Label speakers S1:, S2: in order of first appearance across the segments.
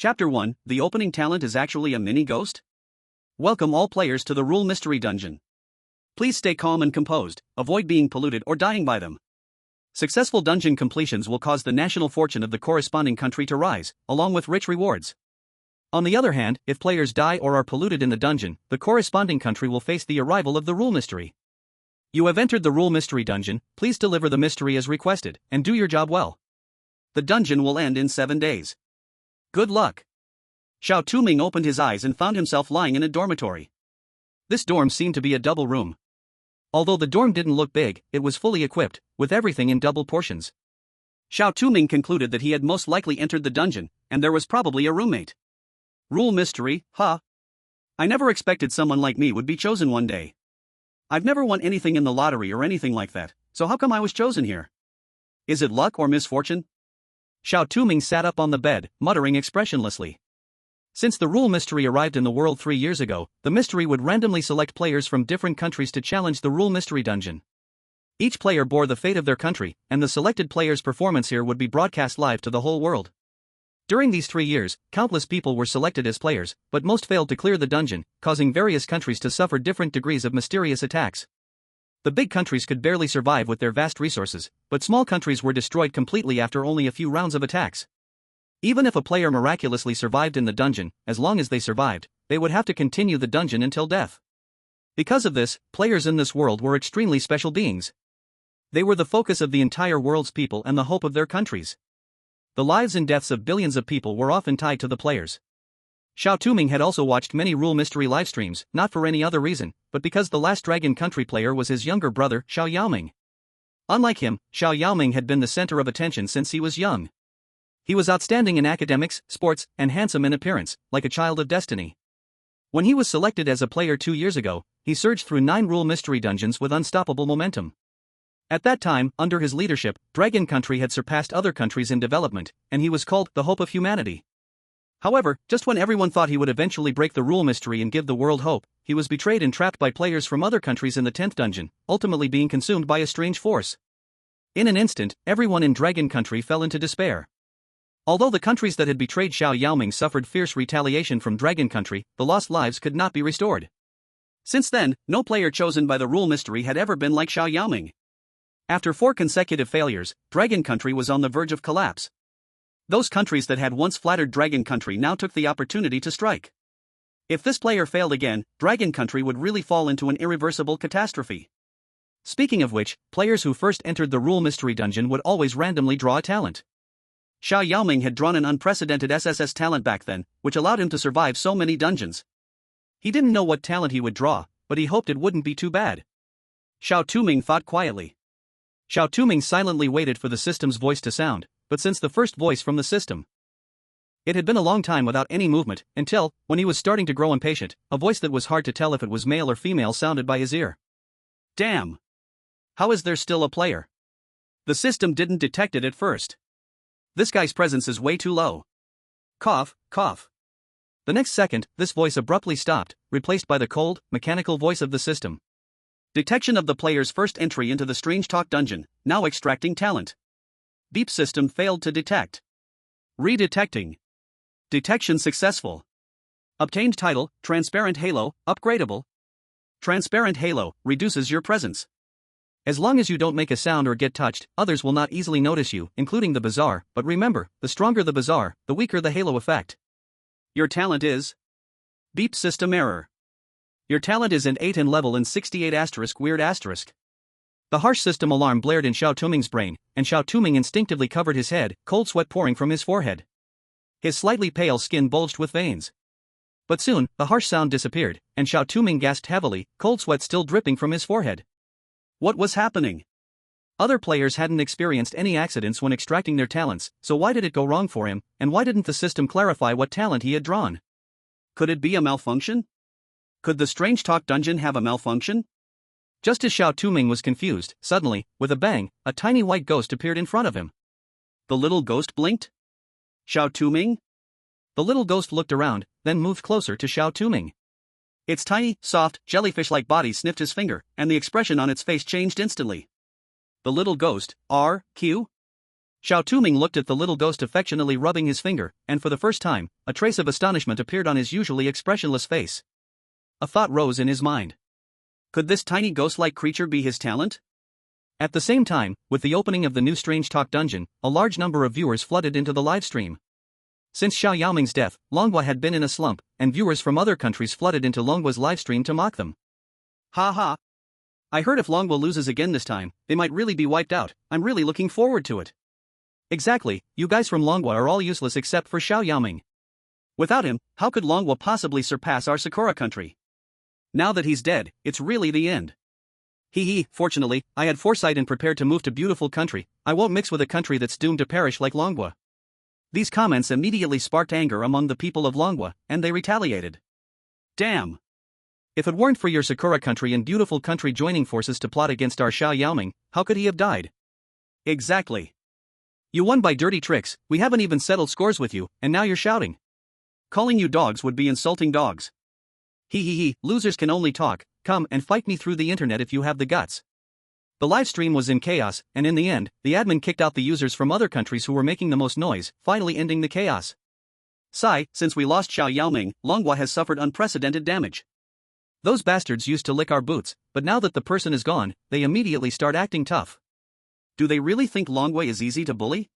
S1: Chapter 1, The opening talent is actually a mini-ghost? Welcome all players to the Rule Mystery Dungeon. Please stay calm and composed, avoid being polluted or dying by them. Successful dungeon completions will cause the national fortune of the corresponding country to rise, along with rich rewards. On the other hand, if players die or are polluted in the dungeon, the corresponding country will face the arrival of the Rule Mystery. You have entered the Rule Mystery Dungeon, please deliver the mystery as requested, and do your job well. The dungeon will end in 7 days. Good luck. Xiao Touming opened his eyes and found himself lying in a dormitory. This dorm seemed to be a double room. Although the dorm didn't look big, it was fully equipped, with everything in double portions. Xiao Touming concluded that he had most likely entered the dungeon, and there was probably a roommate. Rule mystery, huh? I never expected someone like me would be chosen one day. I've never won anything in the lottery or anything like that, so how come I was chosen here? Is it luck or misfortune? Xiao Touming sat up on the bed, muttering expressionlessly. Since the Rule Mystery arrived in the world 3 years ago, the mystery would randomly select players from different countries to challenge the Rule Mystery Dungeon. Each player bore the fate of their country, and the selected player's performance here would be broadcast live to the whole world. During these 3 years, countless people were selected as players, but most failed to clear the dungeon, causing various countries to suffer different degrees of mysterious attacks. The big countries could barely survive with their vast resources, but small countries were destroyed completely after only a few rounds of attacks. Even if a player miraculously survived in the dungeon, as long as they survived, they would have to continue the dungeon until death. Because of this, players in this world were extremely special beings. They were the focus of the entire world's people and the hope of their countries. The lives and deaths of billions of people were often tied to the players. Xiao Touming had also watched many Rule Mystery livestreams, not for any other reason, but because the last Dragon Country player was his younger brother, Xiao Yaoming. Unlike him, Xiao Yaoming had been the center of attention since he was young. He was outstanding in academics, sports, and handsome in appearance, like a child of destiny. When he was selected as a player 2 years ago, he surged through 9 Rule Mystery dungeons with unstoppable momentum. At that time, under his leadership, Dragon Country had surpassed other countries in development, and he was called the Hope of Humanity. However, just when everyone thought he would eventually break the Rule Mystery and give the world hope, he was betrayed and trapped by players from other countries in the 10th dungeon, ultimately being consumed by a strange force. In an instant, everyone in Dragon Country fell into despair. Although the countries that had betrayed Xiao Yaoming suffered fierce retaliation from Dragon Country, the lost lives could not be restored. Since then, no player chosen by the Rule Mystery had ever been like Xiao Yaoming. After 4 consecutive failures, Dragon Country was on the verge of collapse. Those countries that had once flattered Dragon Country now took the opportunity to strike. If this player failed again, Dragon Country would really fall into an irreversible catastrophe. Speaking of which, players who first entered the Rule Mystery Dungeon would always randomly draw a talent. Xiao Yaoming had drawn an unprecedented SSS talent back then, which allowed him to survive so many dungeons. He didn't know what talent he would draw, but he hoped it wouldn't be too bad. Xiao Touming thought quietly. Xiao Touming silently waited for the system's voice to sound, but since the first voice from the system, it had been a long time without any movement, until, when he was starting to grow impatient, a voice that was hard to tell if it was male or female sounded by his ear. Damn! How is there still a player? The system didn't detect it at first. This guy's presence is way too low. Cough, cough. The next second, this voice abruptly stopped, replaced by the cold, mechanical voice of the system. Detection of the player's first entry into the Strange Talk dungeon, now extracting talent. Beep system failed to detect. Redetecting. Detection successful. Obtained title, Transparent Halo, upgradable. Transparent Halo, reduces your presence. As long as you don't make a sound or get touched, others will not easily notice you, including the bazaar, but remember, the stronger the bazaar, the weaker the halo effect. Your talent is... Beep system error. Your talent is an 8 in level and 68 *, weird *. The harsh system alarm blared in Xiao Touming's brain, and Xiao Touming instinctively covered his head, cold sweat pouring from his forehead. His slightly pale skin bulged with veins. But soon, the harsh sound disappeared, and Xiao Touming gasped heavily, cold sweat still dripping from his forehead. What was happening? Other players hadn't experienced any accidents when extracting their talents, so why did it go wrong for him, and why didn't the system clarify what talent he had drawn? Could it be a malfunction? Could the Strange Talk dungeon have a malfunction? Just as Xiao Touming was confused, suddenly, with a bang, a tiny white ghost appeared in front of him. The little ghost blinked? Xiao Touming? The little ghost looked around, then moved closer to Xiao Touming. Its tiny, soft, jellyfish-like body sniffed his finger, and the expression on its face changed instantly. The little ghost, R.Q.? Xiao Touming looked at the little ghost affectionately rubbing his finger, and for the first time, a trace of astonishment appeared on his usually expressionless face. A thought rose in his mind. Could this tiny ghost-like creature be his talent? At the same time, with the opening of the new Strange Talk dungeon, a large number of viewers flooded into the livestream. Since Xiao Yaoming's death, Longhua had been in a slump, and viewers from other countries flooded into Longhua's livestream to mock them. Ha ha! I heard if Longhua loses again this time, they might really be wiped out. I'm really looking forward to it. Exactly, you guys from Longhua are all useless except for Xiao Yaoming. Without him, how could Longhua possibly surpass our Sakura country? Now that he's dead, it's really the end. Fortunately, I had foresight and prepared to move to beautiful country. I won't mix with a country that's doomed to perish like Longhua. These comments immediately sparked anger among the people of Longhua, and they retaliated. Damn! If it weren't for your Sakura country and beautiful country joining forces to plot against our Xiao Yaoming, how could he have died? Exactly. You won by dirty tricks, we haven't even settled scores with you, and now you're shouting. Calling you dogs would be insulting dogs. Losers can only talk. Come and fight me through the internet if you have the guts. The live stream was in chaos, and in the end, the admin kicked out the users from other countries who were making the most noise, finally ending the chaos. Sigh, since we lost Xiao Yaoming, Longhua has suffered unprecedented damage. Those bastards used to lick our boots, but now that the person is gone, they immediately start acting tough. Do they really think Longhua is easy to bully?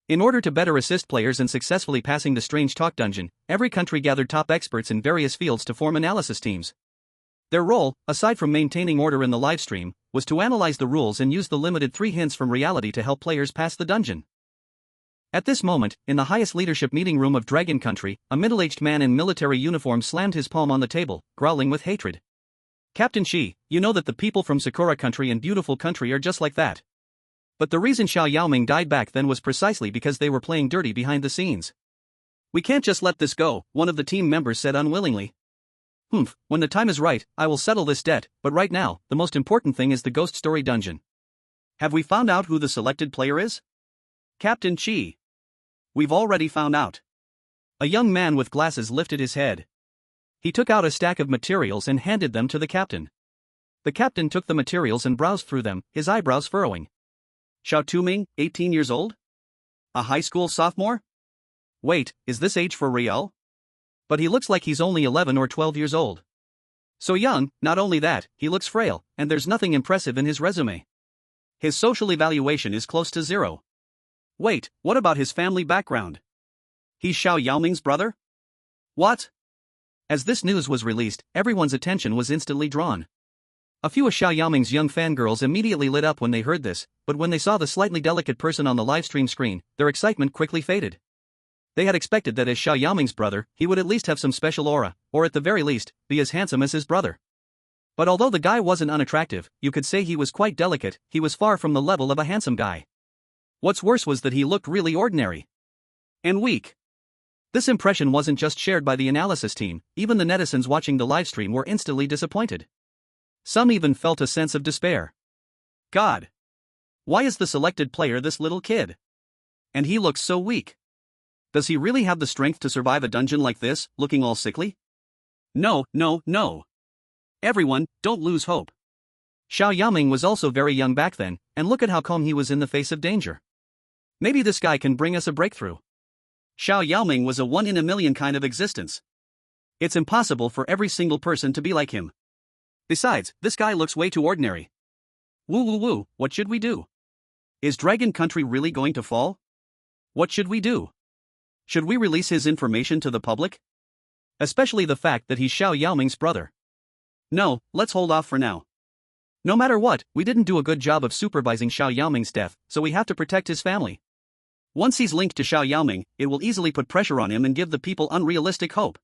S1: In order to better assist players in successfully passing the Strange Talk dungeon, every country gathered top experts in various fields to form analysis teams. Their role, aside from maintaining order in the livestream, was to analyze the rules and use the limited 3 hints from reality to help players pass the dungeon. At this moment, in the highest leadership meeting room of Dragon Country, a middle-aged man in military uniform slammed his palm on the table, growling with hatred. Captain Shi, you know that the people from Sakura Country and Beautiful Country are just like that. But the reason Xiao Yaoming died back then was precisely because they were playing dirty behind the scenes. We can't just let this go, one of the team members said unwillingly. When the time is right, I will settle this debt, but right now, the most important thing is the Ghost Story dungeon. Have we found out who the selected player is? Captain Chi. We've already found out. A young man with glasses lifted his head. He took out a stack of materials and handed them to the captain. The captain took the materials and browsed through them, his eyebrows furrowing. Xiao Touming, 18 years old? A high school sophomore? Wait, is this age for real? But he looks like he's only 11 or 12 years old. So young, not only that, he looks frail, and there's nothing impressive in his resume. His social evaluation is close to 0. Wait, what about his family background? He's Xiao Yaoming's brother? What? As this news was released, everyone's attention was instantly drawn. A few of Xiao Yaoming's young fangirls immediately lit up when they heard this, but when they saw the slightly delicate person on the livestream screen, their excitement quickly faded. They had expected that as Xiao Yaoming's brother, he would at least have some special aura, or at the very least, be as handsome as his brother. But although the guy wasn't unattractive, you could say he was quite delicate, he was far from the level of a handsome guy. What's worse was that he looked really ordinary. And weak. This impression wasn't just shared by the analysis team, even the netizens watching the livestream were instantly disappointed. Some even felt a sense of despair. God! Why is the selected player this little kid? And he looks so weak. Does he really have the strength to survive a dungeon like this, looking all sickly? No. Everyone, don't lose hope. Xiao Yaoming was also very young back then, and look at how calm he was in the face of danger. Maybe this guy can bring us a breakthrough. Xiao Yaoming was a 1 in a million kind of existence. It's impossible for every single person to be like him. Besides, this guy looks way too ordinary. Woo, what should we do? Is Dragon Country really going to fall? What should we do? Should we release his information to the public? Especially the fact that he's Xiao Yaoming's brother. No, let's hold off for now. No matter what, we didn't do a good job of supervising Xiao Yaoming's death, so we have to protect his family. Once he's linked to Xiao Yaoming, it will easily put pressure on him and give the people unrealistic hope.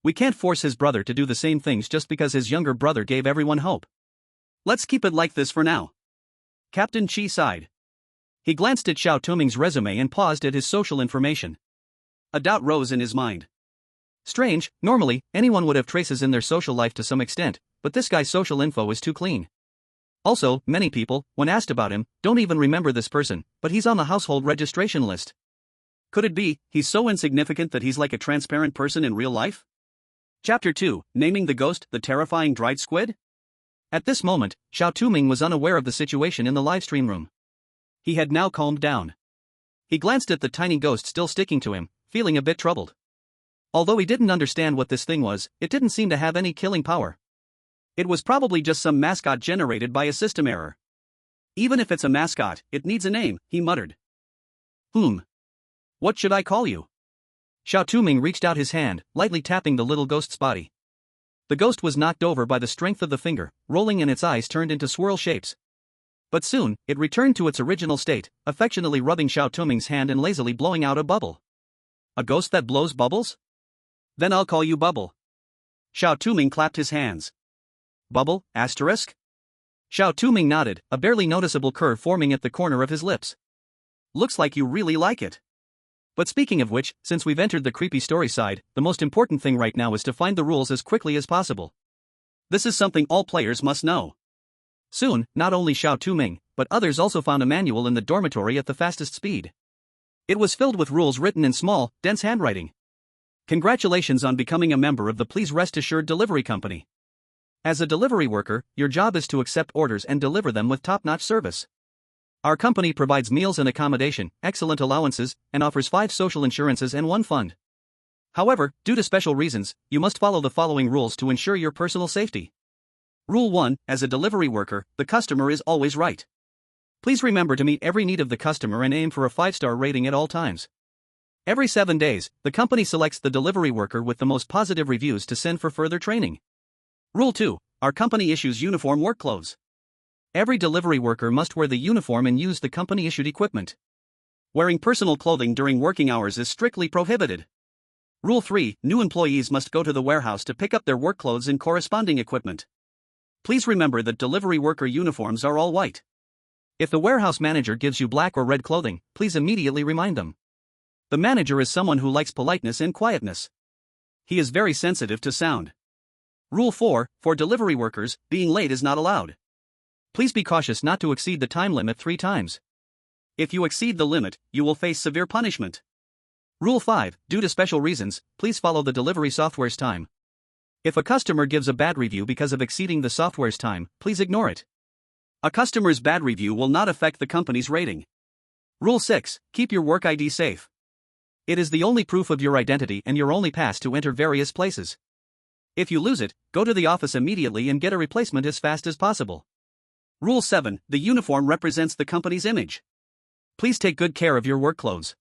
S1: We can't force his brother to do the same things just because his younger brother gave everyone hope. Let's keep it like this for now. Captain Chi sighed. He glanced at Xiao Touming's resume and paused at his social information. A doubt rose in his mind. Strange, normally, anyone would have traces in their social life to some extent, but this guy's social info is too clean. Also, many people, when asked about him, don't even remember this person, but he's on the household registration list. Could it be, he's so insignificant that he's like a transparent person in real life? Chapter 2, Naming the Ghost, the Terrifying Dried Squid? At this moment, Xiao Touming was unaware of the situation in the livestream room. He had now calmed down. He glanced at the tiny ghost still sticking to him, feeling a bit troubled. Although he didn't understand what this thing was, it didn't seem to have any killing power. It was probably just some mascot generated by a system error. Even if it's a mascot, it needs a name, he muttered. What should I call you? Xiao Touming reached out his hand, lightly tapping the little ghost's body. The ghost was knocked over by the strength of the finger, rolling and its eyes turned into swirl shapes. But soon, it returned to its original state, affectionately rubbing Xiao Touming's hand and lazily blowing out a bubble. A ghost that blows bubbles? Then I'll call you Bubble. Xiao Touming clapped his hands. Bubble, asterisk? Xiao Touming nodded, a barely noticeable curve forming at the corner of his lips. Looks like you really like it. But speaking of which, since we've entered the creepy story side, the most important thing right now is to find the rules as quickly as possible. This is something all players must know. Soon, not only Xiao Touming, but others also found a manual in the dormitory at the fastest speed. It was filled with rules written in small, dense handwriting. Congratulations on becoming a member of the Please Rest Assured delivery company. As a delivery worker, your job is to accept orders and deliver them with top-notch service. Our company provides meals and accommodation, excellent allowances, and offers 5 social insurances and 1 fund. However, due to special reasons, you must follow the following rules to ensure your personal safety. Rule 1, as a delivery worker, the customer is always right. Please remember to meet every need of the customer and aim for a 5-star rating at all times. Every 7 days, the company selects the delivery worker with the most positive reviews to send for further training. Rule 2, our company issues uniform work clothes. Every delivery worker must wear the uniform and use the company-issued equipment. Wearing personal clothing during working hours is strictly prohibited. Rule 3, new employees must go to the warehouse to pick up their work clothes and corresponding equipment. Please remember that delivery worker uniforms are all white. If the warehouse manager gives you black or red clothing, please immediately remind them. The manager is someone who likes politeness and quietness. He is very sensitive to sound. Rule 4, for delivery workers, being late is not allowed. Please be cautious not to exceed the time limit 3 times. If you exceed the limit, you will face severe punishment. Rule 5, due to special reasons, please follow the delivery software's time. If a customer gives a bad review because of exceeding the software's time, please ignore it. A customer's bad review will not affect the company's rating. Rule 6, keep your work ID safe. It is the only proof of your identity and your only pass to enter various places. If you lose it, go to the office immediately and get a replacement as fast as possible. Rule 7, the uniform represents the company's image. Please take good care of your work clothes.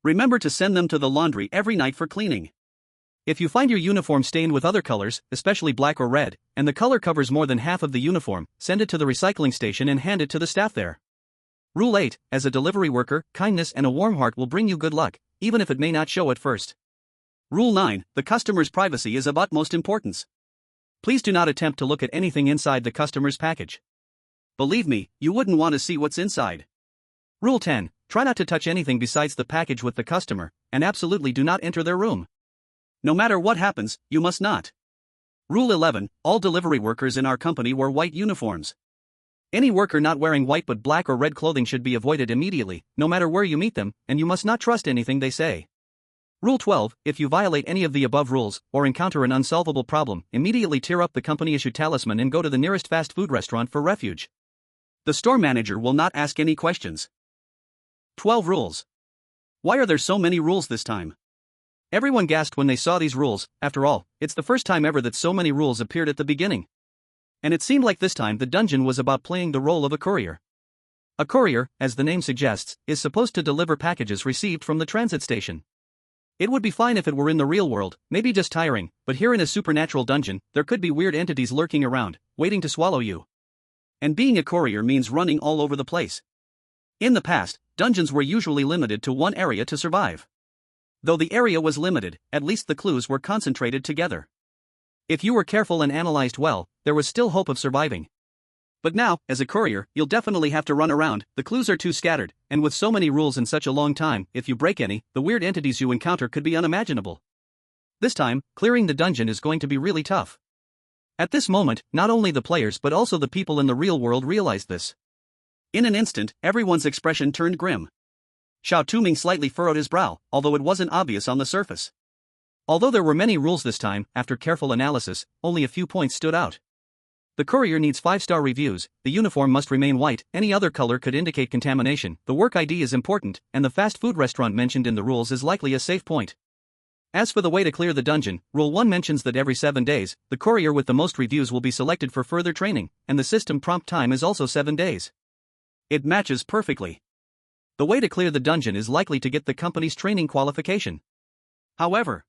S1: Remember to send them to the laundry every night for cleaning. If you find your uniform stained with other colors, especially black or red, and the color covers more than half of the uniform, send it to the recycling station and hand it to the staff there. Rule 8, as a delivery worker, kindness and a warm heart will bring you good luck, even if it may not show at first. Rule 9, the customer's privacy is of utmost importance. Please do not attempt to look at anything inside the customer's package. Believe me, you wouldn't want to see what's inside. Rule 10, try not to touch anything besides the package with the customer, and absolutely do not enter their room. No matter what happens, you must not. Rule 11, all delivery workers in our company wear white uniforms. Any worker not wearing white but black or red clothing should be avoided immediately, no matter where you meet them, and you must not trust anything they say. Rule 12, if you violate any of the above rules, or encounter an unsolvable problem, immediately tear up the company-issued talisman and go to the nearest fast food restaurant for refuge. The store manager will not ask any questions. 12 rules. Why are there so many rules this time? Everyone gasped when they saw these rules. After all, it's the first time ever that so many rules appeared at the beginning. And it seemed like this time the dungeon was about playing the role of a courier. A courier, as the name suggests, is supposed to deliver packages received from the transit station. It would be fine if it were in the real world, maybe just tiring, but here in a supernatural dungeon, there could be weird entities lurking around, waiting to swallow you. And being a courier means running all over the place. In the past, dungeons were usually limited to one area to survive. Though the area was limited, at least the clues were concentrated together. If you were careful and analyzed well, there was still hope of surviving. But now, as a courier, you'll definitely have to run around, the clues are too scattered, and with so many rules in such a long time, if you break any, the weird entities you encounter could be unimaginable. This time, clearing the dungeon is going to be really tough. At this moment, not only the players but also the people in the real world realized this. In an instant, everyone's expression turned grim. Xiao Touming slightly furrowed his brow, although it wasn't obvious on the surface. Although there were many rules this time, after careful analysis, only a few points stood out. The courier needs 5-star reviews, the uniform must remain white, any other color could indicate contamination, the work ID is important, and the fast food restaurant mentioned in the rules is likely a safe point. As for the way to clear the dungeon, Rule 1 mentions that every 7 days, the courier with the most reviews will be selected for further training, and the system prompt time is also 7 days. It matches perfectly. The way to clear the dungeon is likely to get the company's training qualification. However,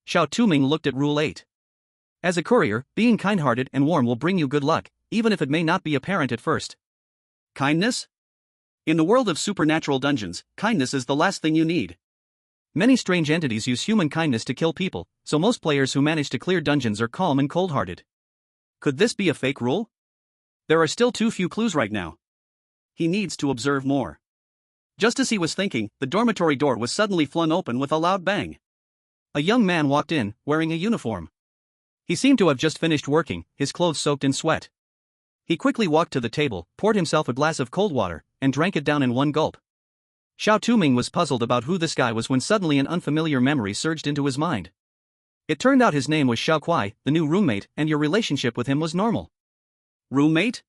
S1: Xiao Touming looked at Rule 8. As a courier, being kind-hearted and warm will bring you good luck, even if it may not be apparent at first. Kindness? In the world of supernatural dungeons, kindness is the last thing you need. Many strange entities use human kindness to kill people, so most players who manage to clear dungeons are calm and cold-hearted. Could this be a fake rule? There are still too few clues right now. He needs to observe more. Just as he was thinking, the dormitory door was suddenly flung open with a loud bang. A young man walked in, wearing a uniform. He seemed to have just finished working, his clothes soaked in sweat. He quickly walked to the table, poured himself a glass of cold water, and drank it down in one gulp. Xiao Touming was puzzled about who this guy was when suddenly an unfamiliar memory surged into his mind. It turned out his name was Xiao Kuai, the new roommate, and your relationship with him was normal. Roommate?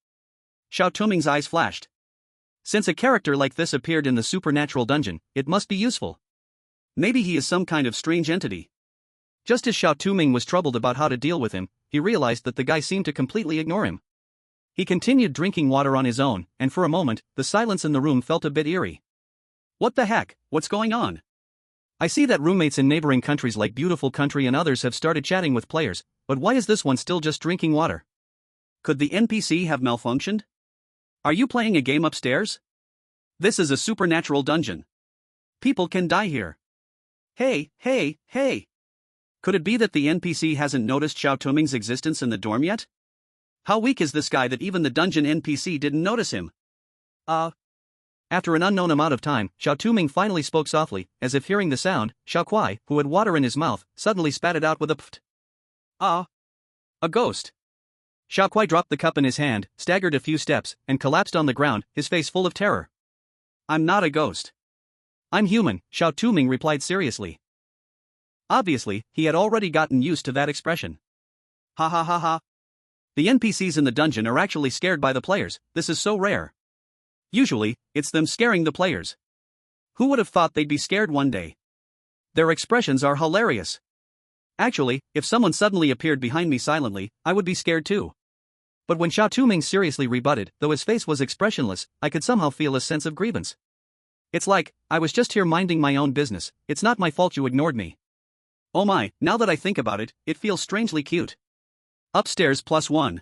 S1: Xiao Touming's eyes flashed. Since a character like this appeared in the supernatural dungeon, it must be useful. Maybe he is some kind of strange entity. Just as Xiao Touming was troubled about how to deal with him, he realized that the guy seemed to completely ignore him. He continued drinking water on his own, and for a moment, the silence in the room felt a bit eerie. What the heck, what's going on? I see that roommates in neighboring countries like Beautiful Country and others have started chatting with players, but why is this one still just drinking water? Could the NPC have malfunctioned? Are you playing a game upstairs? This is a supernatural dungeon. People can die here. Hey! Could it be that the NPC hasn't noticed Xiao Touming's existence in the dorm yet? How weak is this guy that even the dungeon NPC didn't notice him? After an unknown amount of time, Xiao Touming finally spoke softly, as if hearing the sound. Xiao Kuai, who had water in his mouth, suddenly spat it out with a pft. A ghost. Xiao Kuai dropped the cup in his hand, staggered a few steps, and collapsed on the ground, his face full of terror. I'm not a ghost. I'm human, Xiao Touming replied seriously. Obviously, he had already gotten used to that expression. Ha ha ha ha. The NPCs in the dungeon are actually scared by the players, this is so rare. Usually, it's them scaring the players. Who would have thought they'd be scared one day? Their expressions are hilarious. Actually, if someone suddenly appeared behind me silently, I would be scared too. But when Xiao Touming seriously rebutted, though his face was expressionless, I could somehow feel a sense of grievance. It's like, I was just here minding my own business, it's not my fault you ignored me. Oh my, now that I think about it, it feels strangely cute. Upstairs +1.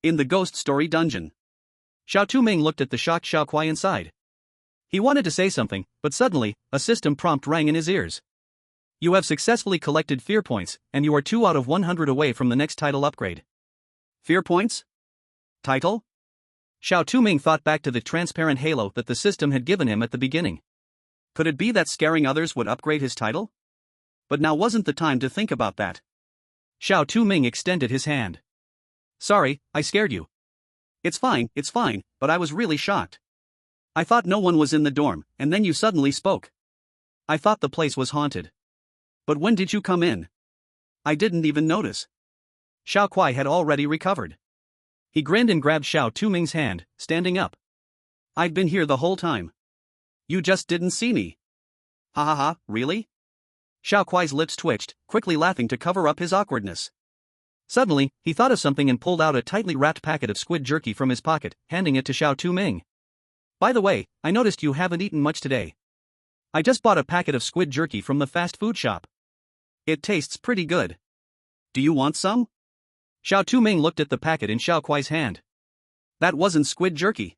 S1: In the ghost story dungeon. Xiao Touming looked at the shocked Xiao Kuai inside. He wanted to say something, but suddenly, a system prompt rang in his ears. You have successfully collected fear points, and you are 2 out of 100 away from the next title upgrade. Fear points? Title? Xiao Touming thought back to the transparent halo that the system had given him at the beginning. Could it be that scaring others would upgrade his title? But now wasn't the time to think about that. Xiao Touming extended his hand. Sorry, I scared you. It's fine, but I was really shocked. I thought no one was in the dorm, and then you suddenly spoke. I thought the place was haunted. But when did you come in? I didn't even notice. Xiao Kuai had already recovered. He grinned and grabbed Xiao Touming's hand, standing up. I've been here the whole time. You just didn't see me. Ha ha ha, really? Xiao Kuai's lips twitched, quickly laughing to cover up his awkwardness. Suddenly, he thought of something and pulled out a tightly wrapped packet of squid jerky from his pocket, handing it to Xiao Touming. By the way, I noticed you haven't eaten much today. I just bought a packet of squid jerky from the fast food shop. It tastes pretty good. Do you want some? Xiao Touming looked at the packet in Xiao Kuai's hand. That wasn't squid jerky.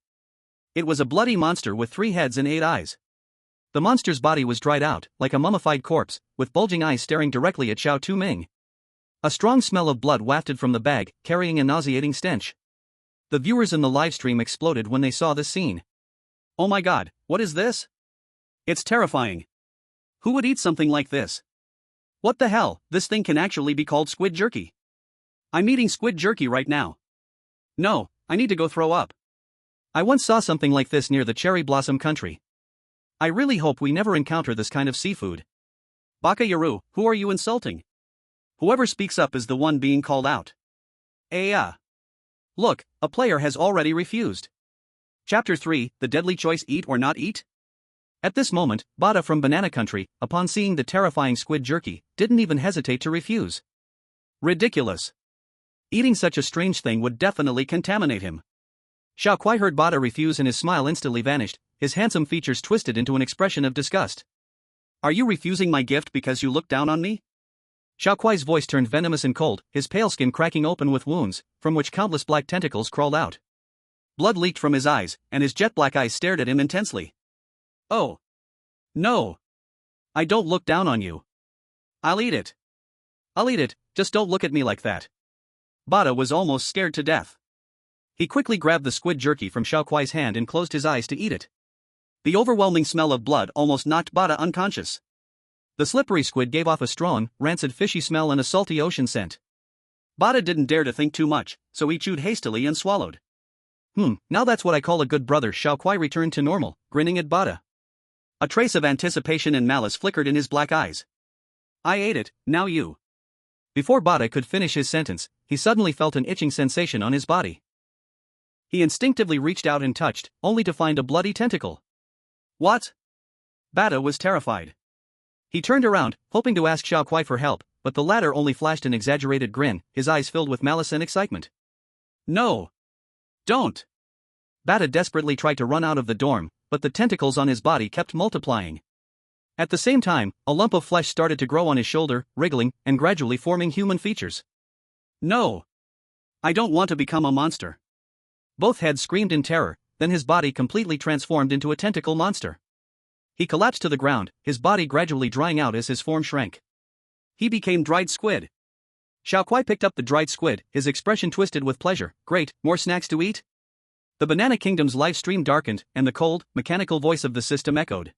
S1: It was a bloody monster with 3 heads and 8 eyes. The monster's body was dried out, like a mummified corpse, with bulging eyes staring directly at Xiao Touming. A strong smell of blood wafted from the bag, carrying a nauseating stench. The viewers in the livestream exploded when they saw this scene. Oh my god, what is this? It's terrifying. Who would eat something like this? What the hell, this thing can actually be called squid jerky. I'm eating squid jerky right now. No, I need to go throw up. I once saw something like this near the cherry blossom country. I really hope we never encounter this kind of seafood. Baka Yaru, who are you insulting? Whoever speaks up is the one being called out. Look, a player has already refused. Chapter 3, The Deadly Choice: Eat or Not Eat? At this moment, Bada from Banana Country, upon seeing the terrifying squid jerky, didn't even hesitate to refuse. Ridiculous. Eating such a strange thing would definitely contaminate him. Xiao Kuai heard Bada refuse and his smile instantly vanished, his handsome features twisted into an expression of disgust. Are you refusing my gift because you look down on me? Xiao Kuai's voice turned venomous and cold, his pale skin cracking open with wounds, from which countless black tentacles crawled out. Blood leaked from his eyes, and his jet-black eyes stared at him intensely. Oh. No. I don't look down on you. I'll eat it. I'll eat it, just don't look at me like that. Bada was almost scared to death. He quickly grabbed the squid jerky from Xiao Kuai's hand and closed his eyes to eat it. The overwhelming smell of blood almost knocked Bada unconscious. The slippery squid gave off a strong, rancid fishy smell and a salty ocean scent. Bada didn't dare to think too much, so he chewed hastily and swallowed. Now that's what I call a good brother. Xiao Kuai returned to normal, grinning at Bada. A trace of anticipation and malice flickered in his black eyes. I ate it, now you. Before Bada could finish his sentence, he suddenly felt an itching sensation on his body. He instinctively reached out and touched, only to find a bloody tentacle. What? Bada was terrified. He turned around, hoping to ask Xiao Kuai for help, but the latter only flashed an exaggerated grin, his eyes filled with malice and excitement. No. Don't. Bada desperately tried to run out of the dorm, but the tentacles on his body kept multiplying. At the same time, a lump of flesh started to grow on his shoulder, wriggling, and gradually forming human features. No. I don't want to become a monster. Both heads screamed in terror, then his body completely transformed into a tentacle monster. He collapsed to the ground, his body gradually drying out as his form shrank. He became dried squid. Xiao Kuai picked up the dried squid, his expression twisted with pleasure. Great, more snacks to eat? The Banana Kingdom's live stream darkened, and the cold, mechanical voice of the system echoed.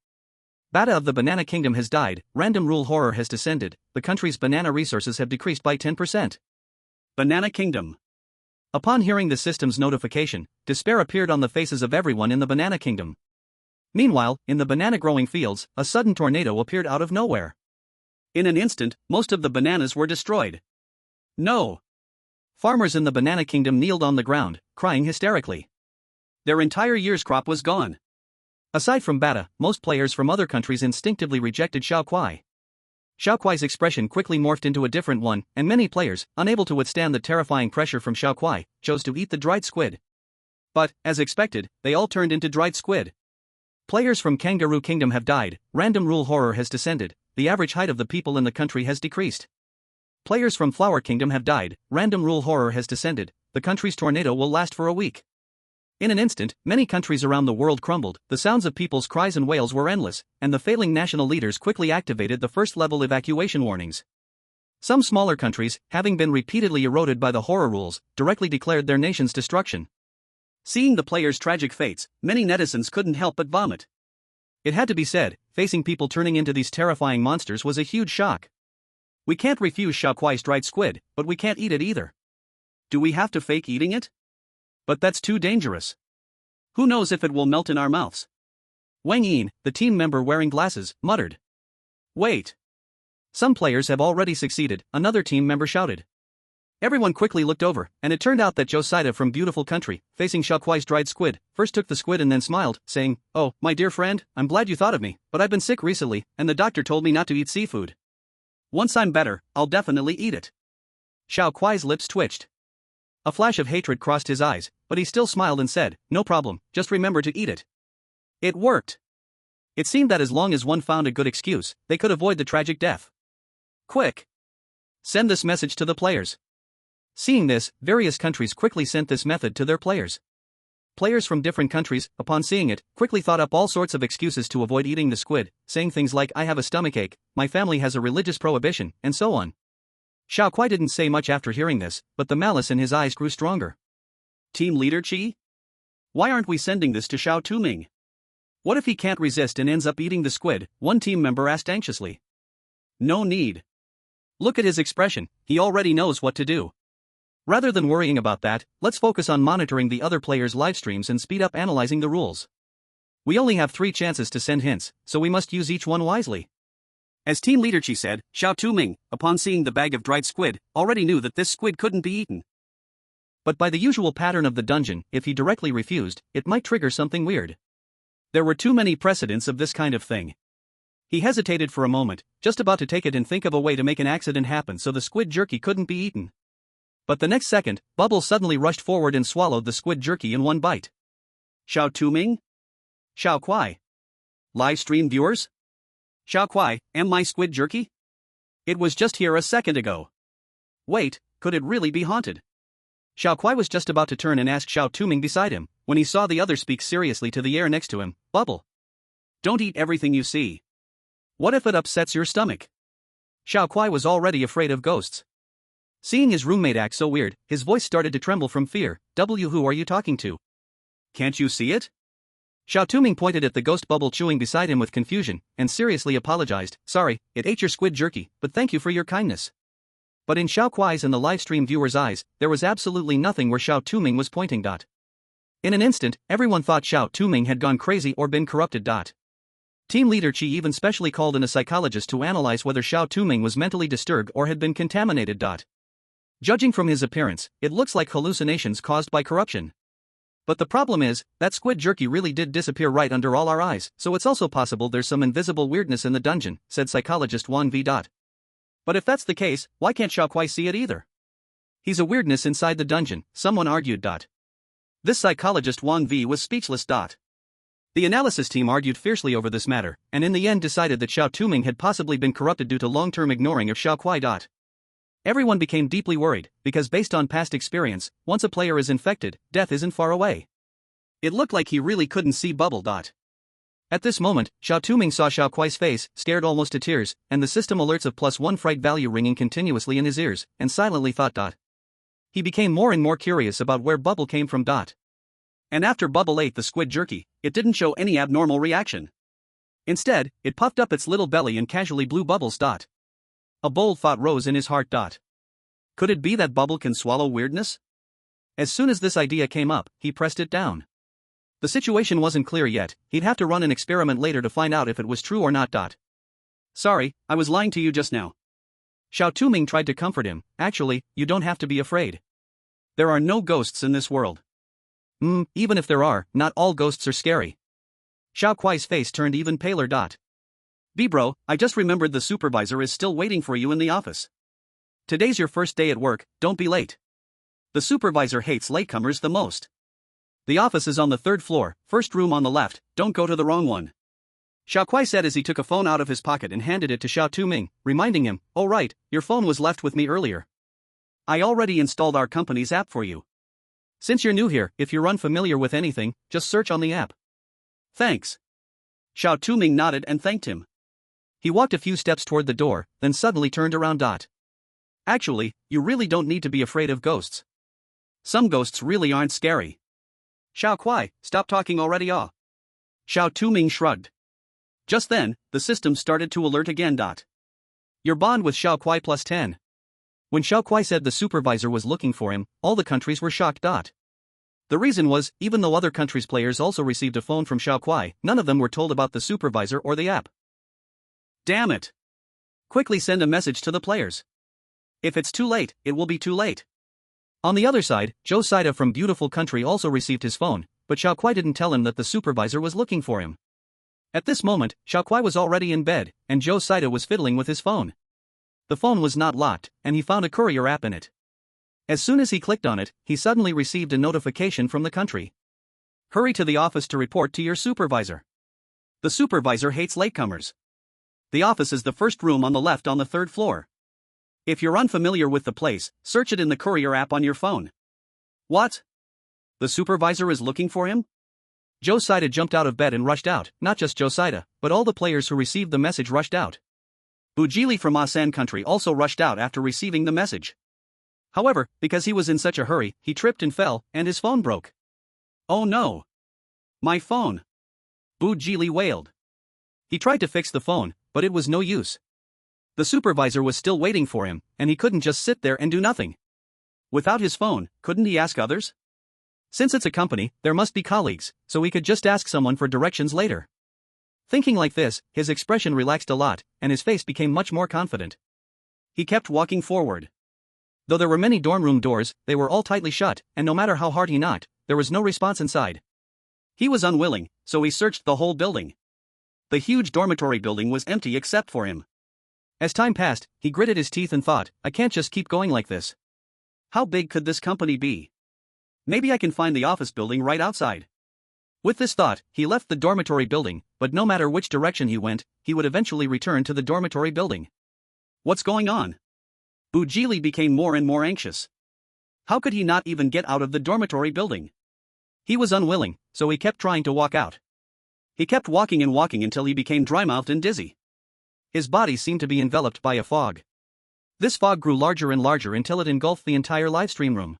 S1: Bada of the Banana Kingdom has died, random rule horror has descended, the country's banana resources have decreased by 10%. Banana Kingdom. Upon hearing the system's notification, despair appeared on the faces of everyone in the Banana Kingdom. Meanwhile, in the banana-growing fields, a sudden tornado appeared out of nowhere. In an instant, most of the bananas were destroyed. No. Farmers in the Banana Kingdom kneeled on the ground, crying hysterically. Their entire year's crop was gone. Aside from Bada, most players from other countries instinctively rejected Xiao Kuai. Xiao Kuai's expression quickly morphed into a different one, and many players, unable to withstand the terrifying pressure from Xiao Kuai, chose to eat the dried squid. But, as expected, they all turned into dried squid. Players from Kangaroo Kingdom have died, random rule horror has descended, the average height of the people in the country has decreased. Players from Flower Kingdom have died, random rule horror has descended, the country's tornado will last for a week. In an instant, many countries around the world crumbled, the sounds of people's cries and wails were endless, and the failing national leaders quickly activated the first-level evacuation warnings. Some smaller countries, having been repeatedly eroded by the horror rules, directly declared their nation's destruction. Seeing the players' tragic fates, many netizens couldn't help but vomit. It had to be said, facing people turning into these terrifying monsters was a huge shock. We can't refuse Xiao Kuai's dried squid, but we can't eat it either. Do we have to fake eating it? But that's too dangerous. Who knows if it will melt in our mouths? Wang Yin, the team member wearing glasses, muttered. Wait. Some players have already succeeded, another team member shouted. Everyone quickly looked over, and it turned out that Josida from Beautiful Country, facing Xiao Kuai's dried squid, first took the squid and then smiled, saying, Oh, my dear friend, I'm glad you thought of me, but I've been sick recently, and the doctor told me not to eat seafood. Once I'm better, I'll definitely eat it. Xiao Kuai's lips twitched. A flash of hatred crossed his eyes, but he still smiled and said, No problem, just remember to eat it. It worked. It seemed that as long as one found a good excuse, they could avoid the tragic death. Quick! Send this message to the players. Seeing this, various countries quickly sent this method to their players. Players from different countries, upon seeing it, quickly thought up all sorts of excuses to avoid eating the squid, saying things like I have a stomachache, my family has a religious prohibition, and so on. Xiao Kuai didn't say much after hearing this, but the malice in his eyes grew stronger. Team leader Qi? Why aren't we sending this to Xiao Touming? What if he can't resist and ends up eating the squid? One team member asked anxiously. No need. Look at his expression, he already knows what to do. Rather than worrying about that, let's focus on monitoring the other players' live streams and speed up analyzing the rules. We only have 3 chances to send hints, so we must use each one wisely. As team leader Qi said, Xiao Touming, upon seeing the bag of dried squid, already knew that this squid couldn't be eaten. But by the usual pattern of the dungeon, if he directly refused, it might trigger something weird. There were too many precedents of this kind of thing. He hesitated for a moment, just about to take it and think of a way to make an accident happen so the squid jerky couldn't be eaten. But the next second, Bubble suddenly rushed forward and swallowed the squid jerky in one bite. Xiao Touming? Xiao Kuai. Live stream viewers? Xiao Kuai, am my squid jerky? It was just here a second ago. Wait, could it really be haunted? Xiao Kuai was just about to turn and ask Xiao Touming beside him, when he saw the other speak seriously to the air next to him. Bubble. Don't eat everything you see. What if it upsets your stomach? Xiao Kuai was already afraid of ghosts. Seeing his roommate act so weird, his voice started to tremble from fear. Who are you talking to? Can't you see it? Xiao Touming pointed at the ghost Bubble chewing beside him with confusion, and seriously apologized. Sorry, it ate your squid jerky, but thank you for your kindness. But in Xiao Kuai's and the livestream viewers' eyes, there was absolutely nothing where Xiao Touming was pointing. In an instant, everyone thought Xiao Touming had gone crazy or been corrupted. Team leader Chi even specially called in a psychologist to analyze whether Xiao Touming was mentally disturbed or had been contaminated. Judging from his appearance, it looks like hallucinations caused by corruption. But the problem is, that squid jerky really did disappear right under all our eyes, so it's also possible there's some invisible weirdness in the dungeon, said psychologist Wan V. But if that's the case, why can't Xiao Kuai see it either? He's a weirdness inside the dungeon, someone argued. This psychologist Wan V was speechless. The analysis team argued fiercely over this matter, and in the end decided that Xiao Touming had possibly been corrupted due to long-term ignoring of Xiao Kuai. Everyone became deeply worried, because based on past experience, once a player is infected, death isn't far away. It looked like he really couldn't see Bubble. At this moment, Xiao Touming saw Xiao Kuai's face, scared almost to tears, and the system alerts of +1 fright value ringing continuously in his ears, and silently thought. He became more and more curious about where Bubble came from. And after Bubble ate the squid jerky, it didn't show any abnormal reaction. Instead, it puffed up its little belly and casually blew Bubbles. A bold thought rose in his heart. Could it be that Bubble can swallow weirdness? As soon as this idea came up, he pressed it down. The situation wasn't clear yet, he'd have to run an experiment later to find out if it was true or not. Sorry, I was lying to you just now. Xiao Touming tried to comfort him. Actually, you don't have to be afraid. There are no ghosts in this world. Even if there are, not all ghosts are scary. Xiao Kuai's face turned even paler. Bro, I just remembered the supervisor is still waiting for you in the office. Today's your first day at work, don't be late. The supervisor hates latecomers the most. The office is on the 3rd floor, first room on the left, don't go to the wrong one. Xiao Kuai said as he took a phone out of his pocket and handed it to Xiao Touming, reminding him, oh right, your phone was left with me earlier. I already installed our company's app for you. Since you're new here, if you're unfamiliar with anything, just search on the app. Thanks. Xiao Touming nodded and thanked him. He walked a few steps toward the door, then suddenly turned around. Actually, you really don't need to be afraid of ghosts. Some ghosts really aren't scary. Xiao Kuai, stop talking already. Xiao Touming shrugged. Just then, the system started to alert again. Your bond with Xiao Kuai +10. When Xiao Kuai said the supervisor was looking for him, all the countries were shocked. The reason was, even though other countries' players also received a phone from Xiao Kuai, none of them were told about the supervisor or the app. Damn it! Quickly send a message to the players. If it's too late, it will be too late. On the other side, Joe Saida from Beautiful Country also received his phone, but Xiao Kuai didn't tell him that the supervisor was looking for him. At this moment, Xiao Kuai was already in bed, and Joe Saida was fiddling with his phone. The phone was not locked, and he found a courier app in it. As soon as he clicked on it, he suddenly received a notification from the country. Hurry to the office to report to your supervisor. The supervisor hates latecomers. The office is the first room on the left on the 3rd floor. If you're unfamiliar with the place, search it in the courier app on your phone. What? The supervisor is looking for him? Joe Saida jumped out of bed and rushed out. Not just Joe Saida, but all the players who received the message rushed out. Bujili from Asan country also rushed out after receiving the message. However, because he was in such a hurry, he tripped and fell, and his phone broke. Oh no! My phone! Bujili wailed. He tried to fix the phone, but it was no use. The supervisor was still waiting for him, and he couldn't just sit there and do nothing. Without his phone, couldn't he ask others? Since it's a company, there must be colleagues, so he could just ask someone for directions later. Thinking like this, his expression relaxed a lot, and his face became much more confident. He kept walking forward. Though there were many dorm room doors, they were all tightly shut, and no matter how hard he knocked, there was no response inside. He was unwilling, so he searched the whole building. The huge dormitory building was empty except for him. As time passed, he gritted his teeth and thought, I can't just keep going like this. How big could this company be? Maybe I can find the office building right outside. With this thought, he left the dormitory building, but no matter which direction he went, he would eventually return to the dormitory building. What's going on? Bujili became more and more anxious. How could he not even get out of the dormitory building? He was unwilling, so he kept trying to walk out. He kept walking and walking until he became dry-mouthed and dizzy. His body seemed to be enveloped by a fog. This fog grew larger and larger until it engulfed the entire livestream room.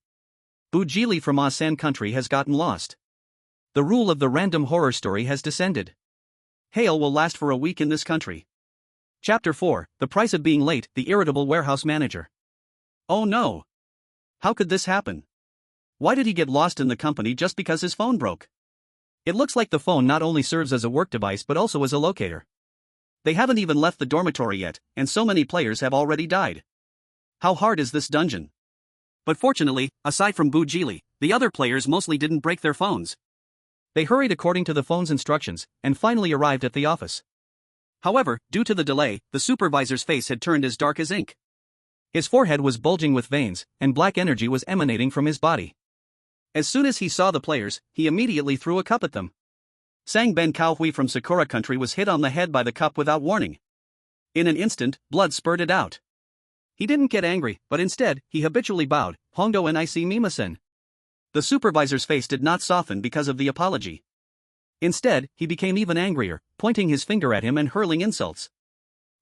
S1: Bujili from Asan country has gotten lost. The rule of the random horror story has descended. Hail will last for a week in this country. Chapter 4, The Price of Being Late, the Irritable Warehouse Manager. Oh no! How could this happen? Why did he get lost in the company just because his phone broke? It looks like the phone not only serves as a work device but also as a locator. They haven't even left the dormitory yet, and so many players have already died. How hard is this dungeon? But fortunately, aside from Bujili, the other players mostly didn't break their phones. They hurried according to the phone's instructions, and finally arrived at the office. However, due to the delay, the supervisor's face had turned as dark as ink. His forehead was bulging with veins, and black energy was emanating from his body. As soon as he saw the players, he immediately threw a cup at them. Sang Ben Kaohui from Sakura country was hit on the head by the cup without warning. In an instant, blood spurted out. He didn't get angry, but instead, he habitually bowed, Hongdo Nic Mimasen. The supervisor's face did not soften because of the apology. Instead, he became even angrier, pointing his finger at him and hurling insults.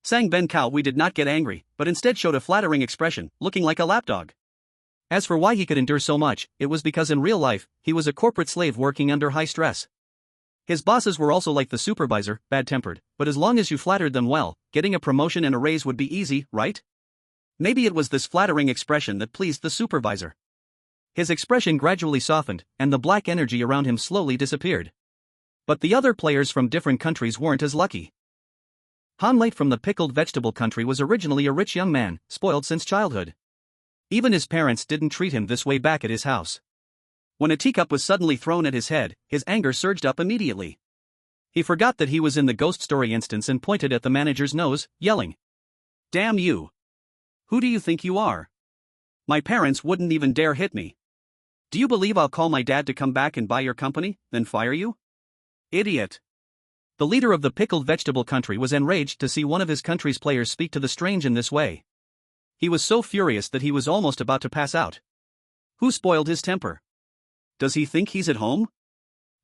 S1: Sang Ben Kaohui did not get angry, but instead showed a flattering expression, looking like a lapdog. As for why he could endure so much, it was because in real life, he was a corporate slave working under high stress. His bosses were also like the supervisor, bad-tempered, but as long as you flattered them well, getting a promotion and a raise would be easy, right? Maybe it was this flattering expression that pleased the supervisor. His expression gradually softened, and the black energy around him slowly disappeared. But the other players from different countries weren't as lucky. Han Late from the pickled vegetable country was originally a rich young man, spoiled since childhood. Even his parents didn't treat him this way back at his house. When a teacup was suddenly thrown at his head, his anger surged up immediately. He forgot that he was in the ghost story instance and pointed at the manager's nose, yelling, "Damn you! Who do you think you are? My parents wouldn't even dare hit me. Do you believe I'll call my dad to come back and buy your company, then fire you? Idiot!" The leader of the pickled vegetable country was enraged to see one of his country's players speak to the strange in this way. He was so furious that he was almost about to pass out. Who spoiled his temper? Does he think he's at home?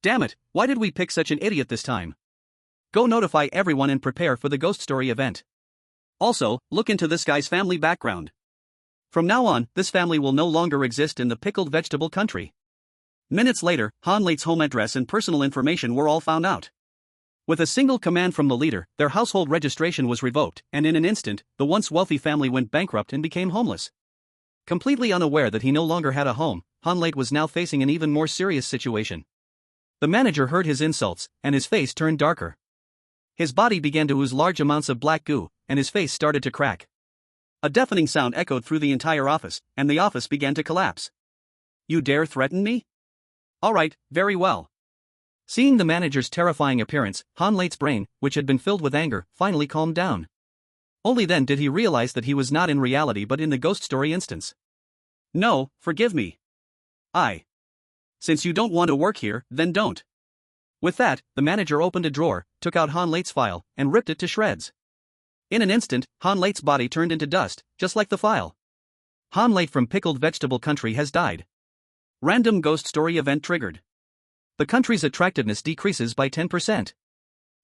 S1: Damn it, why did we pick such an idiot this time? Go notify everyone and prepare for the ghost story event. Also, look into this guy's family background. From now on, this family will no longer exist in the pickled vegetable country. Minutes later, Han Late's home address and personal information were all found out. With a single command from the leader, their household registration was revoked, and in an instant, the once wealthy family went bankrupt and became homeless. Completely unaware that he no longer had a home, Han Late was now facing an even more serious situation. The manager heard his insults, and his face turned darker. His body began to ooze large amounts of black goo, and his face started to crack. A deafening sound echoed through the entire office, and the office began to collapse. "You dare threaten me? All right, very well." Seeing the manager's terrifying appearance, Han Late's brain, which had been filled with anger, finally calmed down. Only then did he realize that he was not in reality but in the ghost story instance. "No, forgive me. Since you don't want to work here, then don't." With that, the manager opened a drawer, took out Han Late's file, and ripped it to shreds. In an instant, Han Late's body turned into dust, just like the file. Han Late from pickled vegetable country has died. Random ghost story event triggered. The country's attractiveness decreases by 10%.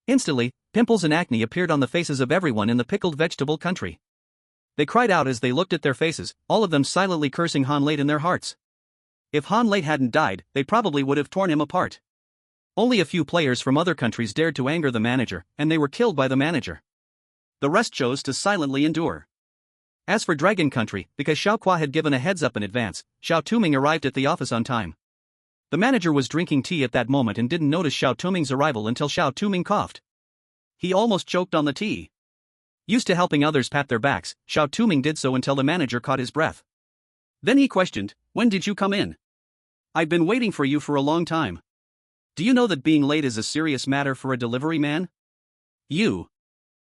S1: Instantly, pimples and acne appeared on the faces of everyone in the pickled vegetable country. They cried out as they looked at their faces, all of them silently cursing Han Late in their hearts. If Han Late hadn't died, they probably would have torn him apart. Only a few players from other countries dared to anger the manager, and they were killed by the manager. The rest chose to silently endure. As for Dragon Country, because Xiao Kwa had given a heads up in advance, Xiao Touming arrived at the office on time. The manager was drinking tea at that moment and didn't notice Xiao Touming's arrival until Xiao Touming coughed. He almost choked on the tea. Used to helping others pat their backs, Xiao Touming did so until the manager caught his breath. Then he questioned, "When did you come in? I've been waiting for you for a long time. Do you know that being late is a serious matter for a delivery man?" "You."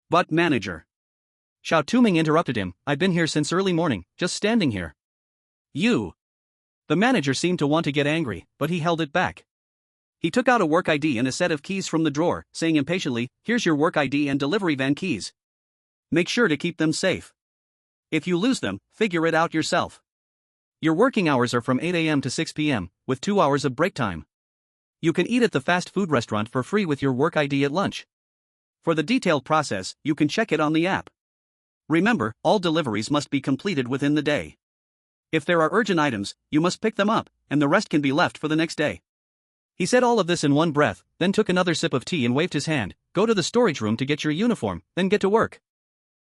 S1: "But manager."
S2: Xiao Touming interrupted him, "I've been here since early morning, just standing here."
S1: "You." The manager seemed to want to get angry, but he held it back. He took out a work ID and a set of keys from the drawer, saying impatiently, "Here's your work ID and delivery van keys. Make sure to keep them safe. If you lose them, figure it out yourself. Your working hours are from 8 a.m. to 6 p.m., with 2 hours of break time. You can eat at the fast food restaurant for free with your work ID at lunch. For the detailed process, you can check it on the app. Remember, all deliveries must be completed within the day. If there are urgent items, you must pick them up, and the rest can be left for the next day."
S2: He said all of this in one breath, then took another sip of tea and waved his hand. "Go to the storage room to get your uniform, then get to work.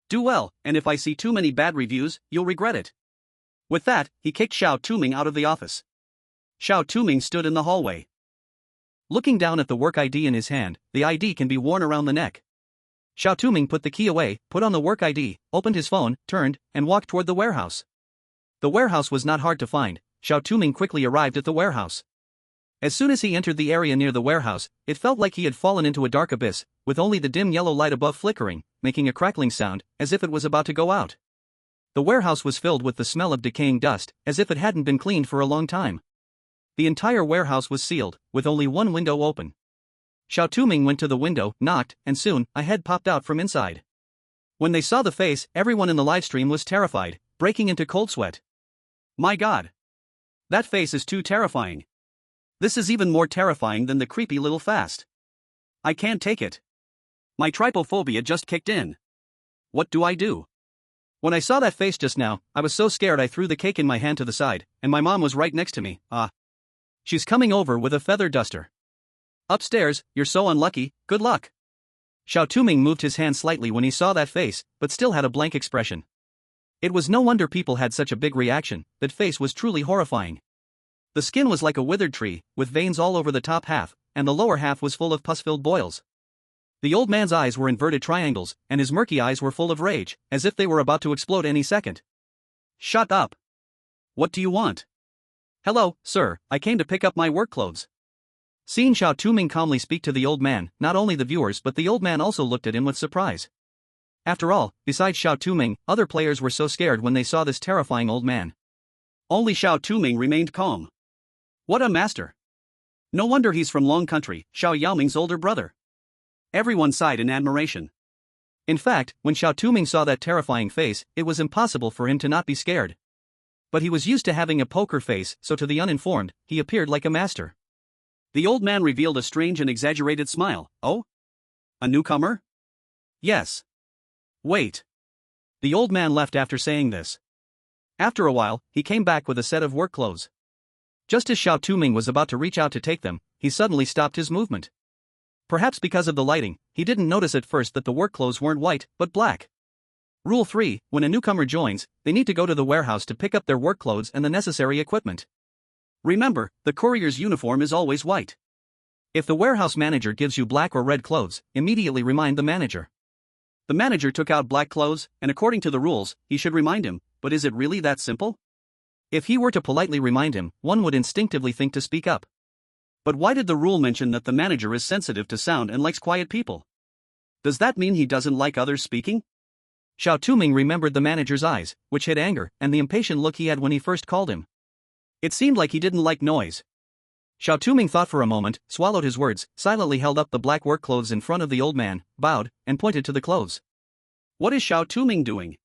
S1: Do well, and if I see too many bad reviews, you'll regret it." With that, he kicked Xiao Touming out of the office. Xiao Touming stood in the hallway,
S2: looking down at the work ID in his hand. The ID can be worn around the neck. Xiao Touming put the key away, put on the work ID, opened his phone, turned, and walked toward the warehouse. The warehouse was not hard to find. Xiao Touming quickly arrived at the warehouse. As soon as he entered the area near the warehouse, it felt like he had fallen into a dark abyss, with only the dim yellow light above flickering, making a crackling sound, as if it was about to go out. The warehouse was filled with the smell of decaying dust, as if it hadn't been cleaned for a long time. The entire warehouse was sealed, with only one window open. Xiao Touming went to the window, knocked, and soon, a head popped out from inside. When they saw the face, everyone in the livestream was terrified, breaking into cold sweat.
S1: "My God! That face is too terrifying. This is even more terrifying than the creepy little fast. I can't take it. My trypophobia just kicked in. What do I do? When I saw that face just now, I was so scared I threw the cake in my hand to the side, and my mom was right next to me. She's coming over with a feather duster. Upstairs, you're so unlucky, good luck."
S2: Xiao Touming moved his hand slightly when he saw that face, but still had a blank expression. It was no wonder people had such a big reaction. That face was truly horrifying. The skin was like a withered tree, with veins all over the top half, and the lower half was full of pus-filled boils. The old man's eyes were inverted triangles, and his murky eyes were full of rage, as if they were about to explode any second.
S1: "Shut up. What do you want?"
S2: "Hello, sir, I came to pick up my work clothes." Seeing Xiao Touming calmly speak to the old man, not only the viewers but the old man also looked at him with surprise. After all, besides Xiao Touming, other players were so scared when they saw this terrifying old man.
S1: Only Xiao Touming remained calm. What a master! No wonder he's from Long Country, Xiao Yaoming's older brother. Everyone sighed in admiration.
S2: In fact, when Xiao Touming saw that terrifying face, it was impossible for him to not be scared. But he was used to having a poker face, so to the uninformed, he appeared like a master.
S1: The old man revealed a strange and exaggerated smile. "Oh? A newcomer?" "Yes." "Wait." The old man left after saying this. After a while, he came back with a set of work clothes. Just as Xiao Touming was about to reach out to take them, he suddenly stopped his movement. Perhaps because of the lighting, he didn't notice at first that the work clothes weren't white, but black. Rule 3, when a newcomer joins, they need to go to the warehouse to pick up their work clothes and the necessary equipment. Remember, the courier's uniform is always white. If the warehouse manager gives you black or red clothes, immediately remind the manager. The manager took out black clothes, and according to the rules, he should remind him, but is it really that simple? If he were to politely remind him, one would instinctively think to speak up. But why did the rule mention that the manager is sensitive to sound and likes quiet people? Does that mean he doesn't like others speaking? Xiao Touming remembered the manager's eyes, which hid anger, and the impatient look he had when he first called him. It seemed like he didn't like noise. Xiao Touming thought for a moment, swallowed his words, silently held up the black work clothes in front of the old man, bowed, and pointed to the clothes. What is Xiao Touming doing?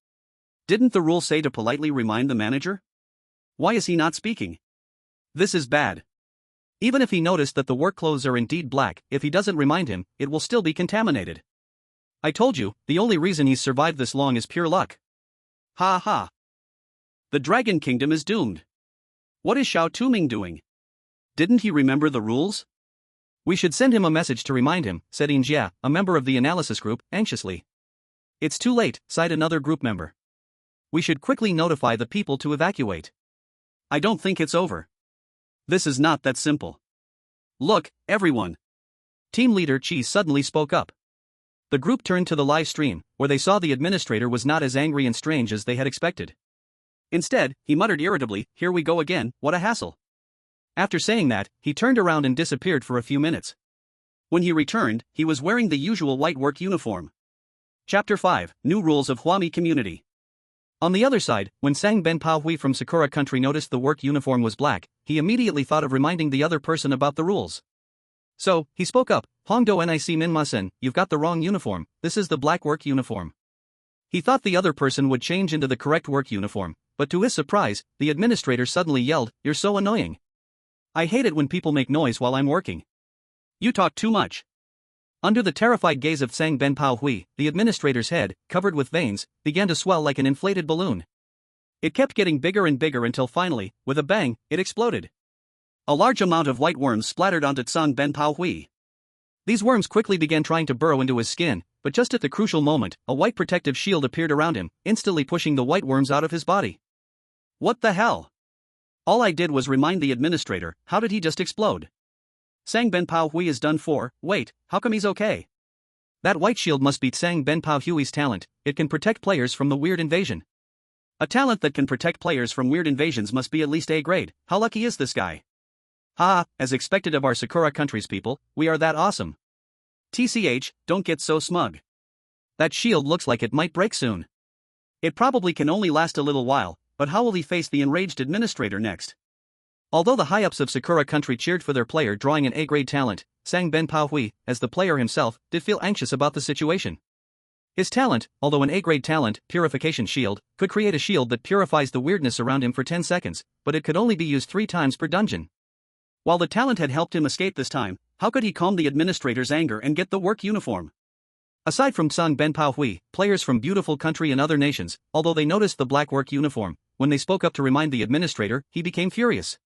S1: Didn't the rule say to politely remind the manager? Why is he not speaking? This is bad. Even if he noticed that the work clothes are indeed black, if he doesn't remind him, it will still be contaminated. I told you, the only reason he's survived this long is pure luck. Ha ha. The Dragon Kingdom is doomed. What is Xiao Touming doing? Didn't he remember the rules? We should send him a message to remind him, said Injia, a member of the analysis group, anxiously. It's too late, sighed another group member. We should quickly notify the people to evacuate. I don't think it's over. This is not that simple. Look, everyone. Team leader Chi suddenly spoke up. The group turned to the live stream, where they saw the administrator was not as angry and strange as they had expected. Instead, he muttered irritably, "Here we go again, what a hassle." After saying that, he turned around and disappeared for a few minutes. When he returned, he was wearing the usual white work uniform. Chapter 5, New Rules of Huami Community. On the other side, when Sang Benpaohui from Sakura Country noticed the work uniform was black, he immediately thought of reminding the other person about the rules. So, he spoke up, "Hongdo Nic Minmasen, you've got the wrong uniform, this is the black work uniform." He thought the other person would change into the correct work uniform, but to his surprise, the administrator suddenly yelled, "You're so annoying. I hate it when people make noise while I'm working. You talk too much." Under the terrified gaze of Sang Benpaohui, the administrator's head, covered with veins, began to swell like an inflated balloon. It kept getting bigger and bigger until finally, with a bang, it exploded. A large amount of white worms splattered onto Sang Benpaohui. These worms quickly began trying to burrow into his skin, but just at the crucial moment, a white protective shield appeared around him, instantly pushing the white worms out of his body. What the hell? All I did was remind the administrator, how did he just explode? Sang Benpaohui is done for. Wait, how come he's okay? That white shield must be Sang Benpaohui's talent, it can protect players from the weird invasion. A talent that can protect players from weird invasions must be at least A grade, how lucky is this guy? Ha, as expected of our Sakura Country's people, we are that awesome. TCH, don't get so smug. That shield looks like it might break soon. It probably can only last a little while, but how will he face the enraged administrator next? Although the high-ups of Sakura Country cheered for their player drawing an A-grade talent, Sang Benpaohui, as the player himself, did feel anxious about the situation. His talent, although an A-grade talent, Purification Shield, could create a shield that purifies the weirdness around him for 10 seconds, but it could only be used 3 times per dungeon. While the talent had helped him escape this time, how could he calm the administrator's anger and get the work uniform? Aside from Sang Benpaohui, players from beautiful country and other nations, although they noticed the black work uniform, when they spoke up to remind the administrator, he became furious.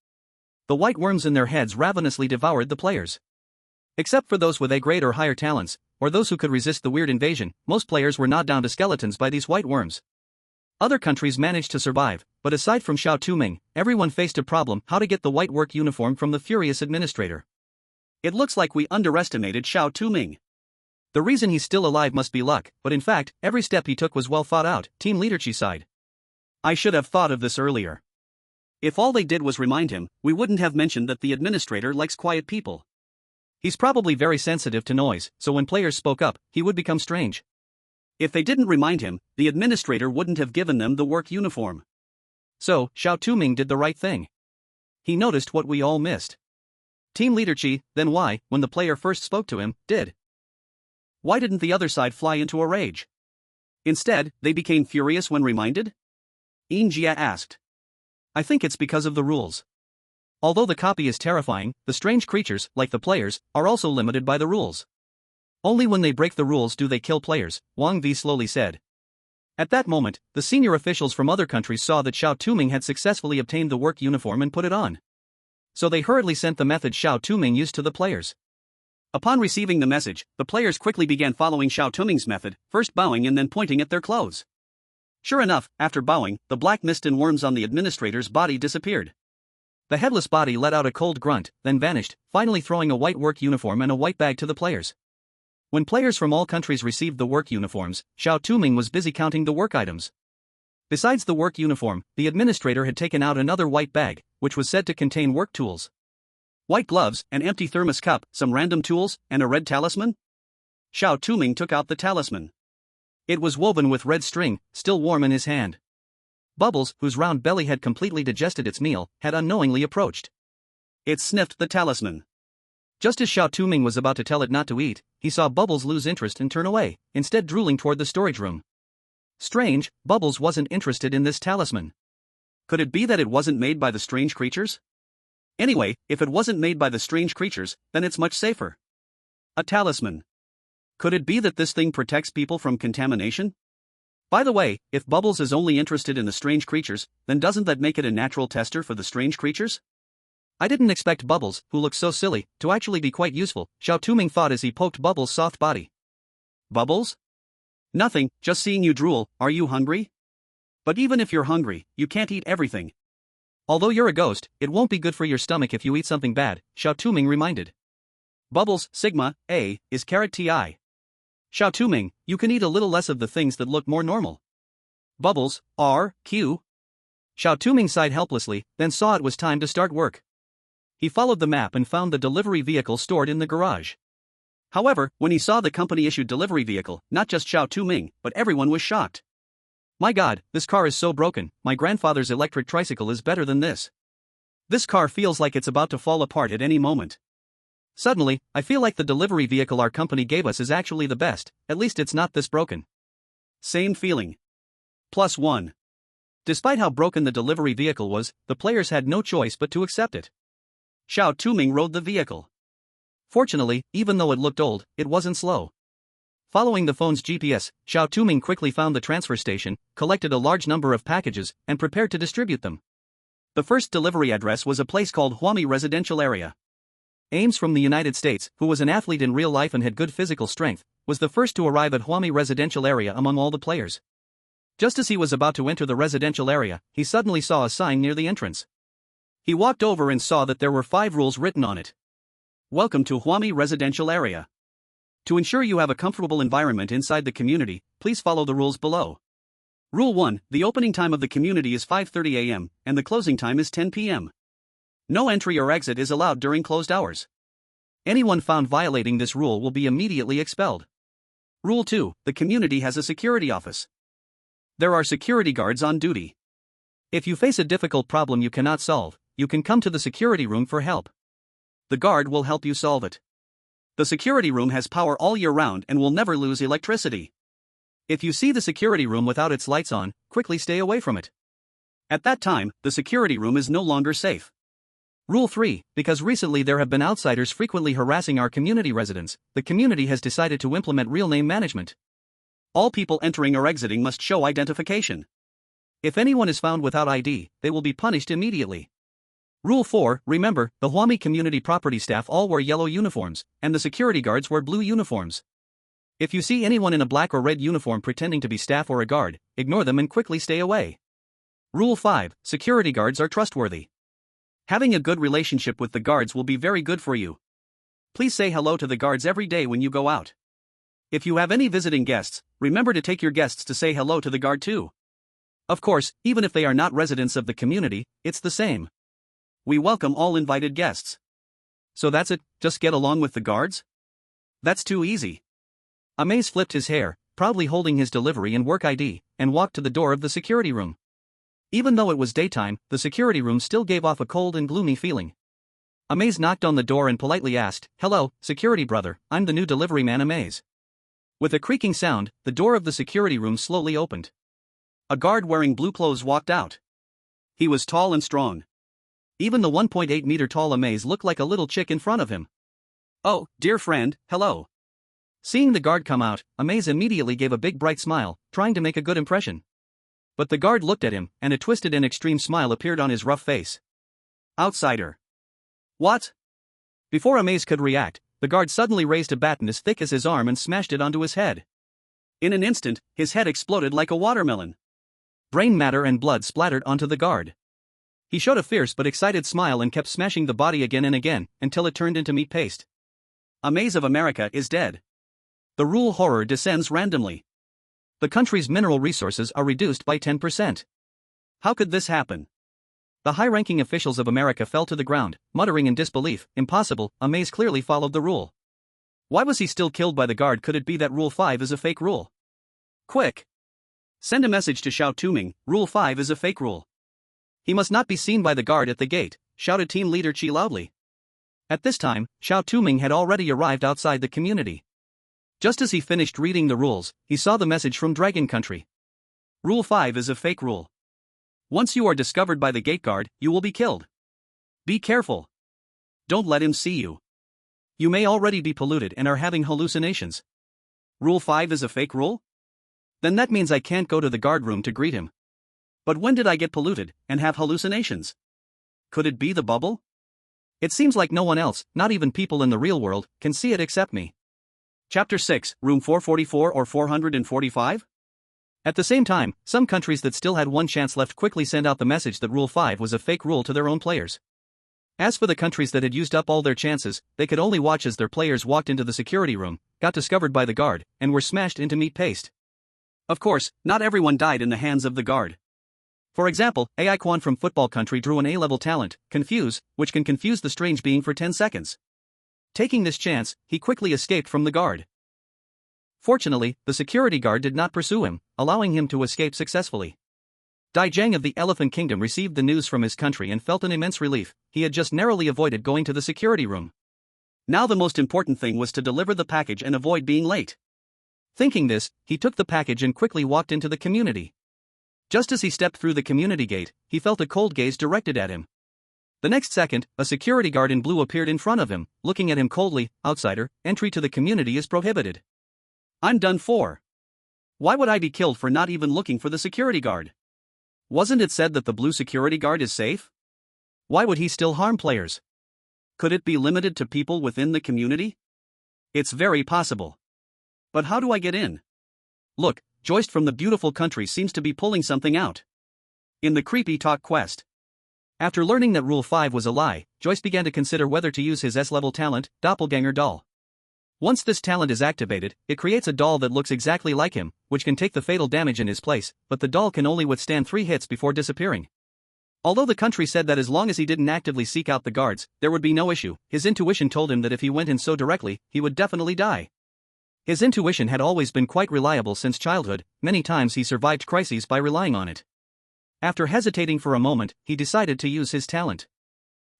S1: The white worms in their heads ravenously devoured the players. Except for those with A-grade or higher talents, or those who could resist the weird invasion, most players were gnawed down to skeletons by these white worms. Other countries managed to survive, but aside from Xiao Touming, everyone faced a problem: how to get the white work uniform from the furious administrator. It looks like we underestimated Xiao Touming. The reason he's still alive must be luck, but in fact, every step he took was well thought out, Team Leaderchi side. I should have thought of this earlier. If all they did was remind him, we wouldn't have mentioned that the administrator likes quiet people. He's probably very sensitive to noise, so when players spoke up, he would become strange. If they didn't remind him, the administrator wouldn't have given them the work uniform. So, Xiao Touming did the right thing. He noticed what we all missed. Team Leaderchi, then why, when the player first spoke to him, did? Why didn't the other side fly into a rage? Instead, they became furious when reminded? Injia asked. I think it's because of the rules. Although the copy is terrifying, the strange creatures, like the players, are also limited by the rules. Only when they break the rules do they kill players, Wang V slowly said. At that moment, the senior officials from other countries saw that Xiao Touming had successfully obtained the work uniform and put it on. So they hurriedly sent the method Xiao Touming used to the players. Upon receiving the message, the players quickly began following Xiao Touming's method, first bowing and then pointing at their clothes. Sure enough, after bowing, the black mist and worms on the administrator's body disappeared. The headless body let out a cold grunt, then vanished, finally throwing a white work uniform and a white bag to the players. When players from all countries received the work uniforms, Xiao Touming was busy counting the work items. Besides the work uniform, the administrator had taken out another white bag, which was said to contain work tools. White gloves, an empty thermos cup, some random tools, and a red talisman? Xiao Touming took out the talisman. It was woven with red string, still warm in his hand. Bubbles, whose round belly had completely digested its meal, had unknowingly approached. It sniffed the talisman. Just as Xiao Touming was about to tell it not to eat, he saw Bubbles lose interest and turn away, instead drooling toward the storage room. Strange, Bubbles wasn't interested in this talisman. Could it be that it wasn't made by the strange creatures? Anyway, if it wasn't made by the strange creatures, then it's much safer. A talisman. Could it be that this thing protects people from contamination? By the way, if Bubbles is only interested in the strange creatures, then doesn't that make it a natural tester for the strange creatures? I didn't expect Bubbles, who looks so silly, to actually be quite useful, Xiao Touming thought as he poked Bubbles' soft body. Bubbles? Nothing, just seeing you drool. Are you hungry? But even if you're hungry, you can't eat everything. Although you're a ghost, it won't be good for your stomach if you eat something bad, Xiao Touming reminded. Bubbles, Sigma, A, is carat Ti. Xiao Touming, you can eat a little less of the things that look more normal. Bubbles, R, Q.
S2: Xiao Touming sighed helplessly, then saw it was time to start work. He followed the map and found the delivery vehicle stored in the garage.
S1: However, when he saw the company-issued delivery vehicle, not just Xiao Touming, but everyone was shocked.
S2: My god, this car is so broken, my grandfather's electric tricycle is better than this. This car feels like it's about to fall apart at any moment. Suddenly, I feel like the delivery vehicle our company gave us is actually the best, at least it's not this broken.
S1: Same feeling. +1.
S2: Despite how broken the delivery vehicle was, the players had no choice but to accept it.
S1: Xiao Touming rode the vehicle.
S2: Fortunately, even though it looked old, it wasn't slow. Following the phone's GPS, Xiao Touming quickly found the transfer station, collected a large number of packages, and prepared to distribute them.
S1: The first delivery address was a place called Huami Residential Area.
S2: Ames from the United States, who was an athlete in real life and had good physical strength, was the first to arrive at Huami Residential Area among all the players. Just as he was about to enter the residential area, he suddenly saw a sign near the entrance.
S1: He walked over and saw that there were 5 rules written on it. Welcome to Huami Residential Area. To ensure you have a comfortable environment inside the community, please follow the rules below. Rule 1. The opening time of the community is 5:30 a.m., and the closing time is 10 p.m. No entry or exit is allowed during closed hours.
S2: Anyone found violating this rule will be immediately expelled.
S1: Rule 2. The community has a security office. There are security guards on duty.
S2: If you face a difficult problem you cannot solve, you can come to the security room for help.
S1: The guard will help you solve it. The security room has power all year round and will never lose electricity.
S2: If you see the security room without its lights on, quickly stay away from it.
S1: At that time, the security room is no longer safe.
S2: Rule 3. Because recently there have been outsiders frequently harassing our community residents, the community has decided to implement real name management.
S1: All people entering or exiting must show identification.
S2: If anyone is found without ID, they will be punished immediately. Rule 4. Remember, the Huami community property staff all wear yellow uniforms, and the security guards wear blue uniforms. If you see anyone in a black or red uniform pretending to be staff or a guard, ignore them and quickly stay away. Rule 5. Security guards are trustworthy.
S1: Having a good relationship with the guards will be very good for you. Please say hello to the guards every day when you go out. If you have any visiting guests, remember to take your guests to say hello to the guard too. Of course, even if they are not residents of the community, it's the same. We welcome all invited guests.
S2: So that's it, just get along with the guards?
S1: That's too easy.
S2: Amaze flipped his hair, proudly holding his delivery and work ID, and walked to the door of the security room. Even though it was daytime, the security room still gave off a cold and gloomy feeling. Amaze knocked on the door and politely asked, "Hello, security brother, I'm the new delivery man Amaze." With a creaking sound, the door of the security room slowly opened.
S1: A guard wearing blue clothes walked out. He was tall and strong.
S2: Even the 1.8-meter tall Amaze looked like a little chick in front of him.
S1: "Oh, dear friend, hello."
S2: Seeing the guard come out, Amaze immediately gave a big bright smile, trying to make a good impression. But the guard looked at him, and a twisted and extreme smile appeared on his rough face.
S1: "Outsider." "What?"
S2: Before Amaze could react, the guard suddenly raised a baton as thick as his arm and smashed it onto his head.
S1: In an instant, his head exploded like a watermelon.
S2: Brain matter and blood splattered onto the guard. He showed a fierce but excited smile and kept smashing the body again and again, until it turned into meat paste.
S1: Amaze of America is dead.
S2: The rule horror descends randomly. The country's mineral resources are reduced by 10%.
S1: How could this happen?
S2: The high-ranking officials of America fell to the ground, muttering in disbelief, "Impossible, Amaze clearly followed the rule. Why was he still killed by the guard? Could it be that Rule 5 is a fake rule?"
S1: Quick! Send a message to Xiao Touming, Rule 5 is a fake rule.
S2: He must not be seen by the guard at the gate, shouted team leader Chi loudly. At this time, Xiao Touming had already arrived outside the community. Just as he finished reading the rules, he saw the message from Dragon Country.
S1: Rule 5 is a fake rule. Once you are discovered by the gate guard, you will be killed. Be careful. Don't let him see you.
S2: You may already be polluted and are having hallucinations.
S1: Rule 5 is a fake rule?
S2: Then that means I can't go to the guard room to greet him.
S1: But when did I get polluted and have hallucinations? Could it be the bubble?
S2: It seems like no one else, not even people in the real world, can see it except me.
S1: Chapter 6, Room 444 or 445?
S2: At the same time, some countries that still had one chance left quickly sent out the message that Rule 5 was a fake rule to their own players. As for the countries that had used up all their chances, they could only watch as their players walked into the security room, got discovered by the guard, and were smashed into meat paste.
S1: Of course, not everyone died in the hands of the guard.
S2: For example, AI Quan from Football Country drew an A-level talent, Confuse, which can confuse the strange being for 10 seconds. Taking this chance, he quickly escaped from the guard. Fortunately, the security guard did not pursue him, allowing him to escape successfully. Dai Zhang of the Elephant Kingdom received the news from his country and felt an immense relief. He had just narrowly avoided going to the security room.
S1: Now the most important thing was to deliver the package and avoid being late.
S2: Thinking this, he took the package and quickly walked into the community. Just as he stepped through the community gate, he felt a cold gaze directed at him. The next second, a security guard in blue appeared in front of him, looking at him coldly. Outsider, entry to the community is prohibited.
S1: I'm done for. Why would I be killed for not even looking for the security guard? Wasn't it said that the blue security guard is safe?
S2: Why would he still harm players?
S1: Could it be limited to people within the community? It's very possible. But how do I get in?
S2: Look, Joyce from the beautiful country seems to be pulling something out.
S1: In the creepy talk quest.
S2: After learning that Rule 5 was a lie, Joyce began to consider whether to use his S-level talent, Doppelganger Doll. Once this talent is activated, it creates a doll that looks exactly like him, which can take the fatal damage in his place, but the doll can only withstand 3 hits before disappearing. Although the country said that as long as he didn't actively seek out the guards, there would be no issue, his intuition told him that if he went in so directly, he would definitely die. His intuition had always been quite reliable since childhood. Many times he survived crises by relying on it. After hesitating for a moment, he decided to use his talent.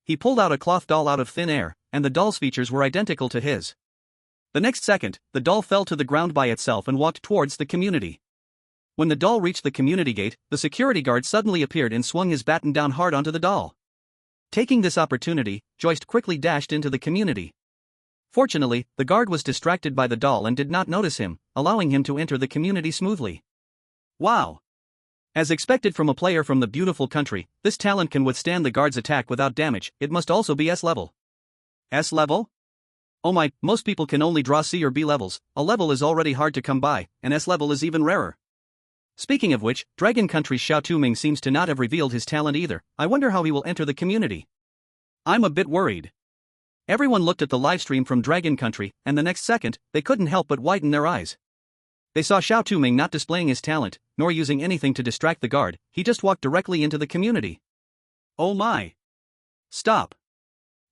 S2: He pulled out a cloth doll out of thin air, and the doll's features were identical to his. The next second, the doll fell to the ground by itself and walked towards the community. When the doll reached the community gate, the security guard suddenly appeared and swung his baton down hard onto the doll. Taking this opportunity, Joyce quickly dashed into the community. Fortunately, the guard was distracted by the doll and did not notice him, allowing him to enter the community smoothly.
S1: Wow!
S2: As expected from a player from the beautiful country, this talent can withstand the guard's attack without damage. It must also be S-level.
S1: S-level?
S2: Oh my, most people can only draw C or B levels. A level is already hard to come by, and S-level is even rarer. Speaking of which, Dragon Country's Xiao Touming seems to not have revealed his talent either. I wonder how he will enter the community.
S1: I'm a bit worried.
S2: Everyone looked at the livestream from Dragon Country, and the next second, they couldn't help but widen their eyes. They saw Xiao Touming not displaying his talent, nor using anything to distract the guard. He just walked directly into the community.
S1: Oh my! Stop!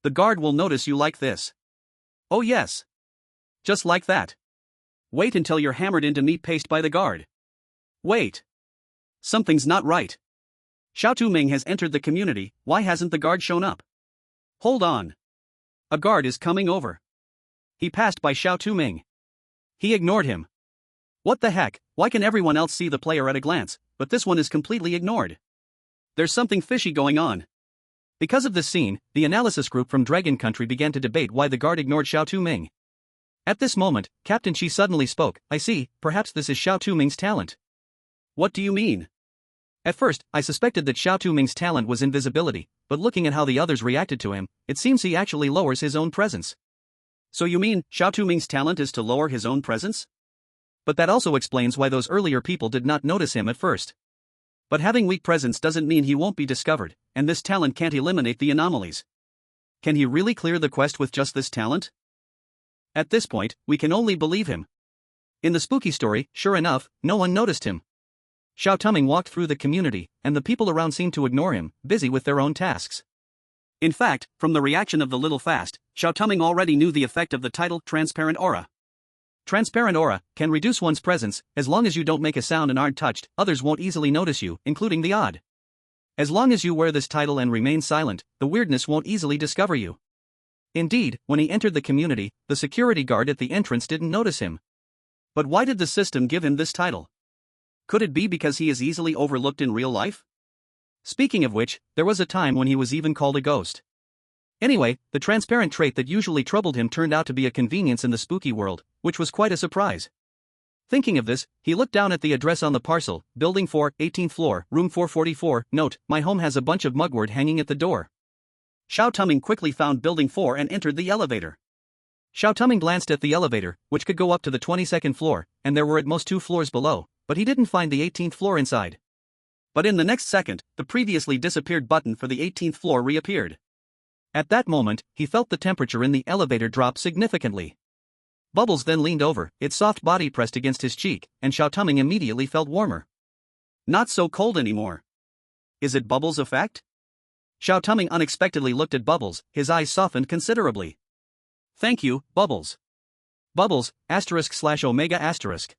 S1: The guard will notice you like this. Oh yes! Just like that. Wait until you're hammered into meat paste by the guard. Wait! Something's not right. Xiao Touming has entered the community. Why hasn't the guard shown up? Hold on. A guard is coming over. He passed by Xiao Touming. He ignored him. What the heck? Why can everyone else see the player at a glance, but this one is completely ignored? There's something fishy going on.
S2: Because of this scene, the analysis group from Dragon Country began to debate why the guard ignored Xiao Touming. At this moment, Captain Chi suddenly spoke. I see, perhaps this is Xiao Touming's talent.
S1: What do you mean?
S2: At first, I suspected that Xiao Touming's talent was invisibility, but looking at how the others reacted to him, it seems he actually lowers his own presence.
S1: So you mean Xiao Touming's talent is to lower his own presence?
S2: But that also explains why those earlier people did not notice him at first.
S1: But having weak presence doesn't mean he won't be discovered, and this talent can't eliminate the anomalies. Can he really clear the quest with just this talent? At this point, we can only believe him.
S2: In the spooky story, sure enough, no one noticed him. Xiao Touming walked through the community, and the people around seemed to ignore him, busy with their own tasks.
S1: In fact, from the reaction of the little fast, Xiao Touming already knew the effect of the title Transparent Aura.
S2: Transparent aura can reduce one's presence. As long as you don't make a sound and aren't touched, others won't easily notice you, including the odd. As long as you wear this title and remain silent, the weirdness won't easily discover you. Indeed, when he entered the community, the security guard at the entrance didn't notice him.
S1: But why did the system give him this title? Could it be because he is easily overlooked in real life?
S2: Speaking of which, there was a time when he was even called a ghost. Anyway, the transparent trait that usually troubled him turned out to be a convenience in the spooky world, which was quite a surprise. Thinking of this, he looked down at the address on the parcel, Building 4, 18th floor, room 444, note, my home has a bunch of mugwort hanging at the door.
S1: Xiao Touming quickly found Building 4 and entered the elevator.
S2: Xiao Touming glanced at the elevator, which could go up to the 22nd floor, and there were at most 2 floors below, but he didn't find the 18th floor inside.
S1: But in the next second, the previously disappeared button for the 18th floor reappeared.
S2: At that moment, he felt the temperature in the elevator drop significantly. Bubbles then leaned over, its soft body pressed against his cheek, and Xiao Touming immediately felt warmer.
S1: Not so cold anymore. Is it Bubbles' effect? Xiao Touming unexpectedly looked at Bubbles, his eyes softened considerably. Thank you, Bubbles. Bubbles, */omega**.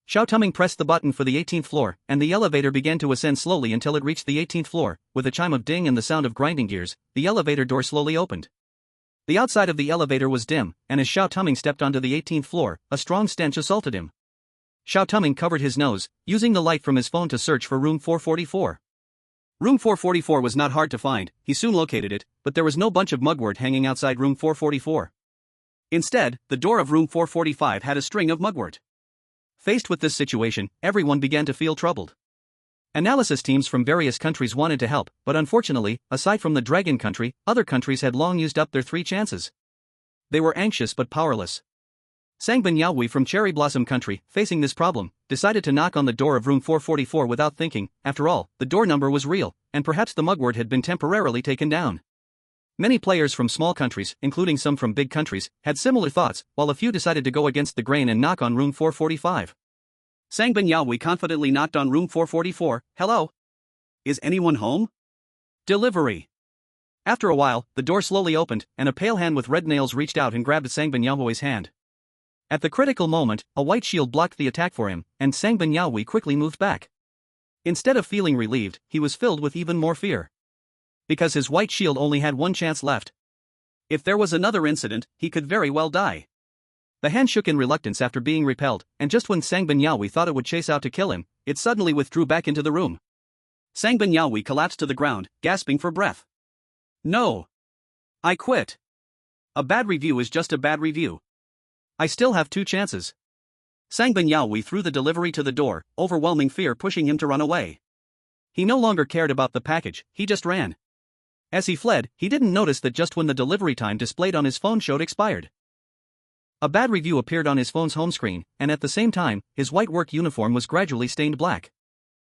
S1: Xiao Touming pressed the button for the 18th floor, and the elevator began to ascend slowly until it reached the 18th floor. With a chime of ding and the sound of grinding gears, the elevator door slowly opened. The outside of the elevator was dim, and as Xiao Touming stepped onto the 18th floor, a strong stench assaulted him. Xiao Touming covered his nose, using the light from his phone to search for room 444. Room 444 was not hard to find, he soon located it, but there was no bunch of mugwort hanging outside room 444. Instead, the door of room 445 had a string of mugwort. Faced with this situation, everyone began to feel troubled. Analysis teams from various countries wanted to help, but unfortunately, aside from the Dragon Country, other countries had long used up their 3 chances. They were anxious but powerless. Sangbin Yaohui from Cherry Blossom Country, facing this problem, decided to knock on the door of room 444 without thinking. After all, the door number was real, and perhaps the mugwort had been temporarily taken down. Many players from small countries, including some from big countries, had similar thoughts, while a few decided to go against the grain and knock on room 445. Sangbin Yaohui confidently knocked on room 444. Hello? Is anyone home? Delivery. After a while, the door slowly opened, and a pale hand with red nails reached out and grabbed Sangbin Yaohui's hand. At the critical moment, a white shield blocked the attack for him, and Sangbin Yaohui quickly moved back. Instead of feeling relieved, he was filled with even more fear. Because his white shield only had 1 chance left. If there was another incident, he could very well die. The hand shook in reluctance after being repelled, and just when Sangbin Yaohui thought it would chase out to kill him, it suddenly withdrew back into the room. Sangbin Yaohui collapsed to the ground, gasping for breath. No. I quit. A bad review is just a bad review. I still have 2 chances. Sangbin Yaohui threw the delivery to the door, overwhelming fear pushing him to run away. He no longer cared about the package, he just ran. As he fled, he didn't notice that just when the delivery time displayed on his phone showed expired. A bad review appeared on his phone's home screen, and at the same time, his white work uniform was gradually stained black.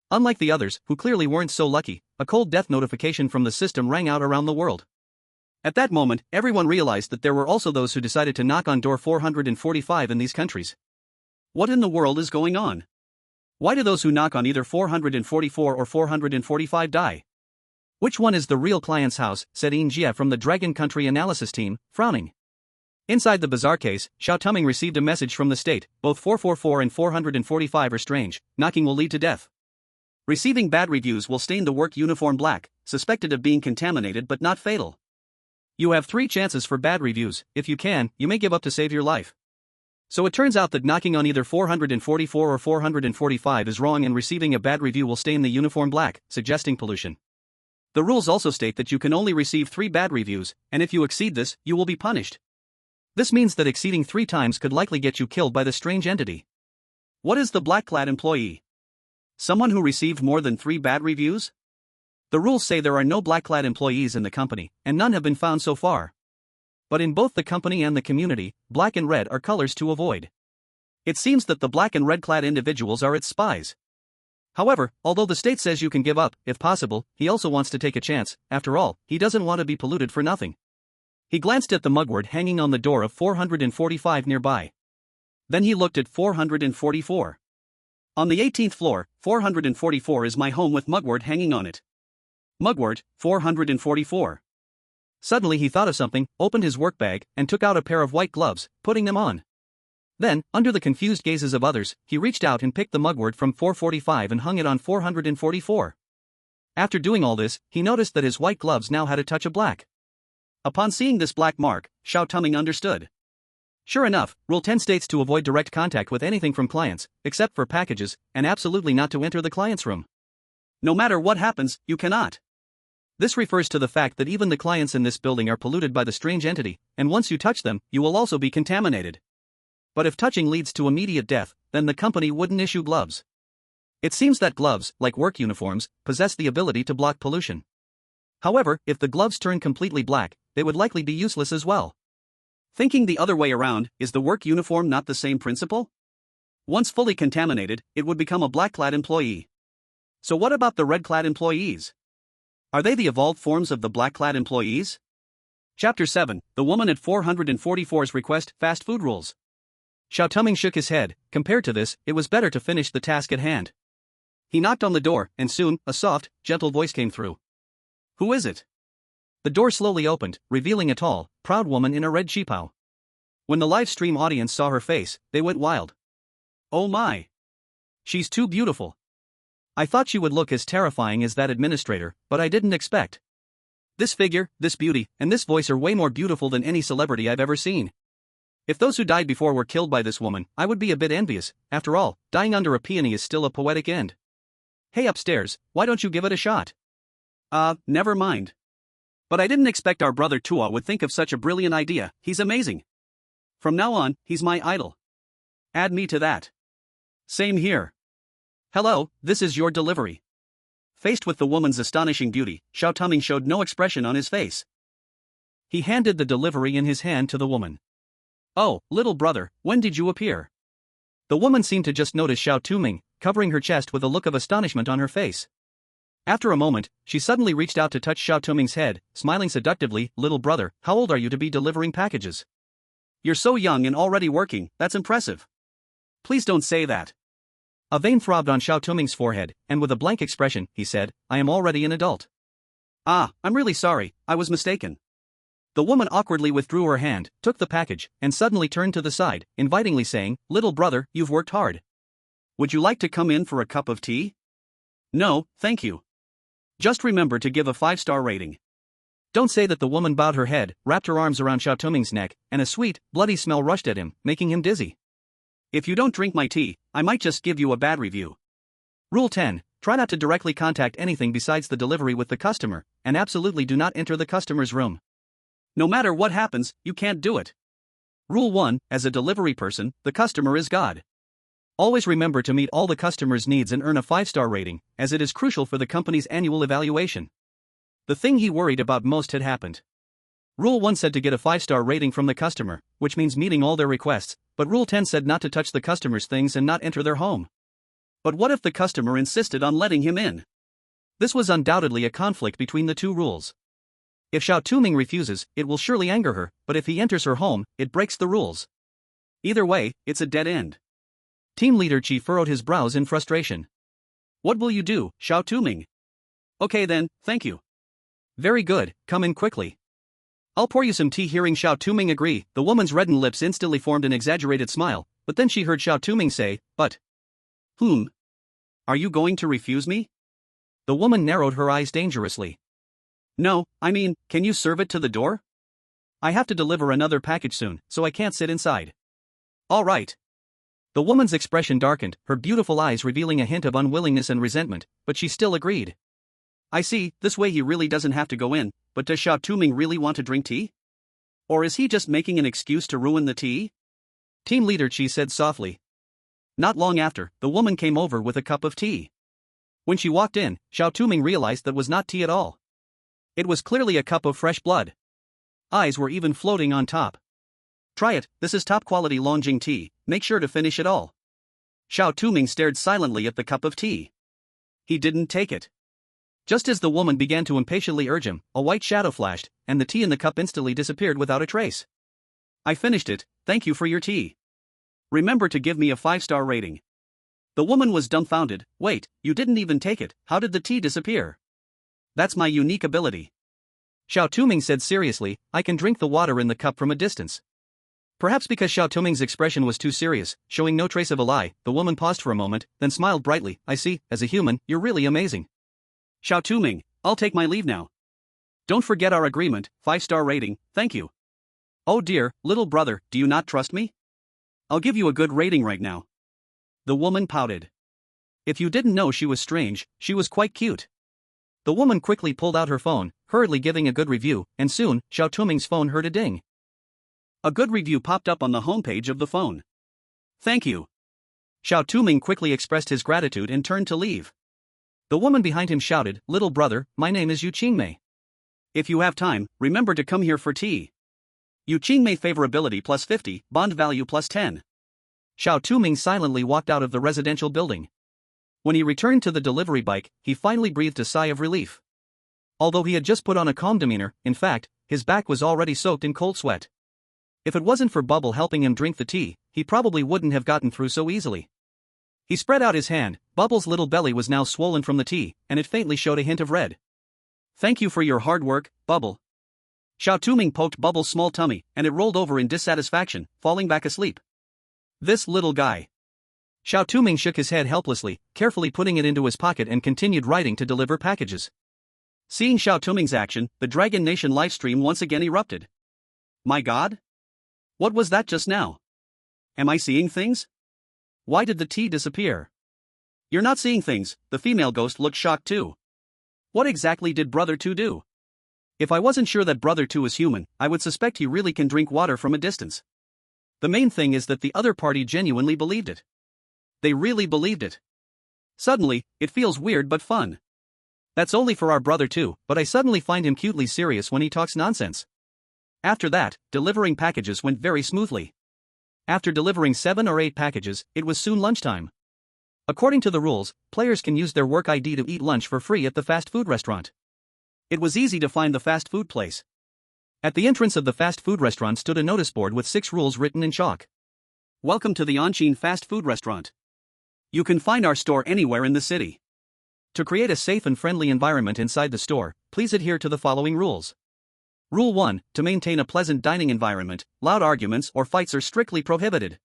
S1: Unlike the others, who clearly weren't so lucky, a cold death notification from the system rang out around the world. At that moment, everyone realized that there were also those who decided to knock on door 445 in these countries. What in the world is going on? Why do those who knock on either 444 or 445 die? Which one is the real client's house, said In Jia from the Dragon Country analysis team, frowning. Inside the bizarre case, Xiao Touming received a message from the state. Both 444 and 445 are strange. Knocking will lead to death. Receiving bad reviews will stain the work uniform black, suspected of being contaminated but not fatal. You have 3 chances for bad reviews. If you can, you may give up to save your life. So it turns out that knocking on either 444 or 445 is wrong, and receiving a bad review will stain the uniform black, suggesting pollution. The rules also state that you can only receive 3 bad reviews, and if you exceed this, you will be punished. This means that exceeding 3 times could likely get you killed by the strange entity. What is the black-clad employee? Someone who received more than 3 bad reviews? The rules say there are no black-clad employees in the company, and none have been found so far. But in both the company and the community, black and red are colors to avoid. It seems that the black and red-clad individuals are its spies. However, although the state says you can give up, if possible, he also wants to take a chance. After all, he doesn't want to be polluted for nothing. He glanced at the mugwort hanging on the door of 445 nearby. Then he looked at 444. On the 18th floor, 444 is my home with mugwort hanging on it. Mugwort, 444. Suddenly he thought of something, opened his work bag, and took out a pair of white gloves, putting them on. Then, under the confused gazes of others, he reached out and picked the mugwort from 445 and hung it on 444. After doing all this, he noticed that his white gloves now had a touch of black. Upon seeing this black mark, Xiao Touming understood. Sure enough, Rule 10 states to avoid direct contact with anything from clients, except for packages, and absolutely not to enter the client's room. No matter what happens, you cannot. This refers to the fact that even the clients in this building are polluted by the strange entity, and once you touch them, you will also be contaminated. But if touching leads to immediate death, then the company wouldn't issue gloves. It seems that gloves, like work uniforms, possess the ability to block pollution. However, if the gloves turn completely black, they would likely be useless as well. Thinking the other way around, is the work uniform not the same principle? Once fully contaminated, it would become a black-clad employee. So what about the red-clad employees? Are they the evolved forms of the black-clad employees? Chapter 7, The Woman at 444's Request, Fast Food Rules. Xiao Touming shook his head. Compared to this, it was better to finish the task at hand.
S2: He knocked on the door, and soon, a soft, gentle voice came through. "Who is it?" The door slowly opened, revealing a tall, proud woman in a red cheapao. When the live stream audience saw her face, they went wild. "Oh my! She's too beautiful. I thought she would look as terrifying as that administrator, but I didn't expect. This figure, this beauty, and this voice are way more beautiful than any celebrity I've ever seen. If those who died before were killed by this woman, I would be a bit envious. After all, dying under a peony is still a poetic end. Hey upstairs, why don't you give it a shot?"
S1: Never mind. But I didn't expect our brother Tua would think of such a brilliant idea. He's amazing. From now on, he's my idol. Add me to that. Same here. Hello, this is your delivery. Faced with the woman's astonishing beauty, Xiao Touming showed no expression on his face. He handed the delivery in his hand to the woman. "Oh, little brother, when did you appear?" The woman seemed to just notice Xiao Touming, covering her chest with a look of astonishment on her face. After a moment, she suddenly reached out to touch Xiao Touming's head, smiling seductively. "Little brother, how old are you to be delivering packages?" "You're so young and already working, that's impressive." "Please don't say that." A vein throbbed on Xiao Touming's forehead, and with a blank expression, he said, "I am already an adult." I'm really sorry, I was mistaken." The woman awkwardly withdrew her hand, took the package, and suddenly turned to the side, invitingly saying, "Little brother, you've worked hard. Would you like to come in for a cup of tea?" "No, thank you. Just remember to give a 5-star rating." Don't say that. The woman bowed her head, wrapped her arms around Xiao Touming's neck, and a sweet, bloody smell rushed at him, making him dizzy. "If you don't drink my tea, I might just give you a bad review." Rule 10. Try not to directly contact anything besides the delivery with the customer, and absolutely do not enter the customer's room. No matter what happens, you can't do it. Rule 1. As a delivery person, the customer is God. Always remember to meet all the customer's needs and earn a 5-star rating, as it is crucial for the company's annual evaluation. The thing he worried about most had happened. Rule 1 said to get a 5-star rating from the customer, which means meeting all their requests, but Rule 10 said not to touch the customer's things and not enter their home. But what if the customer insisted on letting him in? This was undoubtedly a conflict between the two rules. If Xiao Touming refuses, it will surely anger her, but if he enters her home, it breaks the rules. Either way, it's a dead end. Team leader Qi furrowed his brows in frustration. "What will you do, Xiao Touming?" "Okay then, thank you." "Very good, come in quickly. I'll pour you some tea." Hearing Xiao Touming agree, the woman's reddened lips instantly formed an exaggerated smile, but then she heard Xiao Touming say, "But. Are you going to refuse me?" The woman narrowed her eyes dangerously. "No, I mean, can you serve it to the door? I have to deliver another package soon, so I can't sit inside." "All right." The woman's expression darkened, her beautiful eyes revealing a hint of unwillingness and resentment, but she still agreed. "I see, this way he really doesn't have to go in, but does Xiao Touming really want to drink tea? Or is he just making an excuse to ruin the tea?" Team leader Qi said softly. Not long after, the woman came over with a cup of tea. When she walked in, Xiao Touming realized that was not tea at all. It was clearly a cup of fresh blood. Eyes were even floating on top. "Try it, this is top quality Longjing tea, make sure to finish it all." Xiao Touming stared silently at the cup of tea. He didn't take it. Just as the woman began to impatiently urge him, a white shadow flashed, and the tea in the cup instantly disappeared without a trace. "I finished it, thank you for your tea. Remember to give me a 5-star rating." The woman was dumbfounded. "Wait, you didn't even take it, how did the tea disappear?" "That's my unique ability." Xiao Touming said seriously, "I can drink the water in the cup from a distance." Perhaps because Xiao Touming's expression was too serious, showing no trace of a lie, the woman paused for a moment, then smiled brightly. "I see, as a human, you're really amazing." "Xiao Touming, I'll take my leave now. Don't forget our agreement, 5-star rating, thank you." "Oh dear, little brother, do you not trust me? I'll give you a good rating right now." The woman pouted. If you didn't know she was strange, she was quite cute. The woman quickly pulled out her phone, hurriedly giving a good review, and soon, Xiao Touming's phone heard a ding. A good review popped up on the homepage of the phone. "Thank you." Xiao Touming quickly expressed his gratitude and turned to leave. The woman behind him shouted, "Little brother, my name is Yu Qingmei. If you have time, remember to come here for tea. Yu Qingmei favorability plus 50, bond value plus 10. Xiao Touming silently walked out of the residential building. When he returned to the delivery bike, he finally breathed a sigh of relief. Although he had just put on a calm demeanor, in fact, his back was already soaked in cold sweat. If it wasn't for Bubble helping him drink the tea, he probably wouldn't have gotten through so easily.
S2: He spread out his hand. Bubbles' little belly was now swollen from the tea, and it faintly showed a hint of red.
S1: Thank you for your hard work, Bubble. Xiao Touming poked Bubble's small tummy, and it rolled over in dissatisfaction, falling back asleep. This little guy.
S2: Xiao Touming shook his head helplessly, carefully putting it into his pocket and continued writing to deliver packages.
S1: Seeing Xiao Touming's action, the Dragon Nation livestream once again erupted. My god? What was that just now? Am I seeing things? Why did the tea disappear? You're not seeing things, the female ghost looked shocked too. What exactly did Brother 2 do? If I wasn't sure that Brother 2 is human, I would suspect he really can drink water from a distance. The main thing is that the other party genuinely believed it. They really believed it. Suddenly, it feels weird but fun. That's only for our Brother 2, but I suddenly find him cutely serious when he talks nonsense. After that, delivering packages went very smoothly. After delivering 7 or 8 packages, it was soon lunchtime. According to the rules, players can use their work ID to eat lunch for free at the fast food restaurant. It was easy to find the fast food place. At the entrance of the fast food restaurant stood a notice board with 6 rules written in chalk. Welcome to the Anchin fast food restaurant. You can find our store anywhere in the city. To create a safe and friendly environment inside the store, please adhere to the following rules. Rule 1, to maintain a pleasant dining environment, loud arguments or fights are strictly prohibited.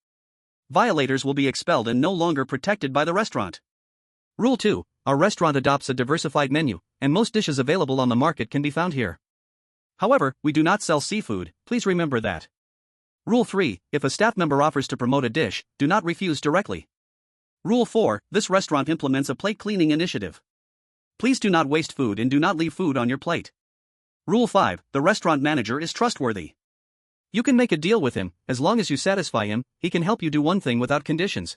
S1: Violators will be expelled and no longer protected by the restaurant. Rule 2, our restaurant adopts a diversified menu, and most dishes available on the market can be found here. However, we do not sell seafood, please remember that. Rule 3, if a staff member offers to promote a dish, do not refuse directly. Rule 4, this restaurant implements a plate cleaning initiative. Please do not waste food and do not leave food on your plate. Rule 5, the restaurant manager is trustworthy. You can make a deal with him, as long as you satisfy him, he can help you do one thing without conditions.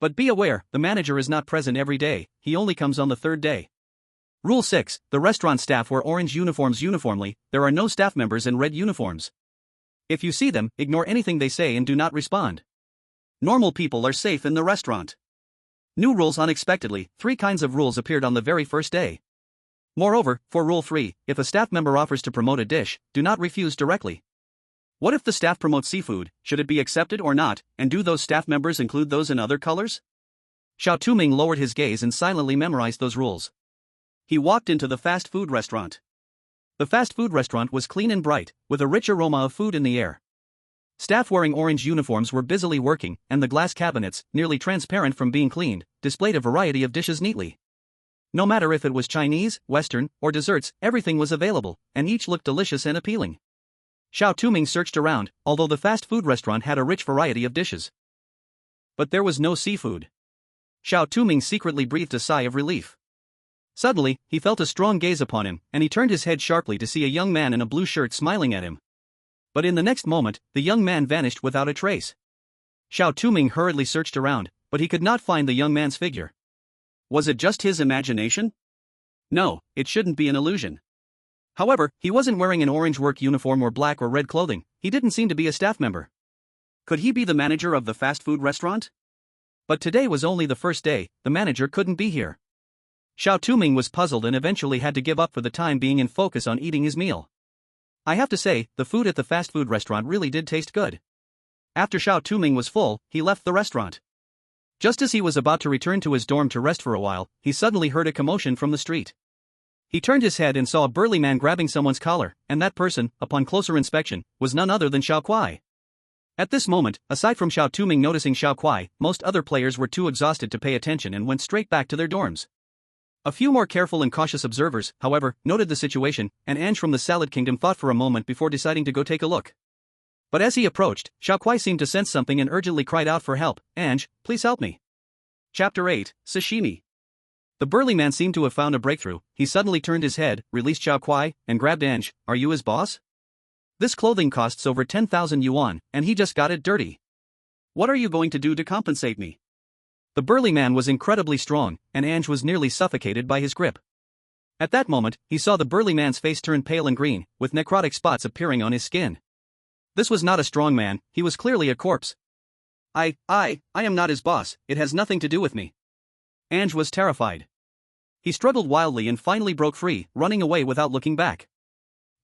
S1: But be aware, the manager is not present every day, he only comes on the 3rd day. Rule 6, the restaurant staff wear orange uniforms uniformly, there are no staff members in red uniforms. If you see them, ignore anything they say and do not respond. Normal people are safe in the restaurant. New rules unexpectedly, 3 kinds of rules appeared on the very first day. Moreover, for Rule 3, if a staff member offers to promote a dish, do not refuse directly. What if the staff promotes seafood, should it be accepted or not, and do those staff members include those in other colors? Xiao Touming lowered his gaze and silently memorized those rules. He walked into the fast food restaurant. The fast food restaurant was clean and bright, with a rich aroma of food in the air. Staff wearing orange uniforms were busily working, and the glass cabinets, nearly transparent from being cleaned, displayed a variety of dishes neatly. No matter if it was Chinese, Western, or desserts, everything was available, and each looked delicious and appealing. Xiao Touming searched around, although the fast food restaurant had a rich variety of dishes. But there was no seafood. Xiao Touming secretly breathed a sigh of relief. Suddenly, he felt a strong gaze upon him, and he turned his head sharply to see a young man in a blue shirt smiling at him. But in the next moment, the young man vanished without a trace. Xiao Touming hurriedly searched around, but he could not find the young man's figure. Was it just his imagination? No, it shouldn't be an illusion. However, he wasn't wearing an orange work uniform or black or red clothing, he didn't seem to be a staff member. Could he be the manager of the fast food restaurant? But today was only the first day, the manager couldn't be here. Xiao Touming was puzzled and eventually had to give up for the time being and focus on eating his meal. I have to say, the food at the fast food restaurant really did taste good. After Xiao Touming was full, he left the restaurant. Just as he was about to return to his dorm to rest for a while, he suddenly heard a commotion from the street. He turned his head and saw a burly man grabbing someone's collar, and that person, upon closer inspection, was none other than Xiao Kuai. At this moment, aside from Xiao Touming noticing Xiao Kuai, most other players were too exhausted to pay attention and went straight back to their dorms. A few more careful and cautious observers, however, noted the situation, and Ange from the Salad Kingdom thought for a moment before deciding to go take a look. But as he approached, Xiao Kuai seemed to sense something and urgently cried out for help. Ange, please help me. Chapter 8, Sashimi. The burly man seemed to have found a breakthrough. He suddenly turned his head, released Xiao Kuai, and grabbed Ange. Are you his boss? This clothing costs over 10,000 yuan, and he just got it dirty. What are you going to do to compensate me? The burly man was incredibly strong, and Ange was nearly suffocated by his grip. At that moment, he saw the burly man's face turn pale and green, with necrotic spots appearing on his skin. This was not a strong man, he was clearly a corpse. I am not his boss, it has nothing to do with me. Ange was terrified. He struggled wildly and finally broke free, running away without looking back.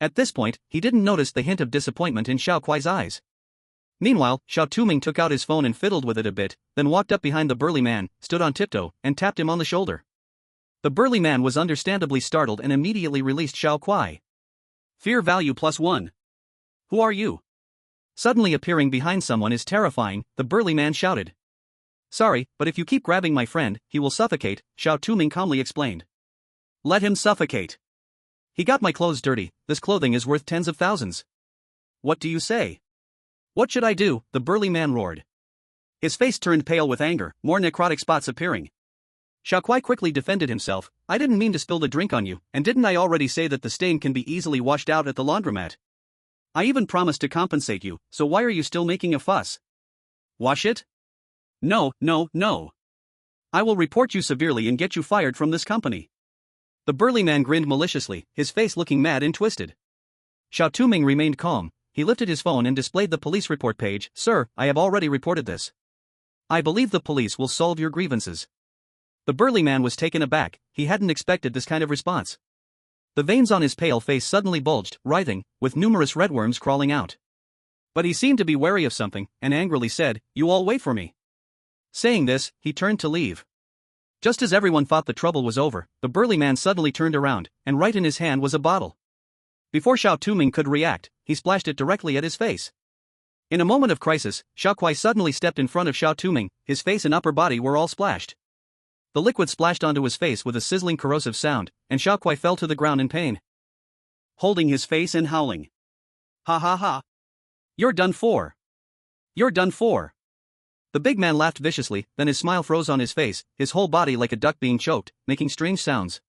S1: At this point, he didn't notice the hint of disappointment in Xiao Kuai's eyes.
S2: Meanwhile, Xiao Touming took out his phone and fiddled with it a bit, then walked up behind the burly man, stood on tiptoe, and tapped him on the shoulder. The burly man was understandably startled and immediately released Xiao Kuai.
S1: Fear value +1. Who are you?
S2: Suddenly appearing behind someone is terrifying, the burly man shouted. Sorry, but if you keep grabbing my friend, he will suffocate, Xiao Touming calmly explained.
S1: Let him suffocate.
S2: He got my clothes dirty, this clothing is worth tens of thousands.
S1: What do you say?
S2: What should I do? The burly man roared.
S1: His face turned pale with anger, more necrotic spots appearing.
S2: Xiao Kuai quickly defended himself. I didn't mean to spill the drink on you, and didn't I already say that the stain can be easily washed out at the laundromat?
S1: I even promised to compensate you, so why are you still making a fuss? Wash it? No. I will report you severely and get you fired from this company.
S2: The burly man grinned maliciously, his face looking mad and twisted. Xiao Touming remained calm. He lifted his phone and displayed the police report page. Sir, I have already reported this. I believe the police will solve your grievances. The burly man was taken aback, he hadn't expected this kind of response. The veins on his pale face suddenly bulged, writhing, with numerous redworms crawling out. But he seemed to be wary of something, and angrily said, You all wait for me. Saying this, he turned to leave. Just as everyone thought the trouble was over, the burly man suddenly turned around, and right in his hand was a bottle. Before Xiao Touming could react, he splashed it directly at his face. In a moment of crisis, Xiao Kuai suddenly stepped in front of Xiao Touming, his face and upper body were all splashed. The liquid splashed onto his face with a sizzling corrosive sound, and Xiao Kuai fell to the ground in pain.
S1: Holding his face and howling. Ha ha ha. You're done for. You're done for.
S2: The big man laughed viciously, then his smile froze on his face, his whole body like a duck being choked, making strange sounds.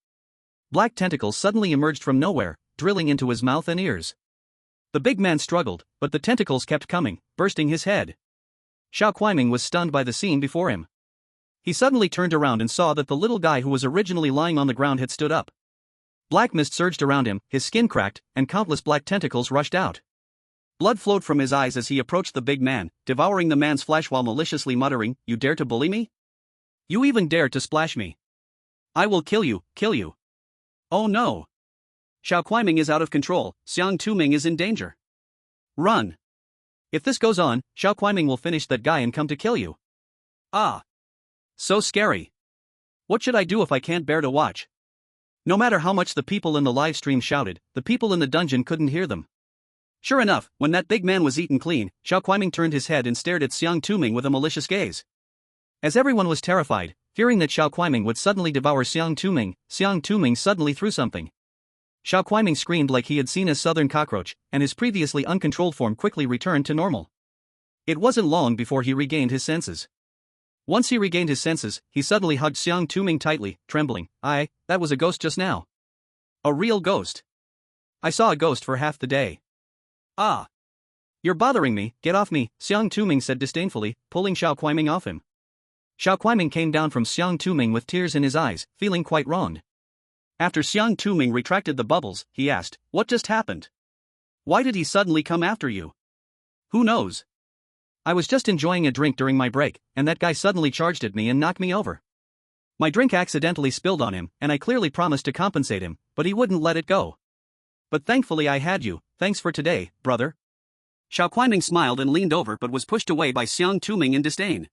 S2: Black tentacles suddenly emerged from nowhere, drilling into his mouth and ears. The big man struggled, but the tentacles kept coming, bursting his head. Xiao Kuai was stunned by the scene before him. He suddenly turned around and saw that the little guy who was originally lying on the ground had stood up. Black mist surged around him, his skin cracked, and countless black tentacles rushed out.
S1: Blood flowed from his eyes as he approached the big man, devouring the man's flesh while maliciously muttering, You dare to bully me? You even dare to splash me? I will kill you, kill you. Oh no. Xiao Kuai is out of control, Xiao Touming is in danger. Run.
S2: If this goes on, Xiao Kuai will finish that guy and come to kill you.
S1: Ah. So scary.
S2: What should I do if I can't bear to watch? No matter how much the people in the live stream shouted, the people in the dungeon couldn't hear them.
S1: Sure enough, when that big man was eaten clean, Xiao Kuai turned his head and stared at Xiao Touming with a malicious gaze.
S2: As everyone was terrified, fearing that Xiao Kuai would suddenly devour Xiao Touming suddenly threw something. Xiao Kuai screamed like he had seen a southern cockroach, and his previously uncontrolled form quickly returned to normal. It wasn't long before he regained his senses. Once he regained his senses, he suddenly hugged Xiao Touming tightly, trembling. That was a ghost just now.
S1: A real ghost.
S2: I saw a ghost for half the day.
S1: Ah.
S2: You're bothering me, get off me, Xiao Touming said disdainfully, pulling Xiao Kuai off him. Xiao Kuai came down from Xiao Touming with tears in his eyes, feeling quite wronged.
S1: After Xiao Touming retracted the bubbles, he asked, What just happened? Why did he suddenly come after you? Who knows?
S2: I was just enjoying a drink during my break, and that guy suddenly charged at me and knocked me over. My drink accidentally spilled on him, and I clearly promised to compensate him, but he wouldn't let it go. But thankfully I had you, thanks for today, brother.
S1: Xiao Kuai smiled and leaned over but was pushed away by Xiao Touming in disdain.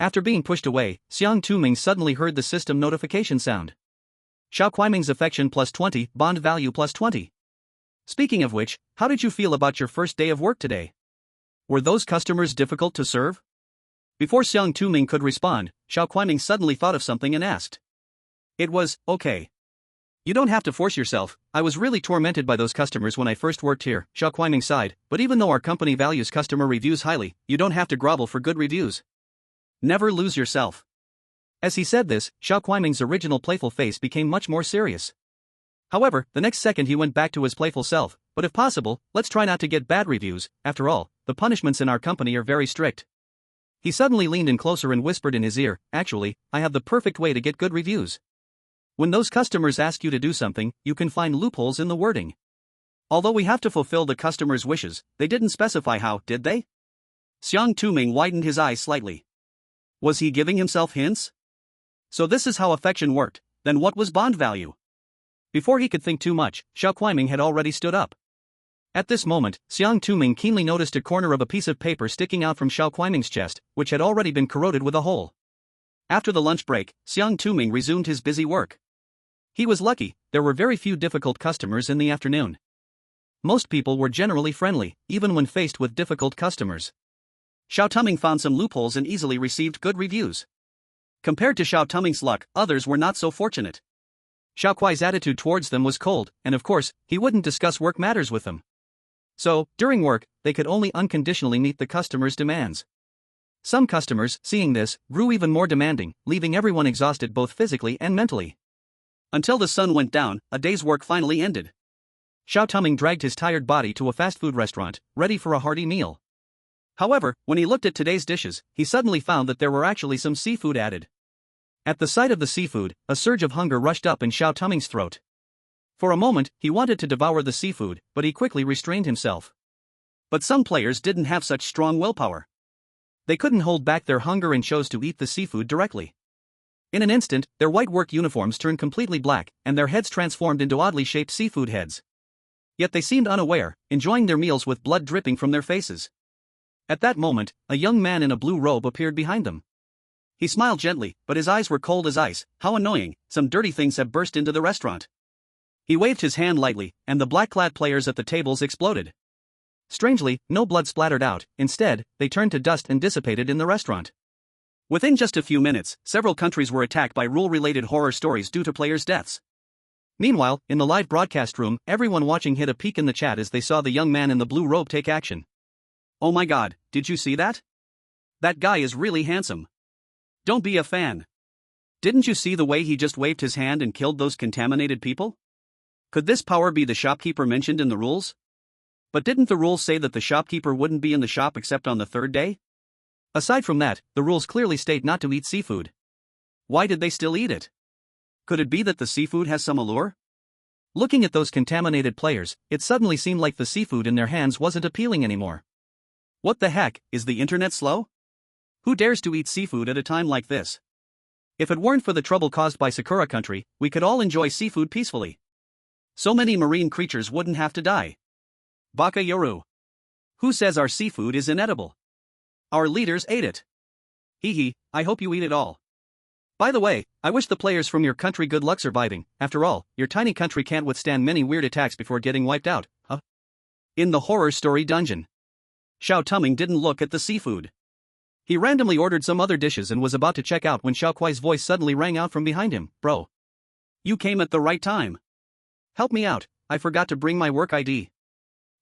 S2: After being pushed away, Xiao Touming suddenly heard the system notification sound. Xiao Kuai affection +20, bond value +20. Speaking of which, how did you feel about your first day of work today? Were those customers difficult to serve? Before Xiao Touming could respond, Xiao Kuai suddenly thought of something and asked.
S1: It was, okay.
S2: You don't have to force yourself. I was really tormented by those customers when I first worked here, Xiao Kuai sighed, but even though our company values customer reviews highly, you don't have to grovel for good reviews.
S1: Never lose yourself.
S2: As he said this, Xiao Kuai original playful face became much more serious. However, the next second he went back to his playful self, but if possible, let's try not to get bad reviews, after all, the punishments in our company are very strict. He suddenly leaned in closer and whispered in his ear, Actually, I have the perfect way to get good reviews. When those customers ask you to do something, you can find loopholes in the wording.
S1: Although we have to fulfill the customer's wishes, they didn't specify how, did they? Xiao Touming widened his eyes slightly. Was he giving himself hints? So this is how affection worked, then what was bond value?
S2: Before he could think too much, Xiao Kuai had already stood up. At this moment, Xiao Touming keenly noticed a corner of a piece of paper sticking out from Xiao Kuiming's chest, which had already been corroded with a hole. After the lunch break, Xiao Touming resumed his busy work. He was lucky, there were very few difficult customers in the afternoon. Most people were generally friendly, even when faced with difficult customers. Xiao Touming found some loopholes and easily received good reviews. Compared to Xiao Touming's luck, others were not so fortunate. Xiao Kuai's attitude towards them was cold, and of course, he wouldn't discuss work matters with them. So, during work, they could only unconditionally meet the customer's demands. Some customers, seeing this, grew even more demanding, leaving everyone exhausted both physically and mentally. Until the sun went down, a day's work finally ended. Xiao Touming dragged his tired body to a fast food restaurant, ready for a hearty meal. However, when he looked at today's dishes, he suddenly found that there were actually some seafood added. At the sight of the seafood, a surge of hunger rushed up in Xiao Touming's throat. For a moment, he wanted to devour the seafood, but he quickly restrained himself. But some players didn't have such strong willpower. They couldn't hold back their hunger and chose to eat the seafood directly. In an instant, their white work uniforms turned completely black, and their heads transformed into oddly shaped seafood heads. Yet they seemed unaware, enjoying their meals with blood dripping from their faces. At that moment, a young man in a blue robe appeared behind them. He smiled gently, but his eyes were cold as ice. How annoying, some dirty things have burst into the restaurant. He waved his hand lightly, and the black-clad players at the tables exploded. Strangely, no blood splattered out, instead, they turned to dust and dissipated in the restaurant. Within just a few minutes, several countries were attacked by rule-related horror stories due to players' deaths. Meanwhile, in the live broadcast room, everyone watching hid a peek in the chat as they saw the young man in the blue robe take action. Oh my god, did you see that? That guy is really handsome. Don't be a fan. Didn't you see the way he just waved his hand and killed those contaminated people? Could this power be the shopkeeper mentioned in the rules? But didn't the rules say that the shopkeeper wouldn't be in the shop except on the third day? Aside from that, the rules clearly state not to eat seafood. Why did they still eat it? Could it be that the seafood has some allure? Looking at those contaminated players, it suddenly seemed like the seafood in their hands wasn't appealing anymore. What the heck, is the internet slow? Who dares to eat seafood at a time like this? If it weren't for the trouble caused by Sakura Country, we could all enjoy seafood peacefully. So many marine creatures wouldn't have to die. Baka Yoru. Who says our seafood is inedible? Our leaders ate it. Hee hee, I hope you eat it all. By the way, I wish the players from your country good luck surviving. After all, your tiny country can't withstand many weird attacks before getting wiped out, huh? In the horror story dungeon, Xiao Touming didn't look at the seafood. He randomly ordered some other dishes and was about to check out when Xiao Kuai's voice suddenly rang out from behind him. Bro. You came at the right time. Help me out, I forgot to bring my work ID.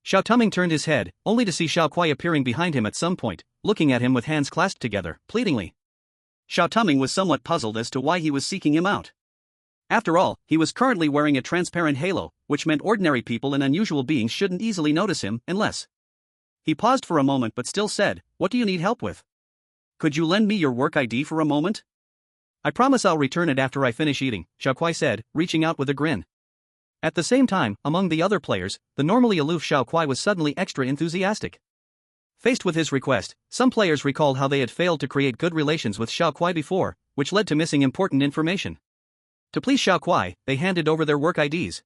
S2: Xiao Touming turned his head, only to see Xiao Kuai appearing behind him at some point, looking at him with hands clasped together, pleadingly. Xiao Touming was somewhat puzzled as to why he was seeking him out. After all, he was currently wearing a transparent halo, which meant ordinary people and unusual beings shouldn't easily notice him unless. He paused for a moment but still said, "What do you need help with? Could you lend me your work ID for a moment?" "I promise I'll return it after I finish eating," Xiao Kuai said, reaching out with a grin. At the same time, among the other players, the normally aloof Xiao Kuai was suddenly extra enthusiastic. Faced with his request, some players recalled how they had failed to create good relations with Xiao Kuai before, which led to missing important information. To please Xiao Kuai, they handed over their work IDs.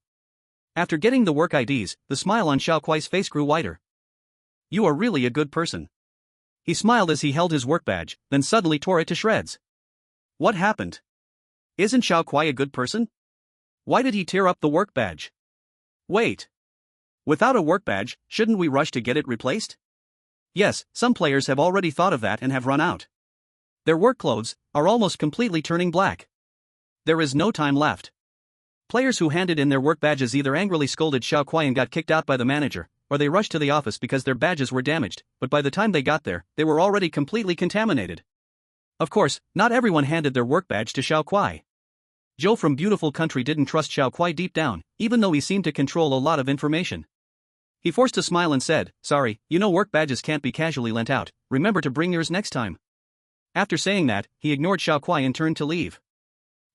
S2: After getting the work IDs, the smile on Xiao Kuai's face grew wider. "You are really a good person." He smiled as he held his work badge, then suddenly tore it to shreds. What happened? Isn't Xiao Kuai a good person? Why did he tear up the work badge? Wait. Without a work badge, shouldn't we rush to get it replaced? Yes, some players have already thought of that and have run out. Their work clothes are almost completely turning black. There is no time left. Players who handed in their work badges either angrily scolded Xiao Kuai and got kicked out by the manager, or they rushed to the office because their badges were damaged, but by the time they got there, they were already completely contaminated. Of course, not everyone handed their work badge to Xiao Kuai. Joe from Beautiful Country didn't trust Xiao Kuai deep down, even though he seemed to control a lot of information. He forced a smile and said, "Sorry, you know work badges can't be casually lent out, remember to bring yours next time." After saying that, he ignored Xiao Kuai and turned to leave.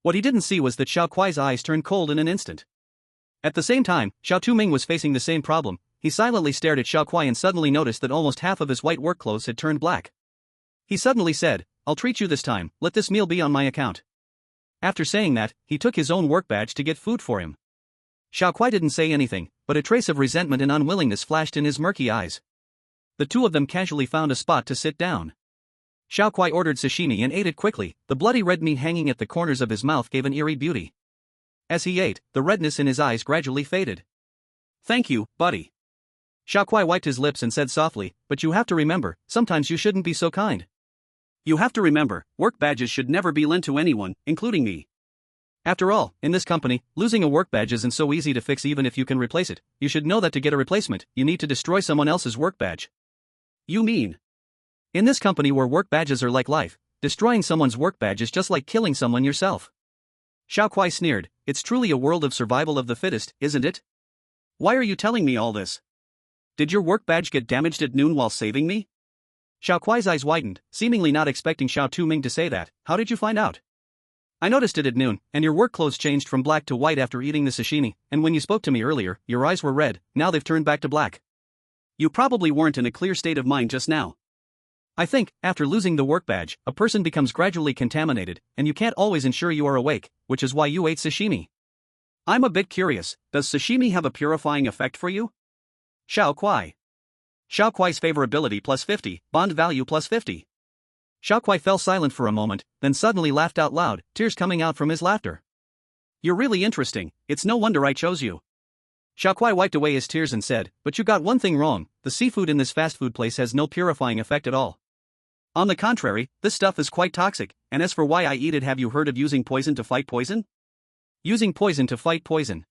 S2: What he didn't see was that Xiao Kuai's eyes turned cold in an instant. At the same time, Xiao Touming was facing the same problem. He silently stared at Xiao Kuai and suddenly noticed that almost half of his white work clothes had turned black. He suddenly said, "I'll treat you this time, let this meal be on my account." After saying that, he took his own work badge to get food for him. Xiao Kuai didn't say anything, but a trace of resentment and unwillingness flashed in his murky eyes. The two of them casually found a spot to sit down. Xiao Kuai ordered sashimi and ate it quickly. The bloody red meat hanging at the corners of his mouth gave an eerie beauty. As he ate, the redness in his eyes gradually faded.
S1: Thank you, buddy.
S2: Xiao Kuai wiped his lips and said softly, but you have to remember, sometimes you shouldn't be so kind.
S1: You have to remember, work badges should never be lent to anyone, including me.
S2: After all, in this company, losing a work badge isn't so easy to fix even if you can replace it. You should know that to get a replacement, you need to destroy someone else's work badge.
S1: You mean?
S2: In this company where work badges are like life, destroying someone's work badge is just like killing someone yourself.
S1: Xiao Kuai sneered, it's truly a world of survival of the fittest, isn't it? Why are you telling me all this? Did your work badge get damaged at noon while saving me?
S2: Xiao Kuai's eyes widened, seemingly not expecting Xiao Touming to say that. How did you find out? I noticed it at noon, and your work clothes changed from black to white after eating the sashimi, and when you spoke to me earlier, your eyes were red, now they've turned back to black.
S1: You probably weren't in a clear state of mind just now.
S2: I think, after losing the work badge, a person becomes gradually contaminated, and you can't always ensure you are awake, which is why you ate sashimi.
S1: I'm a bit curious, does sashimi have a purifying effect for you? Xiao Kuai. Xiao Kuai's favorability plus 50, bond value plus 50.
S2: Xiao Kuai fell silent for a moment, then suddenly laughed out loud, tears coming out from his laughter.
S1: You're really interesting, it's no wonder I chose you.
S2: Xiao Kuai wiped away his tears and said, but you got one thing wrong, the seafood in this fast food place has no purifying effect at all.
S1: On the contrary, this stuff is quite toxic, and as for why I eat it, have you heard of using poison to fight poison?
S2: Using poison to fight poison.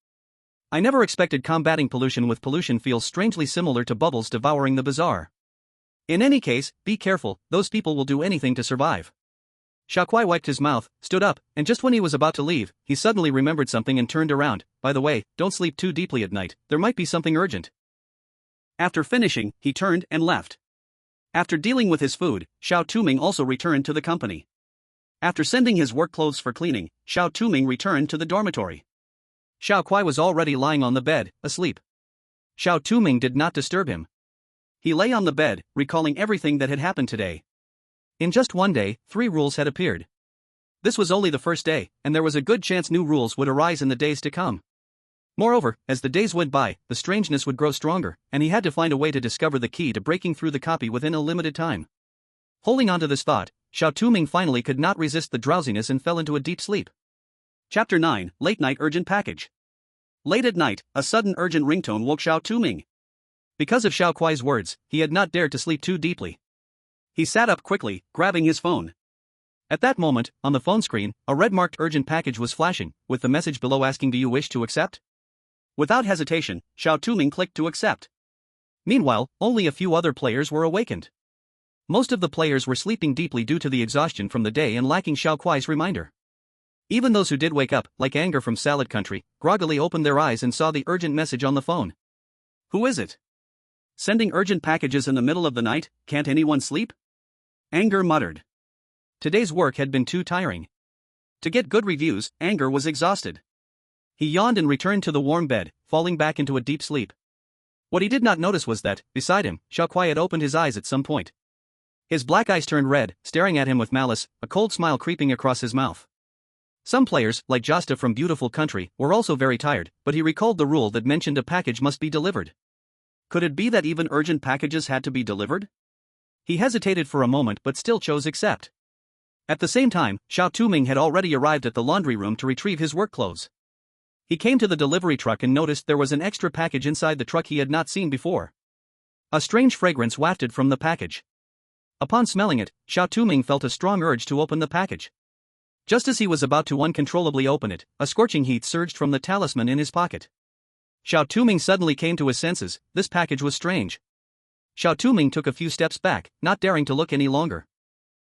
S2: I never expected combating pollution with pollution feels strangely similar to bubbles devouring the bazaar. In any case, be careful, those people will do anything to survive. Xiao Kuai wiped his mouth, stood up, and just when he was about to leave, he suddenly remembered something and turned around. By the way, don't sleep too deeply at night, there might be something urgent.
S1: After finishing, he turned and left. After dealing with his food, Xiao Touming also returned to the company. After sending his work clothes for cleaning, Xiao Touming returned to the dormitory.
S2: Xiao Kuai was already lying on the bed, asleep. Xiao Touming did not disturb him.
S1: He lay on the bed, recalling everything that had happened today.
S2: In just one day, 3 rules had appeared. This was only the first day, and there was a good chance new rules would arise in the days to come. Moreover, as the days went by, the strangeness would grow stronger, and he had to find a way to discover the key to breaking through the copy within a limited time. Holding on to this thought, Xiao Touming finally could not resist the drowsiness and fell into a deep sleep.
S1: Chapter 9, Late Night Urgent Package. Late at night, a sudden urgent ringtone woke Xiao Touming.
S2: Because of Xiao Kuai's words, he had not dared to sleep too deeply.
S1: He sat up quickly, grabbing his phone.
S2: At that moment, on the phone screen, a red-marked urgent package was flashing, with the message below asking, "Do you wish to accept?"
S1: Without hesitation, Xiao Touming clicked to accept.
S2: Meanwhile, only a few other players were awakened. Most of the players were sleeping deeply due to the exhaustion from the day and lacking Xiao Kuai's reminder. Even those who did wake up, like Anger from Salad Country, groggily opened their eyes and saw the urgent message on the phone.
S1: Who is it? Sending urgent packages in the middle of the night, can't anyone sleep? Anger muttered.
S2: Today's work had been too tiring.
S1: To get good reviews, Anger was exhausted.
S2: He yawned and returned to the warm bed, falling back into a deep sleep. What he did not notice was that, beside him, Xiao Kuai had opened his eyes at some point. His black eyes turned red, staring at him with malice, a cold smile creeping across his mouth. Some players, like Josta from Beautiful Country, were also very tired, but he recalled the rule that mentioned a package must be delivered.
S1: Could it be that even urgent packages had to be delivered?
S2: He hesitated for a moment but still chose accept. At the same time, Xiao Touming had already arrived at the laundry room to retrieve his work clothes. He came to the delivery truck and noticed there was an extra package inside the truck he had not seen before. A strange fragrance wafted from the package. Upon smelling it, Xiao Touming felt a strong urge to open the package. Just as he was about to uncontrollably open it, a scorching heat surged from the talisman in his pocket. Xiao Touming suddenly came to his senses. This package was strange. Xiao Touming took a few steps back, not daring to look any longer.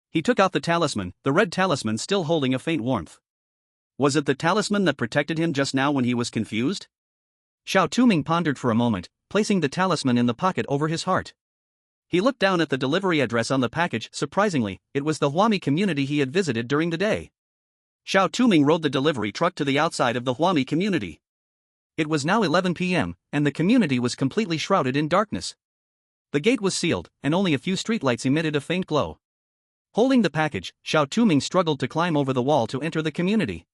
S2: He took out the talisman, the red talisman still holding a faint warmth. Was it the talisman that protected him just now when he was confused? Xiao Touming pondered for a moment, placing the talisman in the pocket over his heart. He looked down at the delivery address on the package. Surprisingly, it was the Huami community he had visited during the day.
S1: Xiao Touming rode the delivery truck to the outside of the Huami community.
S2: It was now 11 p.m., and the community was completely shrouded in darkness. The gate was sealed, and only a few streetlights emitted a faint glow. Holding the package, Xiao Touming struggled to climb over the wall to enter the community.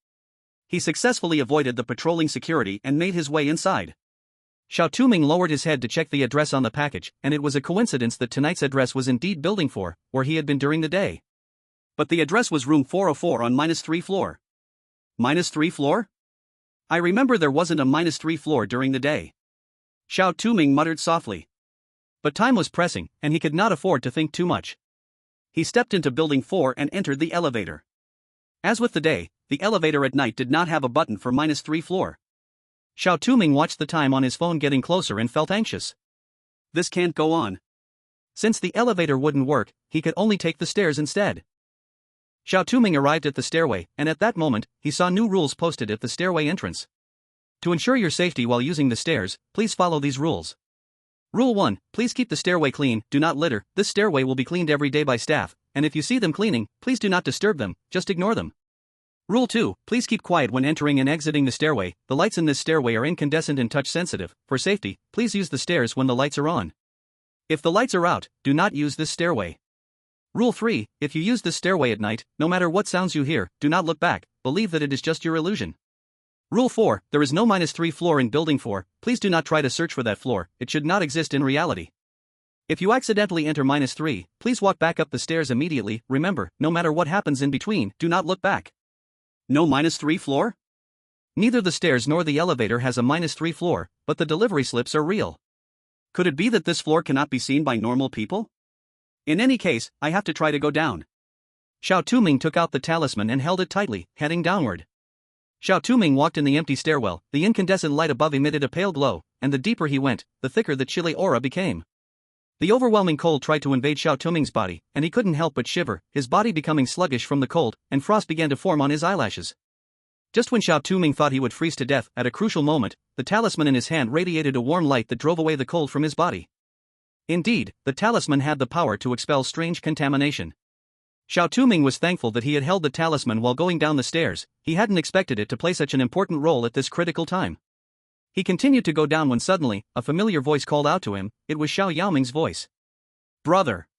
S1: He successfully avoided the patrolling security and made his way inside.
S2: Xiao Touming lowered his head to check the address on the package, and it was a coincidence that tonight's address was indeed Building 4, where he had been during the day.
S1: But the address was room 404 on -3 floor. -3 floor? I remember there wasn't a -3 floor during the day. Xiao Touming muttered softly.
S2: But time was pressing, and he could not afford to think too much.
S1: He stepped into Building 4 and entered the elevator. As with the day, the elevator at night did not have a button for -3 floor.
S2: Xiao Touming watched the time on his phone getting closer and felt anxious.
S1: This can't go on.
S2: Since the elevator wouldn't work, he could only take the stairs instead. Xiao Touming arrived at the stairway, and at that moment, he saw new rules posted at the stairway entrance. To ensure your safety while using the stairs, please follow these rules. Rule 1, please keep the stairway clean, do not litter. This stairway will be cleaned every day by staff, and if you see them cleaning, please do not disturb them, just ignore them. Rule 2, please keep quiet when entering and exiting the stairway. The lights in this stairway are incandescent and touch sensitive. For safety, please use the stairs when the lights are on. If the lights are out, do not use this stairway. Rule 3, if you use this stairway at night, no matter what sounds you hear, do not look back, believe that it is just your illusion. Rule 4, there is no -3 floor in Building 4, please do not try to search for that floor, it should not exist in reality. If you accidentally enter -3, please walk back up the stairs immediately. Remember, no matter what happens in between, do not look back.
S1: No -3 floor?
S2: Neither the stairs nor the elevator has a -3 floor, but the delivery slips are real.
S1: Could it be that this floor cannot be seen by normal people? In any case, I have to try to go down.
S2: Xiao Touming took out the talisman and held it tightly, heading downward. Xiao Touming walked in the empty stairwell, the incandescent light above emitted a pale glow, and the deeper he went, the thicker the chilly aura became. The overwhelming cold tried to invade Xiao Touming's body, and he couldn't help but shiver, his body becoming sluggish from the cold, and frost began to form on his eyelashes. Just when Xiao Touming thought he would freeze to death, at a crucial moment, the talisman in his hand radiated a warm light that drove away the cold from his body. Indeed, the talisman had the power to expel strange contamination. Xiao Touming was thankful that he had held the talisman while going down the stairs. He hadn't expected it to play such an important role at this critical time. He continued to go down when suddenly, a familiar voice called out to him. It was Xiao Yaoming's voice.
S1: Brother!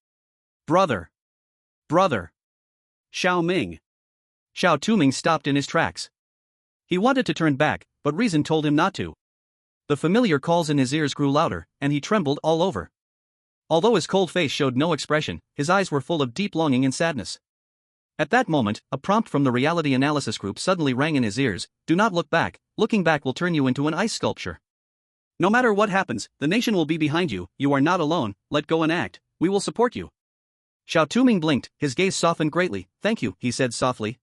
S1: Brother! Brother! Xiao Ming!
S2: Xiao Touming stopped in his tracks. He wanted to turn back, but reason told him not to. The familiar calls in his ears grew louder, and he trembled all over. Although his cold face showed no expression, his eyes were full of deep longing and sadness. At that moment, a prompt from the reality analysis group suddenly rang in his ears. Do not look back, looking back will turn you into an ice sculpture.
S1: No matter what happens, the nation will be behind you, you are not alone, let go and act, we will support you.
S2: Xiao Touming blinked, his gaze softened greatly. Thank you, he said softly.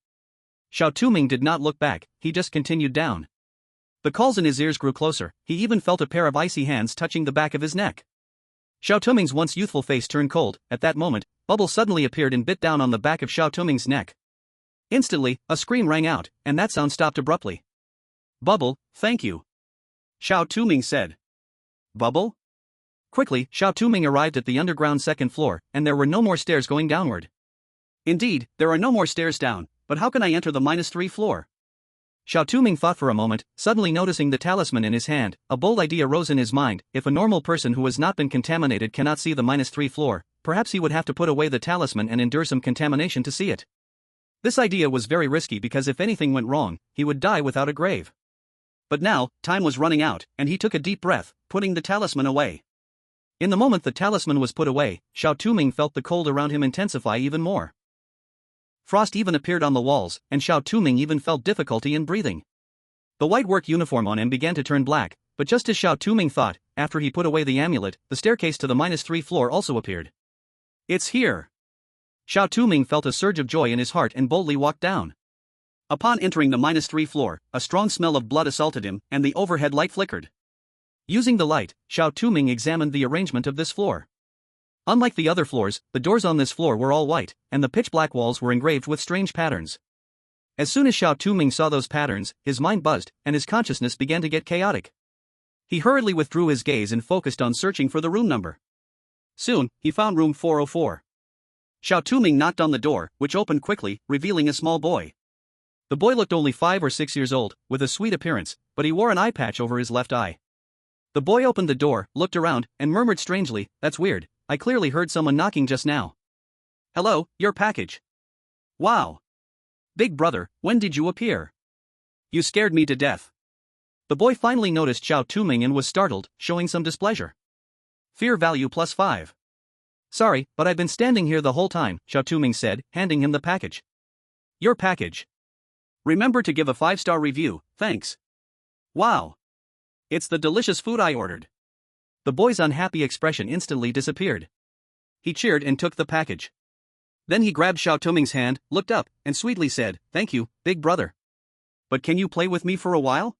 S2: Xiao Touming did not look back, he just continued down. The calls in his ears grew closer, he even felt a pair of icy hands touching the back of his neck. Xiao Touming's once youthful face turned cold. At that moment, Bubble suddenly appeared and bit down on the back of Xiao Touming's neck. Instantly, a scream rang out, and that sound stopped abruptly.
S1: Bubble, thank you. Xiao Touming said. Bubble?
S2: Quickly, Xiao Touming arrived at the underground second floor, and there were no more stairs going downward.
S1: Indeed, there are no more stairs down, but how can I enter the -3 floor?
S2: Xiao Touming thought for a moment, suddenly noticing the talisman in his hand. A bold idea rose in his mind. If a normal person who has not been contaminated cannot see the -3 floor, perhaps he would have to put away the talisman and endure some contamination to see it. This idea was very risky because if anything went wrong, he would die without a grave.
S1: But now, time was running out, and he took a deep breath, putting the talisman away.
S2: In the moment the talisman was put away, Xiao Touming felt the cold around him intensify even more. Frost even appeared on the walls, and Xiao Touming even felt difficulty in breathing. The white work uniform on him began to turn black, but just as Xiao Touming thought, after he put away the amulet, the staircase to the -3 floor also appeared.
S1: It's here!
S2: Xiao Touming felt a surge of joy in his heart and boldly walked down.
S1: Upon entering the -3 floor, a strong smell of blood assaulted him, and the overhead light flickered.
S2: Using the light, Xiao Touming examined the arrangement of this floor. Unlike the other floors, the doors on this floor were all white, and the pitch-black walls were engraved with strange patterns. As soon as Xiao Touming saw those patterns, his mind buzzed, and his consciousness began to get chaotic. He hurriedly withdrew his gaze and focused on searching for the room number.
S1: Soon, he found room 404. Xiao Touming knocked on the door, which opened quickly, revealing a small boy.
S2: The boy looked only 5 or 6 years old, with a sweet appearance, but he wore an eye patch over his left eye. The boy opened the door, looked around, and murmured strangely, "That's weird. I clearly heard someone knocking just now."
S1: "Hello, your package." "Wow. Big brother, when did you appear? You scared me to death."
S2: The boy finally noticed Xiao Touming and was startled, showing some displeasure. Fear value +5. Sorry, but I've been standing here the whole time, Xiao Touming said, handing him the package. Your package.
S1: Remember to give a 5-star review, thanks. Wow. It's the delicious food I ordered.
S2: The boy's unhappy expression instantly disappeared. He cheered and took the package. Then he grabbed Xiao Touming's hand, looked up, and sweetly said, "Thank you, big brother.
S1: But can you play with me for a while?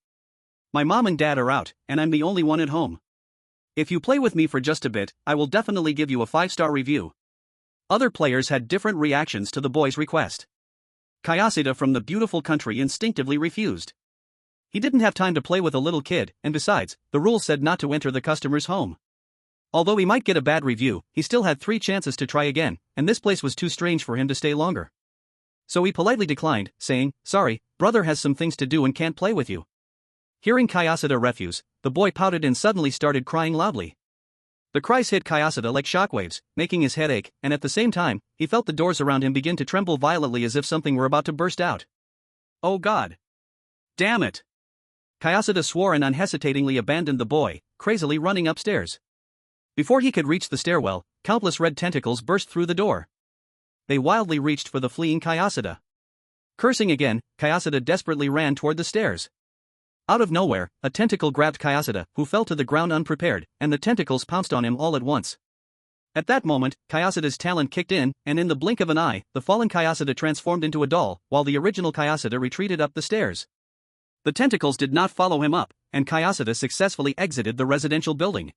S1: My mom and dad are out, and I'm the only one at home. If you play with me for just a bit, I will definitely give you a 5-star review." Other players had different reactions to the boy's request. Kayasuda from the beautiful country instinctively refused. He didn't have time to play with a little kid, and besides, the rules said not to enter the customer's home. Although he might get a bad review, he still had 3 chances to try again, and this place was too strange for him to stay longer. So he politely declined, saying, "Sorry, brother has some things to do and can't play with you." Hearing Kayasuda refuse, the boy pouted and suddenly started crying loudly. The cries hit Kayasuda like shockwaves, making his head ache, and at the same time, he felt the doors around him begin to tremble violently as if something were about to burst out. Oh God! Damn it!
S2: Kayasuda swore and unhesitatingly abandoned the boy, crazily running upstairs. Before he could reach the stairwell, countless red tentacles burst through the door. They wildly reached for the fleeing Kayasuda. Cursing again, Kayasuda desperately ran toward the stairs. Out of nowhere, a tentacle grabbed Kayasuda, who fell to the ground unprepared, and the tentacles pounced on him all at once. At that moment, Kayasuda's talent kicked in, and in the blink of an eye, the fallen Kayasuda transformed into a doll, while the original Kayasuda retreated up the stairs. The tentacles did not follow him up, and Kayasuda successfully exited the residential building.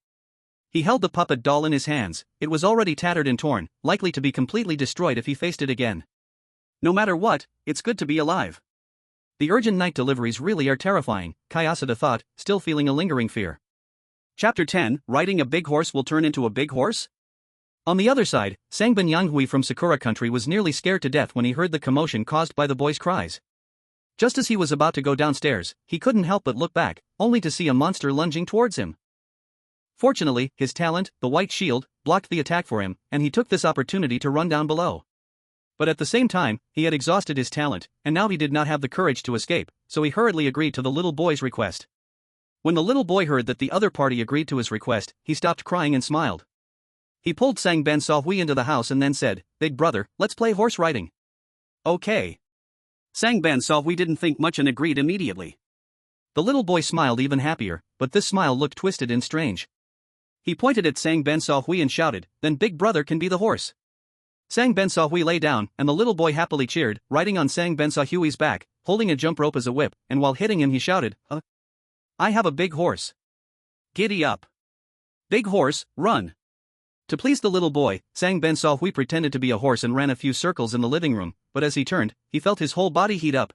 S2: He held the puppet doll in his hands. It was already tattered and torn, likely to be completely destroyed if he faced it again.
S1: No matter what, it's good to be alive.
S2: The urgent night deliveries really are terrifying, Kayasuda thought, still feeling a lingering fear.
S1: Chapter 10, Riding a Big Horse Will Turn into a Big Horse?
S2: On the other side, Sangbin Yanghui from Sakura Country was nearly scared to death when he heard the commotion caused by the boy's cries. Just as he was about to go downstairs, he couldn't help but look back, only to see a monster lunging towards him. Fortunately, his talent, the white shield, blocked the attack for him, and he took this opportunity to run down below. But at the same time, he had exhausted his talent, and now he did not have the courage to escape, so he hurriedly agreed to the little boy's request. When the little boy heard that the other party agreed to his request, he stopped crying and smiled. He pulled Sangbin Sahui into the house and then said, "Big brother, let's play horse riding."
S1: Okay. Sangbin Sahui didn't think much and agreed immediately.
S2: The little boy smiled even happier, but this smile looked twisted and strange. He pointed at Sangbin Sahui and shouted, "Then Big brother can be the horse." Sangbin Sahui lay down, and the little boy happily cheered, riding on Sangbin Sahui's back, holding a jump rope as a whip, and while hitting him he shouted, I have a big horse.
S1: Giddy up. Big horse, run."
S2: To please the little boy, Sangbin Sahui pretended to be a horse and ran a few circles in the living room, but as he turned, he felt his whole body heat up.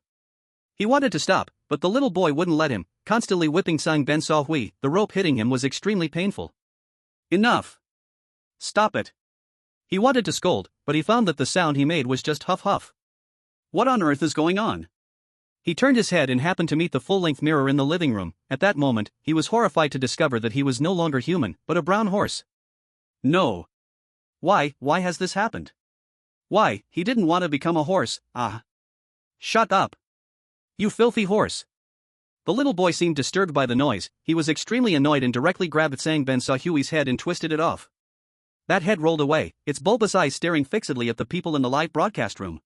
S2: He wanted to stop, but the little boy wouldn't let him, constantly whipping Sangbin Sahui. The rope hitting him was extremely painful.
S1: Enough. Stop it.
S2: He wanted to scold, but he found that the sound he made was just huff huff.
S1: What on earth is going on?
S2: He turned his head and happened to meet the full-length mirror in the living room. At that moment, he was horrified to discover that he was no longer human, but a brown horse.
S1: No. Why has this happened? Why, he didn't want to become a horse. Shut up.
S2: You filthy horse. The little boy seemed disturbed by the noise. He was extremely annoyed and directly grabbed Sangbin Sahui's head and twisted it off. That head rolled away, its bulbous eyes staring fixedly at the people in the live broadcast room.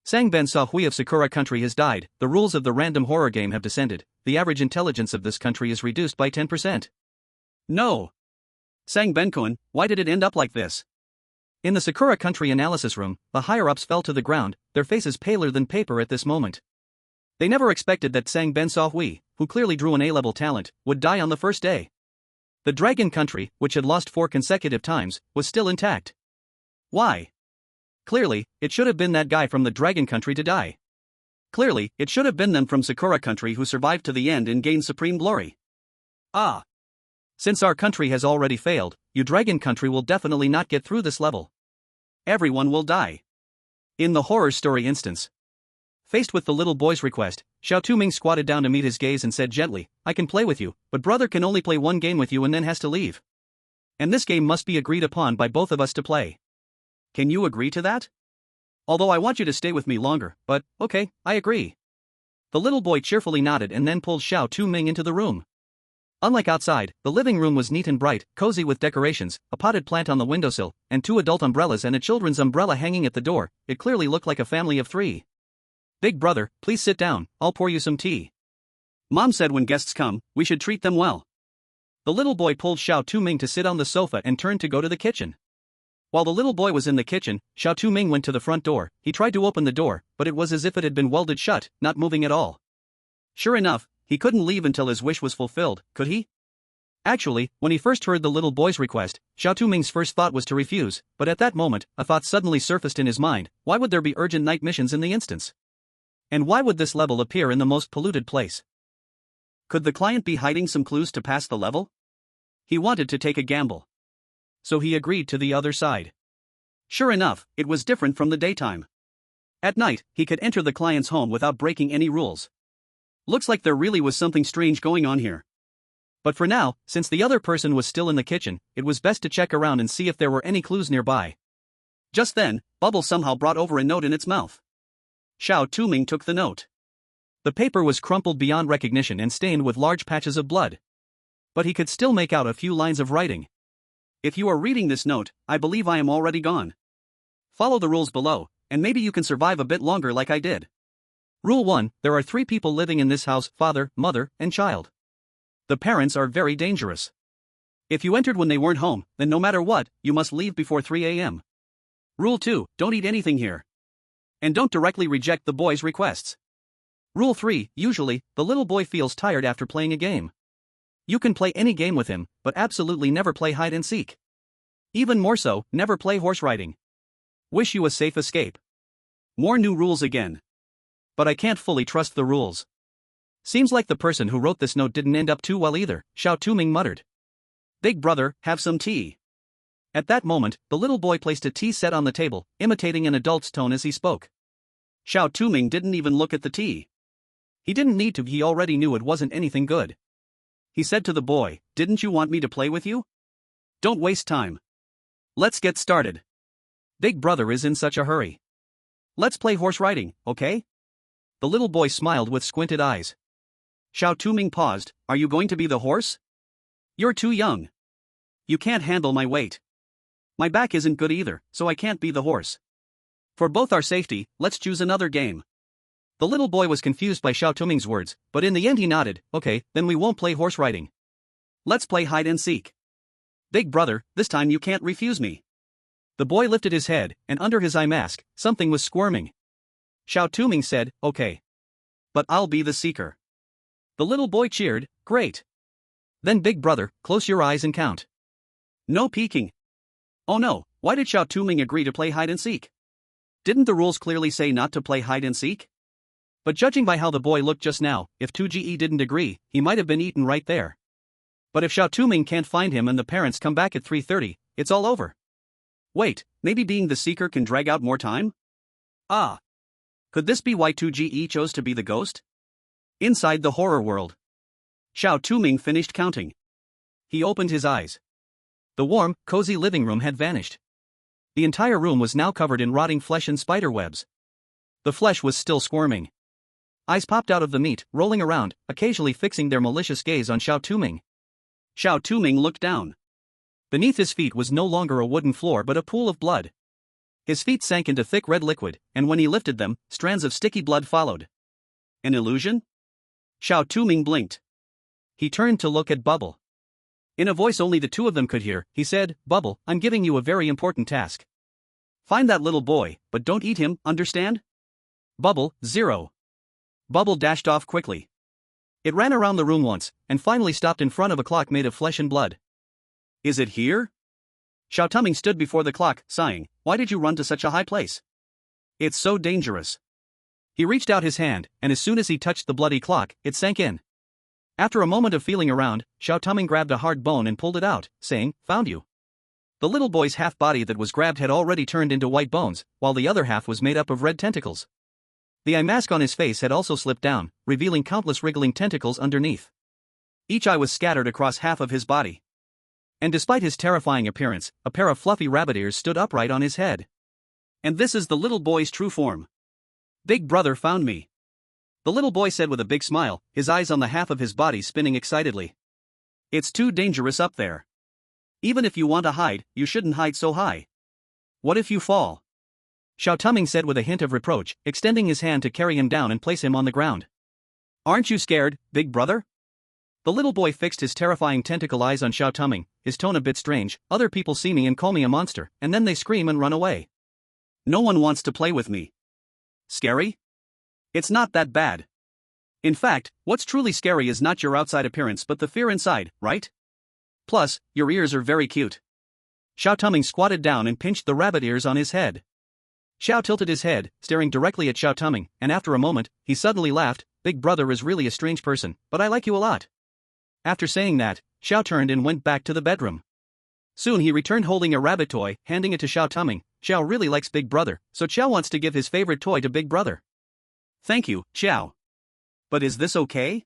S2: Sangbin Sahui of Sakura Country has died. The rules of the random horror game have descended. The average intelligence of this country is reduced by 10%.
S1: No. Sangbin-kun, why did it end up like this?
S2: In the Sakura Country analysis room, the higher-ups fell to the ground, their faces paler than paper at this moment. They never expected that Sangbin Sahui, who clearly drew an A-level talent, would die on the first day. The Dragon Country, which had lost 4 consecutive times, was still intact. Why? Clearly, it should have been that guy from the Dragon Country to die.
S1: Clearly, it should have been them from Sakura Country who survived to the end and gained supreme glory.
S2: Since our country has already failed, you Dragon Country will definitely not get through this level.
S1: Everyone will die.
S2: In the horror story instance. Faced with the little boy's request, Xiao Touming squatted down to meet his gaze and said gently, "I can play with you, but brother can only play 1 game with you and then has to leave. And this game must be agreed upon by both of us to play."
S1: Can you agree to that? Although I want you to stay with me longer, but, okay, I agree.
S2: The little boy cheerfully nodded and then pulled Xiao Touming into the room. Unlike outside, the living room was neat and bright, cozy with decorations, a potted plant on the windowsill, and 2 adult umbrellas and a children's umbrella hanging at the door. It clearly looked like a family of 3. "Big brother, please sit down, I'll pour you some tea."
S1: Mom said when guests come, we should treat them well.
S2: The little boy pulled Xiao Touming to sit on the sofa and turned to go to the kitchen. While the little boy was in the kitchen, Xiao Touming went to the front door. He tried to open the door, but it was as if it had been welded shut, not moving at all.
S1: Sure enough, he couldn't leave until his wish was fulfilled, could he?
S2: Actually, when he first heard the little boy's request, Xiao Touming's first thought was to refuse, but at that moment, a thought suddenly surfaced in his mind: why would there be urgent night missions in the instance? And why would this level appear in the most polluted place?
S1: Could the client be hiding some clues to pass the level? He wanted to take a gamble. So he agreed to the other side. Sure enough, it was different from the daytime. At night, he could enter the client's home without breaking any rules. Looks like there really was something strange going on here.
S2: But for now, since the other person was still in the kitchen, it was best to check around and see if there were any clues nearby.
S1: Just then, Bubble somehow brought over a note in its mouth. Xiao Touming took the note.
S2: The paper was crumpled beyond recognition and stained with large patches of blood. But he could still make out a few lines of writing.
S1: "If you are reading this note, I believe I am already gone. Follow the rules below, and maybe you can survive a bit longer like I did.
S2: Rule 1, there are 3 people living in this house: father, mother, and child. The parents are very dangerous.
S1: If you entered when they weren't home, then no matter what, you must leave before 3 a.m. Rule 2, don't eat anything here. And don't directly reject the boy's requests.
S2: Rule 3, usually, the little boy feels tired after playing a game. You can play any game with him, but absolutely never play hide and seek. Even more so, never play horse riding. Wish you a safe escape."
S1: More new rules again.
S2: But I can't fully trust the rules. Seems like the person who wrote this note didn't end up too well either, Xiao Touming muttered.
S1: "Big brother, have some tea."
S2: At that moment, the little boy placed a tea set on the table, imitating an adult's tone as he spoke.
S1: Xiao Touming didn't even look at the tea.
S2: He didn't need to, he already knew it wasn't anything good.
S1: He said to the boy, "Didn't you want me to play with you? Don't waste time. Let's get started."
S2: Big brother is in such a hurry.
S1: "Let's play horse riding, okay?"
S2: The little boy smiled with squinted eyes.
S1: Xiao Touming paused. "Are you going to be the horse? You're too young. You can't handle my weight. My back isn't good either, so I can't be the horse. For both our safety, let's choose another game."
S2: The little boy was confused by Xiao Touming's words, but in the end he nodded. "Okay, then we won't play horse riding.
S1: Let's play hide and seek. Big brother, this time you can't refuse me."
S2: The boy lifted his head, and under his eye mask, something was squirming.
S1: Xiao Touming said, "Okay. But I'll be the seeker." The little boy cheered, "Great.
S2: Then big brother, close your eyes and count."
S1: No peeking. Oh no, why did Xiao Touming agree to play hide and seek? Didn't the rules clearly say not to play hide and seek?
S2: But judging by how the boy looked just now, if 2GE didn't agree, he might have been eaten right there. But if Xiao Touming can't find him and the parents come back at 3:30, it's all over.
S1: Wait, maybe being the seeker can drag out more time? Ah. Could this be why 2GE chose to be the ghost? Inside the horror world. Xiao Touming finished counting.
S2: He opened his eyes. The warm, cozy living room had vanished. The entire room was now covered in rotting flesh and spider webs. The flesh was still squirming. Eyes popped out of the meat, rolling around, occasionally fixing their malicious gaze on Xiao Touming.
S1: Xiao Touming looked down.
S2: Beneath his feet was no longer a wooden floor but a pool of blood. His feet sank into thick red liquid, and when he lifted them, strands of sticky blood followed.
S1: An illusion? Xiao Touming blinked.
S2: He turned to look at Bubble. In a voice only the 2 of them could hear, he said, "Bubble, I'm giving you a very important task.
S1: Find that little boy, but don't eat him, understand?"
S2: Bubble, 0.
S1: Bubble dashed off quickly.
S2: It ran around the room once, and finally stopped in front of a clock made of flesh and blood.
S1: "Is it here?" Xiao Touming stood before the clock, sighing. "Why did you run to such a high place? It's so dangerous."
S2: He reached out his hand, and as soon as he touched the bloody clock, it sank in. After a moment of feeling around, Xiao Touming grabbed a hard bone and pulled it out, saying, "Found you." The little boy's half body that was grabbed had already turned into white bones, while the other half was made up of red tentacles. The eye mask on his face had also slipped down, revealing countless wriggling tentacles underneath.
S1: Each eye was scattered across half of his body.
S2: And despite his terrifying appearance, a pair of fluffy rabbit ears stood upright on his head.
S1: And this is the little boy's true form. Big brother found me. the little boy said with a big smile, his eyes on the half of his body spinning excitedly. It's too dangerous up there. Even if you want to hide, you shouldn't hide so high. What if you fall?
S2: Xiao Touming said with a hint of reproach, extending his hand to carry him down and place him on the ground.
S1: Aren't you scared, big brother? The little boy fixed his terrifying tentacle eyes on Xiao Touming, his tone a bit strange. Other people see me and call me a monster, and then they scream and run away. No one wants to play with me. Scary? It's not that bad. In fact, what's truly scary is not your outside appearance but the fear inside, right? Plus, your ears are very cute.
S2: Xiao Touming squatted down and pinched the rabbit ears on his head. Xiao tilted his head, staring directly at Xiao Touming, and after a moment, he suddenly laughed. Big brother is really a strange person, but I like you a lot. After saying that, Xiao turned and went back to the bedroom. Soon he returned holding a rabbit toy, handing it to Xiao Touming. Xiao really likes Big Brother, so Xiao wants to give his favorite toy to Big Brother.
S1: Thank you, Xiao. But is this okay?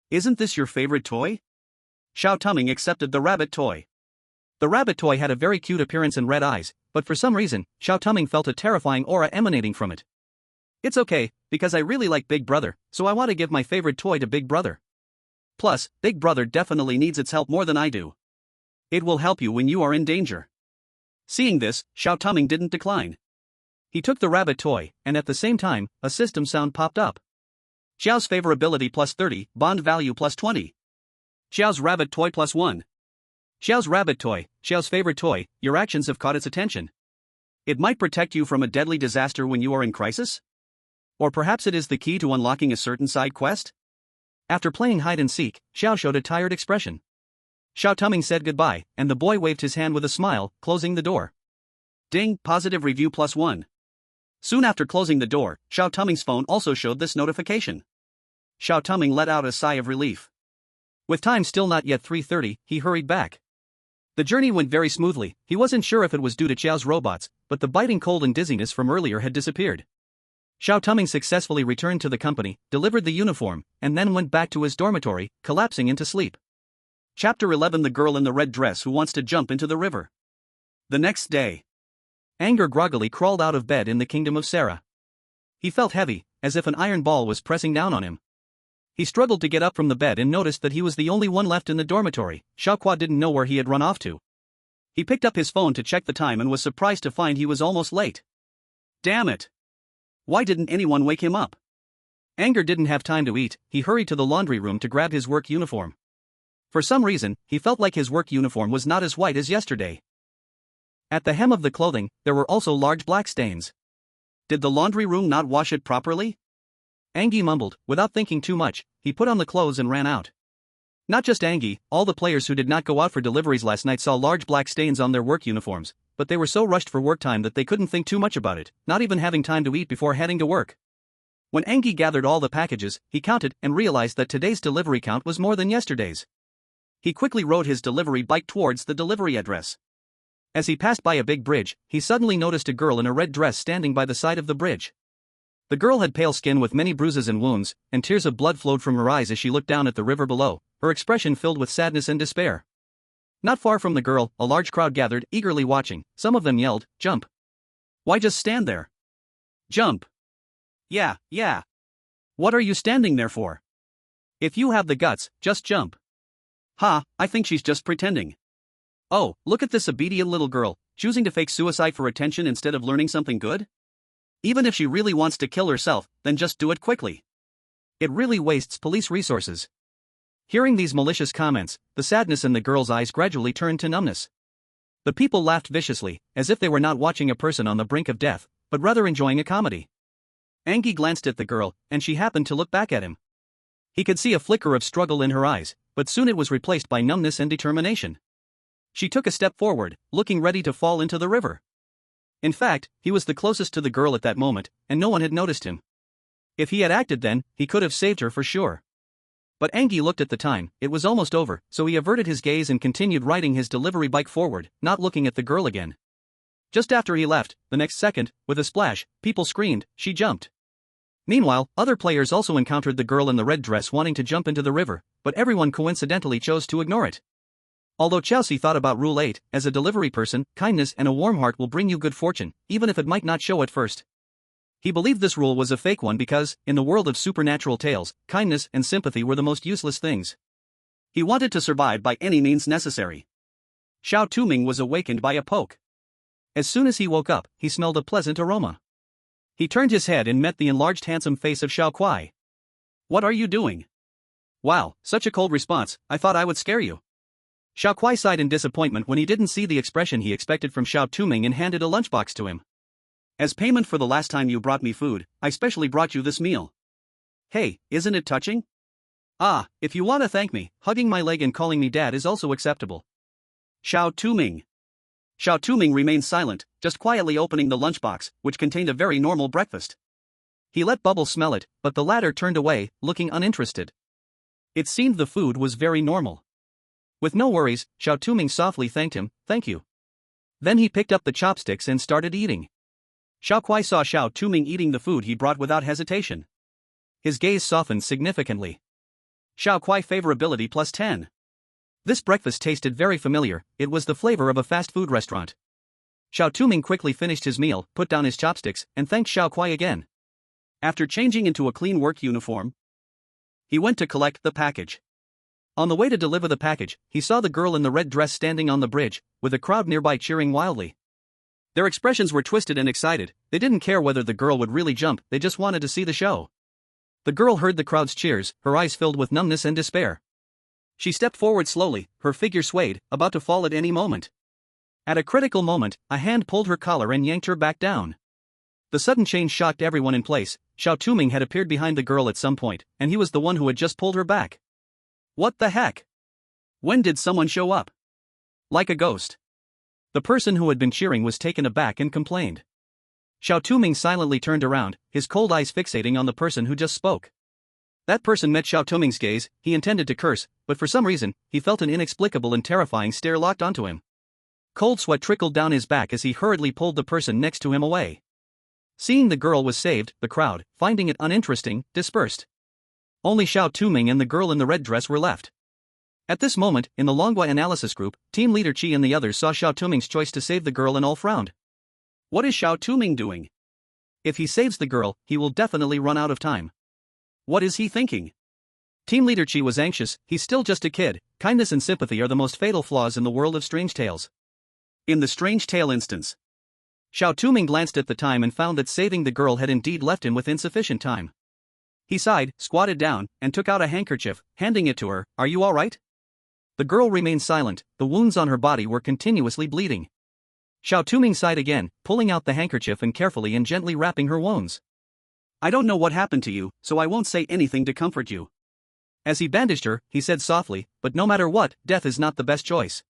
S1: Isn't this your favorite toy? Xiao Touming accepted the rabbit toy.
S2: The rabbit toy had a very cute appearance and red eyes, but for some reason, Xiao Touming felt a terrifying aura emanating from it.
S1: It's okay, because I really like Big Brother, so I want to give my favorite toy to Big Brother. Plus, Big Brother definitely needs its help more than I do. It will help you when you are in danger. Seeing this, Xiao Touming didn't decline.
S2: He took the rabbit toy, and at the same time, a system sound popped up.
S1: Xiao's favorability plus 30, bond value plus 20. Xiao's rabbit toy plus 1. Xiao's rabbit toy, Xiao's favorite toy, your actions have caught its attention. It might protect you from a deadly disaster when you are in crisis? Or perhaps it is the key to unlocking a certain side quest?
S2: After playing hide and seek, Xiao showed a tired expression. Xiao Touming said goodbye, and the boy waved his hand with a smile, closing the door.
S1: Ding, positive review plus 1. Soon after closing the door, Xiao Touming's phone also showed this notification. Xiao Touming let out a sigh of relief.
S2: With time still not yet 3:30, he hurried back.
S1: The journey went very smoothly. He wasn't sure if it was due to Xiao's robots, but the biting cold and dizziness from earlier had disappeared.
S2: Xiao Touming successfully returned to the company, delivered the uniform, and then went back to his dormitory, collapsing into sleep.
S1: Chapter 11: The Girl in the Red Dress Who Wants to Jump into the River. The next day,
S2: Anger groggily crawled out of bed in the kingdom of Sarah. He felt heavy, as if an iron ball was pressing down on him. He struggled to get up from the bed and noticed that he was the only one left in the dormitory. Xiaoqua didn't know where he had run off to.
S1: He picked up his phone to check the time and was surprised to find he was almost late. Damn it! Why didn't anyone wake him up?
S2: Anger didn't have time to eat. He hurried to the laundry room to grab his work uniform. For some reason, he felt like his work uniform was not as white as yesterday. At the hem of the clothing, there were also large black stains.
S1: Did the laundry room not wash it properly?
S2: Angie mumbled. Without thinking too much, he put on the clothes and ran out. Not just Angie, all the players who did not go out for deliveries last night saw large black stains on their work uniforms, but they were so rushed for work time that they couldn't think too much about it, not even having time to eat before heading to work. When Angie gathered all the packages, he counted and realized that today's delivery count was more than yesterday's.
S1: He quickly rode his delivery bike towards the delivery address.
S2: As he passed by a big bridge, he suddenly noticed a girl in a red dress standing by the side of the bridge. The girl had pale skin with many bruises and wounds, and tears of blood flowed from her eyes as she looked down at the river below, her expression filled with sadness and despair. Not far from the girl, a large crowd gathered, eagerly watching. Some of them yelled, "Jump!"
S1: Why just stand there? Jump! Yeah. What are you standing there for? If you have the guts, just jump. Ha, I think she's just pretending. Oh, look at this obedient little girl, choosing to fake suicide for attention instead of learning something good? Even if she really wants to kill herself, then just do it quickly.
S2: It really wastes police resources. Hearing these malicious comments, the sadness in the girl's eyes gradually turned to numbness. The people laughed viciously, as if they were not watching a person on the brink of death, but rather enjoying a comedy.
S1: Angie glanced at the girl, and she happened to look back at him.
S2: He could see a flicker of struggle in her eyes, but soon it was replaced by numbness and determination. She took a step forward, looking ready to fall into the river. In fact, he was the closest to the girl at that moment, and no one had noticed him. If he had acted then, he could have saved her for sure. But Angie looked at the time. It was almost over, so he averted his gaze and continued riding his delivery bike forward, not looking at the girl again. Just after he left, the next second, with a splash, people screamed, she jumped. Meanwhile, other players also encountered the girl in the red dress wanting to jump into the river, but everyone coincidentally chose to ignore it. Although Chelsea thought about Rule 8, as a delivery person, kindness and a warm heart will bring you good fortune, even if it might not show at first. He believed this rule was a fake one because, in the world of supernatural tales, kindness and sympathy were the most useless things.
S1: He wanted to survive by any means necessary. Xiao Touming was awakened by a poke.
S2: As soon as he woke up, he smelled a pleasant aroma. He turned his head and met the enlarged handsome face of Xiao Kuai.
S1: What are you doing?
S2: Wow, such a cold response, I thought I would scare you. Xiao Kuai sighed in disappointment when he didn't see the expression he expected from Xiao Touming and handed a lunchbox to him.
S1: As payment for the last time you brought me food, I specially brought you this meal. Hey, isn't it touching?
S2: Ah, if you want to thank me, hugging my leg and calling me dad is also acceptable.
S1: Xiao Touming. Xiao Touming remained silent, just quietly opening the lunchbox, which contained a very normal breakfast.
S2: He let Bubble smell it, but the latter turned away, looking uninterested. It seemed the food was very normal. With no worries, Xiao Touming softly thanked him, thank you. Then he picked up the chopsticks and started eating.
S1: Xiao Kuai saw Xiao Touming eating the food he brought without hesitation.
S2: His gaze softened significantly.
S1: Xiao Kuai favorability plus 10.
S2: This breakfast tasted very familiar, it was the flavor of a fast food restaurant. Xiao Touming quickly finished his meal, put down his chopsticks, and thanked Xiao Kuai again.
S1: After changing into a clean work uniform, he went to collect the package.
S2: On the way to deliver the package, he saw the girl in the red dress standing on the bridge, with a crowd nearby cheering wildly.
S1: Their expressions were twisted and excited, they didn't care whether the girl would really jump, they just wanted to see the show.
S2: The girl heard the crowd's cheers, her eyes filled with numbness and despair.
S1: She stepped forward slowly, her figure swayed, about to fall at any moment.
S2: At a critical moment, a hand pulled her collar and yanked her back down. The sudden change shocked everyone in place. Xiao Touming had appeared behind the girl at some point, and he was the one who had just pulled her back.
S1: What the heck? When did someone show up?
S2: Like a ghost. The person who had been cheering was taken aback and complained. Xiao Touming silently turned around, his cold eyes fixating on the person who just spoke. That person met Xiao Touming's gaze, he intended to curse, but for some reason, he felt an inexplicable and terrifying stare locked onto him. Cold sweat trickled down his back as he hurriedly pulled the person next to him away. Seeing the girl was saved, the crowd, finding it uninteresting, dispersed. Only Xiao Touming and the girl in the red dress were left. At this moment, in the Longguai analysis group, team leader Qi and the others saw Xiao Touming's choice to save the girl and all frowned.
S1: What is Xiao Touming doing?
S2: If he saves the girl, he will definitely run out of time.
S1: What is he thinking?
S2: Team leader Qi was anxious, he's still just a kid, kindness and sympathy are the most fatal flaws in the world of strange tales.
S1: In the strange tale instance,
S2: Xiao Touming glanced at the time and found that saving the girl had indeed left him with insufficient time. He sighed, squatted down, and took out a handkerchief, handing it to her. Are you all right? The girl remained silent, the wounds on her body were continuously bleeding. Xiao Touming sighed again, pulling out the handkerchief and carefully and gently wrapping her wounds.
S1: I don't know what happened to you, so I won't say anything to comfort you.
S2: As he bandaged her, he said softly, but no matter what, death is not the best choice.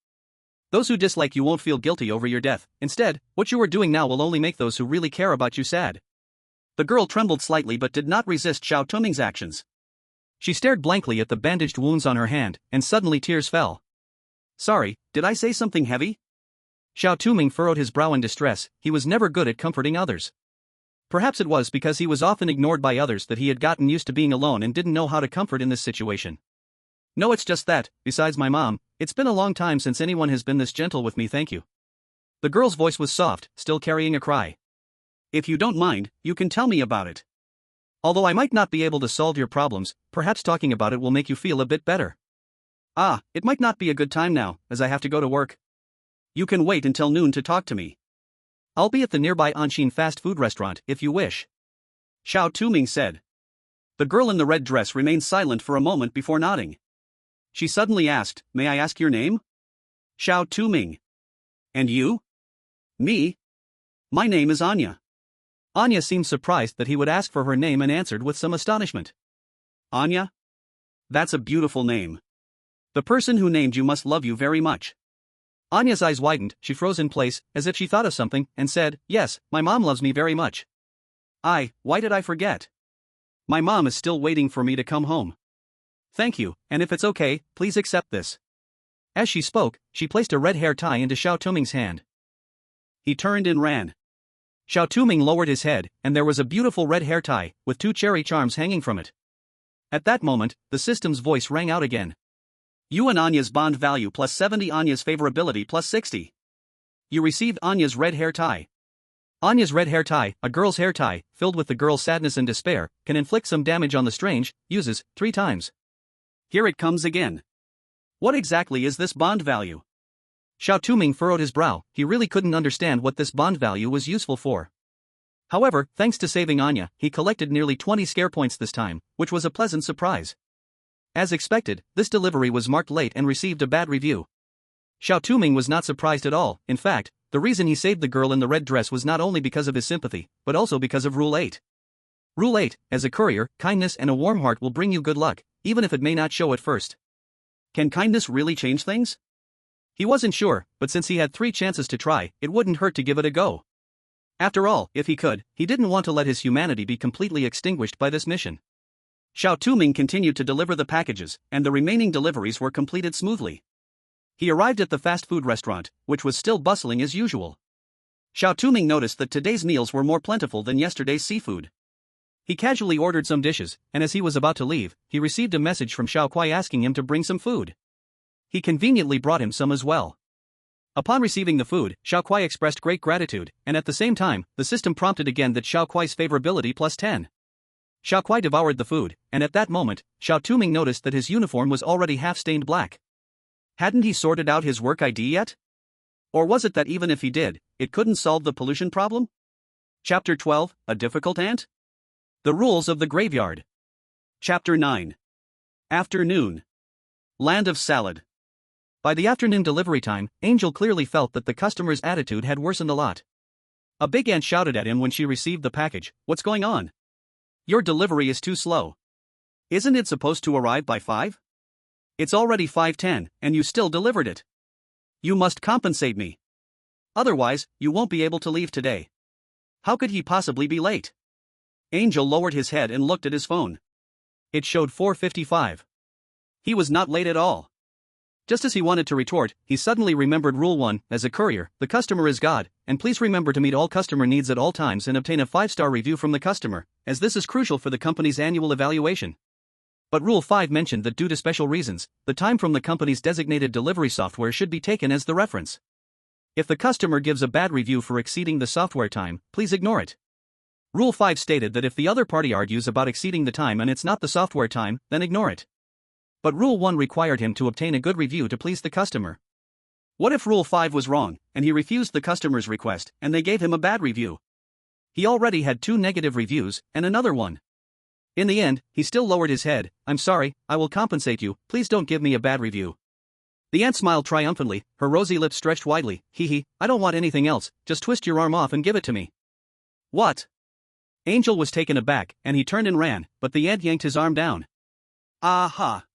S2: Those who dislike you won't feel guilty over your death, instead, what you are doing now will only make those who really care about you sad.
S1: The girl trembled slightly but did not resist Xiao Touming's actions.
S2: She stared blankly at the bandaged wounds on her hand, and suddenly tears fell.
S1: Sorry, did I say something heavy?
S2: Xiao Touming furrowed his brow in distress, he was never good at comforting others. Perhaps it was because he was often ignored by others that he had gotten used to being alone and didn't know how to comfort in this situation. No, it's just that, besides my mom, it's been a long time since anyone has been this gentle with me, thank you. The girl's voice was soft, still carrying a cry.
S1: If you don't mind, you can tell me about it.
S2: Although I might not be able to solve your problems, perhaps talking about it will make you feel a bit better.
S1: Ah, it might not be a good time now, as I have to go to work. You can wait until noon to talk to me.
S2: I'll be at the nearby Anshin fast food restaurant, if you wish.
S1: Xiao Touming said. The girl in the red dress remained silent for a moment before nodding. She suddenly asked, May I ask your name? Xiao Touming. And you? Me? My name is Anya.
S2: Anya seemed surprised that he would ask for her name and answered with some astonishment.
S1: Anya? That's a beautiful name. The person who named you must love you very much.
S2: Anya's eyes widened, she froze in place, as if she thought of something, and said, Yes, my mom loves me very much.
S1: Why did I forget? My mom is still waiting for me to come home. Thank you, and if it's okay, please accept this.
S2: As she spoke, she placed a red hair tie into Xiao Touming's hand.
S1: He turned and ran.
S2: Xiao Touming lowered his head, and there was a beautiful red hair tie, with 2 cherry charms hanging from it. At that moment, the system's voice rang out again.
S1: You and Anya's bond value plus 70, Anya's favorability plus 60. You received Anya's red hair tie.
S2: Anya's red hair tie, a girl's hair tie, filled with the girl's sadness and despair, can inflict some damage on the strange, uses, 3 times.
S1: Here it comes again. What exactly is this bond value?
S2: Xiao Touming furrowed his brow. He really couldn't understand what this bond value was useful for. However, thanks to saving Anya, he collected nearly 20 scare points this time, which was a pleasant surprise. As expected, this delivery was marked late and received a bad review. Xiao Touming was not surprised at all. In fact, the reason he saved the girl in the red dress was not only because of his sympathy, but also because of Rule 8. Rule 8, as a courier, kindness and a warm heart will bring you good luck, even if it may not show at first.
S1: Can kindness really change things?
S2: He wasn't sure, but since he had 3 chances to try, it wouldn't hurt to give it a go. After all, if he could, he didn't want to let his humanity be completely extinguished by this mission.
S1: Xiao Touming continued to deliver the packages, and the remaining deliveries were completed smoothly. He arrived at the fast food restaurant, which was still bustling as usual. Xiao Touming noticed that today's meals were more plentiful than yesterday's seafood. He casually ordered some dishes, and as he was about to leave, he received a message from Xiao Kuai asking him to bring some food. He conveniently brought him some as well. Upon receiving the food, Xiao Kuai expressed great gratitude, and at the same time, the system prompted again that Xiao Kuai's favorability plus 10. Xiao Kuai devoured the food, and at that moment, Xiao Touming noticed that his uniform was already half-stained black. Hadn't he sorted out his work ID yet? Or was it that even if he did, it couldn't solve the pollution problem? Chapter 12, A Difficult Ant? The Rules of the Graveyard. Chapter 9. Afternoon. Land of Salad.
S2: By the afternoon delivery time, Angel clearly felt that the customer's attitude had worsened a lot. A big ant shouted at him when she received the package, "What's going on? Your delivery is too slow.
S1: Isn't it supposed to arrive by 5? It's already 5:10, and you still delivered it. You must compensate me. Otherwise, you won't be able to leave today." How could he possibly be late? Angel lowered his head and looked at his phone. It showed 4:55. He was not late at all. Just as he wanted to retort, he suddenly remembered Rule 1, as a courier, the customer is God, and please remember to meet all customer needs at all times and obtain a 5-star review from the customer, as this is crucial for the company's annual evaluation. But Rule 5 mentioned that due to special reasons, the time from the company's designated delivery software should be taken as the reference. If the customer gives a bad review for exceeding the software time, please ignore it. Rule 5 stated that if the other party argues about exceeding the time and it's not the software time, then ignore it. But Rule 1 required him to obtain a good review to please the customer. What if Rule 5 was wrong, and he refused the customer's request, and they gave him a bad review? He already had 2 negative reviews, and another one. In the end, he still lowered his head. "I'm sorry, I will compensate you, please don't give me a bad review." The ant smiled triumphantly, her rosy lips stretched widely. "Hee, I don't want anything else, just twist your arm off and give it to me." "What?" Angel was taken aback, and he turned and ran, but the ant yanked his arm down. "Aha!"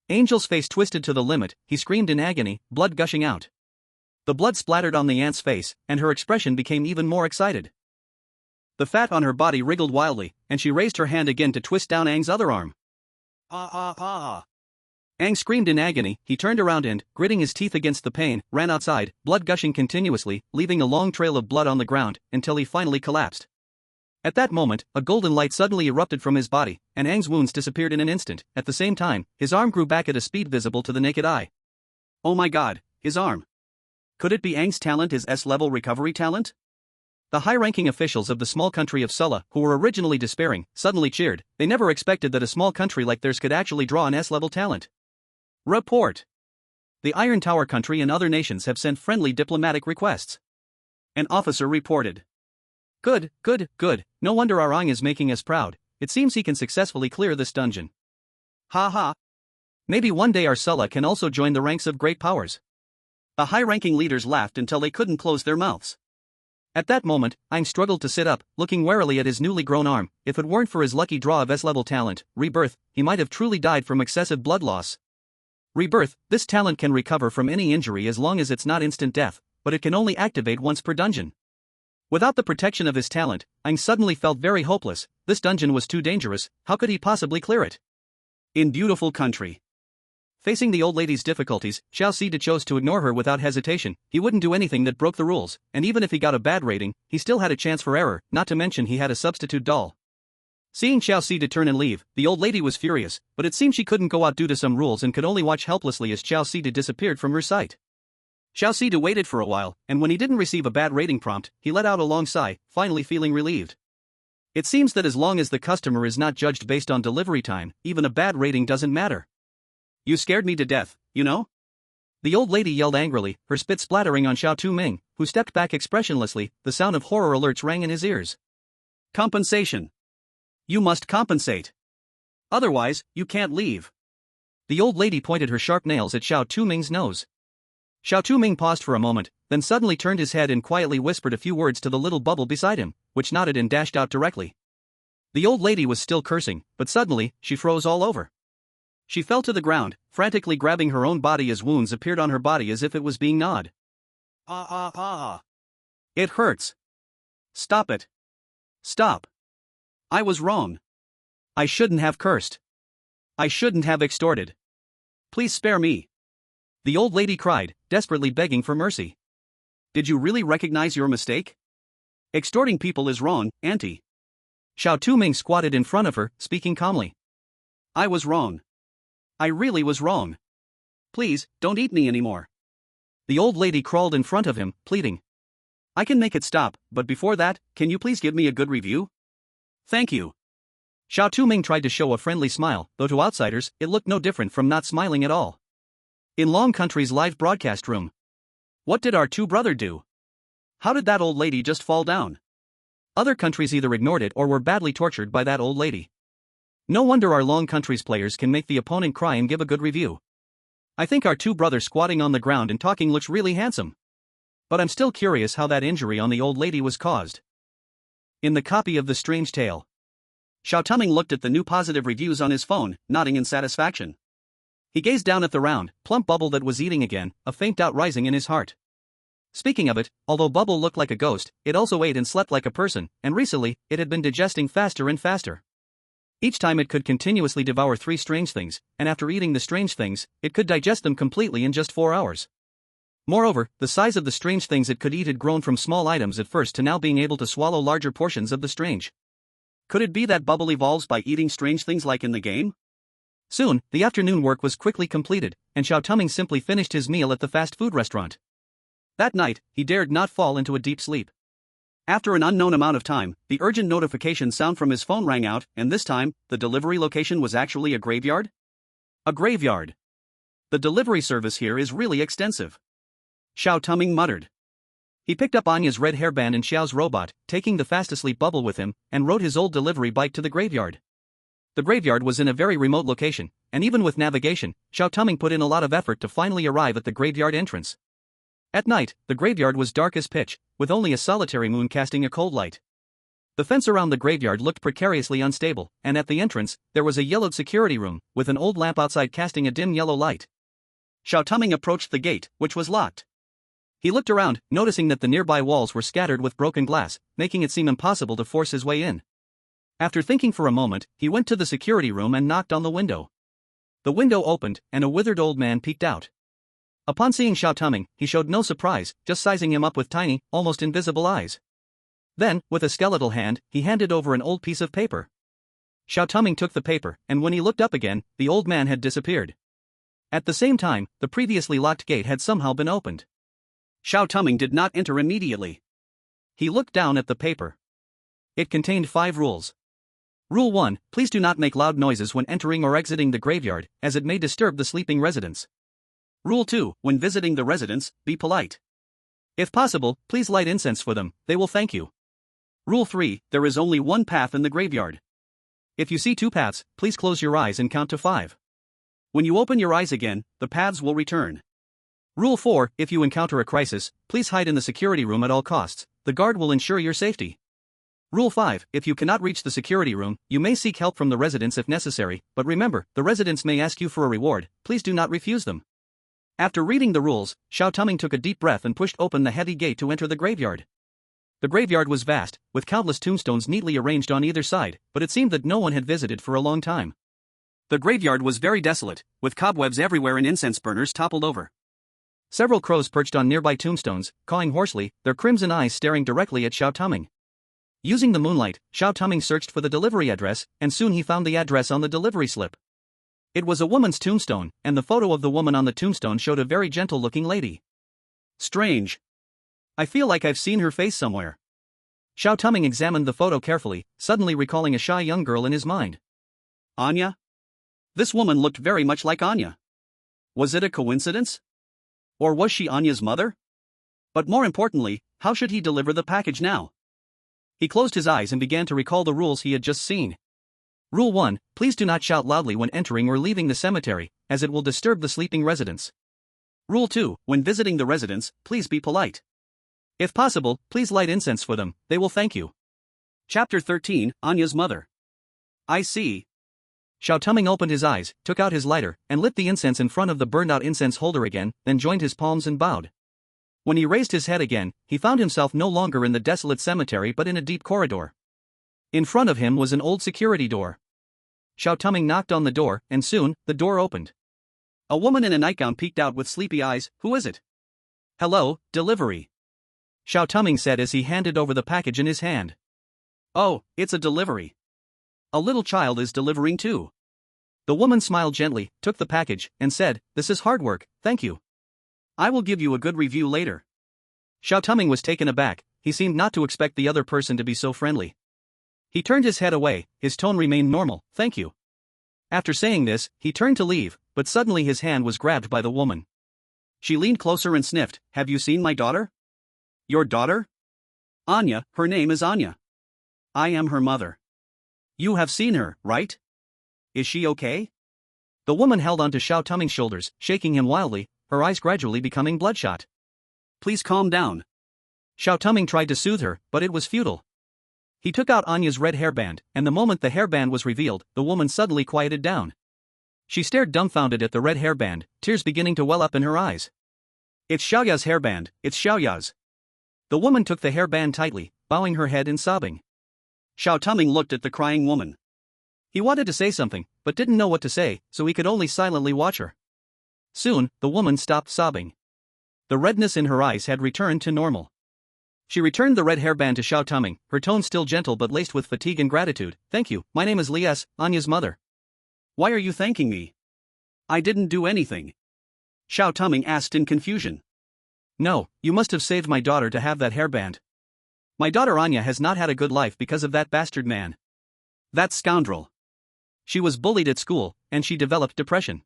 S1: Angel's face twisted to the limit, he screamed in agony, blood gushing out. The blood splattered on the ant's face, and her expression became even more excited. The fat on her body wriggled wildly, and she raised her hand again to twist down Aang's other arm. Ah! Aang screamed in agony, he turned around and, gritting his teeth against the pain, ran outside, blood gushing continuously, leaving a long trail of blood on the ground, until he finally collapsed. At that moment, a golden light suddenly erupted from his body, and Aang's wounds disappeared in an instant. At the same time, his arm grew back at a speed visible to the naked eye. Oh my god, his arm. Could it be Aang's talent, his S-level recovery talent? The high-ranking officials of the small country of Sulla, who were originally despairing, suddenly cheered. They never expected that a small country like theirs could actually draw an S-level talent. Report. The Iron Tower country and other nations have sent friendly diplomatic requests. An officer reported. Good. No wonder our Aang is making us proud. It seems he can successfully clear this dungeon. Ha. Maybe one day our Sulla can also join the ranks of great powers. The high-ranking leaders laughed until they couldn't close their mouths. At that moment, Aang struggled to sit up, looking warily at his newly grown arm. If it weren't for his lucky draw of S-level talent, Rebirth, he might have truly died from excessive blood loss. Rebirth, this talent can recover from any injury as long as it's not instant death, but it can only activate once per dungeon. Without the protection of his talent, Aang suddenly felt very hopeless. This dungeon was too dangerous, how could he possibly clear it? In beautiful country. Facing the old lady's difficulties, Xiao Sida chose to ignore her without hesitation. He wouldn't do anything that broke the rules, and even if he got a bad rating, he still had a chance for error, not to mention he had a substitute doll. Seeing Xiao Sida turn and leave, the old lady was furious, but it seemed she couldn't go out due to some rules and could only watch helplessly as Xiao Sida disappeared from her sight.
S2: Xiao Touming waited for a while, and when he didn't receive a bad rating prompt, he let out a long sigh, finally feeling relieved. It seems that as long as the customer is not judged based on delivery time, even a bad rating doesn't matter.
S1: You scared me to death, you know?
S2: The old lady yelled angrily, her spit splattering on Xiao Touming, who stepped back expressionlessly. The sound of horror alerts rang in his ears.
S1: Compensation. You must compensate. Otherwise, you can't leave.
S2: The old lady pointed her sharp nails at Xiao Touming's nose. Xiao Touming paused for a moment, then suddenly turned his head and quietly whispered a few words to the little bubble beside him, which nodded and dashed out directly. The old lady was still cursing, but suddenly, she froze all over.
S1: She fell to the ground, frantically grabbing her own body as wounds appeared on her body as if it was being gnawed. It hurts. Stop it. Stop. I was wrong. I shouldn't have cursed. I shouldn't have extorted. Please spare me.
S2: The old lady cried, desperately begging for mercy.
S1: Did you really recognize your mistake? Extorting people is wrong, Auntie.
S2: Xiao Touming squatted in front of her, speaking calmly.
S1: I was wrong. I really was wrong. Please, don't eat me anymore.
S2: The old lady crawled in front of him, pleading.
S1: I can make it stop, but before that, can you please give me a good review? Thank you.
S2: Xiao Touming tried to show a friendly smile, though to outsiders, it looked no different from not smiling at all. In Long Country's live broadcast room.
S1: What did our two brother do? How did that old lady just fall down?
S2: Other countries either ignored it or were badly tortured by that old lady. No wonder our Long Country's players can make the opponent cry and give a good review. I think our two brothers squatting on the ground and talking looks really handsome. But I'm still curious how that injury on the old lady was caused. In the copy of The Strange Tale.
S1: Xiao Touming looked at the new positive reviews on his phone, nodding in satisfaction.
S2: He gazed down at the round, plump bubble that was eating again, a faint doubt rising in his heart. Speaking of it, although Bubble looked like a ghost, it also ate and slept like a person, and recently, it had been digesting faster and faster. Each time it could continuously devour 3 strange things, and after eating the strange things, it could digest them completely in just 4 hours. Moreover, the size of the strange things it could eat had grown from small items at first to now being able to swallow larger portions of the strange.
S1: Could it be that Bubble evolves by eating strange things like in the game?
S2: Soon, the afternoon work was quickly completed, and Xiao Touming simply finished his meal at the fast food restaurant.
S1: That night, he dared not fall into a deep sleep. After an unknown amount of time, the urgent notification sound from his phone rang out, and this time, the delivery location was actually a graveyard? A graveyard. The delivery service here is really extensive. Xiao Touming muttered.
S2: He picked up Anya's red hairband and Xiao's robot, taking the fast-asleep Bubble with him, and rode his old delivery bike to the graveyard. The graveyard was in a very remote location, and even with navigation, Xiao Touming put in a lot of effort to finally arrive at the graveyard entrance. At night, the graveyard was dark as pitch, with only a solitary moon casting a cold light. The fence around the graveyard looked precariously unstable, and at the entrance, there was a yellowed security room, with an old lamp outside casting a dim yellow light.
S1: Xiao Touming approached the gate, which was locked.
S2: He looked around, noticing that the nearby walls were scattered with broken glass, making it seem impossible to force his way in. After thinking for a moment, he went to the security room and knocked on the window. The window opened, and a withered old man peeked out. Upon seeing Xiao Touming, he showed no surprise, just sizing him up with tiny, almost invisible eyes. Then, with a skeletal hand, he handed over an old piece of paper. Xiao Touming took the paper, and when he looked up again, the old man had disappeared. At the same time, the previously locked gate had somehow been opened.
S1: Xiao Touming did not enter immediately.
S2: He looked down at the paper. It contained 5 rules. Rule 1, please do not make loud noises when entering or exiting the graveyard, as it may disturb the sleeping residents.
S1: Rule 2, when visiting the residents, be polite.
S2: If possible, please light incense for them, they will thank you.
S1: Rule 3, there is only one path in the graveyard.
S2: If you see 2 paths, please close your eyes and count to 5.
S1: When you open your eyes again, the paths will return.
S2: Rule 4, if you encounter a crisis, please hide in the security room at all costs, the guard will ensure your safety. Rule 5, if you cannot reach the security room, you may seek help from the residents if necessary, but remember, the residents may ask you for a reward, please do not refuse them. After reading the rules, Xiao Touming took a deep breath and pushed open the heavy gate to enter the graveyard. The graveyard was vast, with countless tombstones neatly arranged on either side, but it seemed that no one had visited for a long time.
S1: The graveyard was very desolate, with cobwebs everywhere and incense burners toppled over.
S2: Several crows perched on nearby tombstones, cawing hoarsely, their crimson eyes staring directly at Xiao Touming. Using the moonlight, Xiao Touming searched for the delivery address, and soon he found the address on the delivery slip. It was a woman's tombstone, and the photo of the woman on the tombstone showed a very gentle-looking lady.
S1: Strange. I feel like I've seen her face somewhere.
S2: Xiao Touming examined the photo carefully, suddenly recalling a shy young girl in his mind.
S1: Anya? This woman looked very much like Anya. Was it a coincidence? Or was she Anya's mother? But more importantly, how should he deliver the package now? He closed his eyes and began to recall the rules he had just seen. Rule 1, please do not shout loudly when entering or leaving the cemetery, as it will disturb the sleeping residents. Rule 2, when visiting the residents, please be polite. If possible, please light incense for them, they will thank you. Chapter 13, Anya's Mother. I see.
S2: Xiao Touming opened his eyes, took out his lighter, and lit the incense in front of the burned-out incense holder again, then joined his palms and bowed. When he raised his head again, he found himself no longer in the desolate cemetery but in a deep corridor. In front of him was an old security door. Xiao Touming knocked on the door, and soon, the door opened.
S1: A woman in a nightgown peeked out with sleepy eyes. Who is it? Hello, delivery.
S2: Xiao Touming said as he handed over the package in his hand.
S1: Oh, it's a delivery. A little child is delivering too.
S2: The woman smiled gently, took the package, and said, "This is hard work, thank you.
S1: I will give you a good review later."
S2: Xiao Touming was taken aback, he seemed not to expect the other person to be so friendly. He turned his head away, his tone remained normal, "Thank you." After saying this, he turned to leave, but suddenly his hand was grabbed by the woman.
S1: She leaned closer and sniffed. Have you seen my daughter? Your daughter? Anya, her name is Anya. I am her mother. You have seen her, right? Is she okay?
S2: The woman held onto Xiao Touming's shoulders, shaking him wildly, her eyes gradually becoming bloodshot.
S1: Please calm down.
S2: Xiao Touming tried to soothe her, but it was futile. He took out Anya's red hairband, and the moment the hairband was revealed, the woman suddenly quieted down. She stared dumbfounded at the red hairband, tears beginning to well up in her eyes.
S1: It's Xiaoya's hairband, it's Xiaoya's.
S2: The woman took the hairband tightly, bowing her head and sobbing.
S1: Xiao Touming looked at the crying woman.
S2: He wanted to say something, but didn't know what to say, so he could only silently watch her. Soon, the woman stopped sobbing. The redness in her eyes had returned to normal. She returned the red hairband to Xiao Touming, her tone still gentle but laced with fatigue and gratitude. "Thank you, my name is Lies, Anya's mother."
S1: Why are you thanking me? I didn't do anything. Xiao Touming asked in confusion.
S2: No, you must have saved my daughter to have that hairband. My daughter Anya has not had a good life because of that bastard man.
S1: That scoundrel.
S2: She was bullied at school, and she developed depression.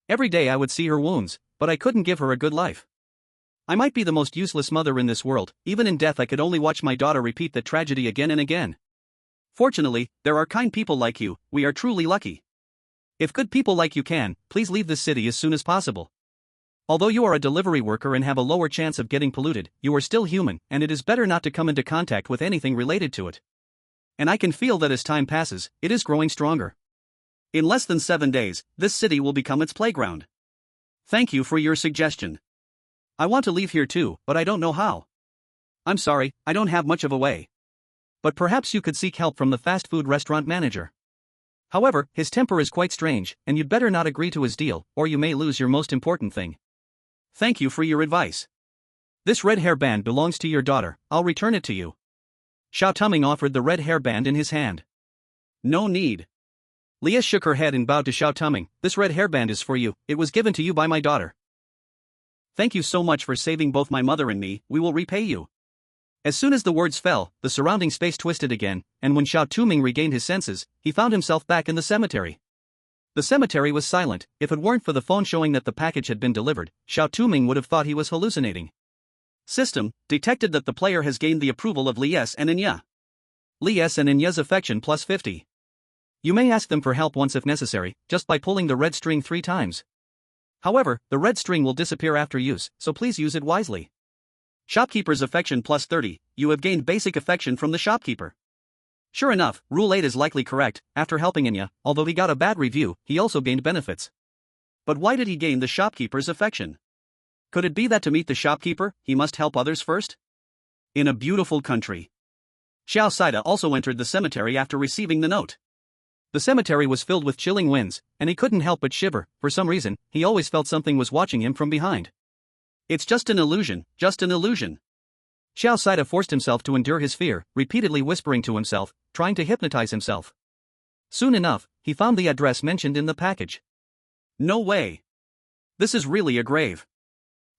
S2: Every day I would see her wounds, but I couldn't give her a good life. I might be the most useless mother in this world, even in death I could only watch my daughter repeat the tragedy again and again.
S1: Fortunately, there are kind people like you, we are truly lucky.
S2: If good people like you can, please leave this city as soon as possible. Although you are a delivery worker and have a lower chance of getting polluted, you are still human, and it is better not to come into contact with anything related to it. And I can feel that as time passes, it is growing stronger.
S1: In less than 7 days, this city will become its playground. Thank you for your suggestion. I want to leave here too, but I don't know how. I'm sorry, I don't have much of a way.
S2: But perhaps you could seek help from the fast food restaurant manager. However, his temper is quite strange, and you'd better not agree to his deal, or you may lose your most important thing.
S1: Thank you for your advice.
S2: This red hairband belongs to your daughter, I'll return it to you. Xiao Touming offered the red hairband in his hand.
S1: No need.
S2: Lies shook her head and bowed to Xiao Touming. This red hairband is for you, it was given to you by my daughter.
S1: Thank you so much for saving both my mother and me, we will repay you.
S2: As soon as the words fell, the surrounding space twisted again, and when Xiao Touming regained his senses, he found himself back in the cemetery. The cemetery was silent. If it weren't for the phone showing that the package had been delivered, Xiao Touming would have thought he was hallucinating.
S1: System detected that the player has gained the approval of Lies and Anya.
S2: Lies and Anya's affection plus 50. You may ask them for help once if necessary, just by pulling the red string 3 times. However, the red string will disappear after use, so please use it wisely.
S1: Shopkeeper's affection plus 30. You have gained basic affection from the shopkeeper. Sure enough, Rule 8 is likely correct. After helping Anya, although he got a bad review, he also gained benefits. But why did he gain the shopkeeper's affection? Could it be that to meet the shopkeeper, he must help others first? In a beautiful country. Xiao Saida also entered the cemetery after receiving the note.
S2: The cemetery was filled with chilling winds, and he couldn't help but shiver. For some reason, he always felt something was watching him from behind.
S1: It's just an illusion, just an illusion.
S2: Xiao Saida forced himself to endure his fear, repeatedly whispering to himself, trying to hypnotize himself. Soon enough, he found the address mentioned in the package.
S1: No way. This is really a grave.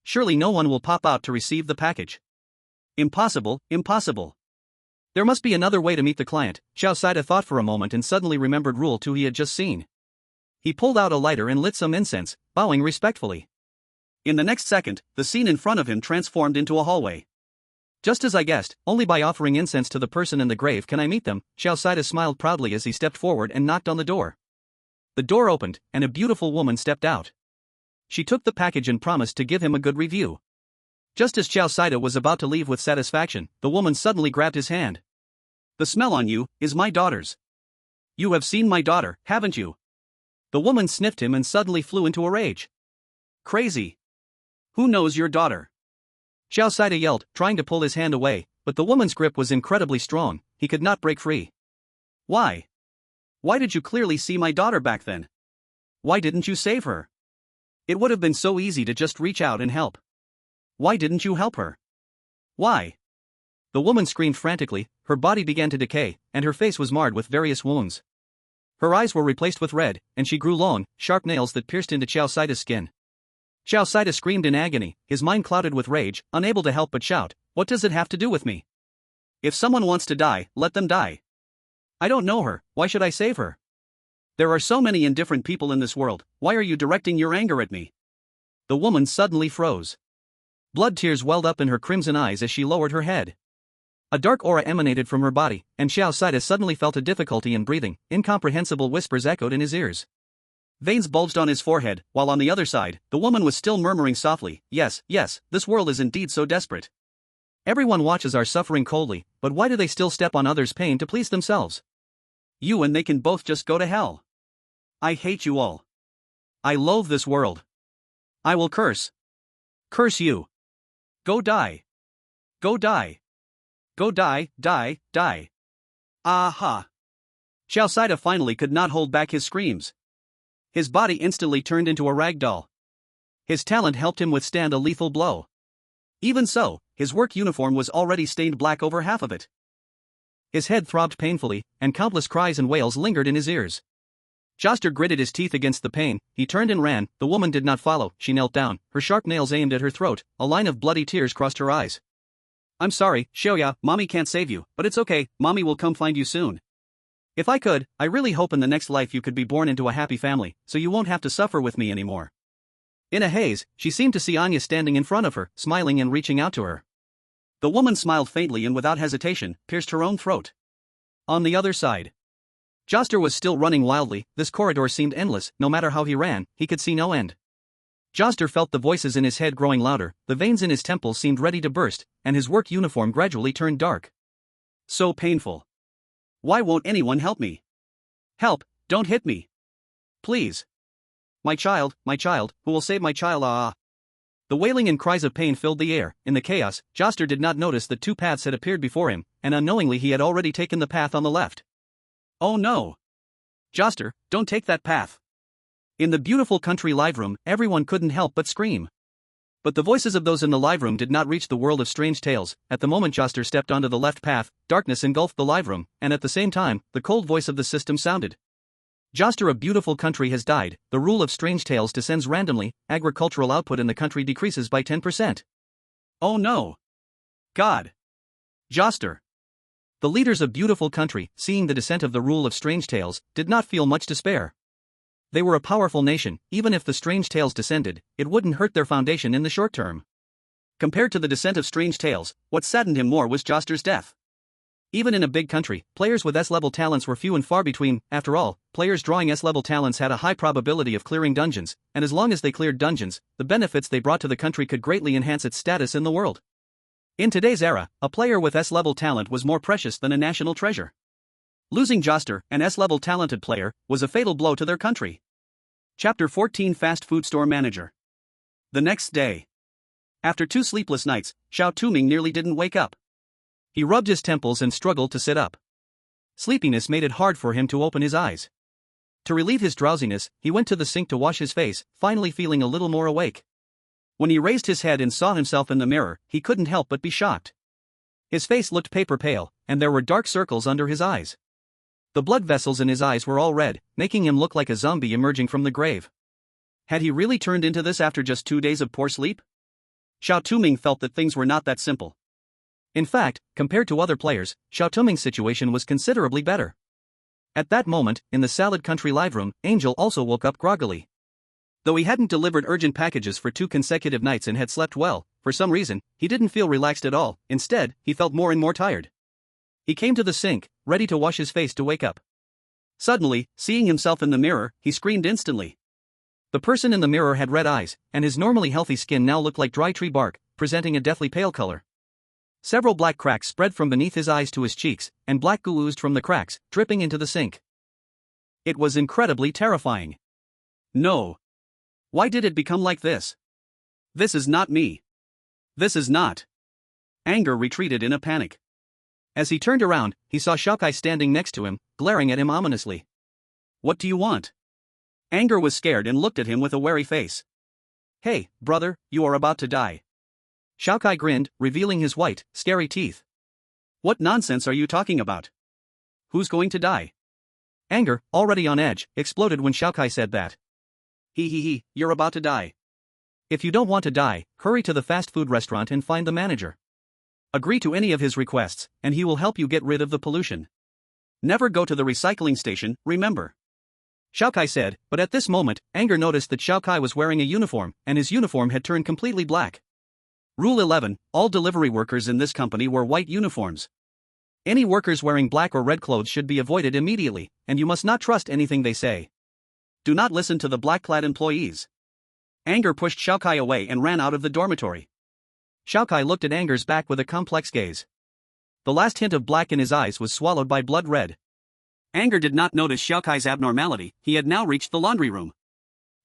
S2: Surely no one will pop out to receive the package. Impossible, impossible. There must be another way to meet the client, Xiao Saida thought for a moment and suddenly remembered Rule 2 he had just seen. He pulled out a lighter and lit some incense, bowing respectfully. In the next second, the scene in front of him transformed into a hallway. Just as I guessed, only by offering incense to the person in the grave can I meet them, Xiao Saida smiled proudly as he stepped forward and knocked on the door. The door opened, and a beautiful woman stepped out. She took the package and promised to give him a good review. Just as Xiao Saida was about to leave with satisfaction, the woman suddenly grabbed his hand. The smell on you is my daughter's. You have seen my daughter, haven't you? The woman sniffed him and suddenly flew into a rage. Crazy. Who knows your daughter? Xiao Saida yelled, trying to pull his hand away, but the woman's grip was incredibly strong, he could not break free. Why? Why did you clearly see my daughter back then? Why didn't you save her? It would have been so easy to just reach out and help. Why didn't you help her? Why? The woman screamed frantically, her body began to decay, and her face was marred with various wounds. Her eyes were replaced with red, and she grew long, sharp nails that pierced into Xiao Saida's skin. Xiao Saida screamed in agony, his mind clouded with rage, unable to help but shout, "What does it have to do with me? If someone wants to die, let them die. I don't know her, why should I save her? There are so many indifferent people in this world, why are you directing your anger at me?" The woman suddenly froze. Blood tears welled up in her crimson eyes as she lowered her head. A dark aura emanated from her body, and Xiao Saida suddenly felt a difficulty in breathing, incomprehensible whispers echoed in his ears. Veins bulged on his forehead, while on the other side, the woman was still murmuring softly, "Yes, yes, this world is indeed so desperate. Everyone watches our suffering coldly, but why do they still step on others' pain to please themselves? You and they can both just go to hell. I hate you all. I loathe this world. I will curse. Curse you. Go die. Go die. Go die, die, die." Aha! Xiao Saida finally could not hold back his screams. His body instantly turned into a rag doll. His talent helped him withstand a lethal blow. Even so, his work uniform was already stained black over half of it. His head throbbed painfully, and countless cries and wails lingered in his ears. Joster gritted his teeth against the pain, he turned and ran, the woman did not follow, she knelt down, her sharp nails aimed at her throat, a line of bloody tears crossed her eyes. "I'm sorry, Xiaoya, mommy can't save you, but it's okay, mommy will come find you soon. If I could, I really hope in the next life you could be born into a happy family, so you won't have to suffer with me anymore." In a haze, she seemed to see Anya standing in front of her, smiling and reaching out to her. The woman smiled faintly and without hesitation, pierced her own throat. On the other side, Joster was still running wildly, this corridor seemed endless, no matter how he ran, he could see no end. Joster felt the voices in his head growing louder, the veins in his temples seemed ready to burst, and his work uniform gradually turned dark. So painful. Why won't anyone help me? Help, don't hit me. Please. My child, who will save my child? Ah. The wailing and cries of pain filled the air. In the chaos, Joster did not notice that two paths had appeared before him, and unknowingly he had already taken the path on the left. Oh no. Joster, don't take that path. In the beautiful country live room, everyone couldn't help but scream. But the voices of those in the live room did not reach the world of strange tales. At the moment Joster stepped onto the left path, darkness engulfed the live room, and at the same time, the cold voice of the system sounded. Joster, a beautiful country has died, the rule of strange tales descends randomly, agricultural output in the country decreases by 10%. Oh no. God. Joster. The leaders of beautiful country, seeing the descent of the rule of strange tales, did not feel much to spare. They were a powerful nation, even if the strange tales descended, it wouldn't hurt their foundation in the short term. Compared to the descent of strange tales, what saddened him more was Joster's death. Even in a big country, players with S-level talents were few and far between. After all, players drawing S-level talents had a high probability of clearing dungeons, and as long as they cleared dungeons, the benefits they brought to the country could greatly enhance its status in the world. In today's era, a player with S-level talent was more precious than a national treasure. Losing Joster, an S-level talented player, was a fatal blow to their country. Chapter 14 Fast Food Store Manager. The next day. After 2 sleepless nights, Xiao Touming nearly didn't wake up. He rubbed his temples and struggled to sit up. Sleepiness made it hard for him to open his eyes. To relieve his drowsiness, he went to the sink to wash his face, finally feeling a little more awake. When he raised his head and saw himself in the mirror, he couldn't help but be shocked. His face looked paper pale, and there were dark circles under his eyes. The blood vessels in his eyes were all red, making him look like a zombie emerging from the grave. Had he really turned into this after just 2 days of poor sleep?
S1: Xiao Touming felt that things were not that simple.
S2: In fact, compared to other players, Xiao Touming's situation was considerably better. At that moment, in the Salad Country live room, Angel also woke up groggily. Though he hadn't delivered urgent packages for 2 consecutive nights and had slept well, for some reason, he didn't feel relaxed at all. Instead, he felt more and more tired. He came to the sink, ready to wash his face to wake up. Suddenly, seeing himself in the mirror, he screamed instantly. The person in the mirror had red eyes, and his normally healthy skin now looked like dry tree bark, presenting a deathly pale color. Several black cracks spread from beneath his eyes to his cheeks, and black goo oozed from the cracks, dripping into the sink. It was incredibly terrifying.
S1: No. Why did it become like this? This is not me. This is not. Anger retreated in a panic.
S2: As he turned around, he saw Xiaokai standing next to him, glaring at him ominously.
S1: What do you want? Anger was scared and looked at him with a wary face.
S2: Hey, brother, you are about to die. Xiaokai grinned, revealing his white, scary teeth.
S1: What nonsense are you talking about? Who's going to die?
S2: Anger, already on edge, exploded when Xiaokai said that.
S1: You're about to die.
S2: If you don't want to die, hurry to the fast food restaurant and find the manager. Agree to any of his requests, and he will help you get rid of the pollution.
S1: Never go to the recycling station, remember.
S2: Xiaokai said, but at this moment, Anger noticed that Xiaokai was wearing a uniform, and his uniform had turned completely black.
S1: Rule 11, all delivery workers in this company wear white uniforms.
S2: Any workers wearing black or red clothes should be avoided immediately, and you must not trust anything they say.
S1: Do not listen to the black-clad employees. Anger pushed Xiaokai away and ran out of the dormitory.
S2: Xiaokai looked at Anger's back with a complex gaze. The last hint of black in his eyes was swallowed by blood red.
S1: Anger did not notice Xiaokai's abnormality. He had now reached the laundry room.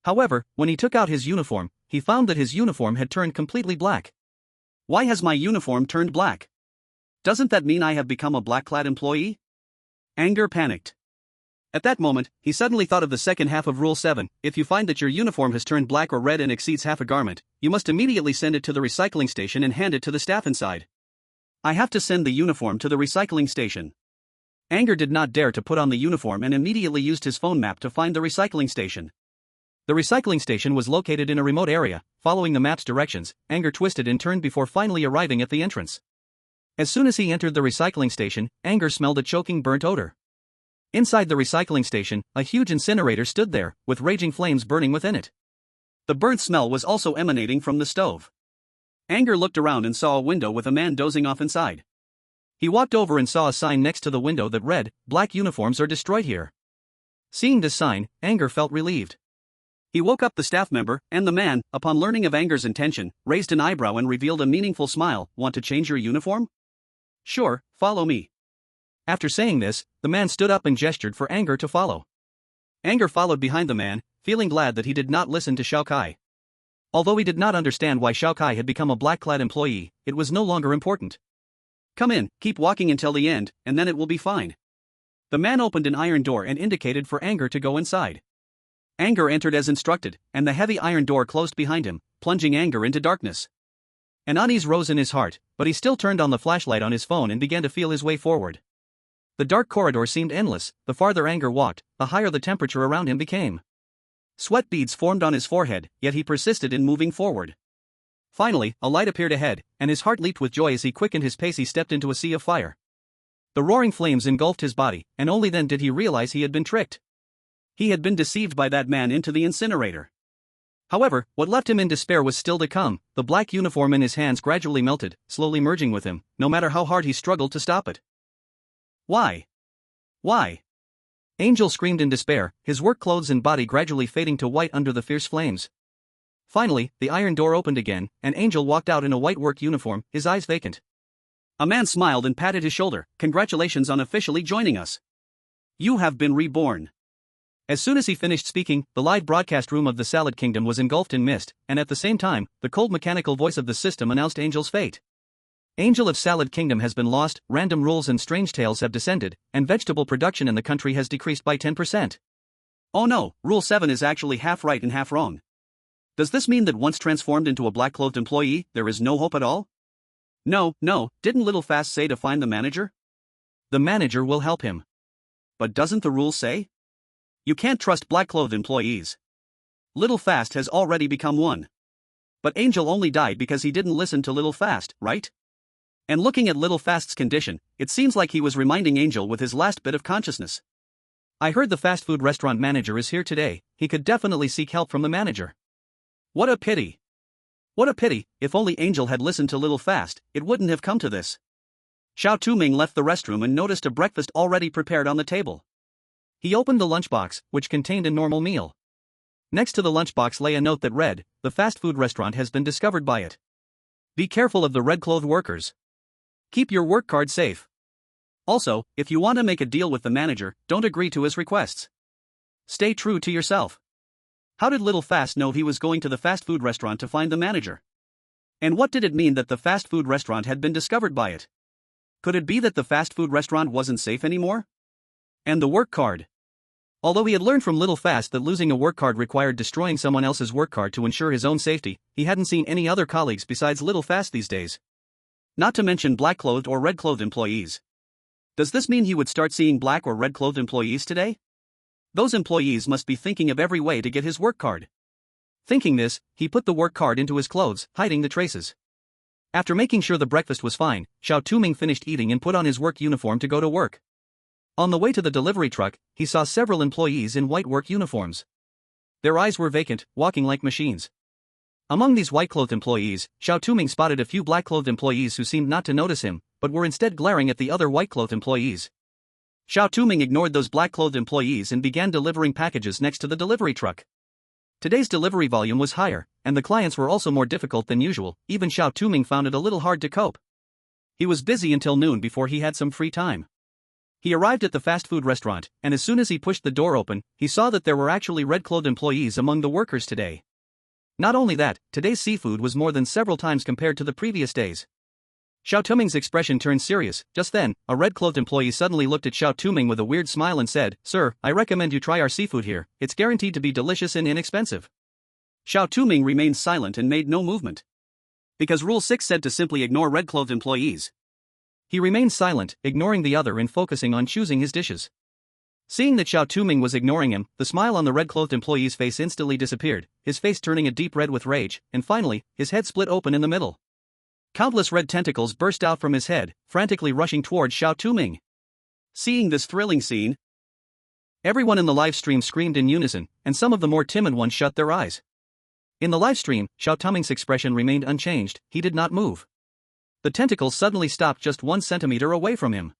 S2: However, when he took out his uniform, he found that his uniform had turned completely black.
S1: Why has my uniform turned black? Doesn't that mean I have become a black-clad employee? Anger panicked. At that moment, he suddenly thought of the second half of Rule 7, if you find that your uniform has turned black or red and exceeds half a garment, you must immediately send it to the recycling station and hand it to the staff inside. I have to send the uniform to the recycling station. Anger did not dare to put on the uniform and immediately used his phone map to find the recycling station.
S2: The recycling station was located in a remote area. Following the map's directions, Anger twisted and turned before finally arriving at the entrance. As soon as he entered the recycling station, Anger smelled a choking burnt odor. Inside the recycling station, a huge incinerator stood there, with raging flames burning within it.
S1: The burnt smell was also emanating from the stove. Anger looked around and saw a window with a man dozing off inside.
S2: He walked over and saw a sign next to the window that read, "Black uniforms are destroyed here." Seeing this sign, Anger felt relieved.
S1: He woke up the staff member, and the man, upon learning of Anger's intention, raised an eyebrow and revealed a meaningful smile. Want to change your uniform? Sure, follow me.
S2: After saying this, the man stood up and gestured for Anger to follow.
S1: Anger followed behind the man, feeling glad that he did not listen to Xiaokai.
S2: Although he did not understand why Xiaokai had become a black-clad employee, it was no longer important.
S1: Come in, keep walking until the end, and then it will be fine. The man opened an iron door and indicated for Anger to go inside. Anger entered as instructed, and the heavy iron door closed behind him, plunging Anger into darkness.
S2: An unease rose in his heart, but he still turned on the flashlight on his phone and began to feel his way forward. The dark corridor seemed endless. The farther Anger walked, the higher the temperature around him became. Sweat beads formed on his forehead, yet he persisted in moving forward. Finally, a light appeared ahead, and his heart leaped with joy as he quickened his pace. He stepped into a sea of fire. The roaring flames engulfed his body, and only then did he realize he had been tricked. He had been deceived by that man into the incinerator. However, what left him in despair was still to come. The black uniform in his hands gradually melted, slowly merging with him, no matter how hard he struggled to stop it.
S1: Why? Why?
S2: Angel screamed in despair, his work clothes and body gradually fading to white under the fierce flames. Finally, the iron door opened again, and Angel walked out in a white work uniform, his eyes vacant.
S1: A man smiled and patted his shoulder. Congratulations on officially joining us. You have been reborn.
S2: As soon as he finished speaking, the live broadcast room of the Salad Kingdom was engulfed in mist, and at the same time, the cold mechanical voice of the system announced Angel's fate. Angel of Salad Kingdom has been lost, random rules and strange tales have descended, and vegetable production in the country has decreased by 10%.
S1: Oh no, Rule 7 is actually half right and half wrong. Does this mean that once transformed into a black-clothed employee, there is no hope at all? No, didn't Little Fast say to find the manager?
S2: The manager will help him.
S1: But doesn't the rule say? You can't trust black-clothed employees. Little Fast has already become one. But Angel only died because he didn't listen to Little Fast, right? And looking at Little Fast's condition, it seems like he was reminding Angel with his last bit of consciousness.
S2: I heard the fast food restaurant manager is here today, he could definitely seek help from the manager.
S1: What a pity. What a pity, if only Angel had listened to Little Fast, it wouldn't have come to this. Xiao Touming left the restroom and noticed a breakfast already prepared on the table.
S2: He opened the lunchbox, which contained a normal meal. Next to the lunchbox lay a note that read, "The fast food restaurant has been discovered by it. Be careful of the red-clothed workers. Keep your work card safe.
S1: Also, if you want to make a deal with the manager, don't agree to his requests. Stay true to yourself." How did Little Fast know he was going to the fast food restaurant to find the manager? And what did it mean that the fast food restaurant had been discovered by it? Could it be that the fast food restaurant wasn't safe anymore? And the work card. Although he had learned from Little Fast that losing a work card required destroying someone else's work card to ensure his own safety, he hadn't seen any other colleagues besides Little Fast these days. Not to mention black-clothed or red-clothed employees. Does this mean he would start seeing black or red-clothed employees today? Those employees must be thinking of every way to get his work card.
S2: Thinking this, he put the work card into his clothes, hiding the traces. After making sure the breakfast was fine, Xiao Touming finished eating and put on his work uniform to go to work. On the way to the delivery truck, he saw several employees in white work uniforms. Their eyes were vacant, walking like machines. Among these white-clothed employees, Xiao Touming spotted a few black-clothed employees who seemed not to notice him, but were instead glaring at the other white-clothed employees.
S1: Xiao Touming ignored those black-clothed employees and began delivering packages next to the delivery truck.
S2: Today's delivery volume was higher, and the clients were also more difficult than usual. Even Xiao Touming found it a little hard to cope. He was busy until noon before he had some free time. He arrived at the fast food restaurant, and as soon as he pushed the door open, he saw that there were actually red-clothed employees among the workers today. Not only that, today's seafood was more than several times compared to the previous days. Xiao Touming's expression turned serious. Just then, a red-clothed employee suddenly looked at Xiao Touming with a weird smile and said, "Sir, I recommend you try our seafood here, it's guaranteed to be delicious and inexpensive."
S1: Xiao Touming remained silent and made no movement. Because Rule 6 said to simply ignore red-clothed employees.
S2: He remained silent, ignoring the other and focusing on choosing his dishes. Seeing that Xiao Touming was ignoring him, the smile on the red-clothed employee's face instantly disappeared, his face turning a deep red with rage, and finally, his head split open in the middle. Countless red tentacles burst out from his head, frantically rushing towards Xiao Touming.
S1: Seeing this thrilling scene,
S2: everyone in the live stream screamed in unison, and some of the more timid ones shut their eyes. In the live stream, Xiao Touming's expression remained unchanged, he did not move. The tentacles suddenly stopped just 1 centimeter away from him.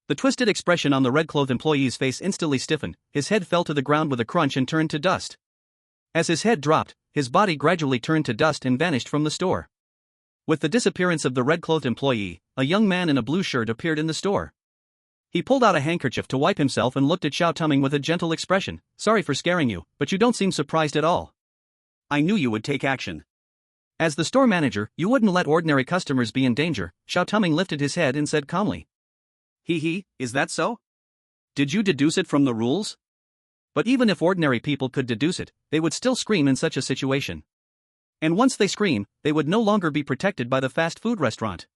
S2: The twisted expression on the red-clothed employee's face instantly stiffened, his head fell to the ground with a crunch and turned to dust. As his head dropped, his body gradually turned to dust and vanished from the store. With the disappearance of the red-clothed employee, a young man in a blue shirt appeared in the store. He pulled out a handkerchief to wipe himself and looked at Xiao Touming with a gentle expression. "Sorry for scaring you, but you don't seem surprised at all."
S1: "I knew you would take action."
S2: As the store manager, you wouldn't let ordinary customers be in danger. Xiao Touming lifted his head and said calmly.
S1: Is that so? Did you deduce it from the rules?"
S2: But even if ordinary people could deduce it, they would still scream in such a situation. And once they scream, they would no longer be protected by the fast food restaurant.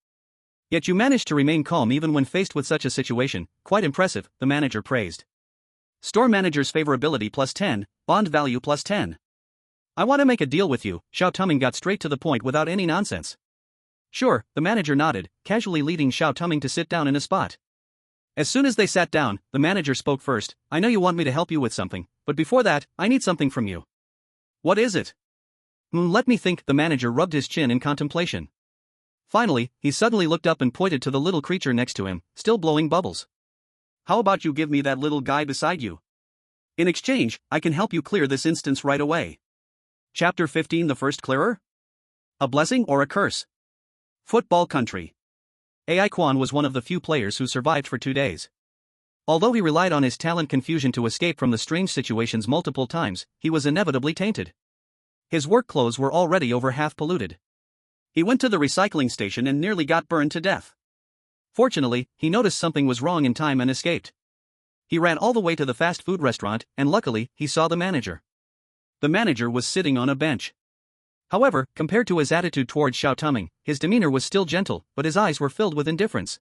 S2: Yet you managed to remain calm even when faced with such a situation, quite impressive, the manager praised.
S1: Store manager's favorability +10, bond value +10.
S2: "I want to make a deal with you," Xiao Touming got straight to the point without any nonsense. "Sure," the manager nodded, casually leading Xiao Touming to sit down in a spot. As soon as they sat down, the manager spoke first. "I know you want me to help you with something, but before that, I need something from you."
S1: "What is it?"
S2: Let me think." The manager rubbed his chin in contemplation. Finally, he suddenly looked up and pointed to the little creature next to him, still blowing bubbles.
S1: "How about you give me that little guy beside you? In exchange, I can help you clear this instance right away." Chapter 15, the first clearer? A blessing or a curse? Football country.
S2: AI Quan was one of the few players who survived for 2 days. Although he relied on his talent confusion to escape from the strange situations multiple times, he was inevitably tainted. His work clothes were already over half polluted.
S1: He went to the recycling station and nearly got burned to death.
S2: Fortunately, he noticed something was wrong in time and escaped. He ran all the way to the fast food restaurant, and luckily, he saw the manager.
S1: The manager was sitting on a bench.
S2: However, compared to his attitude towards Xiao Touming, his demeanor was still gentle, but his eyes were filled with indifference.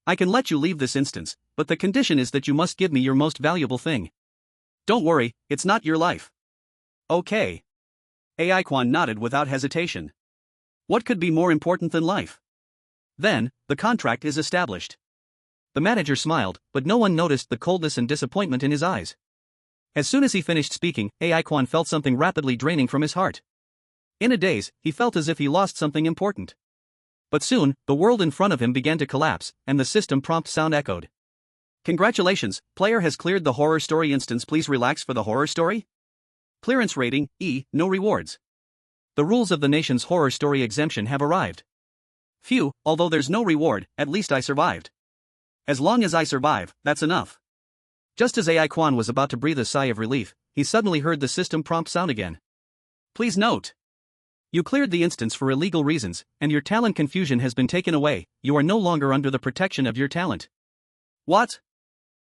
S1: "I can let you leave this instance, but the condition is that you must give me your most valuable thing. Don't worry, it's not your life." "Okay. AI Quan nodded without hesitation. What could be more important than life? Then, the contract is established.
S2: The manager smiled, but no one noticed the coldness and disappointment in his eyes. As soon as he finished speaking, AI Quan felt something rapidly draining from his heart. In a daze, he felt as if he lost something important. But soon, the world in front of him began to collapse, and the system prompt sound echoed.
S1: Congratulations, player has cleared the horror story instance. Please relax for the horror story. Clearance rating, E, no rewards.
S2: The rules of the nation's horror story exemption have arrived.
S1: Phew, although there's no reward, at least I survived. As long as I survive, that's enough.
S2: Just as AI Quan was about to breathe a sigh of relief, he suddenly heard the system prompt sound again.
S1: Please note.
S2: You cleared the instance for illegal reasons, and your talent confusion has been taken away. You are no longer under the protection of your talent.
S1: What?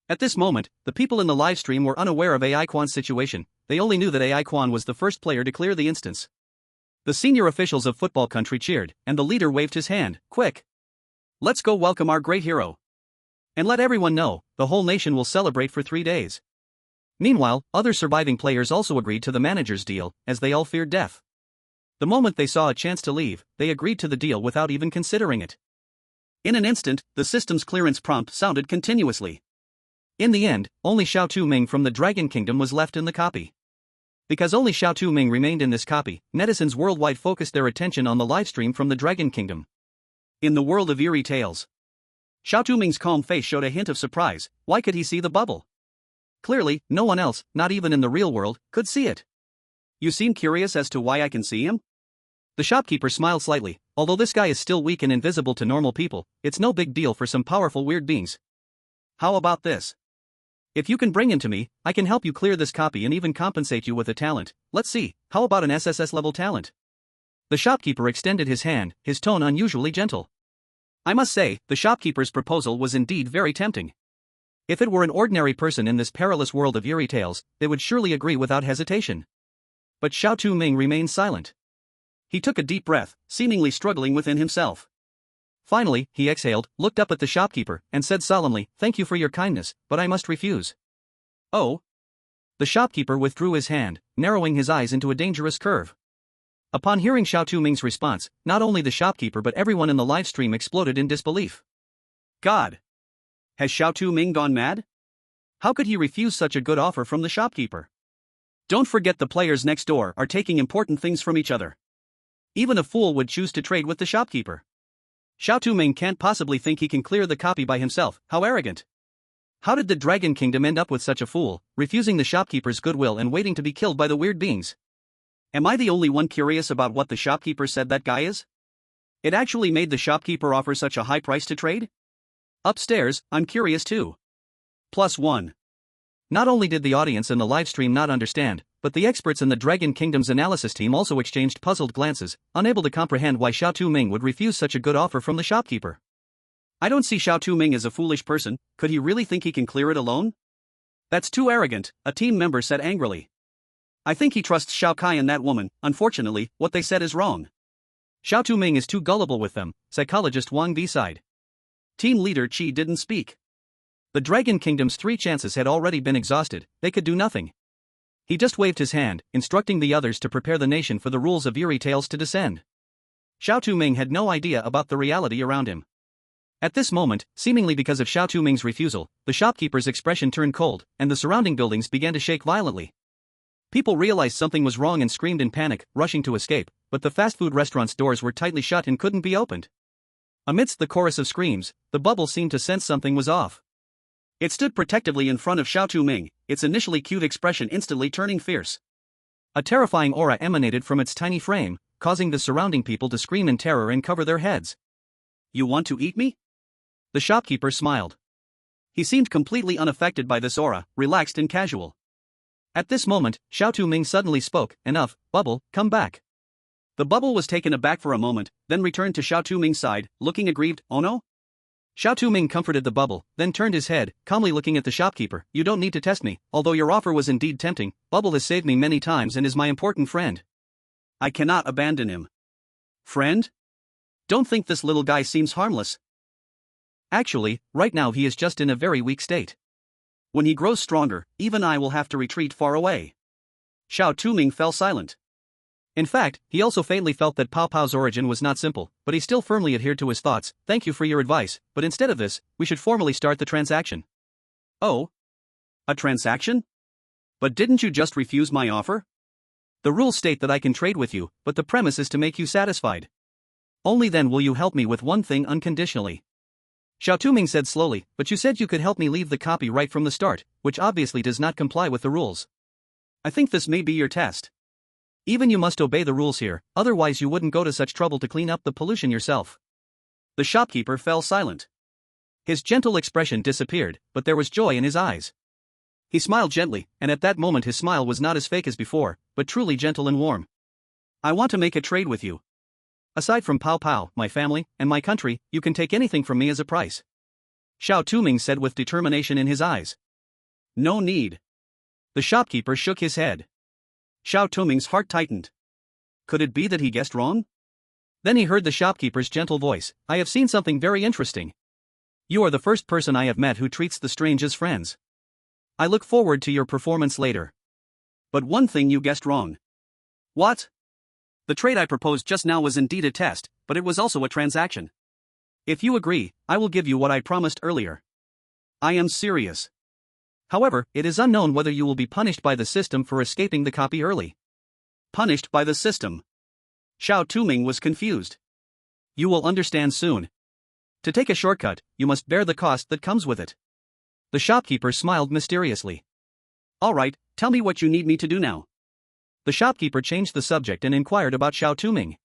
S2: At this moment, the people in the livestream were unaware of AI Quan's situation. They only knew that AI Quan was the first player to clear the instance. The senior officials of Football Country cheered, and the leader waved his hand. Quick!
S1: Let's go welcome our great hero.
S2: And let everyone know, the whole nation will celebrate for 3 days. Meanwhile, other surviving players also agreed to the manager's deal, as they all feared death. The moment they saw a chance to leave, they agreed to the deal without even considering it.
S1: In an instant, the system's clearance prompt sounded continuously.
S2: In the end, only Xiao Touming from the Dragon Kingdom was left in the copy. Because only Xiao Touming remained in this copy, netizens worldwide focused their attention on the livestream from the Dragon Kingdom.
S1: In the world of eerie tales, Xiao Touming's calm face showed a hint of surprise. Why could he see the bubble?
S2: Clearly, no one else, not even in the real world, could see it.
S1: You seem curious as to why I can see him?
S2: The shopkeeper smiled slightly. Although this guy is still weak and invisible to normal people, it's no big deal for some powerful weird beings.
S1: How about this?
S2: If you can bring him to me, I can help you clear this copy and even compensate you with a talent. Let's see, how about an SSS level talent? The shopkeeper extended his hand, his tone unusually gentle.
S1: I must say, the shopkeeper's proposal was indeed very tempting.
S2: If it were an ordinary person in this perilous world of eerie tales, they would surely agree without hesitation. But Xiao Touming remained silent.
S1: He took a deep breath, seemingly struggling within himself.
S2: Finally, he exhaled, looked up at the shopkeeper, and said solemnly, "Thank you for your kindness, but I must refuse."
S1: Oh?
S2: The shopkeeper withdrew his hand, narrowing his eyes into a dangerous curve. Upon hearing Xiao Touming's response, not only the shopkeeper but everyone in the livestream exploded in disbelief.
S1: God! Has Xiao Touming gone mad? How could he refuse such a good offer from the shopkeeper? Don't forget the players next door are taking important things from each other. Even a fool would choose to trade with the shopkeeper. Xiao Touming can't possibly think he can clear the copy by himself. How arrogant! How did the Dragon Kingdom end up with such a fool, refusing the shopkeeper's goodwill and waiting to be killed by the weird beings? Am I the only one curious about what the shopkeeper said that guy is? It actually made the shopkeeper offer such a high price to trade? Upstairs, I'm curious too. +1.
S2: Not only did the audience in the livestream not understand, but the experts in the Dragon Kingdom's analysis team also exchanged puzzled glances, unable to comprehend why Xiao Touming would refuse such a good offer from the shopkeeper. I don't see Xiao Touming as a foolish person. Could he really think he can clear it alone? That's too arrogant, a team member said angrily. I think he trusts Xiao Kai and that woman. Unfortunately, what they said is wrong. Xiao Touming is too gullible with them, psychologist Wang V sighed. Team leader Qi didn't speak. The Dragon Kingdom's 3 chances had already been exhausted, they could do nothing. He just waved his hand, instructing the others to prepare the nation for the rules of eerie tales to descend. Xiao Touming had no idea about the reality around him. At this moment, seemingly because of Xiao Touming's refusal, the shopkeeper's expression turned cold, and the surrounding buildings began to shake violently. People realized something was wrong and screamed in panic, rushing to escape, but the fast food restaurant's doors were tightly shut and couldn't be opened. Amidst the chorus of screams, the bubble seemed to sense something was off. It stood protectively in front of Xiao Touming, its initially cute expression instantly turning fierce. A terrifying aura emanated from its tiny frame, causing the surrounding people to scream in terror and cover their heads. You want to eat me? The shopkeeper smiled. He seemed completely unaffected by this aura, relaxed and casual. At this moment, Xiao Touming suddenly spoke, "Enough, bubble, come back." The bubble was taken aback for a moment, then returned to Xiao Touming's side, looking aggrieved. Oh no? Xiao Touming comforted the bubble, then turned his head, calmly looking at the shopkeeper. You don't need to test me, although your offer was indeed tempting. Bubble has saved me many times and is my important friend. I cannot abandon him. Friend? Don't think this little guy seems harmless. Actually, right now he is just in a very weak state. When he grows stronger, even I will have to retreat far away. Xiao Touming fell silent. In fact, he also faintly felt that Pow Pow's origin was not simple, but he still firmly adhered to his thoughts. Thank you for your advice, but instead of this, we should formally start the transaction.
S1: Oh? A transaction? But didn't you just refuse my offer?
S2: The rules state that I can trade with you, but the premise is to make you satisfied. Only then will you help me with one thing unconditionally. Xiao Touming said slowly, but you said you could help me leave the copy right from the start, which obviously does not comply with the rules.
S1: I think this may be your test.
S2: Even you must obey the rules here, otherwise you wouldn't go to such trouble to clean up the pollution yourself.
S1: The shopkeeper fell silent.
S2: His gentle expression disappeared, but there was joy in his eyes. He smiled gently, and at that moment his smile was not as fake as before, but truly gentle and warm.
S1: I want to make a trade with you.
S2: Aside from Pow Pow, my family, and my country, you can take anything from me as a price. Xiao Touming said with determination in his eyes.
S1: No need.
S2: The shopkeeper shook his head.
S1: Xiao Touming's heart tightened. Could it be that he guessed wrong?
S2: Then he heard the shopkeeper's gentle voice. I have seen something very interesting. You are the first person I have met who treats the strange as friends. I look forward to your performance later.
S1: But one thing you guessed wrong. What? The trade I proposed just now was indeed a test, but it was also a transaction. If you agree, I will give you what I promised earlier. I am serious.
S2: However, it is unknown whether you will be punished by the system for escaping the copy early.
S1: Punished by the system? Xiao Touming was confused.
S2: You will understand soon. To take a shortcut, you must bear the cost that comes with it. The shopkeeper smiled mysteriously.
S1: All right, tell me what you need me to do now.
S2: The shopkeeper changed the subject and inquired about Xiao Touming.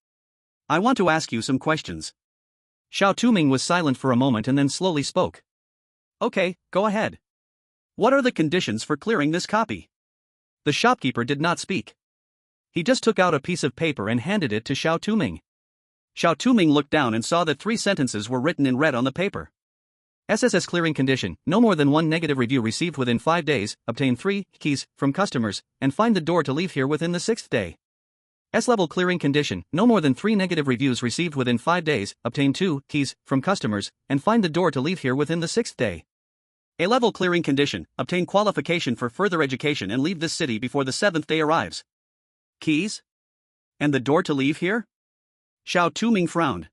S1: I want to ask you some questions.
S2: Xiao Touming was silent for a moment and then slowly spoke.
S1: Okay, go ahead. What are the conditions for clearing this copy?
S2: The shopkeeper did not speak. He just took out a piece of paper and handed it to Xiao Touming.
S1: Xiao Touming looked down and saw that 3 sentences were written in red on the paper.
S2: SSS clearing condition, no more than 1 negative review received within 5 days, obtain 3 keys from customers, and find the door to leave here within the 6th day. S-level clearing condition, no more than 3 negative reviews received within 5 days, obtain 2 keys from customers, and find the door to leave here within the 6th day.
S1: A-level clearing condition, obtain qualification for further education and leave this city before the 7th day arrives. Keys? And the door to leave here? Xiao Touming frowned.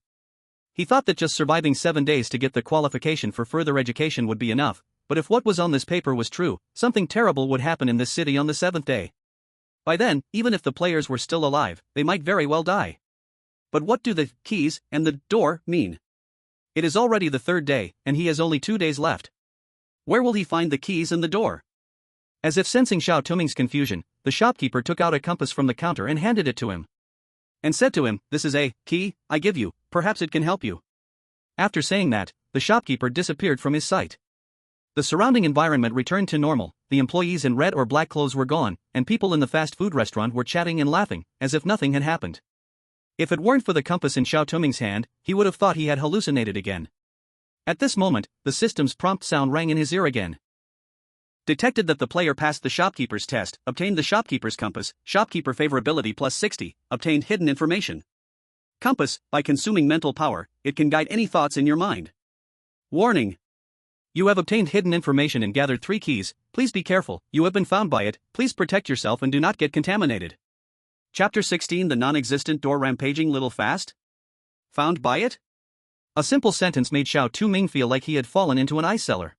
S2: He thought that just surviving 7 days to get the qualification for further education would be enough, but if what was on this paper was true, something terrible would happen in this city on the 7th day. By then, even if the players were still alive, they might very well die.
S1: But what do the keys and the door mean?
S2: It is already the 3rd day, and he has only 2 days left.
S1: Where will he find the keys and the door?
S2: As if sensing Xiao Touming's confusion, the shopkeeper took out a compass from the counter and handed it to him.
S1: And said to him, "This is a key I give you, perhaps it can help you."
S2: After saying that, the shopkeeper disappeared from his sight. The surrounding environment returned to normal, the employees in red or black clothes were gone, and people in the fast food restaurant were chatting and laughing, as if nothing had happened. If it weren't for the compass in Xiao Touming's hand, he would have thought he had hallucinated again. At this moment, the system's prompt sound rang in his ear again.
S1: Detected that the player passed the shopkeeper's test, obtained the shopkeeper's compass, shopkeeper favorability plus 60, obtained hidden information. Compass, by consuming mental power, it can guide any thoughts in your mind. Warning.
S2: You have obtained hidden information and gathered 3 keys, please be careful, you have been found by it, please protect yourself and do not get contaminated.
S1: Chapter 16 The non-existent door rampaging little fast? Found by it?
S2: A simple sentence made Xiao Touming feel like he had fallen into an ice cellar.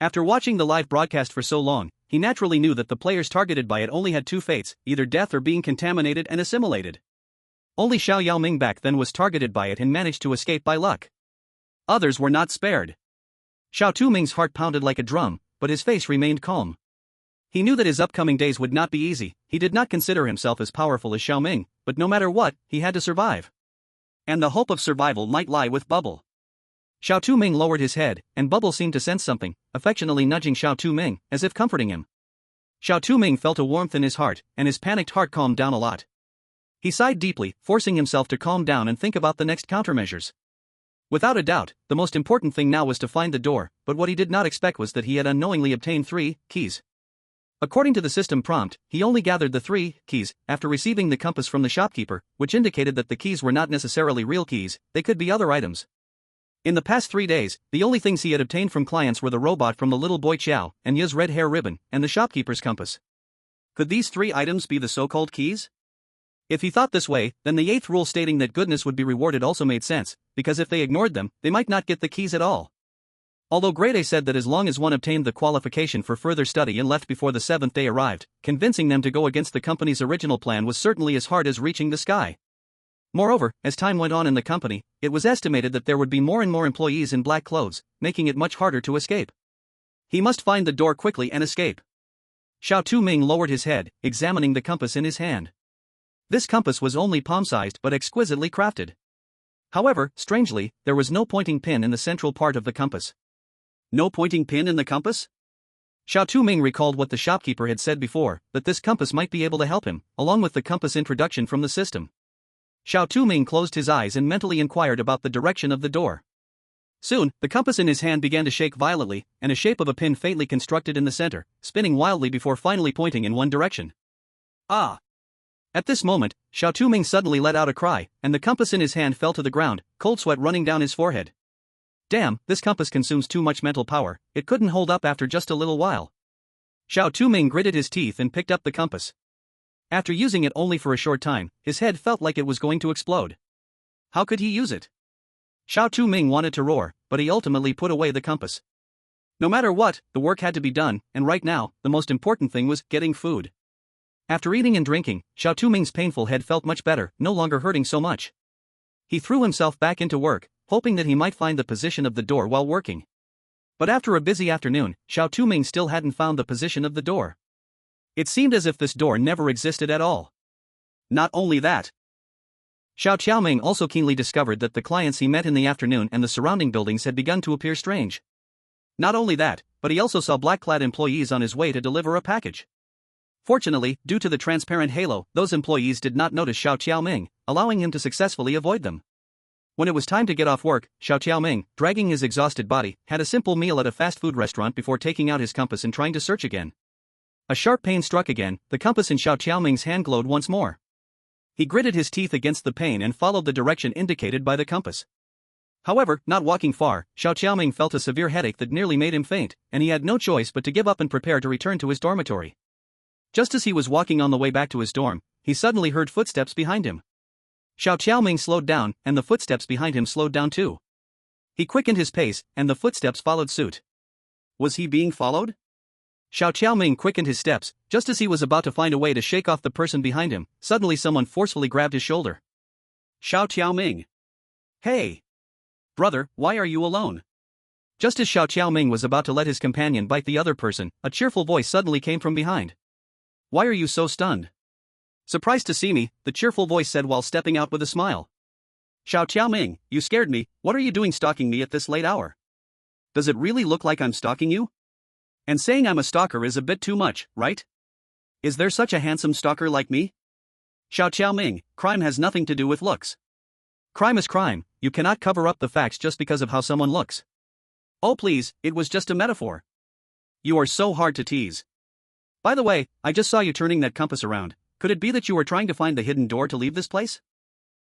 S2: After watching the live broadcast for so long, he naturally knew that the players targeted by it only had 2 fates, either death or being contaminated and assimilated. Only Xiao Yaoming back then was targeted by it and managed to escape by luck.
S1: Others were not spared.
S2: Xiao Touming's heart pounded like a drum, but his face remained calm. He knew that his upcoming days would not be easy. He did not consider himself as powerful as Xiao Ming, but no matter what, he had to survive.
S1: And the hope of survival might lie with Bubble.
S2: Xiao Touming lowered his head, and Bubble seemed to sense something, affectionately nudging Xiao Touming, as if comforting him. Xiao Touming felt a warmth in his heart, and his panicked heart calmed down a lot. He sighed deeply, forcing himself to calm down and think about the next countermeasures. Without a doubt, the most important thing now was to find the door, but what he did not expect was that he had unknowingly obtained 3 keys. According to the system prompt, he only gathered the 3 keys after receiving the compass from the shopkeeper, which indicated that the keys were not necessarily real keys, they could be other items. In the past 3 days, the only things he had obtained from clients were the robot from the little boy Qiao, and Ya's red hair ribbon, and the shopkeeper's compass.
S1: Could these 3 items be the so-called keys?
S2: If he thought this way, then the 8th rule stating that goodness would be rewarded also made sense, because if they ignored them, they might not get the keys at all. Although Grade A said that as long as one obtained the qualification for further study and left before the 7th day arrived, convincing them to go against the company's original plan was certainly as hard as reaching the sky. Moreover, as time went on in the company, it was estimated that there would be more and more employees in black clothes, making it much harder to escape. He must find the door quickly and escape. Xiao Touming lowered his head, examining the compass in his hand. This compass was only palm-sized but exquisitely crafted. However, strangely, there was no pointing pin in the central part of the compass.
S1: No pointing pin in the compass?
S2: Xiao Touming recalled what the shopkeeper had said before, that this compass might be able to help him, along with the compass introduction from the system. Xiao Touming closed his eyes and mentally inquired about the direction of the door. Soon, the compass in his hand began to shake violently, and a shape of a pin faintly constructed in the center, spinning wildly before finally pointing in one direction. Ah! At this moment, Xiao Touming suddenly let out a cry, and the compass in his hand fell to the ground, cold sweat running down his forehead. Damn, this compass consumes too much mental power, it couldn't hold up after just a little while. Xiao Touming gritted his teeth and picked up the compass. After using it only for a short time, his head felt like it was going to explode. How could he use it? Xiao Touming wanted to roar, but he ultimately put away the compass. No matter what, the work had to be done, and right now, the most important thing was getting food. After eating and drinking, Xiao Touming's painful head felt much better, no longer hurting so much. He threw himself back into work, hoping that he might find the position of the door while working. But after a busy afternoon, Xiao Touming still hadn't found the position of the door. It seemed as if this door never existed at all.
S1: Not only that,
S2: Xiao Touming also keenly discovered that the clients he met in the afternoon and the surrounding buildings had begun to appear strange. Not only that, but he also saw black-clad employees on his way to deliver a package. Fortunately, due to the transparent halo, those employees did not notice Xiao Touming, allowing him to successfully avoid them. When it was time to get off work, Xiao Touming, dragging his exhausted body, had a simple meal at a fast food restaurant before taking out his compass and trying to search again. A sharp pain struck again, the compass in Xiao Touming's hand glowed once more. He gritted his teeth against the pain and followed the direction indicated by the compass. However, not walking far, Xiao Touming felt a severe headache that nearly made him faint, and he had no choice but to give up and prepare to return to his dormitory. Just as he was walking on the way back to his dorm, he suddenly heard footsteps behind him. Xiao Touming slowed down, and the footsteps behind him slowed down too. He quickened his pace, and the footsteps followed suit.
S1: Was he being followed?
S2: Xiao Touming quickened his steps, just as he was about to find a way to shake off the person behind him, suddenly someone forcefully grabbed his shoulder.
S1: Xiao Touming.
S2: Hey!
S1: Brother, why are you alone?
S2: Just as Xiao Touming was about to let his companion bite the other person, a cheerful voice suddenly came from behind.
S1: Why are you so stunned?
S2: Surprised to see me, the cheerful voice said while stepping out with a smile.
S1: Xiao Touming, you scared me. What are you doing stalking me at this late hour? Does it really look like I'm stalking you? And saying I'm a stalker is a bit too much, right? Is there such a handsome stalker like me? Xiao Touming, crime has nothing to do with looks.
S2: Crime is crime, you cannot cover up the facts just because of how someone looks.
S1: Oh please, it was just a metaphor. You are so hard to tease. By the way, I just saw you turning that compass around. Could it be that you were trying to find the hidden door to leave this place?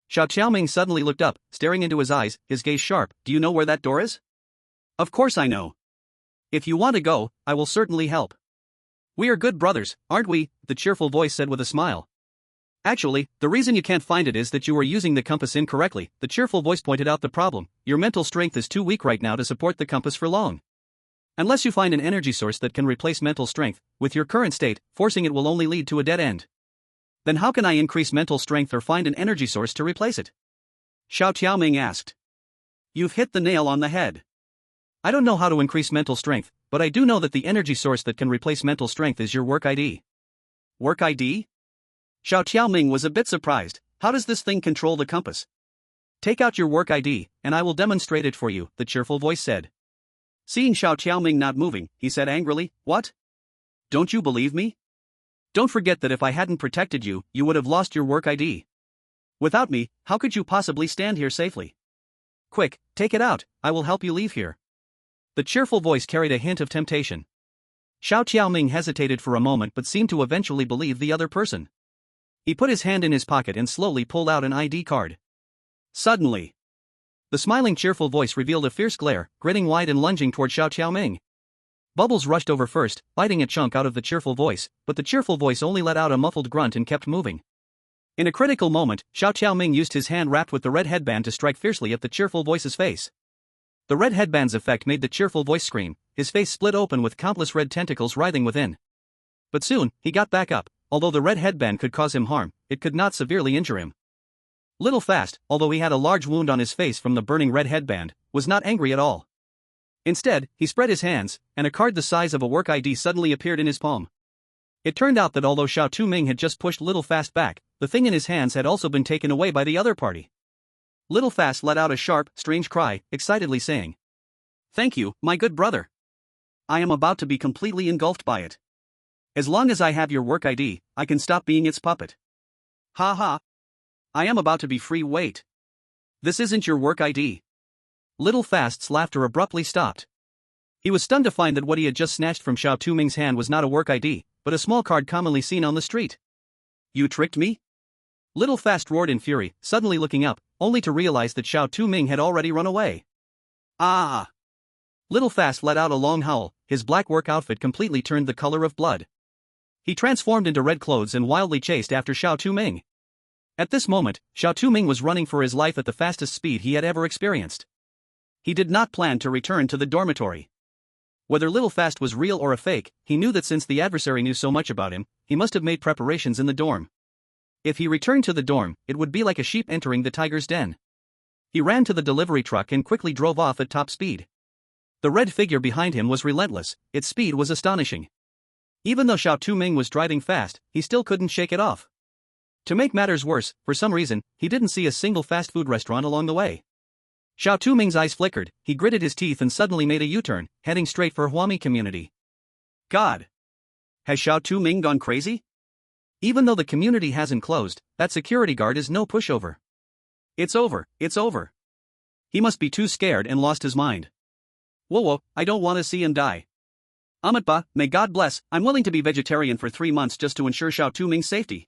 S2: Xiao Touming suddenly looked up, staring into his eyes, his gaze sharp.
S1: Do you know where that door is? Of course I know. If you want to go, I will certainly help.
S2: We are good brothers, aren't we? The cheerful voice said with a smile.
S1: Actually, the reason you can't find it is that you are using the compass incorrectly.
S2: The cheerful voice pointed out the problem. Your mental strength is too weak right now to support the compass for long. Unless you find an energy source that can replace mental strength, with your current state, forcing it will only lead to a dead end.
S1: Then how can I increase mental strength or find an energy source to replace it? Xiao Touming asked. You've hit the nail on the head.
S2: I don't know how to increase mental strength, but I do know that the energy source that can replace mental strength is your work ID.
S1: Work ID? Xiao Touming was a bit surprised. How does this thing control the compass?
S2: Take out your work ID, and I will demonstrate it for you, the cheerful voice said.
S1: Seeing Xiao Touming not moving, he said angrily, What? Don't you believe me? Don't forget that if I hadn't protected you, you would have lost your work ID. Without me, how could you possibly stand here safely?
S2: Quick, take it out, I will help you leave here. The cheerful voice carried a hint of temptation. Xiao Touming hesitated for a moment but seemed to eventually believe the other person. He put his hand in his pocket and slowly pulled out an ID card.
S1: Suddenly,
S2: the smiling cheerful voice revealed a fierce glare, grinning wide and lunging toward Xiao Touming. Bubbles rushed over first, biting a chunk out of the cheerful voice, but the cheerful voice only let out a muffled grunt and kept moving. In a critical moment, Xiao Touming used his hand wrapped with the red headband to strike fiercely at the cheerful voice's face. The red headband's effect made the cheerful voice scream, his face split open with countless red tentacles writhing within. But soon, he got back up. Although the red headband could cause him harm, it could not severely injure him. Little Fast, although he had a large wound on his face from the burning red headband, was not angry at all. Instead, he spread his hands, and a card the size of a work ID suddenly appeared in his palm. It turned out that although Xiao Touming had just pushed Little Fast back, the thing in his hands had also been taken away by the other party. Little Fast let out a sharp, strange cry, excitedly saying, "Thank you, my good brother. I am about to be completely engulfed by it. As long as I have your work ID, I can stop being its puppet. Ha ha. I am about to be free. Wait. This isn't your work ID." Little Fast's laughter abruptly stopped. He was stunned to find that what he had just snatched from Xiao Touming's hand was not a work ID, but a small card commonly seen on the street. "You tricked me?" Little Fast roared in fury, suddenly looking up, only to realize that Xiao Touming had already run away. Ah! Little Fast let out a long howl, his black work outfit completely turned the color of blood. He transformed into red clothes and wildly chased after Xiao Touming. At this moment, Xiao Touming was running for his life at the fastest speed he had ever experienced. He did not plan to return to the dormitory. Whether Little Fast was real or a fake, he knew that since the adversary knew so much about him, he must have made preparations in the dorm. If he returned to the dorm, it would be like a sheep entering the tiger's den. He ran to the delivery truck and quickly drove off at top speed. The red figure behind him was relentless, its speed was astonishing. Even though Xiao Touming was driving fast, he still couldn't shake it off. To make matters worse, for some reason, he didn't see a single fast food restaurant along the way. Xiao Touming's eyes flickered, he gritted his teeth and suddenly made a U-turn, heading straight for Huami community. God! Has Xiao Touming gone crazy? Even though the community hasn't closed, that security guard is no pushover. It's over, it's over. He must be too scared and lost his mind. Whoa, I don't want to see him die. Amatba, may God bless, I'm willing to be vegetarian for 3 months just to ensure Xiao Touming's safety.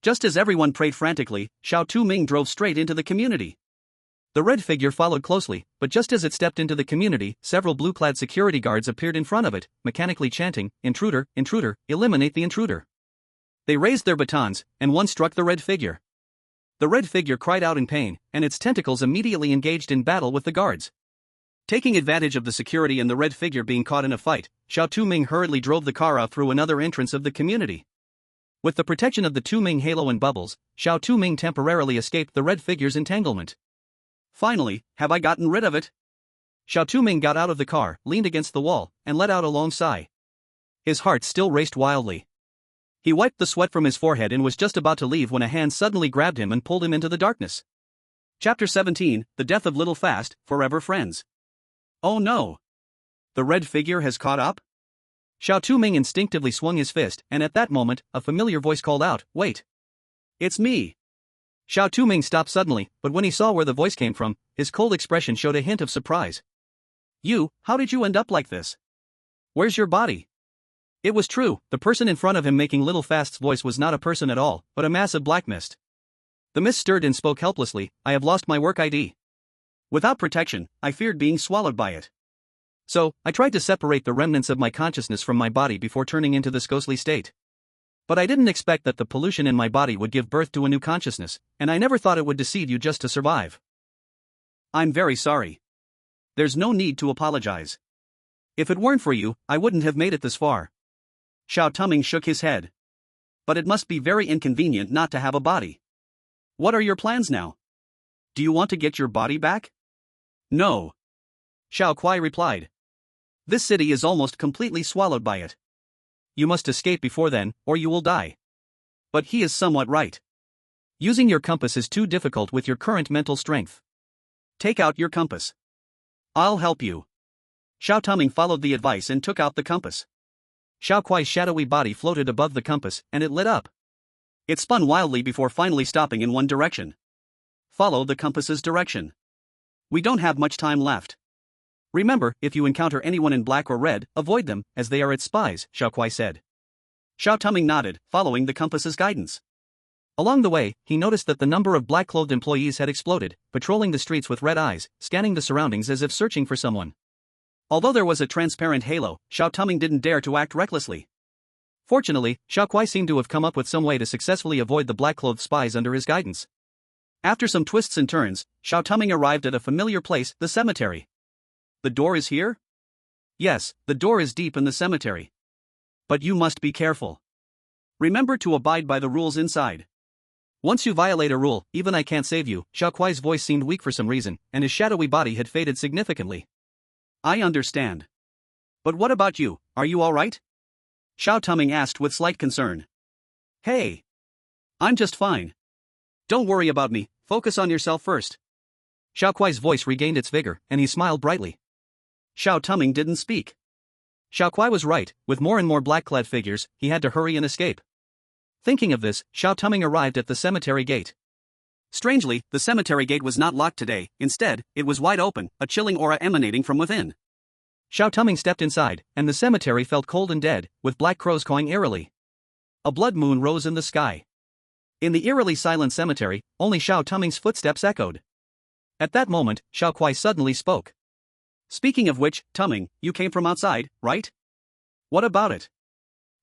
S2: Just as everyone prayed frantically, Xiao Touming drove straight into the community. The red figure followed closely, but just as it stepped into the community, several blue-clad security guards appeared in front of it, mechanically chanting, "Intruder, intruder, eliminate the intruder." They raised their batons, and one struck the red figure. The red figure cried out in pain, and its tentacles immediately engaged in battle with the guards. Taking advantage of the security and the red figure being caught in a fight, Xiao Touming hurriedly drove the car out through another entrance of the community. With the protection of the Touming halo and bubbles, Xiao Touming temporarily escaped the red figure's entanglement. Finally, have I gotten rid of it? Xiao Touming got out of the car, leaned against the wall, and let out a long sigh. His heart still raced wildly. He wiped the sweat from his forehead and was just about to leave when a hand suddenly grabbed him and pulled him into the darkness. Chapter 17, The Death of Little Fast, Forever Friends. Oh no! The red figure has caught up? Xiao Touming instinctively swung his fist, and at that moment, a familiar voice called out, "Wait! It's me!" Xiao Touming stopped suddenly, but when he saw where the voice came from, his cold expression showed a hint of surprise. How did you end up like this? Where's your body? It was true, the person in front of him making Little Fast's voice was not a person at all, but a mass of black mist. The mist stirred and spoke helplessly, "I have lost my work ID. Without protection, I feared being swallowed by it. So, I tried to separate the remnants of my consciousness from my body before turning into this ghostly state. But I didn't expect that the pollution in my body would give birth to a new consciousness, and I never thought it would deceive you just to survive. I'm very sorry. There's no need to apologize. If it weren't for you, I wouldn't have made it this far." Xiao Touming shook his head. "But it must be very inconvenient not to have a body. What are your plans now? Do you want to get your body back?" "No." Xiao Kuai replied. "This city is almost completely swallowed by it. You must escape before then, or you will die." But he is somewhat right. Using your compass is too difficult with your current mental strength. Take out your compass. I'll help you. Xiao Touming followed the advice and took out the compass. Xiao Kuai's shadowy body floated above the compass, and it lit up. It spun wildly before finally stopping in one direction. Follow the compass's direction. We don't have much time left. Remember, if you encounter anyone in black or red, avoid them, as they are its spies, Xiao Kuai said. Xiao Touming nodded, following the compass's guidance. Along the way, he noticed that the number of black-clothed employees had exploded, patrolling the streets with red eyes, scanning the surroundings as if searching for someone. Although there was a transparent halo, Xiao Touming didn't dare to act recklessly. Fortunately, Xiao Kuai seemed to have come up with some way to successfully avoid the black-clothed spies under his guidance.
S1: After some twists and turns, Xiao Touming arrived at a familiar place, the cemetery. The door is here? Yes, the door is deep in the cemetery. But you must be careful. Remember to abide by the rules inside.
S2: Once you violate a rule, even I can't save you. Xiao Kuai's voice seemed weak for some reason, and his shadowy body had faded significantly.
S1: I understand. But what about you, are you alright? Xiao Touming asked with slight concern. Hey! I'm just fine. Don't worry about me, focus on yourself first.
S2: Xiao Kuai's voice regained its vigor, and he smiled brightly.
S1: Xiao Touming didn't speak.
S2: Xiao Kuai was right, with more and more black-clad figures, he had to hurry and escape. Thinking of this, Xiao Touming arrived at the cemetery gate.
S1: Strangely, the cemetery gate was not locked today, instead, it was wide open, a chilling aura emanating from within.
S2: Xiao Touming stepped inside, and the cemetery felt cold and dead, with black crows cawing eerily. A blood moon rose in the sky. In the eerily silent cemetery, only Xiao Touming's footsteps echoed. At that moment, Xiao Kuai suddenly spoke.
S1: Speaking of which, Touming, you came from outside, right? What about it?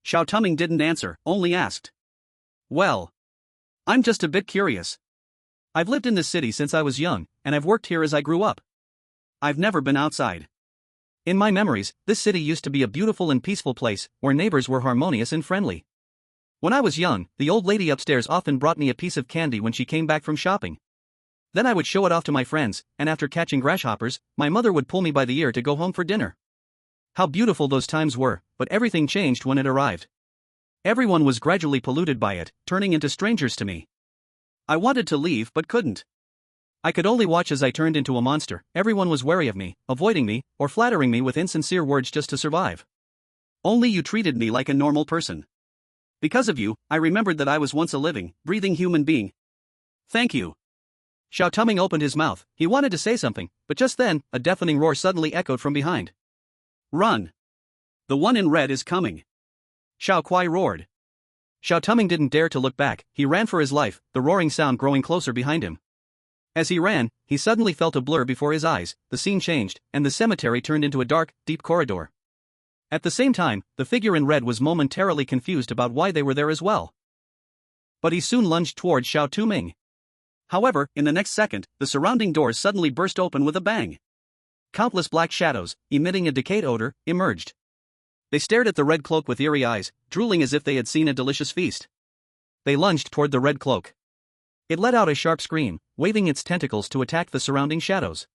S1: Xiao Touming didn't answer, only asked. Well, I'm just a bit curious.
S2: I've lived in this city since I was young, and I've worked here as I grew up.
S1: I've never been outside.
S2: In my memories, this city used to be a beautiful and peaceful place, where neighbors were harmonious and friendly. When I was young, the old lady upstairs often brought me a piece of candy when she came back from shopping. Then I would show it off to my friends, and after catching grasshoppers, my mother would pull me by the ear to go home for dinner. How beautiful those times were, but everything changed when it arrived. Everyone was gradually polluted by it, turning into strangers to me. I wanted to leave but couldn't. I could only watch as I turned into a monster. Everyone was wary of me, avoiding me, or flattering me with insincere words just to survive.
S1: Only you treated me like a normal person. Because of you, I remembered that I was once a living, breathing human being. Thank you.
S2: Xiao Touming opened his mouth. He wanted to say something, but just then, a deafening roar suddenly echoed from behind.
S1: Run! The one in red is coming! Xiao Kuai roared.
S2: Xiao Touming didn't dare to look back. He ran for his life, the roaring sound growing closer behind him. As he ran, he suddenly felt a blur before his eyes, the scene changed, and the cemetery turned into a dark, deep corridor. At the same time, the figure in red was momentarily confused about why they were there as well. But he soon lunged towards Xiao Touming.
S1: However, in the next second, the surrounding doors suddenly burst open with a bang.
S2: Countless black shadows, emitting a decayed odor, emerged. They stared at the red cloak with eerie eyes, drooling as if they had seen a delicious feast. They lunged toward the red cloak. It let out a sharp scream, waving its tentacles to attack the surrounding shadows.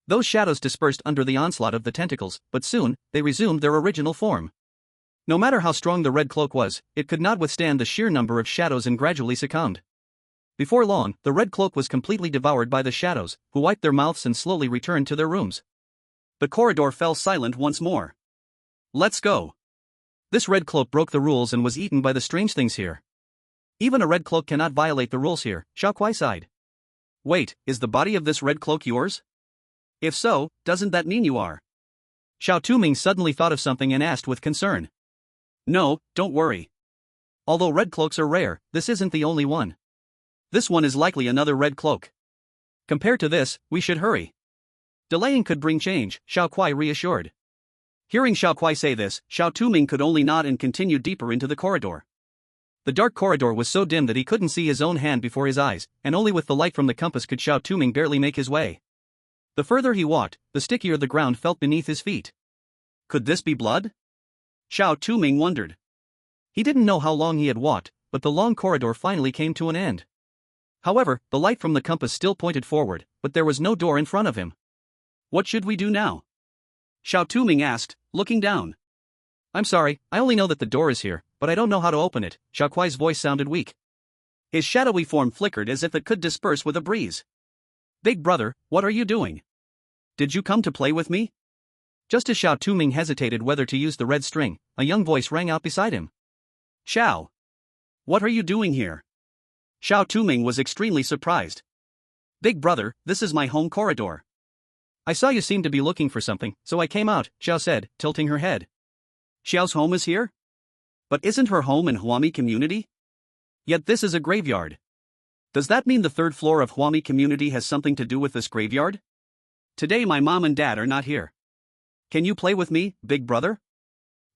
S2: Those shadows dispersed under the onslaught of the tentacles, but soon, they resumed their original form. No matter how strong the red cloak was, it could not withstand the sheer number of shadows and gradually succumbed. Before long, the red cloak was completely devoured by the shadows, who wiped their mouths and slowly returned to their rooms.
S1: The corridor fell silent once more. Let's go.
S2: This red cloak broke the rules and was eaten by the strange things here. Even a red cloak cannot violate the rules here, Xiao Kuai sighed.
S1: Wait, is the body of this red cloak yours? If so, doesn't that mean you are?
S2: Xiao Touming suddenly thought of something and asked with concern.
S1: No, don't worry.
S2: Although red cloaks are rare, this isn't the only one.
S1: This one is likely another red cloak.
S2: Compared to this, we should hurry. Delaying could bring change, Xiao Kuai reassured.
S1: Hearing Xiao Kuai say this, Xiao Touming could only nod and continue deeper into the corridor.
S2: The dark corridor was so dim that he couldn't see his own hand before his eyes, and only with the light from the compass could Xiao Touming barely make his way. The further he walked, the stickier the ground felt beneath his feet.
S1: Could this be blood? Xiao Touming wondered.
S2: He didn't know how long he had walked, but the long corridor finally came to an end. However, the light from the compass still pointed forward, but there was no door in front of him.
S1: What should we do now? Xiao Touming asked, looking down.
S2: I'm sorry, I only know that the door is here, but I don't know how to open it. Xiao Kuai's voice sounded weak.
S1: His shadowy form flickered as if it could disperse with a breeze. Big brother, what are you doing? Did you come to play with me?
S2: Just as Xiao Touming hesitated whether to use the red string, a young voice rang out beside him.
S1: Xiao! What are you doing here? Xiao Touming was extremely surprised. Big brother, this is my home corridor.
S2: I saw you seemed to be looking for something, so I came out, Xiao said, tilting her head.
S1: Xiao's home is here? But isn't her home in Huami Community? Yet this is a graveyard. Does that mean the third floor of Huami Community has something to do with this graveyard? Today my mom and dad are not here. Can you play with me, big brother?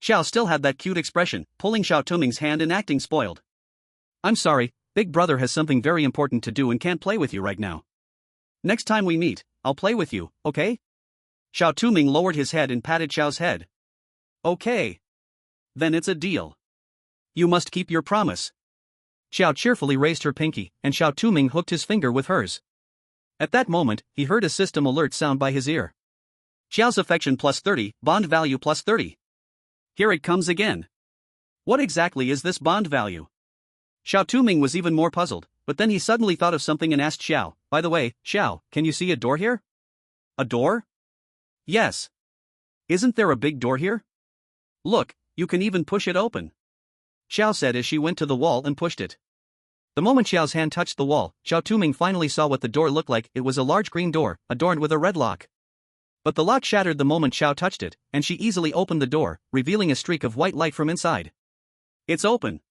S1: Xiao still had that cute expression, pulling Xiao Touming's hand and acting spoiled.
S2: I'm sorry, big brother has something very important to do and can't play with you right now.
S1: Next time we meet, I'll play with you, okay? Xiao Touming lowered his head and patted Xiao's head. Okay. Then it's a deal. You must keep your promise.
S2: Xiao cheerfully raised her pinky, and Xiao Touming hooked his finger with hers. At that moment, he heard a system alert sound by his ear.
S1: Xiao's affection plus 30, bond value plus 30. Here it comes again. What exactly is this bond value? Xiao Touming was even more puzzled, but then he suddenly thought of something and asked Xiao, by the way, Xiao, can you see a door here? A door? Yes. Isn't there a big door here? Look, you can even push it open. Xiao said as she went to the wall and pushed it.
S2: The moment Xiao's hand touched the wall, Xiao Touming finally saw what the door looked like. It was a large green door, adorned with a red lock. But the lock shattered the moment Xiao touched it, and she easily opened the door, revealing a streak of white light from inside.
S1: It's open.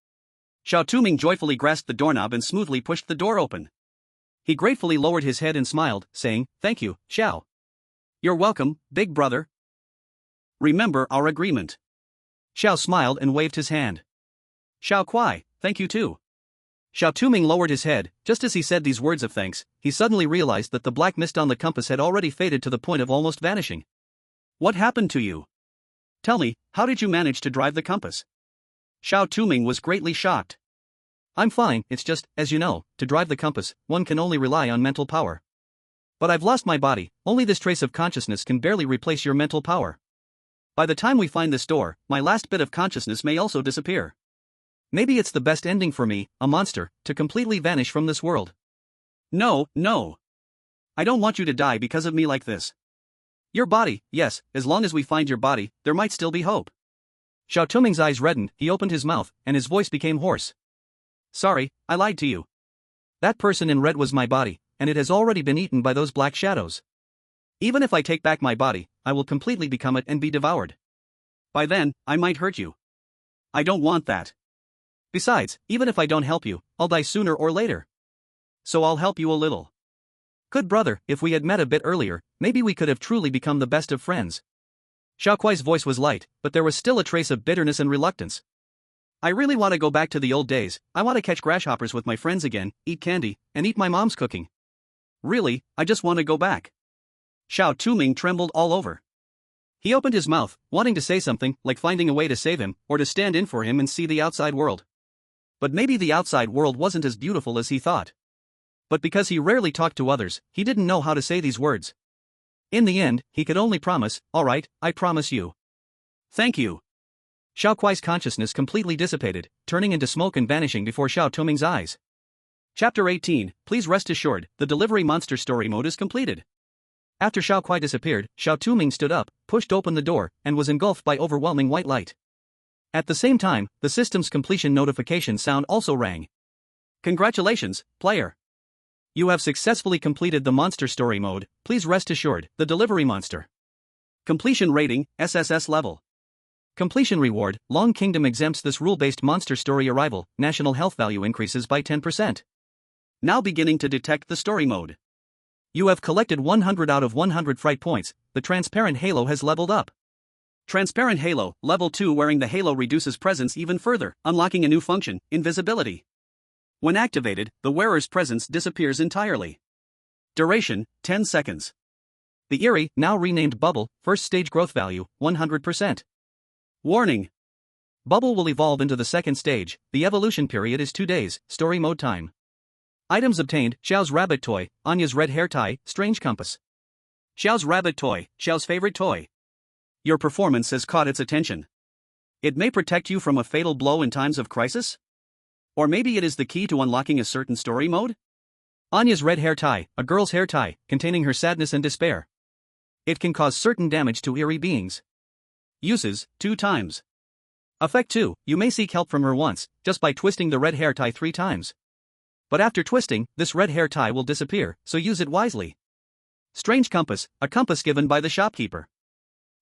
S1: Xiao Touming joyfully grasped the doorknob and smoothly pushed the door open. He gratefully lowered his head and smiled, saying, "Thank you, Xiao." "You're welcome, big brother. Remember our agreement."
S2: Xiao smiled and waved his hand.
S1: "Xiao Kuai, thank you too."
S2: Xiao Touming lowered his head. Just as he said these words of thanks, he suddenly realized that the black mist on the compass had already faded to the point of almost vanishing.
S1: "What happened to you? Tell me, how did you manage to drive the compass?" Xiao Touming was greatly shocked.
S2: "I'm fine, it's just, as you know, to drive the compass, one can only rely on mental power. But I've lost my body, only this trace of consciousness can barely replace your mental power.
S1: By the time we find this door, my last bit of consciousness may also disappear.
S2: Maybe it's the best ending for me, a monster, to completely vanish from this world."
S1: No. I don't want you to die because of me like this. Your body, yes, as long as we find your body, there might still be hope.
S2: Xiao Touming's eyes reddened, he opened his mouth, and his voice became hoarse.
S1: "Sorry, I lied to you.
S2: That person in red was my body, and it has already been eaten by those black shadows.
S1: Even if I take back my body, I will completely become it and be devoured. By then, I might hurt you. I don't want that. Besides, even if I don't help you, I'll die sooner or later. So I'll help you a little."
S2: "Good brother, if we had met a bit earlier, maybe we could have truly become the best of friends."
S1: Xiao Kuai's voice was light, but there was still a trace of bitterness and reluctance. "I really want to go back to the old days. I want to catch grasshoppers with my friends again, eat candy, and eat my mom's cooking. Really, I just want to go back." Xiao Touming trembled all over. He opened his mouth, wanting to say something, like finding a way to save him, or to stand in for him and see the outside world. But maybe the outside world wasn't as beautiful as he thought. But because he rarely talked to others, he didn't know how to say these words. In the end, he could only promise, "All right, I promise you." "Thank you." Xiao Kuai's consciousness completely dissipated, turning into smoke and vanishing before Xiao Touming's eyes. Chapter 18, please rest assured, the delivery monster story mode is completed. After Xiao Kuai disappeared, Xiao Touming stood up, pushed open the door, and was engulfed by overwhelming white light. At the same time, the system's completion notification sound also rang. "Congratulations, player. You have successfully completed the monster story mode, please rest assured, the delivery monster. Completion rating, SSS level. Completion reward, Long Kingdom exempts this rule-based monster story arrival, national health value increases by 10%. Now beginning to detect the story mode. You have collected 100 out of 100 fright points, the transparent halo has leveled up. Transparent halo, level 2. Wearing the halo reduces presence even further, unlocking a new function, invisibility. When activated, the wearer's presence disappears entirely. Duration, 10 seconds. The eerie, now renamed Bubble, first stage growth value, 100%. Warning. Bubble will evolve into the second stage, the evolution period is 2 days, story mode time. Items obtained, Xiao's rabbit toy, Anya's red hair tie, strange compass. Xiao's rabbit toy, Xiao's favorite toy. Your performance has caught its attention. It may protect you from a fatal blow in times of crisis? Or maybe it is the key to unlocking a certain story mode? Anya's red hair tie, a girl's hair tie, containing her sadness and despair. It can cause certain damage to eerie beings. Uses, 2 times. Effect 2, you may seek help from her once, just by twisting the red hair tie 3 times. But after twisting, this red hair tie will disappear, so use it wisely. Strange compass, a compass given by the shopkeeper.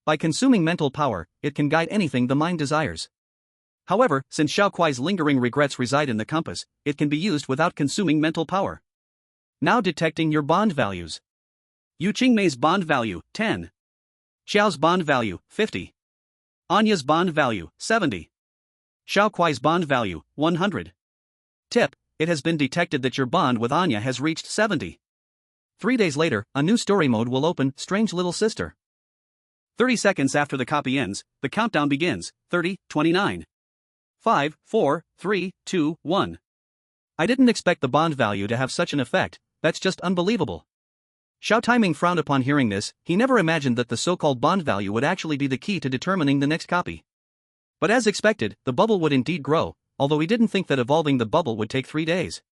S1: By consuming mental power, it can guide anything the mind desires. However, since Xiao Kuai's lingering regrets reside in the compass, it can be used without consuming mental power. Now detecting your bond values. Yu Qingmei's bond value, 10. Xiao's bond value, 50. Anya's bond value, 70. Xiao Kuai's bond value, 100. Tip: it has been detected that your bond with Anya has reached 70. 3 days later, a new story mode will open, Strange Little Sister. 30 seconds after the copy ends, the countdown begins, 30, 29. 5, 4, 3, 2, 1. I didn't expect the bond value to have such an effect, that's just unbelievable. Xiao Touming frowned upon hearing this. He never imagined that the so-called bond value would actually be the key to determining the next copy. But as expected, the bubble would indeed grow, although he didn't think that evolving the bubble would take 3 days.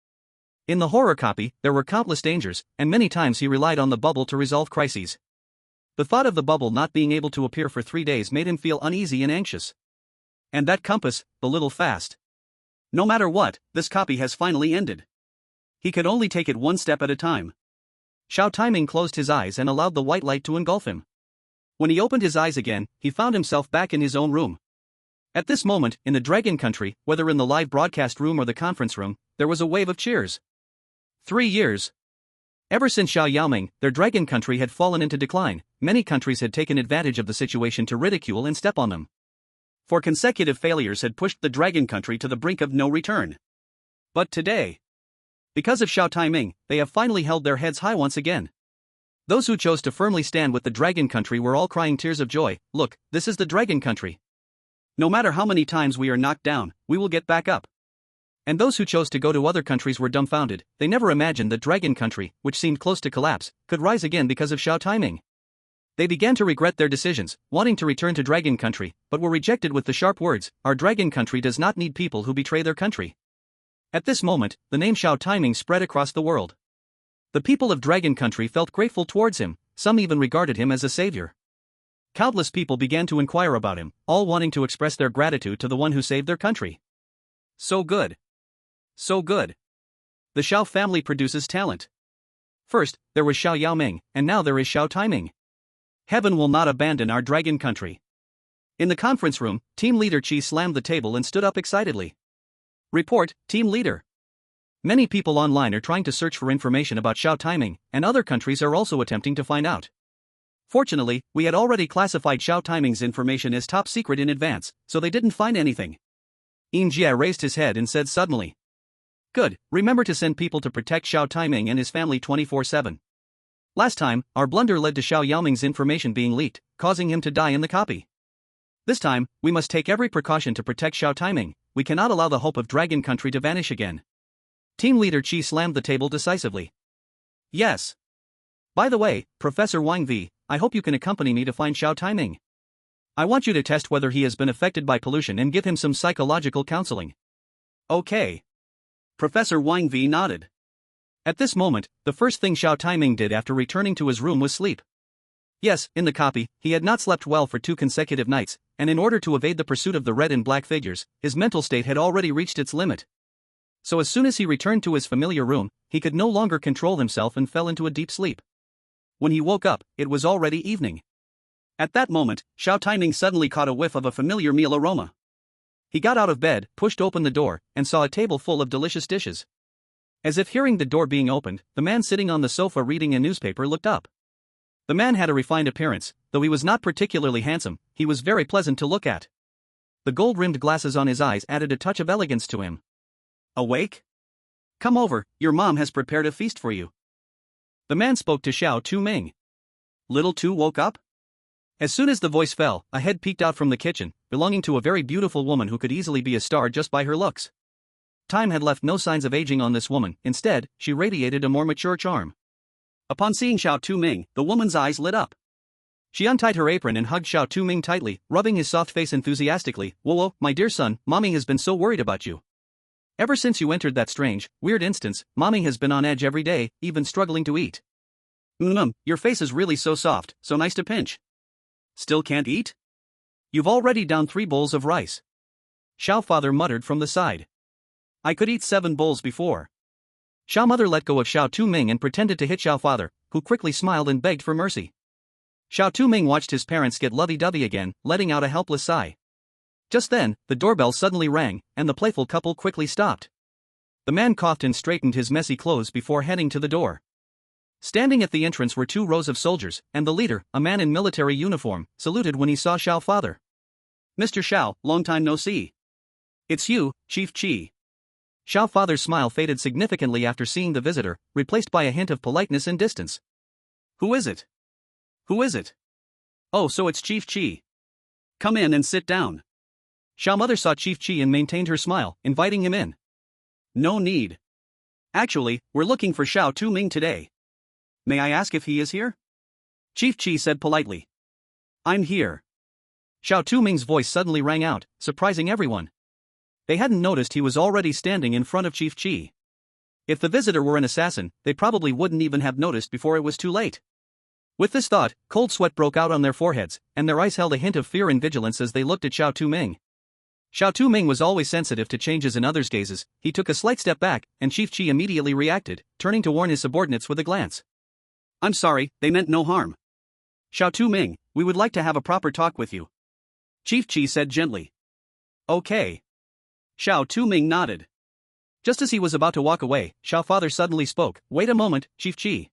S1: In the horror copy, there were countless dangers, and many times he relied on the bubble to resolve crises. The thought of the bubble not being able to appear for 3 days made him feel uneasy and anxious. And that compass, the little fast. No matter what, this copy has finally ended. He could only take it one step at a time. Xiao Touming closed his eyes and allowed the white light to engulf him. When he opened his eyes again, he found himself back in his own room. At this moment, in the Dragon Country, whether in the live broadcast room or the conference room, there was a wave of cheers. 3 years. Ever since Xiao Yaoming, their Dragon Country had fallen into decline. Many countries had taken advantage of the situation to ridicule and step on them. 4 consecutive failures had pushed the Dragon Country to the brink of no return. But today, because of Xiao Touming, they have finally held their heads high once again. Those who chose to firmly stand with the Dragon Country were all crying tears of joy. Look, this is the Dragon Country. No matter how many times we are knocked down, we will get back up. And those who chose to go to other countries were dumbfounded. They never imagined that Dragon Country, which seemed close to collapse, could rise again because of Xiao Touming. They began to regret their decisions, wanting to return to Dragon Country, but were rejected with the sharp words, "Our Dragon Country does not need people who betray their country." At this moment, the name Xiao Touming spread across the world. The people of Dragon Country felt grateful towards him, some even regarded him as a savior. Countless people began to inquire about him, all wanting to express their gratitude to the one who saved their country. So good. So good. The Xiao family produces talent. First, there was Xiao Yaoming, and now there is Xiao Touming. Heaven will not abandon our Dragon Country. In the conference room, Team Leader Qi slammed the table and stood up excitedly. Report, Team Leader. Many people online are trying to search for information about Xiao Touming, and other countries are also attempting to find out. Fortunately, we had already classified Xiao Touming's information as top secret in advance, so they didn't find anything. Yin Jie raised his head and said suddenly. Good, remember to send people to protect Xiao Touming and his family 24/7. Last time, our blunder led to Xiao Yaoming's information being leaked, causing him to die in the copy. This time, we must take every precaution to protect Xiao Touming. We cannot allow the hope of Dragon Country to vanish again. Team Leader Qi slammed the table decisively. Yes. By the way, Professor Wang Vi, I hope you can accompany me to find Xiao Touming. I want you to test whether he has been affected by pollution and give him some psychological counseling. Okay. Professor Wang Vi nodded. At this moment, the first thing Xiao Touming did after returning to his room was sleep. Yes, in the copy, he had not slept well for 2 consecutive nights, and in order to evade the pursuit of the red and black figures, his mental state had already reached its limit. So as soon as he returned to his familiar room, he could no longer control himself and fell into a deep sleep. When he woke up, it was already evening. At that moment, Xiao Touming suddenly caught a whiff of a familiar meal aroma. He got out of bed, pushed open the door, and saw a table full of delicious dishes. As if hearing the door being opened, the man sitting on the sofa reading a newspaper looked up. The man had a refined appearance, though he was not particularly handsome, he was very pleasant to look at. The gold-rimmed glasses on his eyes added a touch of elegance to him. Awake? Come over, your mom has prepared a feast for you. The man spoke to Xiao Touming. Little Tu woke up? As soon as the voice fell, a head peeked out from the kitchen, belonging to a very beautiful woman who could easily be a star just by her looks. Time had left no signs of aging on this woman, instead, she radiated a more mature charm. Upon seeing Xiao Touming, the woman's eyes lit up. She untied her apron and hugged Xiao Touming tightly, rubbing his soft face enthusiastically. Whoa, my dear son, Mommy has been so worried about you. Ever since you entered that strange, weird instance, Mommy has been on edge every day, even struggling to eat. Your face is really so soft, so nice to pinch. Still can't eat? You've already downed 3 bowls of rice. Xiao father muttered from the side. I could eat 7 bowls before. Xiao mother let go of Xiao Touming and pretended to hit Xiao father, who quickly smiled and begged for mercy. Xiao Touming watched his parents get lovey-dovey again, letting out a helpless sigh. Just then, the doorbell suddenly rang, and the playful couple quickly stopped. The man coughed and straightened his messy clothes before heading to the door. Standing at the entrance were 2 rows of soldiers, and the leader, a man in military uniform, saluted when he saw Xiao father. Mr. Xiao, long time no see. It's you, Chief Chi.
S2: Xiao father's smile faded significantly after seeing the visitor, replaced by a hint of politeness and distance.
S1: Who is it? Who is it? Oh, so it's Chief Chi. Come in and sit down.
S2: Xiao mother saw Chief Chi and maintained her smile, inviting him in.
S1: No need. Actually, we're looking for Xiao Touming today. May I ask if he is here? Chief Chi said politely. I'm here.
S2: Xiao Touming's voice suddenly rang out, surprising everyone. They hadn't noticed he was already standing in front of Chief Chi. If the visitor were an assassin, they probably wouldn't even have noticed before it was too late. With this thought, cold sweat broke out on their foreheads, and their eyes held a hint of fear and vigilance as they looked at Xiao Touming. Xiao Touming was always sensitive to changes in others' gazes. He took a slight step back, and Chief Chi immediately reacted, turning to warn his subordinates with a glance.
S1: I'm sorry, they meant no harm. Xiao Touming, we would like to have a proper talk with you. Chief Chi said gently. Okay. Xiao Touming nodded.
S2: Just as he was about to walk away, Xiao father suddenly spoke. Wait a moment, Chief Chi.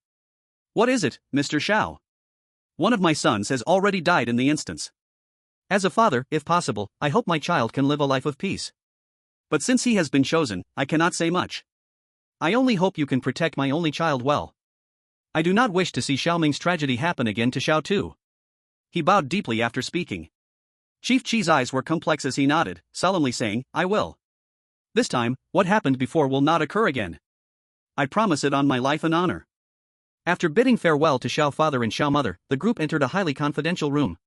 S1: What is it, Mr. Xiao? One of my sons has already died in the instance.
S2: As a father, if possible, I hope my child can live a life of peace.
S1: But since he has been chosen, I cannot say much.
S2: I only hope you can protect my only child well. I do not wish to see Xiao Ming's tragedy happen again to Xiao Tu.
S1: He bowed deeply after speaking. Chief Chi's eyes were complex as he nodded, solemnly saying, I will. This time, what happened before will not occur again. I promise it on my life and honor.
S2: After bidding farewell to Xiao father and Xiao mother, the group entered a highly confidential room.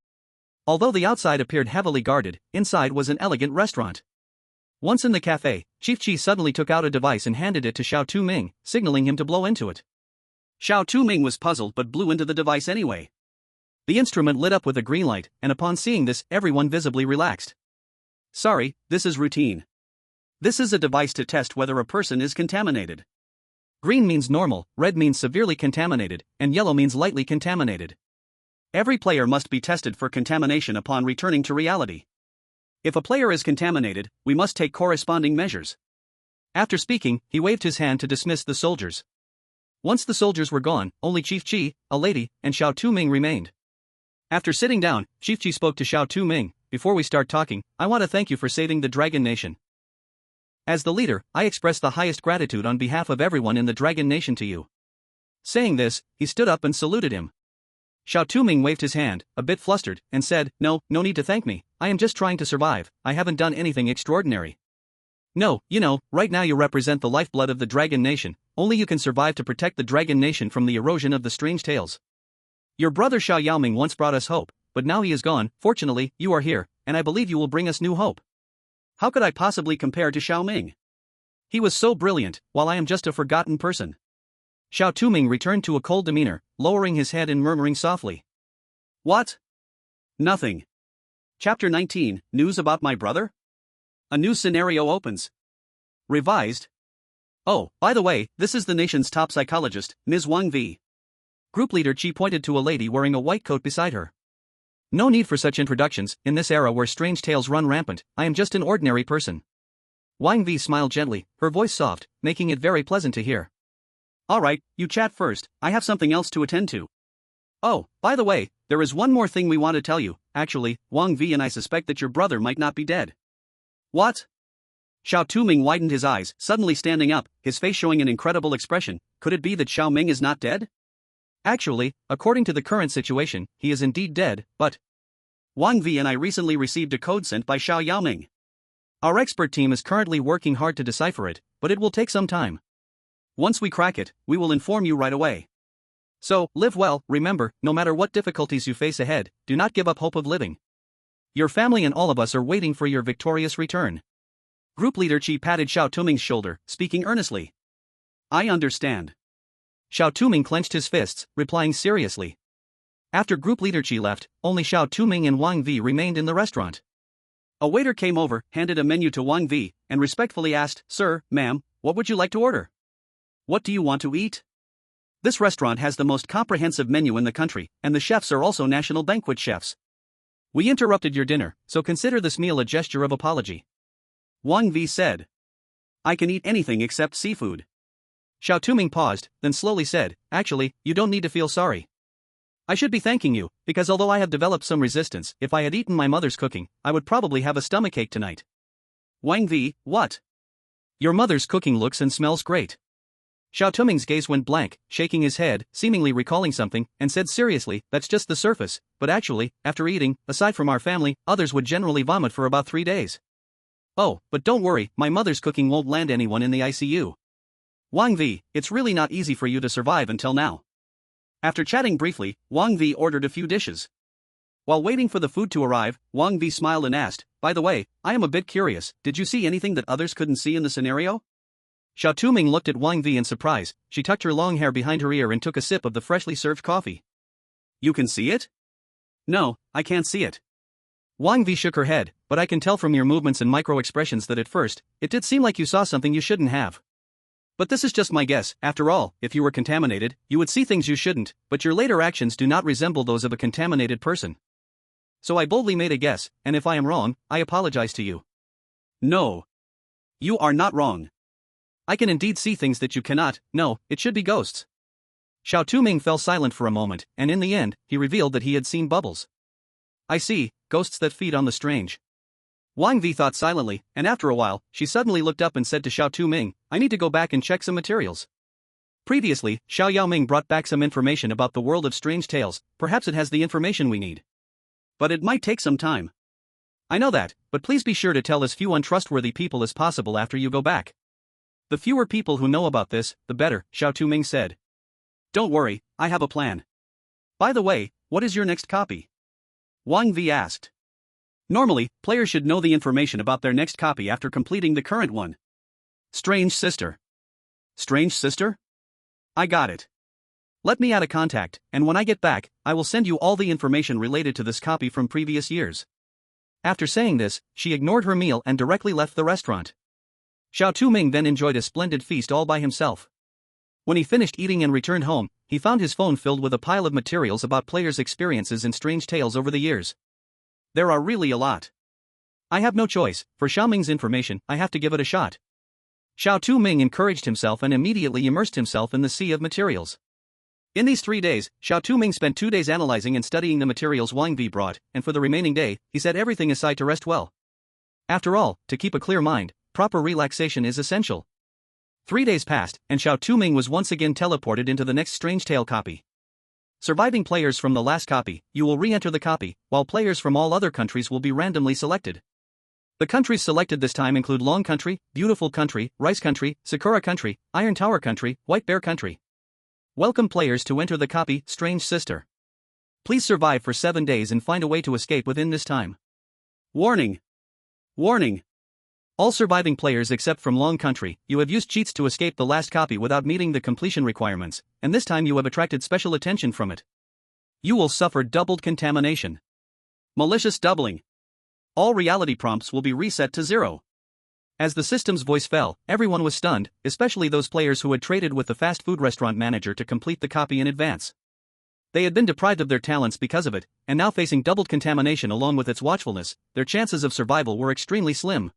S2: Although the outside appeared heavily guarded, inside was an elegant restaurant. Once in the cafe, Chief Chi suddenly took out a device and handed it to Xiao Touming, signaling him to blow into it.
S1: Xiao Touming was puzzled but blew into the device anyway.
S2: The instrument lit up with a green light, and upon seeing this, everyone visibly relaxed.
S1: Sorry, this is routine. This is a device to test whether a person is contaminated.
S2: Green means normal, red means severely contaminated, and yellow means lightly contaminated.
S1: Every player must be tested for contamination upon returning to reality. If a player is contaminated, we must take corresponding measures.
S2: After speaking, he waved his hand to dismiss the soldiers. Once the soldiers were gone, only Chief Chi, a lady, and Xiao Touming remained. After sitting down, Chief Chi spoke to Xiao Touming. Before we start talking, I want to thank you for saving the Dragon Nation. As the leader, I express the highest gratitude on behalf of everyone in the Dragon Nation to you. Saying this, he stood up and saluted him. Xiao Touming waved his hand, a bit flustered, and said, No need to thank me, I am just trying to survive, I haven't done anything extraordinary. No, right now you represent the lifeblood of the Dragon Nation, only you can survive to protect the Dragon Nation from the erosion of the strange tales. Your brother Xiao Yaoming once brought us hope, but now he is gone. Fortunately, you are here, and I believe you will bring us new hope.
S1: How could I possibly compare to Xiao Ming?
S2: He was so brilliant, while I am just a forgotten person. Xiao Touming returned to a cold demeanor, lowering his head and murmuring softly.
S1: What? Nothing. Chapter 19, News about my brother? A new scenario opens. Revised. Oh, by the way, this is the nation's top psychologist, Ms. Wang Vi.
S2: Group leader Chi pointed to a lady wearing a white coat beside her. No need for such introductions, in this era where strange tales run rampant, I am just an ordinary person. Wang Vi smiled gently, her voice soft, making it very pleasant to hear.
S1: Alright, you chat first, I have something else to attend to. Oh, by the way, there is one more thing we want to tell you. Actually, Wang Vi and I suspect that your brother might not be dead. What? Xiao Touming widened his eyes, suddenly standing up, his face showing an incredible expression. Could it be that Xiao Ming is not dead?
S2: Actually, according to the current situation, he is indeed dead, but
S1: Wang Vi and I recently received a code sent by Xiao Yaoming.
S2: Our expert team is currently working hard to decipher it, but it will take some time.
S1: Once we crack it, we will inform you right away.
S2: So, live well, remember, no matter what difficulties you face ahead, do not give up hope of living. Your family and all of us are waiting for your victorious return.
S1: Group leader Chi patted Xiao Touming's shoulder, speaking earnestly. I understand.
S2: Xiao Touming clenched his fists, replying seriously. After group leader Chi left, only Xiao Touming and Wang Vi remained in the restaurant.
S1: A waiter came over, handed a menu to Wang Vi, and respectfully asked, Sir, ma'am, what would you like to order? What do you want to eat? This restaurant has the most comprehensive menu in the country, and the chefs are also national banquet chefs.
S2: We interrupted your dinner, so consider this meal a gesture of apology.
S1: Wang Vi said. I can eat anything except seafood.
S2: Xiao Touming paused, then slowly said, Actually, you don't need to feel sorry. I should be thanking you, because although I have developed some resistance, if I had eaten my mother's cooking, I would probably have a stomachache tonight.
S1: Wang Vi, what?
S2: Your mother's cooking looks and smells great. Xiao Touming's gaze went blank, shaking his head, seemingly recalling something, and said seriously, that's just the surface, but actually, after eating, aside from our family, others would generally vomit for about 3 days. Oh, but don't worry, my mother's cooking won't land anyone in the ICU.
S1: Wang Vi, it's really not easy for you to survive until now. After chatting briefly, Wang Vi ordered a few dishes. While waiting for the food to arrive, Wang Vi smiled and asked, by the way, I am a bit curious, did you see anything that others couldn't see in the scenario?
S2: Xiao Touming looked at Wang Vi in surprise. She tucked her long hair behind her ear and took a sip of the freshly served coffee.
S1: You can see it? No, I can't see it.
S2: Wang Vi shook her head, but I can tell from your movements and micro-expressions that at first, it did seem like you saw something you shouldn't have. But this is just my guess. After all, if you were contaminated, you would see things you shouldn't, but your later actions do not resemble those of a contaminated person. So I boldly made a guess, and if I am wrong, I apologize to you.
S1: No. You are not wrong.
S2: I can indeed see things that you cannot. No, it should be ghosts. Xiao Touming fell silent for a moment, and in the end, he revealed that he had seen bubbles. I see, ghosts that feed on the strange.
S1: Wang Vi thought silently, and after a while, she suddenly looked up and said to Xiao Touming, I need to go back and check some materials.
S2: Previously, Xiao Yaoming brought back some information about the world of strange tales. Perhaps it has the information we need.
S1: But it might take some time.
S2: I know that, but please be sure to tell as few untrustworthy people as possible after you go back.
S1: The fewer people who know about this, the better, Xiao Touming said. Don't worry, I have a plan. By the way, what is your next copy? Wang Vi asked. Normally, players should know the information about their next copy after completing the current one. Strange sister. Strange sister? I got it. Let me add a contact, and when I get back, I will send you all the information related to this copy from previous years.
S2: After saying this, she ignored her meal and directly left the restaurant. Xiao Touming then enjoyed a splendid feast all by himself. When he finished eating and returned home, he found his phone filled with a pile of materials about players' experiences in strange tales over the years.
S1: There are really a lot.
S2: I have no choice. For Xiaoming's information, I have to give it a shot. Xiao Touming encouraged himself and immediately immersed himself in the sea of materials.
S1: In these 3 days, Xiao Touming spent 2 days analyzing and studying the materials Wang Vi brought, and for the remaining day, he set everything aside to rest well.
S2: After all, to keep a clear mind, proper relaxation is essential.
S1: 3 days passed, and Xiao Touming was once again teleported into the next strange tale copy.
S2: Surviving players from the last copy, you will re-enter the copy, while players from all other countries will be randomly selected. The countries selected this time include Long Country, Beautiful Country, Rice Country, Sakura Country, Iron Tower Country, White Bear Country. Welcome players to enter the copy, Strange Sister. Please survive for 7 days and find a way to escape within this time.
S1: Warning! Warning!
S2: All surviving players except from Long Country, you have used cheats to escape the last copy without meeting the completion requirements, and this time you have attracted special attention from it. You will suffer doubled contamination.
S1: Malicious doubling. All reality prompts will be reset to 0.
S2: As the system's voice fell, everyone was stunned, especially those players who had traded with the fast food restaurant manager to complete the copy in advance. They had been deprived of their talents because of it, and now facing doubled contamination along with its watchfulness, their chances of survival were extremely slim.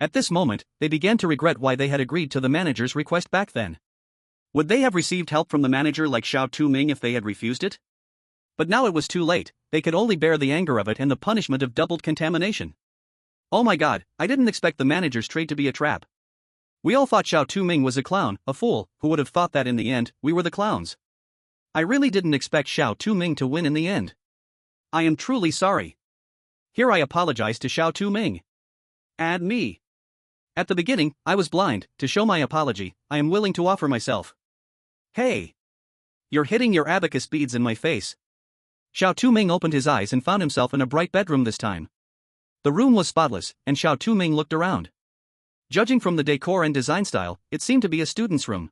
S2: At this moment, they began to regret why they had agreed to the manager's request back then.
S1: Would they have received help from the manager like Xiao Touming if they had refused it? But now it was too late, they could only bear the anger of it and the punishment of doubled contamination. Oh my god, I didn't expect the manager's trade to be a trap. We all thought Xiao Touming was a clown, a fool, who would have thought that in the end, we were the clowns. I really didn't expect Xiao Touming to win in the end. I am truly sorry. Here I apologize to Xiao Touming. Add me. At the beginning, I was blind. To show my apology, I am willing to offer myself. Hey! You're hitting your abacus beads in my face.
S2: Xiao Touming opened his eyes and found himself in a bright bedroom this time. The room was spotless, and Xiao Touming looked around. Judging from the decor and design style, it seemed to be a student's room.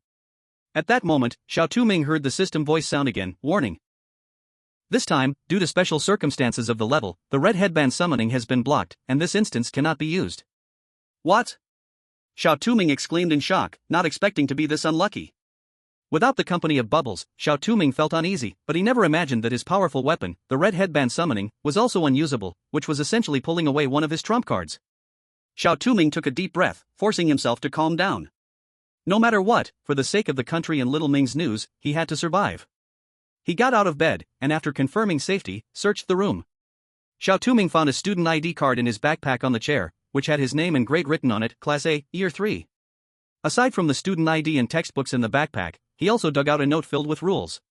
S2: At that moment, Xiao Touming heard the system voice sound again, warning. This time, due to special circumstances of the level, the red headband summoning has been blocked, and this instance cannot be used.
S1: What? Xiao Touming exclaimed in shock, not expecting to be this unlucky.
S2: Without the company of Bubbles, Xiao Touming felt uneasy, but he never imagined that his powerful weapon, the red headband summoning, was also unusable, which was essentially pulling away one of his trump cards.
S1: Xiao Touming took a deep breath, forcing himself to calm down. No matter what, for the sake of the country and Little Ming's news, he had to survive.
S2: He got out of bed, and after confirming safety, searched the room. Xiao Touming found a student ID card in his backpack on the chair, which had his name in grade written on it, Class A, Year 3. Aside from the student ID and textbooks in the backpack, he also dug out a note filled with rules.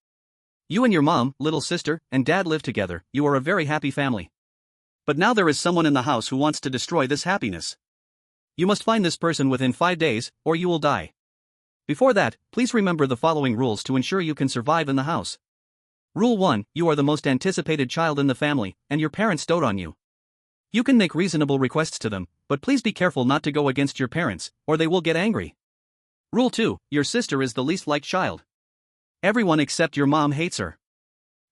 S2: You and your mom, little sister, and dad live together. You are a very happy family. But now there is someone in the house who wants to destroy this happiness. You must find this person within 5 days, or you will die. Before that, please remember the following rules to ensure you can survive in the house. Rule 1, you are the most anticipated child in the family, and your parents dote on you. You can make reasonable requests to them, but please be careful not to go against your parents, or they will get angry. Rule 2, your sister is the least liked child. Everyone except your mom hates her.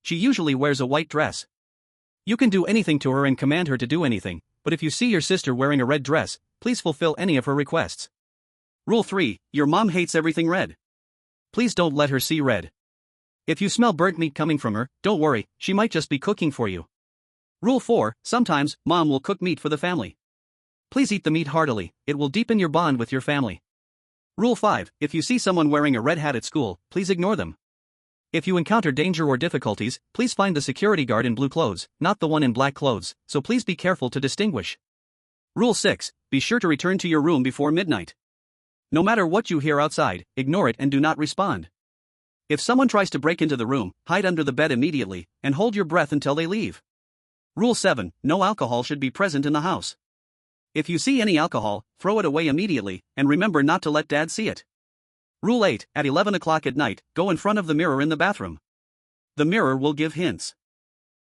S2: She usually wears a white dress. You can do anything to her and command her to do anything, but if you see your sister wearing a red dress, please fulfill any of her requests. Rule 3, your mom hates everything red. Please don't let her see red. If you smell burnt meat coming from her, don't worry, she might just be cooking for you. Rule 4, sometimes, mom will cook meat for the family. Please eat the meat heartily, it will deepen your bond with your family. Rule 5, if you see someone wearing a red hat at school, please ignore them. If you encounter danger or difficulties, please find the security guard in blue clothes, not the one in black clothes, so please be careful to distinguish. Rule 6, be sure to return to your room before midnight. No matter what you hear outside, ignore it and do not respond. If someone tries to break into the room, hide under the bed immediately, and hold your breath until they leave. Rule 7, no alcohol should be present in the house. If you see any alcohol, throw it away immediately, and remember not to let dad see it. Rule 8, at 11 o'clock at night, go in front of the mirror in the bathroom. The mirror will give hints.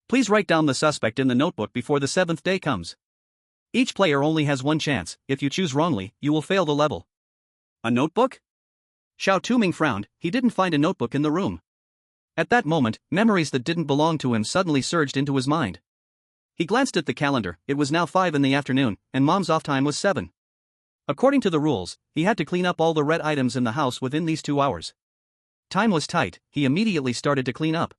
S2: Please write down the suspect in the notebook before the 7th day comes. Each player only has one chance. If you choose wrongly, you will fail the level. A notebook? Xiao Touming frowned. He didn't find a notebook in the room. At that moment, memories that didn't belong to him suddenly surged into his mind. He glanced at the calendar. It was now 5 in the afternoon, and mom's off time was 7. According to the rules, he had to clean up all the red items in the house within these 2 hours. Time was tight. He immediately started to clean up.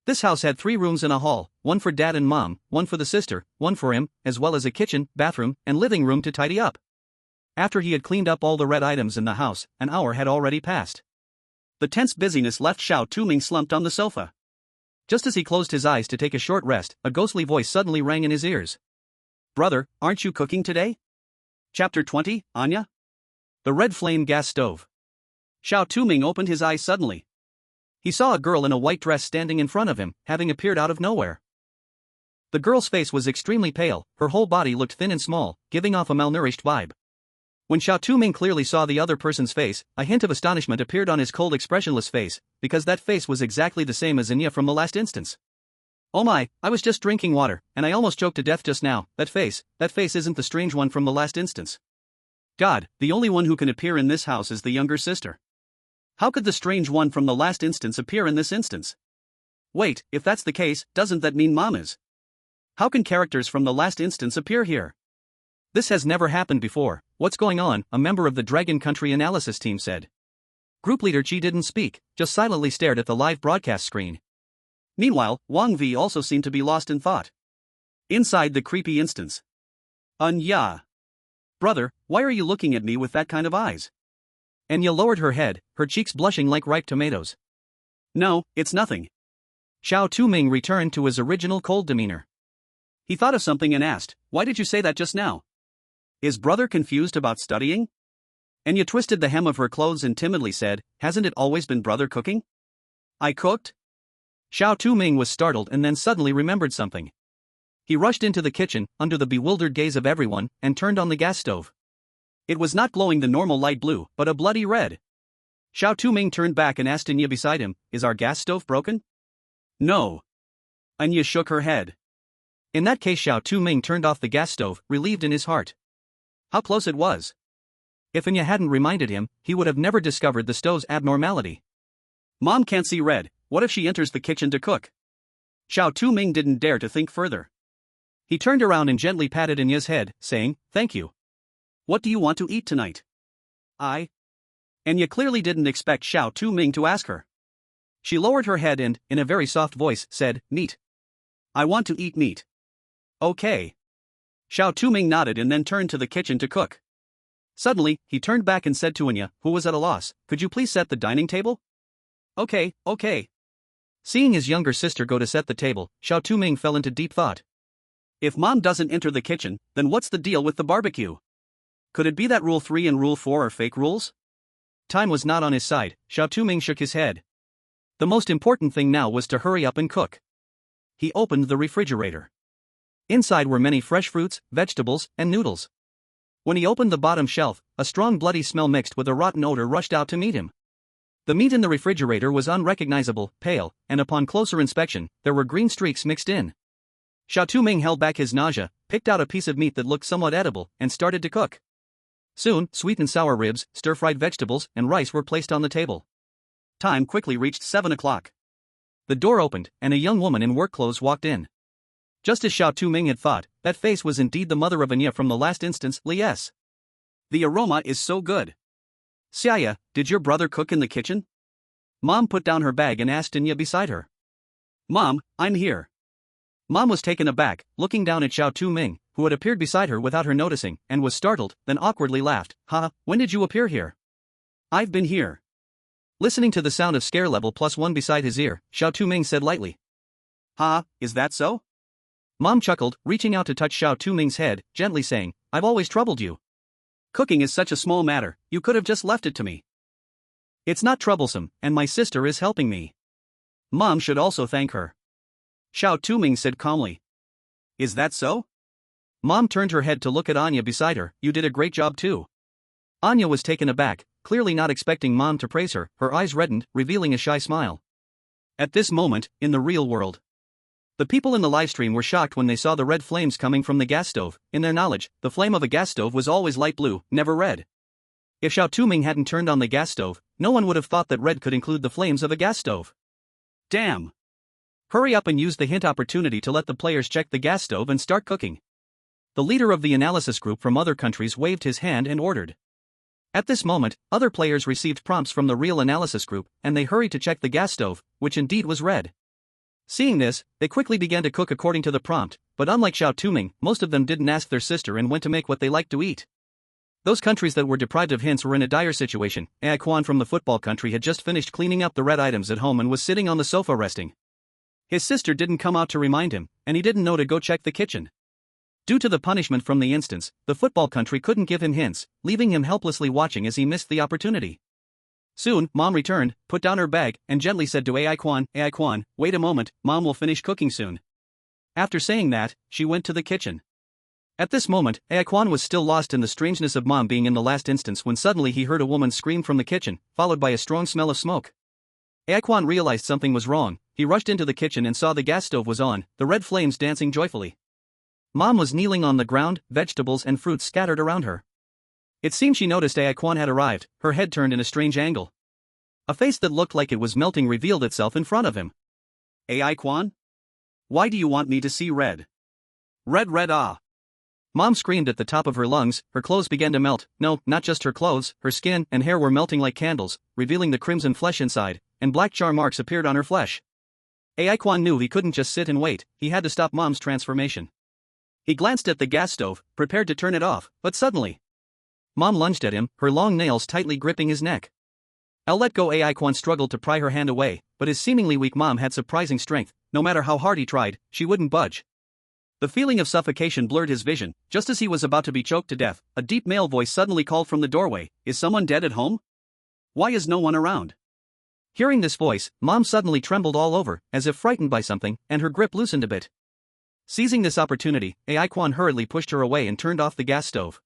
S2: This house had 3 rooms and a hall, one for dad and mom, one for the sister, one for him, as well as a kitchen, bathroom, and living room to tidy up. After he had cleaned up all the red items in the house, an hour had already passed. The tense busyness left Xiao Touming slumped on the sofa. Just as he closed his eyes to take a short rest, a ghostly voice suddenly rang in his ears. Brother, aren't you cooking today? Chapter 20, Anya? The red flame gas stove. Xiao Touming opened his eyes suddenly. He saw a girl in a white dress standing in front of him, having appeared out of nowhere. The girl's face was extremely pale, her whole body looked thin and small, giving off a malnourished vibe. When Xiao Touming clearly saw the other person's face, a hint of astonishment appeared on his cold expressionless face, because that face was exactly the same as Anya from the last instance. Oh my, I was just drinking water, and I almost choked to death just now. That face isn't the strange one from the last instance. God, the only one who can appear in this house is the younger sister. How could the strange one from the last instance appear in this instance? Wait, if that's the case, doesn't that mean Mom is? How can characters from the last instance appear here? This has never happened before. What's going on? A member of the Dragon Country analysis team said. Group leader Chi didn't speak, just silently stared at the live broadcast screen. Meanwhile, Wang Vi also seemed to be lost in thought. Inside the creepy instance. Anya. Brother, why are you looking at me with that kind of eyes? Anya lowered her head, her cheeks blushing like ripe tomatoes. No, it's nothing. Xiao Touming returned to his original cold demeanor. He thought of something and asked, why did you say that just now? Is brother confused about studying? Anya twisted the hem of her clothes and timidly said, hasn't it always been brother cooking? I cooked? Xiao Touming was startled and then suddenly remembered something. He rushed into the kitchen, under the bewildered gaze of everyone, and turned on the gas stove. It was not glowing the normal light blue, but a bloody red. Xiao Touming turned back and asked Anya beside him, is our gas stove broken? No. Anya shook her head. In that case, Xiao Touming turned off the gas stove, relieved in his heart. How close it was. If Anya hadn't reminded him, he would have never discovered the stove's abnormality. Mom can't see red, what if she enters the kitchen to cook? Xiao Touming didn't dare to think further. He turned around and gently patted Anya's head, saying, thank you. What do you want to eat tonight? Anya clearly didn't expect Xiao Touming to ask her. She lowered her head and, in a very soft voice, said, meat. I want to eat meat. Okay. Xiao Touming nodded and then turned to the kitchen to cook. Suddenly, he turned back and said to Anya, who was at a loss, could you please set the dining table? Okay. Seeing his younger sister go to set the table, Xiao Touming fell into deep thought.
S1: If mom doesn't enter the kitchen, then what's the deal with the barbecue? Could it be that Rule 3 and Rule 4 are fake rules?
S2: Time was not on his side. Xiao Touming shook his head. The most important thing now was to hurry up and cook. He opened the refrigerator. Inside were many fresh fruits, vegetables, and noodles. When he opened the bottom shelf, a strong bloody smell mixed with a rotten odor rushed out to meet him. The meat in the refrigerator was unrecognizable, pale, and upon closer inspection, there were green streaks mixed in. Xiao Touming held back his nausea, picked out a piece of meat that looked somewhat edible, and started to cook. Soon, sweet and sour ribs, stir-fried vegetables, and rice were placed on the table.
S1: Time quickly reached 7 o'clock.
S2: The door opened, and a young woman in work clothes walked in. Just as Xiao Touming had thought, that face was indeed the mother of Anya from the last instance, Lies.
S1: The aroma is so good. Xiaya, did your brother cook in the kitchen? Mom put down her bag and asked Anya beside her. Mom, I'm here. Mom was taken aback, looking down at Xiao Touming, who had appeared beside her without her noticing, and was startled, then awkwardly laughed. Ha, when did you appear here? I've been here. Listening to the sound of scare level +1 beside his ear, Xiao Touming said lightly. Ha, is that so? Mom chuckled, reaching out to touch Xiao Touming's head, gently saying, I've always troubled you. Cooking is such a small matter, you could have just left it to me. It's not troublesome, and my sister is helping me. Mom should also thank her. Xiao Touming said calmly. Is that so? Mom turned her head to look at Anya beside her. You did a great job too. Anya was taken aback, clearly not expecting Mom to praise her. Her eyes reddened, revealing a shy smile. At this moment, in the real world, the people in the livestream were shocked when they saw the red flames coming from the gas stove. In their knowledge, the flame of a gas stove was always light blue, never red. If Xiao Touming hadn't turned on the gas stove, no one would have thought that red could include the flames of a gas stove. Damn! Hurry up and use the hint opportunity to let the players check the gas stove and start cooking. The leader of the analysis group from other countries waved his hand and ordered. At this moment, other players received prompts from the real analysis group, and they hurried to check the gas stove, which indeed was red. Seeing this, they quickly began to cook according to the prompt, but unlike Xiao Touming, most of them didn't ask their sister and went to make what they liked to eat. Those countries that were deprived of hints were in a dire situation. Ai Quan from the football country had just finished cleaning up the red items at home and was sitting on the sofa resting. His sister didn't come out to remind him, and he didn't know to go check the kitchen. Due to the punishment from the instance, the football country couldn't give him hints, leaving him helplessly watching as he missed the opportunity. Soon, Mom returned, put down her bag, and gently said to Ai Quan, wait a moment, Mom will finish cooking soon. After saying that, she went to the kitchen. At this moment, Ai Quan was still lost in the strangeness of Mom being in the last instance when suddenly he heard a woman scream from the kitchen, followed by a strong smell of smoke. Ai Quan realized something was wrong. He rushed into the kitchen and saw the gas stove was on, the red flames dancing joyfully. Mom was kneeling on the ground, vegetables and fruits scattered around her. It seemed she noticed Ai Quan had arrived, her head turned in a strange angle. A face that looked like it was melting revealed itself in front of him. Ai Quan? Why do you want me to see red? Red ah! Mom screamed at the top of her lungs, her clothes began to melt. No, not just her clothes, her skin and hair were melting like candles, revealing the crimson flesh inside, and black char marks appeared on her flesh. Ai Quan knew he couldn't just sit and wait, he had to stop Mom's transformation. He glanced at the gas stove, prepared to turn it off, but suddenly, Mom lunged at him, her long nails tightly gripping his neck. I'll let go. Ai Quan struggled to pry her hand away, but his seemingly weak mom had surprising strength. No matter how hard he tried, she wouldn't budge. The feeling of suffocation blurred his vision. Just as he was about to be choked to death, a deep male voice suddenly called from the doorway, "Is someone dead at home? Why is no one around?" Hearing this voice, Mom suddenly trembled all over, as if frightened by something, and her grip loosened a bit. Seizing this opportunity, Ai Quan hurriedly pushed her away and turned off the gas stove.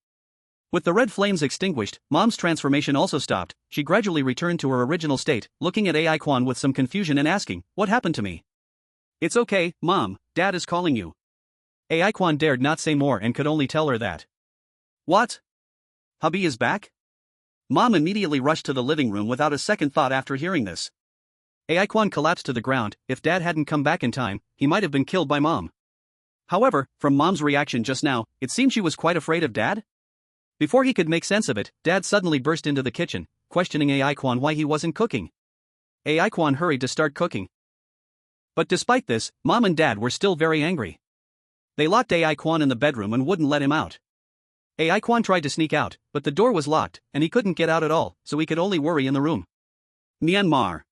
S1: With the red flames extinguished, Mom's transformation also stopped. She gradually returned to her original state, looking at Ai Quan with some confusion and asking, "What happened to me?" "It's okay, Mom, Dad is calling you." Ai Quan dared not say more and could only tell her that. "What? Hubby is back?" Mom immediately rushed to the living room without a second thought after hearing this. Ai Quan collapsed to the ground. If Dad hadn't come back in time, he might have been killed by Mom. However, from Mom's reaction just now, it seemed she was quite afraid of Dad. Before he could make sense of it, Dad suddenly burst into the kitchen, questioning Ai Quan why he wasn't cooking. Ai Quan hurried to start cooking. But despite this, Mom and Dad were still very angry. They locked Ai Quan in the bedroom and wouldn't let him out. Ai Quan tried to sneak out, but the door was locked, and he couldn't get out at all, so he could only worry in the room. Myanmar.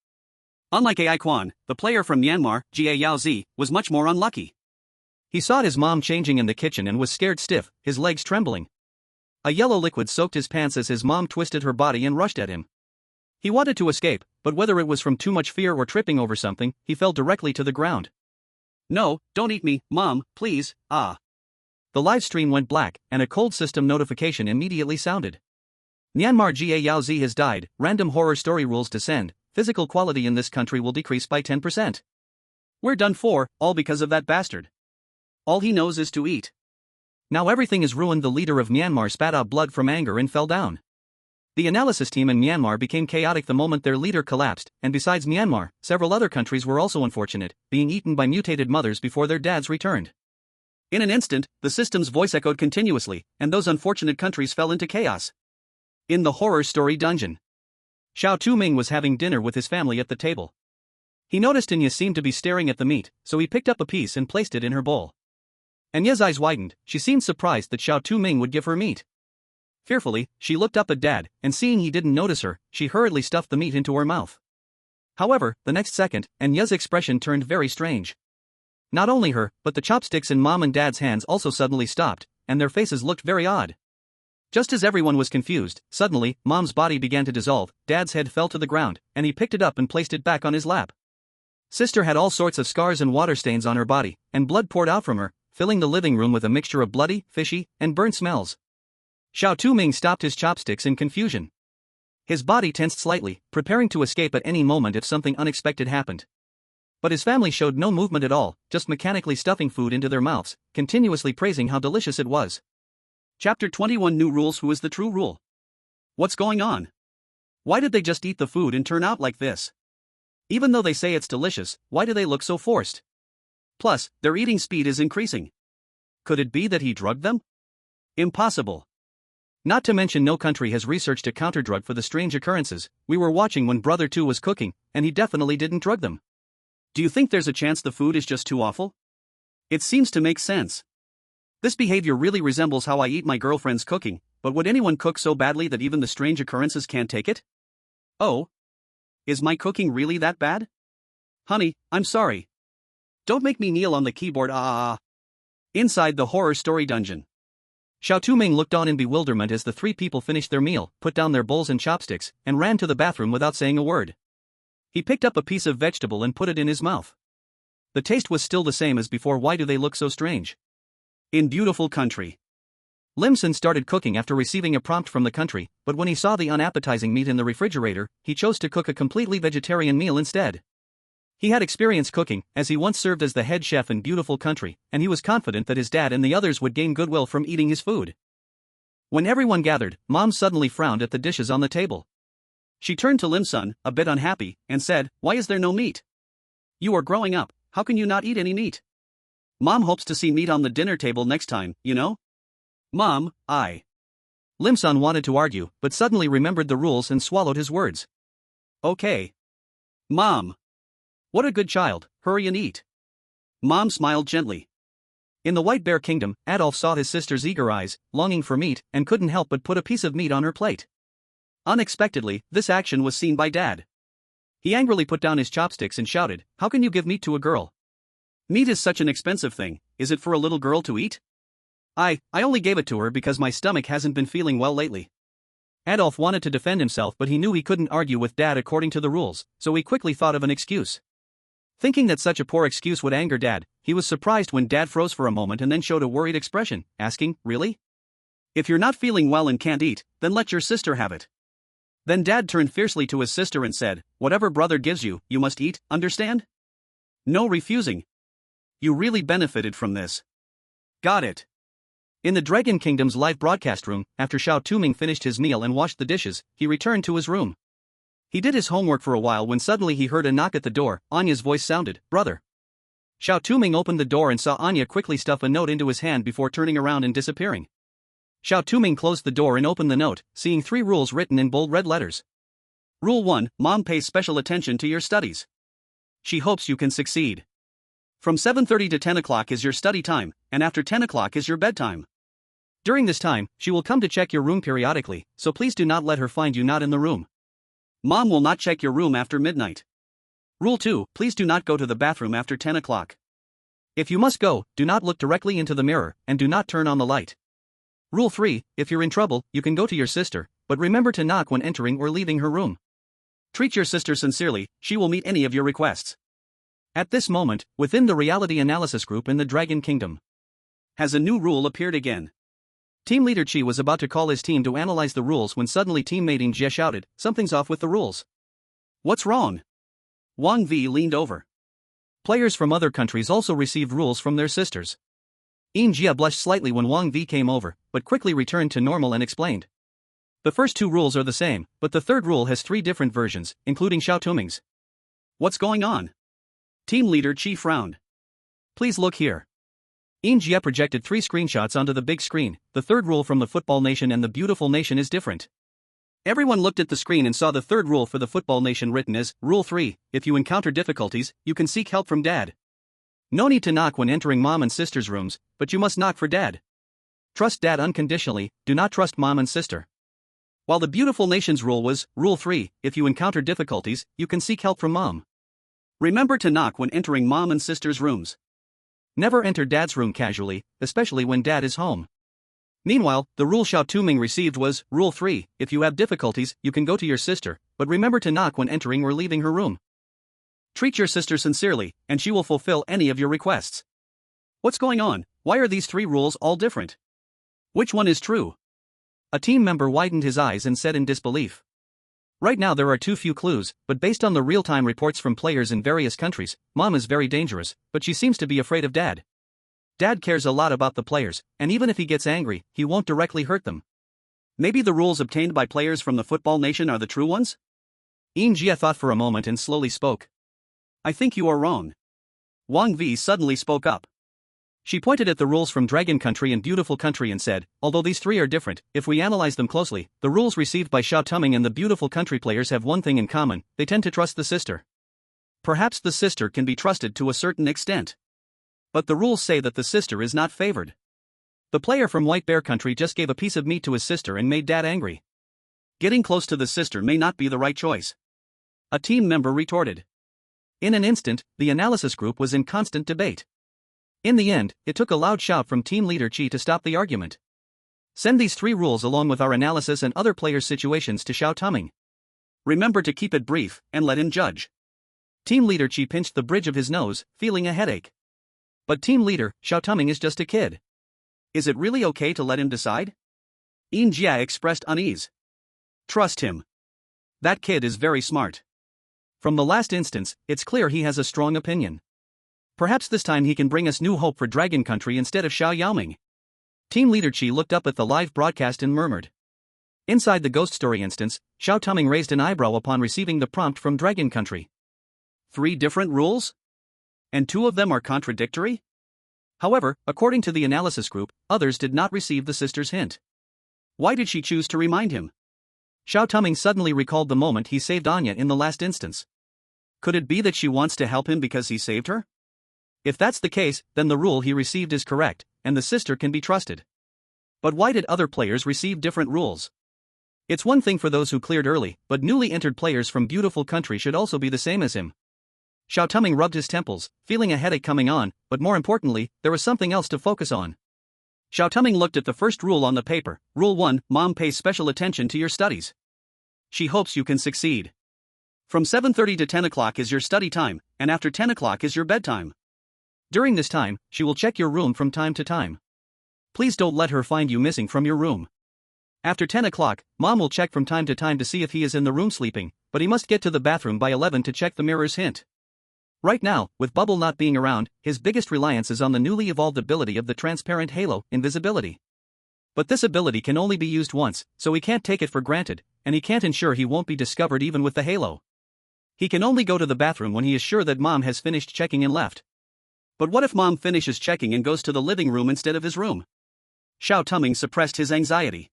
S1: Unlike Ai Quan, the player from Myanmar, Xiao was much more unlucky.
S2: He saw his mom changing in the kitchen and was scared stiff, his legs trembling. A yellow liquid soaked his pants as his mom twisted her body and rushed at him. He wanted to escape, but whether it was from too much fear or tripping over something, he fell directly to the ground.
S1: No, don't eat me, Mom, please, ah.
S2: The live stream went black, and a cold system notification immediately sounded. Myanmar Xiao has died, random horror story rules descend, physical quality in this country will decrease by 10%.
S1: We're done for, all because of that bastard. All he knows is to eat.
S2: Now everything is ruined. The leader of Myanmar spat out blood from anger and fell down. The analysis team in Myanmar became chaotic the moment their leader collapsed, and besides Myanmar, several other countries were also unfortunate, being eaten by mutated mothers before their dads returned.
S1: In an instant, the system's voice echoed continuously, and those unfortunate countries fell into chaos. In the horror story dungeon, Xiao Touming was having dinner with his family at the table. He noticed Anya seemed to be staring at the meat, so he picked up a piece and placed it in her bowl. Anya's eyes widened. She seemed surprised that Xiao Touming would give her meat. Fearfully, she looked up at Dad, and seeing he didn't notice her, she hurriedly stuffed the meat into her mouth. However, the next second, Anya's expression turned very strange. Not only her, but the chopsticks in Mom and Dad's hands also suddenly stopped, and their faces looked very odd. Just as everyone was confused, suddenly, Mom's body began to dissolve, Dad's head fell to the ground, and he picked it up and placed it back on his lap. Sister had all sorts of scars and water stains on her body, and blood poured out from her, filling the living room with a mixture of bloody, fishy, and burnt smells. Xiao Touming stopped his chopsticks in confusion. His body tensed slightly, preparing to escape at any moment if something unexpected happened. But his family showed no movement at all, just mechanically stuffing food into their mouths, continuously praising how delicious it was. Chapter 21 New Rules. Who is the true rule? What's going on? Why did they just eat the food and turn out like this? Even though they say it's delicious, why do they look so forced? Plus, their eating speed is increasing. Could it be that he drugged them? Impossible. Not to mention no country has researched a counterdrug for the strange occurrences. We were watching when Brother 2 was cooking, and he definitely didn't drug them. Do you think there's a chance the food is just too awful? It seems to make sense. This behavior really resembles how I eat my girlfriend's cooking, but would anyone cook so badly that even the strange occurrences can't take it? Oh? Is my cooking really that bad? Honey, I'm sorry. Don't make me kneel on the keyboard. Inside the horror story dungeon, Xiao Touming looked on in bewilderment as the three people finished their meal, put down their bowls and chopsticks, and ran to the bathroom without saying a word. He picked up a piece of vegetable and put it in his mouth. The taste was still the same as before. Why do they look so strange? In beautiful country, Limson started cooking after receiving a prompt from the country, but when he saw the unappetizing meat in the refrigerator, he chose to cook a completely vegetarian meal instead. He had experience cooking, as he once served as the head chef in beautiful country, and he was confident that his dad and the others would gain goodwill from eating his food. When everyone gathered, Mom suddenly frowned at the dishes on the table. She turned to Limsun, a bit unhappy, and said, "Why is there no meat? You are growing up, how can you not eat any meat? Mom hopes to see meat on the dinner table next time, you know?" Mom, Limsun wanted to argue, but suddenly remembered the rules and swallowed his words. Okay. Mom. What a good child, hurry and eat. Mom smiled gently. In the White Bear Kingdom, Adolf saw his sister's eager eyes, longing for meat, and couldn't help but put a piece of meat on her plate. Unexpectedly, this action was seen by Dad. He angrily put down his chopsticks and shouted, "How can you give meat to a girl? Meat is such an expensive thing, is it for a little girl to eat? I only gave it to her because my stomach hasn't been feeling well lately." Adolf wanted to defend himself, but he knew he couldn't argue with Dad according to the rules, so he quickly thought of an excuse. Thinking that such a poor excuse would anger Dad, he was surprised when Dad froze for a moment and then showed a worried expression, asking, "Really? If you're not feeling well and can't eat, then let your sister have it." Then Dad turned fiercely to his sister and said, "Whatever brother gives you, you must eat, understand? No refusing. You really benefited from this. Got it." In the Dragon Kingdom's live broadcast room, after Xiao Touming finished his meal and washed the dishes, he returned to his room. He did his homework for a while when suddenly he heard a knock at the door. Anya's voice sounded, "Brother." Xiao Touming opened the door and saw Anya quickly stuff a note into his hand before turning around and disappearing. Xiao Touming closed the door and opened the note, seeing 3 rules written in bold red letters. Rule 1, Mom pays special attention to your studies. She hopes you can succeed. From 7:30 to 10 o'clock is your study time, and after 10 o'clock is your bedtime. During this time, she will come to check your room periodically, so please do not let her find you not in the room. Mom will not check your room after midnight. Rule 2, please do not go to the bathroom after 10 o'clock.
S2: If you must go, do not look directly into the mirror, and do not turn on the light. Rule 3, if you're in trouble, you can go to your sister, but remember to knock when entering or leaving her room.
S1: Treat your sister sincerely, she will meet any of your requests.
S2: At this moment, within the reality analysis group in the Dragon Kingdom,
S1: has a new rule appeared again.
S2: Team leader Chi was about to call his team to analyze the rules when suddenly teammate In Jie shouted, "Something's off with the rules."
S1: What's wrong? Wang Vi leaned over.
S2: Players from other countries also received rules from their sisters. In Jie blushed slightly when Wang Vi came over, but quickly returned to normal and explained. The first two rules are the same, but the third rule has 3 different versions, including Xiao Touming's.
S1: What's going on? Team leader Chi frowned.
S2: Please look here. In Jie projected 3 screenshots onto the big screen. The third rule from the Football Nation and the Beautiful Nation is different.
S1: Everyone looked at the screen and saw the third rule for the Football Nation written as, Rule 3, if you encounter difficulties, you can seek help from Dad. No need to knock when entering Mom and Sister's rooms, but you must knock for Dad. Trust Dad unconditionally, do not trust Mom and Sister. While the Beautiful Nation's rule was, Rule 3, if you encounter difficulties, you can seek help from Mom. Remember to knock when entering Mom and Sister's rooms. Never enter Dad's room casually, especially when Dad is home. Meanwhile, the rule Xiao Touming received was, Rule 3, if you have difficulties, you can go to your sister, but remember to knock when entering or leaving her room. Treat your sister sincerely, and she will fulfill any of your requests. What's going on? Why are these 3 rules all different? Which one is true? A team member widened his eyes and said in disbelief. Right now there are too few clues, but based on the real-time reports from players in various countries, Mom is very dangerous, but she seems to be afraid of Dad. Dad cares a lot about the players, and even if he gets angry, he won't directly hurt them. Maybe the rules obtained by players from the Football Nation are the true ones? In Jie thought for a moment and slowly spoke. I think you are wrong. Wang Vi suddenly spoke up. She pointed at the rules from Dragon Country and Beautiful Country and said, although these 3 are different, if we analyze them closely, the rules received by Xiao Touming and the Beautiful Country players have one thing in common: they tend to trust the sister. Perhaps the sister can be trusted to a certain extent. But the rules say that the sister is not favored. The player from White Bear Country just gave a piece of meat to his sister and made Dad angry. Getting close to the sister may not be the right choice. A team member retorted. In an instant, the analysis group was in constant debate. In the end, it took a loud shout from team leader Chi to stop the argument. Send these 3 rules along with our analysis and other players' situations to Xiao Touming. Remember to keep it brief, and let him judge. Team leader Chi pinched the bridge of his nose, feeling a headache. But team leader, Xiao Touming is just a kid. Is it really okay to let him decide? In Jie expressed unease. Trust him. That kid is very smart. From the last instance, it's clear he has a strong opinion. Perhaps this time he can bring us new hope for Dragon Country instead of Xiao Yaoming. Team leader Chi looked up at the live broadcast and murmured. Inside the ghost story instance, Xiao Touming raised an eyebrow upon receiving the prompt from Dragon Country. 3 different rules? And 2 of them are contradictory? However, according to the analysis group, others did not receive the sister's hint. Why did she choose to remind him? Xiao Touming suddenly recalled the moment he saved Anya in the last instance. Could it be that she wants to help him because he saved her? If that's the case, then the rule he received is correct, and the sister can be trusted. But why did other players receive different rules? It's one thing for those who cleared early, but newly entered players from Beautiful Country should also be the same as him. Xiao Touming rubbed his temples, feeling a headache coming on, but more importantly, there was something else to focus on. Xiao Touming looked at the first rule on the paper. Rule 1, Mom pays special attention to your studies. She hopes you can succeed. From 7:30 to 10 o'clock is your study time, and after 10 o'clock is your bedtime. During this time, she will check your room from time to time. Please don't let her find you missing from your room. After 10 o'clock, Mom will check from time to time to see if he is in the room sleeping, but he must get to the bathroom by 11 to check the mirror's hint. Right now, with Bubble not being around, his biggest reliance is on the newly evolved ability of the transparent halo, invisibility. But this ability can only be used once, so he can't take it for granted, and he can't ensure he won't be discovered even with the halo. He can only go to the bathroom when he is sure that Mom has finished checking and left. But what if Mom finishes checking and goes to the living room instead of his room? Xiao Touming suppressed his anxiety.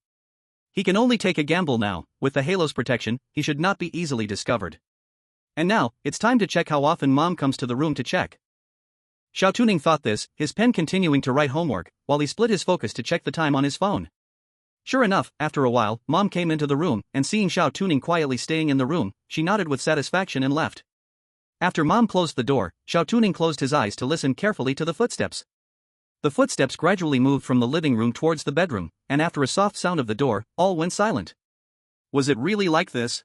S1: He can only take a gamble now. With the halo's protection, he should not be easily discovered. And now, it's time to check how often Mom comes to the room to check. Xiao Touming thought this, his pen continuing to write homework, while he split his focus to check the time on his phone. Sure enough, after a while, Mom came into the room, and seeing Xiao Touming quietly staying in the room, she nodded with satisfaction and left.
S2: After Mom closed the door, Xiao Touming closed his eyes to listen carefully to the footsteps. The footsteps gradually moved from the living room towards the bedroom, and after a soft sound of the door, all went silent.
S1: Was it really like this?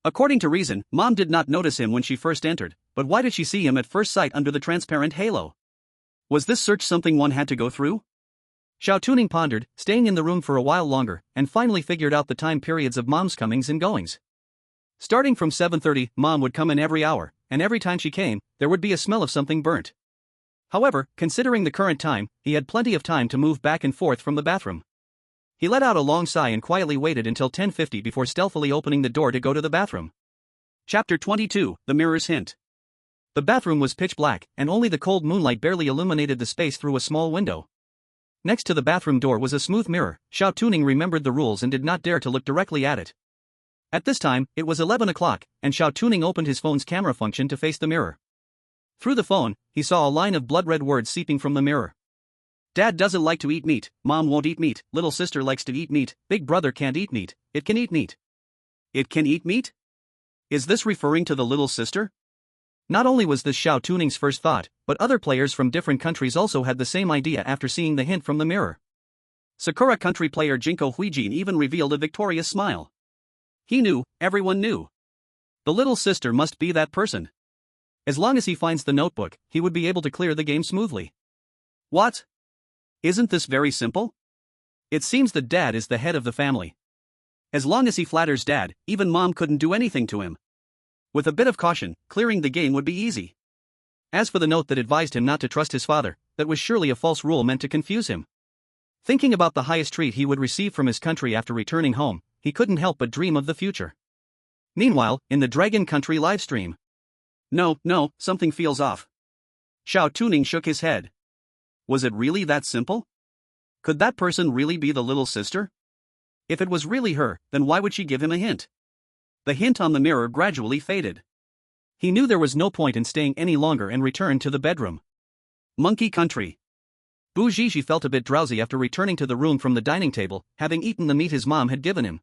S1: According to reason, Mom did not notice him when she first entered, but why did she see him at first sight under the transparent halo? Was this search something one had to go through? Xiao Touming pondered, staying in the room for a while longer, and finally figured out the time periods of Mom's comings and goings. Starting from 7:30, Mom would come in every hour, and every time she came, there would be a smell of something burnt. However, considering the current time, he had plenty of time to move back and forth from the bathroom. He let out a long sigh and quietly waited until 10:50 before stealthily opening the door to go to the bathroom. Chapter 22, The Mirror's Hint.
S2: The bathroom was pitch black, and only the cold moonlight barely illuminated the space through a small window. Next to the bathroom door was a smooth mirror. Xiao Touming remembered the rules and did not dare to look directly at it. At this time, it was 11 o'clock, and Xiao Touming opened his phone's camera function to face the mirror. Through the phone, he saw a line of blood-red words seeping from the mirror.
S1: Dad doesn't like to eat meat, Mom won't eat meat, little sister likes to eat meat, big brother can't eat meat, it can eat meat. It can eat meat? Is this referring to the little sister?
S2: Not only was this Xiao Touming's first thought, but other players from different countries also had the same idea after seeing the hint from the mirror.
S1: Sakura country player Jinko Huijin even revealed a victorious smile. He knew, everyone knew. The little sister must be that person. As long as he finds the notebook, he would be able to clear the game smoothly. What? Isn't this very simple? It seems that Dad is the head of the family. As long as he flatters Dad, even Mom couldn't do anything to him. With a bit of caution, clearing the game would be easy. As for the note that advised him not to trust his father, that was surely a false rule meant to confuse him. Thinking about the highest treat he would receive from his country after returning home, he couldn't help but dream of the future. Meanwhile, in the Dragon Country livestream. No, something feels off. Xiao Touming shook his head. Was it really that simple? Could that person really be the little sister? If it was really her, then why would she give him a hint? The hint on the mirror gradually faded. He knew there was no point in staying any longer and returned to the bedroom. Monkey Country. Bu Zhizhi felt a bit drowsy after returning to the room from the dining table, having eaten the meat his mom had given him.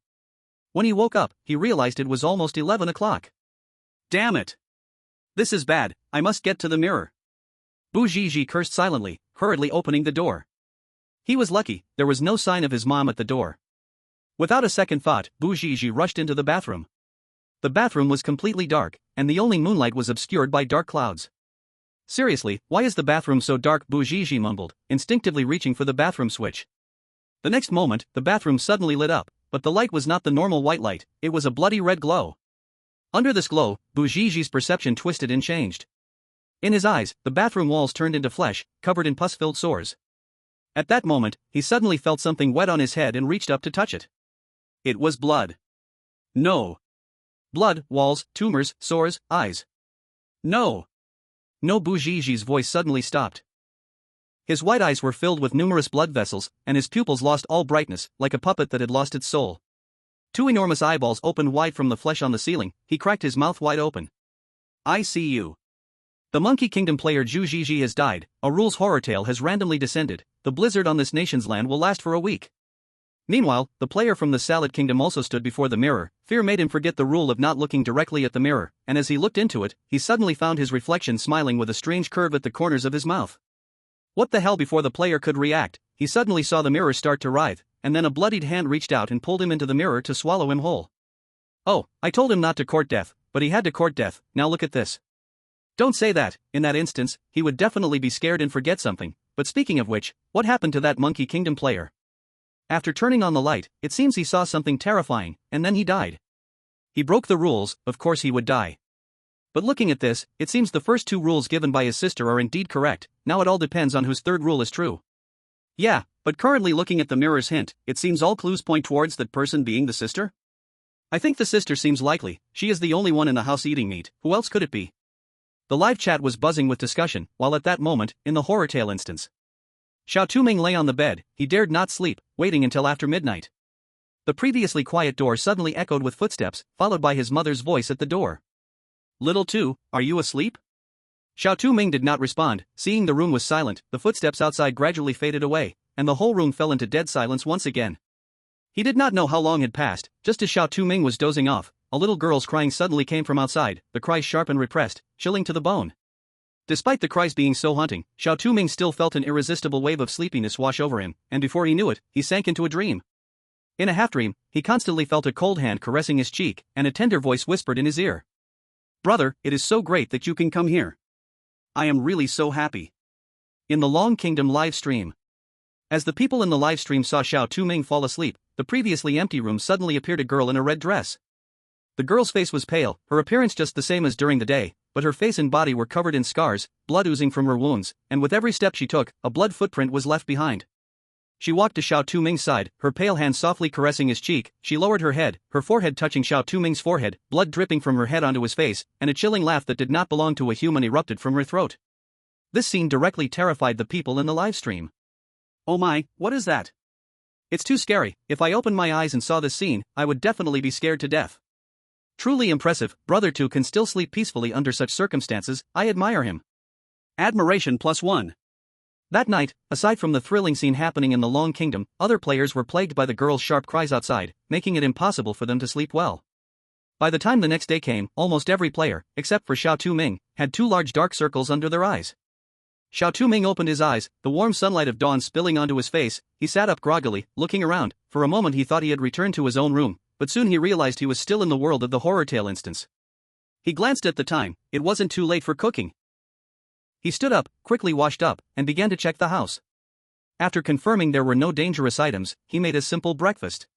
S1: When he woke up, he realized it was almost 11 o'clock. Damn it! This is bad, I must get to the mirror. Bu Zhizhi cursed silently, hurriedly opening the door. He was lucky, there was no sign of his mom at the door. Without a second thought, Bu Zhizhi rushed into the bathroom. The bathroom was completely dark, and the only moonlight was obscured by dark clouds. Seriously, why is the bathroom so dark? Bu Zhizhi mumbled, instinctively reaching for the bathroom switch. The next moment, the bathroom suddenly lit up, but the light was not the normal white light, it was a bloody red glow. Under this glow, Bu Zhizhi's perception twisted and changed. In his eyes, the bathroom walls turned into flesh, covered in pus-filled sores. At that moment, he suddenly felt something wet on his head and reached up to touch it. It was blood. No. Blood, walls, tumors, sores, eyes. No. No. Bu Zhizhi's voice suddenly stopped. His white eyes were filled with numerous blood vessels, and his pupils lost all brightness, like a puppet that had lost its soul. Two enormous eyeballs opened wide from the flesh on the ceiling. He cracked his mouth wide open. I see you. The Monkey Kingdom player Zhu Zhizhi has died, a rules horror tale has randomly descended, the blizzard on this nation's land will last for a week. Meanwhile, the player from the Salad Kingdom also stood before the mirror. Fear made him forget the rule of not looking directly at the mirror, and as he looked into it, he suddenly found his reflection smiling with a strange curve at the corners of his mouth. What the hell? Before the player could react, he suddenly saw the mirror start to writhe, and then a bloodied hand reached out and pulled him into the mirror to swallow him whole. Oh, I told him not to court death, but he had to court death. Now look at this. Don't say that. In that instance, he would definitely be scared and forget something. But speaking of which, what happened to that Monkey Kingdom player? After turning on the light, it seems he saw something terrifying, and then he died. He broke the rules, of course he would die. But looking at this, it seems the first two rules given by his sister are indeed correct. Now it all depends on whose third rule is true. Yeah, but currently looking at the mirror's hint, it seems all clues point towards that person being the sister? I think the sister seems likely. She is the only one in the house eating meat. Who else could it be? The live chat was buzzing with discussion, while at that moment, in the horror tale instance, Xiao Touming lay on the bed. He dared not sleep, waiting until after midnight. The previously quiet door suddenly echoed with footsteps, followed by his mother's voice at the door. Little two, are you asleep? Xiao Touming did not respond. Seeing the room was silent, the footsteps outside gradually faded away, and the whole room fell into dead silence once again. He did not know how long had passed. Just as Xiao Touming was dozing off,
S2: a little girl's crying suddenly came from outside, the cries sharp and repressed, chilling to the bone. Despite the cries being so haunting, Xiao Touming still felt an irresistible wave of sleepiness wash over him, and before he knew it, he sank into a dream. In a half-dream, he constantly felt a cold hand caressing his cheek, and a tender voice whispered in his ear.
S1: "Brother, it is so great that you can come here. I am really so happy."
S2: In the Long Kingdom live stream. As the people in the live stream saw Xiao Touming fall asleep, the previously empty room suddenly appeared a girl in a red dress. The girl's face was pale, her appearance just the same as during the day, but her face and body were covered in scars, blood oozing from her wounds, and with every step she took, a blood footprint was left behind. She walked to Xiao Touming's side, her pale hand softly caressing his cheek. She lowered her head, her forehead touching Xiao Touming's forehead, blood dripping from her head onto his face, and a chilling laugh that did not belong to a human erupted from her throat. This scene directly terrified the people in the live stream.
S1: "Oh my, what is that?
S2: It's too scary. If I opened my eyes and saw this scene, I would definitely be scared to death. Truly impressive, Brother 2 can still sleep peacefully under such circumstances. I admire him."
S1: Admiration +1.
S2: That night, aside from the thrilling scene happening in the Long Kingdom, other players were plagued by the girl's sharp cries outside, making it impossible for them to sleep well. By the time the next day came, almost every player, except for Xiao Touming, had 2 large dark circles under their eyes. Xiao Touming opened his eyes, the warm sunlight of dawn spilling onto his face. He sat up groggily, looking around. For a moment he thought he had returned to his own room, but soon he realized he was still in the world of the horror tale instance. He glanced at the time. It wasn't too late for cooking. He stood up, quickly washed up, and began to check the house. After confirming there were no dangerous items, he made a simple breakfast.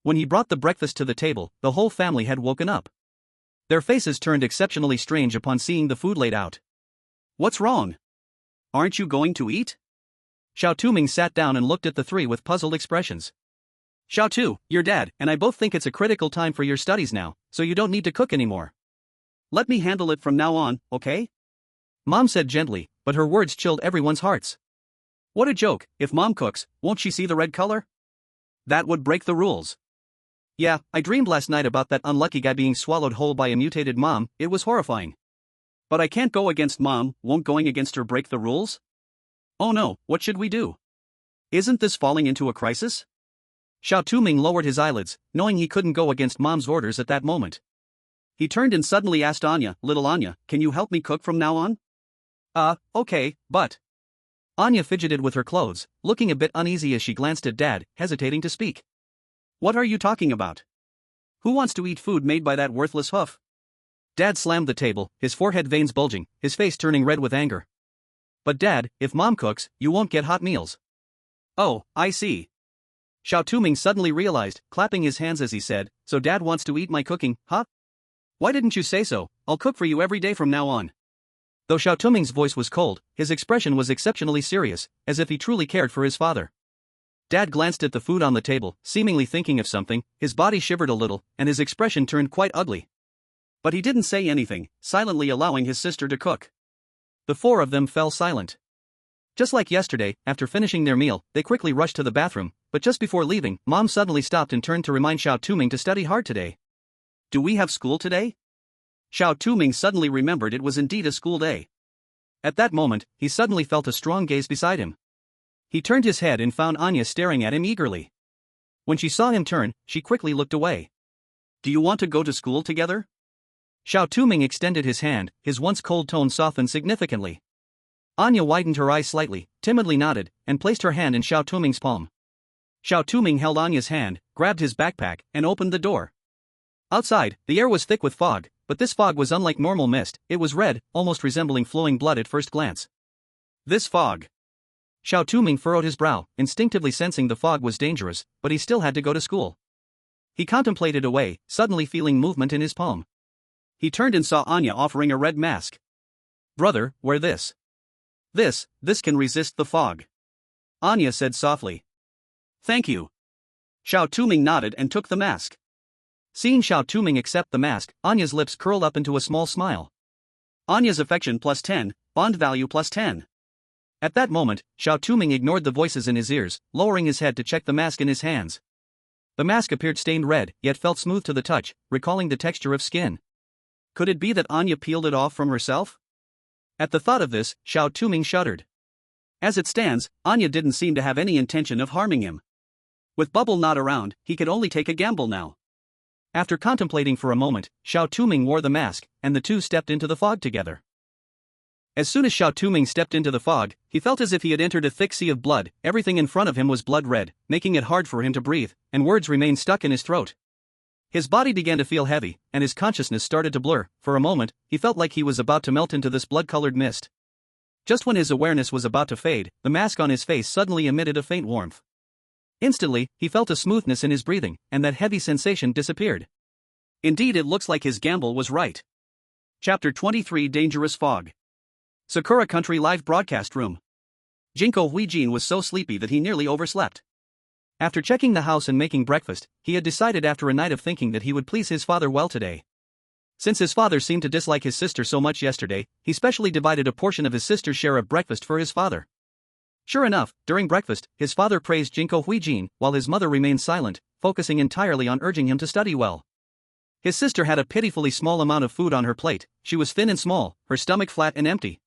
S2: When he brought the breakfast to the table, the whole family had woken up. Their faces turned exceptionally strange upon seeing the food laid out.
S1: "What's wrong? Aren't you going to eat?"
S2: Xiao Touming sat down and looked at the three with puzzled expressions.
S1: "Xiao Tu, your dad and I both think it's a critical time for your studies now, so you don't need to cook anymore. Let me handle it from now on, okay?"
S2: Mom said gently, but her words chilled everyone's hearts.
S1: What a joke. If Mom cooks, won't she see the red color? That would break the rules.
S2: Yeah, I dreamed last night about that unlucky guy being swallowed whole by a mutated mom. It was horrifying.
S1: But I can't go against Mom. Won't going against her break the rules? Oh no, what should we do? Isn't this falling into a crisis?
S2: Xiao Touming lowered his eyelids, knowing he couldn't go against Mom's orders at that moment.
S1: He turned and suddenly asked Anya, "Little Anya, can you help me cook from now on?"
S2: Okay, but... Anya fidgeted with her clothes, looking a bit uneasy as she glanced at Dad, hesitating to speak.
S1: "What are you talking about? Who wants to eat food made by that worthless hoof?"
S2: Dad slammed the table, his forehead veins bulging, his face turning red with anger. "But Dad, if Mom cooks, you won't get hot meals."
S1: "Oh, I see."
S2: Xiao Touming suddenly realized, clapping his hands as he said, "So Dad wants to eat my cooking, huh?
S1: Why didn't you say so? I'll cook for you every day from now on."
S2: Though Xiao Touming's voice was cold, his expression was exceptionally serious, as if he truly cared for his father. Dad glanced at the food on the table, seemingly thinking of something. His body shivered a little, and his expression turned quite ugly.
S1: But he didn't say anything, silently allowing his sister to cook.
S2: The 4 of them fell silent. Just like yesterday, after finishing their meal, they quickly rushed to the bathroom, but just before leaving, Mom suddenly stopped and turned to remind Xiao Touming to study hard today.
S1: "Do we have school today?" Xiao Touming suddenly remembered it was indeed a school day.
S2: At that moment, he suddenly felt a strong gaze beside him. He turned his head and found Anya staring at him eagerly. When she saw him turn, she quickly looked away.
S1: "Do you want to go to school together?"
S2: Xiao Touming extended his hand, his once cold tone softened significantly. Anya widened her eyes slightly, timidly nodded, and placed her hand in Xiao Touming's palm. Xiao Touming held Anya's hand, grabbed his backpack, and opened the door. Outside, the air was thick with fog, but this fog was unlike normal mist. It was red, almost resembling flowing blood at first glance.
S1: "This fog."
S2: Xiao Touming furrowed his brow, instinctively sensing the fog was dangerous, but he still had to go to school. He contemplated away, suddenly feeling movement in his palm.
S1: He turned and saw Anya offering a red mask.
S2: "Brother, wear this."
S1: This can resist the fog," Anya said softly. "Thank you." Xiao Touming nodded and took the mask.
S2: Seeing Xiao Touming accept the mask, Anya's lips curled up into a small smile.
S1: Anya's affection +10, bond value +10.
S2: At that moment, Xiao Touming ignored the voices in his ears, lowering his head to check the mask in his hands. The mask appeared stained red, yet felt smooth to the touch, recalling the texture of skin.
S1: Could it be that Anya peeled it off from herself?
S2: At the thought of this, Xiao Touming shuddered.
S1: As it stands, Anya didn't seem to have any intention of harming him. With Bubble not around, he could only take a gamble now.
S2: After contemplating for a moment, Xiao Touming wore the mask, and the two stepped into the fog together. As soon as Xiao Touming stepped into the fog, he felt as if he had entered a thick sea of blood. Everything in front of him was blood red, making it hard for him to breathe, and words remained stuck in his throat. His body began to feel heavy, and his consciousness started to blur. For a moment, he felt like he was about to melt into this blood-colored mist. Just when his awareness was about to fade, the mask on his face suddenly emitted a faint warmth. Instantly, he felt a smoothness in his breathing, and that heavy sensation disappeared.
S1: Indeed, it looks like his gamble was right. Chapter 23: Dangerous Fog. Sakura Country Live Broadcast Room. Jinko Huijin was so sleepy that he nearly overslept. After checking the house and making breakfast, he had decided after a night of thinking that he would please his father well today. Since his father seemed to dislike his sister so much yesterday, he specially divided a portion of his sister's share of breakfast for his father. Sure enough, during breakfast, his father praised Jinko Huijin, while his mother remained silent, focusing entirely on urging him to study well. His sister had a pitifully small amount of food on her plate. She was thin and small, her stomach flat and empty.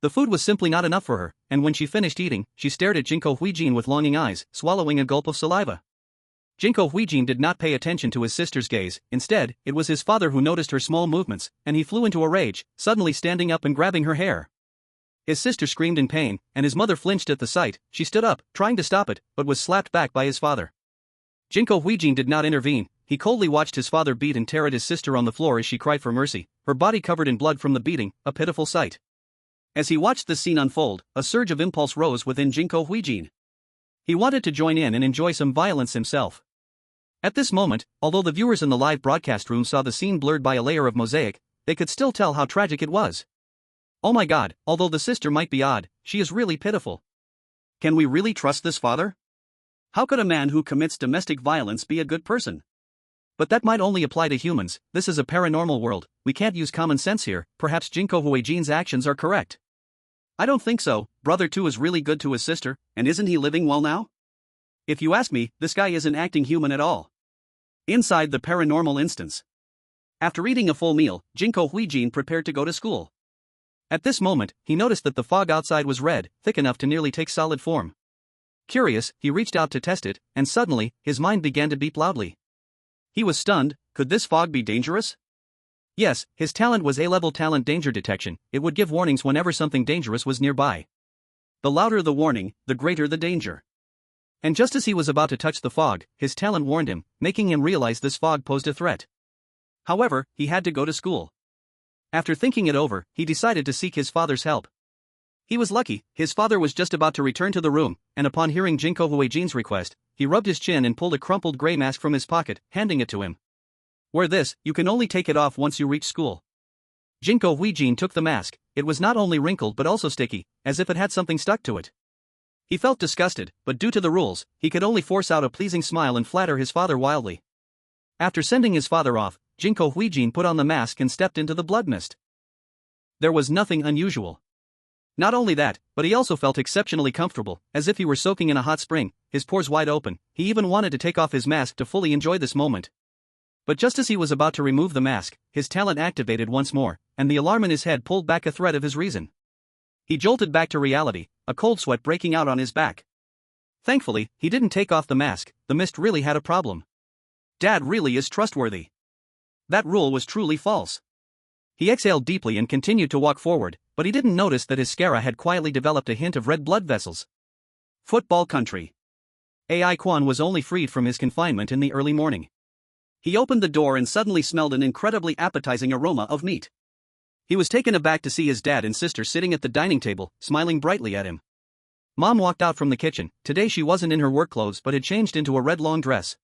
S1: The food was simply not enough for her, and when she finished eating, she stared at Jinko Huijin with longing eyes, swallowing a gulp of saliva. Jinko Huijin did not pay attention to his sister's gaze. Instead, it was his father who noticed her small movements, and he flew into a rage, suddenly standing up and grabbing her hair. His sister screamed in pain, and his mother flinched at the sight. She stood up, trying to stop it, but was slapped back by his father. Jinko Huijin did not intervene. He coldly watched his father beat and tear at his sister on the floor as she cried for mercy, her body covered in blood from the beating, a pitiful sight. As he watched the scene unfold, a surge of impulse rose within Jinko Huijin. He wanted to join in and enjoy some violence himself. At this moment, although the viewers in the live broadcast room saw the scene blurred by a layer of mosaic, they could still tell how tragic it was. Oh my god, although the sister might be odd, she is really pitiful. Can we really trust this father? How could a man who commits domestic violence be a good person?
S2: But that might only apply to humans. This is a paranormal world. We can't use common sense here. Perhaps Jinko Huijin's actions are correct.
S1: I don't think so. Brother 2 is really good to his sister, and isn't he living well now? If you ask me, this guy isn't acting human at all. Inside the paranormal instance. After eating a full meal, Jinko Huijin prepared to go to school.
S2: At this moment, he noticed that the fog outside was red, thick enough to nearly take solid form. Curious, he reached out to test it, and suddenly, his mind began to beep loudly.
S1: He was stunned. Could this fog be dangerous?
S2: Yes, his talent was A-level talent danger detection. It would give warnings whenever something dangerous was nearby.
S1: The louder the warning, the greater the danger.
S2: And just as he was about to touch the fog, his talent warned him, making him realize this fog posed a threat.
S1: However, he had to go to school.
S2: After thinking it over, he decided to seek his father's help. He was lucky. His father was just about to return to the room, and upon hearing Jinko Huijin's request, he rubbed his chin and pulled a crumpled gray mask from his pocket, handing it to him. Wear this, you can only take it off once you reach school. Jinko Huijin took the mask. It was not only wrinkled but also sticky, as if it had something stuck to it. He felt disgusted, but due to the rules, he could only force out a pleasing smile and flatter his father wildly. After sending his father off, Jinko Huijin put on the mask and stepped into the blood mist. There was nothing unusual. Not only that, but he also felt exceptionally comfortable, as if he were soaking in a hot spring, his pores wide open. He even wanted to take off his mask to fully enjoy this moment. But just as he was about to remove the mask, his talent activated once more, and the alarm in his head pulled back a thread of his reason. He jolted back to reality, a cold sweat breaking out on his back. Thankfully, he didn't take off the mask. The mist really had a problem. Dad really is trustworthy. That rule was truly false. He exhaled deeply and continued to walk forward, but he didn't notice that his scara had quietly developed a hint of red blood vessels.
S1: Football country.
S2: Ai Quan was only freed from his confinement in the early morning.
S1: He opened the door and suddenly smelled an incredibly appetizing aroma of meat. He was taken aback to see his dad and sister sitting at the dining table, smiling brightly at him. Mom walked out from the kitchen. Today she wasn't in her work clothes but had changed into a red long dress.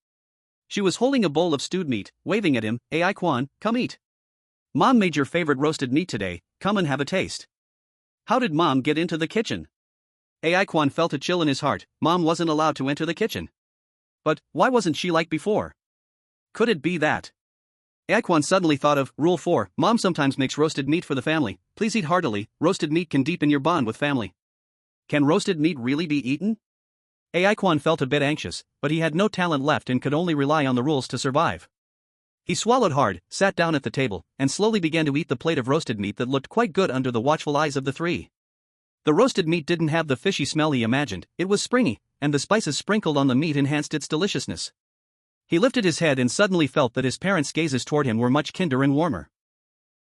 S1: She was holding a bowl of stewed meat, waving at him. Ai Quan, come eat. Mom made your favorite roasted meat today, come and have a taste. How did Mom get into the kitchen?
S2: Ai Quan felt a chill in his heart. Mom wasn't allowed to enter the kitchen.
S1: But why wasn't she like before? Could it be that?
S2: Ai Quan suddenly thought of Rule 4. Mom sometimes makes roasted meat for the family. Please eat heartily. Roasted meat can deepen your bond with family.
S1: Can roasted meat really be eaten?
S2: Ai Quan felt a bit anxious, but he had no talent left and could only rely on the rules to survive. He swallowed hard, sat down at the table, and slowly began to eat the plate of roasted meat that looked quite good under the watchful eyes of the three. The roasted meat didn't have the fishy smell he imagined. It was springy, and the spices sprinkled on the meat enhanced its deliciousness. He lifted his head and suddenly felt that his parents' gazes toward him were much kinder and warmer.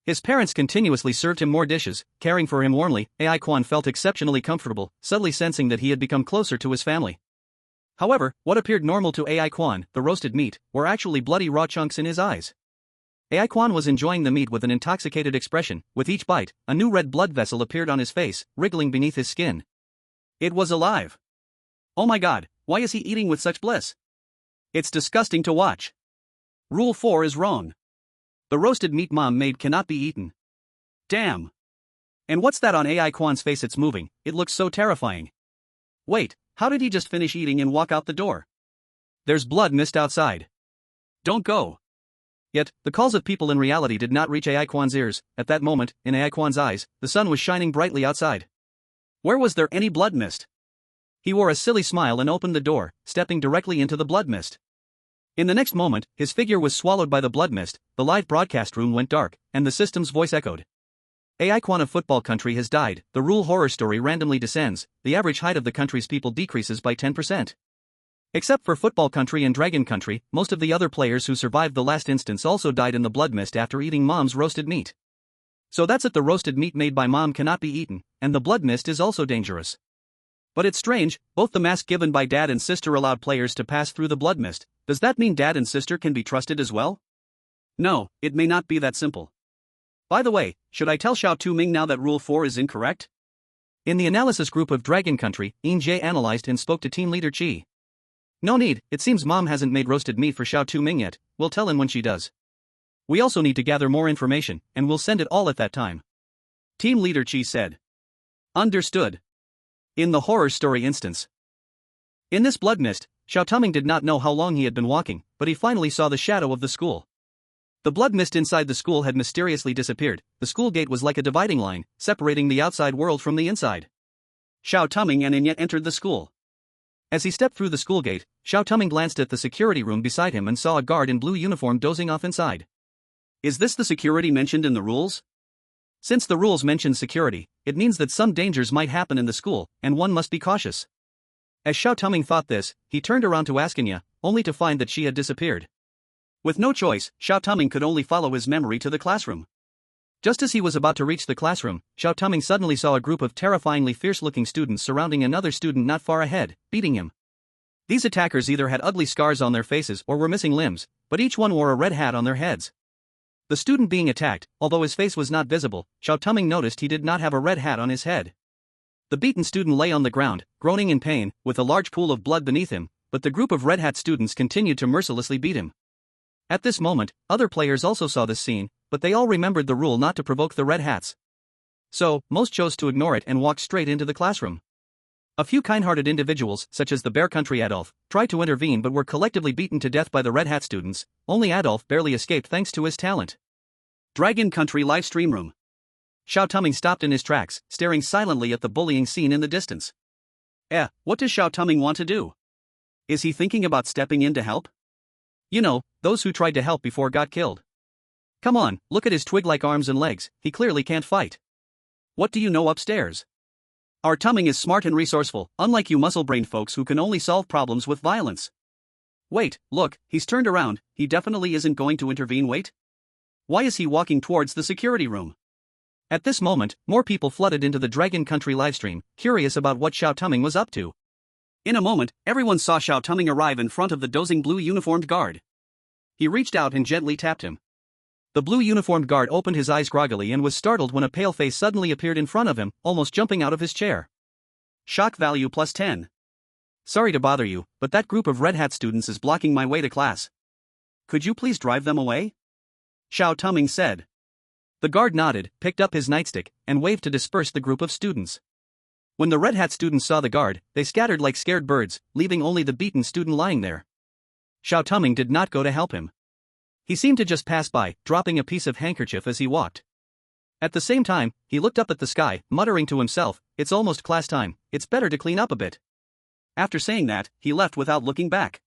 S2: His parents continuously served him more dishes, caring for him warmly. Ai Quan felt exceptionally comfortable, subtly sensing that he had become closer to his family. However, what appeared normal to Ai Quan, the roasted meat, were actually bloody raw chunks in his eyes. Ai Quan was enjoying the meat with an intoxicated expression. With each bite, a new red blood vessel appeared on his face, wriggling beneath his skin.
S1: It was alive. Oh my god, why is he eating with such bliss? It's disgusting to watch. Rule 4 is wrong. The roasted meat mom made cannot be eaten. Damn. And what's that on Ai Quan's face? It's moving, it looks so terrifying. Wait, how did he just finish eating and walk out the door? There's blood mist outside. Don't go. Yet, the calls of people in reality did not reach Ai Quan's ears. At that moment, in Ai Quan's eyes, the sun was shining brightly outside. Where was there any blood mist? He wore a silly smile and opened the door, stepping directly into the blood mist. In the next moment, his figure was swallowed by the blood mist, the live broadcast room went dark, and the system's voice echoed. Ai Quan of Football Country has died. The rule horror story randomly descends, the average height of the country's people decreases by 10%. Except for Football Country and Dragon Country, most of the other players who survived the last instance also died in the blood mist after eating mom's roasted meat. So that's it, the roasted meat made by mom cannot be eaten, and the blood mist is also dangerous. But it's strange, both the mask given by dad and sister allowed players to pass through the blood mist. Does that mean dad and sister can be trusted as well? No, it may not be that simple. By the way, should I tell Xiao Touming now that Rule 4 is incorrect? In the analysis group of Dragon Country, Jie analyzed and spoke to team leader Qi. No need, it seems mom hasn't made roasted meat for Xiao Touming yet, we'll tell him when she does. We also need to gather more information, and we'll send it all at that time. Team leader Qi said. Understood. In the horror story instance. In this blood mist, Xiao Touming did not know how long he had been walking, but he finally saw the shadow of the school. The blood mist inside the school had mysteriously disappeared. The school gate was like a dividing line, separating the outside world from the inside. Xiao Touming and Inyet entered the school. As he stepped through the school gate, Xiao Touming glanced at the security room beside him and saw a guard in blue uniform dozing off inside. Is this the security mentioned in the rules? Since the rules mention security, it means that some dangers might happen in the school, and one must be cautious. As Xiao Touming thought this, he turned around to ask Inya, only to find that she had disappeared. With no choice, Xiao Touming could only follow his memory to the classroom. Just as he was about to reach the classroom, Xiao Touming suddenly saw a group of terrifyingly fierce-looking students surrounding another student not far ahead, beating him. These attackers either had ugly scars on their faces or were missing limbs, but each one wore a red hat on their heads. The student being attacked, although his face was not visible, Xiao Touming noticed he did not have a red hat on his head. The beaten student lay on the ground, groaning in pain, with a large pool of blood beneath him, but the group of red hat students continued to mercilessly beat him. At this moment, other players also saw this scene, but they all remembered the rule not to provoke the red hats. So, most chose to ignore it and walked straight into the classroom. A few kind-hearted individuals, such as the Bear Country Adolf, tried to intervene but were collectively beaten to death by the red hat students. Only Adolf barely escaped thanks to his talent. Dragon Country live stream room. Xiao Touming stopped in his tracks, staring silently at the bullying scene in the distance. What does Xiao Touming want to do? Is he thinking about stepping in to help? You know, those who tried to help before got killed. Come on, look at his twig-like arms and legs, he clearly can't fight. What do you know upstairs? Our Touming is smart and resourceful, unlike you muscle-brained folks who can only solve problems with violence. Wait, look, he's turned around, he definitely isn't going to intervene. Wait. Why is he walking towards the security room? At this moment, more people flooded into the Dragon Country livestream, curious about what Xiao Touming was up to. In a moment, everyone saw Xiao Touming arrive in front of the dozing blue-uniformed guard. He reached out and gently tapped him. The blue-uniformed guard opened his eyes groggily and was startled when a pale face suddenly appeared in front of him, almost jumping out of his chair. Shock value plus 10. Sorry to bother you, but that group of red hat students is blocking my way to class. Could you please drive them away? Xiao Touming said. The guard nodded, picked up his nightstick, and waved to disperse the group of students. When the red hat students saw the guard, they scattered like scared birds, leaving only the beaten student lying there. Xiao Touming did not go to help him. He seemed to just pass by, dropping a piece of handkerchief as he walked. At the same time, he looked up at the sky, muttering to himself, it's almost class time, it's better to clean up a bit. After saying that, he left without looking back.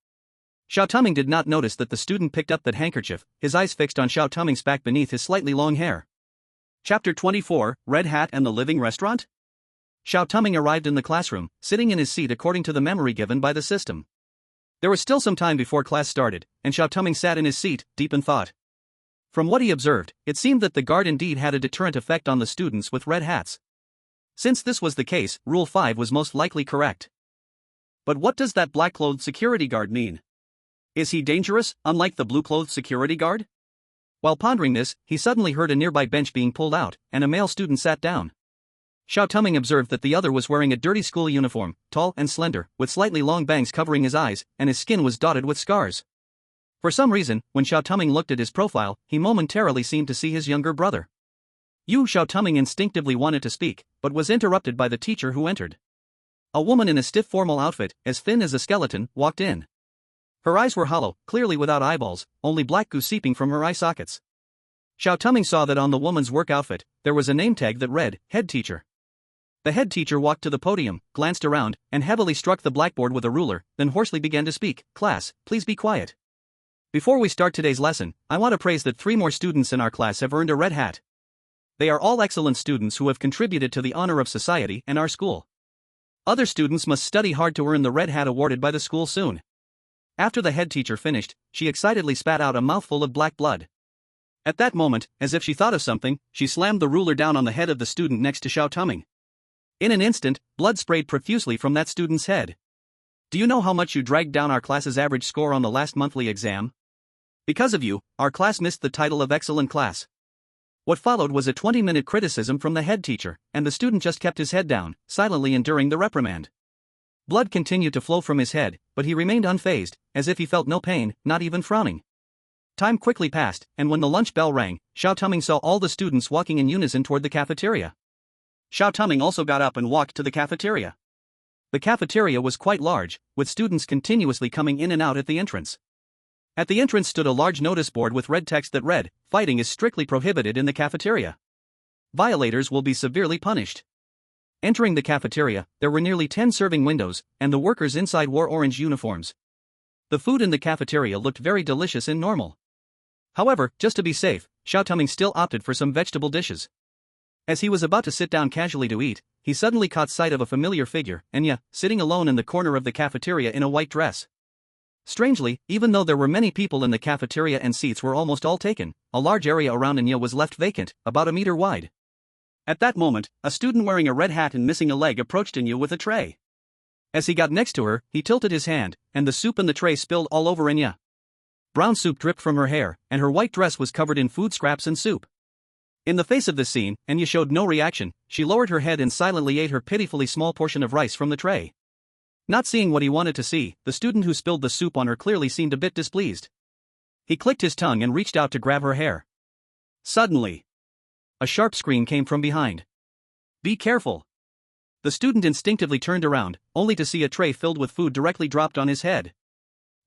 S1: Xiao Touming did not notice that the student picked up that handkerchief, his eyes fixed on Xiao Touming's back beneath his slightly long hair. Chapter 24, Red Hat and the Living Restaurant? Xiao Touming arrived in the classroom, sitting in his seat according to the memory given by the system.
S2: There was still some time before class started, and Xiao Touming sat in his seat, deep in thought. From what he observed, it seemed that the guard indeed had a deterrent effect on the students with red hats. Since this was the case, Rule 5 was most likely correct. But what does that black-clothed security guard mean? Is he dangerous, unlike the blue-clothed security guard? While pondering this, he suddenly heard a nearby bench being pulled out, and a male student sat down. Xiao Touming observed that the other was wearing a dirty school uniform, tall and slender, with slightly long bangs covering his eyes, and his skin was dotted with scars. For some reason, when Xiao Touming looked at his profile, he momentarily seemed to see his younger brother. Xiao Touming instinctively wanted to speak, but was interrupted by the teacher who entered. A woman in a stiff formal outfit, as thin as a skeleton, walked in. Her eyes were hollow, clearly without eyeballs, only black goo seeping from her eye sockets. Xiao Touming saw that on the woman's work outfit, there was a name tag that read, Head Teacher. The head teacher walked to the podium, glanced around, and heavily struck the blackboard with a ruler, then hoarsely began to speak. Class, please be quiet. Before we start today's lesson, I want to praise that 3 more students in our class have earned a red hat. They are all excellent students who have contributed to the honor of society and our school. Other students must study hard to earn the red hat awarded by the school soon. After the head teacher finished, she excitedly spat out a mouthful of black blood. At that moment, as if she thought of something, she slammed the ruler down on the head of the student next to Xiao Touming. In an instant, blood sprayed profusely from that student's head. Do you know how much you dragged down our class's average score on the last monthly exam? Because of you, our class missed the title of excellent class. What followed was a 20-minute criticism from the head teacher, and the student just kept his head down, silently enduring the reprimand. Blood continued to flow from his head, but he remained unfazed, as if he felt no pain, not even frowning. Time quickly passed, and when the lunch bell rang, Xiao Touming saw all the students walking in unison toward the cafeteria.
S1: Xiao Touming also got up and walked to the cafeteria.
S2: The cafeteria was quite large, with students continuously coming in and out at the entrance. At the entrance stood a large notice board with red text that read, Fighting is strictly prohibited in the cafeteria. Violators will be severely punished. Entering the cafeteria, there were nearly 10 serving windows, and the workers inside wore orange uniforms. The food in the cafeteria looked very delicious and normal. However, just to be safe, Xiao Touming still opted for some vegetable dishes. As he was about to sit down casually to eat, he suddenly caught sight of a familiar figure, Enya, sitting alone in the corner of the cafeteria in a white dress. Strangely, even though there were many people in the cafeteria and seats were almost all taken, a large area around Enya was left vacant, about a meter wide.
S1: At that moment, a student wearing a red hat and missing a leg approached Enya with a tray.
S2: As he got next to her, he tilted his hand, and the soup in the tray spilled all over Enya. Brown soup dripped from her hair, and her white dress was covered in food scraps and soup. In the face of this scene, Enya showed no reaction. She lowered her head and silently ate her pitifully small portion of rice from the tray. Not seeing what he wanted to see, the student who spilled the soup on her clearly seemed a bit displeased. He clicked his tongue and reached out to grab her hair. Suddenly, a sharp scream came from behind. Be careful! The student instinctively turned around, only to see a tray filled with food directly dropped on his head.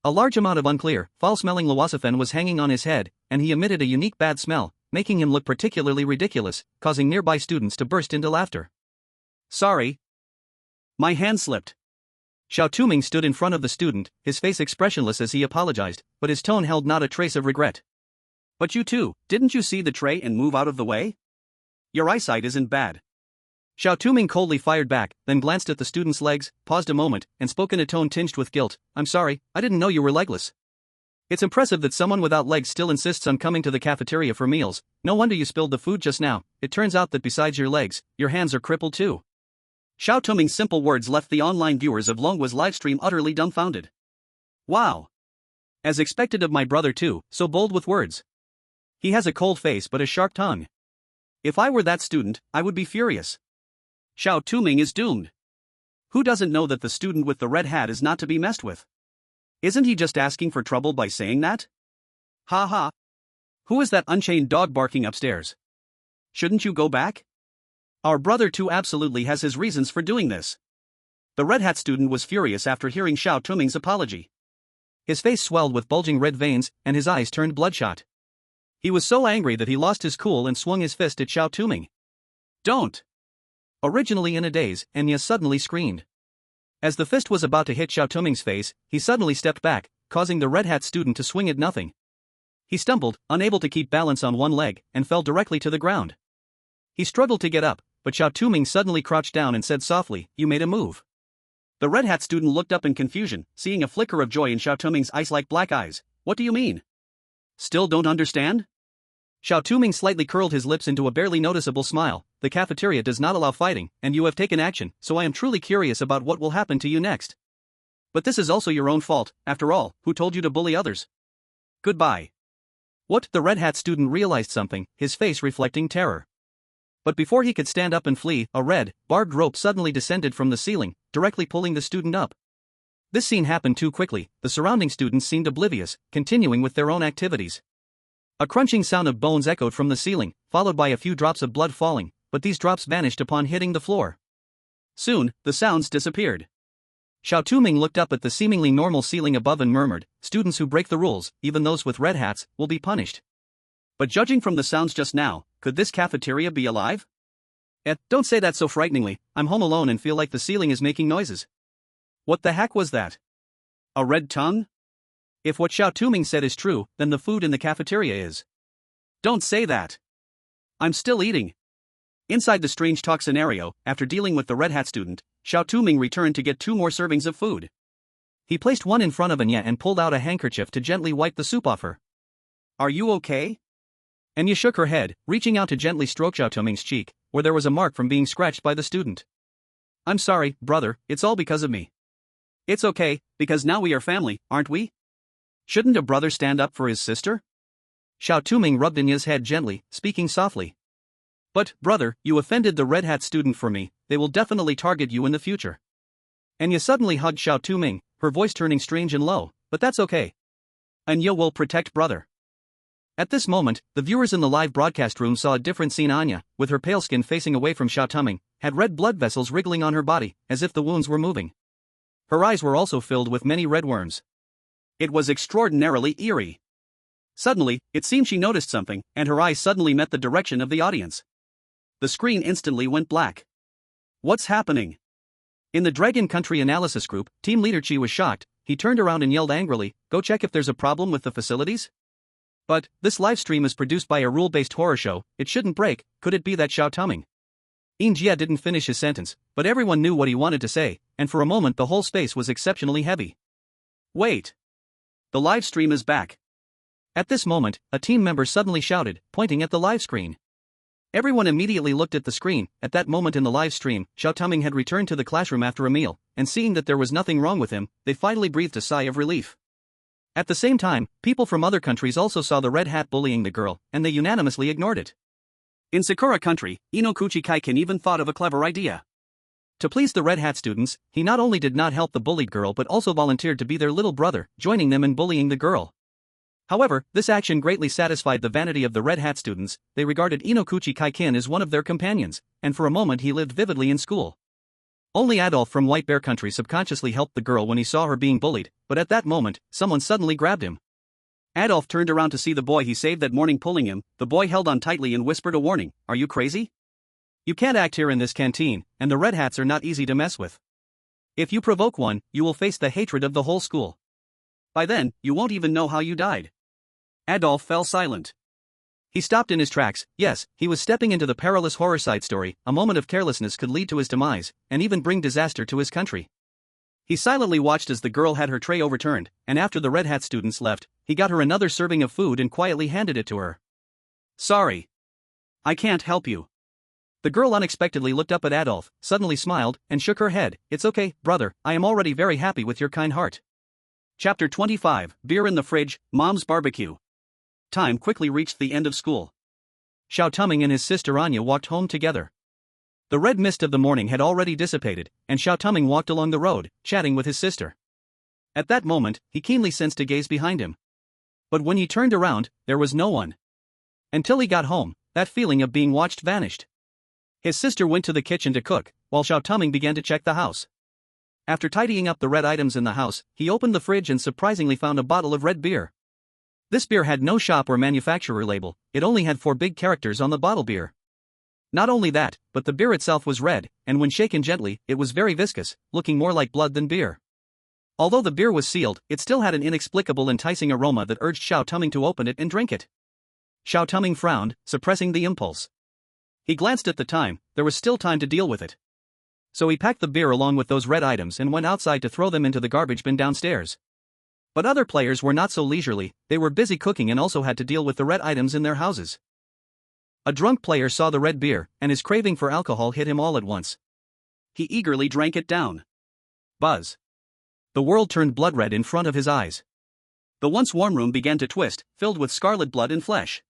S2: A large amount of unclear, foul-smelling luosafen was hanging on his head, and he emitted a unique bad smell, making him look particularly ridiculous, causing nearby students to burst into laughter.
S1: Sorry. My hand slipped.
S2: Xiao Touming stood in front of the student, his face expressionless as he apologized, but his tone held not a trace of regret.
S1: But you too, didn't you see the tray and move out of the way? Your eyesight isn't bad.
S2: Xiao Touming coldly fired back, then glanced at the student's legs, paused a moment, and spoke in a tone tinged with guilt. I'm sorry, I didn't know you were legless. It's impressive that someone without legs still insists on coming to the cafeteria for meals. No wonder you spilled the food just now. It turns out that besides your legs, your hands are crippled too.
S1: Xiao Touming's simple words left the online viewers of Longwa's livestream utterly dumbfounded. Wow! As expected of my brother too, so bold with words. He has a cold face but a sharp tongue. If I were that student, I would be furious. Xiao Touming is doomed. Who doesn't know that the student with the red hat is not to be messed with? Isn't he just asking for trouble by saying that? Ha ha! Who is that unchained dog barking upstairs? Shouldn't you go back? Our brother too absolutely has his reasons for doing this. The red hat student was furious after hearing Xiao Touming's apology.
S2: His face swelled with bulging red veins, and his eyes turned bloodshot. He was so angry that he lost his cool and swung his fist at Xiao Touming.
S1: Don't!
S2: Originally in a daze, Enya suddenly screamed. As the fist was about to hit Xiao Touming's face, he suddenly stepped back, causing the red hat student to swing at nothing. He stumbled, unable to keep balance on one leg, and fell directly to the ground. He struggled to get up, but Xiao Touming suddenly crouched down and said softly, "You made a move."
S1: The red hat student looked up in confusion, seeing a flicker of joy in Xiao Touming's ice-like black eyes. What do you mean? Still don't understand?
S2: Xiao Touming slightly curled his lips into a barely noticeable smile. The cafeteria does not allow fighting, and you have taken action, so I am truly curious about what will happen to you next.
S1: But this is also your own fault, after all, who told you to bully others? Goodbye.
S2: What? The red hat student realized something, his face reflecting terror. But before he could stand up and flee, a red, barbed rope suddenly descended from the ceiling, directly pulling the student up. This scene happened too quickly, the surrounding students seemed oblivious, continuing with their own activities. A crunching sound of bones echoed from the ceiling, followed by a few drops of blood falling, but these drops vanished upon hitting the floor.
S1: Soon, the sounds disappeared.
S2: Xiao Touming looked up at the seemingly normal ceiling above and murmured, "Students who break the rules, even those with red hats, will be punished."
S1: But judging from the sounds just now, could this cafeteria be alive? Don't say that so frighteningly. I'm home alone and feel like the ceiling is making noises.
S2: What the heck was that?
S1: A red tongue?
S2: If what Xiao Touming said is true, then the food in the cafeteria is.
S1: Don't say that. I'm still eating. Inside the strange talk scenario, after dealing with the red hat student, Xiao Touming returned to get 2 more servings of food.
S2: He placed one in front of Anya and pulled out a handkerchief to gently wipe the soup off her.
S1: Are you okay?
S2: Anya shook her head, reaching out to gently stroke Xiao Touming's cheek, where there was a mark from being scratched by the student.
S1: I'm sorry, brother, it's all because of me. It's okay, because now we are family, aren't we? Shouldn't a brother stand up for his sister?
S2: Xiao Touming rubbed Anya's head gently, speaking softly.
S1: But, brother, you offended the red hat student for me, they will definitely target you in the future.
S2: Anya suddenly hugged Xiao Touming, her voice turning strange and low, but that's okay.
S1: Anya will protect brother.
S2: At this moment, the viewers in the live broadcast room saw a different scene. Anya, with her pale skin facing away from Xiao Touming, had red blood vessels wriggling on her body, as if the wounds were moving. Her eyes were also filled with many red worms.
S1: It was extraordinarily eerie. Suddenly, it seemed she noticed something, and her eyes suddenly met the direction of the audience. The screen instantly went black. What's happening?
S2: In the Dragon Country analysis group, team leader Chi was shocked. He turned around and yelled angrily, "Go check if there's a problem with the facilities?" But, this live stream is produced by a rule-based horror show, it shouldn't break. Could it be that Xiao Touming? Jia didn't finish his sentence, but everyone knew what he wanted to say, and for a moment the whole space was exceptionally heavy.
S1: Wait. The live stream is back.
S2: At this moment, a team member suddenly shouted, pointing at the live screen. Everyone immediately looked at the screen. At that moment in the live stream, Xiao Touming had returned to the classroom after a meal, and seeing that there was nothing wrong with him, they finally breathed a sigh of relief. At the same time, people from other countries also saw the red hat bullying the girl, and they unanimously ignored it.
S1: In Sakura country, Inokuchi Kaiken even thought of a clever idea.
S2: To please the red hat students, he not only did not help the bullied girl but also volunteered to be their little brother, joining them in bullying the girl. However, this action greatly satisfied the vanity of the red hat students. They regarded Inokuchi Kaiken as one of their companions, and for a moment he lived vividly in school. Only Adolf from White Bear Country subconsciously helped the girl when he saw her being bullied, but at that moment, someone suddenly grabbed him.
S1: Adolf turned around to see the boy he saved that morning pulling him. The boy held on tightly and whispered a warning, "Are you crazy?
S2: You can't act here in this canteen, and the red hats are not easy to mess with. If you provoke one, you will face the hatred of the whole school.
S1: By then, you won't even know how you died." Adolf fell silent.
S2: He stopped in his tracks. Yes, he was stepping into the perilous horror side story. A moment of carelessness could lead to his demise, and even bring disaster to his country.
S1: He silently watched as the girl had her tray overturned, and after the red hat students left, he got her another serving of food and quietly handed it to her.
S2: "Sorry.
S1: I can't help you."
S2: The girl unexpectedly looked up at Adolf, suddenly smiled, and shook her head. "It's okay, brother, I am already very happy with your kind heart."
S1: Chapter 25, Beer in the Fridge, Mom's Barbecue. Time quickly reached the end of school.
S2: Xiao Touming and his sister Anya walked home together. The red mist of the morning had already dissipated, and Xiao Touming walked along the road, chatting with his sister. At that moment, he keenly sensed a gaze behind him. But when he turned around, there was no one. Until he got home, that feeling of being watched vanished. His sister went to the kitchen to cook, while Xiao Touming began to check the house. After tidying up the red items in the house, he opened the fridge and surprisingly found a bottle of red beer. This beer had no shop or manufacturer label, it only had 4 big characters on the bottle beer. Not only that, but the beer itself was red, and when shaken gently, it was very viscous, looking more like blood than beer. Although the beer was sealed, it still had an inexplicable enticing aroma that urged Xiao Touming to open it and drink it. Xiao Touming frowned, suppressing the impulse. He glanced at the time, there was still time to deal with it. So he packed the beer along with those red items and went outside to throw them into the garbage bin downstairs. But other players were not so leisurely, they were busy cooking and also had to deal with the red items in their houses. A drunk player saw the red beer, and his craving for alcohol hit him all at once.
S1: He eagerly drank it down.
S2: Buzz. The world turned blood red in front of his eyes.
S1: The once warm room began to twist, filled with scarlet blood and flesh.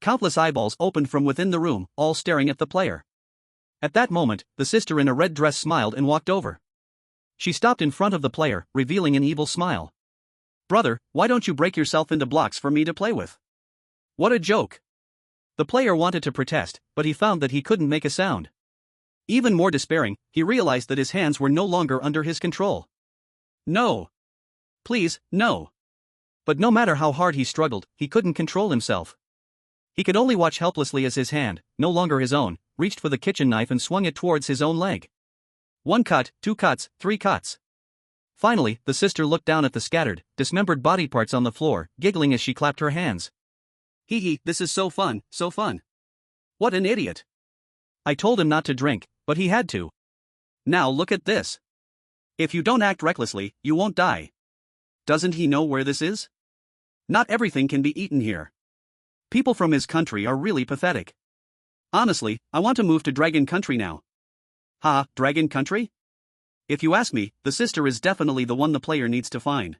S1: Countless eyeballs opened from within the room, all staring at the player. At that moment, the sister in a red dress smiled and walked over. She stopped in front of the player, revealing an evil smile. "Brother, why don't you break yourself into blocks for me to play with?"
S2: What a joke! The player wanted to protest, but he found that he couldn't make a sound. Even more despairing, he realized that his hands were no longer under his control.
S1: "No. Please, no."
S2: But no matter how hard he struggled, he couldn't control himself. He could only watch helplessly as his hand, no longer his own, reached for the kitchen knife and swung it towards his own leg. 1 cut, 2 cuts, 3 cuts. Finally, the sister looked down at the scattered, dismembered body parts on the floor, giggling as she clapped her hands.
S1: Hee hee, this is so fun, so fun. What an idiot.
S2: I told him not to drink, but he had to.
S1: Now look at this. If you don't act recklessly, you won't die. Doesn't he know where this is? Not everything can be eaten here. People from his country are really pathetic. Honestly, I want to move to Dragon Country now. Ha, Dragon Country? If you ask me, the sister is definitely the one the player needs to find.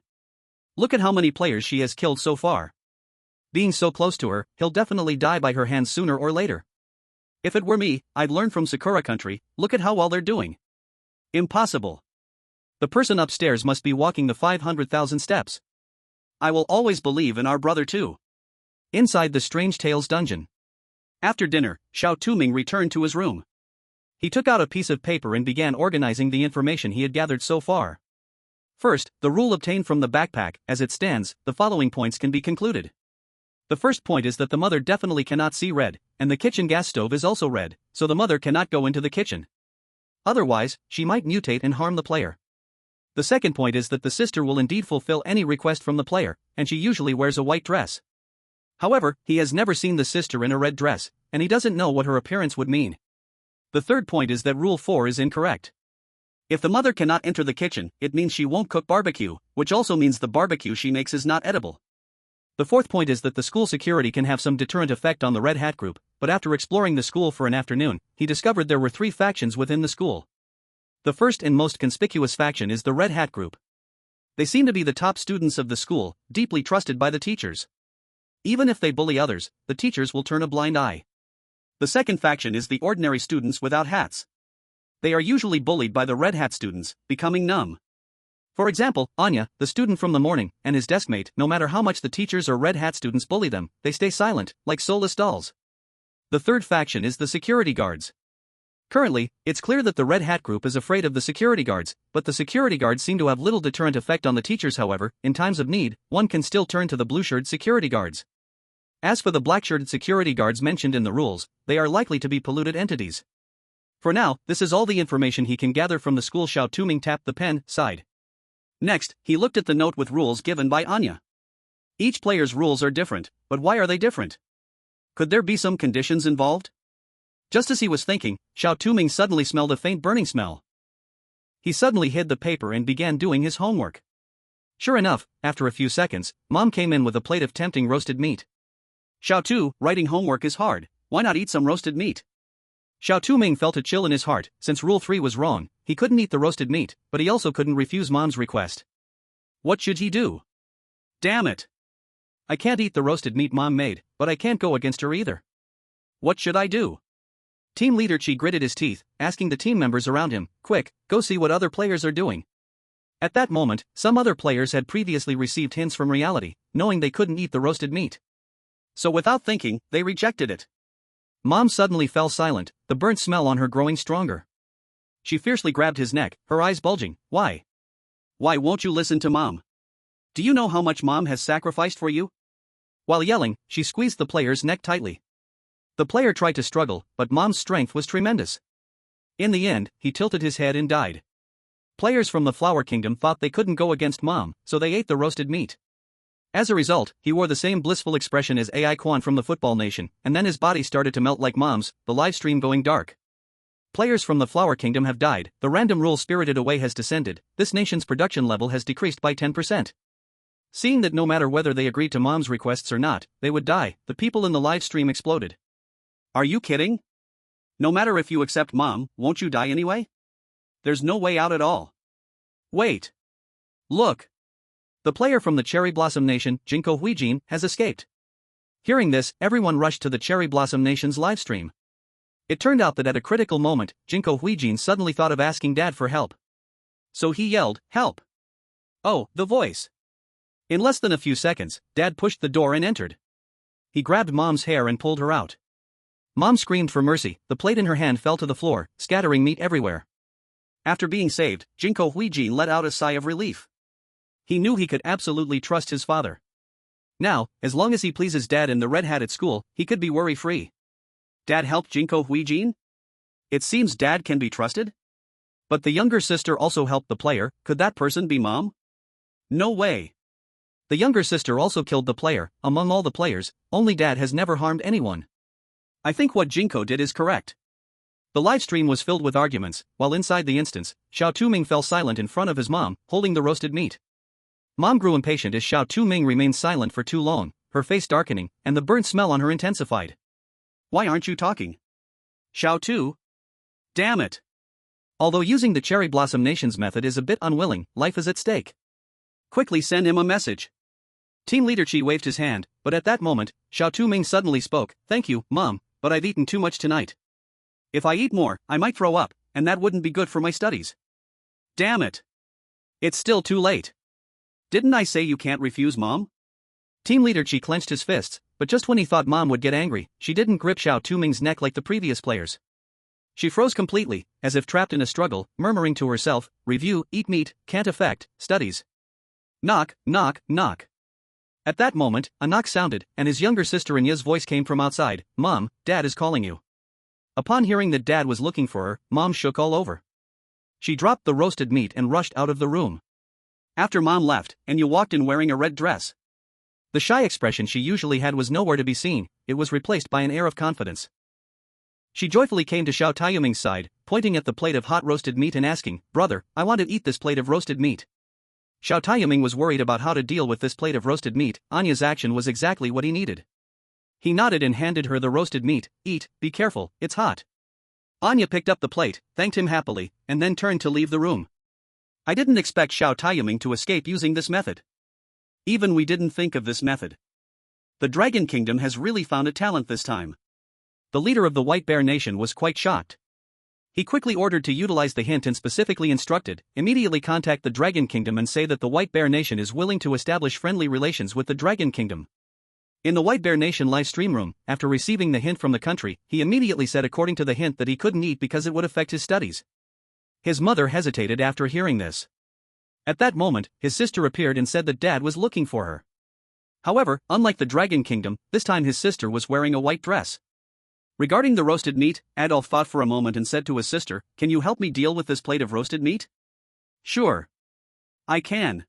S1: Look at how many players she has killed so far. Being so close to her, he'll definitely die by her hands sooner or later. If it were me, I'd learn from Sakura Country. Look at how well they're doing. Impossible.
S2: The person upstairs must be walking the 500,000 steps.
S1: I will always believe in our brother too.
S2: Inside the Strange Tales dungeon.
S1: After dinner, Xiao Touming returned to his room.
S2: He took out a piece of paper and began organizing the information he had gathered so far. First, the rule obtained from the backpack. As it stands, the following points can be concluded. The first point is that the mother definitely cannot see red, and the kitchen gas stove is also red, so the mother cannot go into the kitchen. Otherwise, she might mutate and harm the player. The second point is that the sister will indeed fulfill any request from the player, and she usually wears a white dress. However, he has never seen the sister in a red dress, and he doesn't know what her appearance would mean. The third point is that Rule 4 is incorrect. If the mother cannot enter the kitchen, it means she won't cook barbecue, which also means the barbecue she makes is not edible. The fourth point is that the school security can have some deterrent effect on the Red Hat group, but after exploring the school for an afternoon, he discovered there were 3 factions within the school. The first and most conspicuous faction is the Red Hat group. They seem to be the top students of the school, deeply trusted by the teachers. Even if they bully others, the teachers will turn a blind eye. The second faction is the ordinary students without hats. They are usually bullied by the Red Hat students, becoming numb. For example, Anya, the student from the morning, and his deskmate, no matter how much the teachers or Red Hat students bully them, they stay silent, like soulless dolls. The third faction is the security guards. Currently, it's clear that the Red Hat group is afraid of the security guards, but the security guards seem to have little deterrent effect on the teachers. However, in times of need, one can still turn to the blue-shirted security guards. As for the black-shirted security guards mentioned in the rules, they are likely to be polluted entities. For now, this is all the information he can gather from the school. Xiao Touming tapped the pen, sighed. Next, he looked at the note with rules given by Anya. Each player's rules are different, but why are they different? Could there be some conditions involved? Just as he was thinking, Xiao Touming suddenly smelled a faint burning smell. He suddenly hid the paper and began doing his homework. Sure enough, after a few seconds, Mom came in with a plate of tempting roasted meat.
S1: Xiao Tu, writing homework is hard, why not eat some roasted meat?
S2: Xiao Touming felt a chill in his heart. Since Rule 3 was wrong, he couldn't eat the roasted meat, but he also couldn't refuse Mom's request. What should he do?
S1: Damn it!
S2: I can't eat the roasted meat Mom made, but I can't go against her either.
S1: What should I do?
S2: Team leader Chi gritted his teeth, asking the team members around him, "Quick, go see what other players are doing." At that moment, some other players had previously received hints from reality, knowing they couldn't eat the roasted meat.
S1: So without thinking, they rejected it.
S2: Mom suddenly fell silent, the burnt smell on her growing stronger. She fiercely grabbed his neck, her eyes bulging. Why?
S1: Why won't you listen to Mom? Do you know how much Mom has sacrificed for you?
S2: While yelling, she squeezed the player's neck tightly. The player tried to struggle, but Mom's strength was tremendous. In the end, he tilted his head and died. Players from the Flower Kingdom thought they couldn't go against Mom, so they ate the roasted meat. As a result, he wore the same blissful expression as AI Quan from the Football Nation, and then his body started to melt like Mom's, the live stream going dark. Players from the Flower Kingdom have died, the random rule Spirited Away has descended, this nation's production level has decreased by 10%. Seeing that no matter whether they agreed to Mom's requests or not, they would die, the people in the live stream exploded.
S1: Are you kidding? No matter if you accept Mom, won't you die anyway? There's no way out at all. Wait. Look.
S2: The player from the Cherry Blossom Nation, Jinko Huijin, has escaped. Hearing this, everyone rushed to the Cherry Blossom Nation's livestream. It turned out that at a critical moment, Jinko Huijin suddenly thought of asking Dad for help.
S1: So he yelled, "Help!"
S2: Oh, the voice. In less than a few seconds, Dad pushed the door and entered. He grabbed Mom's hair and pulled her out. Mom screamed for mercy, the plate in her hand fell to the floor, scattering meat everywhere.
S1: After being saved, Jinko Huijin let out a sigh of relief. He knew he could absolutely trust his father.
S2: Now, as long as he pleases Dad and the Red Hat at school, he could be worry-free.
S1: Dad helped Jinko Huijin? It seems Dad can be trusted?
S2: But the younger sister also helped the player, could that person be Mom?
S1: No way.
S2: The younger sister also killed the player, among all the players, only Dad has never harmed anyone.
S1: I think what Jinko did is correct.
S2: The livestream was filled with arguments, while inside the instance, Xiao Touming fell silent in front of his mom, holding the roasted meat. Mom grew impatient as Xiao Touming remained silent for too long, her face darkening, and the burnt smell on her intensified.
S1: Why aren't you talking? Xiao Tu? Damn it.
S2: Although using the Cherry Blossom Nation's method is a bit unwilling, life is at stake.
S1: Quickly send him a message.
S2: Team Leader Chi waved his hand, but at that moment, Xiao Touming suddenly spoke, "Thank you, Mom, but I've eaten too much tonight.
S1: If I eat more, I might throw up, and that wouldn't be good for my studies." Damn it. It's still too late. Didn't I say you can't refuse Mom?
S2: Team Leader Chi clenched his fists, but just when he thought Mom would get angry, she didn't grip Xiao Touming's neck like the previous players. She froze completely, as if trapped in a struggle, murmuring to herself, "Review, eat meat, can't affect, studies." Knock, knock, knock. At that moment, a knock sounded, and his younger sister Anya's voice came from outside, "Mom, Dad is calling you." Upon hearing that Dad was looking for her, Mom shook all over. She dropped the roasted meat and rushed out of the room.
S1: After Mom left, Anya walked in wearing a red dress.
S2: The shy expression she usually had was nowhere to be seen, it was replaced by an air of confidence. She joyfully came to Xiao Taiyuming's side, pointing at the plate of hot roasted meat and asking, "Brother, I want to eat this plate of roasted meat." Xiao Taiyuming was worried about how to deal with this plate of roasted meat, Anya's action was exactly what he needed. He nodded and handed her the roasted meat, "Eat, be careful, it's hot." Anya picked up the plate, thanked him happily, and then turned to leave the room.
S1: I didn't expect Xiao Taiyuming to escape using this method. Even we didn't think of this method. The Dragon Kingdom has really found a talent this time.
S2: The leader of the White Bear Nation was quite shocked. He quickly ordered to utilize the hint and specifically instructed, immediately contact the Dragon Kingdom and say that the White Bear Nation is willing to establish friendly relations with the Dragon Kingdom. In the White Bear Nation live stream room, after receiving the hint from the country, he immediately said according to the hint that he couldn't eat because it would affect his studies. His mother hesitated after hearing this. At that moment, his sister appeared and said that Dad was looking for her. However, unlike the Dragon Kingdom, this time his sister was wearing a white dress. Regarding the roasted meat, Adolf thought for a moment and said to his sister, "Can you help me deal with this plate of roasted meat?" "Sure.
S1: I can."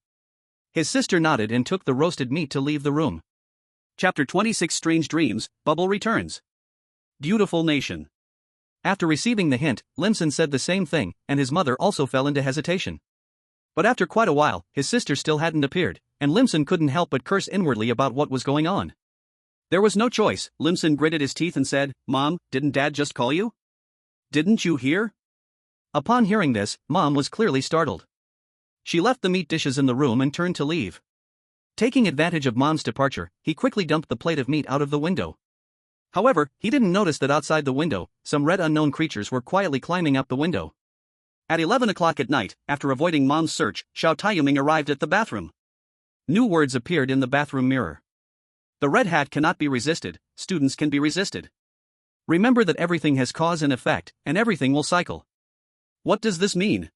S2: His sister nodded and took the roasted meat to leave the room.
S1: Chapter 26 Strange Dreams, Bubble returns. Beautiful nation.
S2: After receiving the hint, Limson said the same thing, and his mother also fell into hesitation. But after quite a while, his sister still hadn't appeared, and Limson couldn't help but curse inwardly about what was going on.
S1: There was no choice, Limson gritted his teeth and said, "Mom, didn't Dad just call you? Didn't you hear?"
S2: Upon hearing this, Mom was clearly startled. She left the meat dishes in the room and turned to leave. Taking advantage of Mom's departure, he quickly dumped the plate of meat out of the window. However, he didn't notice that outside the window, some red unknown creatures were quietly climbing up the window.
S1: At 11 o'clock at night, after avoiding Mom's search, Xiao Taiyuming arrived at the bathroom.
S2: New words appeared in the bathroom mirror.
S1: The red hat cannot be resisted, students can be resisted.
S2: Remember that everything has cause and effect, and everything will cycle.
S1: What does this mean?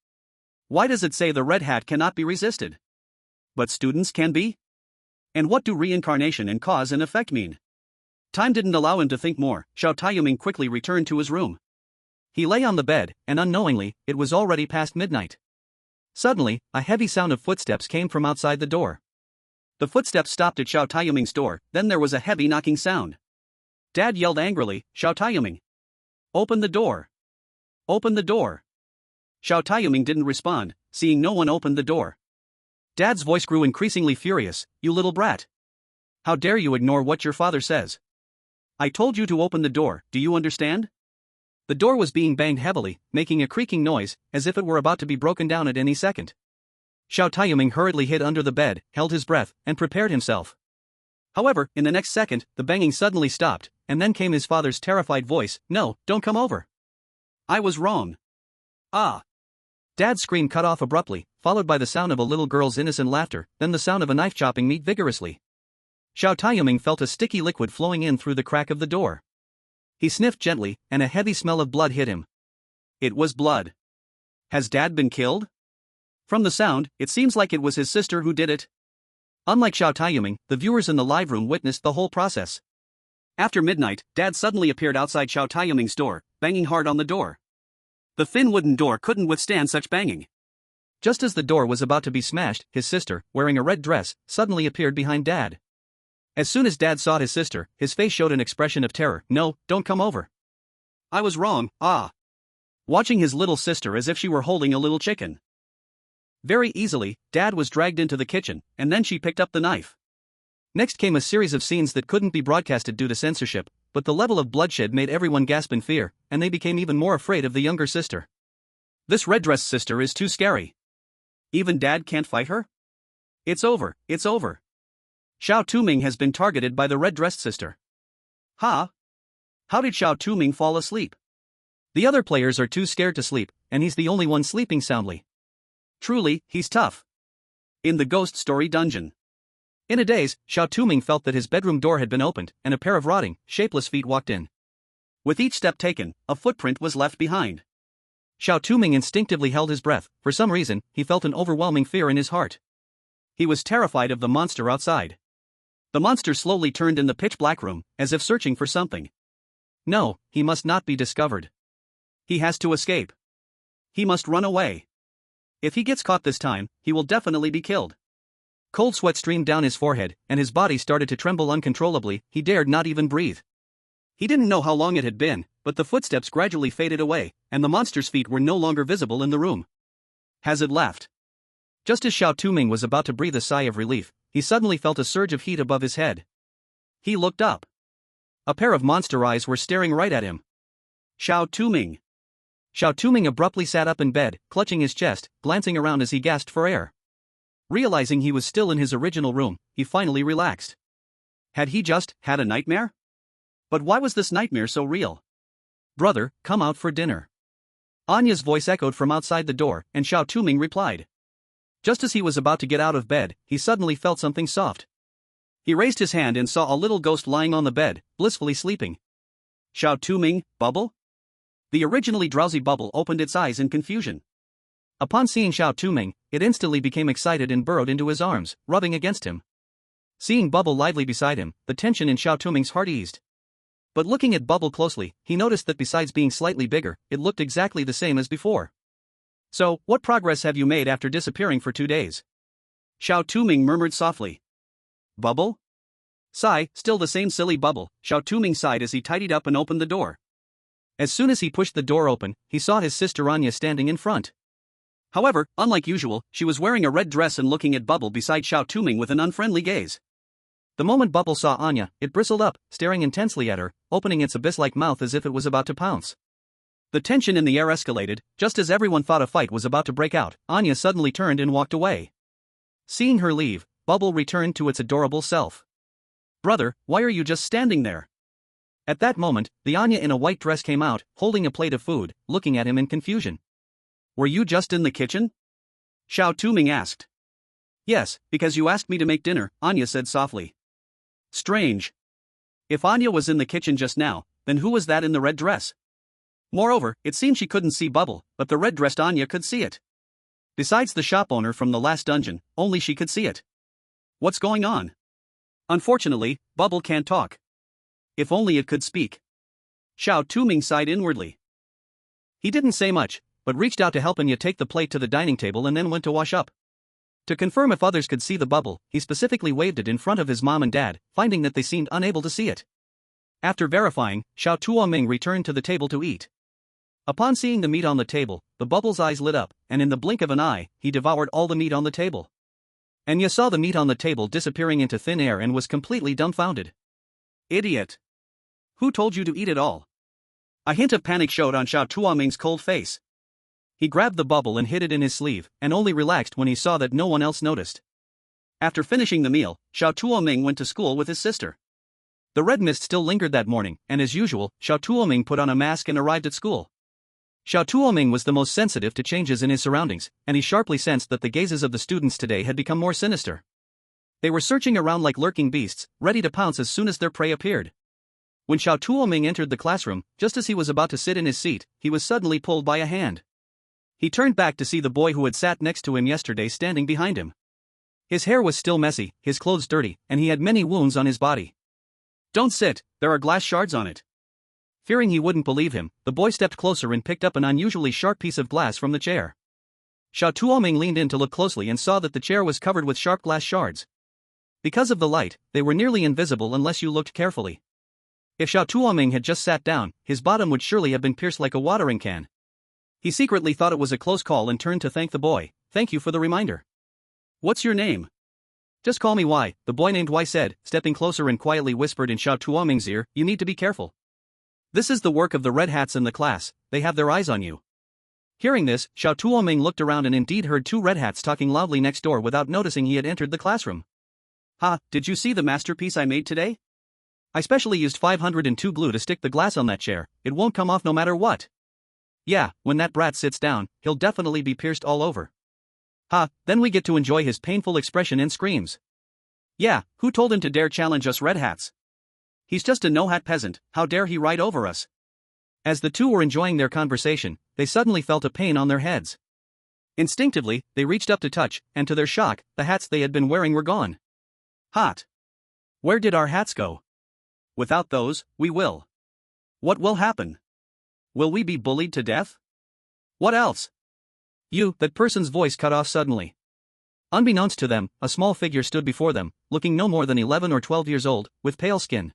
S1: Why does it say the red hat cannot be resisted? But students can be? And what do reincarnation and cause and effect mean? Time didn't allow him to think more, Xiao Taiyuming quickly returned to his room.
S2: He lay on the bed, and unknowingly, it was already past midnight. Suddenly, a heavy sound of footsteps came from outside the door.
S1: The footsteps stopped at Xiao Taiyuming's door, then there was a heavy knocking sound. Dad yelled angrily, "Xiao Taiyuming! Open the door!" Open the door. Xiao Touming didn't respond, seeing no one opened the door. Dad's voice grew increasingly furious. You little brat. How dare you ignore what your father says? I told you to open the door, do you understand? The door was being banged heavily, making a creaking noise, as if it were about to be broken down at any second. Xiao Touming hurriedly hid under the bed, held his breath, and prepared himself. However, in the next second, the banging suddenly stopped, and then came his father's terrified voice, No, don't come over. I was wrong. Ah. Dad's scream cut off abruptly, followed by the sound of a little girl's innocent laughter, then the sound of a knife chopping meat vigorously. Xiao Touming felt a sticky liquid flowing in through the crack of the door. He sniffed gently, and a heavy smell of blood hit him. It was blood. Has Dad been killed? From the sound, it seems like it was his sister who did it. Unlike Xiao Touming, the viewers in the live room witnessed the whole process. After midnight, Dad suddenly appeared outside Xiao Touming's door, banging hard on the door. The thin wooden door couldn't withstand such banging. Just as the door was about to be smashed, his sister, wearing a red dress, suddenly appeared behind Dad. As soon as Dad saw his sister, his face showed an expression of terror. No, don't come over. I was wrong, ah. Watching his little sister as if she were holding a little chicken. Very easily, Dad was dragged into the kitchen, and then she picked up the knife. Next came a series of scenes that couldn't be broadcasted due to censorship, but the level of bloodshed made everyone gasp in fear, and they became even more afraid of the younger sister. This red-dressed sister is too scary. Even Dad can't fight her? It's over, it's over. Xiao Touming has been targeted by the red-dressed sister. Ha! How did Xiao Touming fall asleep? The other players are too scared to sleep, and he's the only one sleeping soundly. Truly, he's tough. In the ghost story dungeon. In a daze, Xiao Touming felt that his bedroom door had been opened, and a pair of rotting, shapeless feet walked in. With each step taken, a footprint was left behind. Xiao Touming instinctively held his breath. For some reason, he felt an overwhelming fear in his heart. He was terrified of the monster outside. The monster slowly turned in the pitch-black room, as if searching for something. No, he must not be discovered. He has to escape. He must run away. If he gets caught this time, he will definitely be killed. Cold sweat streamed down his forehead, and his body started to tremble uncontrollably. He dared not even breathe. He didn't know how long it had been, but the footsteps gradually faded away, and the monster's feet were no longer visible in the room. Has it left? Just as Xiao Touming was about to breathe a sigh of relief, he suddenly felt a surge of heat above his head. He looked up. A pair of monster eyes were staring right at him. Xiao Touming. Xiao Touming abruptly sat up in bed, clutching his chest, glancing around as he gasped for air. Realizing he was still in his original room, he finally relaxed. Had he just had a nightmare? But why was this nightmare so real? Brother, come out for dinner. Anya's voice echoed from outside the door, and Xiao Touming replied. Just as he was about to get out of bed, he suddenly felt something soft. He raised his hand and saw a little ghost lying on the bed, blissfully sleeping. Xiao Touming, Bubble? The originally drowsy Bubble opened its eyes in confusion. Upon seeing Xiao Touming, it instantly became excited and burrowed into his arms, rubbing against him. Seeing Bubble lively beside him, the tension in Xiao Touming's heart eased. But looking at Bubble closely, he noticed that besides being slightly bigger, it looked exactly the same as before. So, what progress have you made after disappearing for 2 days? Xiao Touming murmured softly. Bubble? Sigh, still the same silly Bubble, Xiao Touming sighed as he tidied up and opened the door. As soon as he pushed the door open, he saw his sister Anya standing in front. However, unlike usual, she was wearing a red dress and looking at Bubble beside Xiao Touming with an unfriendly gaze. The moment Bubble saw Anya, it bristled up, staring intensely at her, opening its abyss-like mouth as if it was about to pounce. The tension in the air escalated. Just as everyone thought a fight was about to break out, Anya suddenly turned and walked away. Seeing her leave, Bubble returned to its adorable self. Brother, why are you just standing there? At that moment, the Anya in a white dress came out, holding a plate of food, looking at him in confusion. Were you just in the kitchen? Xiao Touming asked. Yes, because you asked me to make dinner, Anya said softly. Strange. If Anya was in the kitchen just now, then who was that in the red dress? Moreover, it seemed she couldn't see Bubble, but the red-dressed Anya could see it. Besides the shop owner from the last dungeon, only she could see it. What's going on? Unfortunately, Bubble can't talk. If only it could speak. Xiao Touming sighed inwardly. He didn't say much, but reached out to help Anya take the plate to the dining table and then went to wash up. To confirm if others could see the Bubble, he specifically waved it in front of his mom and dad, finding that they seemed unable to see it. After verifying, Xiao Touming returned to the table to eat.
S2: Upon seeing the meat on the table, the bubble's eyes lit up, and in the blink of an eye, he devoured all the meat on the table. Anya saw the meat on the table disappearing into thin air and was completely dumbfounded.
S1: Idiot! Who told you to eat it all? A hint of panic showed on Xiao Touming's cold face.
S2: He grabbed the bubble and hid it in his sleeve, and only relaxed when he saw that no one else noticed.
S1: After finishing the meal, Xiao Touming went to school with his sister.
S2: The red mist still lingered that morning, and as usual, Xiao Touming put on a mask and arrived at school. Xiao Touming was the most sensitive to changes in his surroundings, and he sharply sensed that the gazes of the students today had become more sinister. They were searching around like lurking beasts, ready to pounce as soon as their prey appeared. When Xiao Touming entered the classroom, just as he was about to sit in his seat, he was suddenly pulled by a hand. He turned back to see the boy who had sat next to him yesterday standing behind him. His hair was still messy, his clothes dirty, and he had many wounds on his body.
S1: Don't sit, there are glass shards on it.
S2: Fearing he wouldn't believe him, the boy stepped closer and picked up an unusually sharp piece of glass from the chair. Xiao Touming leaned in to look closely and saw that the chair was covered with sharp glass shards. Because of the light, they were nearly invisible unless you looked carefully. If Xiao Touming had just sat down, his bottom would surely have been pierced like a watering can. He secretly thought it was a close call and turned to thank the boy. Thank you for the reminder.
S1: What's your name?
S2: Just call me Y, the boy named Y said, stepping closer and quietly whispered in Xiao Touming's ear, you need to be careful. This is the work of the red hats in the class, they have their eyes on you. Hearing this, Xiao Touming looked around and indeed heard two red hats talking loudly next door without noticing he had entered the classroom.
S1: Ha, did you see the masterpiece I made today?
S2: I specially used 502 glue to stick the glass on that chair, it won't come off no matter what. Yeah, when that brat sits down, he'll definitely be pierced all over. Ha, then we get to enjoy his painful expression and screams.
S1: Yeah, who told him to dare challenge us red hats? He's just a no-hat peasant, how dare he ride over us?
S2: As the two were enjoying their conversation, they suddenly felt a pain on their heads. Instinctively, they reached up to touch, and to their shock, the hats they had been wearing were gone.
S1: Hot.
S2: Where did our hats go?
S1: Without those, we will. What will happen? Will we be bullied to death? What else?
S2: That person's voice cut off suddenly. Unbeknownst to them, a small figure stood before them, looking no more than 11 or 12 years old, with pale skin.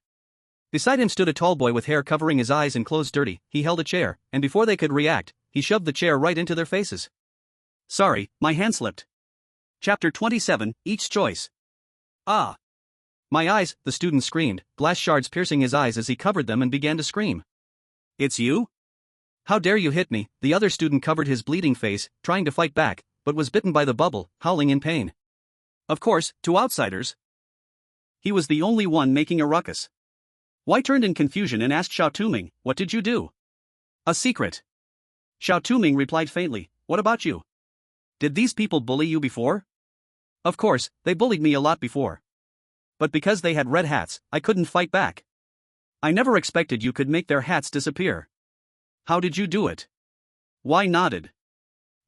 S2: Beside him stood a tall boy with hair covering his eyes and clothes dirty. He held a chair, and before they could react, he shoved the chair right into their faces.
S1: Sorry, my hand slipped. Chapter 27, Each Choice. Ah!
S2: My eyes, the student screamed, glass shards piercing his eyes as he covered them and began to scream.
S1: It's you?
S2: How dare you hit me? The other student covered his bleeding face, trying to fight back, but was bitten by the bubble, howling in pain.
S1: Of course, to outsiders. He was the only one making a ruckus. Y turned in confusion and asked Xiao Touming, what did you do? A secret. Xiao Touming replied faintly, what about you? Did these people bully you before? Of course, they bullied me a lot before. But because they had red hats, I couldn't fight back. I never expected you could make their hats disappear. How did you do it? Y nodded.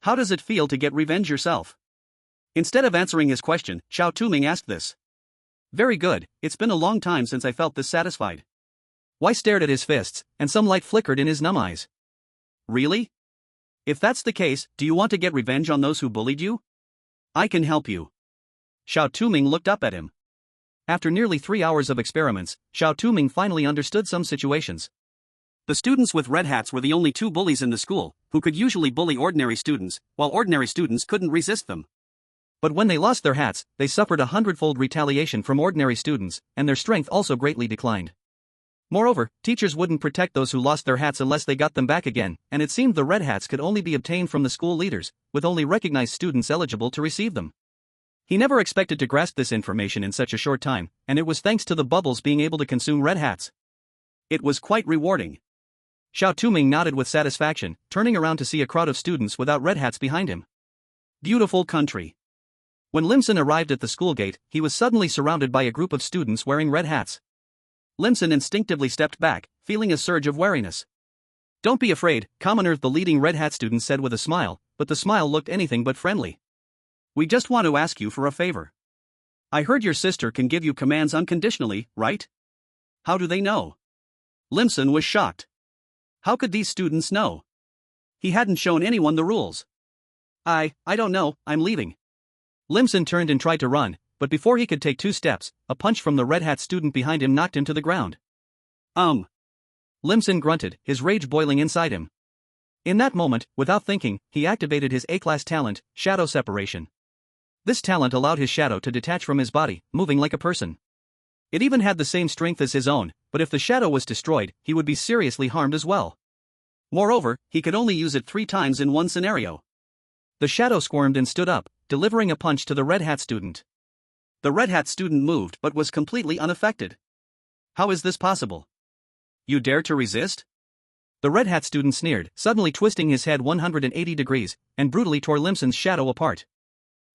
S1: How does it feel to get revenge yourself? Instead of answering his question, Xiao Touming asked this. Very good, it's been a long time since I felt this satisfied.
S2: Y stared at his fists, and some light flickered in his numb eyes.
S1: Really? If that's the case, do you want to get revenge on those who bullied you? I can help you. Xiao Touming looked up at him.
S2: After nearly 3 hours of experiments, Xiao Touming finally understood some situations.
S1: The students with red hats were the only two bullies in the school, who could usually bully ordinary students, while ordinary students couldn't resist them.
S2: But when they lost their hats, they suffered a 100-fold retaliation from ordinary students, and their strength also greatly declined. Moreover, teachers wouldn't protect those who lost their hats unless they got them back again, and it seemed the red hats could only be obtained from the school leaders, with only recognized students eligible to receive them. He never expected to grasp this information in such a short time, and it was thanks to the bubbles being able to consume red hats.
S1: It was quite rewarding.
S2: Xiao Touming nodded with satisfaction, turning around to see a crowd of students without red hats behind him.
S1: Beautiful country.
S2: When Limson arrived at the school gate, he was suddenly surrounded by a group of students wearing red hats.
S1: Limson instinctively stepped back, feeling a surge of wariness.
S2: Don't be afraid, Commoner, the leading red hat student said with a smile, but the smile looked anything but friendly.
S1: We just want to ask you for a favor. I heard your sister can give you commands unconditionally, right? How do they know? Limson was shocked. How could these students know? He hadn't shown anyone the rules. I don't know, I'm leaving.
S2: Limson turned and tried to run, but before he could take 2 steps, a punch from the red hat student behind him knocked him to the ground.
S1: Limson
S2: grunted, his rage boiling inside him. In that moment, without thinking, he activated his A-class talent, shadow separation. This talent allowed his shadow to detach from his body, moving like a person. It even had the same strength as his own, but if the shadow was destroyed, he would be seriously harmed as well.
S1: Moreover, he could only use it 3 times in one scenario.
S2: The shadow squirmed and stood up, delivering a punch to the red hat student.
S1: The red hat student moved but was completely unaffected. How is this possible? You dare to resist?
S2: The red hat student sneered, suddenly twisting his head 180 degrees, and brutally tore Limson's shadow apart.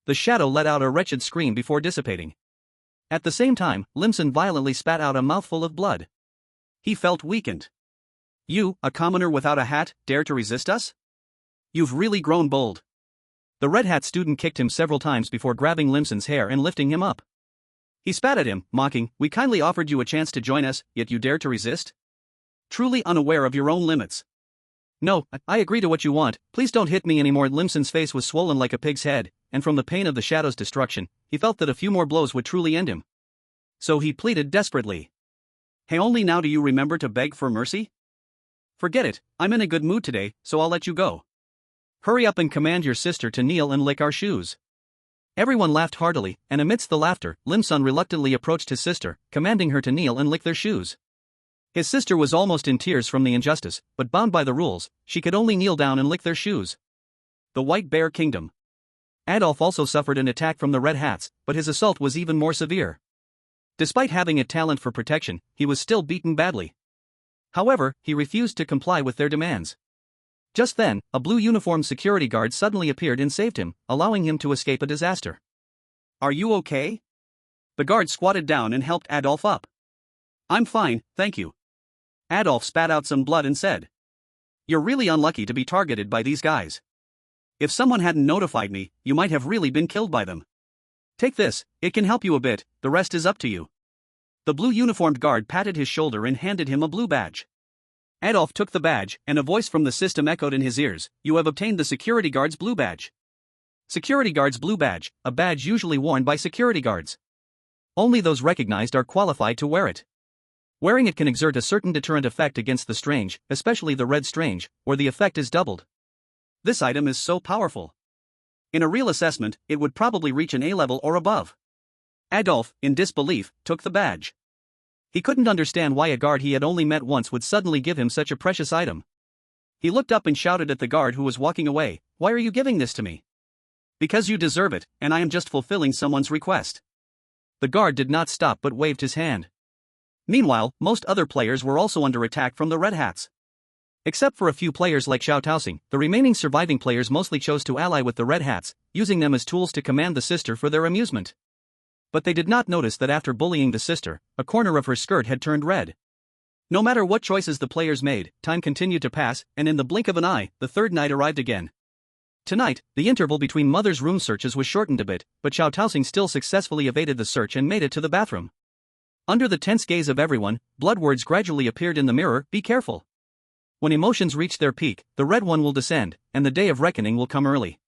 S2: The shadow let out a wretched scream before dissipating. At the same time, Limson violently spat out a mouthful of blood.
S1: He felt weakened. You, a commoner without a hat, dare to resist us? You've really grown bold.
S2: The red hat student kicked him several times before grabbing Limson's hair and lifting him up.
S1: He spat at him, mocking, "We kindly offered you a chance to join us, yet you dare to resist? Truly unaware of your own limits."
S2: "No, I agree to what you want, please don't hit me anymore." Limson's face was swollen like a pig's head, and from the pain of the shadow's destruction, he felt that a few more blows would truly end him.
S1: So he pleaded desperately. "Hey, only now do you remember to beg for mercy? Forget it, I'm in a good mood today, so I'll let you go.
S2: Hurry up and command your sister to kneel and lick our shoes." Everyone laughed heartily, and amidst the laughter, Limson reluctantly approached his sister, commanding her to kneel and lick their shoes. His sister was almost in tears from the injustice, but bound by the rules, she could only kneel down and lick their shoes.
S1: The White Bear Kingdom.
S2: Adolf also suffered an attack from the Red Hats, but his assault was even more severe. Despite having a talent for protection, he was still beaten badly. However, he refused to comply with their demands. Just then, a blue-uniformed security guard suddenly appeared and saved him, allowing him to escape a disaster.
S1: "Are you okay?" The guard squatted down and helped Adolf up. "I'm fine, thank you." Adolf spat out some blood and said, "You're really unlucky to be targeted by these guys. If someone hadn't notified me, you might have really been killed by them. Take this, it can help you a bit, the rest is up to you." The blue-uniformed guard patted his shoulder and handed him a blue badge. Adolf took the badge, and a voice from the system echoed in his ears, "You have obtained the security guard's blue badge." Security guard's blue badge, a badge usually worn by security guards. Only those recognized are qualified to wear it. Wearing it can exert a certain deterrent effect against the strange, especially the red strange, or the effect is doubled. This item is so powerful. In a real assessment, it would probably reach an A level or above. Adolf, in disbelief, took the badge. He couldn't understand why a guard he had only met once would suddenly give him such a precious item. He looked up and shouted at the guard who was walking away, "Why are you giving this to me?" "Because you deserve it, and I am just fulfilling someone's request."
S2: The guard did not stop but waved his hand.
S1: Meanwhile, most other players were also under attack from the Red Hats.
S2: Except for a few players like Xiao Touming, the remaining surviving players mostly chose to ally with the Red Hats, using them as tools to command the sister for their amusement. But they did not notice that after bullying the sister, a corner of her skirt had turned red. No matter what choices the players made, time continued to pass, and in the blink of an eye, the third night arrived again. Tonight, the interval between Mother's room searches was shortened a bit, but Xiao Touming still successfully evaded the search and made it to the bathroom. Under the tense gaze of everyone, blood words gradually appeared in the mirror, "Be careful. When emotions reach their peak, the red one will descend, and the day of reckoning will come early."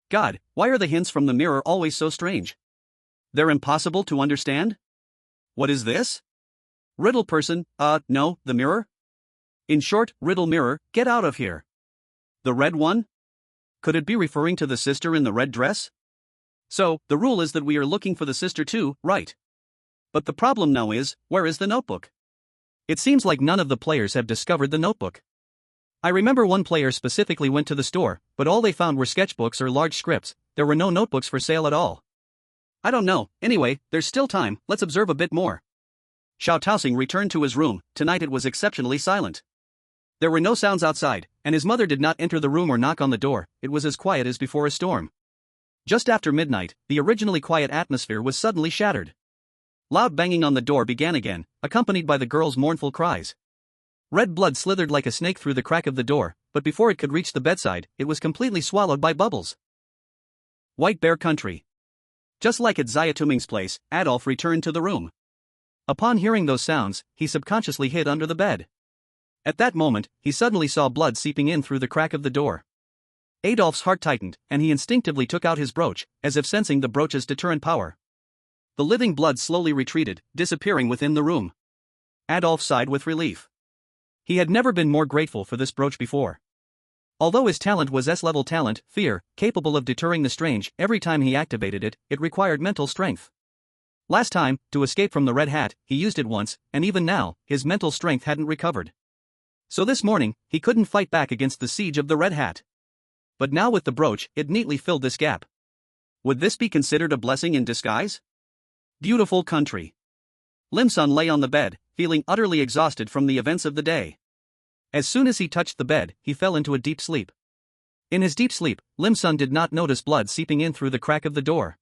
S1: God, why are the hints from the mirror always so strange? They're impossible to understand? What is this? Riddle person, no, the mirror? In short, riddle mirror, get out of here. The red one? Could it be referring to the sister in the red dress? So, the rule is that we are looking for the sister too, right? But the problem now is, where is the notebook?
S2: It seems like none of the players have discovered the notebook. I remember one player specifically went to the store, but all they found were sketchbooks or large scripts. There were no notebooks for sale at all.
S1: I don't know, anyway, there's still time, let's observe a bit more. Xiao Touming returned to his room. Tonight it was exceptionally silent. There were no sounds outside, and his mother did not enter the room or knock on the door. It was as quiet as before a storm. Just after midnight, the originally quiet atmosphere was suddenly shattered. Loud banging on the door began again, accompanied by the girl's mournful cries. Red blood slithered like a snake through the crack of the door, but before it could reach the bedside, it was completely swallowed by bubbles. White Bear Country. Just like at Xiao Touming's place, Adolf returned to the room. Upon hearing those sounds, he subconsciously hid under the bed. At that moment, he suddenly saw blood seeping in through the crack of the door. Adolf's heart tightened, and he instinctively took out his brooch, as if sensing the brooch's deterrent power. The living blood slowly retreated, disappearing within the room. Adolf sighed with relief. He had never been more grateful for this brooch before.
S2: Although his talent was S-level talent, fear, capable of deterring the strange, every time he activated it, it required mental strength. Last time, to escape from the Red Hat, he used it once, and even now, his mental strength hadn't recovered. So this morning, he couldn't fight back against the siege of the Red Hat. But now with the brooch, it neatly filled this gap. Would this be considered a blessing in disguise? Beautiful country. Lim Sun lay on the bed, feeling utterly exhausted from the events of the day. As soon as he touched the bed, he fell into a deep sleep. In his deep sleep, Lim Sun did not notice blood seeping in through the crack of the door.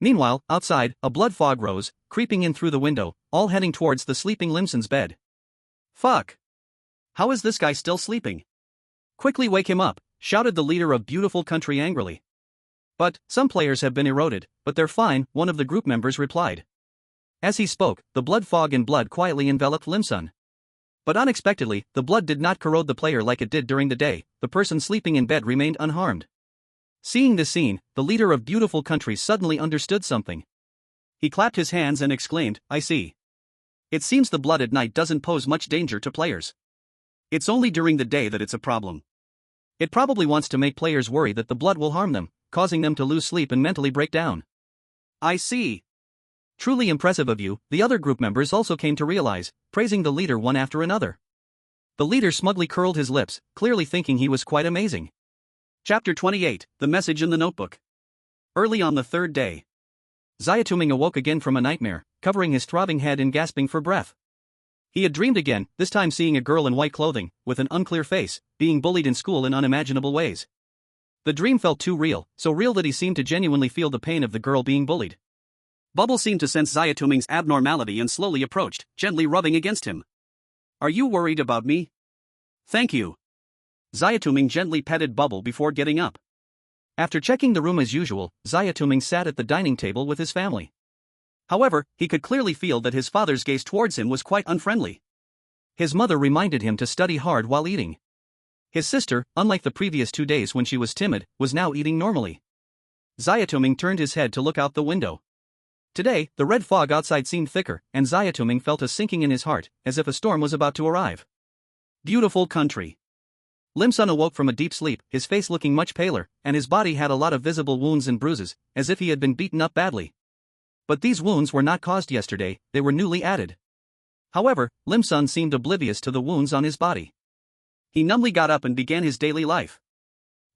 S2: Meanwhile, outside, a blood fog rose, creeping in through the window, all heading towards the sleeping Lim Sun's bed. Fuck! How is this guy still sleeping? Quickly wake him up, shouted the leader of Beautiful Country angrily. But, some players have been eroded, but they're fine, one of the group members replied. As he spoke, the blood fog and blood quietly enveloped Lim Sun. But unexpectedly, the blood did not corrode the player like it did during the day, the person sleeping in bed remained unharmed. Seeing this scene, the leader of Beautiful Country suddenly understood something. He clapped his hands and exclaimed, I see. It seems the blood at night doesn't pose much danger to players. It's only during the day that it's a problem. It probably wants to make players worry that the blood will harm them, causing them to lose sleep and mentally break down. I see. Truly impressive of you, the other group members also came to realize, praising the leader one after another. The leader smugly curled his lips, clearly thinking he was quite amazing. Chapter 28, The Message in the Notebook. Early on the third day, Xiao Touming awoke again from a nightmare, covering his throbbing head and gasping for breath. He had dreamed again, this time seeing a girl in white clothing, with an unclear face, being bullied in school in unimaginable ways. The dream felt too real, so real that he seemed to genuinely feel the pain of the girl being bullied. Bubble seemed to sense Xiao Touming's abnormality and slowly approached, gently rubbing against him. Are you worried about me? Thank you. Xiao Touming gently petted Bubble before getting up. After checking the room as usual, Xiao Touming sat at the dining table with his family. However, he could clearly feel that his father's gaze towards him was quite unfriendly. His mother reminded him to study hard while eating. His sister, unlike the previous 2 days when she was timid, was now eating normally. Xiao Touming turned his head to look out the window. Today, the red fog outside seemed thicker, and Xiao Touming felt a sinking in his heart, as if a storm was about to arrive. Beautiful country. Lim Sun awoke from a deep sleep, his face looking much paler, and his body had a lot of visible wounds and bruises, as if he had been beaten up badly. But these wounds were not caused yesterday, they were newly added. However, Lim Sun seemed oblivious to the wounds on his body. He numbly got up and began his daily life.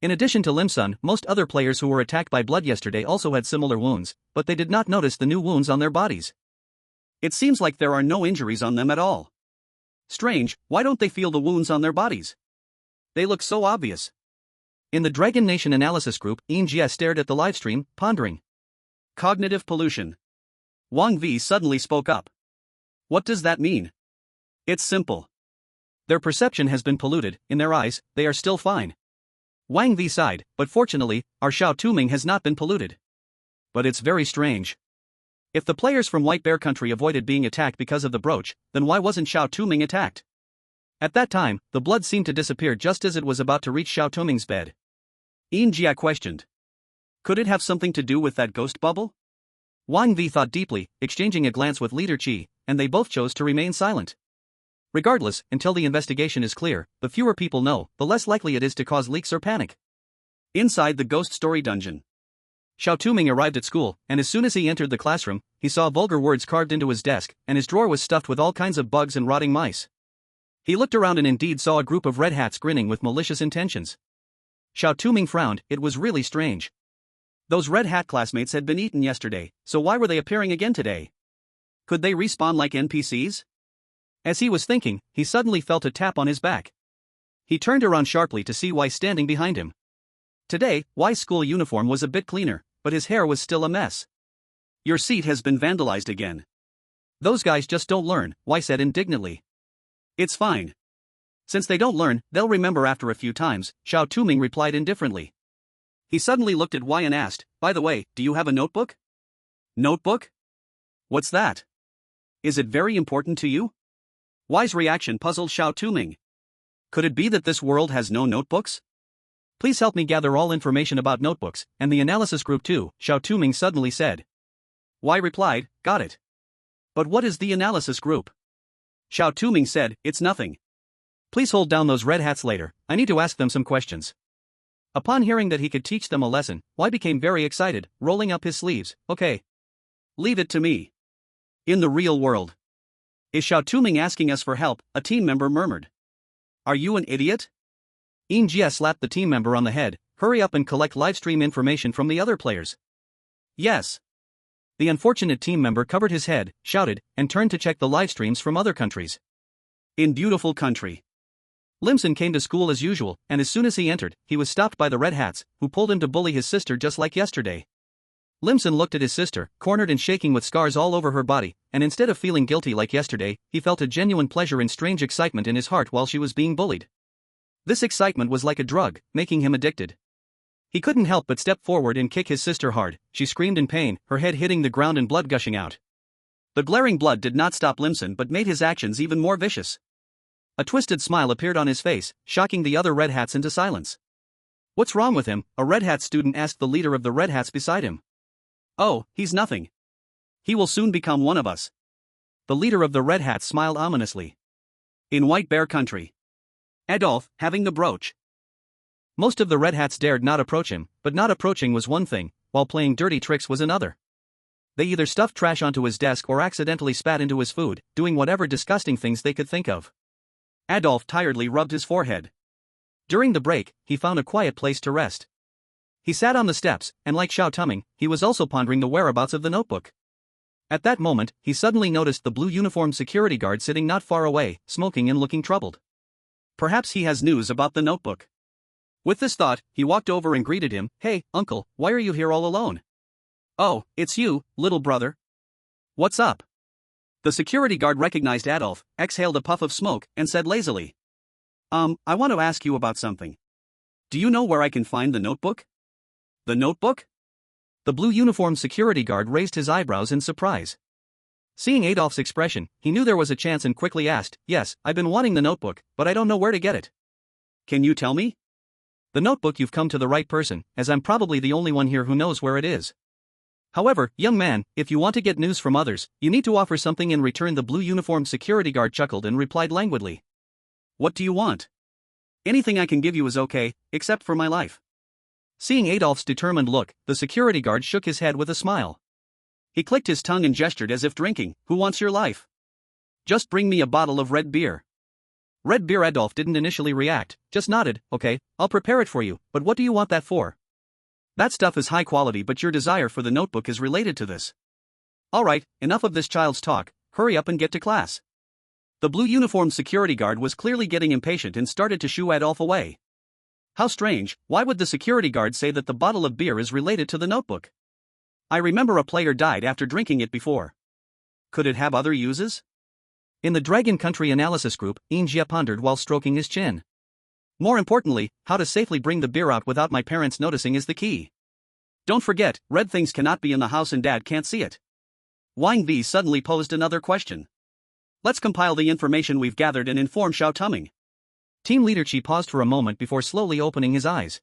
S2: In addition to Lim Sun, most other players who were attacked by blood yesterday also had similar wounds, but they did not notice the new wounds on their bodies. It seems like there are no injuries on them at all. Strange, why don't they feel the wounds on their bodies? They look so obvious. In the Dragon Nation analysis group, Jia stared at the livestream, pondering. Cognitive pollution. Wang Vi suddenly spoke up. What does that mean? It's simple. Their perception has been polluted, in their eyes, they are still fine. Wang Vi sighed, but fortunately, our Xiao Touming has not been polluted. But it's very strange. If the players from White Bear Country avoided being attacked because of the brooch, then why wasn't Xiao Touming attacked? At that time, the blood seemed to disappear just as it was about to reach Xiao Touming's bed. Jia questioned. Could it have something to do with that ghost bubble? Wang Vi thought deeply, exchanging a glance with Leader Qi, and they both chose to remain silent. Regardless, until the investigation is clear, the fewer people know, the less likely it is to cause leaks or panic. Inside the ghost story dungeon, Xiao Touming arrived at school, and as soon as he entered the classroom, he saw vulgar words carved into his desk, and his drawer was stuffed with all kinds of bugs and rotting mice. He looked around and indeed saw a group of red hats grinning with malicious intentions. Xiao Touming frowned, it was really strange. Those red hat classmates had been eaten yesterday, so why were they appearing again today? Could they respawn like NPCs? As he was thinking, he suddenly felt a tap on his back. He turned around sharply to see Wai standing behind him. Today, Wai's school uniform was a bit cleaner, but his hair was still a mess. Your seat has been vandalized again. Those guys just don't learn, Wai said indignantly. It's fine. Since they don't learn, they'll remember after a few times, Xiao Touming replied indifferently. He suddenly looked at Wai and asked, by the way, do you have a notebook? Notebook? What's that? Is it very important to you? Wai's reaction puzzled Xiao Touming. Could it be that this world has no notebooks? Please help me gather all information about notebooks, and the analysis group too, Xiao Touming suddenly said. Wai replied, got it. But what is the analysis group? Xiao Touming said, it's nothing. Please hold down those red hats later, I need to ask them some questions. Upon hearing that he could teach them a lesson, Y became very excited, rolling up his sleeves. Okay.
S1: Leave it to me. In the real world. Is Xiao Touming asking us for help? A team member murmured. Are you an idiot?
S2: Jia slapped the team member on the head. Hurry up and collect livestream information from the other players.
S1: Yes.
S2: The unfortunate team member covered his head, shouted, and turned to check the livestreams from other countries.
S1: In beautiful country.
S2: Limson came to school as usual, and as soon as he entered, he was stopped by the Red Hats, who pulled him to bully his sister just like yesterday. Limson looked at his sister, cornered and shaking with scars all over her body, and instead of feeling guilty like yesterday, he felt a genuine pleasure and strange excitement in his heart while she was being bullied. This excitement was like a drug, making him addicted. He couldn't help but step forward and kick his sister hard. She screamed in pain, her head hitting the ground and blood gushing out.
S1: The glaring blood did not stop Limson but made his actions even more vicious. A twisted smile appeared on his face, shocking the other Red Hats into silence. What's wrong with him? A Red Hat student asked the leader of the Red Hats beside him. Oh, he's nothing. He will soon become one of us.
S2: The leader of the Red Hats smiled ominously.
S1: In White Bear Country. Adolf, having the brooch.
S2: Most of the Red Hats dared not approach him, but not approaching was one thing, while playing dirty tricks was another. They either stuffed trash onto his desk or accidentally spat into his food, doing whatever disgusting things they could think of.
S1: Adolf tiredly rubbed his forehead.
S2: During the break, he found a quiet place to rest. He sat on the steps, and like Xiao Touming, he was also pondering the whereabouts of the notebook. At that moment, he suddenly noticed the blue uniformed security guard sitting not far away, smoking and looking troubled.
S1: Perhaps he has news about the notebook. With this thought, he walked over and greeted him. Hey, uncle, why are you here all alone? Oh, it's you, little brother. What's up? The security guard recognized Adolf, exhaled a puff of smoke, and said lazily. I want to ask you about something. Do you know where I can find the notebook? The notebook?
S2: The blue uniformed security guard raised his eyebrows in surprise. Seeing Adolf's expression, he knew there was a chance and quickly asked, Yes, I've been wanting the notebook, but I don't know where to get it.
S1: Can you tell me?
S2: The notebook. You've come to the right person, as I'm probably the only one here who knows where it is. However, young man, if you want to get news from others, you need to offer something in return. The blue uniformed security guard chuckled and replied languidly.
S1: What do you want? Anything I can give you is okay, except for my life.
S2: Seeing Adolf's determined look, the security guard shook his head with a smile.
S1: He clicked his tongue and gestured as if drinking. Who wants your life? Just bring me a bottle of red beer.
S2: Red beer. Adolf didn't initially react, just nodded. Okay, I'll prepare it for you, but what do you want that for?
S1: That stuff is high quality, but your desire for the notebook is related to this. Alright, enough of this child's talk, hurry up and get to class. The blue uniformed security guard was clearly getting impatient and started to shoo Adolf away. How strange, why would the security guard say that the bottle of beer is related to the notebook? I remember a player died after drinking it before. Could it have other uses?
S2: In the Dragon Country analysis group, Jia pondered while stroking his chin.
S1: More importantly, how to safely bring the beer out without my parents noticing is the key. Don't forget, red things cannot be in the house and dad can't see it. Wang V suddenly posed another question. Let's compile the information we've gathered and inform Xiao Touming.
S2: Team leader Qi paused for a moment before slowly opening his eyes.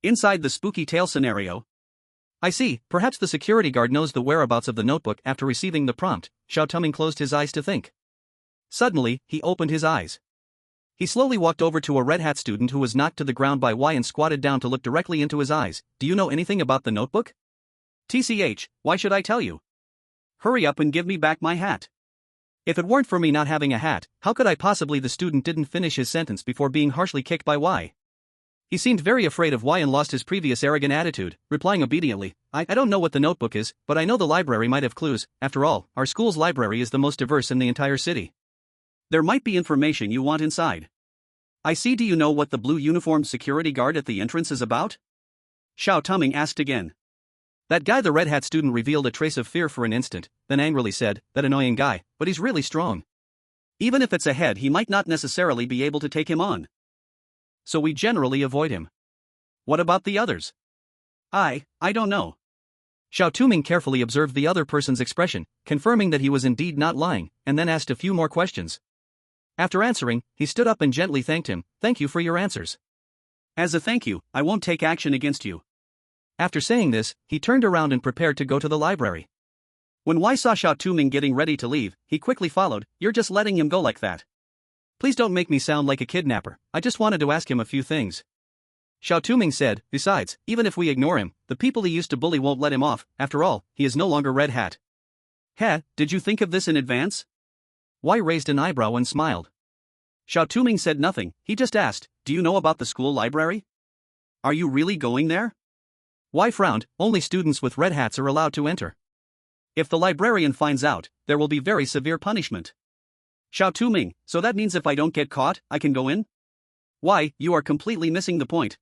S1: Inside the spooky tale scenario.
S2: I see, perhaps the security guard knows the whereabouts of the notebook. After receiving the prompt, Xiao Touming closed his eyes to think. Suddenly, he opened his eyes. He slowly walked over to a Red Hat student who was knocked to the ground by Y and squatted down to look directly into his eyes. Do you know anything about the notebook?
S1: TCH, why should I tell you? Hurry up and give me back my hat.
S2: If it weren't for me not having a hat, how could I possibly? The student didn't finish his sentence before being harshly kicked by Y. He seemed very afraid of Y and lost his previous arrogant attitude, replying obediently, I don't know what the notebook is, but I know the library might have clues. After all, our school's library is the most diverse in the entire city.
S1: There might be information you want inside. I see. Do you know what the blue uniformed security guard at the entrance is about? Xiao Touming asked again.
S2: That guy. The Red Hat student revealed a trace of fear for an instant, then angrily said, that annoying guy, but he's really strong.
S1: Even if it's a head, he might not necessarily be able to take him on. So we generally avoid him. What about the others? I don't know.
S2: Xiao Touming carefully observed the other person's expression, confirming that he was indeed not lying, and then asked a few more questions. After answering, he stood up and gently thanked him. Thank you for your answers.
S1: As a thank you, I won't take action against you.
S2: After saying this, he turned around and prepared to go to the library.
S1: When Y saw Xiao Touming getting ready to leave, he quickly followed. You're just letting him go like that.
S2: Please don't make me sound like a kidnapper, I just wanted to ask him a few things. Xiao Touming said, besides, even if we ignore him, the people he used to bully won't let him off, after all, he is no longer Red Hat.
S1: Heh, did you think of this in advance?
S2: Wai raised an eyebrow and smiled.
S1: Xiao Touming said nothing, he just asked, do you know about the school library? Are you really going there?
S2: Wai frowned, only students with red hats are allowed to enter.
S1: If the librarian finds out, there will be very severe punishment. Xiao Touming, so that means if I don't get caught, I can go in? Why, you are completely missing the point.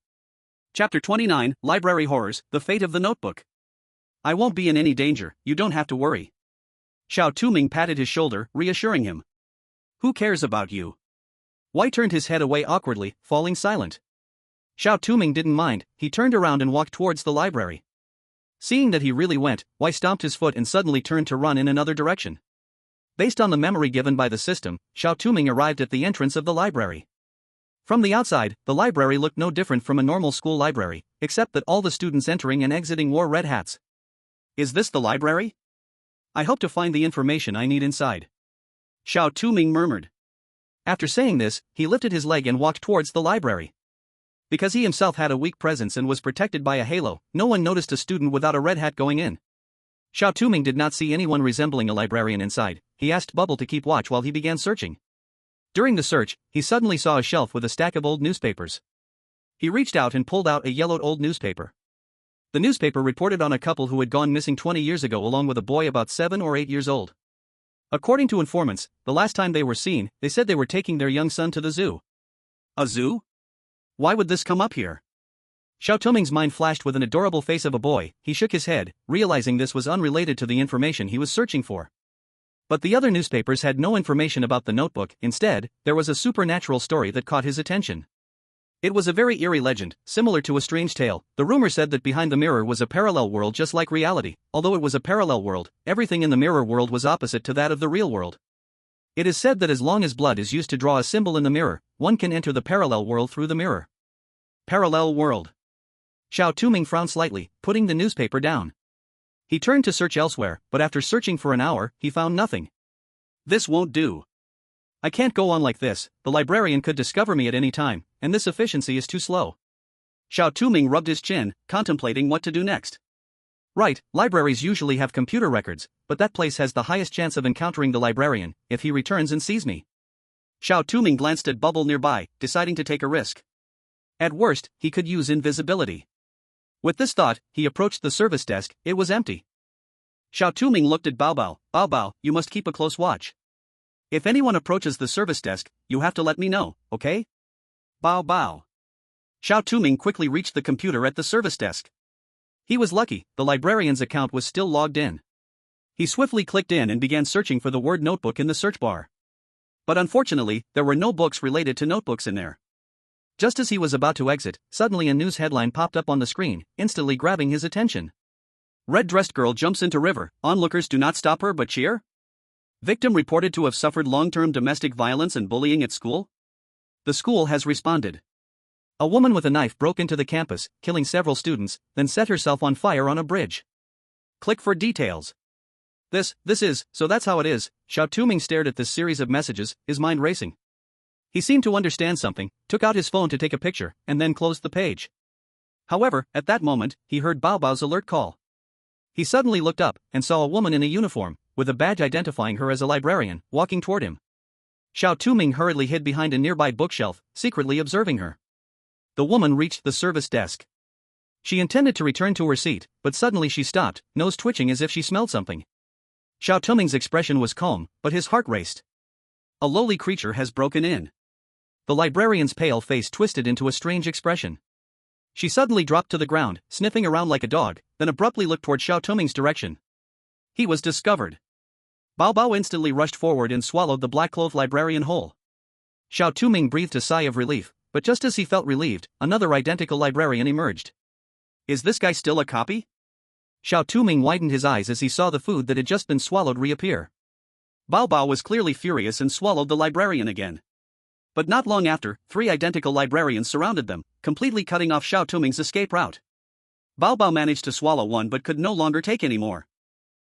S1: Chapter 29, Library Horrors, The Fate of the Notebook. I won't be in any danger, you don't have to worry. Xiao Touming patted his shoulder, reassuring him. Who cares about you?
S2: Wai turned his head away awkwardly, falling silent. Xiao Touming didn't mind, he turned around and walked towards the library. Seeing that he really went, Wai stomped his foot and suddenly turned to run in another direction. Based on the memory given by the system, Xiao Touming arrived at the entrance of the library. From the outside, the library looked no different from a normal school library, except that all the students entering and exiting wore red hats.
S1: Is this the library?
S2: I hope to find the information I need inside.
S1: Xiao Touming murmured.
S2: After saying this, he lifted his leg and walked towards the library. Because he himself had a weak presence and was protected by a halo, no one noticed a student without a red hat going in. Xiao Touming did not see anyone resembling a librarian inside. He asked Bubble to keep watch while he began searching. During the search, he suddenly saw a shelf with a stack of old newspapers. He reached out and pulled out a yellowed old newspaper. The newspaper reported on a couple who had gone missing 20 years ago along with a boy about 7 or 8 years old. According to informants, the last time they were seen, they said they were taking their young son to the zoo.
S1: A zoo? Why would this come up here?
S2: Xiao Touming's mind flashed with an adorable face of a boy. He shook his head, realizing this was unrelated to the information he was searching for. But the other newspapers had no information about the notebook. Instead, there was a supernatural story that caught his attention. It was a very eerie legend, similar to a strange tale. The rumor said that behind the mirror was a parallel world just like reality. Although it was a parallel world, everything in the mirror world was opposite to that of the real world. It is said that as long as blood is used to draw a symbol in the mirror, one can enter the parallel world through the mirror.
S1: Parallel world.
S2: Xiao Touming frowned slightly, putting the newspaper down. He turned to search elsewhere, but after searching for an hour, he found nothing.
S1: This won't do.
S2: I can't go on like this, the librarian could discover me at any time, and this efficiency is too slow.
S1: Xiao Touming rubbed his chin, contemplating what to do next.
S2: Right, libraries usually have computer records, but that place has the highest chance of encountering the librarian, if he returns and sees me.
S1: Xiao Touming glanced at Bubble nearby, deciding to take a risk. At worst, he could use invisibility. With this thought, he approached the service desk. It was empty. Xiao Touming looked at Bao Bao. Bao Bao, you must keep a close watch. If anyone approaches the service desk, you have to let me know, okay? Bao Bao. Xiao Touming quickly reached the computer at the service desk.
S2: He was lucky, the librarian's account was still logged in.
S1: He swiftly clicked in and began searching for the word notebook in the search bar. But unfortunately, there were no books related to notebooks in there.
S2: Just as he was about to exit, suddenly a news headline popped up on the screen, instantly grabbing his attention.
S1: Red-dressed girl jumps into river, onlookers do not stop her but cheer? Victim reported to have suffered long-term domestic violence and bullying at school? The school has responded.
S2: A woman with a knife broke into the campus, killing several students, then set herself on fire on a bridge.
S1: Click for details.
S2: This is, so that's how it is. Xiao Touming stared at this series of messages, his mind racing. He seemed to understand something, took out his phone to take a picture, and then closed the page. However, at that moment, he heard Bao Bao's alert call. He suddenly looked up, and saw a woman in a uniform, with a badge identifying her as a librarian, walking toward him. Xiao Touming hurriedly hid behind a nearby bookshelf, secretly observing her. The woman reached the service desk. She intended to return to her seat, but suddenly she stopped, nose twitching as if she smelled something. Xiao Touming's expression was calm, but his heart raced.
S1: A lowly creature has broken in.
S2: The librarian's pale face twisted into a strange expression. She suddenly dropped to the ground, sniffing around like a dog, then abruptly looked toward Xiao Touming's direction.
S1: He was discovered. Bao Bao instantly rushed forward and swallowed the black-clothed librarian whole.
S2: Xiao Touming breathed a sigh of relief, but just as he felt relieved, another identical librarian emerged.
S1: Is this guy still a copy?
S2: Xiao Touming widened his eyes as he saw the food that had just been swallowed reappear.
S1: Bao Bao was clearly furious and swallowed the librarian again. But not long after, 3 identical librarians surrounded them, completely cutting off Xiao Touming's escape route. Bao Bao managed to swallow one but could no longer take any more.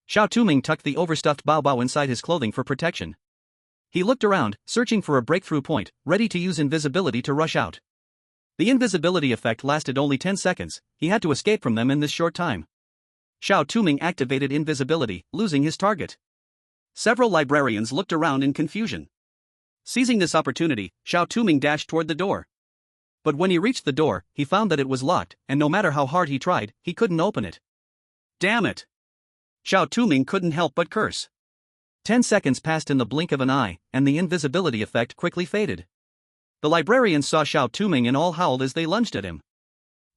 S2: Xiao Touming tucked the overstuffed Bao Bao inside his clothing for protection. He looked around, searching for a breakthrough point, ready to use invisibility to rush out. The invisibility effect lasted only 10 seconds, he had to escape from them in this short time. Xiao Touming activated invisibility, losing his target. Several librarians looked around in confusion. Seizing this opportunity, Xiao Touming dashed toward the door. But when he reached the door, he found that it was locked, and no matter how hard he tried, he couldn't open it. Damn it! Xiao Touming couldn't help but curse. 10 seconds passed in the blink of an eye, and the invisibility effect quickly faded. The librarians saw Xiao Touming and all howled as they lunged at him.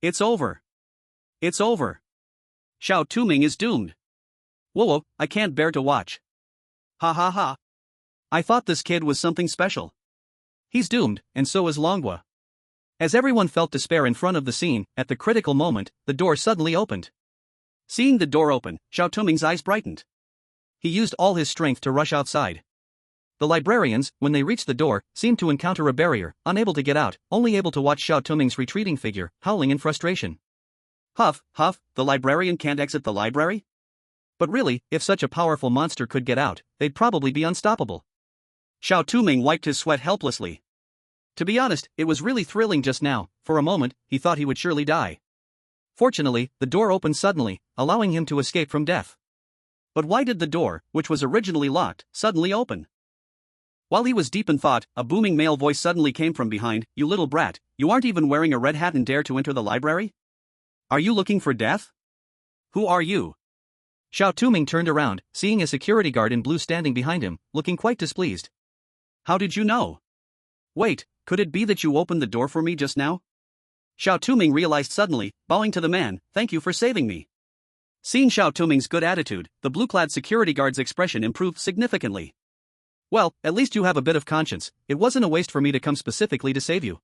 S2: It's over. It's over. Xiao Touming is doomed. Whoa, I can't bear to watch. Ha ha ha. I thought this kid was something special. He's doomed, and so is Longhua. As everyone felt despair in front of the scene, at the critical moment, the door suddenly opened. Seeing the door open, Xiao Touming's eyes brightened. He used all his strength to rush outside. The librarians, when they reached the door, seemed to encounter a barrier, unable to get out, only able to watch Xiao Touming's retreating figure, howling in frustration. Huff, huff, the librarian can't exit the library? But really, if such a powerful monster could get out, they'd probably be unstoppable. Xiao Touming wiped his sweat helplessly. To be honest, it was really thrilling just now. For a moment, he thought he would surely die. Fortunately, the door opened suddenly, allowing him to escape from death. But why did the door, which was originally locked, suddenly open? While he was deep in thought, a booming male voice suddenly came from behind. You little brat, you aren't even wearing a red hat and dare to enter the library? Are you looking for death? Who are you? Xiao Touming turned around, seeing a security guard in blue standing behind him, looking quite displeased. How did you know? Wait, could it be that you opened the door for me just now? Xiao Touming realized suddenly, bowing to the man, thank you for saving me. Seeing Xiao Touming's good attitude, the blue-clad security guard's expression improved significantly. Well, at least you have a bit of conscience. It wasn't a waste for me to come specifically to save you.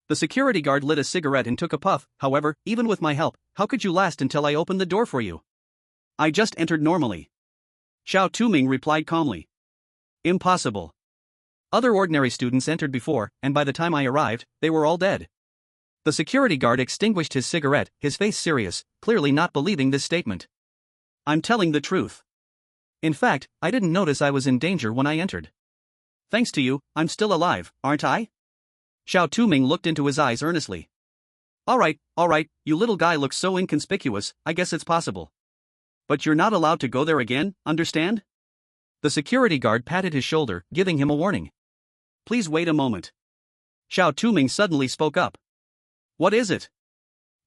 S2: The security guard lit a cigarette and took a puff. However, even with my help, how could you last until I opened the door for you? I just entered normally. Xiao Touming replied calmly. Impossible. Other ordinary students entered before, and by the time I arrived, they were all dead. The security guard extinguished his cigarette, his face serious, clearly not believing this statement. I'm telling the truth. In fact, I didn't notice I was in danger when I entered. Thanks to you, I'm still alive, aren't I? Xiao Touming looked into his eyes earnestly. Alright, you little guy looks so inconspicuous, I guess it's possible. But you're not allowed to go there again, understand? The security guard patted his shoulder, giving him a warning. Please wait a moment. Xiao Touming suddenly spoke up. What is it?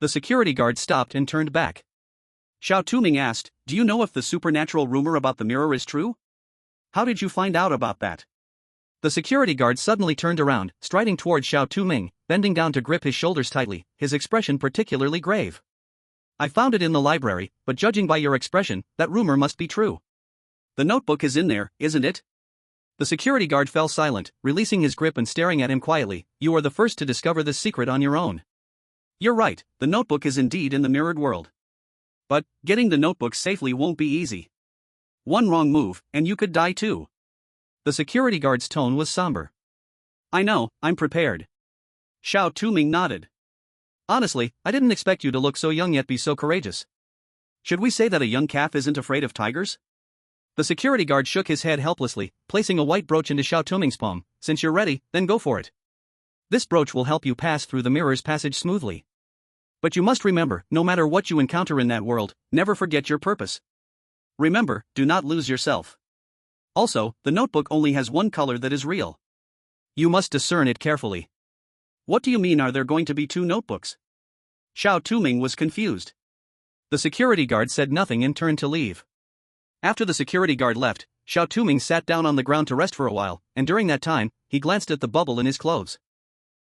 S2: The security guard stopped and turned back. Xiao Touming asked, do you know if the supernatural rumor about the mirror is true? How did you find out about that? The security guard suddenly turned around, striding toward Xiao Touming, bending down to grip his shoulders tightly, his expression particularly grave. I found it in the library, but judging by your expression, that rumor must be true. The notebook is in there, isn't it? The security guard fell silent, releasing his grip and staring at him quietly. You are the first to discover this secret on your own. You're right, the notebook is indeed in the mirrored world. But, getting the notebook safely won't be easy. One wrong move, and you could die too. The security guard's tone was somber. I know, I'm prepared. Xiao Touming nodded. Honestly, I didn't expect you to look so young yet be so courageous. Should we say that a young calf isn't afraid of tigers? The security guard shook his head helplessly, placing a white brooch into Xiao Touming's palm. Since you're ready, then go for it. This brooch will help you pass through the mirror's passage smoothly. But you must remember, no matter what you encounter in that world, never forget your purpose. Remember, do not lose yourself. Also, the notebook only has one color that is real. You must discern it carefully. What do you mean, are there going to be two notebooks? Xiao Touming was confused. The security guard said nothing and turned to leave. After the security guard left, Xiao Touming sat down on the ground to rest for a while, and during that time, he glanced at the bubble in his clothes.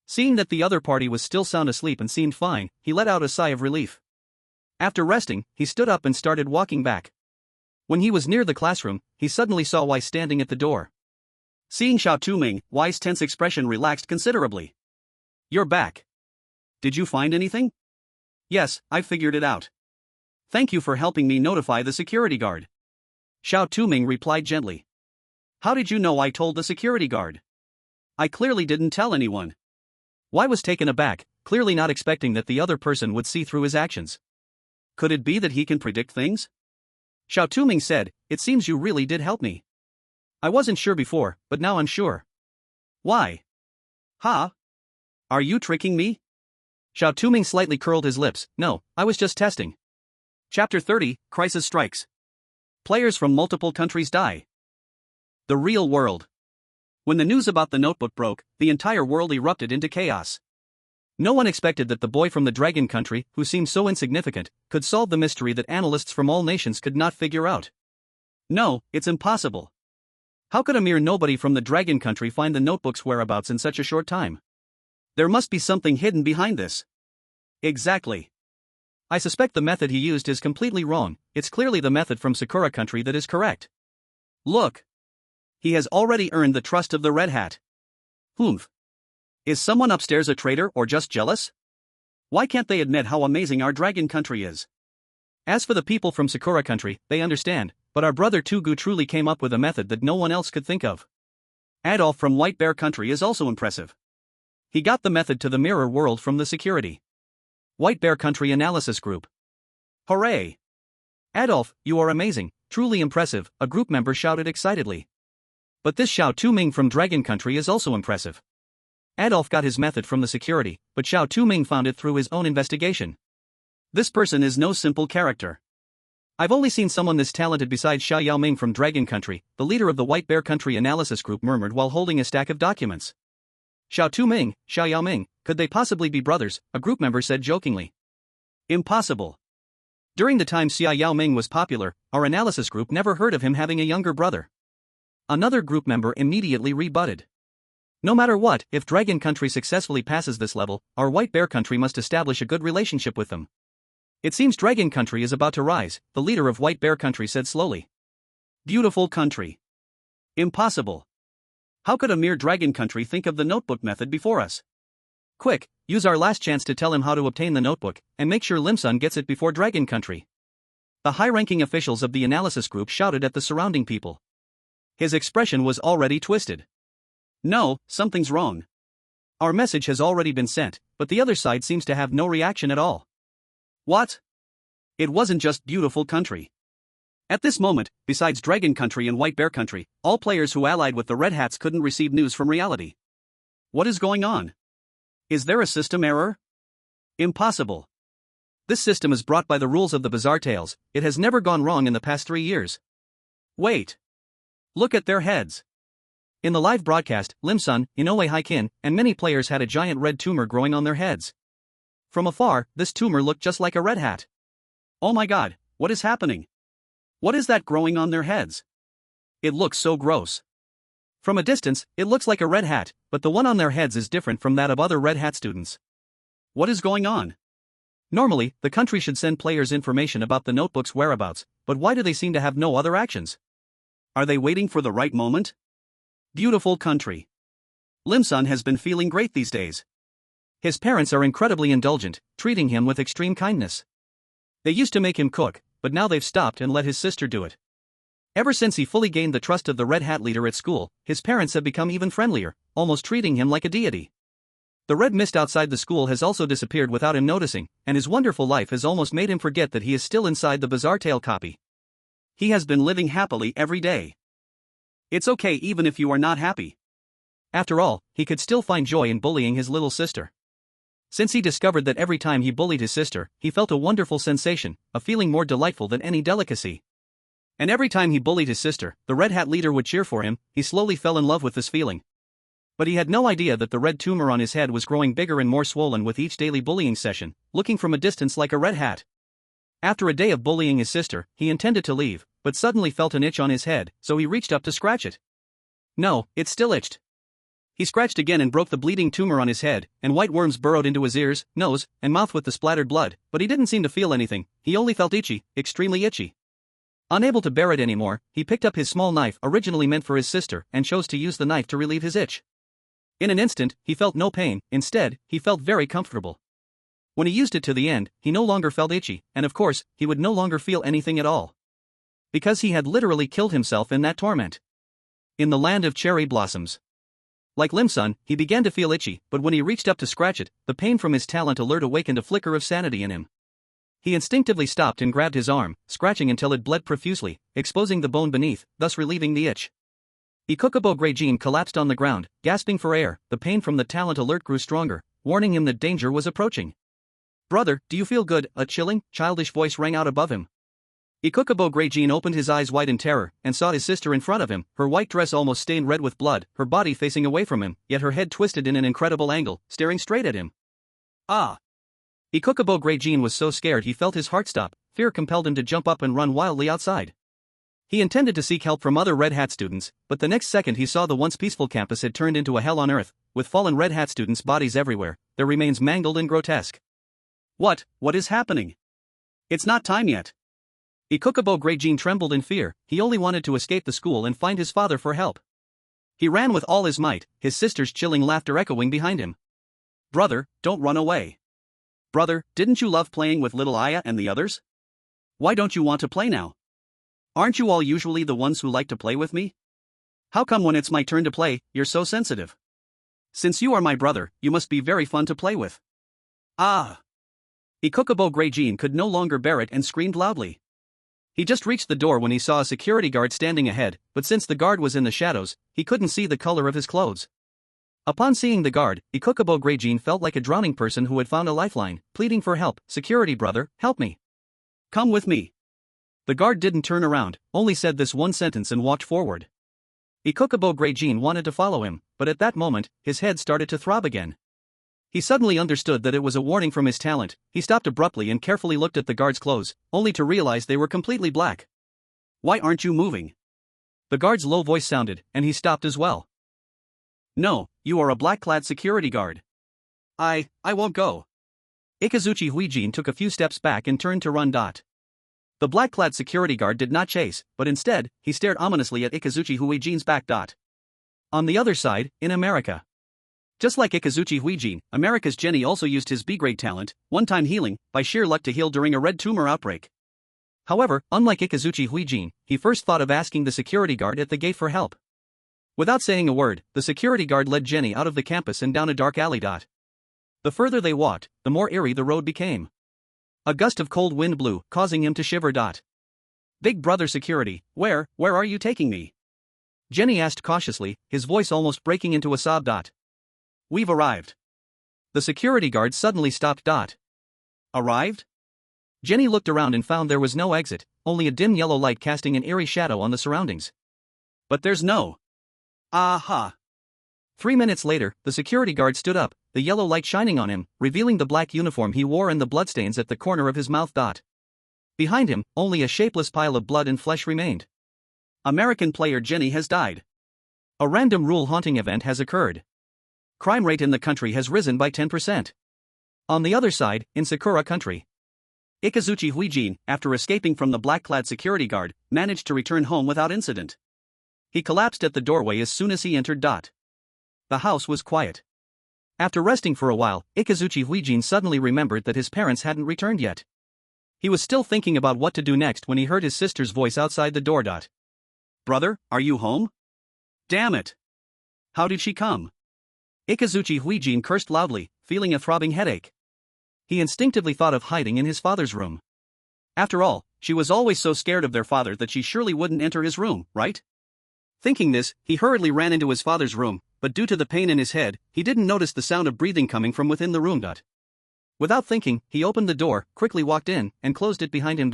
S2: Seeing that the other party was still sound asleep and seemed fine, he let out a sigh of relief. After resting, he stood up and started walking back. When he was near the classroom, he suddenly saw Weiss standing at the door. Seeing Xiao Touming, Weiss' tense expression relaxed considerably. You're back. Did you find anything? Yes, I figured it out. Thank you for helping me notify the security guard. Xiao Touming replied gently. How did you know I told the security guard? I clearly didn't tell anyone. Wei was taken aback, clearly not expecting that the other person would see through his actions. Could it be that he can predict things? Xiao Touming said, it seems you really did help me. I wasn't sure before, but now I'm sure.
S1: Why? Ha? Are you tricking me?
S2: Xiao Touming slightly curled his lips. No, I was just testing.
S1: Chapter 30, Crisis Strikes. Players from multiple countries die. The real world. When the news about the notebook broke, the entire world erupted into chaos.
S2: No one expected that the boy from the dragon country, who seemed so insignificant, could solve the mystery that analysts from all nations could not figure out.
S1: No, it's impossible.
S2: How could a mere nobody from the dragon country find the notebook's whereabouts in such a short time?
S1: There must be something hidden behind this. Exactly.
S2: I suspect the method he used is completely wrong. It's clearly the method from Sakura country that is correct.
S1: Look. He has already earned the trust of the Red Hat. Humph. Is someone upstairs a traitor or just jealous? Why can't they admit how amazing our dragon country is?
S2: As for the people from Sakura country, they understand, but our brother Tugu truly came up with a method that no one else could think of.
S1: Adolf from White Bear country is also impressive.
S2: He got the method to the mirror world from the security White Bear country analysis group.
S1: Hooray!
S2: Adolf, you are amazing, truly impressive, a group member shouted excitedly. But this Xiao Touming from Dragon country is also impressive. Adolf got his method from the security, but Xiao Touming found it through his own investigation.
S1: This person is no simple character.
S2: I've only seen someone this talented besides Xiao Yaoming from Dragon country, the leader of the White Bear country analysis group murmured while holding a stack of documents. Xiao Touming, Xiao Yaoming, could they possibly be brothers? A group member said jokingly.
S1: Impossible.
S2: During the time Xiao Yaoming was popular, our analysis group never heard of him having a younger brother. Another group member immediately rebutted. No matter what, if Dragon country successfully passes this level, our White Bear country must establish a good relationship with them. It seems Dragon country is about to rise, the leader of White Bear country said slowly.
S1: Beautiful country. Impossible. How could a mere dragon country think of the notebook method before us?
S2: Quick, use our last chance to tell him how to obtain the notebook, and make sure Limsun gets it before Dragon country. The high-ranking officials of the analysis group shouted at the surrounding people. His expression was already twisted.
S1: No, something's wrong.
S2: Our message has already been sent, but the other side seems to have no reaction at all.
S1: What? It wasn't just beautiful country. At this moment, besides Dragon country and White Bear country, all players who allied with the Red Hats couldn't receive news from reality. What is going on? Is there a system error? Impossible.
S2: This system is brought by the rules of the Bizarre Tales. It has never gone wrong in the past 3 years.
S1: Wait. Look at their heads.
S2: In the live broadcast, Limsun, Inoue Haikin, and many players had a giant red tumor growing on their heads. From afar, this tumor looked just like a red hat.
S1: Oh my god, what is happening? What is that growing on their heads? It looks so gross.
S2: From a distance, it looks like a red hat, but the one on their heads is different from that of other red hat students.
S1: What is going on?
S2: Normally, the country should send players information about the notebook's whereabouts, but why do they seem to have no other actions?
S1: Are they waiting for the right moment? Beautiful country. Limsun has been feeling great these days.
S2: His parents are incredibly indulgent, treating him with extreme kindness. They used to make him cook, but now they've stopped and let his sister do it. Ever since he fully gained the trust of the Red Hat leader at school, his parents have become even friendlier, almost treating him like a deity. The red mist outside the school has also disappeared without him noticing, and his wonderful life has almost made him forget that he is still inside the Bizarre Tale copy.
S1: He has been living happily every day. It's okay even if you are not happy.
S2: After all, he could still find joy in bullying his little sister. Since he discovered that every time he bullied his sister, he felt a wonderful sensation, a feeling more delightful than any delicacy. And every time he bullied his sister, the Red Hat leader would cheer for him. He slowly fell in love with this feeling. But he had no idea that the red tumor on his head was growing bigger and more swollen with each daily bullying session, looking from a distance like a red hat. After a day of bullying his sister, he intended to leave, but suddenly felt an itch on his head, so he reached up to scratch it. No, it still itched. He scratched again and broke the bleeding tumor on his head, and white worms burrowed into his ears, nose, and mouth with the splattered blood, but he didn't seem to feel anything. He only felt itchy, extremely itchy. Unable to bear it anymore, he picked up his small knife originally meant for his sister and chose to use the knife to relieve his itch. In an instant, he felt no pain. Instead, he felt very comfortable. When he used it to the end, he no longer felt itchy, and of course, he would no longer feel anything at all. Because he had literally killed himself in that torment. In the land of cherry blossoms. Like Limsun, he began to feel itchy, but when he reached up to scratch it, the pain from his talent alert awakened a flicker of sanity in him. He instinctively stopped and grabbed his arm, scratching until it bled profusely, exposing the bone beneath, thus relieving the itch. Ikukubo Greijin collapsed on the ground, gasping for air. The pain from the talent alert grew stronger, warning him that danger was approaching. "Brother, do you feel good?" A chilling, childish voice rang out above him. Ikukubo Greijin opened his eyes wide in terror and saw his sister in front of him, her white dress almost stained red with blood, her body facing away from him, yet her head twisted in an incredible angle, staring straight at him. Ah! Ikukubo Greijin was so scared he felt his heart stop. Fear compelled him to jump up and run wildly outside. He intended to seek help from other Red Hat students, but the next second he saw the once peaceful campus had turned into a hell on earth, with fallen Red Hat students' bodies everywhere, their remains mangled and grotesque.
S1: What is happening? It's not time yet.
S2: Ikukubo Greijin trembled in fear. He only wanted to escape the school and find his father for help. He ran with all his might, his sister's chilling laughter echoing behind him.
S1: "Brother, don't run away. Brother, didn't you love playing with little Aya and the others? Why don't you want to play now? Aren't you all usually the ones who like to play with me? How come when it's my turn to play, you're so sensitive? Since you are my brother, you must be very fun to play with." Ah! Ikukubo Greijin could no longer bear it and screamed loudly. He just reached the door when he saw a security guard standing ahead, but since the guard was in the shadows, he couldn't see the color of his clothes. Upon seeing the guard, Ikukubo Greijin felt like a drowning person who had found a lifeline, pleading for help. "Security brother, help me. Come with me."
S2: The guard didn't turn around, only said this one sentence and walked forward. Ikukubo Greijin wanted to follow him, but at that moment, his head started to throb again. He suddenly understood that it was a warning from his talent. He stopped abruptly and carefully looked at the guard's clothes, only to realize they were completely black.
S1: "Why aren't you moving?"
S2: The guard's low voice sounded, and he stopped as well.
S1: "No, you are a black-clad security guard. I won't go."
S2: Ikazuchi Huijin took a few steps back and turned to run. The black-clad security guard did not chase, but instead, he stared ominously at Ikazuchi Huijin's back. On the other side, in America.
S1: Just like Ikazuchi Huijin, America's Jenny also used his B-grade talent, one-time healing, by sheer luck to heal during a red tumor outbreak.
S2: However, unlike Ikazuchi Huijin, he first thought of asking the security guard at the gate for help. Without saying a word, the security guard led Jenny out of the campus and down a dark alley. The further they walked, the more eerie the road became. A gust of cold wind blew, causing him to shiver.
S1: "Big brother security, where are you taking me?"
S2: Jenny asked cautiously, his voice almost breaking into a sob.
S1: "We've arrived."
S2: The security guard suddenly stopped.
S1: "Arrived?"
S2: Jenny looked around and found there was no exit, only a dim yellow light casting an eerie shadow on the surroundings.
S1: "But there's no..." "Aha!"
S2: 3 minutes later, the security guard stood up, the yellow light shining on him, revealing the black uniform he wore and the bloodstains at the corner of his mouth. Behind him, only a shapeless pile of blood and flesh remained.
S1: "American player Jenny has died.
S2: A random rule haunting event has occurred. Crime rate in the country has risen by 10%. On the other side, in Sakura country,
S1: Ikazuchi Huijin, after escaping from the black-clad security guard, managed to return home without incident. He collapsed at the doorway as soon as he entered. The house was quiet. After resting for a while, Ikazuchi Huijin suddenly remembered that his parents hadn't returned yet. He was still thinking about what to do next when he heard his sister's voice outside the door. "Brother, are you home? Damn it! How did she come?" Ikazuchi Huijin cursed loudly, feeling a throbbing headache. He instinctively thought of hiding in his father's room. After all, she was always so scared of their father that she surely wouldn't enter his room, right? Thinking this, he hurriedly ran into his father's room, but due to the pain in his head, he didn't notice the sound of breathing coming from within the room. Without thinking, he opened the door, quickly walked in, and closed it behind him.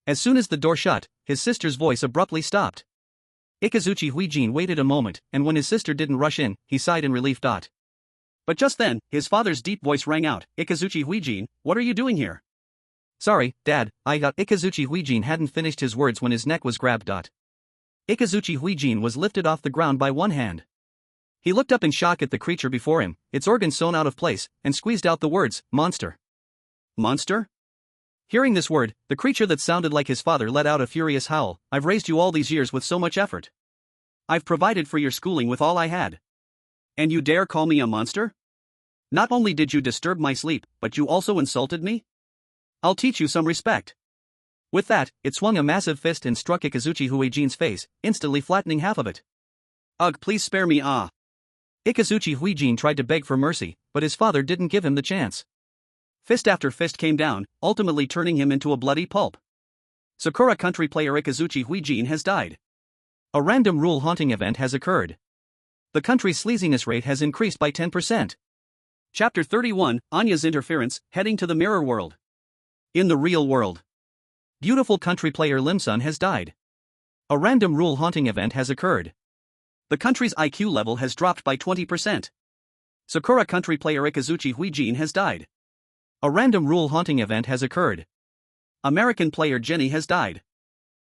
S1: As soon as the door shut, his sister's voice abruptly stopped. Ikazuchi Huijin waited a moment, and when his sister didn't rush in, he sighed in relief. But just then, his father's deep voice rang out, "Ikazuchi Huijin, what are you doing here?"
S2: "Sorry, Dad, I got..." Ikazuchi Huijin hadn't finished his words when his neck was grabbed. Ikazuchi Huijin was lifted off the ground by one hand. He looked up in shock at the creature before him, its organs sewn out of place, and squeezed out the words, "Monster."
S1: "Monster?"
S2: Hearing this word, the creature that sounded like his father let out a furious howl. "I've raised you all these years with so much effort.
S1: I've provided for your schooling with all I had. And you dare call me a monster? Not only did you disturb my sleep, but you also insulted me? I'll teach you some respect."
S2: With that, it swung a massive fist and struck Ikazuchi Huijin's face, instantly flattening half of it.
S1: "Ugh, please spare me, ah."
S2: Ikazuchi Huijin tried to beg for mercy, but his father didn't give him the chance.
S1: Fist after fist came down, ultimately turning him into a bloody pulp. Sakura country player Ikazuchi Huijin has died.
S2: A random rule haunting event has occurred. The country's sleaziness rate has increased by 10%.
S1: Chapter 31, Anya's Interference, Heading to the Mirror World. In the real world,
S2: Beautiful country player Limsun has died. A random rule haunting event has occurred.
S1: The country's IQ level has dropped by 20%. Sakura country player Ikazuchi Huijin has died.
S2: A random rule haunting event has occurred.
S1: American player Jenny has died.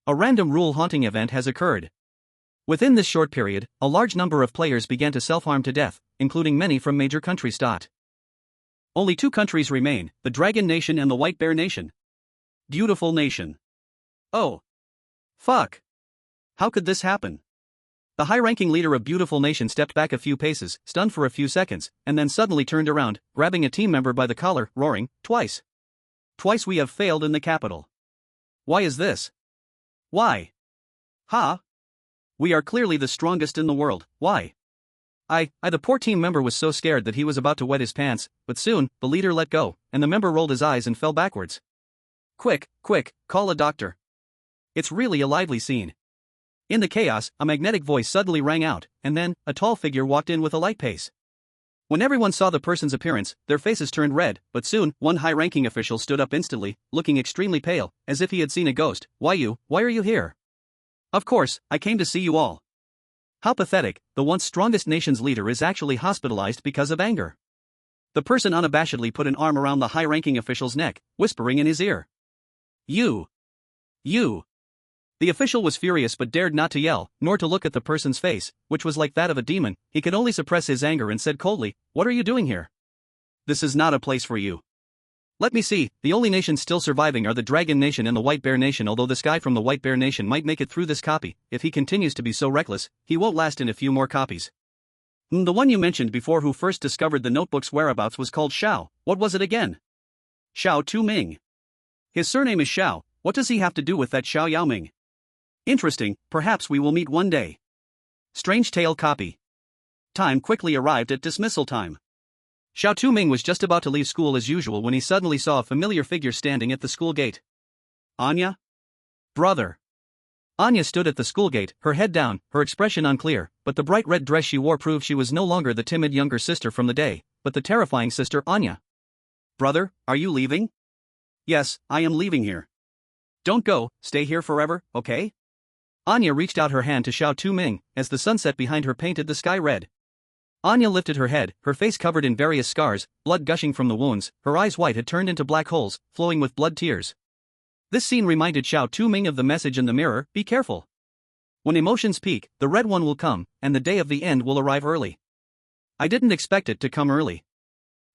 S2: A random rule haunting event has occurred. Within this short period, a large number of players began to self-harm to death, including many from major countries.
S1: Only 2 countries remain, the Dragon Nation and the White Bear Nation. Beautiful nation. Oh. Fuck. How could this happen?
S2: The high-ranking leader of Beautiful Nation stepped back a few paces, stunned for a few seconds, and then suddenly turned around, grabbing a team member by the collar, roaring, "Twice! Twice we have failed in the capital. Why is this? Why? Ha? We are clearly the strongest in the world, why?" The poor team member was so scared that he was about to wet his pants, but soon, the leader let go, and the member rolled his eyes and fell backwards.
S1: Quick, call a doctor.
S2: It's really a lively scene. In the chaos, a magnetic voice suddenly rang out, and then, a tall figure walked in with a light pace. When everyone saw the person's appearance, their faces turned red, but soon, one high-ranking official stood up instantly, looking extremely pale, as if he had seen a ghost. Why are you here?"
S1: "Of course, I came to see you all."
S2: How pathetic, the once strongest nation's leader is actually hospitalized because of anger.
S1: The person unabashedly put an arm around the high-ranking official's neck, whispering in his ear. You. The official was furious but dared not to yell, nor to look at the person's face, which was like that of a demon. He could only suppress his anger and said coldly, "What are you doing here? This is not a place for you." "Let me see, the only nations still surviving are the Dragon Nation and the White Bear Nation. Although this guy from the White Bear Nation might make it through this copy, if he continues to be so reckless, he won't last in a few more copies." The one you mentioned before who first discovered the notebook's whereabouts was called Xiao. What was it again? Xiao Touming. His surname is Xiao. What does he have to do with that Xiao Yaoming? Interesting, perhaps we will meet one day. Strange tale copy. Time quickly arrived at dismissal time.
S2: Xiao Touming was just about to leave school as usual when he suddenly saw a familiar figure standing at the school gate.
S1: Anya?
S2: Brother. Anya stood at the school gate, her head down, her expression unclear, but the bright red dress she wore proved she was no longer the timid younger sister from the day, but the terrifying sister Anya.
S1: "Brother, are you leaving?" "Yes, I am leaving here." "Don't go, stay here forever, okay?"
S2: Anya reached out her hand to Xiao Touming, as the sunset behind her painted the sky red. Anya lifted her head, her face covered in various scars, blood gushing from the wounds, her eyes white had turned into black holes, flowing with blood tears. This scene reminded Xiao Touming of the message in the mirror, "Be careful. When emotions peak, the red one will come, and the day of the end will arrive early." I didn't expect it to come early.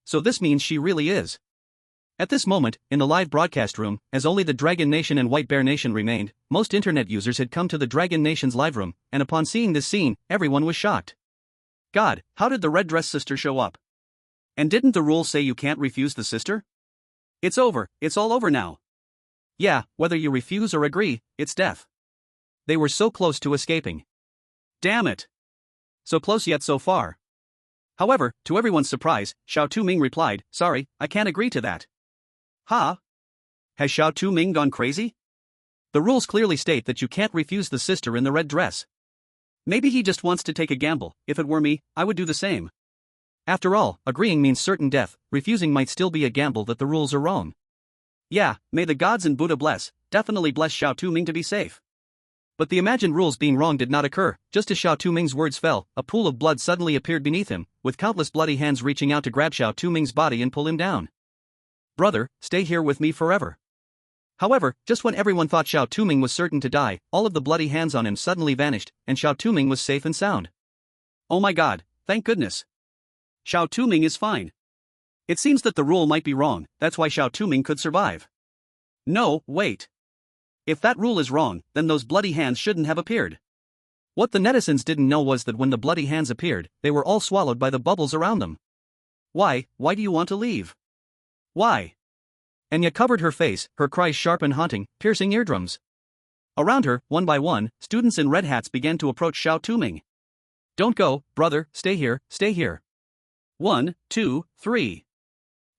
S2: So this means she really is. At this moment, in the live broadcast room, as only the Dragon Nation and White Bear Nation remained, most internet users had come to the Dragon Nation's live room, and upon seeing this scene, everyone was shocked.
S1: God, how did the red dress sister show up? And didn't the rules say you can't refuse the sister? It's over, it's all over now.
S2: Yeah, whether you refuse or agree, it's death. They were so close to escaping.
S1: Damn it. So close yet so far. However, to everyone's surprise, Xiao Touming replied, "Sorry, I can't agree to that." Huh? Has Xiao Touming gone crazy?
S2: The rules clearly state that you can't refuse the sister in the red dress.
S1: Maybe he just wants to take a gamble. If it were me, I would do the same.
S2: After all, agreeing means certain death, refusing might still be a gamble that the rules are wrong.
S1: Yeah, may the gods and Buddha bless, definitely bless Xiao Touming to be safe.
S2: But the imagined rules being wrong did not occur. Just as Xiao Touming's words fell, a pool of blood suddenly appeared beneath him, with countless bloody hands reaching out to grab Xiao Touming's body and pull him down.
S1: "Brother, stay here with me forever."
S2: However, just when everyone thought Xiao Touming was certain to die, all of the bloody hands on him suddenly vanished, and Xiao Touming was safe and sound.
S1: Oh my god, thank goodness. Xiao Touming is fine. It seems that the rule might be wrong, that's why Xiao Touming could survive. No, wait. If that rule is wrong, then those bloody hands shouldn't have appeared.
S2: What the netizens didn't know was that when the bloody hands appeared, they were all swallowed by the bubbles around them.
S1: Why do you want to leave? Why?
S2: Anya covered her face, her cries sharp and haunting, piercing eardrums.
S1: Around her, one by one, students in red hats began to approach Xiao Touming.
S2: "Don't go, brother, stay here, stay here."
S1: 1, 2, 3.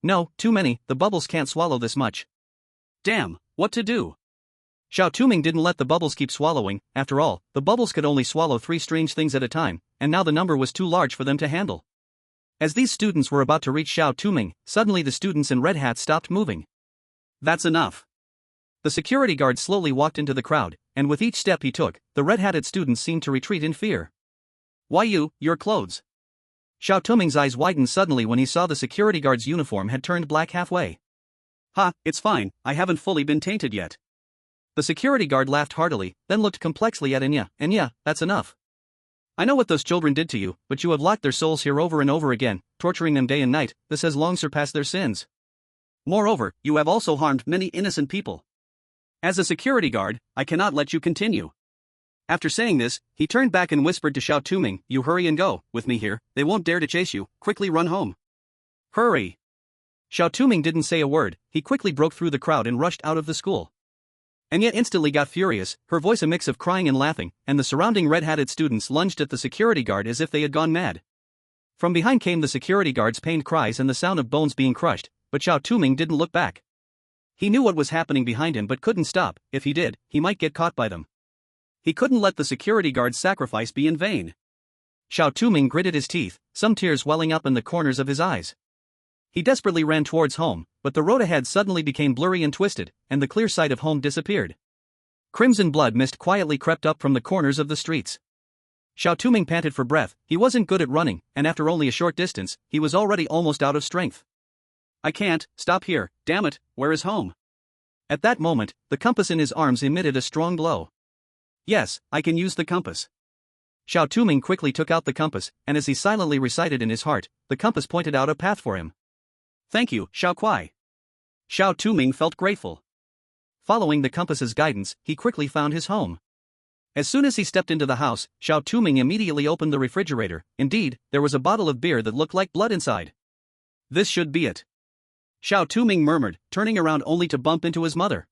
S2: No, too many, the bubbles can't swallow this much.
S1: Damn, what to do?
S2: Xiao Touming didn't let the bubbles keep swallowing. After all, the bubbles could only swallow 3 strange things at a time, and now the number was too large for them to handle. As these students were about to reach Xiao Touming, suddenly the students in red hats stopped moving.
S1: That's enough.
S2: The security guard slowly walked into the crowd, and with each step he took, the red-hatted students seemed to retreat in fear.
S1: Why your clothes?
S2: Xiao Touming's eyes widened suddenly when he saw the security guard's uniform had turned black halfway.
S1: Ha, it's fine, I haven't fully been tainted yet.
S2: The security guard laughed heartily, then looked complexly at Anya. Anya, that's enough. I know what those children did to you, but you have locked their souls here over and over again, torturing them day and night. This has long surpassed their sins.
S1: Moreover, you have also harmed many innocent people. As a security guard, I cannot let you continue. After saying this, he turned back and whispered to Xiao Touming, you hurry and go, with me here, they won't dare to chase you, quickly run home.
S2: Hurry! Xiao Touming didn't say a word, he quickly broke through the crowd and rushed out of the school. Anya instantly got furious, her voice a mix of crying and laughing, and the surrounding red-hatted students lunged at the security guard as if they had gone mad. From behind came the security guard's pained cries and the sound of bones being crushed, but Xiao Touming didn't look back. He knew what was happening behind him but couldn't stop. If he did, he might get caught by them.
S1: He couldn't let the security guard's sacrifice be in vain.
S2: Xiao Touming gritted his teeth, some tears welling up in the corners of his eyes. He desperately ran towards home, but the road ahead suddenly became blurry and twisted, and the clear sight of home disappeared. Crimson blood mist quietly crept up from the corners of the streets. Xiao Touming panted for breath. He wasn't good at running, and after only a short distance, he was already almost out of strength.
S1: I can't stop here, damn it, where is home?
S2: At that moment, the compass in his arms emitted a strong glow.
S1: Yes, I can use the compass.
S2: Xiao Touming quickly took out the compass, and as he silently recited in his heart, the compass pointed out a path for him.
S1: Thank you, Xiao Kuai. Xiao Touming felt grateful.
S2: Following the compass's guidance, he quickly found his home. As soon as he stepped into the house, Xiao Touming immediately opened the refrigerator. Indeed, there was a bottle of beer that looked like blood inside.
S1: This should be it. Xiao Touming murmured, turning around only to bump into his mother.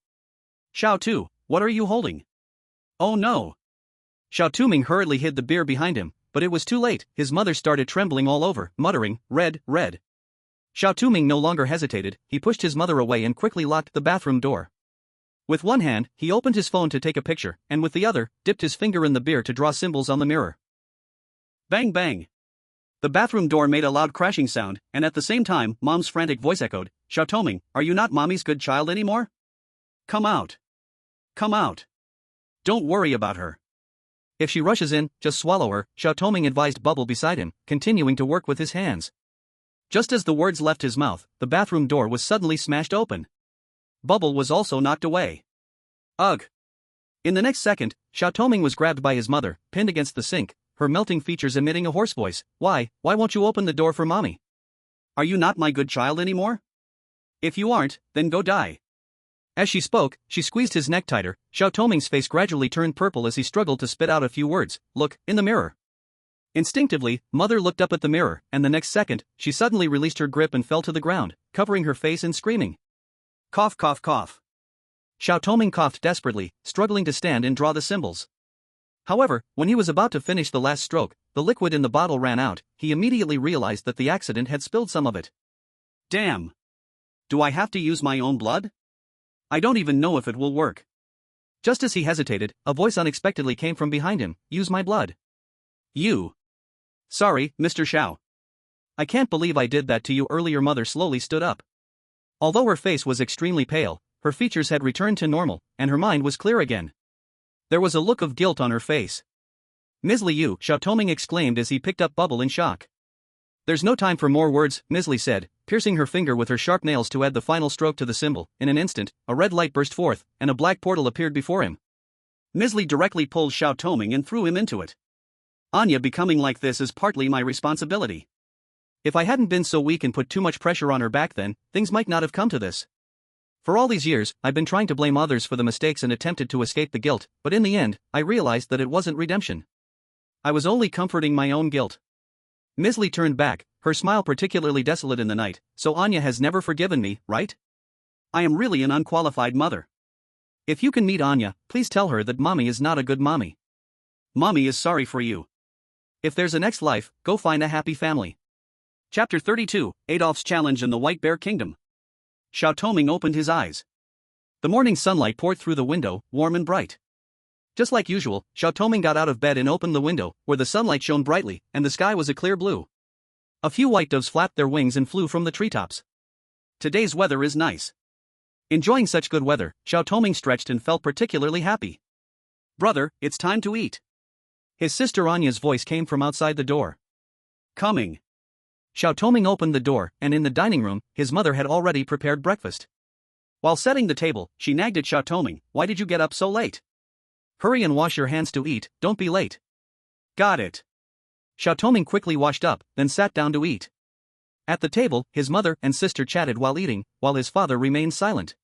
S1: Xiao Tu, what are you holding? Oh no.
S2: Xiao Touming hurriedly hid the beer behind him, but it was too late. His mother started trembling all over, muttering, red, red. Xiao Touming no longer hesitated, he pushed his mother away and quickly locked the bathroom door. With one hand, he opened his phone to take a picture, and with the other, dipped his finger in the beer to draw symbols on the mirror.
S1: Bang bang. The bathroom door made a loud crashing sound, and at the same time, Mom's frantic voice echoed, Xiao Touming, are you not Mommy's good child anymore? Come out. Come out. Don't worry about her.
S2: If she rushes in, just swallow her, Xiao Touming advised Bubble beside him, continuing to work with his hands. Just as the words left his mouth, the bathroom door was suddenly smashed open. Bubble was also knocked away.
S1: Ugh!
S2: In the next second, Xiao Touming was grabbed by his mother, pinned against the sink, her melting features emitting a hoarse voice. Why won't you open the door for Mommy?
S1: Are you not my good child anymore? If you aren't, then go die.
S2: As she spoke, she squeezed his neck tighter. Xiao Touming's face gradually turned purple as he struggled to spit out a few words. Look, in the mirror. Instinctively, Mother looked up at the mirror, and the next second, she suddenly released her grip and fell to the ground, covering her face and screaming.
S1: Cough cough cough.
S2: Xiao Touming coughed desperately, struggling to stand and draw the symbols. However, when he was about to finish the last stroke, the liquid in the bottle ran out. He immediately realized that the accident had spilled some of it.
S1: Damn. Do I have to use my own blood? I don't even know if it will work.
S2: Just as he hesitated, a voice unexpectedly came from behind him. Use my blood.
S1: You. Sorry, Mr. Xiao.
S2: I can't believe I did that to you earlier. Mother slowly stood up. Although her face was extremely pale, her features had returned to normal, and her mind was clear again. There was a look of guilt on her face. Ms. Liu, Xiao Touming exclaimed as he picked up Bubble in shock. There's no time for more words, Ms. Li said, piercing her finger with her sharp nails to add the final stroke to the symbol. In an instant, a red light burst forth, and a black portal appeared before him.
S1: Ms. Li directly pulled Xiao Touming and threw him into it. Anya becoming like this is partly my responsibility.
S2: If I hadn't been so weak and put too much pressure on her back then, things might not have come to this. For all these years, I've been trying to blame others for the mistakes and attempted to escape the guilt, but in the end, I realized that it wasn't redemption. I was only comforting my own guilt. Ms. Li turned back, her smile particularly desolate in the night. So Anya has never forgiven me, right?
S1: I am really an unqualified mother.
S2: If you can meet Anya, please tell her that Mommy is not a good mommy.
S1: Mommy is sorry for you.
S2: If there's a next life, go find a happy family.
S1: Chapter 32, Adolf's Challenge in the White Bear Kingdom. Xiao Touming opened his eyes.
S2: The morning sunlight poured through the window, warm and bright. Just like usual, Xiao Touming got out of bed and opened the window, where the sunlight shone brightly, and the sky was a clear blue. A few white doves flapped their wings and flew from the treetops.
S1: Today's weather is nice.
S2: Enjoying such good weather, Xiao Touming stretched and felt particularly happy.
S1: Brother, it's time to eat.
S2: His sister Anya's voice came from outside the door.
S1: Coming.
S2: Xiao Touming opened the door, and in the dining room, his mother had already prepared breakfast.
S1: While setting the table, she nagged at Xiao Touming, "Why did you get up so late?
S2: Hurry and wash your hands to eat, don't be late."
S1: Got it.
S2: Xiao Touming quickly washed up, then sat down to eat. At the table, his mother and sister chatted while eating, while his father remained silent.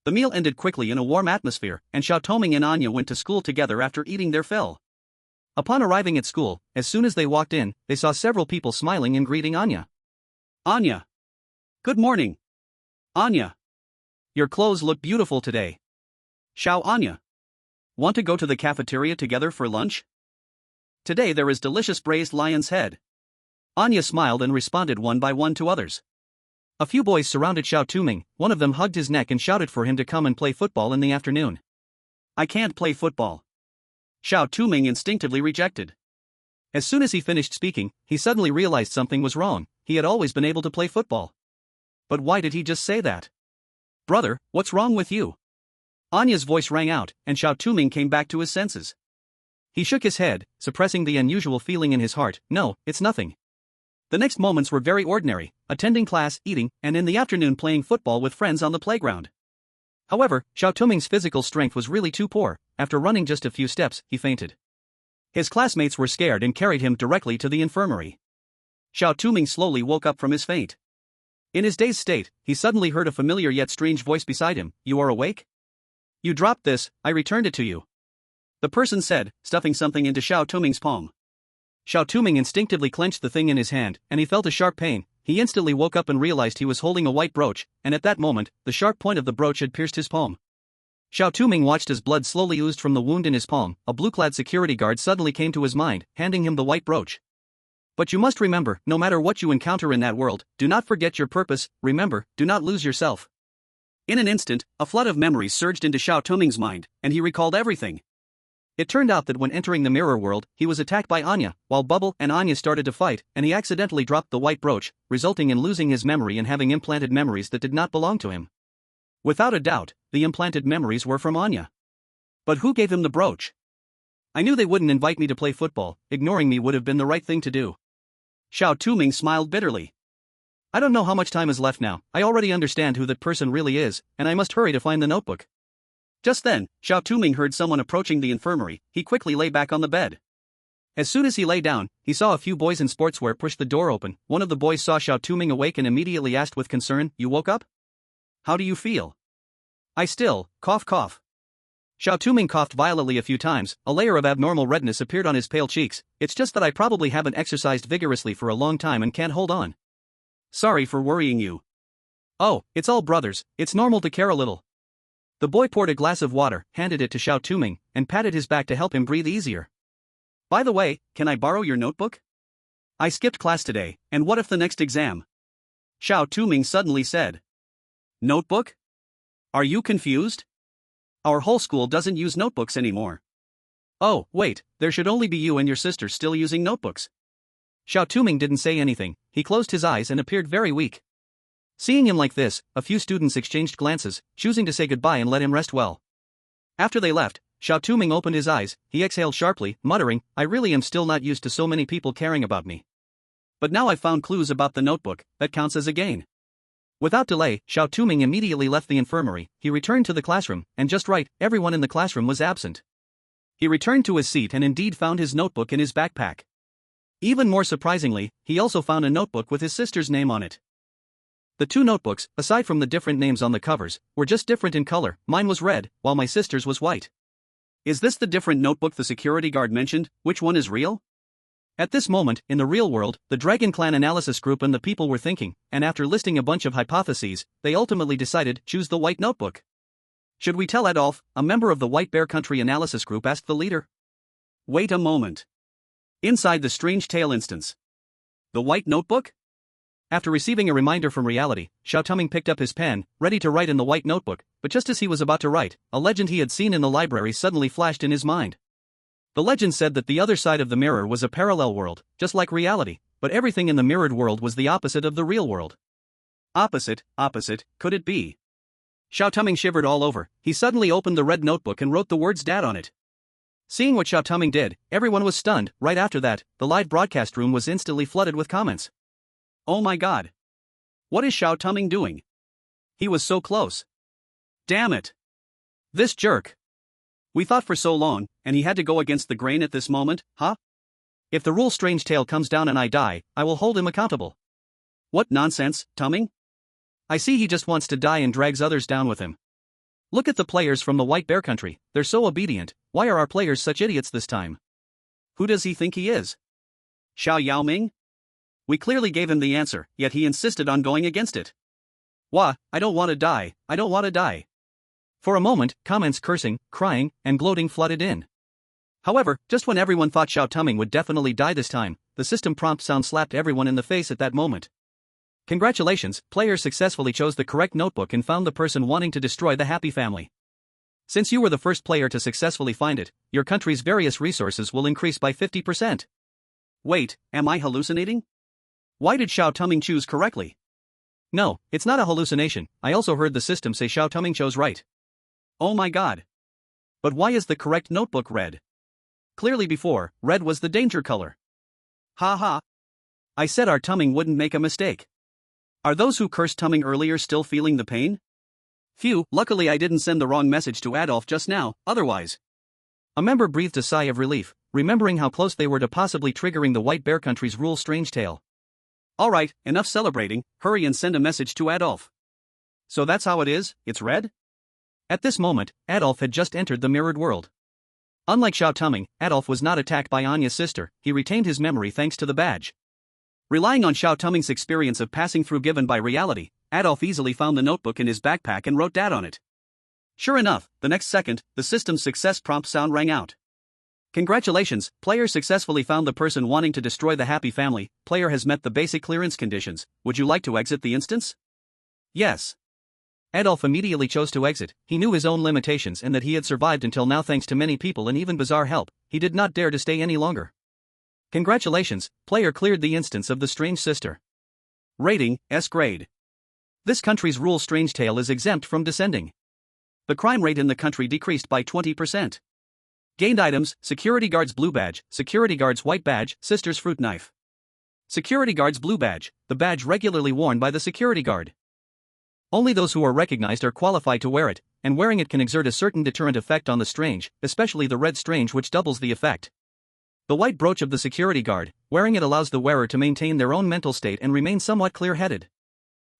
S1: The meal ended quickly in a warm atmosphere, and Xiao Touming and Anya went to school together after eating their fill.
S2: Upon arriving at school, as soon as they walked in, they saw several people smiling and greeting Anya.
S1: Anya. Good morning. Anya.
S2: Your clothes look beautiful today.
S1: Xiao Anya. Want to go to the cafeteria together for lunch? Today there is delicious braised lion's head.
S2: Anya smiled and responded one by one to others. A few boys surrounded Xiao Touming, one of them hugged his neck and shouted for him to come and play football in the afternoon.
S1: I can't play football. Xiao Touming instinctively rejected.
S2: As soon as he finished speaking, he suddenly realized something was wrong. He had always been able to play football. But why did he just say that?
S1: Brother, what's wrong with you? Anya's voice rang out, and Xiao Touming came back to his senses.
S2: He shook his head, suppressing the unusual feeling in his heart. No, it's nothing.
S1: The next moments were very ordinary, attending class, eating, and in the afternoon playing football with friends on the playground.
S2: However, Xiao Touming's physical strength was really too poor. After running just a few steps, he fainted.
S1: His classmates were scared and carried him directly to the infirmary. Xiao Touming slowly woke up from his faint. In his dazed state, he suddenly heard a familiar yet strange voice beside him. You are awake? You dropped this, I returned it to you. The person said, stuffing something into Xiao Touming's palm.
S2: Xiao Touming instinctively clenched the thing in his hand, and he felt a sharp pain. He instantly woke up and realized he was holding a white brooch, and at that moment, the sharp point of the brooch had pierced his palm. Xiao Touming watched as blood slowly oozed from the wound in his palm. A blue-clad security guard suddenly came to his mind, handing him the white brooch. But you must remember, no matter what you encounter in that world, do not forget your purpose. Remember, do not lose yourself.
S1: In an instant, a flood of memories surged into Xiao Touming's mind, and he recalled everything.
S2: It turned out that when entering the mirror world, he was attacked by Anya, while Bubble and Anya started to fight, and he accidentally dropped the white brooch, resulting in losing his memory and having implanted memories that did not belong to him. Without a doubt, the implanted memories were from Anya. But who gave him the brooch? I knew they wouldn't invite me to play football. Ignoring me would have been the right thing to do.
S1: Xiao Touming smiled bitterly.
S2: I don't know how much time is left now. I already understand who that person really is, and I must hurry to find the notebook.
S1: Just then, Xiao Touming heard someone approaching the infirmary. He quickly lay back on the bed.
S2: As soon as he lay down, he saw a few boys in sportswear push the door open. One of the boys saw Xiao Touming awake and immediately asked with concern, You woke up?
S1: How do you feel?
S2: I still, cough. Xiao Touming coughed violently a few times. A layer of abnormal redness appeared on his pale cheeks. It's just that I probably haven't exercised vigorously for a long time and can't hold on.
S1: Sorry for worrying you.
S2: Oh, it's all brothers, it's normal to care a little. The boy poured a glass of water, handed it to Xiao Touming, and patted his back to help him breathe easier.
S1: By the way, can I borrow your notebook? I skipped class today, and what if the next exam? Xiao Touming suddenly said. Notebook? Are you confused? Our whole school doesn't use notebooks anymore.
S2: Oh, wait, there should only be you and your sister still using notebooks. Xiao Touming didn't say anything. He closed his eyes and appeared very weak. Seeing him like this, a few students exchanged glances, choosing to say goodbye and let him rest well. After they left, Xiao Touming opened his eyes. He exhaled sharply, muttering, I really am still not used to so many people caring about me.
S1: But now I've found clues about the notebook. That counts as a gain.
S2: Without delay, Xiao Touming immediately left the infirmary. He returned to the classroom, and just right, everyone in the classroom was absent. He returned to his seat and indeed found his notebook in his backpack. Even more surprisingly, he also found a notebook with his sister's name on it. The two notebooks, aside from the different names on the covers, were just different in color. Mine was red, while my sister's was white.
S1: Is this the different notebook the security guard mentioned? Which one is real?
S2: At this moment, in the real world, the Dragon Clan analysis group and the people were thinking, and after listing a bunch of hypotheses, they ultimately decided, choose the white notebook.
S1: Should we tell Adolf? A member of the White Bear Country analysis group asked the leader. Wait a moment. Inside the strange tale instance. The white notebook?
S2: After receiving a reminder from reality, Xiao Touming picked up his pen, ready to write in the white notebook, but just as he was about to write, a legend he had seen in the library suddenly flashed in his mind. The legend said that the other side of the mirror was a parallel world, just like reality, but everything in the mirrored world was the opposite of the real world. Opposite, could it be? Xiao Touming shivered all over. He suddenly opened the red notebook and wrote the words "Dad" on it. Seeing what Xiao Touming did, everyone was stunned. Right after that, the live broadcast room was instantly flooded with comments. Oh my god. What is Xiao Touming doing? He was so close. Damn it. This jerk. We thought for so long, and he had to go against the grain at this moment, huh? If the rule strange tale comes down and I die, I will hold him accountable. What nonsense, Touming? I see he just wants to die and drags others down with him. Look at the players from the White Bear Country, they're so obedient. Why are our players such idiots this time? Who does he think he is? Xiao Yaoming? We clearly gave him the answer, yet he insisted on going against it. Wah, I don't want to die, I don't want to die. For a moment, comments cursing, crying, and gloating flooded in. However, just when everyone thought Xiao Touming would definitely die this time, the system prompt sound slapped everyone in the face at that moment. Congratulations, players successfully chose the correct notebook and found the person wanting to destroy the happy family. Since you were the first player to successfully find it, your country's various resources will increase by 50%. Wait, am I hallucinating? Why did Xiao Touming choose correctly? No, it's not a hallucination. I also heard the system say Xiao Touming chose right. Oh my god. But why is the correct notebook red? Clearly before, red was the danger color. Ha ha. I said our Touming wouldn't make a mistake. Are those who cursed Touming earlier still feeling the pain? Phew, luckily I didn't send the wrong message to Adolf just now, otherwise. A member breathed a sigh of relief, remembering how close they were to possibly triggering the White Bear Country's rule strange tale. Alright, enough celebrating, hurry and send a message to Adolf. So that's how it is, it's red? At this moment, Adolf had just entered the mirrored world. Unlike Xiao Touming, Adolf was not attacked by Anya's sister, he retained his memory thanks to the badge. Relying on Xiao Touming's experience of passing through given by reality, Adolf easily found the notebook in his backpack and wrote "Dad" on it. Sure enough, the next second, the system's success prompt sound rang out. Congratulations, player successfully found the person wanting to destroy the happy family. Player has met the basic clearance conditions. Would you like to exit the instance? Yes. Adolf immediately chose to exit. He knew his own limitations and that he had survived until now thanks to many people and even bizarre help. He did not dare to stay any longer. Congratulations, player cleared the instance of the strange sister. Rating, S grade. This country's rule strange tale is exempt from descending. The crime rate in the country decreased by 20%. Gained items, security guard's blue badge, security guard's white badge, sister's fruit knife. Security guard's blue badge, the badge regularly worn by the security guard. Only those who are recognized are qualified to wear it, and wearing it can exert a certain deterrent effect on the strange, especially the red strange which doubles the effect. The white brooch of the security guard, wearing it allows the wearer to maintain their own mental state and remain somewhat clear-headed.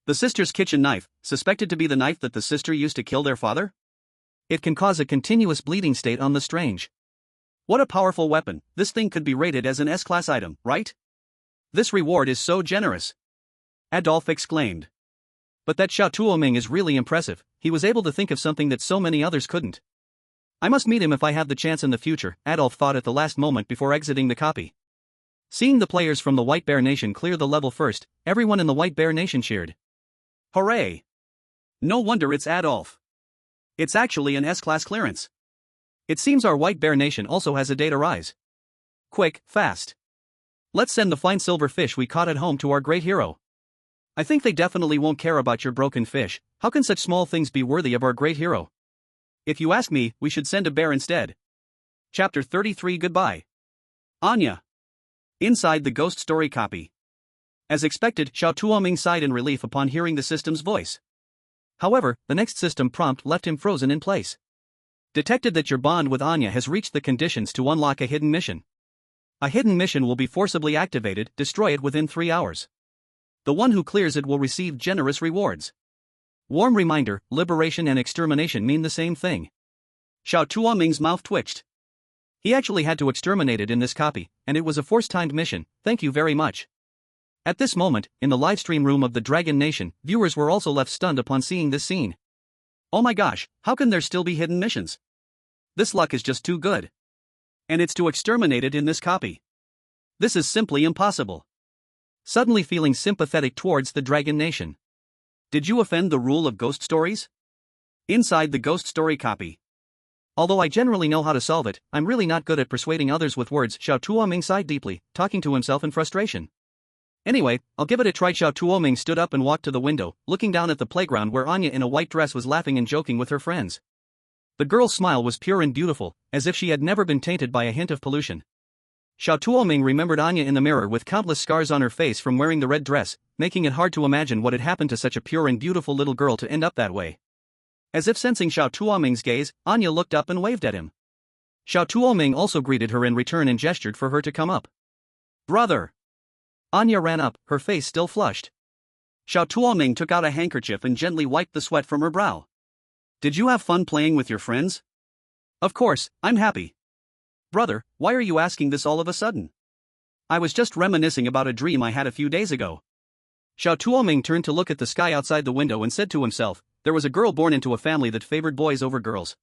S2: The sister's kitchen knife, suspected to be the knife that the sister used to kill their father? It can cause a continuous bleeding state on the strange. What a powerful weapon, this thing could be rated as an S-class item, right? This reward is so generous. Adolf exclaimed. But that Xiao Touming is really impressive, he was able to think of something that so many others couldn't. I must meet him if I have the chance in the future, Adolf thought at the last moment before exiting the copy. Seeing the players from the White Bear Nation clear the level first, everyone in the White Bear Nation cheered. Hooray! No wonder it's Adolf. It's actually an S-class clearance. It seems our White Bear Nation also has a day to rise. Quick, fast. Let's send the fine silver fish we caught at home to our great hero. I think they definitely won't care about your broken fish. How can such small things be worthy of our great hero? If you ask me, we should send a bear instead. Chapter 33 Goodbye. Anya. Inside the ghost story copy. As expected, Xiao Touming sighed in relief upon hearing the system's voice. However, the next system prompt left him frozen in place. Detected that your bond with Anya has reached the conditions to unlock a hidden mission. A hidden mission will be forcibly activated, destroy it within 3 hours. The one who clears it will receive generous rewards. Warm reminder, liberation and extermination mean the same thing. Xiao Touming's mouth twitched. He actually had to exterminate it in this copy, and it was a force-timed mission, thank you very much. At this moment, in the livestream room of the Dragon Nation, viewers were also left stunned upon seeing this scene. Oh my gosh, how can there still be hidden missions? This luck is just too good. And it's to exterminate it in this copy. This is simply impossible. suddenly feeling sympathetic towards the Dragon Nation.
S1: Did you offend the rule of ghost stories? Inside the ghost story copy.
S2: Although I generally know how to solve it, I'm really not good at persuading others with words. Xiao Touming sighed deeply, talking to himself in frustration. Anyway, I'll give it a try. Xiao Touming stood up and walked to the window, looking down at the playground where Anya in a white dress was laughing and joking with her friends. The girl's smile was pure and beautiful, as if she had never been tainted by a hint of pollution. Xiao Touming remembered Anya in the mirror with countless scars on her face from wearing the red dress, making it hard to imagine what had happened to such a pure and beautiful little girl to end up that way. As if sensing Xiao Touming's gaze, Anya looked up and waved at him. Xiao Touming also greeted her in return and gestured for her to come up.
S1: Brother!
S2: Anya ran up, her face still flushed.
S1: Xiao Touming took out a handkerchief and gently wiped the sweat from her brow. Did you have fun playing with your friends?
S2: Of course, I'm happy.
S1: Brother, why are you asking this all of a sudden? I was just reminiscing about a dream I had a few days ago.
S2: Xiao Touming turned to look at the sky outside the window and said to himself, there was a girl born into a family that favored boys over girls.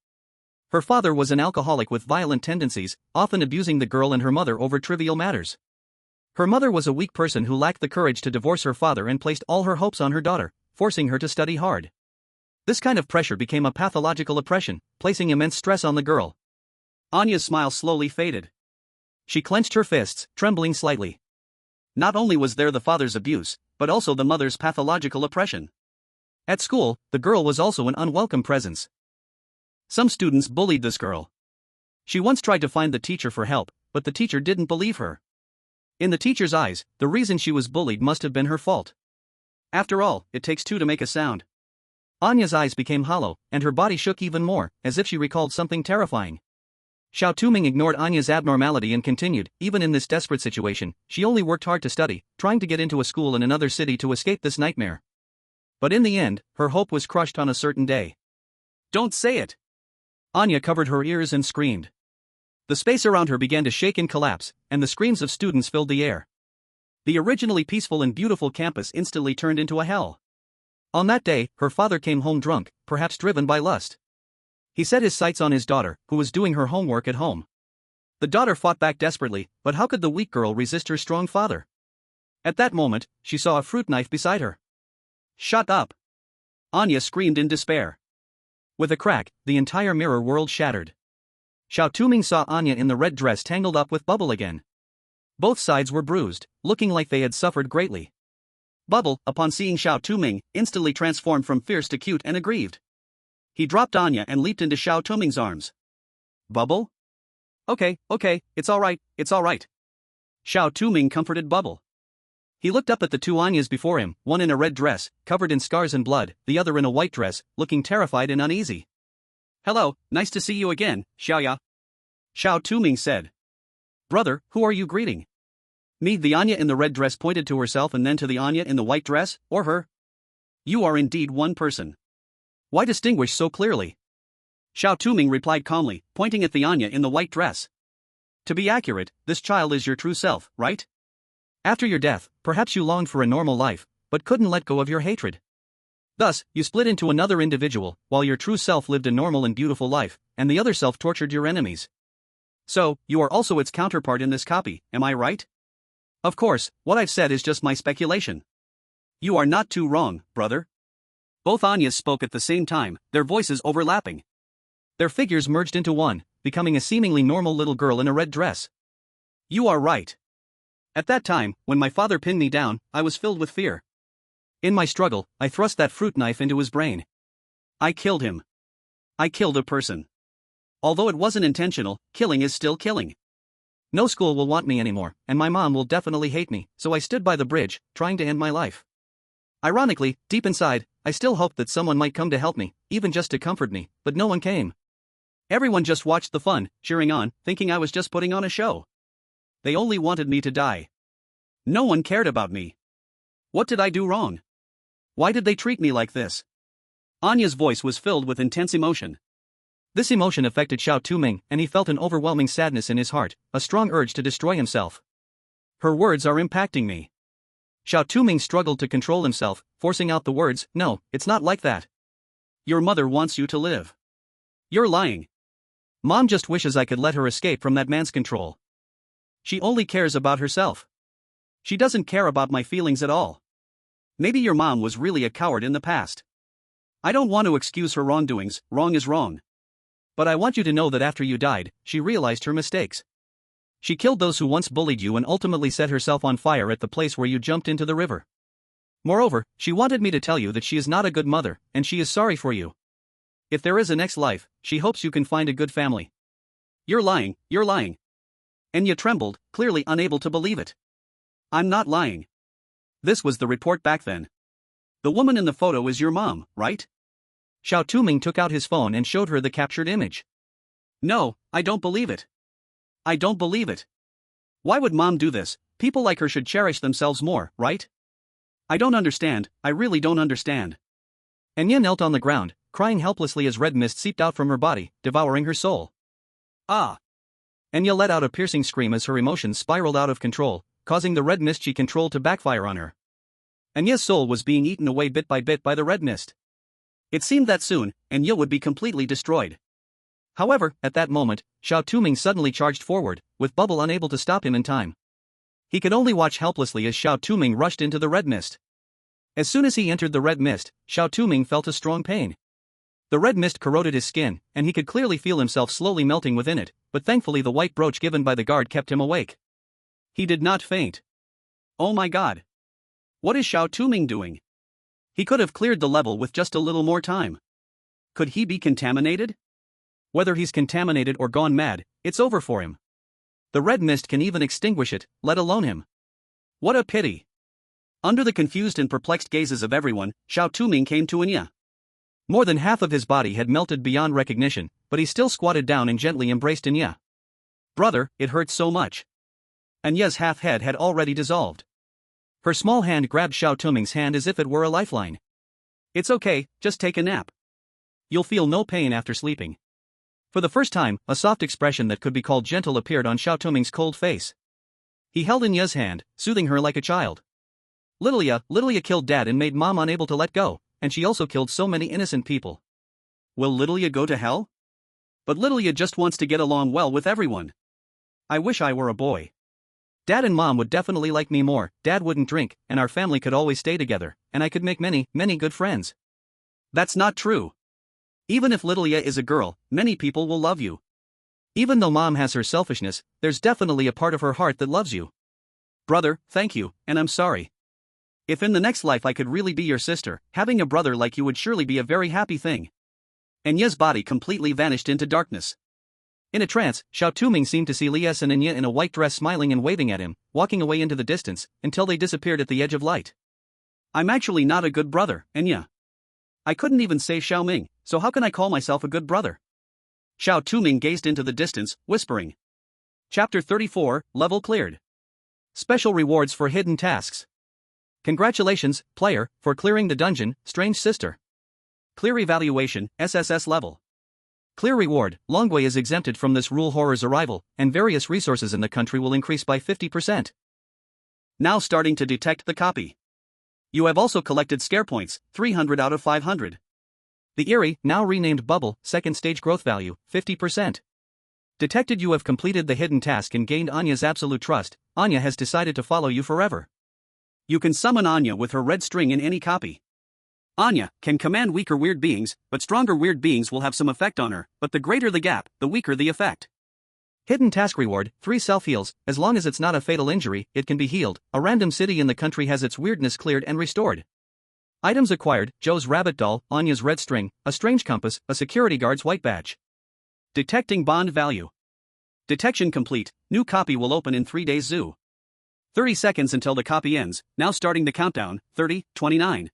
S2: Her father was an alcoholic with violent tendencies, often abusing the girl and her mother over trivial matters. Her mother was a weak person who lacked the courage to divorce her father and placed all her hopes on her daughter, forcing her to study hard. This kind of pressure became a pathological oppression, placing immense stress on the girl.
S1: Anya's smile slowly faded.
S2: She clenched her fists, trembling slightly.
S1: Not only was there the father's abuse, but also the mother's pathological oppression.
S2: At school, the girl was also an unwelcome presence.
S1: Some students bullied this girl.
S2: She once tried to find the teacher for help, but the teacher didn't believe her. In the teacher's eyes, the reason she was bullied must have been her fault.
S1: After all, it takes two to make a sound.
S2: Anya's eyes became hollow, and her body shook even more, as if she recalled something terrifying. Xiao Touming ignored Anya's abnormality and continued, even in this desperate situation, she only worked hard to study, trying to get into a school in another city to escape this nightmare. But in the end, her hope was crushed on a certain day.
S1: Don't say it!
S2: Anya covered her ears and screamed. The space around her began to shake and collapse, and the screams of students filled the air. The originally peaceful and beautiful campus instantly turned into a hell. On that day, her father came home drunk, perhaps driven by lust. He set his sights on his daughter, who was doing her homework at home. The daughter fought back desperately, but how could the weak girl resist her strong father? At that moment, she saw a fruit knife beside her.
S1: Shut up! Anya screamed in despair.
S2: With a crack, the entire mirror world shattered. Xiao Touming saw Anya in the red dress tangled up with Bubble again. Both sides were bruised, looking like they had suffered greatly.
S1: Bubble, upon seeing Xiao Touming, instantly transformed from fierce to cute and aggrieved. He dropped Anya and leaped into Xiao Touming's arms.
S2: Bubble?
S1: Okay, it's alright. Xiao Touming comforted Bubble.
S2: He looked up at the two Anyas before him, one in a red dress, covered in scars and blood, the other in a white dress, looking terrified and uneasy.
S1: Hello, nice to see you again, Xiaoya. Xiao Touming said.
S2: Brother, who are you greeting?
S1: Me. The Anya in the red dress pointed to herself and then to the Anya in the white dress, or her. You are indeed one person.
S2: Why distinguish so clearly?
S1: Xiao Touming replied calmly, pointing at the Anya in the white dress. To be accurate, this child is your true self, right?
S2: After your death, perhaps you longed for a normal life, but couldn't let go of your hatred. Thus, you split into another individual, while your true self lived a normal and beautiful life, and the other self tortured your enemies.
S1: So, you are also its counterpart in this copy, am I right?
S2: Of course, what I've said is just my speculation.
S1: You are not too wrong, brother. Both Anyas spoke at the same time, their voices overlapping.
S2: Their figures merged into one, becoming a seemingly normal little girl in a red dress.
S1: You are right. At that time, when my father pinned me down, I was filled with fear.
S2: In my struggle, I thrust that fruit knife into his brain.
S1: I killed him. I killed a person. Although it wasn't intentional, killing is still killing.
S2: No school will want me anymore, and my mom will definitely hate me, so I stood by the bridge, trying to end my life. Ironically, deep inside, I still hoped that someone might come to help me, even just to comfort me, but no one came.
S1: Everyone just watched the fun, cheering on, thinking I was just putting on a show. They only wanted me to die. No one cared about me. What did I do wrong? Why did they treat me like this? Anya's voice was filled with intense emotion.
S2: This emotion affected Xiao Touming, and he felt an overwhelming sadness in his heart, a strong urge to destroy himself. Her words are impacting me. Xiao Touming struggled to control himself, forcing out the words, no, it's not like that.
S1: Your mother wants you to live. You're lying.
S2: Mom just wishes I could let her escape from that man's control.
S1: She only cares about herself. She doesn't care about my feelings at all. Maybe your mom was really a coward in the past. I don't want to excuse her wrongdoings, wrong is wrong. But I want you to know that after you died, she realized her mistakes. She killed those who once bullied you and ultimately set herself on fire at the place where you jumped into the river. Moreover, she wanted me to tell you that she is not a good mother, and she is sorry for you. If there is a next life, she hopes you can find a good family. You're lying, you're lying. Enya trembled, clearly unable to believe it. I'm not lying. This was the report back then. The woman in the photo is your mom, right?
S2: Xiao Touming took out his phone and showed her the captured image.
S1: No, I don't believe it. I don't believe it. Why would mom do this? People like her should cherish themselves more, right? I don't understand, I really don't understand.
S2: Enya knelt on the ground, crying helplessly as red mist seeped out from her body, devouring her soul.
S1: Ah!
S2: Enya let out a piercing scream as her emotions spiraled out of control, causing the red mist she controlled to backfire on her. Enya's soul was being eaten away bit by the red mist.
S1: It seemed that soon, Enya would be completely destroyed.
S2: However, at that moment, Xiao Touming suddenly charged forward, with Bubble unable to stop him in time. He could only watch helplessly as Xiao Touming rushed into the red mist. As soon as he entered the red mist, Xiao Touming felt a strong pain. The red mist corroded his skin, and he could clearly feel himself slowly melting within it, but thankfully the white brooch given by the guard kept him awake.
S1: He did not faint. Oh my god. What is Xiao Touming doing? He could have cleared the level with just a little more time. Could he be contaminated?
S2: Whether he's contaminated or gone mad, it's over for him. The red mist can even extinguish it, let alone him.
S1: What a pity. Under the confused and perplexed gazes of everyone, Xiao Touming came to Enya.
S2: More than half of his body had melted beyond recognition, but he still squatted down and gently embraced Enya.
S1: Brother, it hurts so much. Enya's half head had already dissolved.
S2: Her small hand grabbed Xiao Touming's hand as if it were a lifeline.
S1: It's okay, just take a nap. You'll feel no pain after sleeping.
S2: For the first time, a soft expression that could be called gentle appeared on Xiao Touming's cold face. He held Enya's hand, soothing her like a child. Littleya killed Dad and made Mom unable to let go, and she also killed so many innocent people.
S1: Will Littleya go to hell? But Littleya just wants to get along well with everyone. I wish I were a boy.
S2: Dad and Mom would definitely like me more. Dad wouldn't drink, and our family could always stay together, and I could make many good friends.
S1: That's not true. Even if Littleya is a girl, many people will love you.
S2: Even though Mom has her selfishness, there's definitely a part of her heart that loves you.
S1: Brother, thank you, and I'm sorry. If in the next life I could really be your sister, having a brother like you would surely be a very happy thing. Enya's body completely vanished into darkness.
S2: In a trance, Xiao Touming seemed to see Lies and Enya in a white dress smiling and waving at him, walking away into the distance, until they disappeared at the edge of light.
S1: I'm actually not a good brother, Enya. I couldn't even say Xiao Ming, so how can I call myself a good brother? Xiao Touming gazed into the distance, whispering. Chapter 34, Level Cleared.
S2: Special rewards for hidden tasks. Congratulations, player, for clearing the dungeon, Strange Sister.
S1: Clear evaluation, SSS level.
S2: Clear reward, Longwei is exempted from this rule horror's arrival, and various resources in the country will increase by 50%.
S1: Now starting to detect the copy. You have also collected scare points, 300 out of 500.
S2: The eerie, now renamed Bubble, second stage growth value, 50%. Detected you have completed the hidden task and gained Anya's absolute trust. Anya has decided to follow you forever.
S1: You can summon Anya with her red string in any copy. Anya can command weaker weird beings, but stronger weird beings will have some effect on her, but the greater the gap, the weaker the effect.
S2: Hidden task reward, 3 self-heals, as long as it's not a fatal injury, it can be healed. A random city in the country has its weirdness cleared and restored. Items acquired, Joe's rabbit doll, Anya's red string, a strange compass, a security guard's white badge.
S1: Detecting bond value. Detection complete, new copy will open in 3 days zoo. 30 seconds until the copy ends, now starting the countdown, 30, 29.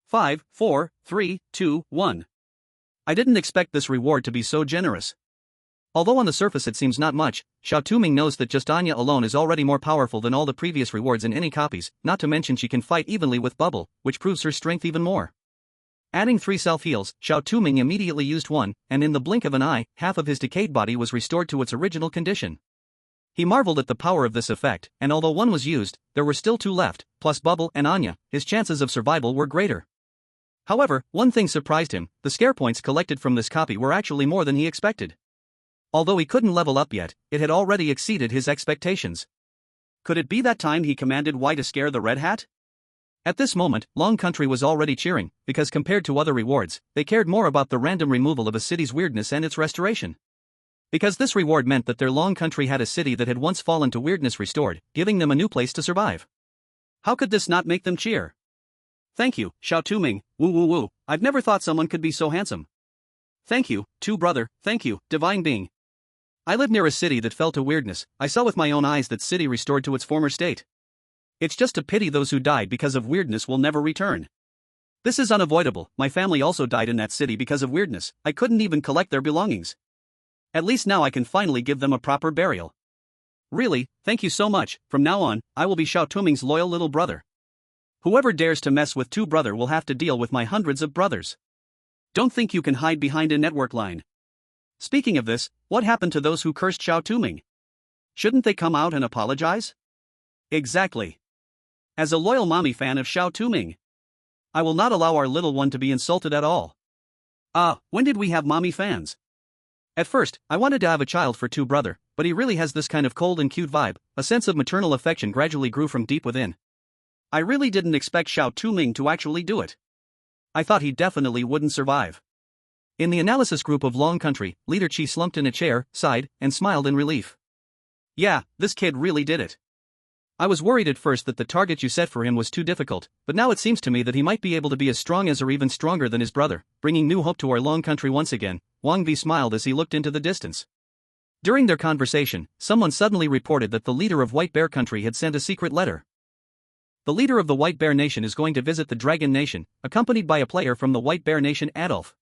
S1: 5, 4, 3, 2, 1. I didn't expect this reward to be so generous. Although on the surface it seems not much, Xiao Touming knows that just Anya alone is already more powerful than all the previous rewards in any copies, not to mention she can fight evenly with Bubble, which proves her strength even more. Adding 3 self-heals, Xiao Touming immediately used one, and in the blink of an eye, half of his decayed body was restored to its original condition. He marveled at the power of this effect, and although one was used, there were still 2 left, plus Bubble and Anya, his chances of survival were greater. However, one thing surprised him, the scare points collected from this copy were actually more than he expected. Although he couldn't level up yet, it had already exceeded his expectations. Could it be that time he commanded Y to scare the Red Hat?
S2: At this moment, Long Country was already cheering, because compared to other rewards, they cared more about the random removal of a city's weirdness and its restoration. Because this reward meant that their Long Country had a city that had once fallen to weirdness restored, giving them a new place to survive.
S1: How could this not make them cheer? Thank you, Xiao Touming, woo woo woo, I've never thought someone could be so handsome. Thank you, Two Brother, thank you, Divine Being. I live near a city that fell to weirdness, I saw with my own eyes that city restored to its former state. It's just a pity those who died because of weirdness will never return. This is unavoidable, my family also died in that city because of weirdness, I couldn't even collect their belongings. At least now I can finally give them a proper burial. Really, thank you so much, from now on, I will be Xiao Touming's loyal little brother. Whoever dares to mess with Two Brother will have to deal with my hundreds of brothers. Don't think you can hide behind a network line. Speaking of this, what happened to those who cursed Xiao Touming? Shouldn't they come out and apologize? Exactly. As a loyal mommy fan of Xiao Touming, I will not allow our little one to be insulted at all. When did we have mommy fans? At first, I wanted to have a child for Two Brother, but he really has this kind of cold and cute vibe, a sense of maternal affection gradually grew from deep within. I really didn't expect Xiao Touming to actually do it. I thought he definitely wouldn't survive. In the analysis group of Long Country, Leader Chi slumped in a chair, sighed, and smiled in relief. Yeah, this kid really did it. I was worried at first that the target you set for him was too difficult, but now it seems to me that he might be able to be as strong as or even stronger than his brother, bringing new hope to our Long Country once again. Wang Vi smiled as he looked into the distance. During their conversation, someone suddenly reported that the leader of White Bear Country had sent a secret letter. The leader of the White Bear Nation is going to visit the Dragon Nation, accompanied by a player from the White Bear Nation, Adolf.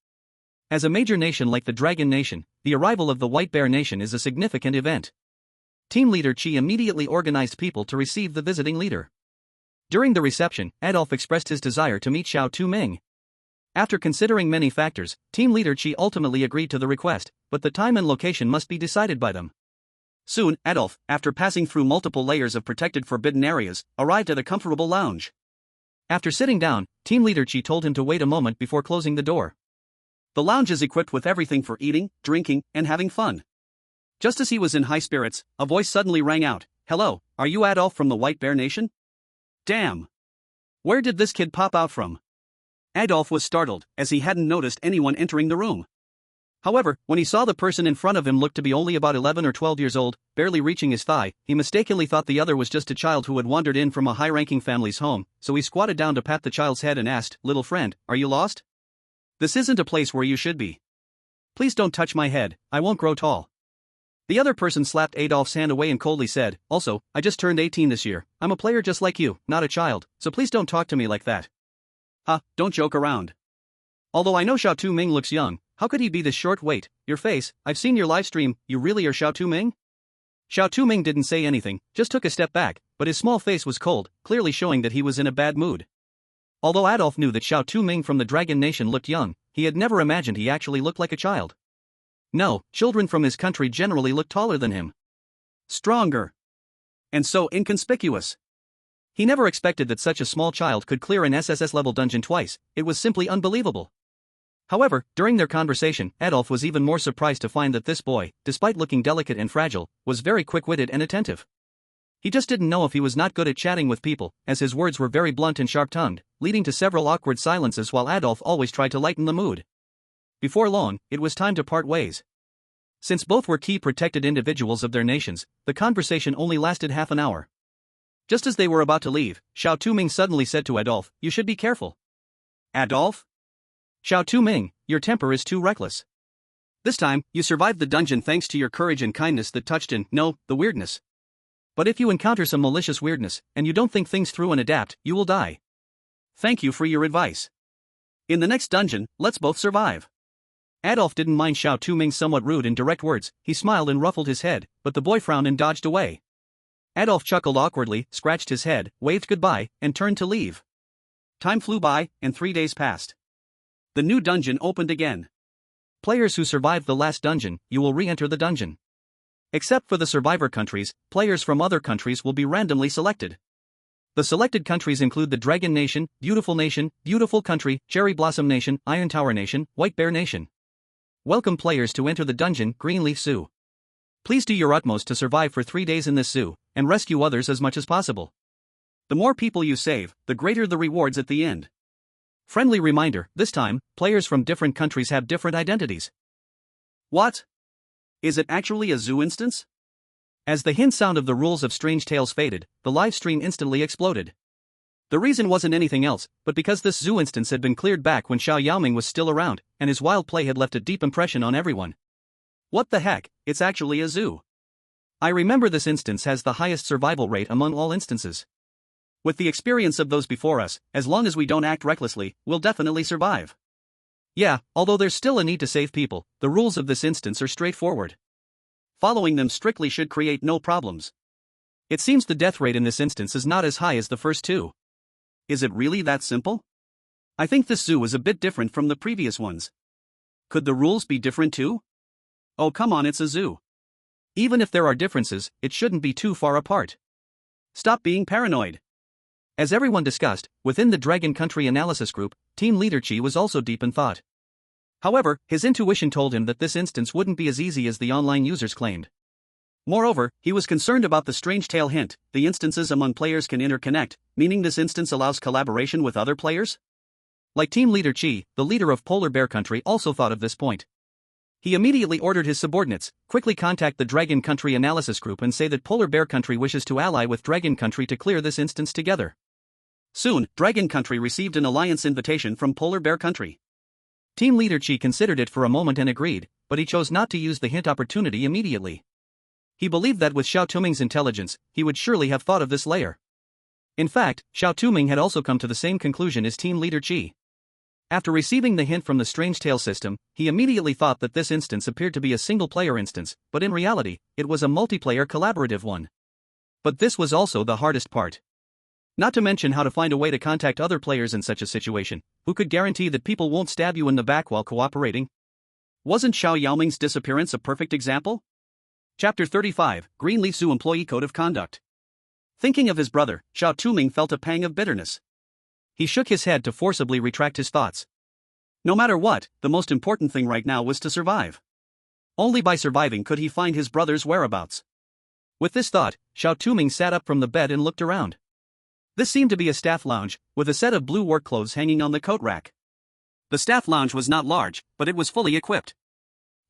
S1: As a major nation like the Dragon Nation, the arrival of the White Bear Nation is a significant event. Team leader Chi immediately organized people to receive the visiting leader. During the reception, Adolf expressed his desire to meet Xiao Touming. After considering many factors, team leader Chi ultimately agreed to the request, but the time and location must be decided by them. Soon, Adolf, after passing through multiple layers of protected forbidden areas, arrived at a comfortable lounge. After sitting down, team leader Chi told him to wait a moment before closing the door. The lounge is equipped with everything for eating, drinking, and having fun. Just as he was in high spirits, a voice suddenly rang out, "Hello, are you Adolf from the White Bear Nation?" Damn! Where did this kid pop out from? Adolf was startled, as he hadn't noticed anyone entering the room. However, when he saw the person in front of him looked to be only about 11 or 12 years old, barely reaching his thigh, he mistakenly thought the other was just a child who had wandered in from a high-ranking family's home, so he squatted down to pat the child's head and asked, "Little friend, are you lost? This isn't a place where you should be. Please don't touch my head, I won't grow tall." The other person slapped Adolf's hand away and coldly said, "Also, I just turned 18 this year, I'm a player just like you, not a child, so please don't talk to me like that." Don't joke around. Although I know Xiao Touming looks young, how could he be this short? Wait, your face, I've seen your live stream, you really are Xiao Touming? Xiao Touming didn't say anything, just took a step back, but his small face was cold, clearly showing that he was in a bad mood. Although Adolf knew that Xiao Touming from the Dragon Nation looked young, he had never imagined he actually looked like a child. No, children from his country generally look taller than him. Stronger. And so inconspicuous. He never expected that such a small child could clear an SSS-level dungeon twice, it was simply unbelievable. However, during their conversation, Adolf was even more surprised to find that this boy, despite looking delicate and fragile, was very quick-witted and attentive. He just didn't know if he was not good at chatting with people, as his words were very blunt and sharp-tongued, leading to several awkward silences while Adolf always tried to lighten the mood. Before long, it was time to part ways. Since both were key protected individuals of their nations, the conversation only lasted half an hour. Just as they were about to leave, Xiao Touming suddenly said to Adolf, "You should be careful." Adolf? Xiao Touming, your temper is too reckless. This time, you survived the dungeon thanks to your courage and kindness that touched in, no, the weirdness. But if you encounter some malicious weirdness, and you don't think things through and adapt, you will die. Thank you for your advice. In the next dungeon, let's both survive. Adolf didn't mind Xiao Touming's somewhat rude and direct words, he smiled and ruffled his head, but the boy frowned and dodged away. Adolf chuckled awkwardly, scratched his head, waved goodbye, and turned to leave. Time flew by, and 3 days passed. The new dungeon opened again. Players who survived the last dungeon, you will re-enter the dungeon. Except for the survivor countries, players from other countries will be randomly selected. The selected countries include the Dragon Nation, Beautiful Country, Cherry Blossom Nation, Iron Tower Nation, White Bear Nation. Welcome players to enter the dungeon, Greenleaf Zoo. Please do your utmost to survive for 3 days in this zoo,
S2: and rescue others as much as possible.
S1: The more people you save, the greater the rewards at the end.
S2: Friendly reminder, this time, players from different countries have different identities.
S1: What? Is it actually a zoo instance?
S2: As the hint sound of the rules of Strange Tales faded, the live stream instantly exploded. The reason wasn't anything else, but because this zoo instance had been cleared back when Xiao Touming was still around, and his wild play had left a deep impression on everyone.
S1: What the heck, it's actually a zoo.
S2: I remember this instance has the highest survival rate among all instances.
S1: With the experience of those before us, as long as we don't act recklessly, we'll definitely survive.
S2: Yeah, although there's still a need to save people, the rules of this instance are straightforward.
S1: Following them strictly should create no problems.
S2: It seems the death rate in this instance is not as high as the first two.
S1: Is it really that simple? I think this zoo is a bit different from the previous ones. Could the rules be different too? Oh come on, it's a zoo.
S2: Even if there are differences, it shouldn't be too far apart.
S1: Stop being paranoid.
S2: As everyone discussed, within the Dragon Country analysis group, Team Leader Chi was also deep in thought. However, his intuition told him that this instance wouldn't be as easy as the online users claimed.
S1: Moreover, he was concerned about the strange tale hint, the instances among players can interconnect, meaning this instance allows collaboration with other players?
S2: Like Team Leader Chi, the leader of Polar Bear Country also thought of this point. He immediately ordered his subordinates, quickly contact the Dragon Country analysis group and say that Polar Bear Country wishes to ally with Dragon Country to clear this instance together.
S1: Soon, Dragon Country received an alliance invitation from Polar Bear Country.
S2: Team Leader Chi considered it for a moment and agreed, but he chose not to use the hint opportunity immediately. He believed that with Xiao Touming's intelligence, he would surely have thought of this layer. In fact, Xiao Touming had also come to the same conclusion as Team Leader Chi. After receiving the hint from the Strange Tale system, he immediately thought that this instance appeared to be a single-player instance, but in reality, it was a multiplayer collaborative one. But this was also the hardest part. Not to mention how to find a way to contact other players in such a situation, who could guarantee that people won't stab you in the back while cooperating.
S1: Wasn't Xiao Yaoming's disappearance a perfect example? Chapter 35, Greenleaf Zoo Employee Code of Conduct. Thinking of his brother, Xiao Touming felt a pang of bitterness.
S2: He shook his head to forcibly retract his thoughts.
S1: No matter what, the most important thing right now was to survive. Only by surviving could he find his brother's whereabouts.
S2: With this thought, Xiao Touming sat up from the bed and looked around. This seemed to be a staff lounge, with a set of blue work clothes hanging on the coat rack.
S1: The staff lounge was not large, but it was fully equipped.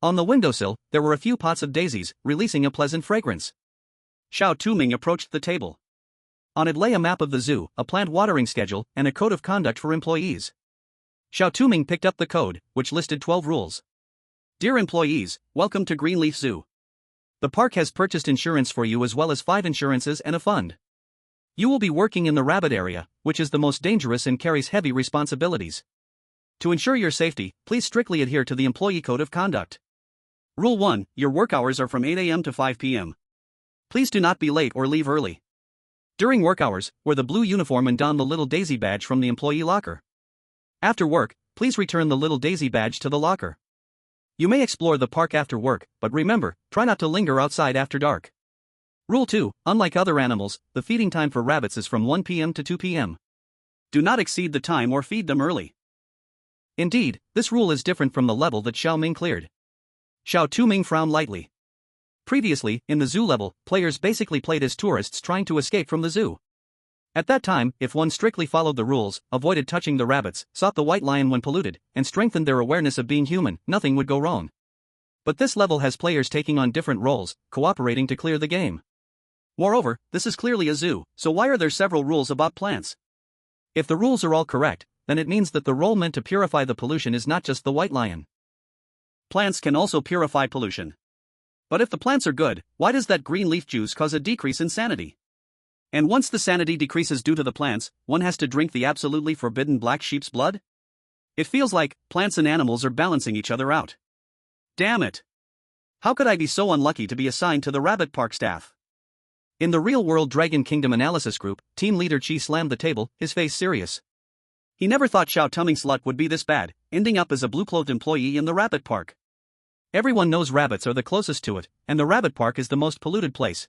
S2: On the windowsill, there were a few pots of daisies, releasing a pleasant fragrance.
S1: Xiao Touming approached the table.
S2: On it lay a map of the zoo, a plant watering schedule, and a code of conduct for employees. Xiao Touming picked up the code, which listed 12 rules.
S1: Dear employees, welcome to Greenleaf Zoo.
S2: The park has purchased insurance for you as well as 5 insurances and a fund. You will be working in the rabbit area, which is the most dangerous and carries heavy responsibilities. To ensure your safety, please strictly adhere to the employee code of conduct.
S1: Rule 1, your work hours are from 8 a.m. to 5 p.m. Please do not be late or leave early.
S2: During work hours, wear the blue uniform and don the little daisy badge from the employee locker. After work, please return the little daisy badge to the locker. You may explore the park after work, but remember, try not to linger outside after dark. Rule 2, unlike other animals, the feeding time for rabbits is from 1 p.m. to 2 p.m.
S1: Do not exceed the time or feed them early.
S2: Indeed, this rule is different from the level that Xiao Ming cleared. Xiao Touming frowned lightly. Previously, in the zoo level, players basically played as tourists trying to escape from the zoo. At that time, if one strictly followed the rules, avoided touching the rabbits, sought the white lion when polluted, and strengthened their awareness of being human, nothing would go wrong. But this level has players taking on different roles, cooperating to clear the game.
S1: Moreover, this is clearly a zoo, so why are there several rules about plants?
S2: If the rules are all correct, then it means that the role meant to purify the pollution is not just the white lion.
S1: Plants can also purify pollution. But if the plants are good, why does that green leaf juice cause a decrease in sanity? And once the sanity decreases due to the plants, one has to drink the absolutely forbidden black sheep's blood? It feels like plants and animals are balancing each other out. Damn it! How could I be so unlucky to be assigned to the rabbit park staff?
S2: In the real-world Dragon Kingdom analysis group, Team Leader Chi slammed the table, his face serious.
S1: He never thought Xiao Touming's luck would be this bad, ending up as a blue-clothed employee in the rabbit park.
S2: Everyone knows rabbits are the closest to it, and the rabbit park is the most polluted place.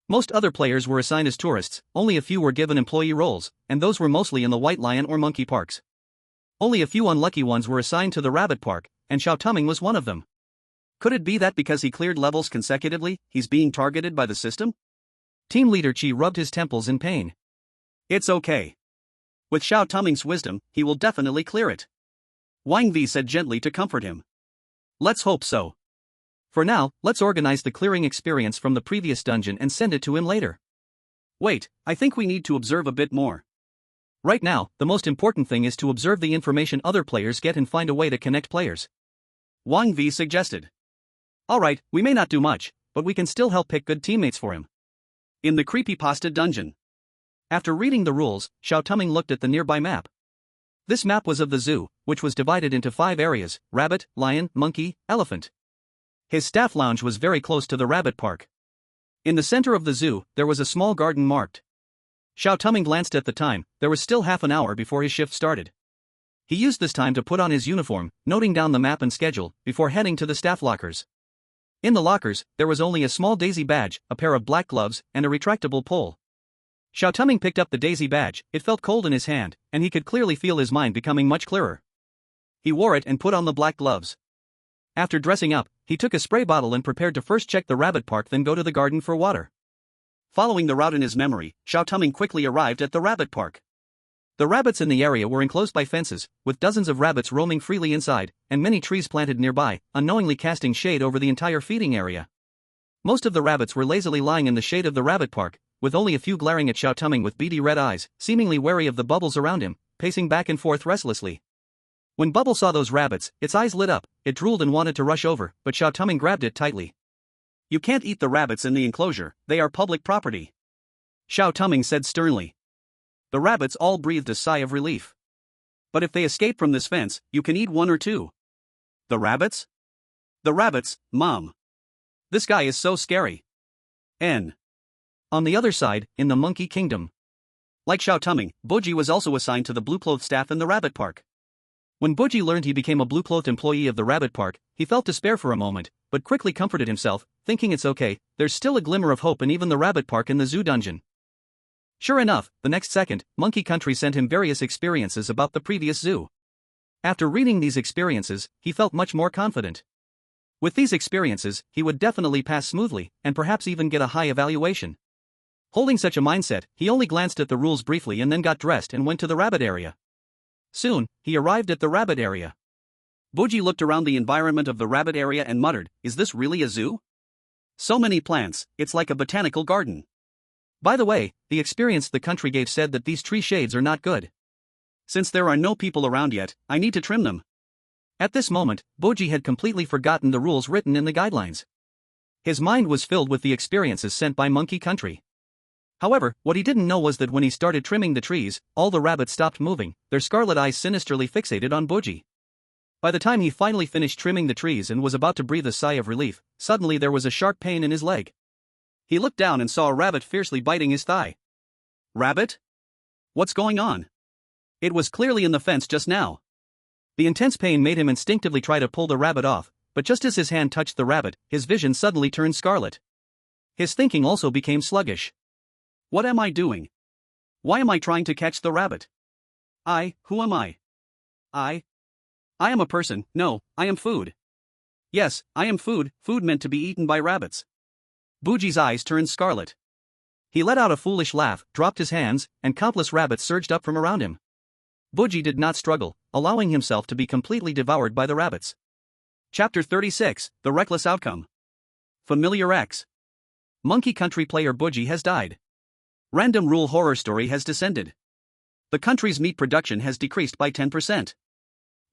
S2: Most other players were assigned as tourists, only a few were given employee roles, and those were mostly in the white lion or monkey parks. Only a few unlucky ones were assigned to the rabbit park, and Xiao Touming was one of them.
S1: Could it be that because he cleared levels consecutively, he's being targeted by the system?
S2: Team leader Qi rubbed his temples in pain.
S1: It's okay. With Xiao Touming's wisdom, he will definitely clear it. Wang Vi said gently to comfort him. Let's hope so.
S2: For now, let's organize the clearing experience from the previous dungeon and send it to him later.
S1: Wait, I think we need to observe a bit more.
S2: Right now, the most important thing is to observe the information other players get and find a way to connect players.
S1: Wang Vi suggested.
S2: Alright, we may not do much, but we can still help pick good teammates for him.
S1: In the creepypasta dungeon.
S2: After reading the rules, Xiao Touming looked at the nearby map. This map was of the zoo, which was divided into 5 areas: rabbit, lion, monkey, elephant. His staff lounge was very close to the rabbit park. In the center of the zoo, there was a small garden marked. Xiao Touming glanced at the time. There was still half an hour before his shift started. He used this time to put on his uniform, noting down the map and schedule, before heading to the staff lockers. In the lockers, there was only a small daisy badge, a pair of black gloves, and a retractable pole. Xiao Touming picked up the daisy badge. It felt cold in his hand, and he could clearly feel his mind becoming much clearer. He wore it and put on the black gloves. After dressing up, he took a spray bottle and prepared to first check the rabbit park, then go to the garden for water.
S1: Following the route in his memory, Xiao Touming quickly arrived at the rabbit park.
S2: The rabbits in the area were enclosed by fences, with dozens of rabbits roaming freely inside, and many trees planted nearby, unknowingly casting shade over the entire feeding area. Most of the rabbits were lazily lying in the shade of the rabbit park, with only a few glaring at Xiao Touming with beady red eyes, seemingly wary of the bubbles around him, pacing back and forth restlessly. When Bubble saw those rabbits, its eyes lit up. It drooled and wanted to rush over, but Xiao Touming grabbed it tightly.
S1: You can't eat the rabbits in the enclosure, they are public property. Xiao Touming said sternly. The rabbits all breathed a sigh of relief. But if they escape from this fence, you can eat 1 or 2. The rabbits? The rabbits, Mom. This guy is so scary. N.
S2: On the other side, in the Monkey Kingdom.
S1: Like Xiao Touming, Boji was also assigned to the blue-clothed staff in the rabbit park.
S2: When Boji learned he became a blue-clothed employee of the rabbit park, he felt despair for a moment, but quickly comforted himself, thinking it's okay, there's still a glimmer of hope in even the rabbit park in the zoo dungeon. Sure enough, the next second, Monkey Country sent him various experiences about the previous zoo. After reading these experiences, he felt much more confident. With these experiences, he would definitely pass smoothly, and perhaps even get a high evaluation. Holding such a mindset, he only glanced at the rules briefly and then got dressed and went to the rabbit area. Soon, he arrived at the rabbit area.
S1: Boji looked around the environment of the rabbit area and muttered, "Is this really a zoo? So many plants, it's like a botanical garden."
S2: By the way, the experience the country gave said that these tree shades are not good.
S1: Since there are no people around yet, I need to trim them.
S2: At this moment, Boji had completely forgotten the rules written in the guidelines. His mind was filled with the experiences sent by Monkey Country. However, what he didn't know was that when he started trimming the trees, all the rabbits stopped moving, their scarlet eyes sinisterly fixated on Boji. By the time he finally finished trimming the trees and was about to breathe a sigh of relief, suddenly there was a sharp pain in his leg. He looked down and saw a rabbit fiercely biting his thigh.
S1: Rabbit? What's going on? It was clearly in the fence just now.
S2: The intense pain made him instinctively try to pull the rabbit off, but just as his hand touched the rabbit, his vision suddenly turned scarlet. His thinking also became sluggish.
S1: What am I doing? Why am I trying to catch the rabbit? Who am I? I am a person. No, I am food. Yes, I am food meant to be eaten by rabbits.
S2: Boji's eyes turned scarlet. He let out a foolish laugh, dropped his hands, and countless rabbits surged up from around him. Boji did not struggle, allowing himself to be completely devoured by the rabbits.
S1: Chapter 36, The Reckless Outcome. Familiar X.
S2: Monkey Country player Boji has died.
S1: Random Rule Horror Story has descended. The country's meat production has decreased by 10%.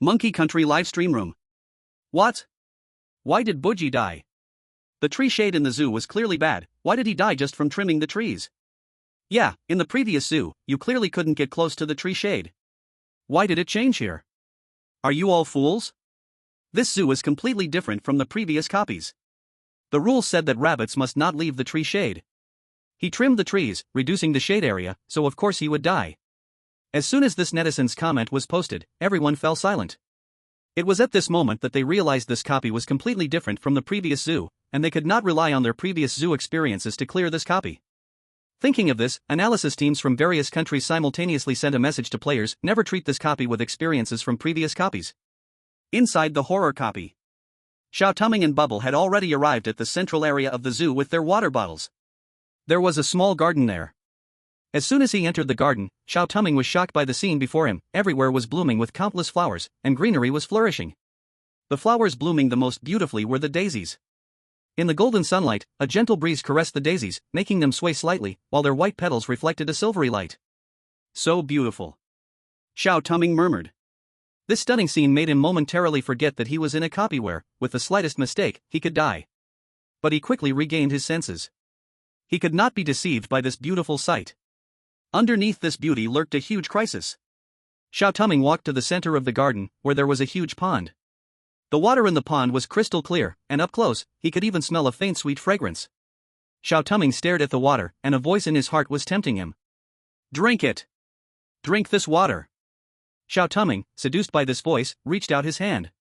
S1: Monkey Country live stream room. What? Why did Boji die? The tree shade in the zoo was clearly bad. Why did he die just from trimming the trees? Yeah, in the previous zoo, you clearly couldn't get close to the tree shade. Why did it change here? Are you all fools? This zoo is completely different from the previous copies. The rules said that rabbits must not leave the tree shade. He trimmed the trees, reducing the shade area, so of course he would die. As soon as this netizen's comment was posted, everyone fell silent. It was at this moment that they realized this copy was completely different from the previous zoo, and they could not rely on their previous zoo experiences to clear this copy. Thinking of this, analysis teams from various countries simultaneously sent a message to players: never treat this copy with experiences from previous copies. Inside the horror copy, Xiao Touming and Bubble had already arrived at the central area of the zoo with their water bottles.
S2: There was a small garden there. As soon as he entered the garden, Xiao Touming was shocked by the scene before him. Everywhere was blooming with countless flowers, and greenery was flourishing. The flowers blooming the most beautifully were the daisies. In the golden sunlight, a gentle breeze caressed the daisies, making them sway slightly, while their white petals reflected a silvery light.
S1: So beautiful. Xiao Touming murmured.
S2: This stunning scene made him momentarily forget that he was in a copy where, with the slightest mistake, he could die. But he quickly regained his senses. He could not be deceived by this beautiful sight. Underneath this beauty lurked a huge crisis. Xiao Touming walked to the center of the garden, where there was a huge pond. The water in the pond was crystal clear, and up close, he could even smell a faint sweet fragrance. Xiao Touming stared at the water, and a voice in his heart was tempting him.
S1: Drink it! Drink this water!
S2: Xiao Touming, seduced by this voice, reached out his hand.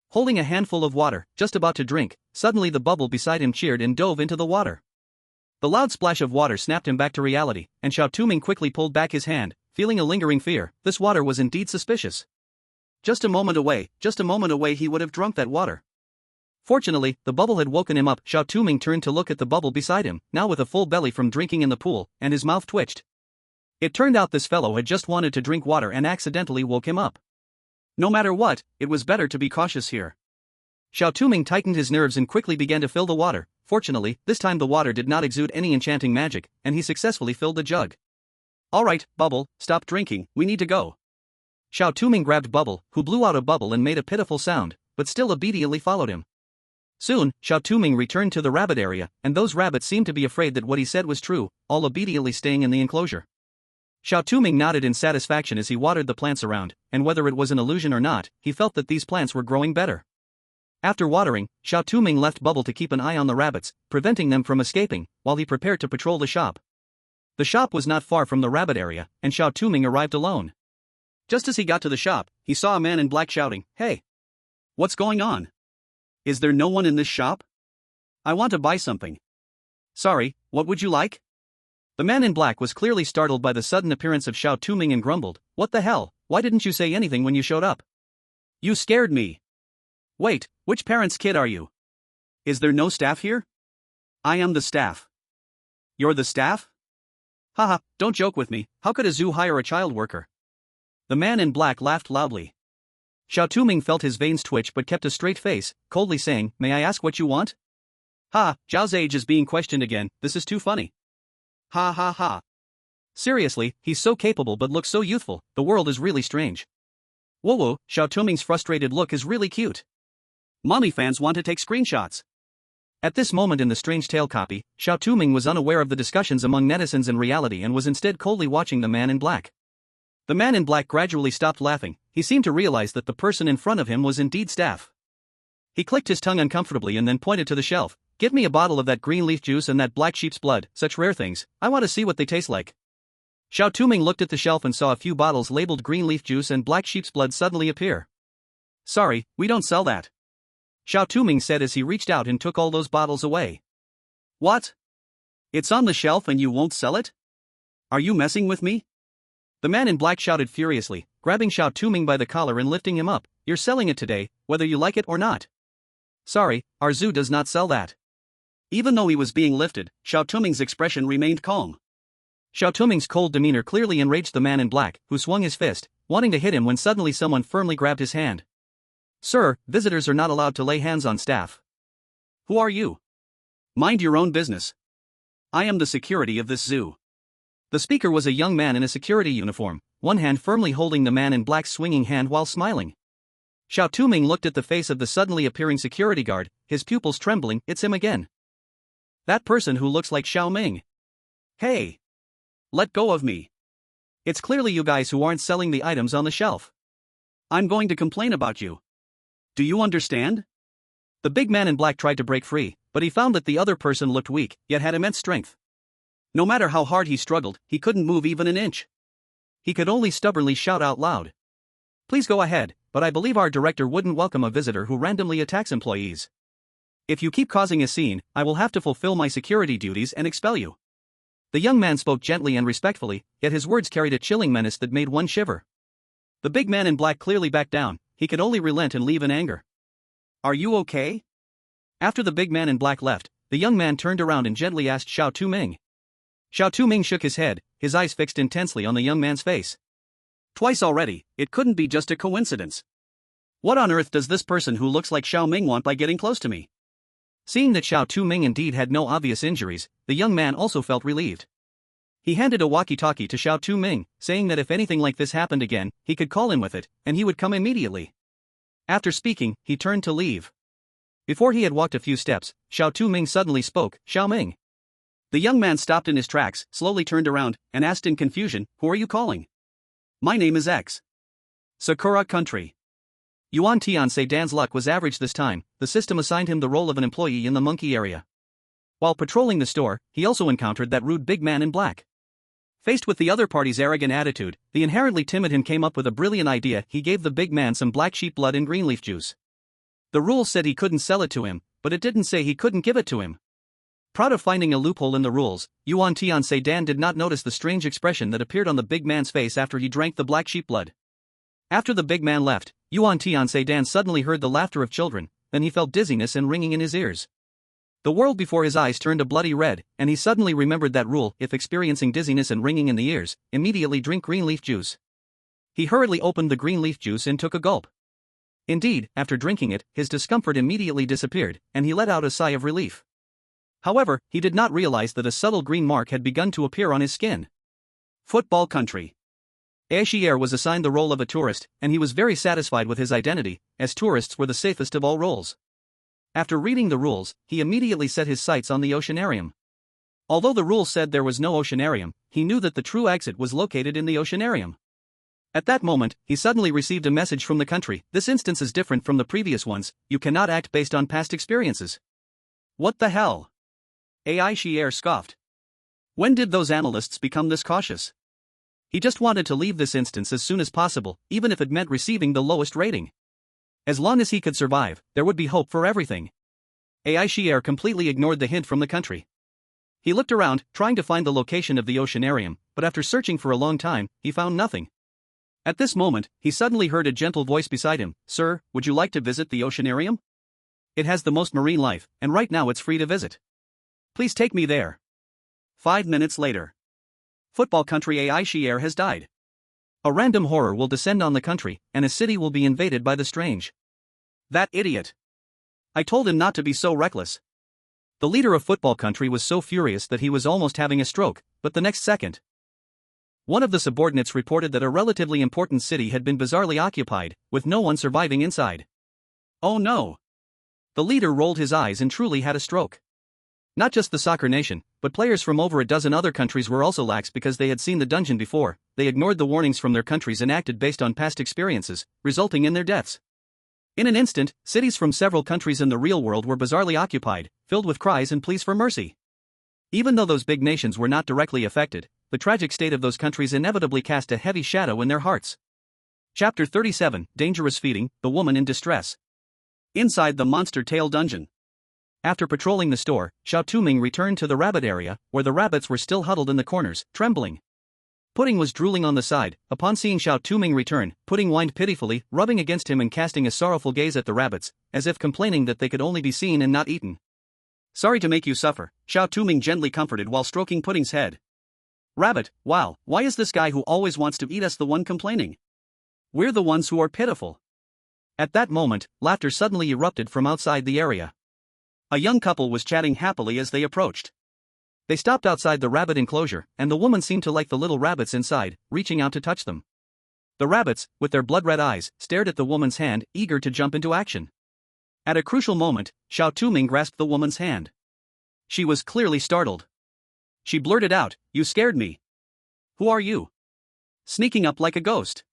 S2: Holding a handful of water, just about to drink, suddenly the bubble beside him cheered and dove into the water. The loud splash of water snapped him back to reality, and Xiao Touming quickly pulled back his hand, feeling a lingering fear. This water was indeed suspicious. Just a moment away he would have drunk that water. Fortunately, the bubble had woken him up. Xiao Touming turned to look at the bubble beside him, now with a full belly from drinking in the pool, and his mouth twitched. It turned out this fellow had just wanted to drink water and accidentally woke him up.
S1: No matter what, it was better to be cautious here.
S2: Xiao Touming tightened his nerves and quickly began to fill the water. Fortunately, this time the water did not exude any enchanting magic, and he successfully filled the jug.
S1: Alright, Bubble, stop drinking, we need to go.
S2: Xiao Touming grabbed Bubble, who blew out a bubble and made a pitiful sound, but still obediently followed him. Soon, Xiao Touming returned to the rabbit area, and those rabbits seemed to be afraid that what he said was true, all obediently staying in the enclosure. Xiao Touming nodded in satisfaction as he watered the plants around, and whether it was an illusion or not, he felt that these plants were growing better. After watering, Xiao Touming left Bubble to keep an eye on the rabbits, preventing them from escaping, while he prepared to patrol the shop. The shop was not far from the rabbit area, and Xiao Touming arrived alone.
S1: Just as he got to the shop, he saw a man in black shouting, "Hey! What's going on? Is there no one in this shop? I want to buy something."
S2: "Sorry, what would you like?" The man in black was clearly startled by the sudden appearance of Xiao Touming and grumbled, "What the hell, why didn't you say anything when you showed up?"
S1: "You scared me." "Wait, which parent's kid are you? Is there no staff here?" "I am the staff."
S2: "You're the staff?"
S1: "Haha, don't joke with me, how could a zoo hire a child worker?"
S2: The man in black laughed loudly. Xiao Touming felt his veins twitch but kept a straight face, coldly saying, "May I ask what you want?"
S1: "Ha, Zhao's age is being questioned again, this is too funny." "Ha ha ha."
S2: "Seriously, he's so capable but looks so youthful, the world is really strange."
S1: "Whoa, Xiao Touming's frustrated look is really cute. Mommy fans want to take screenshots."
S2: At this moment in the Strange Tale copy, Xiao Touming was unaware of the discussions among netizens in reality and was instead coldly watching the man in black. The man in black gradually stopped laughing. He seemed to realize that the person in front of him was indeed staff. He clicked his tongue uncomfortably and then pointed to the shelf. "Get me a bottle of that green leaf juice and that black sheep's blood, such rare things, I want to see what they taste like." Xiao Touming looked at the shelf and saw a few bottles labeled green leaf juice and black sheep's blood suddenly appear.
S1: "Sorry, we don't sell that,"
S2: Xiao Touming said as he reached out and took all those bottles away.
S1: "What? It's on the shelf and you won't sell it? Are you messing with me?"
S2: The man in black shouted furiously, grabbing Xiao Touming by the collar and lifting him up. "You're selling it today, whether you like it or not." "Sorry, our zoo does not sell that."
S1: Even though he was being lifted, Xiao Touming's expression remained calm.
S2: Xiao Touming's cold demeanor clearly enraged the man in black, who swung his fist, wanting to hit him when suddenly someone firmly grabbed his hand. "Sir, visitors are not allowed to lay hands on staff."
S1: "Who are you? Mind your own business. I am the security of this zoo."
S2: The speaker was a young man in a security uniform, one hand firmly holding the man in black's swinging hand while smiling. Xiao Touming looked at the face of the suddenly appearing security guard, his pupils trembling. "It's him again. That person who looks like Xiao Ming."
S1: "Hey! Let go of me.
S2: It's clearly you guys who aren't selling the items on the shelf.
S1: I'm going to complain about you. Do you understand?"
S2: The big man in black tried to break free, but he found that the other person looked weak, yet had immense strength.
S1: No matter how hard he struggled, he couldn't move even an inch.
S2: He could only stubbornly shout out loud. "Please go ahead, but I believe our director wouldn't welcome a visitor who randomly attacks employees. If you keep causing a scene, I will have to fulfill my security duties and expel you." The young man spoke gently and respectfully, yet his words carried a chilling menace that made one shiver. The big man in black clearly backed down. He could only relent and leave in anger.
S1: "Are you okay?"
S2: After the big man in black left, the young man turned around and gently asked Xiao Touming. Xiao Touming shook his head, his eyes fixed intensely on the young man's face.
S1: Twice already, it couldn't be just a coincidence. What on earth does this person who looks like Xiao Ming want by getting close to me?
S2: Seeing that Xiao Touming indeed had no obvious injuries, the young man also felt relieved. He handed a walkie-talkie to Xiao Touming, saying that if anything like this happened again, he could call in with it, and he would come immediately. After speaking, he turned to leave. Before he had walked a few steps, Xiao Touming suddenly spoke, "Xiao Ming."
S1: The young man stopped in his tracks, slowly turned around, and asked in confusion, "Who are you calling?" "My name is X. Sakura Country."
S2: Yuan Tian say Dan's luck was average this time. The system assigned him the role of an employee in the monkey area. While patrolling the store, he also encountered that rude big man in black. Faced with the other party's arrogant attitude, the inherently timid him came up with a brilliant idea. He gave the big man some black sheep blood and green leaf juice. The rules said he couldn't sell it to him, but it didn't say he couldn't give it to him. Proud of finding a loophole in the rules, Yuan Tian say Dan did not notice the strange expression that appeared on the big man's face after he drank the black sheep blood. After the big man left, Yuan Tian say Dan suddenly heard the laughter of children, then he felt dizziness and ringing in his ears. The world before his eyes turned a bloody red, and he suddenly remembered that rule: if experiencing dizziness and ringing in the ears, immediately drink green leaf juice. He hurriedly opened the green leaf juice and took a gulp. Indeed, after drinking it, his discomfort immediately disappeared, and he let out a sigh of relief. However, he did not realize that a subtle green mark had begun to appear on his skin.
S1: Football Country.
S2: Xiao was assigned the role of a tourist, and he was very satisfied with his identity, as tourists were the safest of all roles. After reading the rules, he immediately set his sights on the oceanarium. Although the rules said there was no oceanarium, he knew that the true exit was located in the oceanarium. At that moment, he suddenly received a message from the country: "This instance is different from the previous ones, you cannot act based on past experiences."
S1: What the hell? Xiao scoffed. When did those analysts become this cautious?
S2: He just wanted to leave this instance as soon as possible, even if it meant receiving the lowest rating. As long as he could survive, there would be hope for everything. Xiao completely ignored the hint from the country. He looked around, trying to find the location of the oceanarium, but after searching for a long time, he found nothing. At this moment, he suddenly heard a gentle voice beside him: "Sir, would you like to visit the oceanarium? It has the most marine life, and right now it's free to visit. Please take me there."
S1: 5 minutes later. Football Country Xiao has died.
S2: A random horror will descend on the country, and a city will be invaded by the strange.
S1: That idiot. I told him not to be so reckless.
S2: The leader of Football Country was so furious that he was almost having a stroke, but the next second, one of the subordinates reported that a relatively important city had been bizarrely occupied, with no one surviving inside.
S1: Oh no.
S2: The leader rolled his eyes and truly had a stroke. Not just the soccer nation, but players from over a dozen other countries were also lax because they had seen the dungeon before. They ignored the warnings from their countries and acted based on past experiences, resulting in their deaths. In an instant, cities from several countries in the real world were bizarrely occupied, filled with cries and pleas for mercy. Even though those big nations were not directly affected, the tragic state of those countries inevitably cast a heavy shadow in their hearts. Chapter 37: Dangerous Feeding, the Woman in Distress.
S1: Inside the Monster Tail Dungeon.
S2: After patrolling the store, Xiao Touming returned to the rabbit area, where the rabbits were still huddled in the corners, trembling. Pudding was drooling on the side. Upon seeing Xiao Touming return, Pudding whined pitifully, rubbing against him and casting a sorrowful gaze at the rabbits, as if complaining that they could only be seen and not eaten.
S1: "Sorry to make you suffer," Xiao Touming gently comforted while stroking Pudding's head. "Rabbit, wow, why is this guy who always wants to eat us the one complaining? We're the ones who are pitiful."
S2: At that moment, laughter suddenly erupted from outside the area.
S1: A young couple was chatting happily as they approached.
S2: They stopped outside the rabbit enclosure, and the woman seemed to like the little rabbits inside, reaching out to touch them. The rabbits, with their blood-red eyes, stared at the woman's hand, eager to jump into action. At a crucial moment, Xiao Touming grasped the woman's hand. She was clearly startled. She blurted out, "You scared me. Who are you? Sneaking up like a ghost."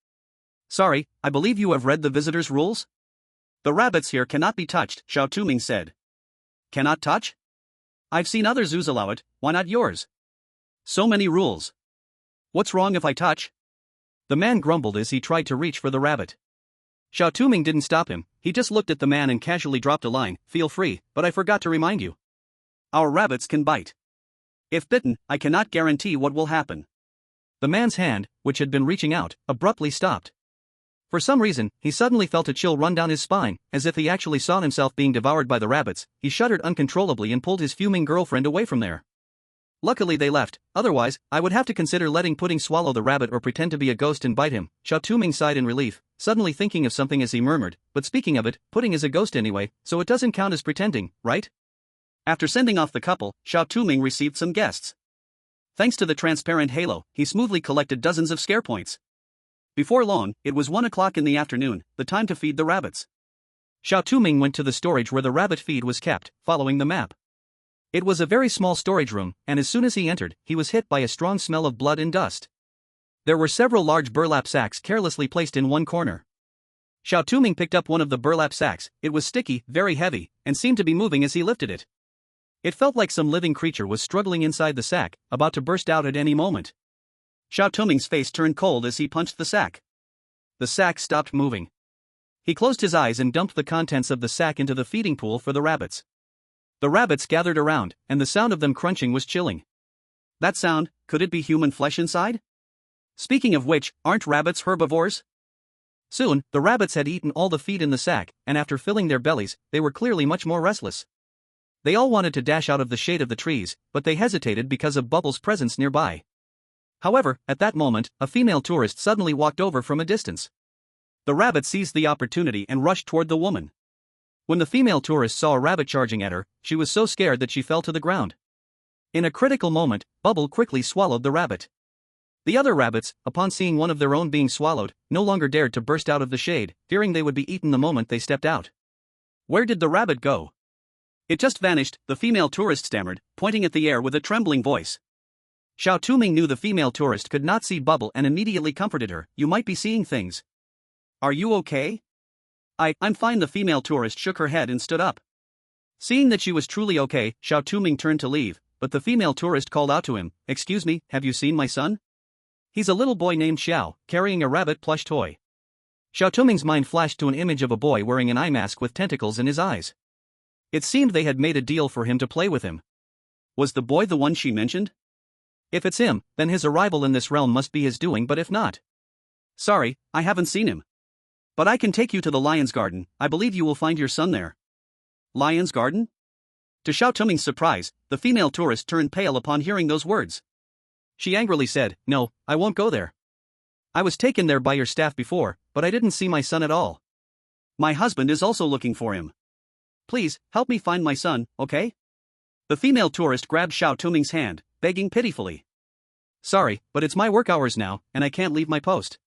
S2: "Sorry, I believe you have read the visitor's rules?" "The rabbits here cannot be touched," Xiao Touming said. "Cannot touch? I've seen other zoos allow it, why not yours? So many rules. What's wrong if I touch?" The man grumbled as he tried to reach for the rabbit. Xiao Touming didn't stop him, he just looked at the man and casually dropped a line: "Feel free, but I forgot to remind you. Our rabbits can bite. If bitten, I cannot guarantee what will happen." The man's hand, which had been reaching out, abruptly stopped. For some reason, he suddenly felt a chill run down his spine, as if he actually saw himself being devoured by the rabbits. He shuddered uncontrollably and pulled his fuming girlfriend away from there. Luckily they left, otherwise, I would have to consider letting Pudding swallow the rabbit or pretend to be a ghost and bite him. Xiao Touming sighed in relief, suddenly thinking of something as he murmured, but speaking of it, Pudding is a ghost anyway, so it doesn't count as pretending, right?
S1: After sending off the couple, Xiao Touming received some guests. Thanks to the transparent halo, he smoothly collected dozens of scare points. Before long, it was 1 o'clock in the afternoon, the time to feed the rabbits.
S2: Xiao Touming went to the storage where the rabbit feed was kept, following the map. It was a very small storage room, and as soon as he entered, he was hit by a strong smell of blood and dust. There were several large burlap sacks carelessly placed in one corner. Xiao Touming picked up one of the burlap sacks. It was sticky, very heavy, and seemed to be moving as he lifted it. It felt like some living creature was struggling inside the sack, about to burst out at any moment.
S1: Xiao Touming's face turned cold as he punched the sack. The sack stopped moving.
S2: He closed his eyes and dumped the contents of the sack into the feeding pool for the rabbits. The rabbits gathered around, and the sound of them crunching was chilling.
S1: That sound, could it be human flesh inside? Speaking of which, aren't rabbits herbivores?
S2: Soon, the rabbits had eaten all the feed in the sack, and after filling their bellies, they were clearly much more restless. They all wanted to dash out of the shade of the trees, but they hesitated because of Bubble's presence nearby. However, at that moment, a female tourist suddenly walked over from a distance. The rabbit seized the opportunity and rushed toward the woman. When the female tourist saw a rabbit charging at her, she was so scared that she fell to the ground. In a critical moment, Bubble quickly swallowed the rabbit. The other rabbits, upon seeing one of their own being swallowed, no longer dared to burst out of the shade, fearing they would be eaten the moment they stepped out.
S1: Where did the rabbit go? It just vanished, the female tourist stammered, pointing at the air with a trembling voice.
S2: Xiao Touming knew the female tourist could not see Bubble and immediately comforted her. You might be seeing things.
S1: Are you okay? I'm fine. The female tourist shook her head and stood up. Seeing that she was truly okay, Xiao Touming turned to leave, but the female tourist called out to him, "Excuse me, have you seen my son? He's a little boy named Xiao, carrying a rabbit plush toy." Xiao Touming's mind flashed to an image of a boy wearing an eye mask with tentacles in his eyes. It seemed they had made a deal for him to play with him. Was the boy the one she mentioned?
S2: If it's him, then his arrival in this realm must be his doing, but if not...
S1: Sorry, I haven't seen him. But I can take you to the Lion's Garden. I believe you will find your son there. Lion's Garden? To Xiao Touming's surprise, the female tourist turned pale upon hearing those words.
S2: She angrily said, "No, I won't go there. I was taken there by your staff before, but I didn't see my son at all.
S1: My husband is also looking for him. Please, help me find my son, okay?" The female tourist grabbed Xiao Touming's hand, begging pitifully.
S2: "Sorry, but it's my work hours now, and I can't leave my post."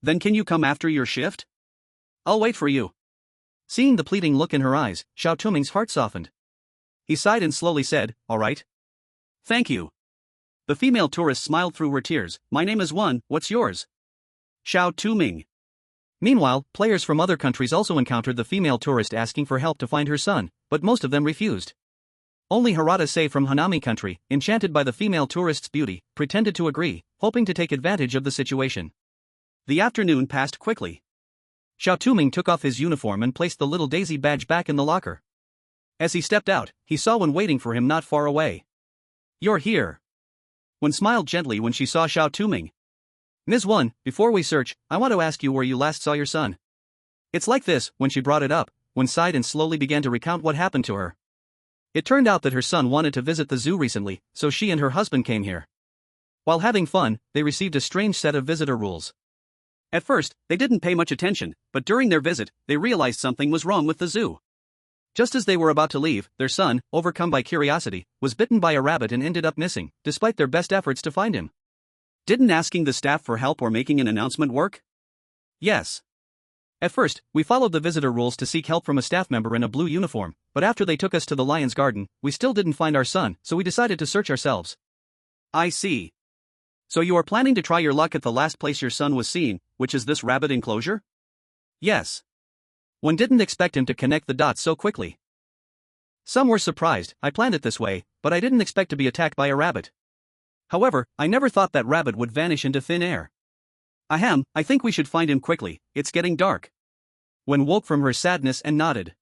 S1: "Then can you come after your shift? I'll wait for you."
S2: Seeing the pleading look in her eyes, Xiao Touming's heart softened. He sighed and slowly said, "All right."
S1: "Thank you." The female tourist smiled through her tears. "My name is Wan, what's yours?" "Xiao Touming."
S2: Meanwhile, players from other countries also encountered the female tourist asking for help to find her son, but most of them refused. Only Harada Sei from Hanami country, enchanted by the female tourist's beauty, pretended to agree, hoping to take advantage of the situation.
S1: The afternoon passed quickly.
S2: Xiao Touming took off his uniform and placed the little daisy badge back in the locker. As he stepped out, he saw Wen waiting for him not far away.
S1: "You're here." Wen smiled gently when she saw Xiao Touming.
S2: "Ms. Wen, before we search, I want to ask you where you last saw your son." It's like this. When she brought it up, Wen sighed and slowly began to recount what happened to her. It turned out that her son wanted to visit the zoo recently, so she and her husband came here. While having fun, they received a strange set of visitor rules.
S1: At first, they didn't pay much attention, but during their visit, they realized something was wrong with the zoo. Just as they were about to leave, their son, overcome by curiosity, was bitten by a rabbit and ended up missing, despite their best efforts to find him. Didn't asking the staff for help or making an announcement work?
S2: Yes. At first, we followed the visitor rules to seek help from a staff member in a blue uniform, but after they took us to the Lion's Garden, we still didn't find our son, so we decided to search ourselves.
S1: I see. So you are planning to try your luck at the last place your son was seen, which is this rabbit enclosure?
S2: Yes. One didn't expect him to connect the dots so quickly. Some were surprised. I planned it this way, but I didn't expect to be attacked by a rabbit. However, I never thought that rabbit would vanish into thin air.
S1: Ahem, I think we should find him quickly, it's getting dark.
S2: Wen woke from her sadness and nodded.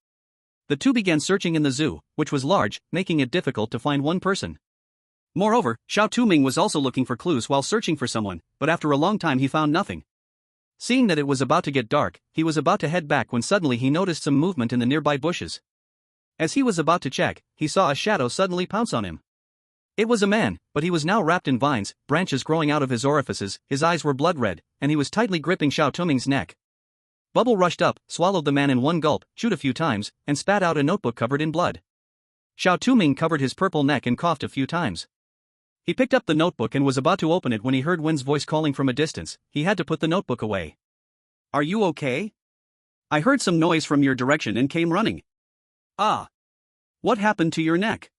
S2: The two began searching in the zoo, which was large, making it difficult to find one person.
S1: Moreover, Xiao Touming was also looking for clues while searching for someone, but after a long time he found nothing.
S2: Seeing that it was about to get dark, he was about to head back when suddenly he noticed some movement in the nearby bushes. As he was about to check, he saw a shadow suddenly pounce on him. It was a man, but he was now wrapped in vines, branches growing out of his orifices, his eyes were blood red, and he was tightly gripping Xiao Touming's neck. Bubble rushed up, swallowed the man in one gulp, chewed a few times, and spat out a notebook covered in blood. Xiao Touming covered his purple neck and coughed a few times. He picked up the notebook and was about to open it when he heard Wen's voice calling from a distance. He had to put the notebook away.
S1: Are you okay? I heard some noise from your direction and came running. Ah. What happened to your neck?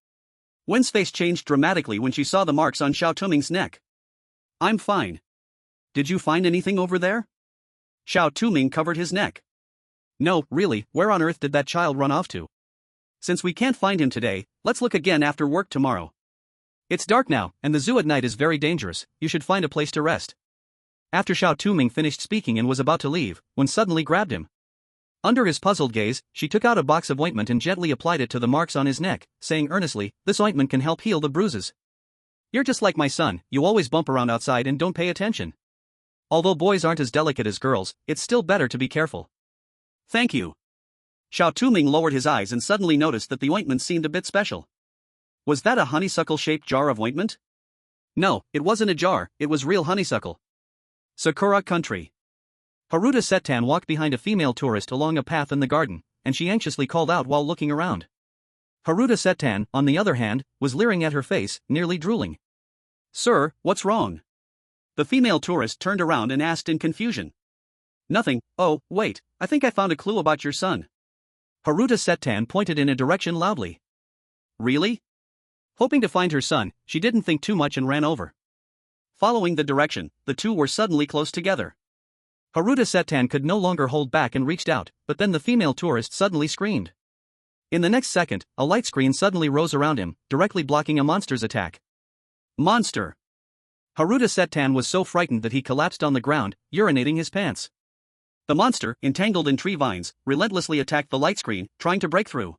S1: Wen's face changed dramatically when she saw the marks on Xiao Touming's neck. I'm fine. Did you find anything over there? Xiao Touming covered his neck. No, really, where on earth did that child run off to? Since we can't find him today, let's look again after work tomorrow. It's dark now, and the zoo at night is very dangerous. You should find a place to rest. After Xiao Touming finished speaking and was about to leave, Wen suddenly grabbed him. Under his puzzled gaze, she took out a box of ointment and gently applied it to the marks on his neck, saying earnestly, "This ointment can help heal the bruises. You're just like my son, you always bump around outside and don't pay attention. Although boys aren't as delicate as girls, it's still better to be careful." Thank you. Xiao Touming lowered his eyes and suddenly noticed that the ointment seemed a bit special. Was that a honeysuckle-shaped jar of ointment? No, it wasn't a jar, it was real honeysuckle. Sakura Country. Haruta Setan walked behind a female tourist along a path in the garden, and she anxiously called out while looking around. Haruta Setan, on the other hand, was leering at her face, nearly drooling. Sir, what's wrong? The female tourist turned around and asked in confusion. Nothing. Oh, wait, I think I found a clue about your son. Haruta Setan pointed in a direction loudly. Really? Hoping to find her son, she didn't think too much and ran over. Following the direction, the two were suddenly close together. Haruta Setan could no longer hold back and reached out, but then the female tourist suddenly screamed. In the next second, a light screen suddenly rose around him, directly blocking a monster's attack. Monster! Haruta Setan was so frightened that he collapsed on the ground, urinating his pants. The monster, entangled in tree vines, relentlessly attacked the light screen, trying to break through.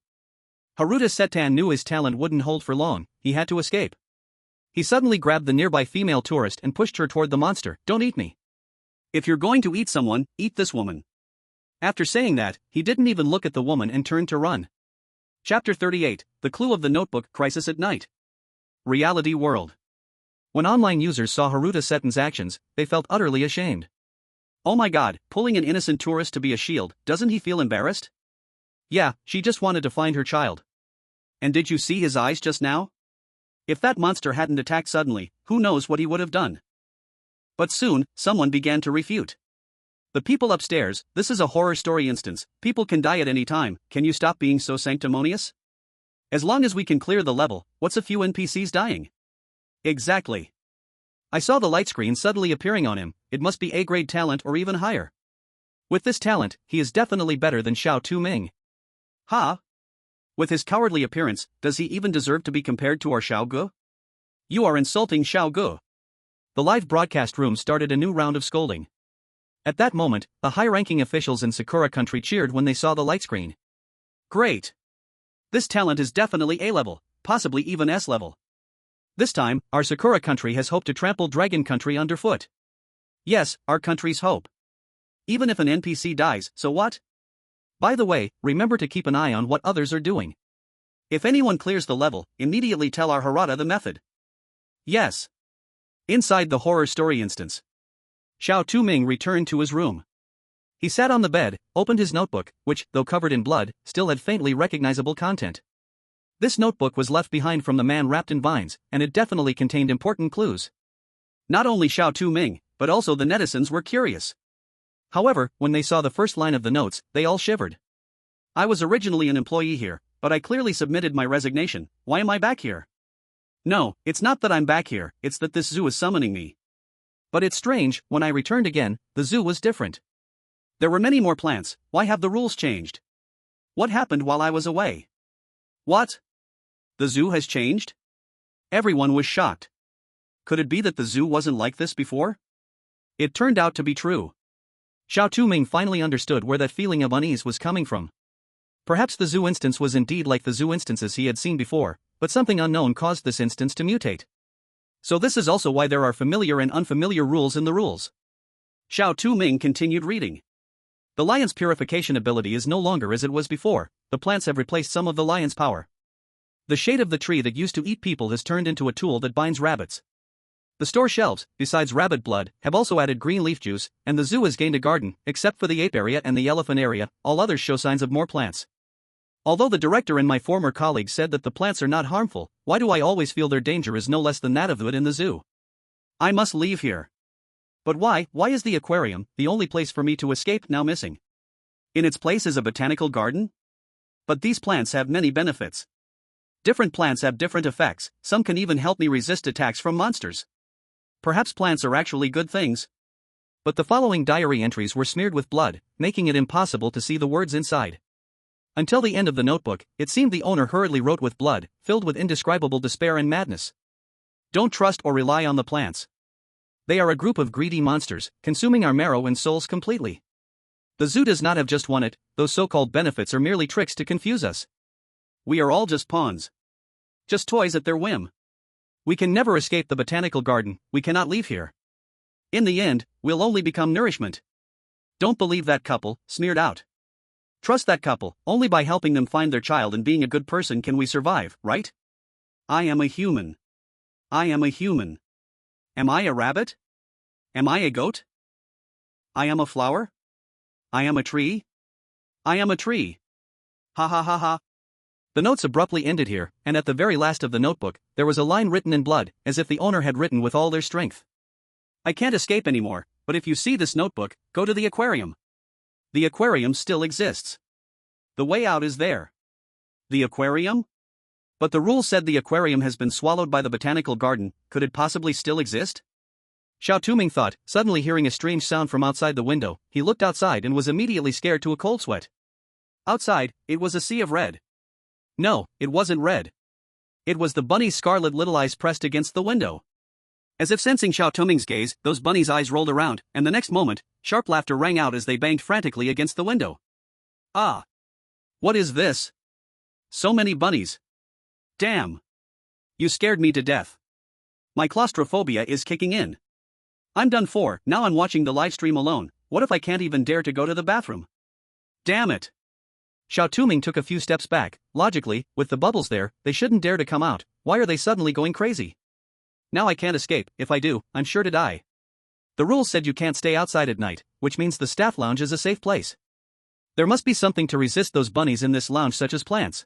S1: Haruta Setan knew his talent wouldn't hold for long, he had to escape. He suddenly grabbed the nearby female tourist and pushed her toward the monster. Don't eat me. If you're going to eat someone, eat this woman. After saying that, he didn't even look at the woman and turned to run. Chapter 38, The Clue of the Notebook, Crisis at Night. Reality World. When online users saw Haruta Setan's actions, they felt utterly ashamed. Oh my god, pulling an innocent tourist to be a shield, doesn't he feel embarrassed? Yeah, she just wanted to find her child. And did you see his eyes just now? If that monster hadn't attacked suddenly, who knows what he would have done? But soon, someone began to refute. The people upstairs, this is a horror story instance, people can die at any time, can you stop being so sanctimonious? As long as we can clear the level, what's a few NPCs dying? Exactly. I saw the light screen suddenly appearing on him, it must be A-grade talent or even higher. With this talent, he is definitely better than Xiao Touming. Ha! With his cowardly appearance, does he even deserve to be compared to our Xiao Gu? You are insulting Xiao Gu. The live broadcast room started a new round of scolding. At that moment, the high-ranking officials in Sakura Country cheered when they saw the light screen. Great! This talent is definitely A-level, possibly even S-level. This time, our Sakura Country has hoped to trample Dragon Country underfoot. Yes, our country's hope. Even if an NPC dies, so what? By the way, remember to keep an eye on what others are doing. If anyone clears the level, immediately tell our Harada the method. Yes. Inside the horror story instance, Xiao Touming returned to his room. He sat on the bed, opened his notebook, which, though covered in blood, still had faintly recognizable content. This notebook was left behind from the man wrapped in vines, and it definitely contained important clues. Not only Xiao Touming, but also the netizens were curious. However, when they saw the first line of the notes, they all shivered. I was originally an employee here, but I clearly submitted my resignation. Why am I back here? No, it's not that I'm back here, it's that this zoo is summoning me. But it's strange, when I returned again, the zoo was different. There were many more plants, why have the rules changed? What happened while I was away? What? The zoo has changed? Everyone was shocked. Could it be that the zoo wasn't like this before? It turned out to be true. Xiao Touming finally understood where that feeling of unease was coming from. Perhaps the zoo instance was indeed like the zoo instances he had seen before, but something unknown caused this instance to mutate. So this is also why there are familiar and unfamiliar rules in the rules. Xiao Touming continued reading.
S2: The lion's purification ability is no longer as it was before, the plants have replaced some of the lion's power. The shade of the tree that used to eat people has turned into a tool that binds rabbits. The store shelves, besides rabbit blood, have also added green leaf juice, and the zoo has gained a garden, except for the ape area and the elephant area, all others show signs of more plants. Although the director and my former colleague said that the plants are not harmful, why do I always feel their danger is no less than that of it in the zoo?
S1: I must leave here. But why is the aquarium, the only place for me to escape, now missing? In its place is a botanical garden? But these plants have many benefits. Different plants have different effects, some can even help me resist attacks from monsters. Perhaps plants are actually good things.
S2: But the following diary entries were smeared with blood, making it impossible to see the words inside. Until the end of the notebook, it seemed the owner hurriedly wrote with blood, filled with indescribable despair and madness.
S1: Don't trust or rely on the plants.
S2: They are a group of greedy monsters, consuming our marrow and souls completely. The zoo does not have just won it, those so-called benefits are merely tricks to confuse us.
S1: We are all just pawns. Just toys at their whim.
S2: We can never escape the botanical garden, we cannot leave here.
S1: In the end, we'll only become nourishment. Don't believe that couple, smeared out. Trust that couple, only by helping them find their child and being a good person can we survive, right? I am a human. I am a human. Am I a rabbit? Am I a goat? I am a flower? I am a tree? I am a tree. Ha ha ha ha.
S2: The notes abruptly ended here, and at the very last of the notebook, there was a line written in blood, as if the owner had written with all their strength.
S1: I can't escape anymore, but if you see this notebook, go to the aquarium. The aquarium still exists. The way out is there. The aquarium? But the rule said the aquarium has been swallowed by the botanical garden, could it possibly still exist?
S2: Xiao Touming thought, suddenly hearing a strange sound from outside the window. He looked outside and was immediately scared to a cold sweat.
S1: Outside, it was a sea of red.
S2: No, it wasn't red.
S1: It was the bunny's scarlet little eyes pressed against the window. As if sensing Xiao Touming's gaze, those bunny's eyes rolled around, and the next moment, sharp laughter rang out as they banged frantically against the window. Ah! What is this? So many bunnies. Damn! You scared me to death. My claustrophobia is kicking in. I'm done for, now I'm watching the live stream alone, what if I can't even dare to go to the bathroom? Damn it!
S2: Xiao Touming took a few steps back. Logically, with the bubbles there, they shouldn't dare to come out. Why are they suddenly going crazy?
S1: Now I can't escape, if I do, I'm sure to die.
S2: The rules said you can't stay outside at night, which means the staff lounge is a safe place. There must be something to resist those bunnies in this lounge, such as plants.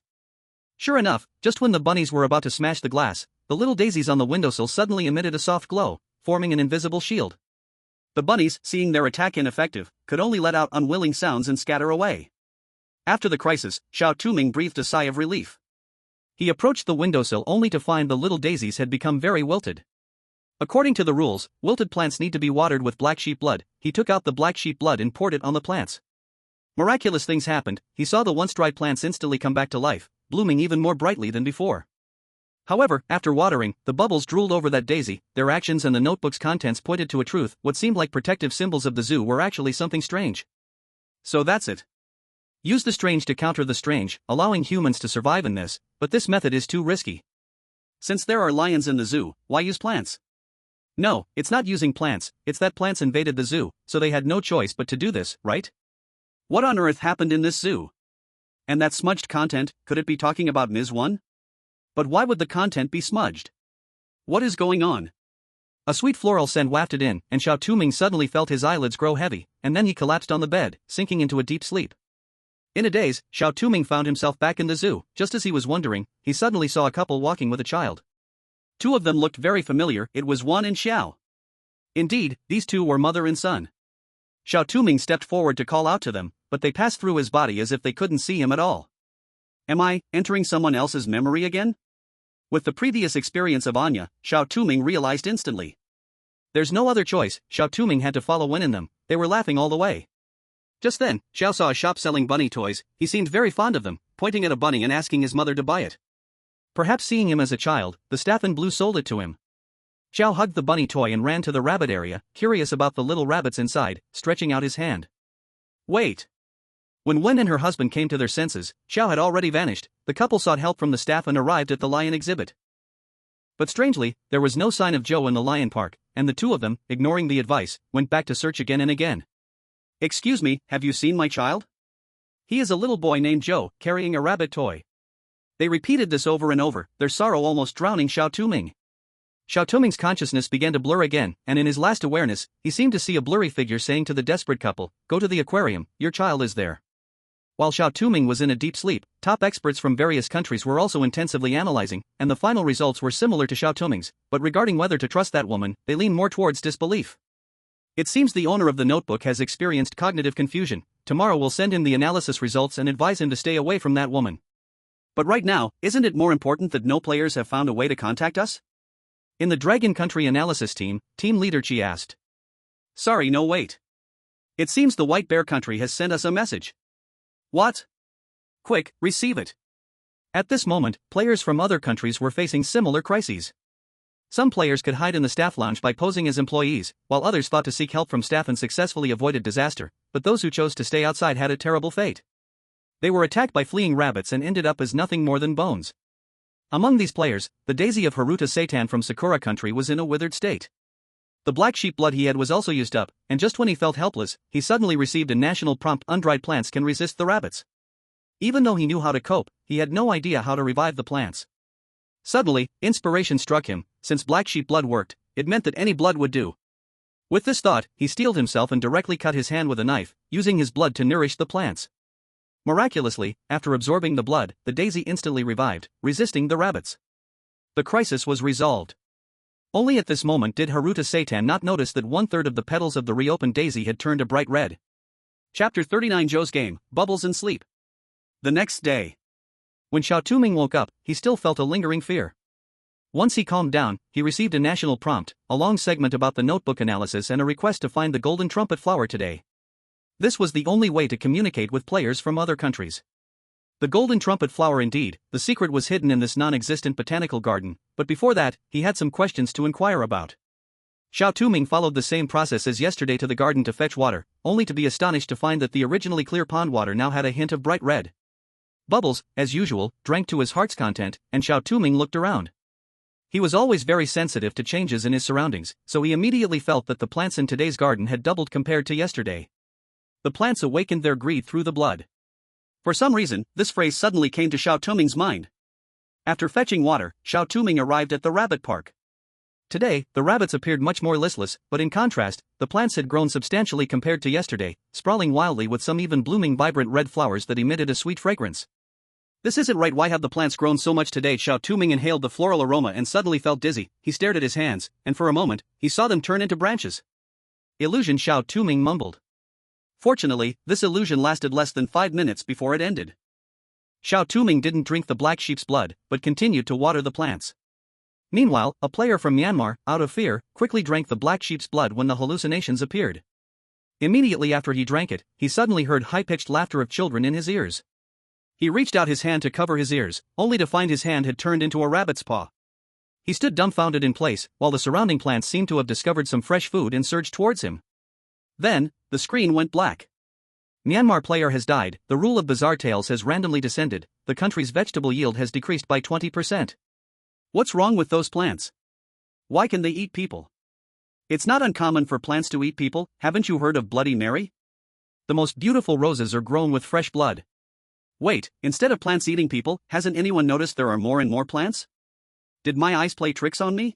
S2: Sure enough, just when the bunnies were about to smash the glass, the little daisies on the windowsill suddenly emitted a soft glow, forming an invisible shield.
S1: The bunnies, seeing their attack ineffective, could only let out unwilling sounds and scatter away. After the crisis, Xiao Touming breathed a sigh of relief.
S2: He approached the windowsill only to find the little daisies had become very wilted. According to the rules, wilted plants need to be watered with black sheep blood. He took out the black sheep blood and poured it on the plants. Miraculous things happened. He saw the once dry plants instantly come back to life, blooming even more brightly than before. However, after watering, the bubbles drooled over that daisy. Their actions and the notebook's contents pointed to a truth. What seemed like protective symbols of the zoo were actually something strange.
S1: So that's it.
S2: Use the strange to counter the strange, allowing humans to survive in this, but this method is too risky.
S1: Since there are lions in the zoo, why use plants?
S2: No, it's not using plants, it's that plants invaded the zoo, so they had no choice but to do this, right?
S1: What on earth happened in this zoo? And that smudged content, could it be talking about Ms. 1? But why would the content be smudged? What is going on?
S2: A sweet floral scent wafted in, and Xiao Touming suddenly felt his eyelids grow heavy, and then he collapsed on the bed, sinking into a deep sleep. In a daze, Xiao Touming found himself back in the zoo. Just as he was wondering, he suddenly saw a couple walking with a child.
S1: Two of them looked very familiar, it was Wan and Xiao. Indeed, these two were mother and son. Xiao Touming stepped forward to call out to them, but they passed through his body as if they couldn't see him at all. Am I entering someone else's memory again? With the previous experience of Anya, Xiao Touming realized instantly.
S2: There's no other choice, Xiao Touming had to follow Wen in them. They were laughing all the way.
S1: Just then, Xiao saw a shop selling bunny toys. He seemed very fond of them, pointing at a bunny and asking his mother to buy it.
S2: Perhaps seeing him as a child, the staff in blue sold it to him. Xiao hugged the bunny toy and ran to the rabbit area, curious about the little rabbits inside, stretching out his hand.
S1: Wait! When Wen and her husband came to their senses, Xiao had already vanished. The couple sought help from the staff and arrived at the lion exhibit.
S2: But strangely, there was no sign of Joe in the lion park, and the two of them, ignoring the advice, went back to search again and again.
S1: Excuse me, have you seen my child? He is a little boy named Joe, carrying a rabbit toy. They repeated this over and over, their sorrow almost drowning Xiao Touming. Xiao Touming's consciousness began to blur again, and in his last awareness, he seemed to see a blurry figure saying to the desperate couple, "Go to the aquarium, your child is there." While Xiao Touming was in a deep sleep, top experts from various countries were also intensively analyzing, and the final results were similar to Xiao Touming's, but regarding whether to trust that woman, they leaned more towards disbelief. It seems the owner of the notebook has experienced cognitive confusion. Tomorrow we'll send him the analysis results and advise him to stay away from that woman. But right now, isn't it more important that no players have found a way to contact us?
S2: In the Dragon Country analysis team leader Chi asked.
S1: Sorry, no wait. It seems the White Bear Country has sent us a message. What? Quick, receive it.
S2: At this moment, players from other countries were facing similar crises. Some players could hide in the staff lounge by posing as employees, while others thought to seek help from staff and successfully avoided disaster, but those who chose to stay outside had a terrible fate. They were attacked by fleeing rabbits and ended up as nothing more than bones. Among these players, the daisy of Haruta Seitan from Sakura Country was in a withered state. The black sheep blood he had was also used up, and just when he felt helpless, he suddenly received a national prompt: undried plants can resist the rabbits. Even though he knew how to cope, he had no idea how to revive the plants. Suddenly, inspiration struck him. Since black sheep blood worked, it meant that any blood would do. With this thought, he steeled himself and directly cut his hand with a knife, using his blood to nourish the plants. Miraculously, after absorbing the blood, the daisy instantly revived, resisting the rabbits. The crisis was resolved. Only at this moment did Haruta Seitan not notice that 1/3 of the petals of the reopened daisy had turned a bright red.
S1: Chapter 39: Joe's Game, Bubbles and Sleep. The next day.
S2: When Xiao Touming woke up, he still felt a lingering fear. Once he calmed down, he received a national prompt, a long segment about the notebook analysis and a request to find the golden trumpet flower today. This was the only way to communicate with players from other countries. The golden trumpet flower indeed, the secret was hidden in this non-existent botanical garden, but before that, he had some questions to inquire about. Xiao Touming followed the same process as yesterday to the garden to fetch water, only to be astonished to find that the originally clear pond water now had a hint of bright red. Bubbles, as usual, drank to his heart's content, and Xiao Touming looked around. He was always very sensitive to changes in his surroundings, so he immediately felt that the plants in today's garden had doubled compared to yesterday. The plants awakened their greed through the blood.
S1: For some reason, this phrase suddenly came to Xiao Touming's mind. After fetching water, Xiao Touming arrived at the rabbit park.
S2: Today, the rabbits appeared much more listless, but in contrast, the plants had grown substantially compared to yesterday, sprawling wildly with some even blooming vibrant red flowers that emitted a sweet fragrance.
S1: This isn't right. Why have the plants grown so much today? Xiao Touming inhaled the floral aroma and suddenly felt dizzy. He stared at his hands, and for a moment, he saw them turn into branches.
S2: Illusion, Xiao Touming mumbled.
S1: Fortunately, this illusion lasted less than 5 minutes before it ended.
S2: Xiao Touming didn't drink the black sheep's blood, but continued to water the plants. Meanwhile, a player from Myanmar, out of fear, quickly drank the black sheep's blood when the hallucinations appeared. Immediately after he drank it, he suddenly heard high-pitched laughter of children in his ears. He reached out his hand to cover his ears, only to find his hand had turned into a rabbit's paw. He stood dumbfounded in place, while the surrounding plants seemed to have discovered some fresh food and surged towards him. Then, the screen went black. Myanmar player has died, the rule of bizarre tales has randomly descended, the country's vegetable yield has decreased by 20%.
S1: What's wrong with those plants? Why can they eat people? It's not uncommon for plants to eat people. Haven't you heard of Bloody Mary?
S2: The most beautiful roses are grown with fresh blood.
S1: Wait, instead of plants eating people, hasn't anyone noticed there are more and more plants? Did my eyes play tricks on me?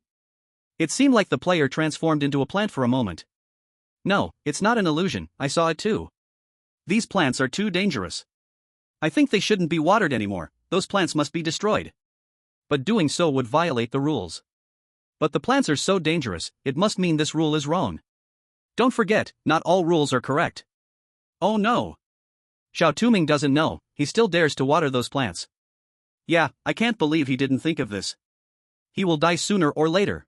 S2: It seemed like the player transformed into a plant for a moment. No, it's not an illusion, I saw it too.
S1: These plants are too dangerous. I think they shouldn't be watered anymore. Those plants must be destroyed.
S2: But doing so would violate the rules. But the plants are so dangerous, it must mean this rule is wrong.
S1: Don't forget, not all rules are correct. Oh no.
S2: Xiao Touming doesn't know, he still dares to water those plants.
S1: Yeah, I can't believe he didn't think of this.
S2: He will die sooner or later.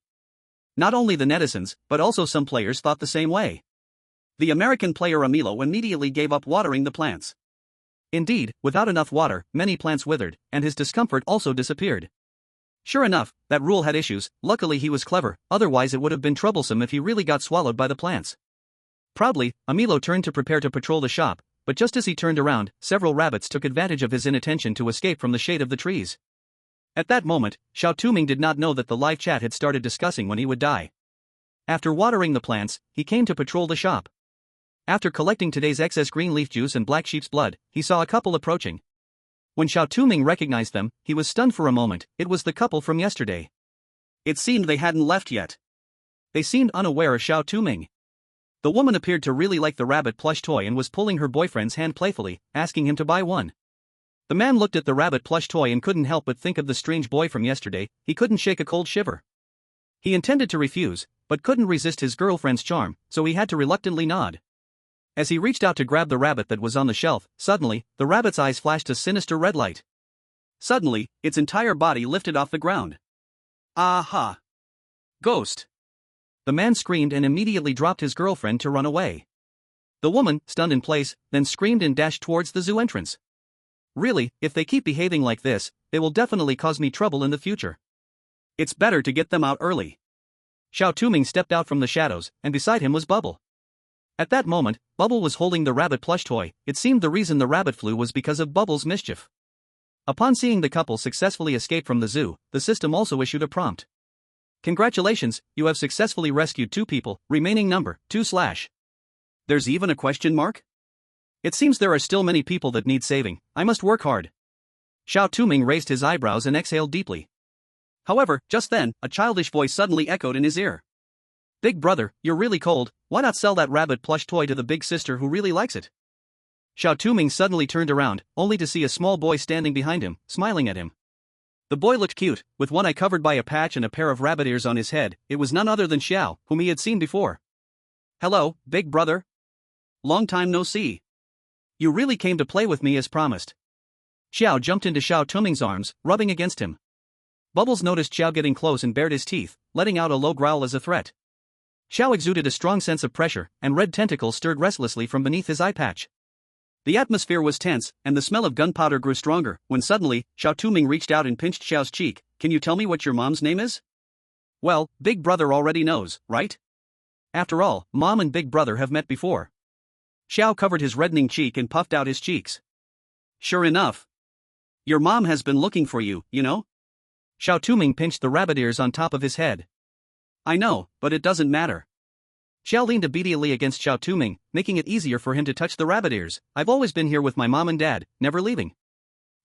S1: Not only the netizens, but also some players thought the same way. The American player Amilo immediately gave up watering the plants.
S2: Indeed, without enough water, many plants withered, and his discomfort also disappeared. Sure enough, that rule had issues. Luckily he was clever, otherwise it would have been troublesome if he really got swallowed by the plants. Proudly, Amilo turned to prepare to patrol the shop, but just as he turned around, several rabbits took advantage of his inattention to escape from the shade of the trees. At that moment, Xiao Touming did not know that the live chat had started discussing when he would die. After watering the plants, he came to patrol the shop. After collecting today's excess green leaf juice and black sheep's blood, he saw a couple approaching. When Xiao Touming recognized them, he was stunned for a moment. It was the couple from yesterday.
S1: It seemed they hadn't left yet.
S2: They seemed unaware of Xiao Touming. The woman appeared to really like the rabbit plush toy and was pulling her boyfriend's hand playfully, asking him to buy one. The man looked at the rabbit plush toy and couldn't help but think of the strange boy from yesterday. He couldn't shake a cold shiver. He intended to refuse, but couldn't resist his girlfriend's charm, so he had to reluctantly nod. As he reached out to grab the rabbit that was on the shelf, suddenly, the rabbit's eyes flashed a sinister red light.
S1: Suddenly, its entire body lifted off the ground. Aha! Ghost!
S2: The man screamed and immediately dropped his girlfriend to run away. The woman, stunned in place, then screamed and dashed towards the zoo entrance. Really, if they keep behaving like this, they will definitely cause me trouble in the future.
S1: It's better to get them out early.
S2: Xiao Touming stepped out from the shadows, and beside him was Bubble. At that moment, Bubble was holding the rabbit plush toy. It seemed the reason the rabbit flew was because of Bubble's mischief. Upon seeing the couple successfully escape from the zoo, the system also issued a prompt. Congratulations, you have successfully rescued 2 people, remaining number 2/.
S1: There's even a question mark?
S2: It seems there are still many people that need saving. I must work hard. Xiao Touming raised his eyebrows and exhaled deeply.
S1: However, just then, a childish voice suddenly echoed in his ear.
S2: Big brother, you're really cold, why not sell that rabbit plush toy to the big sister who really likes it? Xiao Touming suddenly turned around, only to see a small boy standing behind him, smiling at him. The boy looked cute, with one eye covered by a patch and a pair of rabbit ears on his head. It was none other than Xiao, whom he had seen before.
S1: Hello, big brother. Long time no see.
S2: You really came to play with me as promised. Xiao jumped into Xiao Touming's arms, rubbing against him. Bubbles noticed Xiao getting close and bared his teeth, letting out a low growl as a threat. Xiao exuded a strong sense of pressure, and red tentacles stirred restlessly from beneath his eye patch.
S1: The atmosphere was tense, and the smell of gunpowder grew stronger, when suddenly, Xiao Touming reached out and pinched Xiao's cheek. Can you tell me what your mom's name is?
S2: Well, big brother already knows, right? After all, mom and big brother have met before. Xiao covered his reddening cheek and puffed out his cheeks.
S1: Sure enough. Your mom has been looking for you, you know?
S2: Xiao Touming pinched the rabbit ears on top of his head.
S1: I know, but it doesn't matter.
S2: Xiao leaned obediently against Xiao Touming, making it easier for him to touch the rabbit ears. I've always been here with my mom and dad, never leaving.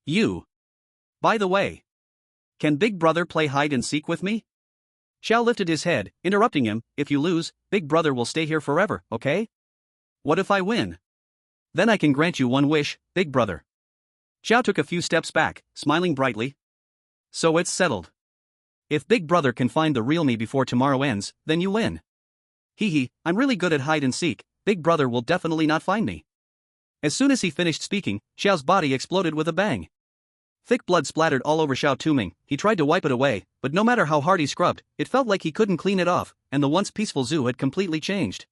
S1: You. By the way. Can big brother play hide and seek with me?
S2: Xiao lifted his head, interrupting him. If you lose, big brother will stay here forever, okay?
S1: What if I win?
S2: Then I can grant you one wish, big brother.
S1: Xiao took a few steps back, smiling brightly. So it's settled.
S2: If big brother can find the real me before tomorrow ends, then you win. Hee, I'm really good at hide and seek, big brother will definitely not find me. As soon as he finished speaking, Xiao's body exploded with a bang. Thick blood splattered all over Xiao Touming. He tried to wipe it away, but no matter how hard he scrubbed, it felt like he couldn't clean it off, and the once peaceful zoo had completely changed.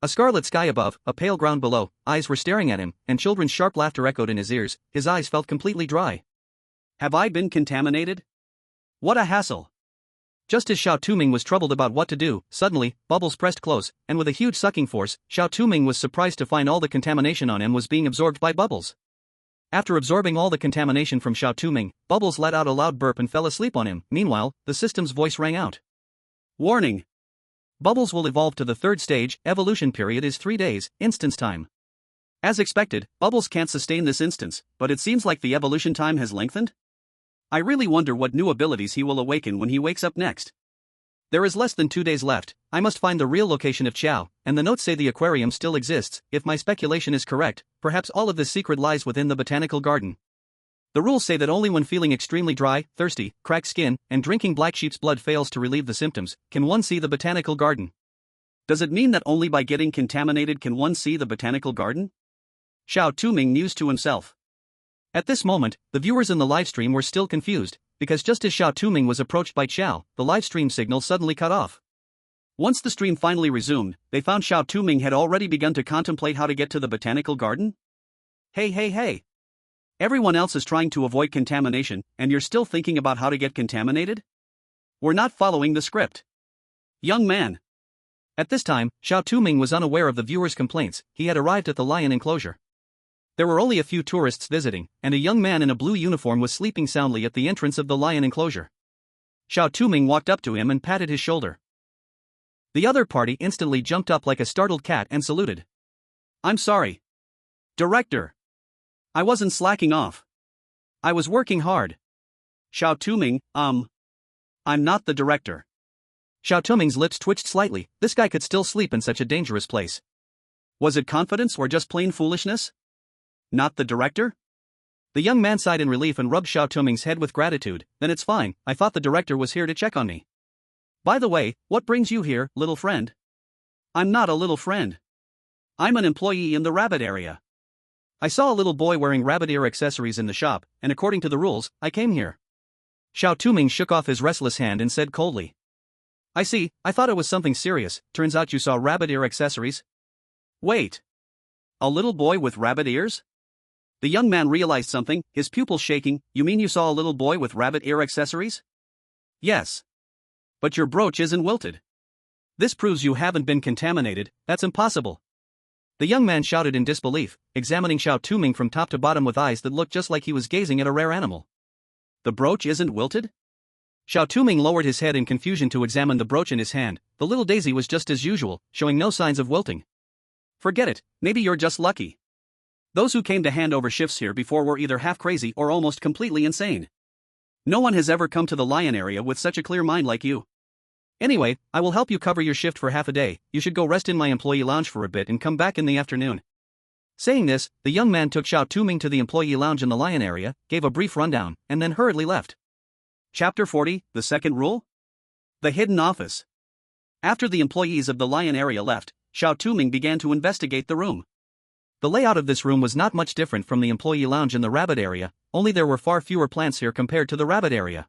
S2: A scarlet sky above, a pale ground below, eyes were staring at him, and children's sharp laughter echoed in his ears. His eyes felt completely dry.
S1: Have I been contaminated? What a hassle.
S2: Just as Xiao Touming was troubled about what to do, suddenly, Bubbles pressed close, and with a huge sucking force, Xiao Touming was surprised to find all the contamination on him was being absorbed by Bubbles. After absorbing all the contamination from Xiao Touming, Bubbles let out a loud burp and fell asleep on him. Meanwhile, the system's voice rang out.
S1: Warning!
S2: Bubbles will evolve to the 3rd stage. Evolution period is 3 days, instance time.
S1: As expected, Bubbles can't sustain this instance, but it seems like the evolution time has lengthened? I really wonder what new abilities he will awaken when he wakes up next.
S2: There is less than 2 days left. I must find the real location of Xiao, and the notes say the aquarium still exists. If my speculation is correct, perhaps all of this secret lies within the botanical garden. The rules say that only when feeling extremely dry, thirsty, cracked skin, and drinking black sheep's blood fails to relieve the symptoms, can one see the botanical garden.
S1: Does it mean that only by getting contaminated can one see the botanical garden? Xiao Touming mused to himself.
S2: At this moment, the viewers in the livestream were still confused, because just as Xiao Touming was approached by Xiao, the livestream signal suddenly cut off.
S1: Once the stream finally resumed, they found Xiao Touming had already begun to contemplate how to get to the botanical garden. Hey! Everyone else is trying to avoid contamination, and you're still thinking about how to get contaminated? We're not following the script. Young man.
S2: At this time, Xiao Touming was unaware of the viewers' complaints. He had arrived at the lion enclosure. There were only a few tourists visiting, and a young man in a blue uniform was sleeping soundly at the entrance of the lion enclosure. Xiao Touming walked up to him and patted his shoulder. The other party instantly jumped up like a startled cat and saluted.
S1: I'm sorry, Director. I wasn't slacking off. I was working hard. Xiao Touming, I'm not the director.
S2: Xiao Touming's lips twitched slightly. This guy could still sleep in such a dangerous place.
S1: Was it confidence or just plain foolishness? Not the director?
S2: The young man sighed in relief and rubbed Xiao Touming's head with gratitude. Then it's fine, I thought the director was here to check on me.
S1: By the way, what brings you here, little friend? I'm not a little friend. I'm an employee in the rabbit area. I saw a little boy wearing rabbit ear accessories in the shop, and according to the rules, I came here.
S2: Xiao Touming shook off his restless hand and said coldly.
S1: I see, I thought it was something serious. Turns out you saw rabbit ear accessories? Wait. A little boy with rabbit ears? The young man realized something, his pupils shaking. You mean you saw a little boy with rabbit ear accessories? Yes. But your brooch isn't wilted. This proves you haven't been contaminated. That's impossible.
S2: The young man shouted in disbelief, examining Xiao Touming from top to bottom with eyes that looked just like he was gazing at a rare animal.
S1: The brooch isn't wilted?
S2: Xiao Touming lowered his head in confusion to examine the brooch in his hand. The little daisy was just as usual, showing no signs of wilting.
S1: Forget it, maybe you're just lucky. Those who came to hand over shifts here before were either half crazy or almost completely insane. No one has ever come to the lion area with such a clear mind like you.
S2: Anyway, I will help you cover your shift for half a day. You should go rest in my employee lounge for a bit and come back in the afternoon. Saying this, the young man took Xiao Touming to the employee lounge in the lion area, gave a brief rundown, and then hurriedly left.
S1: Chapter 40, the second rule? The hidden office. After the employees of the lion area left, Xiao Touming began to investigate the room.
S2: The layout of this room was not much different from the employee lounge in the rabbit area, only there were far fewer plants here compared to the rabbit area.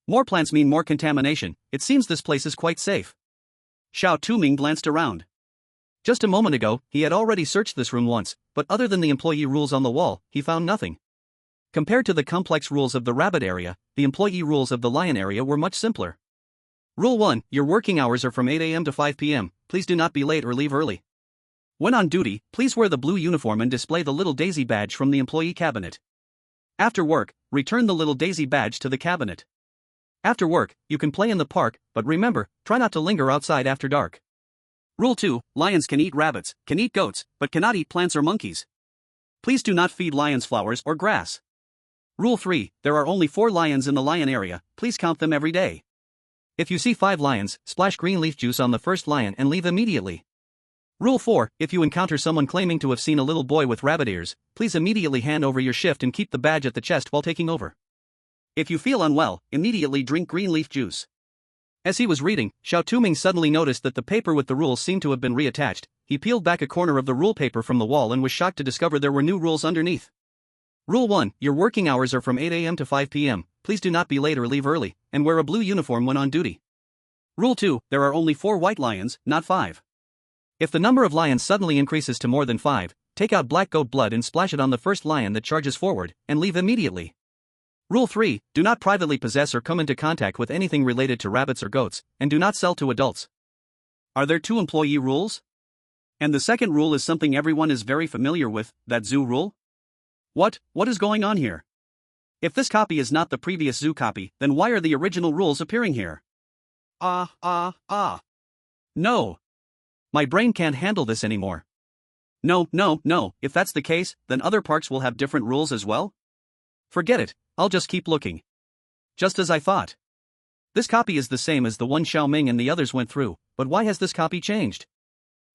S1: More plants mean more contamination. It seems this place is quite safe. Xiao Touming glanced around.
S2: Just a moment ago, he had already searched this room once, but other than the employee rules on the wall, he found nothing. Compared to the complex rules of the rabbit area, the employee rules of the lion area were much simpler. Rule 1, your working hours are from 8 a.m. to 5 p.m., please do not be late or leave early. When on duty, please wear the blue uniform and display the little daisy badge from the employee cabinet. After work, return the little daisy badge to the cabinet. After work, you can play in the park, but remember, try not to linger outside after dark.
S1: Rule 2, lions can eat rabbits, can eat goats, but cannot eat plants or monkeys. Please do not feed lions flowers or grass. Rule 3, there are only 4 lions in the lion area, please count them every day.
S2: If you see 5 lions, splash green leaf juice on the first lion and leave immediately. Rule 4, if you encounter someone claiming to have seen a little boy with rabbit ears, please immediately hand over your shift and keep the badge at the chest while taking over.
S1: If you feel unwell, immediately drink green leaf juice.
S2: As he was reading, Xiao Touming suddenly noticed that the paper with the rules seemed to have been reattached. He peeled back a corner of the rule paper from the wall and was shocked to discover there were new rules underneath. Rule 1, your working hours are from 8 a.m. to 5 p.m., please do not be late or leave early, and wear a blue uniform when on duty.
S1: Rule 2, there are only 4 white lions, not 5.
S2: If the number of lions suddenly increases to more than 5, take out black goat blood and splash it on the first lion that charges forward, and leave immediately. Rule 3, do not privately possess or come into contact with anything related to rabbits or goats, and do not sell to adults.
S1: Are there 2 employee rules? And the second rule is something everyone is very familiar with, that zoo rule? What is going on here? If this copy is not the previous zoo copy, then why are the original rules appearing here? No.
S2: My brain can't handle this anymore.
S1: No, if that's the case, then other parks will have different rules as well?
S2: Forget it, I'll just keep looking.
S1: Just as I thought.
S2: This copy is the same as the one Xiao Ming and the others went through, but why has this copy changed?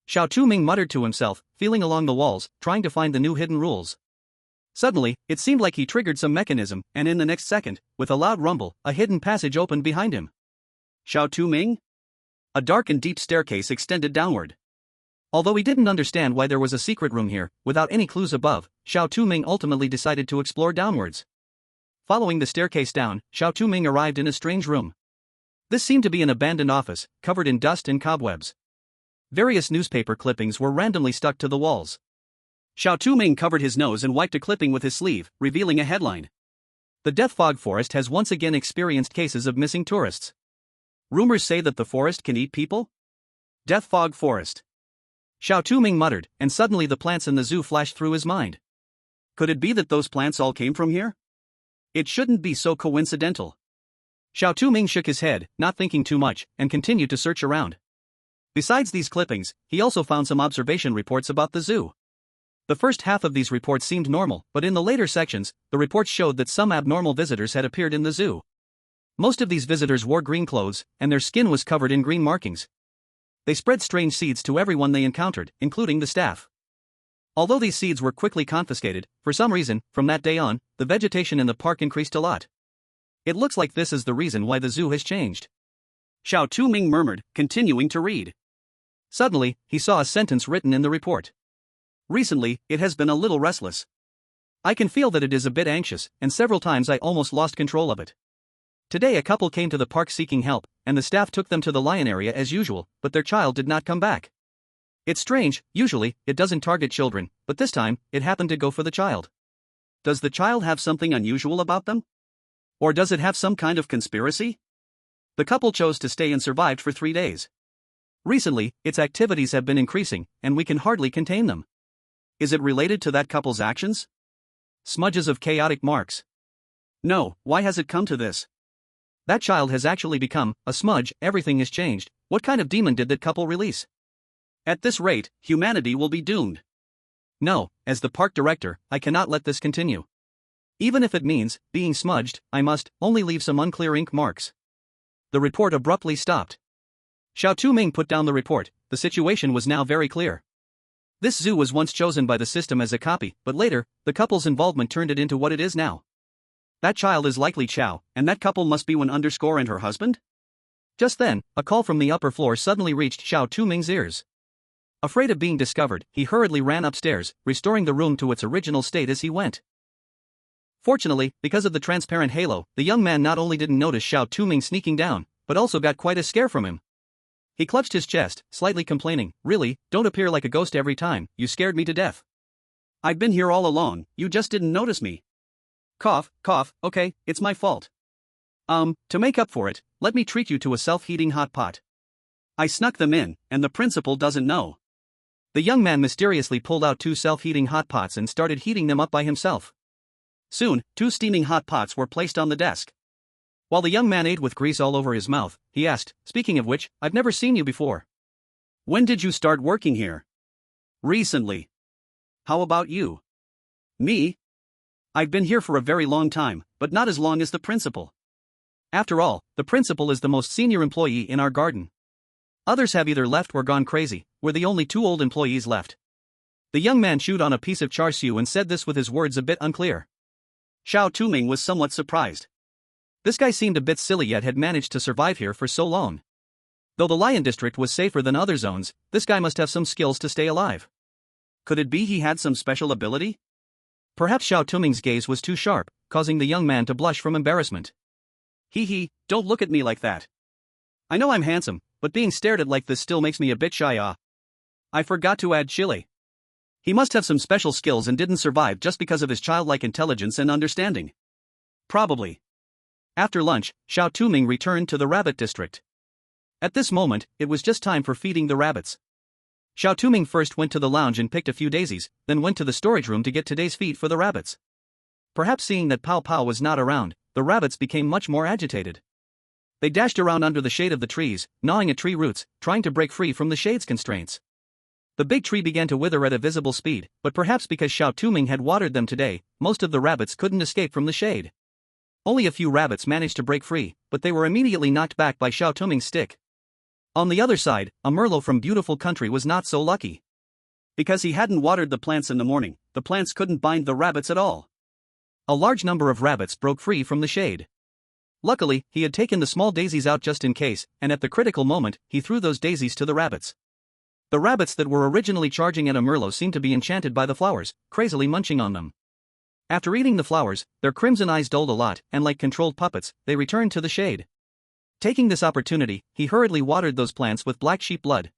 S2: Xiao Touming muttered to himself, feeling along the walls, trying to find the new hidden rules. Suddenly, it seemed like he triggered some mechanism, and in the next second, with a loud rumble, a hidden passage opened behind him.
S1: Xiao Touming? A dark and deep staircase extended downward.
S2: Although he didn't understand why there was a secret room here, without any clues above, Xiao Touming ultimately decided to explore downwards. Following the staircase down, Xiao Touming arrived in a strange room. This seemed to be an abandoned office, covered in dust and cobwebs. Various newspaper clippings were randomly stuck to the walls.
S1: Xiao Touming covered his nose and wiped a clipping with his sleeve, revealing a headline.
S2: The Death Fog Forest has once again experienced cases of missing tourists.
S1: Rumors say that the forest can eat people? Death Fog Forest.
S2: Xiao Touming muttered, and suddenly the plants in the zoo flashed through his mind.
S1: Could it be that those plants all came from here? It shouldn't be so coincidental.
S2: Xiao Touming shook his head, not thinking too much, and continued to search around. Besides these clippings, he also found some observation reports about the zoo. The first half of these reports seemed normal, but in the later sections, the reports showed that some abnormal visitors had appeared in the zoo. Most of these visitors wore green clothes, and their skin was covered in green markings. They spread strange seeds to everyone they encountered, including the staff. Although these seeds were quickly confiscated, for some reason, from that day on, the vegetation in the park increased a lot. It looks like this is the reason why the zoo has changed.
S1: Xiao Touming murmured, continuing to read.
S2: Suddenly, he saw a sentence written in the report.
S1: Recently, it has been a little restless.
S2: I can feel that it is a bit anxious, and several times I almost lost control of it. Today a couple came to the park seeking help, and the staff took them to the lion area as usual, but their child did not come back. It's strange, usually, it doesn't target children, but this time, it happened to go for the child.
S1: Does the child have something unusual about them? Or does it have some kind of conspiracy? The couple chose to stay and survived for 3 days. Recently, its activities have been increasing, and we can hardly contain them. Is it related to that couple's actions?
S2: Smudges of chaotic marks.
S1: No, why has it come to this?
S2: That child has actually become a smudge, everything has changed. What kind of demon did that couple release?
S1: At this rate, humanity will be doomed.
S2: No, as the park director, I cannot let this continue. Even if it means being smudged, I must only leave some unclear ink marks. The report abruptly stopped. Xiao Touming put down the report. The situation was now very clear. This zoo was once chosen by the system as a copy, but later, the couple's involvement turned it into what it is now.
S1: That child is likely Xiao, and that couple must be Wen and her husband?
S2: Just then, a call from the upper floor suddenly reached Xiao Touming's ears. Afraid of being discovered, he hurriedly ran upstairs, restoring the room to its original state as he went. Fortunately, because of the transparent halo, the young man not only didn't notice Xiao Touming sneaking down, but also got quite a scare from him. He clutched his chest, slightly complaining, "Really, don't appear like a ghost every time, you scared me to death."
S1: "I've been here all along, you just didn't notice me."
S2: Cough, cough, okay, it's my fault. To make up for it, let me treat you to a self-heating hot pot.
S1: I snuck them in, and the principal doesn't know.
S2: The young man mysteriously pulled out 2 self-heating hot pots and started heating them up by himself.
S1: Soon, 2 steaming hot pots were placed on the desk.
S2: While the young man ate with grease all over his mouth, he asked, "Speaking of which, I've never seen you before.
S1: When did you start working here?"
S2: "Recently."
S1: "How about you?"
S2: "Me?
S1: I've been here for a very long time, but not as long as the principal."
S2: "After all, the principal is the most senior employee in our garden. Others have either left or gone crazy, we're the only 2 old employees left." The young man chewed on a piece of char siu and said this with his words a bit unclear.
S1: Xiao Touming was somewhat surprised.
S2: This guy seemed a bit silly yet had managed to survive here for so long. Though the Lion District was safer than other zones, this guy must have some skills to stay alive.
S1: Could it be he had some special ability?
S2: Perhaps Xiao Touming's gaze was too sharp, causing the young man to blush from embarrassment.
S1: Hee, don't look at me like that. I know I'm handsome, but being stared at like this still makes me a bit shy. I forgot to add chili. He must have some special skills and didn't survive just because of his childlike intelligence and understanding. Probably.
S2: After lunch, Xiao Touming returned to the rabbit district. At this moment, it was just time for feeding the rabbits. Xiao Touming first went to the lounge and picked a few daisies, then went to the storage room to get today's feed for the rabbits. Perhaps seeing that Pow Pow was not around, the rabbits became much more agitated. They dashed around under the shade of the trees, gnawing at tree roots, trying to break free from the shade's constraints. The big tree began to wither at a visible speed, but perhaps because Xiao Touming had watered them today, most of the rabbits couldn't escape from the shade. Only a few rabbits managed to break free, but they were immediately knocked back by Xiao Touming's stick. On the other side, a Merlot from Beautiful Country was not so lucky.
S1: Because he hadn't watered the plants in the morning, the plants couldn't bind the rabbits at all.
S2: A large number of rabbits broke free from the shade. Luckily, he had taken the small daisies out just in case, and at the critical moment, he threw those daisies to the rabbits. The rabbits that were originally charging at a Merlot seemed to be enchanted by the flowers, crazily munching on them. After eating the flowers, their crimson eyes dulled a lot, and like controlled puppets, they returned to the shade. Taking this opportunity, he hurriedly watered those plants with black sheep blood.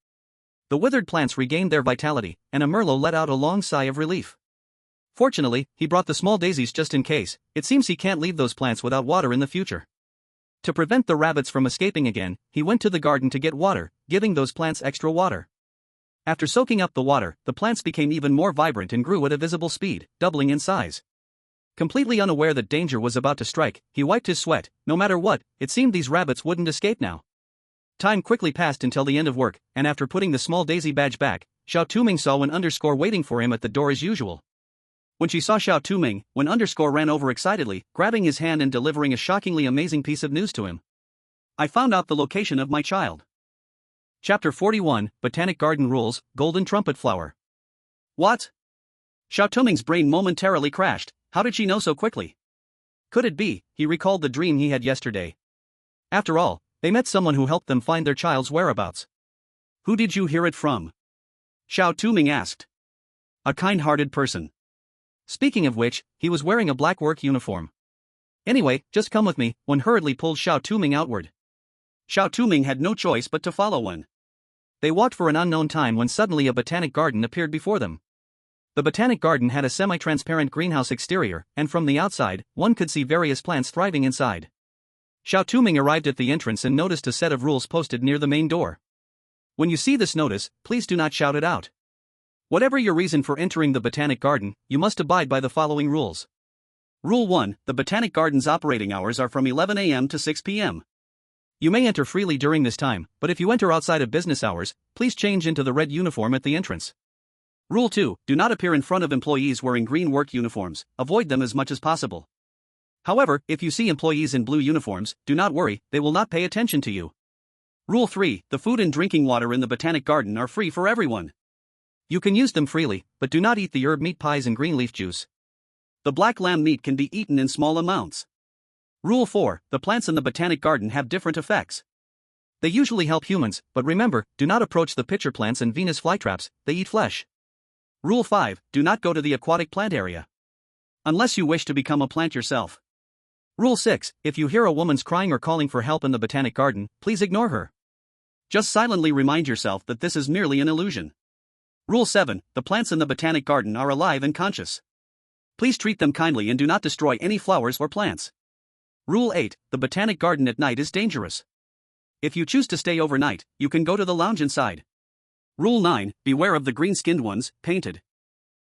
S2: The withered plants regained their vitality, and a Merlot let out a long sigh of relief. Fortunately, he brought the small daisies just in case. It seems he can't leave those plants without water in the future. To prevent the rabbits from escaping again, he went to the garden to get water, giving those plants extra water. After soaking up the water, the plants became even more vibrant and grew at a visible speed, doubling in size. Completely unaware that danger was about to strike, he wiped his sweat. No matter what, it seemed these rabbits wouldn't escape now. Time quickly passed until the end of work, and after putting the small daisy badge back, Xiao Touming saw Wen Underscore waiting for him at the door as usual. When she saw Xiao Touming, Wen Underscore ran over excitedly, grabbing his hand and delivering a shockingly amazing piece of news to him. I found out the location of my child. Chapter 41, Botanic Garden Rules, Golden Trumpet Flower. What? Xiao Touming's brain momentarily crashed. How did she know so quickly? Could it be, he recalled the dream he had yesterday? After all, they met someone who helped them find their child's whereabouts. Who did you hear it from? Xiao Touming asked. A kind-hearted person. Speaking of which, he was wearing a black work uniform. Anyway, just come with me. Wen hurriedly pulled Xiao Touming outward. Xiao Touming had no choice but to follow Wen. They walked for an unknown time when suddenly a botanic garden appeared before them. The botanic garden had a semi-transparent greenhouse exterior, and from the outside, one could see various plants thriving inside. Xiao Touming arrived at the entrance and noticed a set of rules posted near the main door. When you see this notice, please do not shout it out. Whatever your reason for entering the botanic garden, you must abide by the following rules. Rule 1. The botanic garden's operating hours are from 11 a.m. to 6 p.m. You may enter freely during this time, but if you enter outside of business hours, please change into the red uniform at the entrance. Rule 2. Do not appear in front of employees wearing green work uniforms, avoid them as much as possible. However, if you see employees in blue uniforms, do not worry, they will not pay attention to you. Rule 3. The food and drinking water in the botanic garden are free for everyone. You can use them freely, but do not eat the herb meat pies and green leaf juice. The black lamb meat can be eaten in small amounts. Rule 4. The plants in the botanic garden have different effects. They usually help humans, but remember, do not approach the pitcher plants and Venus flytraps, they eat flesh. Rule 5. Do not go to the aquatic plant area. Unless you wish to become a plant yourself. Rule 6. If you hear a woman's crying or calling for help in the botanic garden, please ignore her. Just silently remind yourself that this is merely an illusion. Rule 7. The plants in the botanic garden are alive and conscious. Please treat them kindly and do not destroy any flowers or plants. Rule 8. The botanic garden at night is dangerous. If you choose to stay overnight, you can go to the lounge inside. Rule 9. Beware of the green-skinned ones, painted.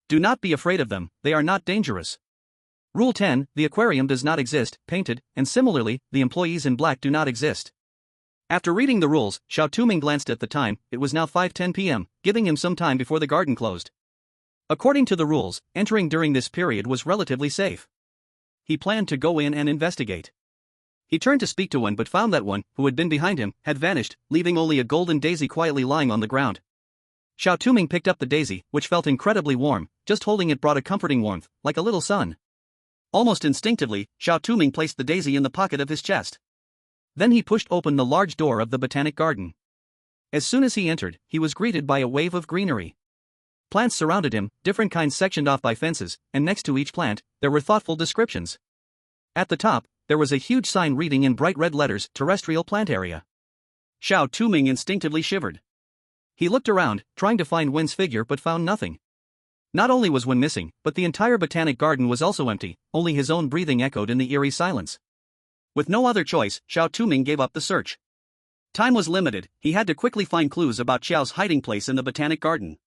S2: Do not be afraid of them, they are not dangerous. Rule 10. The aquarium does not exist, painted, and similarly, the employees in black do not exist. After reading the rules, Xiao Touming glanced at the time. It was now 5:10 p.m., giving him some time before the garden closed. According to the rules, entering during this period was relatively safe. He planned to go in and investigate. He turned to speak to Wen but found that Wen, who had been behind him, had vanished, leaving only a golden daisy quietly lying on the ground. Xiao Touming picked up the daisy, which felt incredibly warm. Just holding it brought a comforting warmth, like a little sun. Almost instinctively, Xiao Touming placed the daisy in the pocket of his chest. Then he pushed open the large door of the botanic garden. As soon as he entered, he was greeted by a wave of greenery. Plants surrounded him, different kinds sectioned off by fences, and next to each plant, there were thoughtful descriptions. At the top, there was a huge sign reading in bright red letters, Terrestrial Plant Area. Xiao Touming instinctively shivered. He looked around, trying to find Wen's figure but found nothing. Not only was Wen missing, but the entire botanic garden was also empty, only his own breathing echoed in the eerie silence. With no other choice, Xiao Touming gave up the search. Time was limited, he had to quickly find clues about Xiao's hiding place in the botanic garden.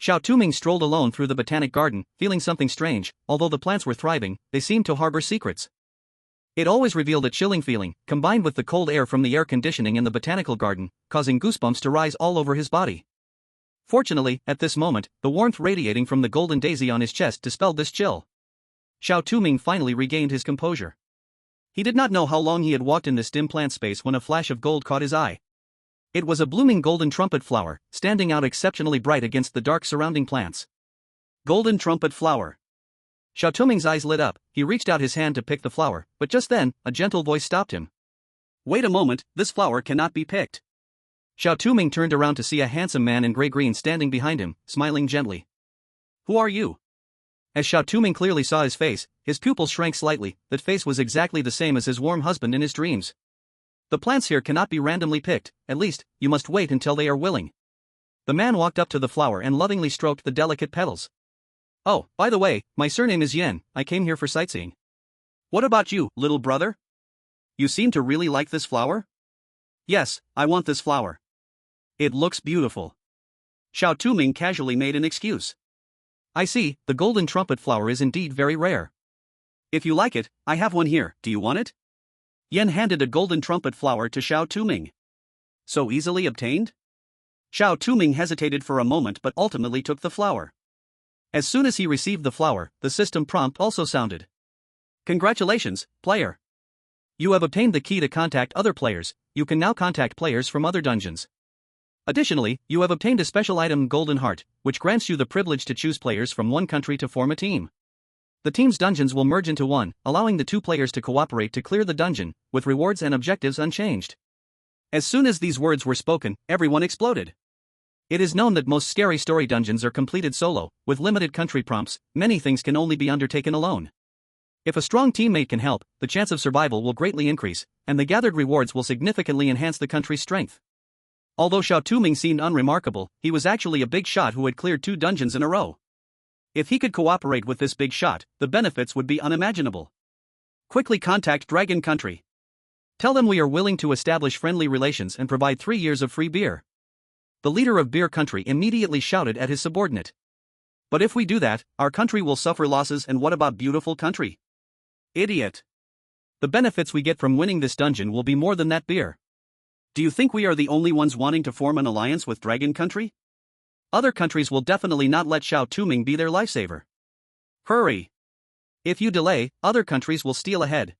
S2: Xiao Touming strolled alone through the botanic garden, feeling something strange. Although the plants were thriving, they seemed to harbor secrets. It always revealed a chilling feeling, combined with the cold air from the air conditioning in the botanical garden, causing goosebumps to rise all over his body. Fortunately, at this moment, the warmth radiating from the golden daisy on his chest dispelled this chill. Xiao Touming finally regained his composure. He did not know how long he had walked in this dim plant space when a flash of gold caught his eye. It was a blooming golden trumpet flower, standing out exceptionally bright against the dark surrounding plants. Golden trumpet flower. Xiao Touming's eyes lit up. He reached out his hand to pick the flower, but just then, a gentle voice stopped him. Wait a moment, this flower cannot be picked. Xiao Touming turned around to see a handsome man in gray-green standing behind him, smiling gently. Who are you? As Xiao Touming clearly saw his face, his pupils shrank slightly. That face was exactly the same as his warm husband in his dreams. The plants here cannot be randomly picked, at least, you must wait until they are willing. The man walked up to the flower and lovingly stroked the delicate petals. Oh, by the way, my surname is Yen, I came here for sightseeing. What about you, little brother? You seem to really like this flower? Yes, I want this flower. It looks beautiful.
S1: Xiao Touming casually made an excuse.
S2: I see, the golden trumpet flower is indeed very rare.
S1: If you like it, I have one here, do you want it? Yan handed a golden trumpet flower to Xiao Touming. So easily obtained? Xiao Touming hesitated for a moment but ultimately took the flower. As soon as he received the flower, the system prompt also sounded. Congratulations, player. You have obtained the key to contact other players. You can now contact players from other dungeons. Additionally, you have obtained a special item, Golden Heart, which grants you the privilege to choose players from one country to form a team. The team's dungeons will merge into one, allowing the two players to cooperate to clear the dungeon, with rewards and objectives unchanged. As soon as these words were spoken, everyone exploded. It is known that most scary story dungeons are completed solo, with limited country prompts. Many things can only be undertaken alone. If a strong teammate can help, the chance of survival will greatly increase, and the gathered rewards will significantly enhance the country's strength. Although Xiao Touming seemed unremarkable, he was actually a big shot who had cleared 2 dungeons in a row. If he could cooperate with this big shot, the benefits would be unimaginable. Quickly contact Dragon Country. Tell them we are willing to establish friendly relations and provide 3 years of free beer. The leader of Beer Country immediately shouted at his subordinate. But if we do that, our country will suffer losses, and what about Beautiful Country? Idiot. The benefits we get from winning this dungeon will be more than that beer. Do you think we are the only ones wanting to form an alliance with Dragon Country? Other countries will definitely not let Xiao Touming be their lifesaver. Hurry. If you delay, other countries will steal ahead.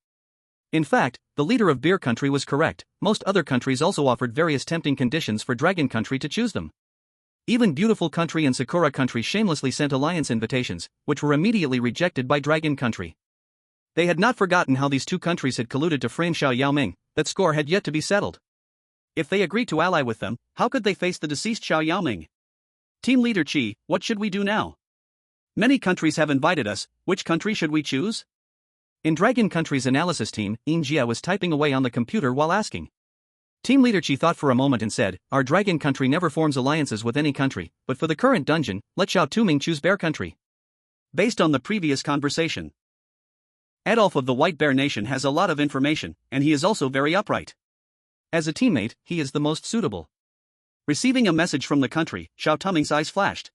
S1: In fact, the leader of Beer Country was correct. Most other countries also offered various tempting conditions for Dragon Country to choose them. Even Beautiful Country and Sakura Country shamelessly sent alliance invitations, which were immediately rejected by Dragon Country. They had not forgotten how these two countries had colluded to frame Xiao Yaoming. That score had yet to be settled. If they agreed to ally with them, how could they face the deceased Xiao Yaoming? Team Leader Qi, what should we do now? Many countries have invited us. Which country should we choose? In Dragon Country's analysis team, Yin Jia was typing away on the computer while asking. Team Leader Qi thought for a moment and said, our Dragon Country never forms alliances with any country, but for the current dungeon, let Xiao Touming choose Bear Country. Based on the previous conversation, Adolf of the White Bear Nation has a lot of information, and he is also very upright. As a teammate, he is the most suitable. Receiving a message from the country, Xiao Touming's eyes flashed.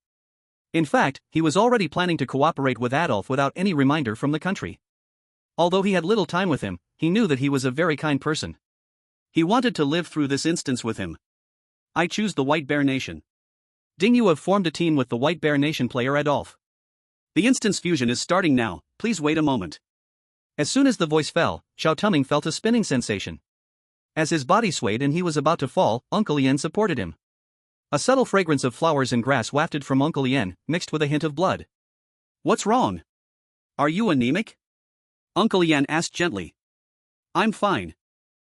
S1: In fact, he was already planning to cooperate with Adolf without any reminder from the country. Although he had little time with him, he knew that he was a very kind person. He wanted to live through this instance with him. I choose the White Bear Nation. Ding, you have formed a team with the White Bear Nation player Adolf. The instance fusion is starting now, please wait a moment. As soon as the voice fell, Xiao Touming felt a spinning sensation. As his body swayed and he was about to fall, Uncle Yen supported him. A subtle fragrance of flowers and grass wafted from Uncle Yen, mixed with a hint of blood. What's wrong? Are you anemic? Uncle Yen asked gently. I'm fine.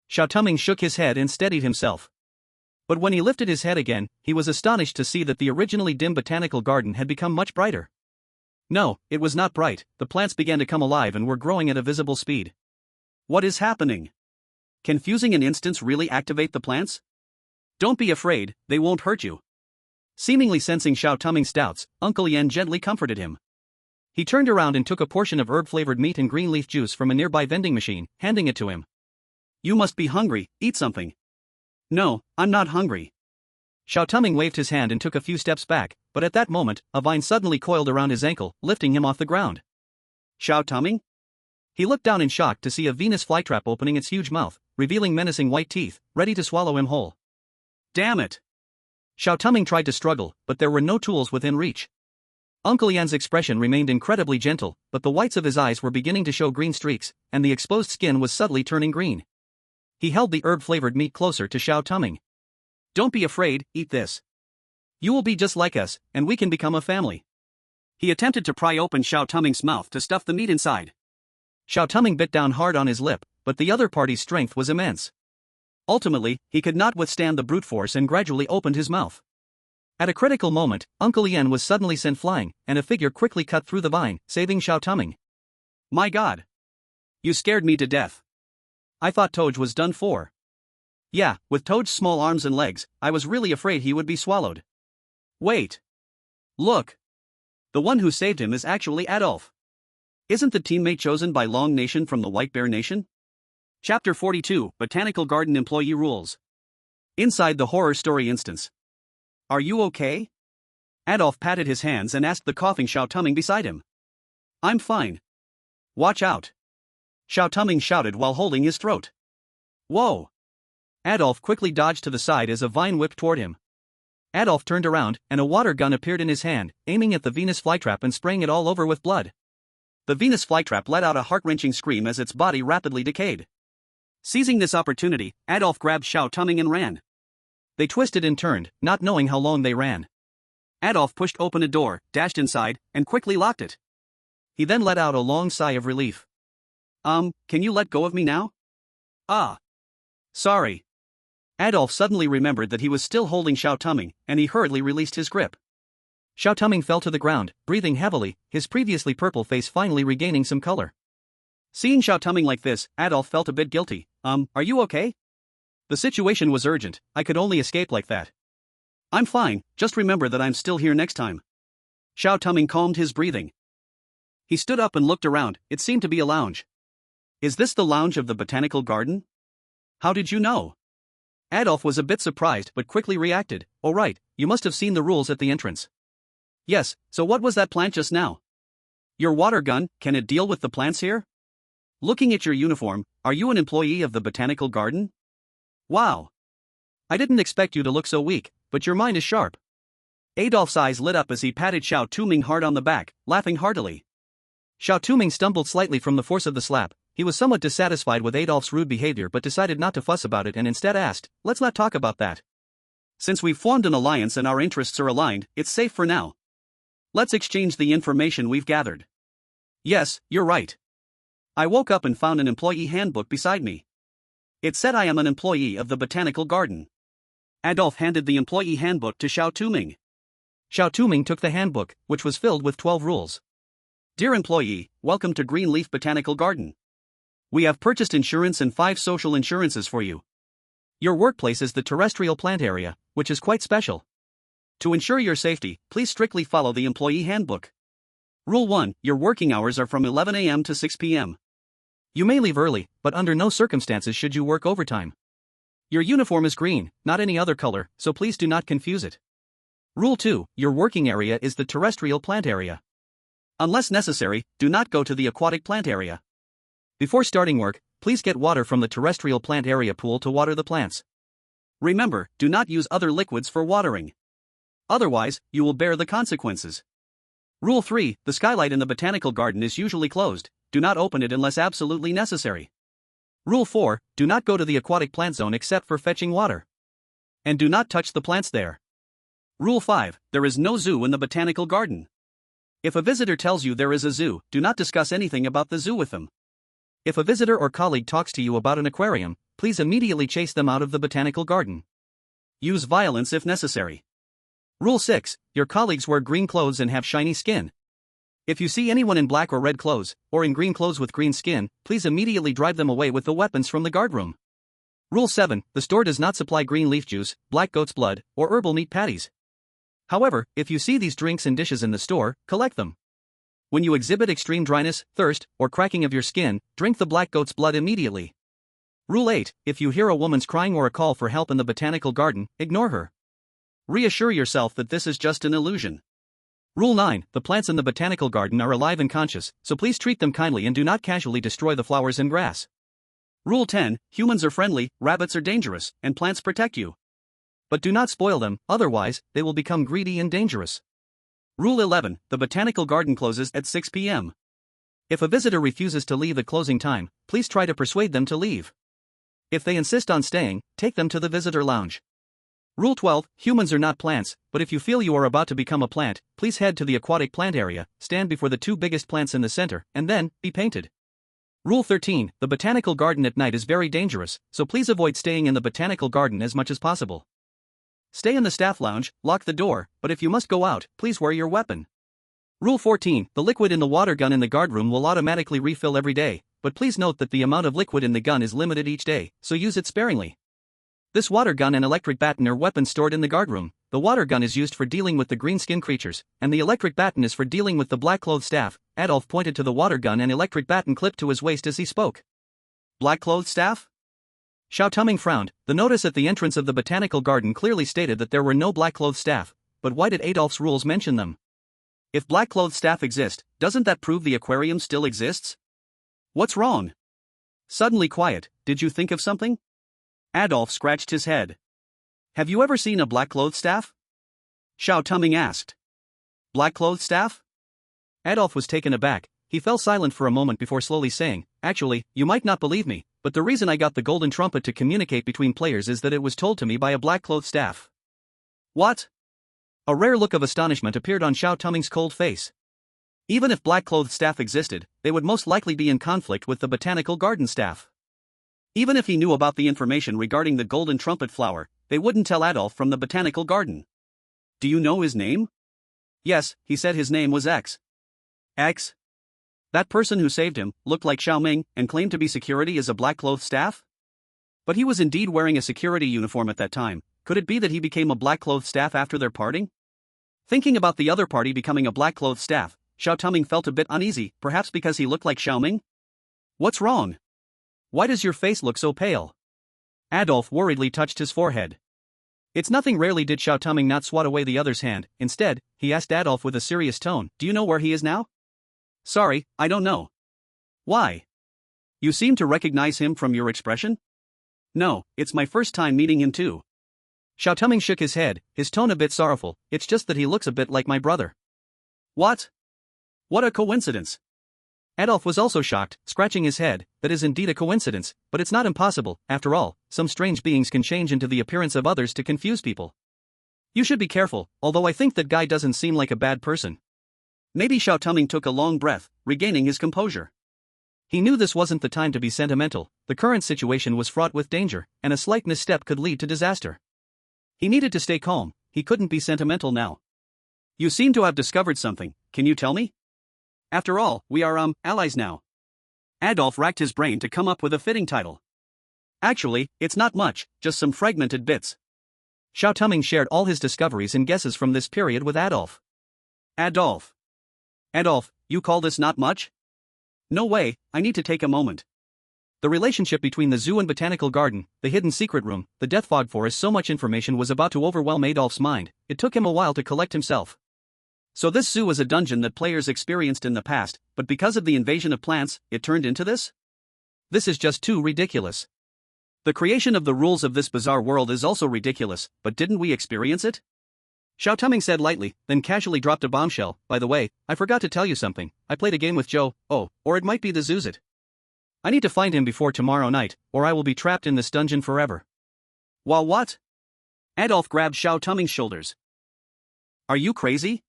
S1: Xiao Touming shook his head and steadied himself. But when he lifted his head again, he was astonished to see that the originally dim botanical garden had become much brighter. No, it was not bright. The plants began to come alive and were growing at a visible speed. What is happening? Can fusing an instance really activate the plants? Don't be afraid, they won't hurt you. Seemingly sensing Xiao Touming's doubts, Uncle Yen gently comforted him. He turned around and took a portion of herb-flavored meat and green leaf juice from a nearby vending machine, handing it to him. You must be hungry, eat something. No, I'm not hungry. Xiao Touming waved his hand and took a few steps back, but at that moment, a vine suddenly coiled around his ankle, lifting him off the ground. Xiao Touming? He looked down in shock to see a Venus flytrap opening its huge mouth, revealing menacing white teeth, ready to swallow him whole. Damn it! Xiao Touming tried to struggle, but there were no tools within reach. Uncle Yan's expression remained incredibly gentle, but the whites of his eyes were beginning to show green streaks, and the exposed skin was subtly turning green. He held the herb-flavored meat closer to Xiao Touming. Don't be afraid, eat this. You will be just like us, and we can become a family. He attempted to pry open Xiao Touming's mouth to stuff the meat inside. Xiao Touming bit down hard on his lip, but the other party's strength was immense. Ultimately, he could not withstand the brute force and gradually opened his mouth. At a critical moment, Uncle Yen was suddenly sent flying, and a figure quickly cut through the vine, saving Xiao Touming. My God! You scared me to death. I thought Toj was done for. Yeah, with Toj's small arms and legs, I was really afraid he would be swallowed. Wait. Look. The one who saved him is actually Adolf. Isn't the teammate chosen by Long Nation from the White Bear Nation? Chapter 42, Botanical Garden Employee Rules. Inside the horror story instance. Are you okay? Adolf patted his hands and asked the coughing Xiao Touming beside him. I'm fine. Watch out. Xiao Touming shouted while holding his throat. Whoa. Adolf quickly dodged to the side as a vine whipped toward him. Adolf turned around, and a water gun appeared in his hand, aiming at the Venus flytrap and spraying it all over with blood. The Venus flytrap let out a heart-wrenching scream as its body rapidly decayed. Seizing this opportunity, Adolf grabbed Xiao Touming and ran. They twisted and turned, not knowing how long they ran. Adolf pushed open a door, dashed inside, and quickly locked it. He then let out a long sigh of relief. Can you let go of me now? Ah. Sorry. Adolf suddenly remembered that he was still holding Xiao Touming, and he hurriedly released his grip. Xiao Touming fell to the ground, breathing heavily, his previously purple face finally regaining some color. Seeing Xiao Touming like this, Adolf felt a bit guilty. Are you okay? The situation was urgent, I could only escape like that. I'm fine, just remember that I'm still here next time. Xiao Touming calmed his breathing. He stood up and looked around, it seemed to be a lounge. Is this the lounge of the botanical garden? How did you know? Adolf was a bit surprised but quickly reacted. Oh right, you must have seen the rules at the entrance. Yes, so what was that plant just now? Your water gun, can it deal with the plants here? Looking at your uniform, are you an employee of the botanical garden? Wow. I didn't expect you to look so weak, but your mind is sharp. Adolf's eyes lit up as he patted Xiao Touming hard on the back, laughing heartily. Xiao Touming stumbled slightly from the force of the slap. He was somewhat dissatisfied with Adolf's rude behavior but decided not to fuss about it and instead asked, let's not talk about that. Since we've formed an alliance and our interests are aligned, it's safe for now. Let's exchange the information we've gathered. Yes, you're right. I woke up and found an employee handbook beside me. It said I am an employee of the botanical garden. Adolf handed the employee handbook to Xiao Touming. Xiao Touming took the handbook, which was filled with 12 rules. Dear employee, welcome to Greenleaf Botanical Garden. We have purchased insurance and 5 social insurances for you. Your workplace is the terrestrial plant area, which is quite special. To ensure your safety, please strictly follow the employee handbook. Rule 1, your working hours are from 11 a.m. to 6 p.m. You may leave early, but under no circumstances should you work overtime. Your uniform is green, not any other color, so please do not confuse it. Rule 2, your working area is the terrestrial plant area. Unless necessary, do not go to the aquatic plant area. Before starting work, please get water from the terrestrial plant area pool to water the plants. Remember, do not use other liquids for watering. Otherwise, you will bear the consequences. Rule 3, the skylight in the botanical garden is usually closed, do not open it unless absolutely necessary. Rule 4, do not go to the aquatic plant zone except for fetching water. And do not touch the plants there. Rule 5, there is no zoo in the botanical garden. If a visitor tells you there is a zoo, do not discuss anything about the zoo with them. If a visitor or colleague talks to you about an aquarium, please immediately chase them out of the botanical garden. Use violence if necessary. Rule 6, your colleagues wear green clothes and have shiny skin. If you see anyone in black or red clothes, or in green clothes with green skin, please immediately drive them away with the weapons from the guard room. Rule 7, the store does not supply green leaf juice, black goat's blood, or herbal meat patties. However, if you see these drinks and dishes in the store, collect them. When you exhibit extreme dryness, thirst, or cracking of your skin, drink the black goat's blood immediately. Rule 8, if you hear a woman's crying or a call for help in the botanical garden, ignore her. Reassure yourself that this is just an illusion. Rule 9, the plants in the botanical garden are alive and conscious, so please treat them kindly and do not casually destroy the flowers and grass. Rule 10, humans are friendly, rabbits are dangerous, and plants protect you. But do not spoil them, otherwise, they will become greedy and dangerous. Rule 11, the botanical garden closes at 6 p.m. If a visitor refuses to leave at closing time, please try to persuade them to leave. If they insist on staying, take them to the visitor lounge. Rule 12, humans are not plants, but if you feel you are about to become a plant, please head to the aquatic plant area, stand before the 2 biggest plants in the center, and then, be painted. Rule 13, the botanical garden at night is very dangerous, so please avoid staying in the botanical garden as much as possible. Stay in the staff lounge, lock the door, but if you must go out, please wear your weapon. Rule 14, the liquid in the water gun in the guard room will automatically refill every day, but please note that the amount of liquid in the gun is limited each day, so use it sparingly. This water gun and electric baton are weapons stored in the guard room. The water gun is used for dealing with the green skin creatures, and the electric baton is for dealing with the black clothed staff. Adolf pointed to the water gun and electric baton clipped to his waist as he spoke. Black clothed staff? Xiao Touming frowned. The notice at the entrance of the botanical garden clearly stated that there were no black clothed staff,
S2: but why did Adolf's rules mention them?
S1: If black-clothed staff exist, doesn't that prove the aquarium still exists? What's wrong? Suddenly quiet, did you think of something? Adolf scratched his head. Have you ever seen a black-clothed staff? Xiao Touming asked. Black-clothed staff?
S2: Adolf was taken aback. He fell silent for a moment before slowly saying, actually, you might not believe me, but the reason I got the golden trumpet to communicate between players is that it was told to me by a black-clothed staff.
S1: What?
S2: A rare look of astonishment appeared on Xiao Touming's cold face.
S1: Even if black-clothed staff existed, they would most likely be in conflict with the botanical garden staff. Even if he knew about the information regarding the golden trumpet flower, they wouldn't tell Adolf from the botanical garden. Do you know his name? Yes, he said his name was X. X? That person who saved him looked like Xiao Ming and claimed to be security as a black-clothed staff? But he was indeed wearing a security uniform at that time. Could it be that he became a black-clothed staff after their parting? Thinking about the other party becoming a black-clothed staff, Xiao Touming felt a bit uneasy, perhaps because he looked like Xiao Ming? What's wrong? Why does your face look so pale? Adolf worriedly touched his forehead.
S2: It's nothing. Rarely did Xiao Touming not swat away the other's hand. Instead, he asked Adolf with a serious tone, do you know where he is now?
S1: Sorry, I don't know. Why? You seem to recognize him from your expression? No, it's my first time meeting him too.
S2: Xiao Touming shook his head, his tone a bit sorrowful. It's just that he looks a bit like my brother.
S1: What? What a coincidence.
S2: Adolf was also shocked, scratching his head. That is indeed a coincidence, but it's not impossible. After all, some strange beings can change into the appearance of others to confuse people. You should be careful, although I think that guy doesn't seem like a bad person.
S1: Maybe Xiao Touming took a long breath, regaining his composure.
S2: He knew this wasn't the time to be sentimental. The current situation was fraught with danger, and a slight misstep could lead to disaster. He needed to stay calm. He couldn't be sentimental now.
S1: You seem to have discovered something, can you tell me? After all, we are, allies now. Adolf racked his brain to come up with a fitting title. Actually, it's not much, just some fragmented bits.
S2: Xiao Touming shared all his discoveries and guesses from this period with Adolf.
S1: Adolf, you call this not much? No way, I need to take a moment.
S2: The relationship between the zoo and botanical garden, the hidden secret room, the death fog forest, so much information was about to overwhelm Adolf's mind. It took him a while to collect himself.
S1: So this zoo was a dungeon that players experienced in the past, but because of the invasion of plants, it turned into this?
S2: This is just too ridiculous.
S1: The creation of the rules of this bizarre world is also ridiculous, but didn't we experience it?
S2: Xiao Touming said lightly, then casually dropped a bombshell. By the way, I forgot to tell you something. I played a game with Joe. Oh, or it might be the Zuzit. I need to find him before tomorrow night, or I will be trapped in this dungeon forever.
S1: While what? Adolf grabbed Xiao Touming's shoulders. Are you crazy?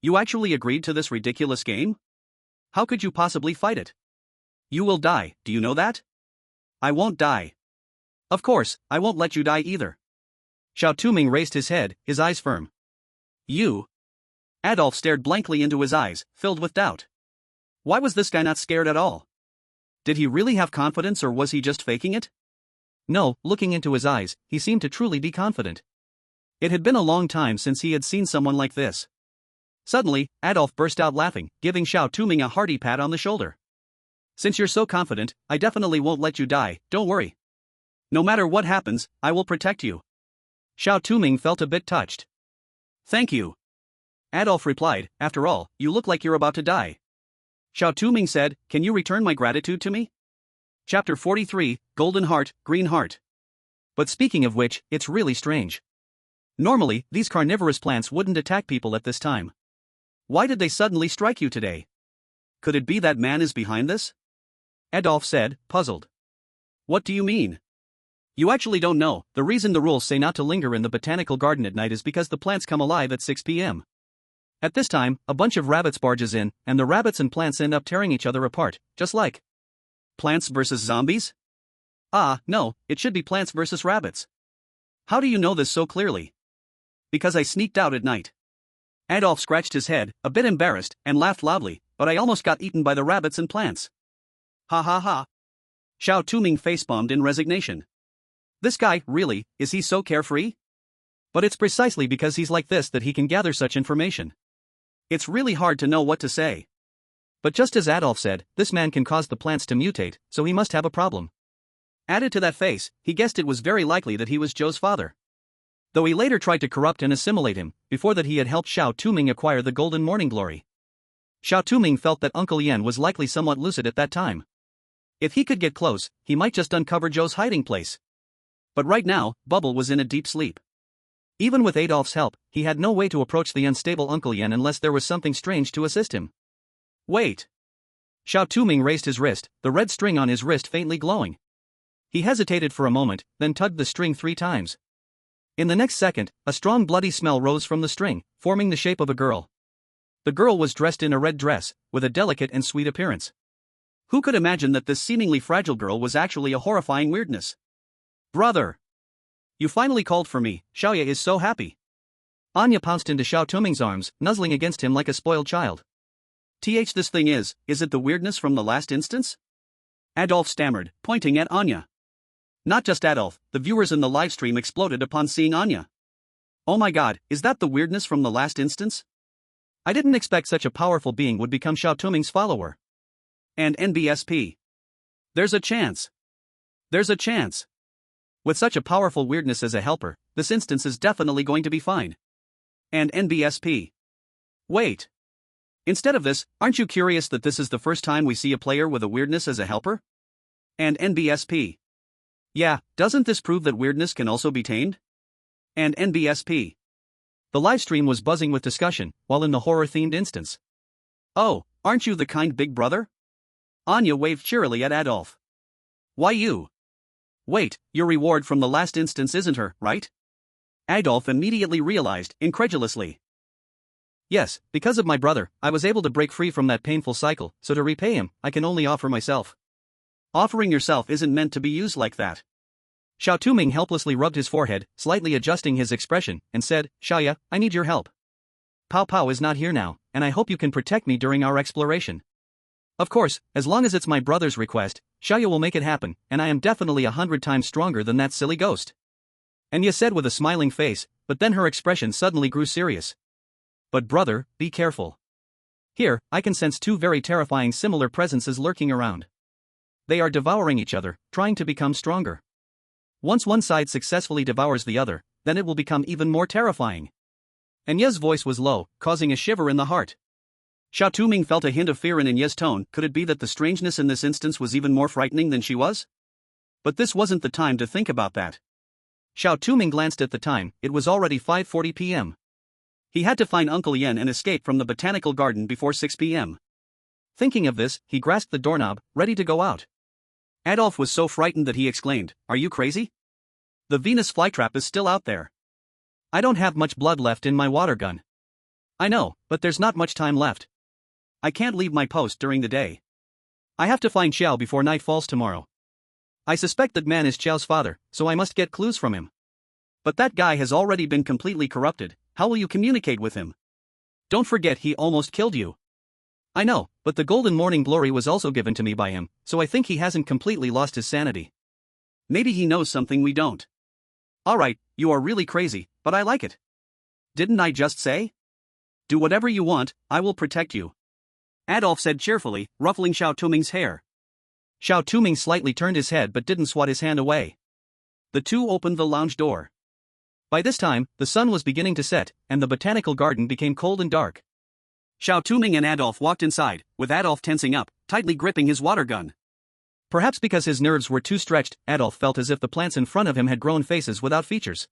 S1: You actually agreed to this ridiculous game? How could you possibly fight it? You will die, do you know that? I won't die. Of course, I won't let you die either.
S2: Xiao Touming raised his head, his eyes firm.
S1: You? Adolf stared blankly into his eyes, filled with doubt. Why was this guy not scared at all? Did he really have confidence or was he just faking it?
S2: No, looking into his eyes, he seemed to truly be confident.
S1: It had been a long time since he had seen someone like this. Suddenly, Adolf burst out laughing, giving Xiao Touming a hearty pat on the shoulder. Since you're so confident, I definitely won't let you die, don't worry. No matter what happens, I will protect you.
S2: Xiao Touming felt a bit touched.
S1: Thank you. Adolf replied, after all, you look like you're about to die. Xiao Touming said, can you return my gratitude to me? Chapter 43, Golden Heart, Green Heart.
S2: But speaking of which, it's really strange. Normally, these carnivorous plants wouldn't attack people at this time.
S1: Why did they suddenly strike you today? Could it be that man is behind this?
S2: Adolf said, puzzled.
S1: What do you mean? You actually don't know. The reason the rules say not to linger in the botanical garden at night is because the plants come alive at 6 p.m.
S2: At this time, a bunch of rabbits barges in, and the rabbits and plants end up tearing each other apart, just like
S1: Plants versus zombies? Ah, no, it should be plants versus rabbits. How do you know this so clearly? Because I sneaked out at night. Adolf scratched his head, a bit embarrassed, and laughed loudly, but I almost got eaten by the rabbits and plants. Ha ha ha. Xiao Touming facepalmed in resignation. This guy, really, is he so carefree?
S2: But it's precisely because he's like this that he can gather such information.
S1: It's really hard to know what to say.
S2: But just as Adolf said, this man can cause the plants to mutate, so he must have a problem.
S1: Added to that face, he guessed it was very likely that he was Joe's father.
S2: though he later tried to corrupt and assimilate him. Before that he had helped Xiao Touming acquire the golden morning glory. Xiao Touming felt that Uncle Yan was likely somewhat lucid at that time. If he could get close, he might just uncover Zhou's hiding place. But right now, Bubble was in a deep sleep. Even with Adolf's help, he had no way to approach the unstable Uncle Yan unless there was something strange to assist him. Wait! Xiao Touming raised his wrist, the red string on his wrist faintly glowing. He hesitated for a moment, then tugged the string 3 times. In the next second, a strong bloody smell rose from the string, forming the shape of a girl. The girl was dressed in a red dress, with a delicate and sweet appearance.
S1: Who could imagine that this seemingly fragile girl was actually a horrifying weirdness? Brother! You finally called for me, Xiaoya is so happy.
S2: Anya pounced into Xiao Touming's arms, nuzzling against him like a spoiled child.
S1: This thing is it the weirdness from the last instance? Adolf stammered, pointing at Anya. Not just Adolf, the viewers in the livestream exploded upon seeing Anya. Oh my god, is that the weirdness from the last instance?
S2: I didn't expect such a powerful being would become Xiao Touming's follower.
S1: And NBSP. There's a chance. There's a chance. With such a powerful weirdness as a helper, this instance is definitely going to be fine. And NBSP. Wait. Instead of this, aren't you curious that this is the first time we see a player with a weirdness as a helper? And NBSP. Yeah, doesn't this prove that weirdness can also be tamed? And NBSP.
S2: The livestream was buzzing with discussion, while in the horror-themed instance.
S1: Oh, aren't you the kind big brother? Anya waved cheerily at Adolf. Why you? Wait, your reward from the last instance isn't her, right? Adolf immediately realized, incredulously.
S2: Yes, because of my brother, I was able to break free from that painful cycle, so to repay him, I can only offer myself.
S1: Offering yourself isn't meant to be used like that.
S2: Xiao Touming helplessly rubbed his forehead, slightly adjusting his expression, and said, Xiaoya, I need your help. Pao Pao is not here now, and I hope you can protect me during our exploration. Of course, as long as it's my brother's request, Xiaoya will make it happen, and I am definitely 100 times stronger than that silly ghost. Anya said with a smiling face, but then her expression suddenly grew serious. But brother, be careful. Here, I can sense 2 very terrifying similar presences lurking around. They are devouring each other, trying to become stronger. Once one side successfully devours the other, then it will become even more terrifying. Anya's voice was low, causing a shiver in the heart.
S1: Xiao Touming felt a hint of fear in Anya's tone. Could it be that the strangeness in this instance was even more frightening than she was? But this wasn't the time to think about that.
S2: Xiao Touming glanced at the time, it was already 5:40 p.m.
S1: He had to find Uncle Yan and escape from the botanical garden before 6 p.m.
S2: Thinking of this, he grasped the doorknob, ready to go out.
S1: Adolf was so frightened that he exclaimed, "Are you crazy? The Venus flytrap is still out there.
S2: I don't have much blood left in my water gun."
S1: I know, but there's not much time left. I can't leave my post during the day.
S2: I have to find Xiao before night falls tomorrow. I suspect that man is Xiao's father, so I must get clues from him.
S1: But that guy has already been completely corrupted. How will you communicate with him? Don't forget he almost killed you.
S2: I know, but the golden morning glory was also given to me by him, so I think he hasn't completely lost his sanity.
S1: Maybe he knows something we don't. Alright, you are really crazy, but I like it. Didn't I just say? Do whatever you want, I will protect you. Adolf said cheerfully, ruffling Xiao Touming's hair.
S2: Xiao Touming slightly turned his head but didn't swat his hand away.
S1: The two opened the lounge door.
S2: By this time, the sun was beginning to set, and the botanical garden became cold and dark.
S1: Xiao Touming and Adolf walked inside, with Adolf tensing up, tightly gripping his water gun.
S2: Perhaps because his nerves were too stretched, Adolf felt as if the plants in front of him had grown faces without features.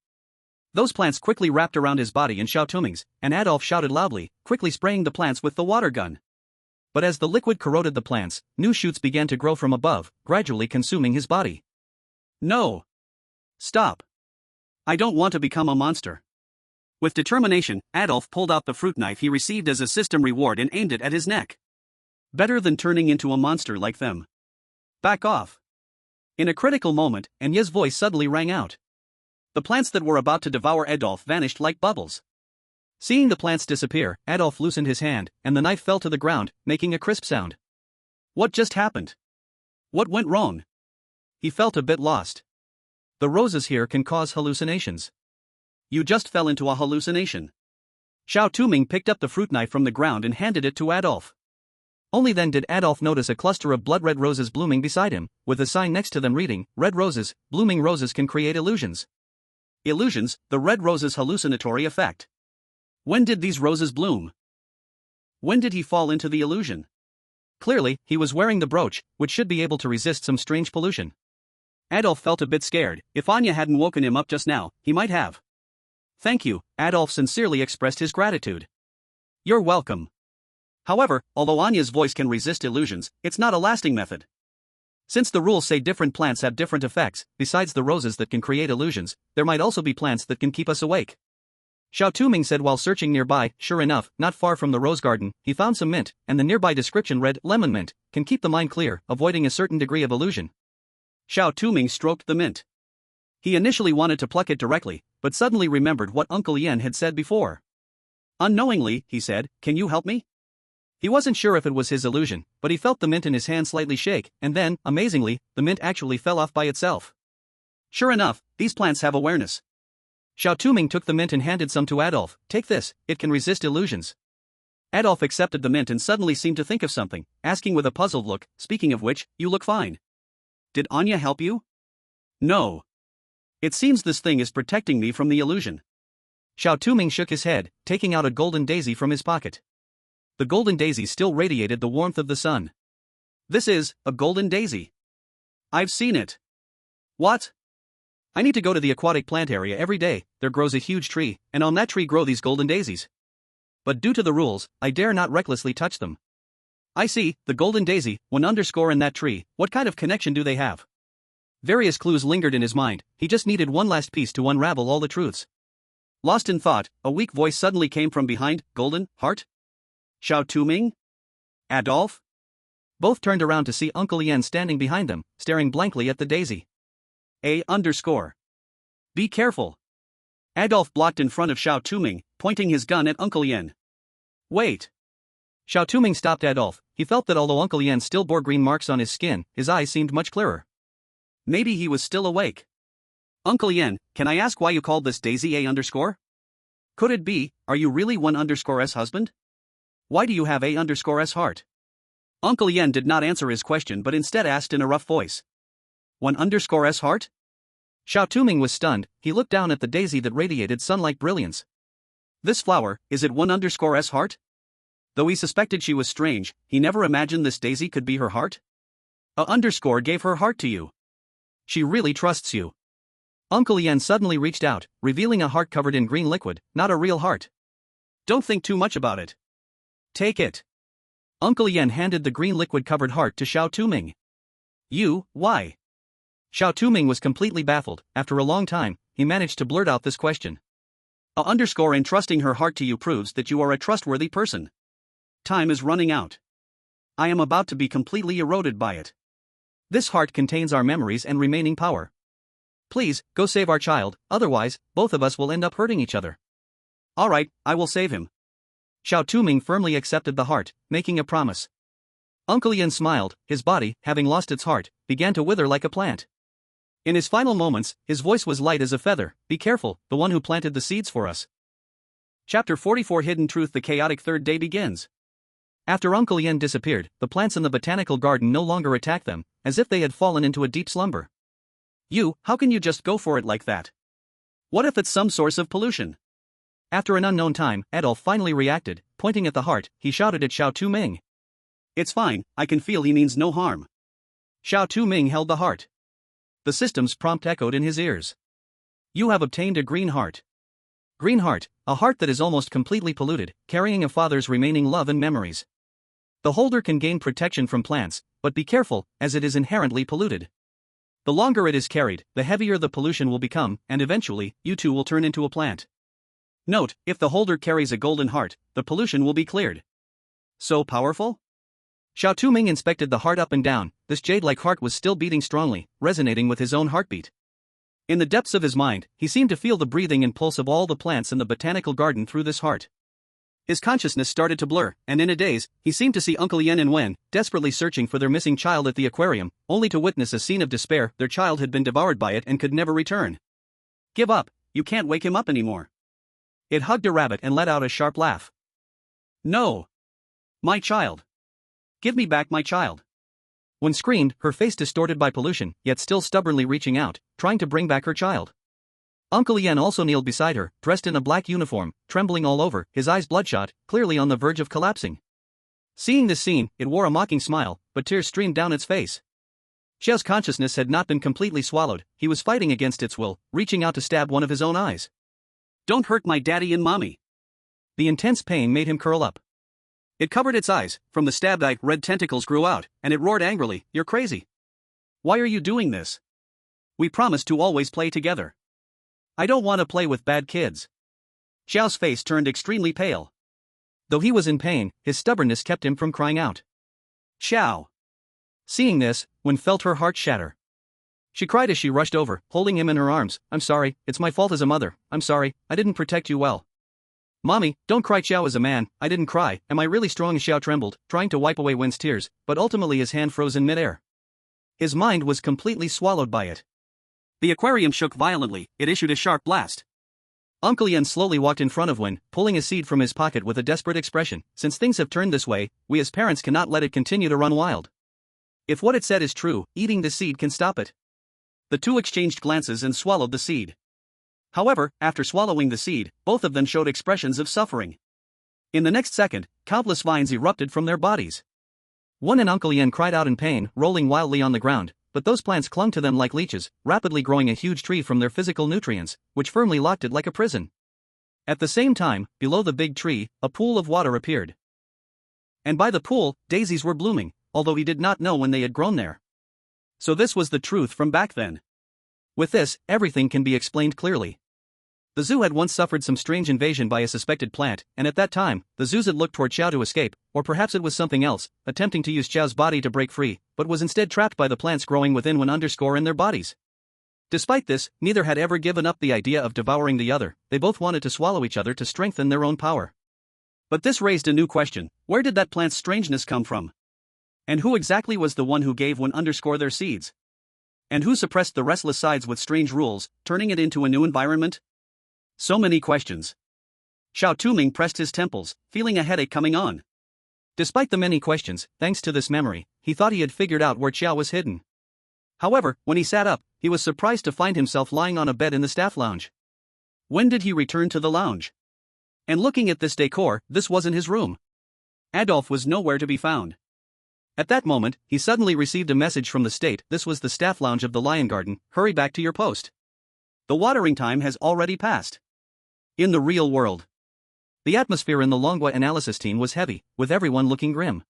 S2: Those plants quickly wrapped around his body and Xiao Touming's, and Adolf shouted loudly, quickly spraying the plants with the water gun. But as the liquid corroded the plants, new shoots began to grow from above, gradually consuming his body.
S1: No! Stop! I don't want to become a monster. With determination, Adolf pulled out the fruit knife he received as a system reward and aimed it at his neck. Better than turning into a monster like them. Back off. In a critical moment, Anya's voice suddenly rang out. The plants that were about to devour Adolf vanished like bubbles.
S2: Seeing the plants disappear, Adolf loosened his hand, and the knife fell to the ground, making a crisp sound.
S1: What just happened? What went wrong?
S2: He felt a bit lost. The roses here can cause hallucinations.
S1: You just fell into a hallucination. Xiao Touming picked up the fruit knife from the ground and handed it to Adolf.
S2: Only then did Adolf notice a cluster of blood-red roses blooming beside him, with a sign next to them reading, "Red roses, blooming roses can create illusions."
S1: Illusions, the red rose's hallucinatory effect. When did these roses bloom? When did he fall into the illusion?
S2: Clearly, he was wearing the brooch, which should be able to resist some strange pollution.
S1: Adolf felt a bit scared. If Anya hadn't woken him up just now, he might have. Thank you, Adolf sincerely expressed his gratitude. You're welcome. However, although Anya's voice can resist illusions, it's not a lasting method. Since the rules say different plants have different effects, besides the roses that can create illusions, there might also be plants that can keep us awake. Xiao Touming said while searching nearby. Sure enough, not far from the rose garden, he found some mint, and the nearby description read, lemon mint, can keep the mind clear, avoiding a certain degree of illusion. Xiao Touming stroked the mint. He initially wanted to pluck it directly, but suddenly remembered what Uncle Yen had said before. Unknowingly, he said, can you help me? He wasn't sure if it was his illusion, but he felt the mint in his hand slightly shake, and then, amazingly, the mint actually fell off by itself. Sure enough, these plants have awareness.
S2: Xiao Touming took the mint and handed some to Adolf. Take this, it can resist illusions.
S1: Adolf accepted the mint and suddenly seemed to think of something, asking with a puzzled look, speaking of which, you look fine. Did Anya help you? No. It seems this thing is protecting me from the illusion.
S2: Xiao Touming shook his head, taking out a golden daisy from his pocket. The golden daisy still radiated the warmth of the sun.
S1: This is a golden daisy. I've seen it. What?
S2: I need to go to the aquatic plant area every day. There grows a huge tree, and on that tree grow these golden daisies. But due to the rules, I dare not recklessly touch them.
S1: I see, the golden daisy, one underscore in that tree, what kind of connection do they have?
S2: Various clues lingered in his mind, he just needed one last piece to unravel all the truths.
S1: Lost in thought, a weak voice suddenly came from behind. Golden heart? Xiao Touming? Adolf?
S2: Both turned around to see Uncle Yen standing behind them, staring blankly at the daisy.
S1: A underscore. Be careful. Adolf blocked in front of Xiao Touming, pointing his gun at Uncle Yen. Wait.
S2: Xiao Touming stopped Adolf. He felt that although Uncle Yen still bore green marks on his skin, his eyes seemed much clearer.
S1: Maybe he was still awake. Uncle Yen, can I ask why you called this daisy A underscore? Could it be, are you really one underscore S husband? Why do you have A underscore S heart? Uncle Yen did not answer his question but instead asked in a rough voice. One underscore S heart?
S2: Xiao Touming was stunned. He looked down at the daisy that radiated sun-like brilliance.
S1: This flower, is it one underscore S heart? Though he suspected she was strange, he never imagined this daisy could be her heart. A underscore gave her heart to you. She really trusts you.
S2: Uncle Yen suddenly reached out, revealing a heart covered in green liquid, not a real heart.
S1: Don't think too much about it. Take it.
S2: Uncle Yen handed the green liquid-covered heart to Xiao Touming.
S1: You, why?
S2: Xiao Touming was completely baffled. After a long time, he managed to blurt out this question.
S1: A underscore entrusting her heart to you proves that you are a trustworthy person. Time is running out. I am about to be completely eroded by it.
S2: This heart contains our memories and remaining power. Please, go save our child, otherwise, both of us will end up hurting each other.
S1: All right, I will save him.
S2: Xiao Touming firmly accepted the heart, making a promise. Uncle Yen smiled. His body, having lost its heart, began to wither like a plant. In his final moments, his voice was light as a feather. Be careful, the one who planted the seeds for us.
S1: Chapter 44 Hidden Truth. The chaotic third day begins.
S2: After Uncle Yen disappeared, the plants in the botanical garden no longer attacked them, as if they had fallen into a deep slumber.
S1: How can you just go for it like that? What if it's some source of pollution?
S2: After an unknown time, Adolf finally reacted. Pointing at the heart, he shouted at Xiao Touming.
S1: It's fine, I can feel he means no harm.
S2: Xiao Touming held the heart. The system's prompt echoed in his ears. You have obtained a green heart. Green heart, a heart that is almost completely polluted, carrying a father's remaining love and memories. The holder can gain protection from plants, but be careful, as it is inherently polluted. The longer it is carried, the heavier the pollution will become, and eventually, you too will turn into a plant.
S1: Note, if the holder carries a golden heart, the pollution will be cleared. So powerful?
S2: Xiao Touming inspected the heart up and down. This jade-like heart was still beating strongly, resonating with his own heartbeat. In the depths of his mind, he seemed to feel the breathing and pulse of all the plants in the botanical garden through this heart. His consciousness started to blur, and in a daze, he seemed to see Uncle Yen and Wen, desperately searching for their missing child at the aquarium, only to witness a scene of despair. Their child had been devoured by it and could never return.
S1: Give up, you can't wake him up anymore.
S2: It hugged a rabbit and let out a sharp laugh.
S1: No. My child. Give me back my child.
S2: Wen screamed, her face distorted by pollution, yet still stubbornly reaching out, trying to bring back her child. Uncle Yen also kneeled beside her, dressed in a black uniform, trembling all over, his eyes bloodshot, clearly on the verge of collapsing. Seeing this scene, it wore a mocking smile, but tears streamed down its face. Xiao's consciousness had not been completely swallowed, he was fighting against its will, reaching out to stab one of his own eyes.
S1: Don't hurt my daddy and mommy.
S2: The intense pain made him curl up.
S1: It covered its eyes, from the stabbed eye, red tentacles grew out, and it roared angrily, "You're crazy. Why are you doing this? We promised to always play together. I don't want to play with bad kids." Xiao's face turned extremely pale.
S2: Though he was in pain, his stubbornness kept him from crying out.
S1: Xiao.
S2: Seeing this, Wen felt her heart shatter. She cried as she rushed over, holding him in her arms. "I'm sorry, it's my fault as a mother, I'm sorry, I didn't protect you well." "Mommy, don't cry." Xiao is a man, "I didn't cry, am I really strong?" Xiao trembled, trying to wipe away Wen's tears, but ultimately his hand froze in midair. His mind was completely swallowed by it.
S1: The aquarium shook violently, it issued a sharp blast.
S2: Uncle Yen slowly walked in front of Wen, pulling a seed from his pocket with a desperate expression. "Since things have turned this way, we as parents cannot let it continue to run wild. If what it said is true, eating the seed can stop it."
S1: The two exchanged glances and swallowed the seed. However, after swallowing the seed, both of them showed expressions of suffering. In the next second, countless vines erupted from their bodies.
S2: Wen and Uncle Yen cried out in pain, rolling wildly on the ground, but those plants clung to them like leeches, rapidly growing a huge tree from their physical nutrients, which firmly locked it like a prison. At the same time, below the big tree, a pool of water appeared. And by the pool, daisies were blooming, although he did not know when they had grown there.
S1: So this was the truth from back then.
S2: With this, everything can be explained clearly. The zoo had once suffered some strange invasion by a suspected plant, and at that time, the zoos had looked toward Xiao to escape, or perhaps it was something else, attempting to use Xiao's body to break free, but was instead trapped by the plants growing within Wen in their bodies. Despite this, neither had ever given up the idea of devouring the other, they both wanted to swallow each other to strengthen their own power.
S1: But this raised a new question: where did that plant's strangeness come from? And who exactly was the one who gave Wen their seeds? And who suppressed the restless sides with strange rules, turning it into a new environment? So many questions. Xiao Touming pressed his temples, feeling a headache coming on.
S2: Despite the many questions, thanks to this memory, he thought he had figured out where Xiao was hidden. However, when he sat up, he was surprised to find himself lying on a bed in the staff lounge.
S1: When did he return to the lounge? And looking at this decor, this wasn't his room. Adolf was nowhere to be found.
S2: At that moment, he suddenly received a message from the state. "This was the staff lounge of the Lion Garden, hurry back to your post.
S1: The watering time has already passed."
S2: In the real world, the atmosphere in the Longwa analysis team was heavy, with everyone looking grim.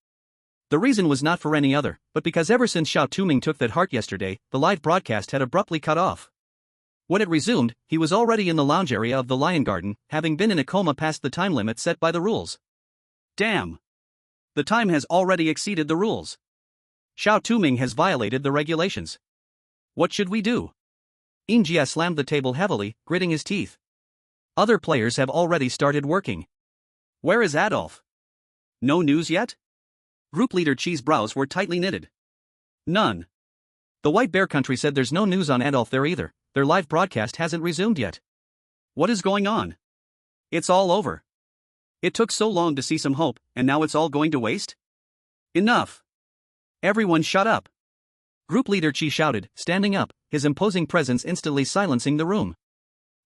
S2: The reason was not for any other, but because ever since Xiao Touming took that heart yesterday, the live broadcast had abruptly cut off. When it resumed, he was already in the lounge area of the Lion Garden, having been in a coma past the time limit set by the rules.
S1: Damn! The time has already exceeded the rules. Xiao Touming has violated the regulations. What should we do?
S2: Injia slammed the table heavily, gritting his teeth. Other players have already started working.
S1: Where is Adolf? No news yet? Group leader Chi's brows were tightly knitted. None.
S2: The White Bear Country said there's no news on Adolf there either. Their live broadcast hasn't resumed yet.
S1: What is going on? It's all over. It took so long to see some hope, and now it's all going to waste? Enough. Everyone shut up.
S2: Group leader Chi shouted, standing up, his imposing presence instantly silencing the room.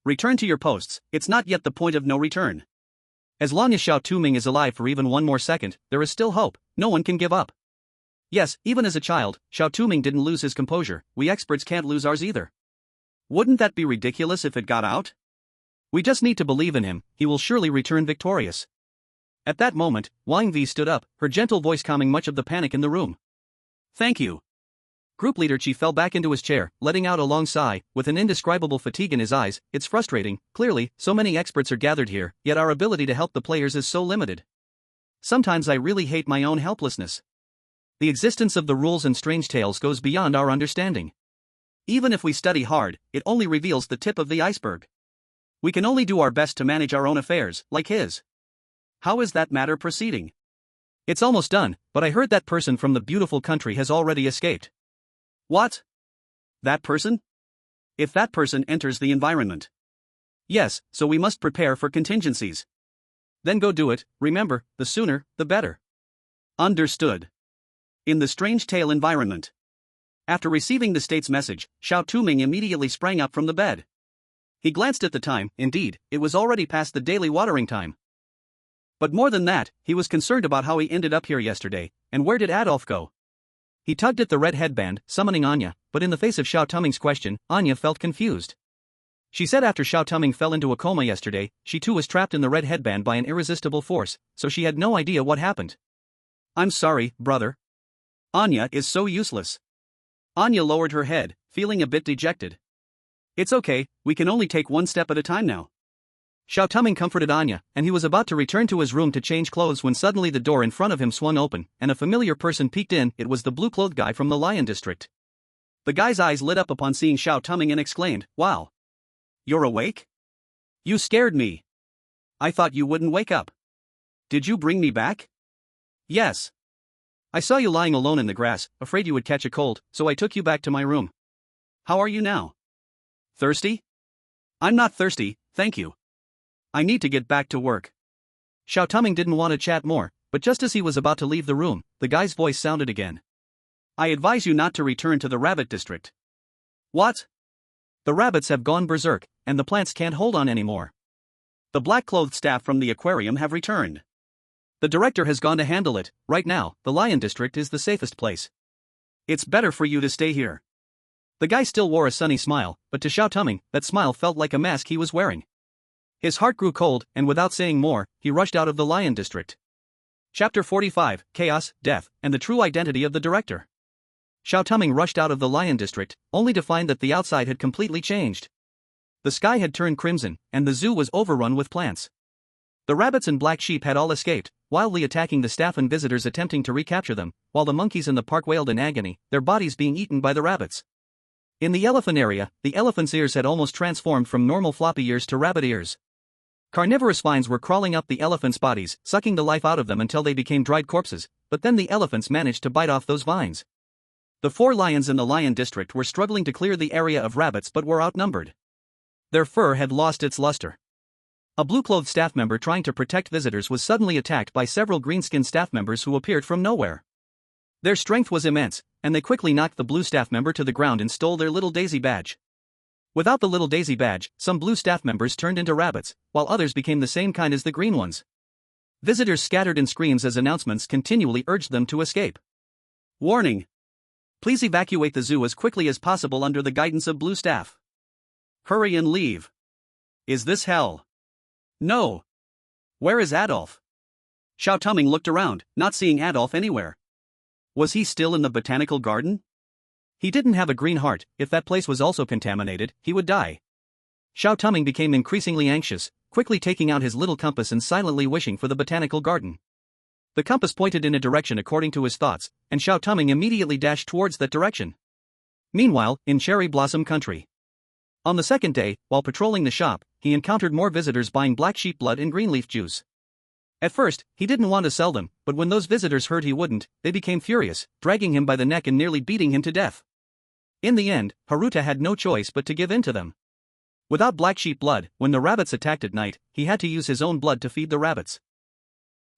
S1: Return to your posts, it's not yet the point of no return.
S2: As long as Xiao Touming is alive for even one more second, there is still hope, no one can give up. Yes, even as a child, Xiao Touming didn't lose his composure, we experts can't lose ours either.
S1: Wouldn't that be ridiculous if it got out?
S2: We just need to believe in him, he will surely return victorious. At that moment, Wang Vi stood up, her gentle voice calming much of the panic in the room.
S1: Thank you.
S2: Group leader Chi fell back into his chair, letting out a long sigh, with an indescribable fatigue in his eyes. It's frustrating, clearly, so many experts are gathered here, yet our ability to help the players is so limited. Sometimes I really hate my own helplessness. The existence of the rules and strange tales goes beyond our understanding.
S1: Even if we study hard, it only reveals the tip of the iceberg. We can only do our best to manage our own affairs, like his. How is that matter proceeding?
S2: It's almost done, but I heard that person from the beautiful country has already escaped.
S1: What? That person? If that person enters the environment.
S2: Yes, so we must prepare for contingencies. Then go do it, remember, the sooner, the better.
S1: Understood. In the strange tale environment. After receiving the state's message, Xiao Touming immediately sprang up from the bed. He glanced at the time. Indeed, it was already past the daily watering time. But more than that, he was concerned about how he ended up here yesterday, and where did Adolf go? He tugged at the red headband, summoning Anya, but in the face of Xiao Touming's question, Anya felt confused. She said after Xiao Touming fell into a coma yesterday, she too was trapped in the red headband by an irresistible force, so she had no idea what happened. I'm sorry, brother. Anya is so useless. Anya lowered her head, feeling a bit dejected. It's okay, we can only take one step at a time now. Xiao Touming comforted Anya, and he was about to return to his room to change clothes when suddenly the door in front of him swung open, and a familiar person peeked in. It was the blue-clothed guy from the Lion District. The guy's eyes lit up upon seeing Xiao Touming and exclaimed, "Wow! You're awake? You scared me. I thought you wouldn't wake up. Did you bring me back?" "Yes. I saw you lying alone in the grass, afraid you would catch a cold, so I took you back to my room. How are you now? Thirsty?" "I'm not thirsty, thank you. I need to get back to work." Xiao Touming didn't want to chat more, but just as he was about to leave the room, the guy's voice sounded again. "I advise you not to return to the rabbit district." "What?" "The rabbits have gone berserk, and the plants can't hold on anymore. The black-clothed staff from the aquarium have returned. The director has gone to handle it. Right now, the Lion District is the safest place. It's better for you to stay here." The guy still wore a sunny smile, but to Xiao Touming, that smile felt like a mask he was wearing. His heart grew cold, and without saying more, he rushed out of the Lion District. Chapter 45, Chaos, Death, and the True Identity of the Director. Xiao Touming rushed out of the Lion District, only to find that the outside had completely changed. The sky had turned crimson, and the zoo was overrun with plants. The rabbits and black sheep had all escaped, wildly attacking the staff and visitors attempting to recapture them, while the monkeys in the park wailed in agony, their bodies being eaten by the rabbits. In the elephant area, the elephant's ears had almost transformed from normal floppy ears to rabbit ears. Carnivorous vines were crawling up the elephants' bodies, sucking the life out of them until they became dried corpses, but then the elephants managed to bite off those vines. The 4 lions in the Lion District were struggling to clear the area of rabbits but were outnumbered. Their fur had lost its luster. A blue-clothed staff member trying to protect visitors was suddenly attacked by several green-skinned staff members who appeared from nowhere. Their strength was immense, and they quickly knocked the blue staff member to the ground and stole their little daisy badge. Without the little daisy badge, some blue staff members turned into rabbits, while others became the same kind as the green ones. Visitors scattered in screams as announcements continually urged them to escape. Warning! Please evacuate the zoo as quickly as possible under the guidance of blue staff. Hurry and leave. Is this hell? No. Where is Adolf? Xiao Touming looked around, not seeing Adolf anywhere. Was he still in the botanical garden? He didn't have a green heart. If that place was also contaminated, he would die. Xiao Touming became increasingly anxious, quickly taking out his little compass and silently wishing for the botanical garden. The compass pointed in a direction according to his thoughts, and Xiao Touming immediately dashed towards that direction. Meanwhile, in Cherry Blossom Country. On the second day, while patrolling the shop, he encountered more visitors buying black sheep blood and green leaf juice. At first, he didn't want to sell them, but when those visitors heard he wouldn't, they became furious, dragging him by the neck and nearly beating him to death. In the end, Haruta had no choice but to give in to them. Without black sheep blood, when the rabbits attacked at night, he had to use his own blood to feed the rabbits.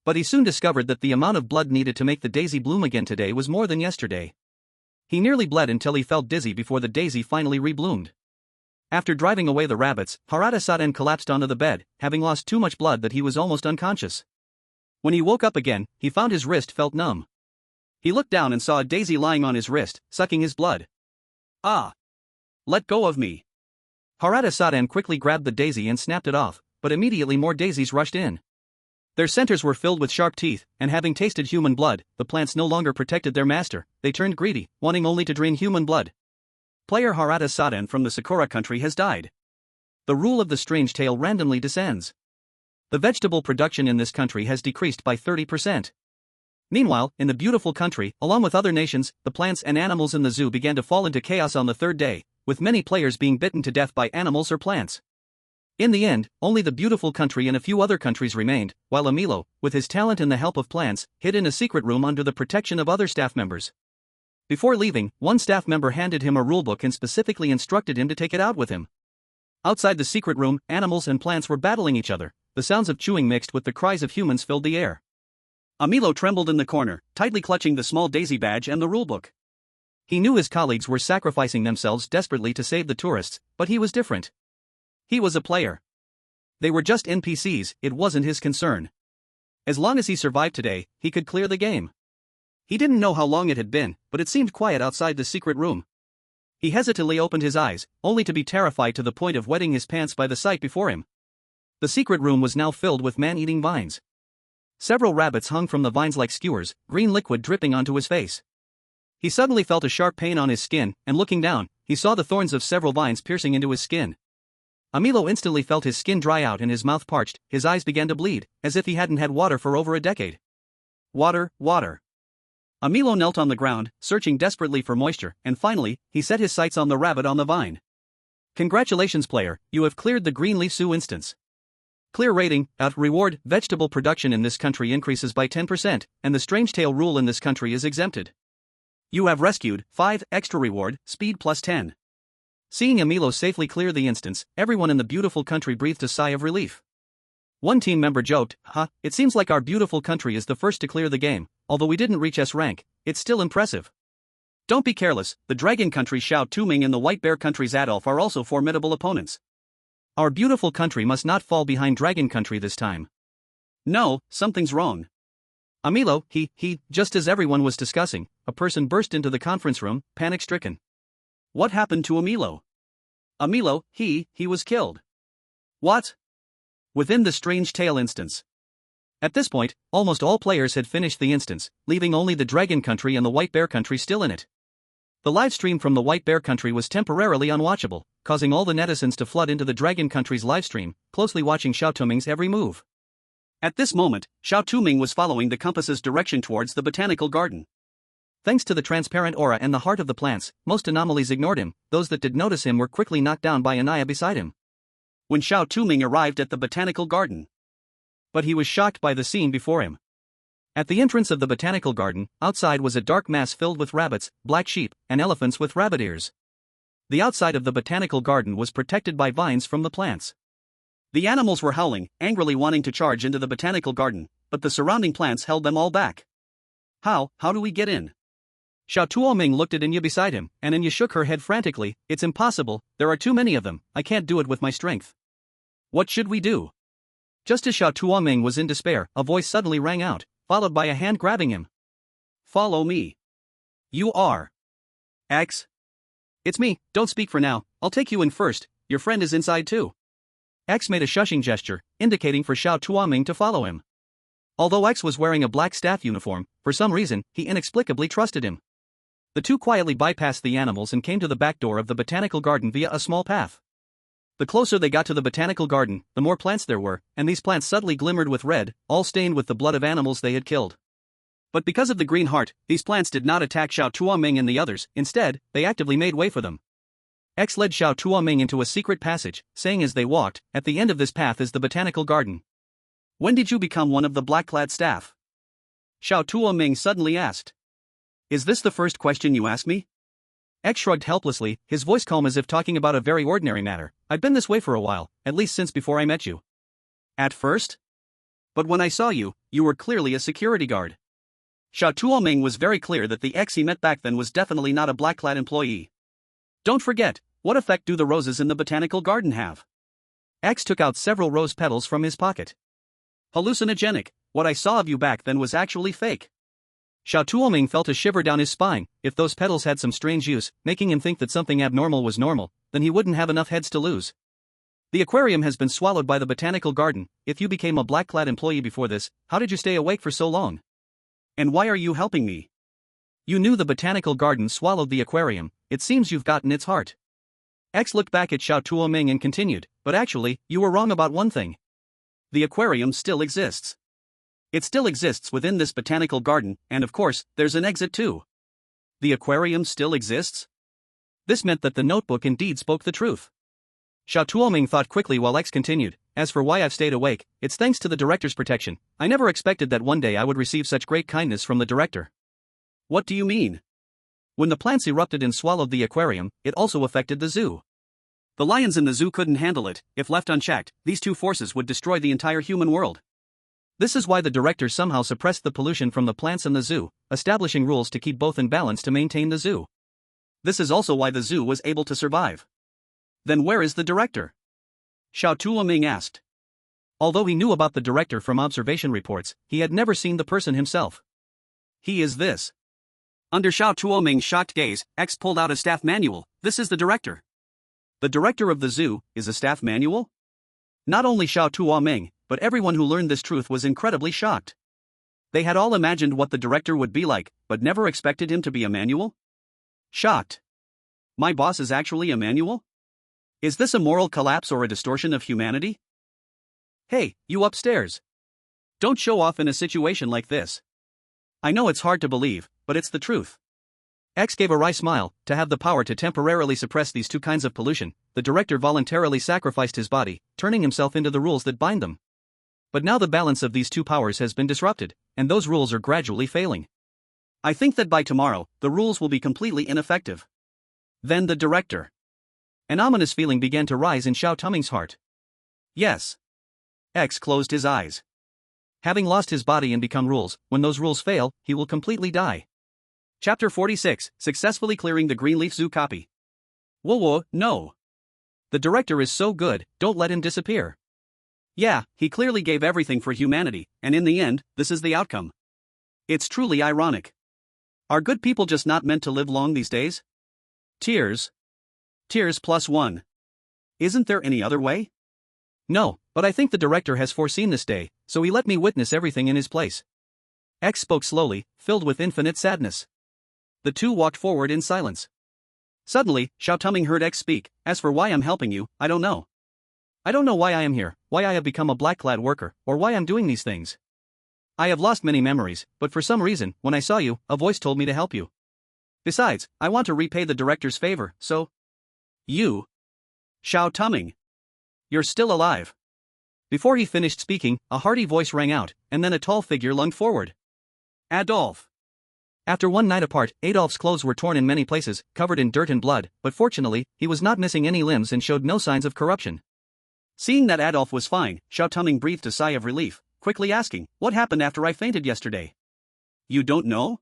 S1: But he soon discovered that the amount of blood needed to make the daisy bloom again today was more than yesterday. He nearly bled until he felt dizzy before the daisy finally rebloomed. After driving away the rabbits, Harada-Saden collapsed onto the bed, having lost too much blood that he was almost unconscious. When he woke up again, he found his wrist felt numb. He looked down and saw a daisy lying on his wrist, sucking his blood. Ah! Let go of me! Harada-Saden quickly grabbed the daisy and snapped it off, but immediately more daisies rushed in. Their centers were filled with sharp teeth, and having tasted human blood, the plants no longer protected their master. They turned greedy, wanting only to drain human blood. Player Harada-Saden from the Sakura country has died. The rule of the strange tale randomly descends. The vegetable production in this country has decreased by 30%. Meanwhile, in the beautiful country, along with other nations, the plants and animals in the zoo began to fall into chaos on the third day, with many players being bitten to death by animals or plants. In the end, only the beautiful country and a few other countries remained, while Amilo, with his talent and the help of plants, hid in a secret room under the protection of other staff members. Before leaving, one staff member handed him a rulebook and specifically instructed him to take it out with him. Outside the secret room, animals and plants were battling each other. The sounds of chewing mixed with the cries of humans filled the air. Amilo trembled in the corner, tightly clutching the small daisy badge and the rulebook. He knew his colleagues were sacrificing themselves desperately to save the tourists, but he was different.
S2: He was a player. They were just NPCs, it wasn't his concern. As long as he survived today, he could clear the game. He didn't know how long it had been, but it seemed quiet outside the secret room. He hesitantly opened his eyes, only to be terrified to the point of wetting his pants by the sight before him. The secret room was now filled with man-eating vines. Several rabbits hung from the vines like skewers, green liquid dripping onto his face. He suddenly felt a sharp pain on his skin, and looking down, he saw the thorns of several vines piercing into his skin. Amilo instantly felt his skin dry out and his mouth parched, his eyes began to bleed, as if he hadn't had water for over a decade. Water, water. Amilo knelt on the ground, searching desperately for moisture, and finally, he set his sights on the rabbit on the vine. Congratulations player, you have cleared the Greenleaf Zoo instance. Clear rating, reward, vegetable production in this country increases by 10%, and the strange tail rule in this country is exempted. You have rescued, 5, extra reward, speed plus 10. Seeing Amilo safely clear the instance, everyone in the beautiful country breathed a sigh of relief. One team member joked, it seems like our beautiful country is the first to clear the game, although we didn't reach S rank, it's still impressive. Don't be careless, the Dragon Country Xiao Touming and the White Bear Country's Adolf are also formidable opponents. Our beautiful country must not fall behind Dragon Country this time. No, something's wrong. Amilo, just as everyone was discussing, a person burst into the conference room, panic-stricken. What happened to Amilo? Amilo, he was killed. What? Within the strange tail instance. At this point, almost all players had finished the instance, leaving only the Dragon Country and the White Bear Country still in it. The live stream from the White Bear Country was temporarily unwatchable, causing all the netizens to flood into the Dragon Country's livestream, closely watching Xiao Touming's every move. At this moment, Xiao Touming was following the compass's direction towards the botanical garden. Thanks to the transparent aura and the heart of the plants, most anomalies ignored him, those that did notice him were quickly knocked down by Anaya beside him. When Xiao Touming arrived at the botanical garden. But he was shocked by the scene before him. At the entrance of the botanical garden, outside was a dark mass filled with rabbits, black sheep, and elephants with rabbit ears. The outside of the botanical garden was protected by vines from the plants. The animals were howling, angrily wanting to charge into the botanical garden, but the surrounding plants held them all back. How do we get in? Xiao Touming looked at Anya beside him, and Anya shook her head frantically. It's impossible, there are too many of them, I can't do it with my strength. What should we do? Just as Xiao Touming was in despair, a voice suddenly rang out, followed by a hand grabbing him. Follow me. You are. X? It's me, don't speak for now, I'll take you in first, your friend is inside too. X made a shushing gesture, indicating for Xiao Touming to follow him. Although X was wearing a black staff uniform, for some reason, he inexplicably trusted him. The two quietly bypassed the animals and came to the back door of the botanical garden via a small path. The closer they got to the botanical garden, the more plants there were, and these plants suddenly glimmered with red, all stained with the blood of animals they had killed. But because of the green heart, these plants did not attack Xiao Touming and the others, instead, they actively made way for them. X led Xiao Touming into a secret passage, saying as they walked, at the end of this path is the botanical garden. When did you become one of the black-clad staff? Xiao Touming suddenly asked. Is this the first question you ask me? X shrugged helplessly, his voice calm as if talking about a very ordinary matter. I've been this way for a while, at least since before I met you. At first? But when I saw you, you were clearly a security guard. Xiao Touming was very clear that the X he met back then was definitely not a black-clad employee. Don't forget, what effect do the roses in the botanical garden have? X took out several rose petals from his pocket. Hallucinogenic, what I saw of you back then was actually fake. Xiao Touming felt a shiver down his spine. If those petals had some strange use, making him think that something abnormal was normal, then he wouldn't have enough heads to lose. The aquarium has been swallowed by the botanical garden. If you became a black-clad employee before this, how did you stay awake for so long? And why are you helping me? You knew the botanical garden swallowed the aquarium, it seems you've gotten its heart. X looked back at Xiao Touming and continued, but actually, you were wrong about one thing. The aquarium still exists. It still exists within this botanical garden, and of course, there's an exit too. The aquarium still exists? This meant that the notebook indeed spoke the truth. Xiao Touming thought quickly while X continued, as for why I've stayed awake, it's thanks to the director's protection. I never expected that one day I would receive such great kindness from the director. What do you mean? When the plants erupted and swallowed the aquarium, it also affected the zoo. The lions in the zoo couldn't handle it. If left unchecked, these two forces would destroy the entire human world. This is why the director somehow suppressed the pollution from the plants in the zoo, establishing rules to keep both in balance to maintain the zoo. This is also why the zoo was able to survive. Then where is the director?
S1: Xiao Touming asked.
S2: Although he knew about the director from observation reports, he had never seen the person himself.
S1: He is this. Under Xiao Touming's shocked gaze, X pulled out a staff manual. This is the director. The director of the zoo is a staff manual? Not only Xiao Touming, but everyone who learned this truth was incredibly shocked. They had all imagined what the director would be like, but never expected him to be a manual? Shocked. My boss is actually a manual? Is this a moral collapse or a distortion of humanity? Hey, you upstairs. Don't show off in a situation like this. I know it's hard to believe, but it's the truth.
S2: X gave a wry smile. To have the power to temporarily suppress these two kinds of pollution, the director voluntarily sacrificed his body, turning himself into the rules that bind them. But now the balance of these two powers has been disrupted, and those rules are gradually failing.
S1: I think that by tomorrow, the rules will be completely ineffective. Then the director.
S2: An ominous feeling began to rise in Xiao Touming's heart.
S1: Yes. X closed his eyes.
S2: Having lost his body and become rules, when those rules fail, he will completely die.
S1: Chapter 46, Successfully Clearing the Greenleaf Zoo Copy. Whoa, no.
S2: The director is so good, don't let him disappear.
S1: Yeah, he clearly gave everything for humanity, and in the end, this is the outcome. It's truly ironic. Are good people just not meant to live long these days? Tears. Tears +1. Isn't there any other way?
S2: No, but I think the director has foreseen this day, so he let me witness everything in his place. X spoke slowly, filled with infinite sadness.
S1: The two walked forward in silence. Suddenly, Xiao Touming heard X speak. As for why I'm helping you, I don't know.
S2: I don't know why I am here, why I have become a black-clad worker, or why I'm doing these things. I have lost many memories, but for some reason, when I saw you, a voice told me to help you.
S1: Besides, I want to repay the director's favor, so... You. Xiao Touming. You're still alive.
S2: Before he finished speaking, a hearty voice rang out, and then a tall figure lunged forward.
S1: Adolphe.
S2: After one night apart, Adolphe's clothes were torn in many places, covered in dirt and blood, but fortunately, he was not missing any limbs and showed no signs of corruption.
S1: Seeing that Adolphe was fine, Xiao Touming breathed a sigh of relief, quickly asking, "What happened after I fainted yesterday?" You don't know?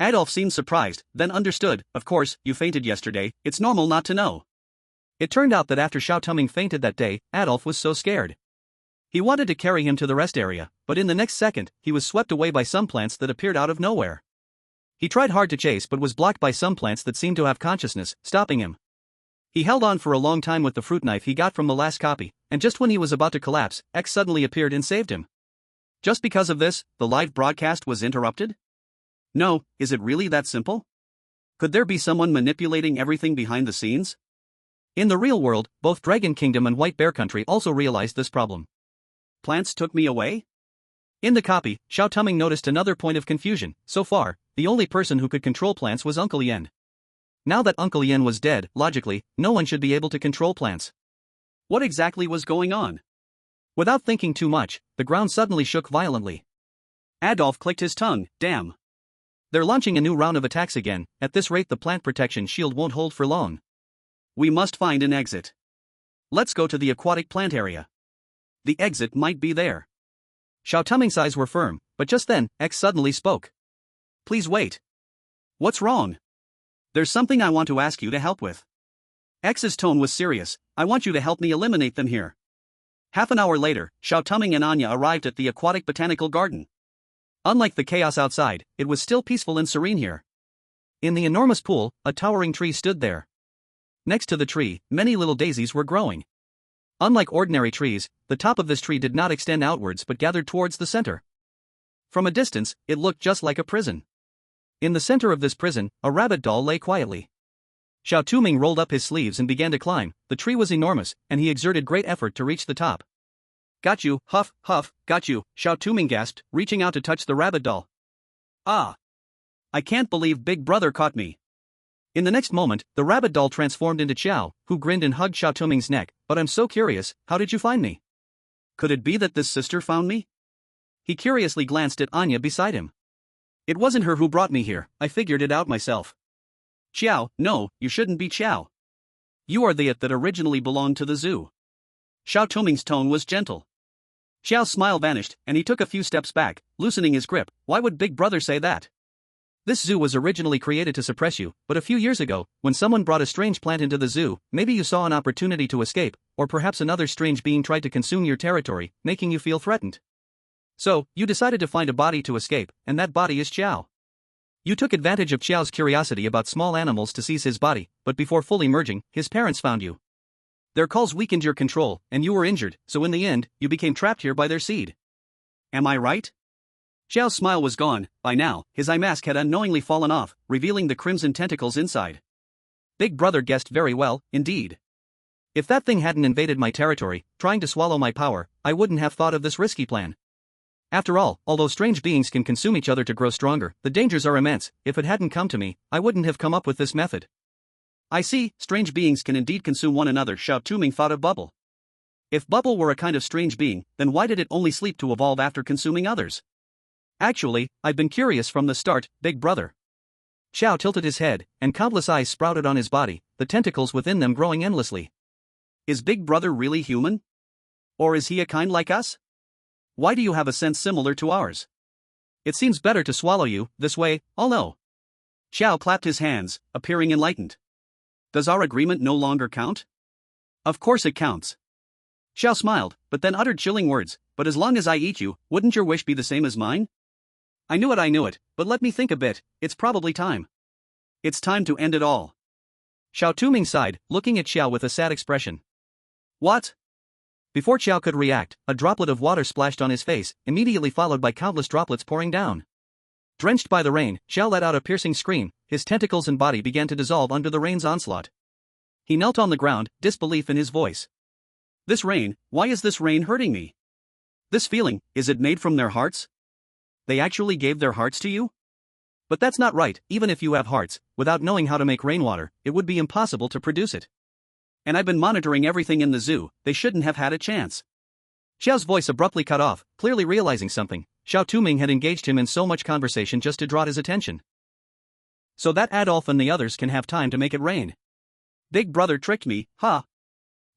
S1: Adolphe seemed surprised, then understood. Of course, you fainted yesterday, it's normal not to know.
S2: It turned out that after Xiao Touming fainted that day, Adolphe was so scared. He wanted to carry him to the rest area, but in the next second, he was swept away by some plants that appeared out of nowhere. He tried hard to chase but was blocked by some plants that seemed to have consciousness, stopping him. He held on for a long time with the fruit knife he got from the last copy, and just when he was about to collapse, X suddenly appeared and saved him.
S1: Just because of this, the live broadcast was interrupted? No, is it really that simple? Could there be someone manipulating everything behind the scenes?
S2: In the real world, both Dragon Kingdom and White Bear Country also realized this problem.
S1: Plants took me away?
S2: In the copy, Xiao Touming noticed another point of confusion. So far, the only person who could control plants was Uncle Yen. Now that Uncle Yen was dead, logically, no one should be able to control plants.
S1: What exactly was going on?
S2: Without thinking too much, the ground suddenly shook violently.
S1: Adolphe clicked his tongue. Damn.
S2: They're launching a new round of attacks again. At this rate, the plant protection shield won't hold for long.
S1: We must find an exit. Let's go to the aquatic plant area. The exit might be there.
S2: Xiao Touming's eyes were firm, but just then, X suddenly spoke.
S1: Please wait. What's wrong? There's something I want to ask you to help with. X's tone was serious. I want you to help me eliminate them here. Half an hour later, Xiao Touming and Anya arrived at the aquatic botanical garden. Unlike the chaos outside, it was still peaceful and serene here. In the enormous pool, a towering tree stood there. Next to the tree, many little daisies were growing. Unlike ordinary trees, the top of this tree did not extend outwards but gathered towards the center. From a distance, it looked just like a prison. In the center of this prison, a rabbit doll lay quietly. Xiao Touming rolled up his sleeves and began to climb. The tree was enormous, and he exerted great effort to reach the top. Got you, huff, huff, got you, Xiao Touming gasped, reaching out to touch the rabbit doll. Ah! I can't believe Big Brother caught me.
S2: In the next moment, the rabbit doll transformed into Xiao, who grinned and hugged Xiao Touming's neck. But I'm so curious, how did you find me?
S1: Could it be that this sister found me? He curiously glanced at Anya beside him. It wasn't her who brought me here, I figured it out myself. Xiao, no, you shouldn't be Xiao. You are the it that originally belonged to the zoo. Xiao Touming's tone was gentle. Xiao's smile vanished, and he took a few steps back, loosening his grip. Why would Big Brother say that?
S2: This zoo was originally created to suppress you, but a few years ago, when someone brought a strange plant into the zoo, maybe you saw an opportunity to escape, or perhaps another strange being tried to consume your territory, making you feel threatened. So, you decided to find a body to escape, and that body is Xiao. You took advantage of Xiao's curiosity about small animals to seize his body, but before fully merging, his parents found you. Their calls weakened your control, and you were injured, so in the end, you became trapped here by their seed.
S1: Am I right? Xiao's smile was gone. By now, his eye mask had unknowingly fallen off, revealing the crimson tentacles inside.
S2: Big Brother guessed very well, indeed. If that thing hadn't invaded my territory, trying to swallow my power, I wouldn't have thought of this risky plan. After all, although strange beings can consume each other to grow stronger, the dangers are immense. If it hadn't come to me, I wouldn't have come up with this method.
S1: I see, strange beings can indeed consume one another. Xiao Touming thought of Bubble. If Bubble were a kind of strange being, then why did it only sleep to evolve after consuming others?
S2: Actually, I've been curious from the start, Big Brother. Xiao tilted his head, and countless eyes sprouted on his body, the tentacles within them growing endlessly.
S1: Is Big Brother really human? Or is he a kind like us? Why do you have a sense similar to ours?
S2: It seems better to swallow you, this way, I'll know.
S1: Xiao clapped his hands, appearing enlightened. Does our agreement no longer count? Of course it counts. Xiao smiled, but then uttered chilling words, but as long as I eat you, wouldn't your wish be the same as mine? I knew it, but let me think a bit, it's probably time. It's time to end it all.
S2: Xiao Touming sighed, looking at Xiao with a sad expression.
S1: What?
S2: Before Xiao could react, a droplet of water splashed on his face, immediately followed by countless droplets pouring down. Drenched by the rain, Xiao let out a piercing scream, his tentacles and body began to dissolve under the rain's onslaught. He knelt on the ground, disbelief in his voice.
S1: This rain, why is this rain hurting me? This feeling, is it made from their hearts? They actually gave their hearts to you?
S2: But that's not right. Even if you have hearts, without knowing how to make rainwater, it would be impossible to produce it.
S1: And I've been monitoring everything in the zoo, they shouldn't have had a chance.
S2: Xiao's voice abruptly cut off, clearly realizing something. Xiao Touming had engaged him in so much conversation just to draw his attention. So that Adolf and the others can have time to make it rain.
S1: Big Brother tricked me, huh?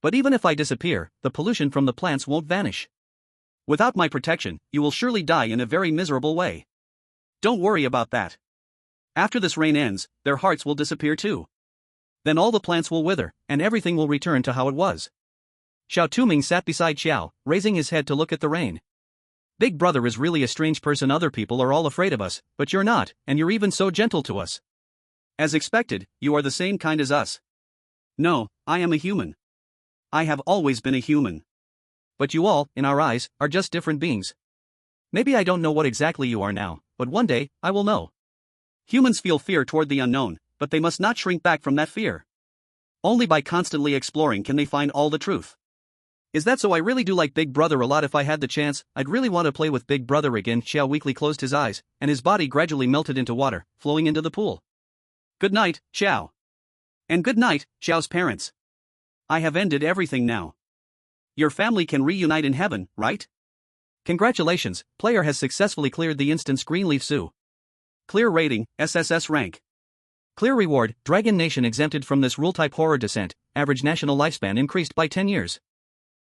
S2: But even if I disappear, the pollution from the plants won't vanish.
S1: Without my protection, you will surely die in a very miserable way. Don't worry about that. After this rain ends, their hearts will disappear too. Then all the plants will wither, and everything will return to how it was.
S2: Xiao Touming sat beside Xiao, raising his head to look at the rain. Big Brother is really a strange person. Other people are all afraid of us, but you're not, and you're even so gentle to us.
S1: As expected, you are the same kind as us. No, I am a human. I have always been a human.
S2: But you all, in our eyes, are just different beings. Maybe I don't know what exactly you are now, but one day, I will know.
S1: Humans feel fear toward the unknown, but they must not shrink back from that fear. Only by constantly exploring can they find all the truth.
S2: Is that so? I really do like Big Brother a lot. If I had the chance, I'd really want to play with Big Brother again. Xiao weakly closed his eyes, and his body gradually melted into water, flowing into the pool.
S1: Good night, Xiao. And good night, Xiao's parents. I have ended everything now. Your family can reunite in heaven, right?
S2: Congratulations, player has successfully cleared the instance Greenleaf Zoo.
S1: Clear rating, SSS rank.
S2: Clear reward, Dragon Nation exempted from this rule-type horror descent, average national lifespan increased by 10 years.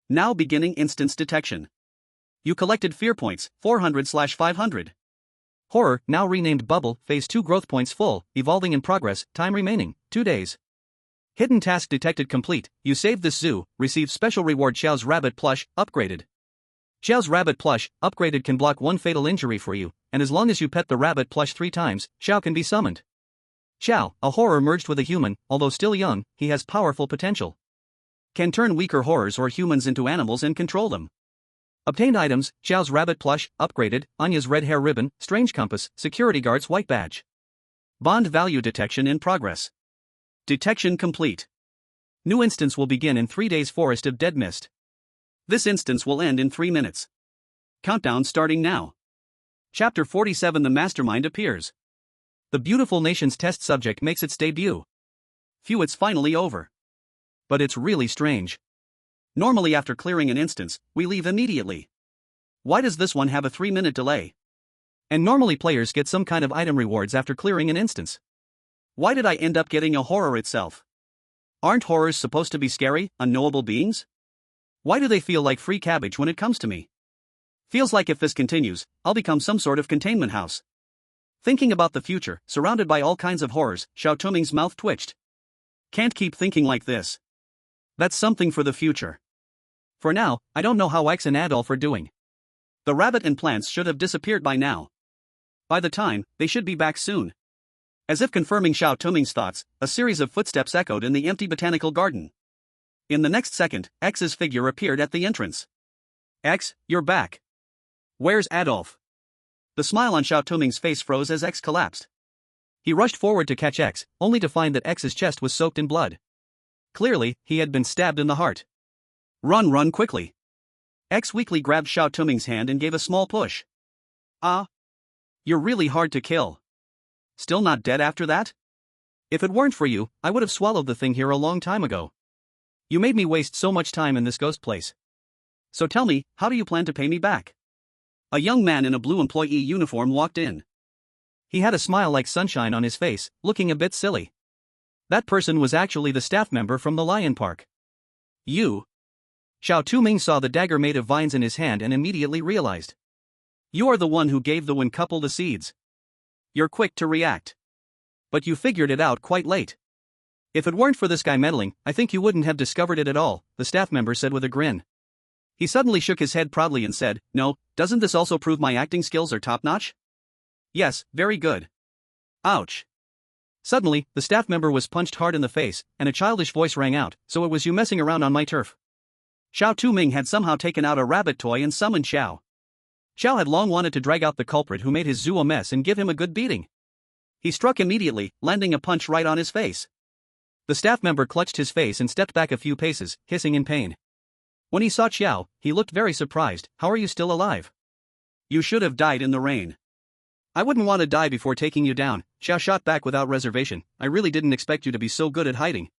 S1: Now beginning instance detection. You collected fear points, 400/500.
S2: Horror, now renamed Bubble, phase 2 growth points full, evolving in progress, time remaining, 2 days. Hidden task detected complete, you saved this zoo, received special reward Xiao's rabbit plush, upgraded. Xiao's rabbit plush, upgraded can block 1 fatal injury for you, and as long as you pet the rabbit plush 3 times, Xiao can be summoned. Xiao, a horror merged with a human, although still young, he has powerful potential.
S1: Can turn weaker horrors or humans into animals and control them.
S2: Obtained items, Xiao's rabbit plush, upgraded, Anya's red hair ribbon, strange compass, security guard's white badge.
S1: Bond value detection in progress. Detection complete. New instance will begin in 3 days. Forest of Dead Mist. This instance will end in 3 minutes. Countdown starting now. Chapter 47. The Mastermind appears.
S2: The beautiful nation's test subject makes its debut.
S1: Phew, it's finally over.
S2: But it's really strange.
S1: Normally after clearing an instance, we leave immediately. Why does this one have a 3-minute delay?
S2: And normally players get some kind of item rewards after clearing an instance.
S1: Why did I end up getting a horror itself? Aren't horrors supposed to be scary, unknowable beings? Why do they feel like free cabbage when it comes to me? Feels like if this continues, I'll become some sort of containment house. Thinking about the future, surrounded by all kinds of horrors, Xiao Touming's mouth twitched. Can't keep thinking like this. That's something for the future. For now, I don't know how X and Adolf are doing. The rabbit and plants should have disappeared by now. By the time, they should be back soon. As if confirming Xiao Touming's thoughts, a series of footsteps echoed in the empty botanical garden. In the next second, X's figure appeared at the entrance. X, you're back. Where's Adolf? The smile on Xiao Touming's face froze as X collapsed. He rushed forward to catch X, only to find that X's chest was soaked in blood. Clearly, he had been stabbed in the heart. Run quickly. X weakly grabbed Xiao Touming's hand and gave a small push. Ah. You're really hard to kill. Still not dead after that? If it weren't for you, I would have swallowed the thing here a long time ago. You made me waste so much time in this ghost place. So tell me, how do you plan to pay me back? A young man in a blue employee uniform walked in. He had a smile like sunshine on his face, looking a bit silly. That person was actually the staff member from the Lion Park. You. Xiao Touming saw the dagger made of vines in his hand and immediately realized. You are the one who gave the wind couple the seeds. You're quick to react. But you figured it out quite late. If it weren't for this guy meddling, I think you wouldn't have discovered it at all, the staff member said with a grin. He suddenly shook his head proudly and said, No, doesn't this also prove my acting skills are top-notch? Yes, very good. Ouch. Suddenly, the staff member was punched hard in the face, and a childish voice rang out, so it was you messing around on my turf. Xiao Touming had somehow taken out a rabbit toy and summoned Xiao. Xiao had long wanted to drag out the culprit who made his zoo a mess and give him a good beating. He struck immediately, landing a punch right on his face. The staff member clutched his face and stepped back a few paces, hissing in pain. When he saw Xiao, he looked very surprised. How are you still alive? You should have died in the rain. I wouldn't want to die before taking you down, Xiao shot back without reservation. I really didn't expect you to be so good at hiding.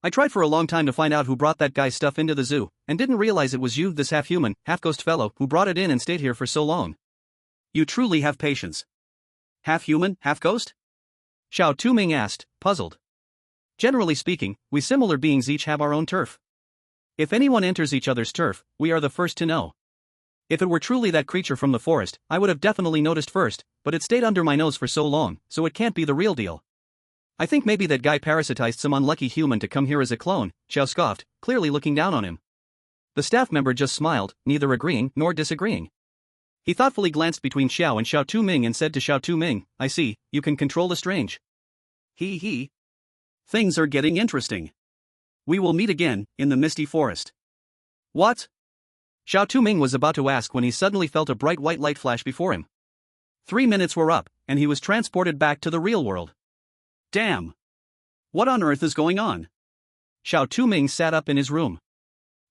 S1: I tried for a long time to find out who brought that guy's stuff into the zoo, and didn't realize it was you, this half-human, half-ghost fellow, who brought it in and stayed here for so long. You truly have patience. Half-human, half-ghost? Xiao Touming asked, puzzled. Generally speaking, we similar beings each have our own turf. If anyone enters each other's turf, we are the first to know. If it were truly that creature from the forest, I would have definitely noticed first, but it stayed under my nose for so long, so it can't be the real deal. I think maybe that guy parasitized some unlucky human to come here as a clone, Xiao scoffed, clearly looking down on him. The staff member just smiled, neither agreeing nor disagreeing. He thoughtfully glanced between Xiao and Xiao Touming and said to Xiao Touming, I see, you can control the strange. He. Things are getting interesting. We will meet again, in the misty forest. What? Xiao Touming was about to ask when he suddenly felt a bright white light flash before him. 3 minutes were up, and he was transported back to the real world. Damn! What on earth is going on? Xiao Touming sat up in his room.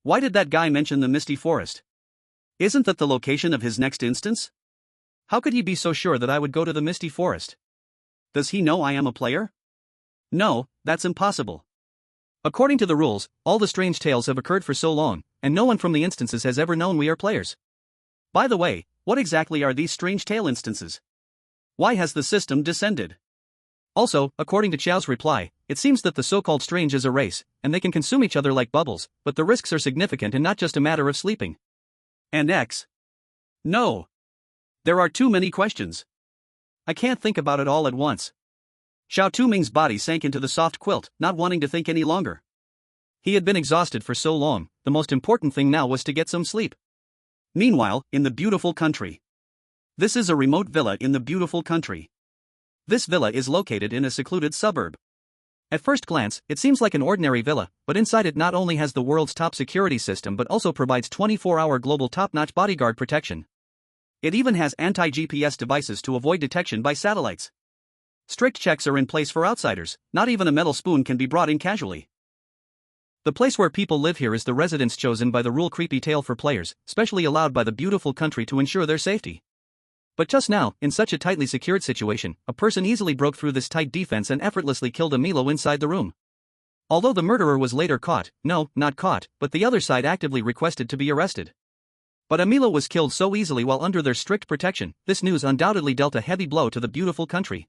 S1: Why did that guy mention the misty forest? Isn't that the location of his next instance? How could he be so sure that I would go to the misty forest? Does he know I am a player? No, that's impossible. According to the rules, all the strange tales have occurred for so long, and no one from the instances has ever known we are players. By the way, what exactly are these strange tale instances? Why has the system descended? Also, according to Xiao's reply, it seems that the so-called strange is a race, and they can consume each other like bubbles, but the risks are significant and not just a matter of sleeping. And X? No. There are too many questions. I can't think about it all at once. Xiao Touming's body sank into the soft quilt, not wanting to think any longer. He had been exhausted for so long, the most important thing now was to get some sleep. Meanwhile, in the beautiful country. This is a remote villa in the beautiful country. This villa is located in a secluded suburb. At first glance, it seems like an ordinary villa, but inside it not only has the world's top security system but also provides 24-hour global top-notch bodyguard protection. It even has anti-GPS devices to avoid detection by satellites. Strict checks are in place for outsiders, not even a metal spoon can be brought in casually. The place where people live here is the residence chosen by the rule creepy tale for players, specially allowed by the beautiful country to ensure their safety. But just now, in such a tightly secured situation, a person easily broke through this tight defense and effortlessly killed a Milo inside the room. Although the murderer was later caught, no, not caught, but the other side actively requested to be arrested. But Amilo was killed so easily while under their strict protection, this news undoubtedly dealt a heavy blow to the beautiful country.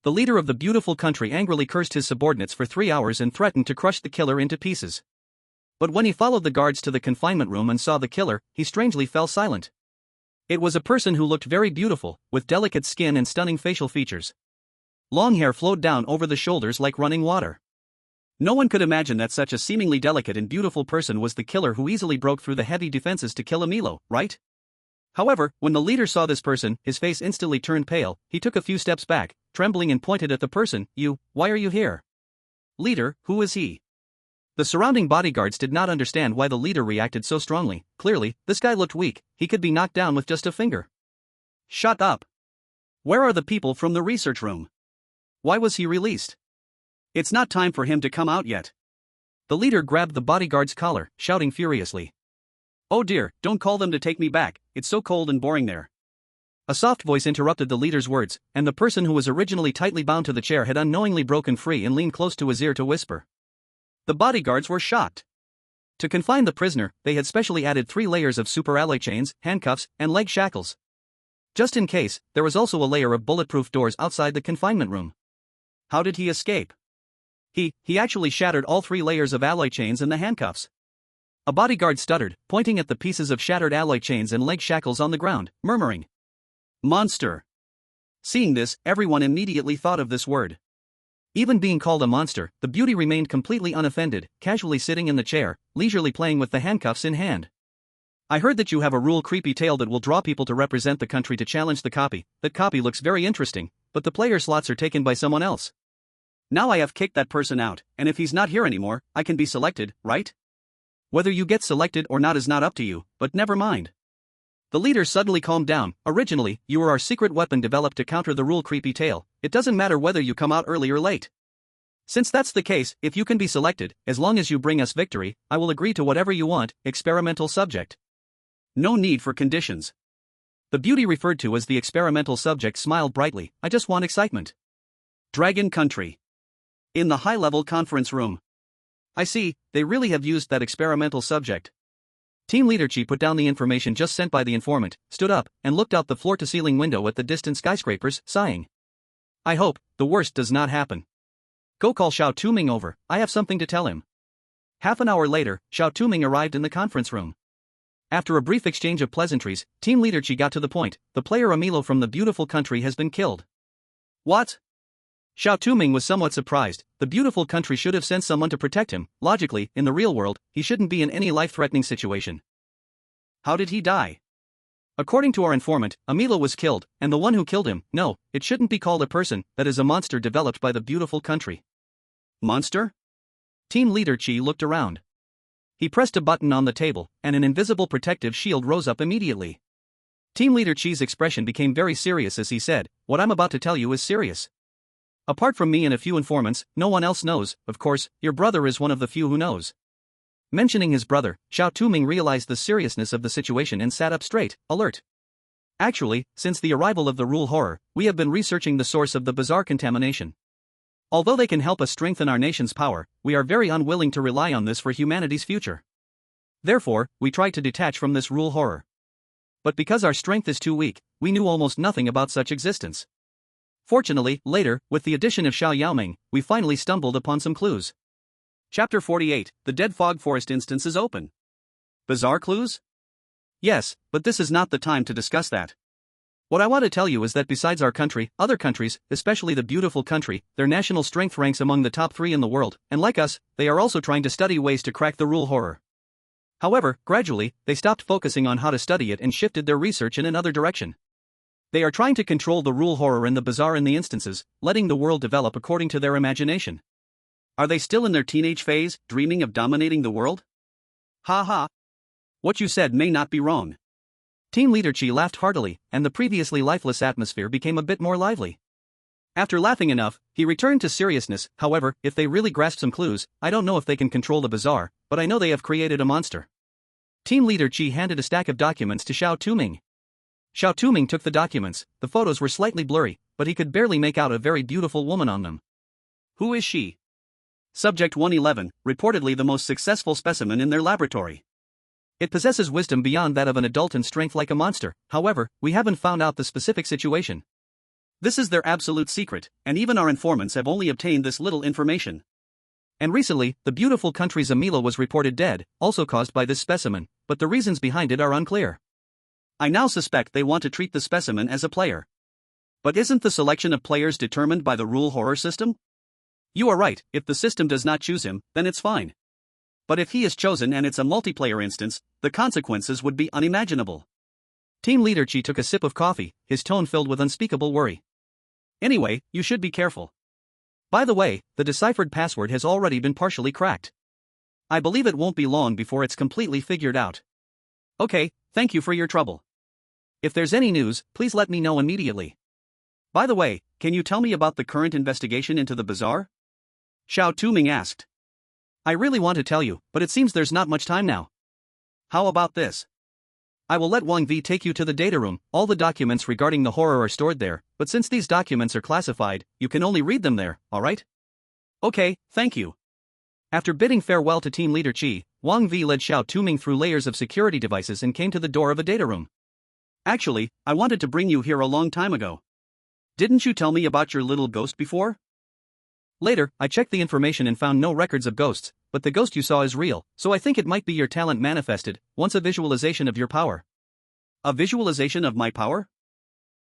S1: The leader of the beautiful country angrily cursed his subordinates for 3 hours and threatened to crush the killer into pieces. But when he followed the guards to the confinement room and saw the killer, he strangely fell silent.
S2: It was a person who looked very beautiful, with delicate skin and stunning facial features. Long hair flowed down over the shoulders like running water.
S1: No one could imagine that such a seemingly delicate and beautiful person was the killer who easily broke through the heavy defenses to kill Emilo, right? However, when the leader saw this person, his face instantly turned pale. He took a few steps back, trembling, and pointed at the person. Why are you here?
S2: Leader, who is he? The surrounding bodyguards did not understand why the leader reacted so strongly. Clearly, this guy looked weak. He could be knocked down with just a finger.
S1: Shut up. Where are the people from the research room? Why was he released? It's not time for him to come out yet.
S2: The leader grabbed the bodyguard's collar, shouting furiously.
S1: Oh dear, don't call them to take me back, it's so cold and boring there.
S2: A soft voice interrupted the leader's words, and the person who was originally tightly bound to the chair had unknowingly broken free and leaned close to his ear to whisper.
S1: The bodyguards were shocked.
S2: To confine the prisoner, they had specially added 3 layers of super alloy chains, handcuffs, and leg shackles. Just in case, there was also a layer of bulletproof doors outside the confinement room.
S1: How did he escape?
S2: He actually shattered all 3 layers of alloy chains and the handcuffs. A bodyguard stuttered, pointing at the pieces of shattered alloy chains and leg shackles on the ground, murmuring,
S1: "Monster." Seeing this, everyone immediately thought of this word.
S2: Even being called a monster, the beauty remained completely unoffended, casually sitting in the chair, leisurely playing with the handcuffs in hand.
S1: I heard that you have a rule creepy tale that will draw people to represent the country to challenge the copy. That copy looks very interesting, but the player slots are taken by someone else. Now I have kicked that person out, and if he's not here anymore, I can be selected, right?
S2: Whether you get selected or not is not up to you, but never mind.
S1: The leader suddenly calmed down. Originally, you were our secret weapon developed to counter the rule creepy tale. It doesn't matter whether you come out early or late. Since that's the case, if you can be selected, as long as you bring us victory, I will agree to whatever you want. Experimental subject. No need for conditions.
S2: The beauty referred to as the experimental subject smiled brightly. I just want excitement.
S1: Dragon Country. In the high-level conference room. I see, they really have used that experimental subject.
S2: Team leader Chi put down the information just sent by the informant, stood up, and looked out the floor-to-ceiling window at the distant skyscrapers, sighing.
S1: I hope the worst does not happen.
S2: Go call Xiao Touming over, I have something to tell him.
S1: Half an hour later, Xiao Touming arrived in the conference room.
S2: After a brief exchange of pleasantries, team leader Chi got to the point. The player Emilo from the beautiful country has been killed.
S1: What?
S2: Xiao Touming was somewhat surprised. The beautiful country should have sent someone to protect him. Logically, in the real world, he shouldn't be in any life-threatening situation.
S1: How did he die?
S2: According to our informant, Emilo was killed, and the one who killed him, no, it shouldn't be called a person, that is a monster developed by the beautiful country.
S1: Monster?
S2: Team leader Chi looked around. He pressed a button on the table, and an invisible protective shield rose up immediately. Team leader Chi's expression became very serious as he said, "What I'm about to tell you is serious. Apart from me and a few informants, no one else knows. Of course, your brother is one of the few who knows." Mentioning his brother, Xiao Touming realized the seriousness of the situation and sat up straight, alert. Actually, since the arrival of the rule horror, we have been researching the source of the bizarre contamination. Although they can help us strengthen our nation's power, we are very unwilling to rely on this for humanity's future. Therefore, we tried to detach from this rule horror. But because our strength is too weak, we knew almost nothing about such existence. Fortunately, later, with the addition of Xiao Yaoming, we finally stumbled upon some clues.
S1: Chapter 48, The Dead Fog Forest Instance is open. Bizarre clues?
S2: Yes, but this is not the time to discuss that. What I want to tell you is that besides our country, other countries, especially the beautiful country, their national strength ranks among the top 3 in the world, and like us, they are also trying to study ways to crack the rule horror. However, gradually, they stopped focusing on how to study it and shifted their research in another direction. They are trying to control the rule horror and the bizarre in the instances, letting the world develop according to their imagination.
S1: Are they still in their teenage phase, dreaming of dominating the world? Ha ha. What you said may not be wrong.
S2: Team leader Chi laughed heartily, and the previously lifeless atmosphere became a bit more lively.
S1: After laughing enough, he returned to seriousness. However, if they really grasp some clues, I don't know if they can control the bizarre, but I know they have created a monster.
S2: Team leader Chi handed a stack of documents to Xiao Touming. Xiao Touming took the documents. The photos were slightly blurry, but he could barely make out a very beautiful woman on them.
S1: Who is she? Subject 111, reportedly the most successful specimen in their laboratory.
S2: It possesses wisdom beyond that of an adult and strength like a monster. However, we haven't found out the specific situation.
S1: This is their absolute secret, and even our informants have only obtained this little information.
S2: And recently, the beautiful country's Emilo was reported dead, also caused by this specimen, but the reasons behind it are unclear.
S1: I now suspect they want to treat the specimen as a player. But isn't the selection of players determined by the rule horror system? You are right, if the system does not choose him, then it's fine. But if he is chosen and it's a multiplayer instance, the consequences would be unimaginable.
S2: Team leader Chi took a sip of coffee, his tone filled with unspeakable worry.
S1: Anyway, you should be careful.
S2: By the way, the deciphered password has already been partially cracked.
S1: I believe it won't be long before it's completely figured out. Okay, thank you for your trouble.
S2: If there's any news, please let me know immediately.
S1: By the way, can you tell me about the current investigation into the bazaar? Xiao Touming asked.
S2: I really want to tell you, but it seems there's not much time now.
S1: How about this?
S2: I will let Wang V take you to the data room. All the documents regarding the horror are stored there, but since these documents are classified, you can only read them there, alright?
S1: Okay, thank you.
S2: After bidding farewell to team leader Chi, Wang V led Xiao Touming through layers of security devices and came to the door of a data room.
S1: Actually, I wanted to bring you here a long time ago. Didn't you tell me about your little ghost before?
S2: Later, I checked the information and found no records of ghosts, but the ghost you saw is real, so I think it might be your talent manifested, once a visualization of your power.
S1: A visualization of my power?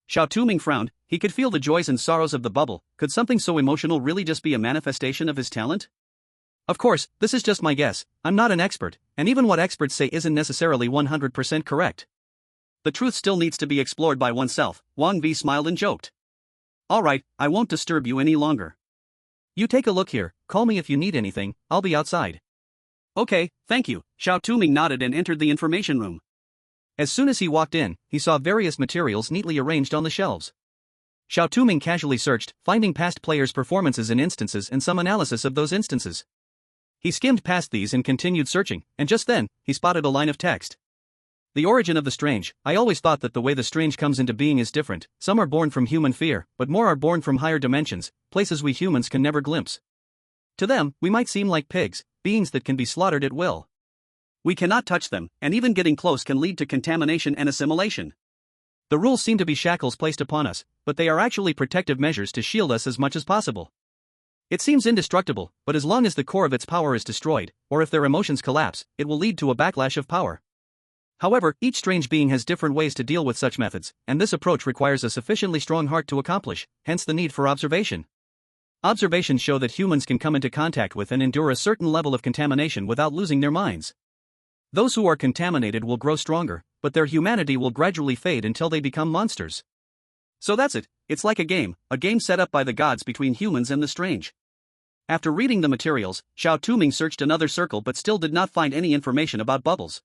S1: Xiao Touming frowned. He could feel the joys and sorrows of the bubble. Could something so emotional really just be a manifestation of his talent?
S2: Of course, this is just my guess. I'm not an expert, and even what experts say isn't necessarily 100% correct.
S1: The truth still needs to be explored by oneself. Wang V smiled and joked. Alright, I won't disturb you any longer.
S2: You take a look here, call me if you need anything, I'll be outside.
S1: Okay, thank you. Xiao Touming nodded and entered the information room.
S2: As soon as he walked in, he saw various materials neatly arranged on the shelves. Xiao Touming casually searched, finding past players' performances and instances and some analysis of those instances. He skimmed past these and continued searching, and just then, he spotted a line of text. The origin of the strange. I always thought that the way the strange comes into being is different. Some are born from human fear, but more are born from higher dimensions, places we humans can never glimpse. To them, we might seem like pigs, beings that can be slaughtered at will.
S1: We cannot touch them, and even getting close can lead to contamination and assimilation.
S2: The rules seem to be shackles placed upon us, but they are actually protective measures to shield us as much as possible. It seems indestructible, but as long as the core of its power is destroyed, or if their emotions collapse, it will lead to a backlash of power. However, each strange being has different ways to deal with such methods, and this approach requires a sufficiently strong heart to accomplish, hence the need for observation. Observations show that humans can come into contact with and endure a certain level of contamination without losing their minds. Those who are contaminated will grow stronger, but their humanity will gradually fade until they become monsters.
S1: So that's it, it's like a game set up by the gods between humans and the strange. After reading the materials, Xiao Touming searched another circle but still did not find any information about bubbles.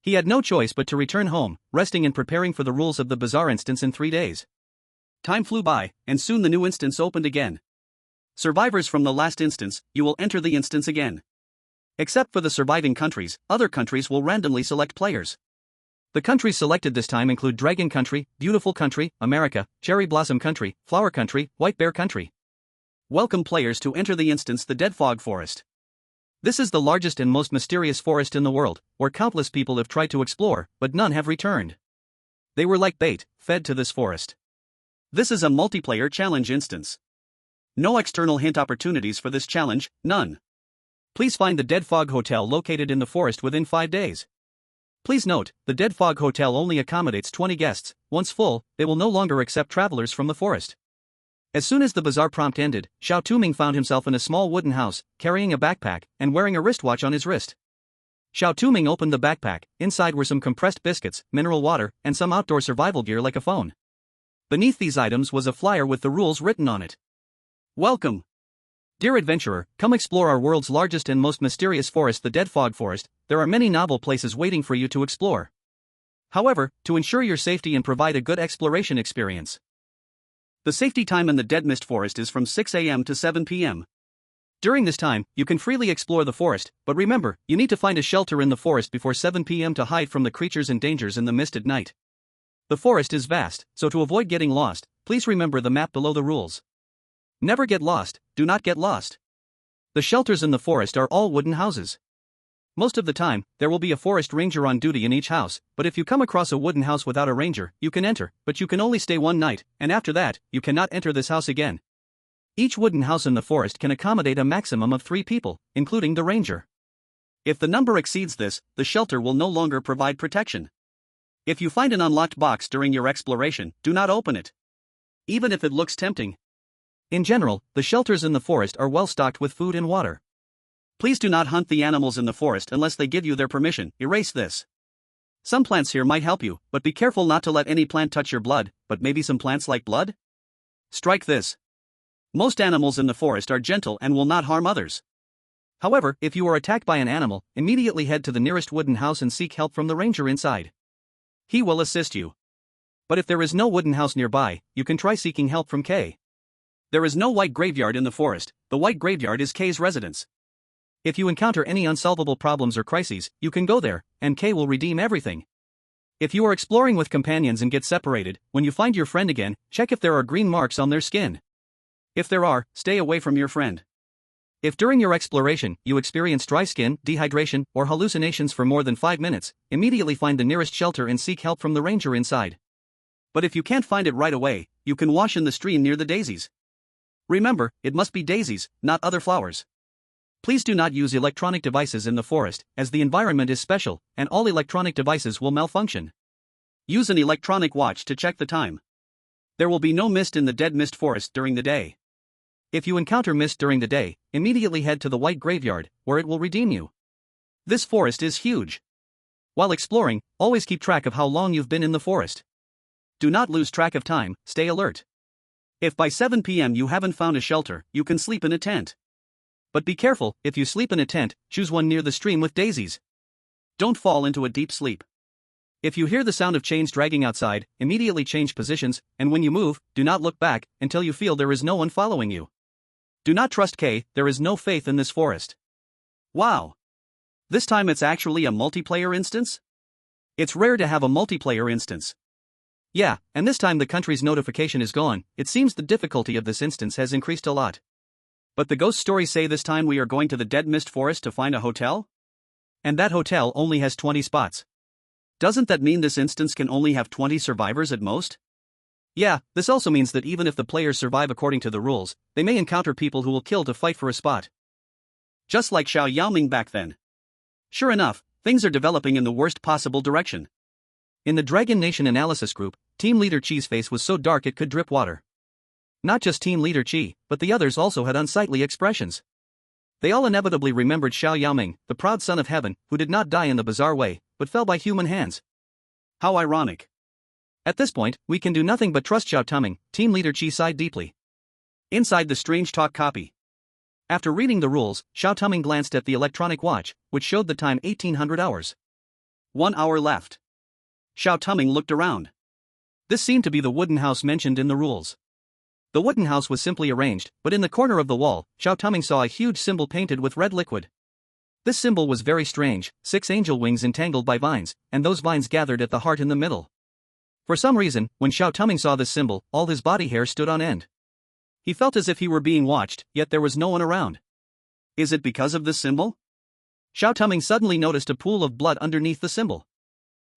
S1: He had no choice but to return home, resting and preparing for the rules of the bazaar instance in 3 days. Time flew by, and soon the new instance opened again. Survivors from the last instance, you will enter the instance again. Except for the surviving countries, other countries will randomly select players. The countries selected this time include Dragon Country, Beautiful Country, America, Cherry Blossom Country, Flower Country, White Bear Country. Welcome players to enter the instance the Dead Fog Forest. This is the largest and most mysterious forest in the world, where countless people have tried to explore, but none have returned. They were like bait, fed to this forest. This is a multiplayer challenge instance. No external hint opportunities for this challenge, none. Please find the Dead Fog Hotel located in the forest within 5 days. Please note, the Dead Fog Hotel only accommodates 20 guests. Once full, they will no longer accept travelers from the forest. As soon as the bazaar prompt ended, Xiao Touming found himself in a small wooden house, carrying a backpack, and wearing a wristwatch on his wrist. Xiao Touming opened the backpack. Inside were some compressed biscuits, mineral water, and some outdoor survival gear like a phone. Beneath these items was a flyer with the rules written on it. Welcome! Dear adventurer, come explore our world's largest and most mysterious forest, the Dead Fog Forest. There are many novel places waiting for you to explore. However, to ensure your safety and provide a good exploration experience, the safety time in the Dead Mist Forest is from 6 a.m. to 7 p.m. During this time, you can freely explore the forest, but remember, you need to find a shelter in the forest before 7 p.m. to hide from the creatures and dangers in the mist at night. The forest is vast, so to avoid getting lost, please remember the map below the rules. Never get lost, do not get lost. The shelters in the forest are all wooden houses. Most of the time, there will be a forest ranger on duty in each house, but if you come across a wooden house without a ranger, you can enter, but you can only stay 1 night, and after that, you cannot enter this house again. Each wooden house in the forest can accommodate a maximum of 3 people, including the ranger. If the number exceeds this, the shelter will no longer provide protection. If you find an unlocked box during your exploration, do not open it, even if it looks tempting.
S2: In general, the shelters in the forest are well stocked with food and water.
S1: Please do not hunt the animals in the forest unless they give you their permission. Erase this. Some plants here might help you, but be careful not to let any plant touch your blood, but maybe some plants like blood? Strike this. Most animals in the forest are gentle and will not harm others.
S2: However, if you are attacked by an animal, immediately head to the nearest wooden house and seek help from the ranger inside.
S1: He will assist you.
S2: But if there is no wooden house nearby, you can try seeking help from K.
S1: There is no white graveyard in the forest. The white graveyard is K's residence.
S2: If you encounter any unsolvable problems or crises, you can go there, and K will redeem everything. If you are exploring with companions and get separated, when you find your friend again, check if there are green marks on their skin.
S1: If there are, stay away from your friend.
S2: If during your exploration, you experience dry skin, dehydration, or hallucinations for more than 5 minutes, immediately find the nearest shelter and seek help from the ranger inside.
S1: But if you can't find it right away, you can wash in the stream near the daisies. Remember, it must be daisies, not other flowers. Please do not use electronic devices in the forest, as the environment is special, and all electronic devices will malfunction. Use an electronic watch to check the time. There will be no mist in the dead mist forest during the day. If you encounter mist during the day, immediately head to the white graveyard, where it will redeem you. This forest is huge. While exploring, always keep track of how long you've been in the forest. Do not lose track of time, stay alert. If by 7 p.m. you haven't found a shelter, you can sleep in a tent. But be careful, if you sleep in a tent, choose one near the stream with daisies. Don't fall into a deep sleep. If you hear the sound of chains dragging outside, immediately change positions, and when you move, do not look back until you feel there is no one following you. Do not trust K, there is no faith in this forest. Wow! This time it's actually a multiplayer instance? It's rare to have a multiplayer instance. Yeah, and this time the country's notification is gone. It seems the difficulty of this instance has increased a lot. But the ghost stories say this time we are going to the dead mist forest to find a hotel? And that hotel only has 20 spots. Doesn't that mean this instance can only have 20 survivors at most? Yeah, this also means that even if the players survive according to the rules, they may encounter people who will kill to fight for a spot. Just like Xiao Touming back then. Sure enough, things are developing in the worst possible direction.
S2: In the Dragon Nation analysis group, Team Leader Chi's face was so dark it could drip water. Not just Team Leader Chi, but the others also had unsightly expressions. They all inevitably remembered Xiao Touming, the proud son of heaven, who did not die in the bizarre way, but fell by human hands.
S1: How ironic.
S2: At this point, we can do nothing but trust Xiao Touming. Team Leader Chi sighed deeply.
S1: Inside the strange talk copy.
S2: After reading the rules, Xiao Touming glanced at the electronic watch, which showed the time 1800 hours.
S1: 1 hour left. Xiao Touming looked around.
S2: This seemed to be the wooden house mentioned in the rules. The wooden house was simply arranged, but in the corner of the wall, Xiao Touming saw a huge symbol painted with red liquid. This symbol was very strange, 6 angel wings entangled by vines, and those vines gathered at the heart in the middle. For some reason, when Xiao Touming saw this symbol, all his body hair stood on end. He felt as if he were being watched, yet there was no one around.
S1: Is it because of this symbol?
S2: Xiao Touming suddenly noticed a pool of blood underneath the symbol.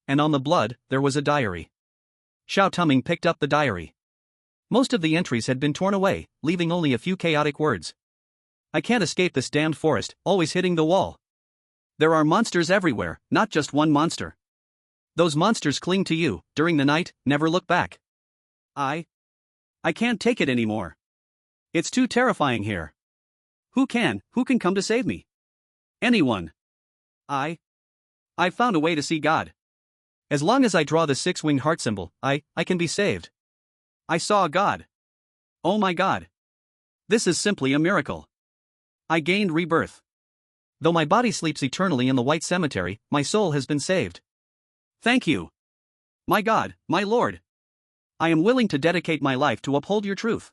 S2: And on the blood, there was a diary. Xiao Touming picked up the diary. Most of the entries had been torn away, leaving only a few chaotic words. I can't escape this damned forest, always hitting the wall.
S1: There are monsters everywhere, not just one monster.
S2: Those monsters cling to you, during the night, never look back.
S1: I can't take it anymore. It's too terrifying here. Who can come to save me? Anyone. I found a way to see God.
S2: As long as I draw the 6-winged heart symbol, I can be saved.
S1: I saw a God. Oh my God. This is simply a miracle. I gained rebirth.
S2: Though my body sleeps eternally in the white cemetery, my soul has been saved.
S1: Thank you. My God, my Lord. I am willing to dedicate my life to uphold your truth.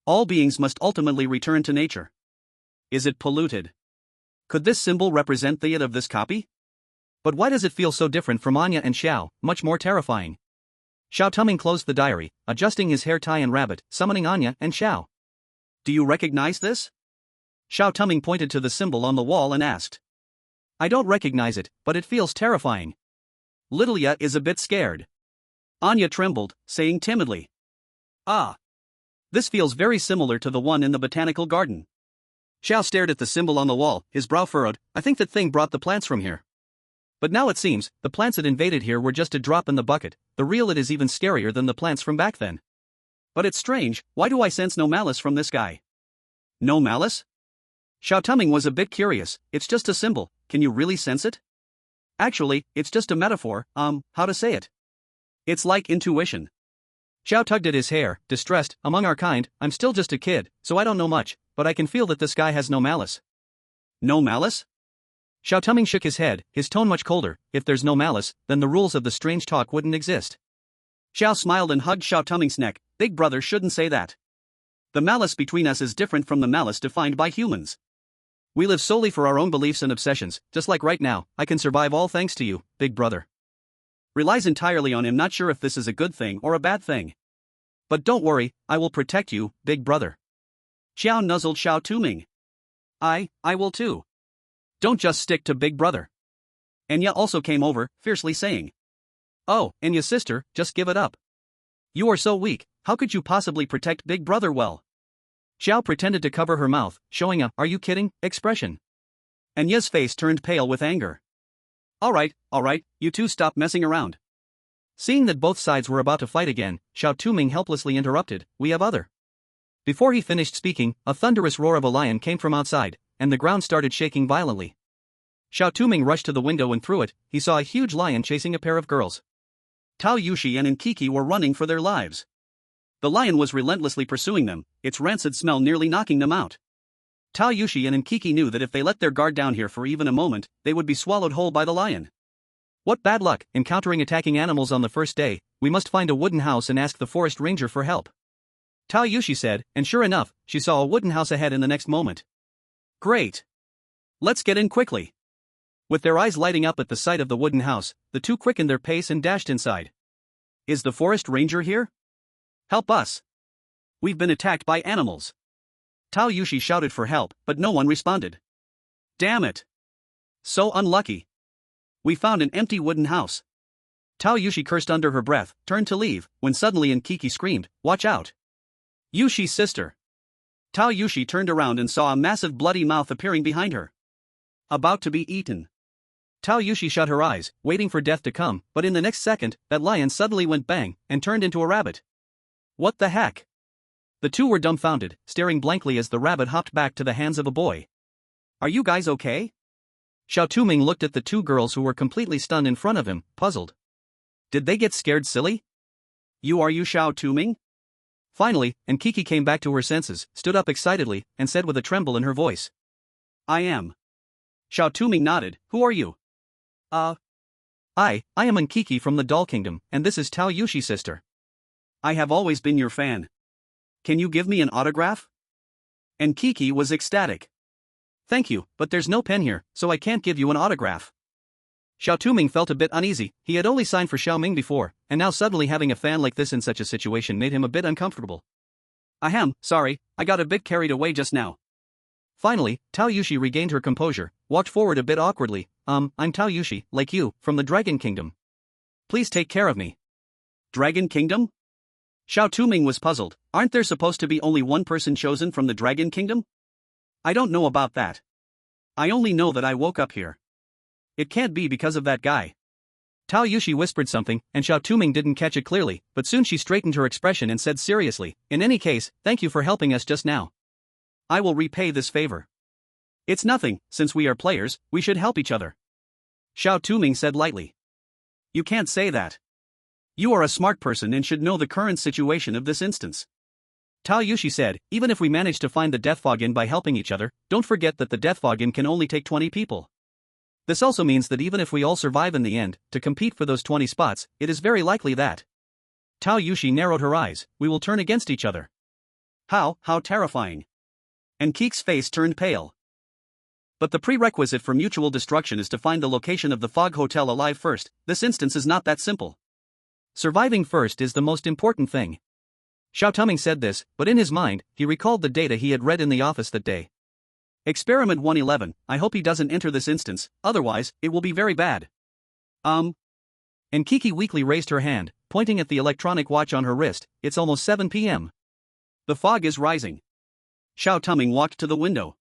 S1: All beings must ultimately return to nature. Is it polluted? Could this symbol represent the it of this copy?
S2: But why does it feel so different from Anya and Xiao, much more terrifying? Xiao Touming closed the diary, adjusting his hair tie and rabbit, summoning Anya and Xiao.
S1: Do you recognize this?
S2: Xiao Touming pointed to the symbol on the wall and asked.
S1: I don't recognize it, but it feels terrifying. Littleya is a bit scared. Anya trembled, saying timidly. Ah. This feels very similar to the one in the botanical garden. Xiao stared at the symbol on the wall, his brow furrowed. I think that thing brought the plants from here.
S2: But now it seems, the plants that invaded here were just a drop in the bucket, the real it is even scarier than the plants from back then.
S1: But it's strange, why do I sense no malice from this guy? No malice? Xiao Touming was a bit curious, it's just a symbol, can you really sense it? Actually, it's just a metaphor, how to say it? It's like intuition.
S2: Xiao tugged at his hair, distressed, among our kind, I'm still just a kid, so I don't know much, but I can feel that this guy has no malice.
S1: No malice?
S2: Xiao Touming shook his head, his tone much colder, if there's no malice, then the rules of the strange talk wouldn't exist.
S1: Xiao smiled and hugged Xiao Touming's neck, big brother shouldn't say that. The malice between us is different from the malice defined by humans. We live solely for our own beliefs and obsessions, just like right now, I can survive all thanks to you, big brother. Relies entirely on him, not sure if this is a good thing or a bad thing. But don't worry, I will protect you, big brother. Xiao nuzzled Xiao Touming. I will too. Don't just stick to big brother. Enya also came over, fiercely saying. Oh, Enya's sister, just give it up. You are so weak, how could you possibly protect big brother well?
S2: Xiao pretended to cover her mouth, showing a, are you kidding, expression.
S1: Enya's face turned pale with anger. Alright, you two stop messing around.
S2: Seeing that both sides were about to fight again, Xiao Touming helplessly interrupted, we have other. Before he finished speaking, a thunderous roar of a lion came from outside, and the ground started shaking violently. Xiao Touming rushed to the window and through it, he saw a huge lion chasing a pair of girls.
S1: Tao Yushi and Nkiki were running for their lives. The lion was relentlessly pursuing them, its rancid smell nearly knocking them out. Tao Yushi and Nkiki knew that if they let their guard down here for even a moment, they would be swallowed whole by the lion.
S2: What bad luck, encountering attacking animals on the first day, we must find a wooden house and ask the forest ranger for help. Tao Yushi said, and sure enough, she saw a wooden house ahead in the next moment.
S1: Great! Let's get in quickly. With their eyes lighting up at the sight of the wooden house, the two quickened their pace and dashed inside. Is the forest ranger here? Help us! We've been attacked by animals. Tao Yushi shouted for help, but no one responded. Damn it! So unlucky. We found an empty wooden house. Tao Yushi cursed under her breath, turned to leave, when suddenly Nkiki screamed, watch out! Yushi's sister. Tao Yushi turned around and saw a massive bloody mouth appearing behind her. About to be eaten.
S2: Tao Yushi shut her eyes, waiting for death to come, but in the next second, that lion suddenly went bang, and turned into a rabbit. What the heck? The two were dumbfounded, staring blankly as the rabbit hopped back to the hands of a boy. Are you guys okay? Xiao Touming looked at the two girls who were completely stunned in front of him, puzzled. Did they get scared silly?
S1: Are you Xiao Touming?
S2: Finally, Nkiki came back to her senses, stood up excitedly, and said with a tremble in her voice.
S1: I am. Xiao Touming nodded, who are you?
S2: I am Nkiki from the Doll Kingdom, and this is Tao Yushi's sister.
S1: I have always been your fan. Can you give me an autograph? Nkiki was ecstatic.
S2: Thank you, but there's no pen here, so I can't give you an autograph. Xiao Touming felt a bit uneasy, he had only signed for Xiao Ming before, and now suddenly having a fan like this in such a situation made him a bit uncomfortable.
S1: Ahem, sorry, I got a bit carried away just now.
S2: Finally, Tao Yushi regained her composure, walked forward a bit awkwardly, I'm Tao Yushi, like you, from the Dragon Kingdom. Please take care of me.
S1: Dragon Kingdom? Xiao Touming was puzzled, aren't there supposed to be only one person chosen from the Dragon Kingdom? I don't know about that. I only know that I woke up here. It can't be because of that guy.
S2: Tao Yushi whispered something, and Xiao Touming didn't catch it clearly, but soon she straightened her expression and said seriously, in any case, thank you for helping us just now.
S1: I will repay this favor. It's nothing, since we are players, we should help each other. Xiao Touming said lightly. You can't say that. You are a smart person and should know the current situation of this instance. Tao Yushi said, even if we manage to find the Death Fog Inn by helping each other, don't forget that the Death Fog Inn can only take 20 people. This also means that even if we all survive in the end, to compete for those 20 spots, it is very likely that. Tao Yushi narrowed her eyes, we will turn against each other. How terrifying. And Keek's face turned pale. But the prerequisite for mutual destruction is to find the location of the Fog Hotel alive first, this instance is not that simple. Surviving first is the most important thing. Xiao Touming said this, but in his mind, he recalled the data he had read in the office that day. Experiment 111, I hope he doesn't enter this instance, otherwise, it will be very bad. And Kiki weakly raised her hand, pointing at the electronic watch on her wrist, it's almost 7 p.m. The fog is rising. Xiao Touming walked to the window.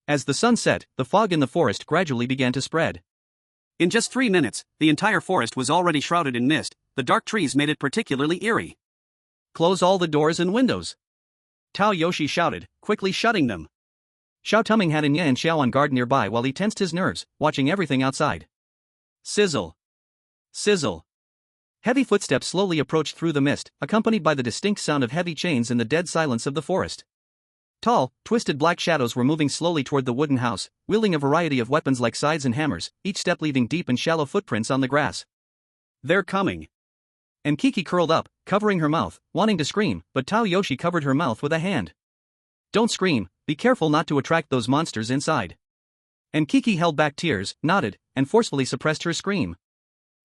S1: As the sun set, the fog in the forest gradually began to spread. In just 3 minutes, the entire forest was already shrouded in mist. The dark trees made it particularly eerie.
S2: Close all the doors and windows,
S1: Tao Yoshi shouted, quickly shutting them.
S2: Xiao Touming had Anya and Xiao on guard nearby while he tensed his nerves, watching everything outside.
S1: Sizzle. Sizzle.
S2: Heavy footsteps slowly approached through the mist, accompanied by the distinct sound of heavy chains in the dead silence of the forest. Tall, twisted black shadows were moving slowly toward the wooden house, wielding a variety of weapons like scythes and hammers, each step leaving deep and shallow footprints on the grass.
S1: They're coming.
S2: And Kiki curled up, covering her mouth, wanting to scream, but Tao Yoshi covered her mouth with a hand. Don't scream, be careful not to attract those monsters inside. And Kiki held back tears, nodded, and forcefully suppressed her scream.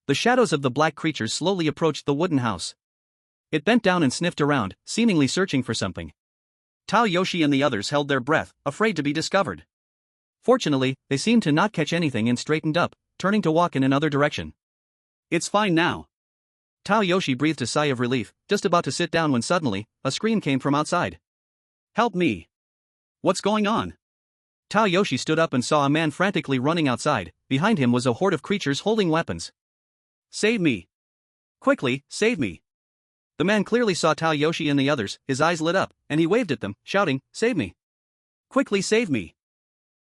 S2: The shadows of the black creatures slowly approached the wooden house. It bent down and sniffed around, seemingly searching for something.
S1: Tao Yoshi and the others held their breath, afraid to be discovered.
S2: Fortunately, they seemed to not catch anything and straightened up, turning to walk in another direction.
S1: It's fine now.
S2: Tao Yoshi breathed a sigh of relief, just about to sit down when suddenly, a scream came from outside.
S1: Help me. What's going on?
S2: Tao Yoshi stood up and saw a man frantically running outside. Behind him was a horde of creatures holding weapons.
S1: Save me. Quickly, save me.
S2: The man clearly saw Tao Yoshi and the others, his eyes lit up, and he waved at them, shouting, "Save me.
S1: Quickly save me."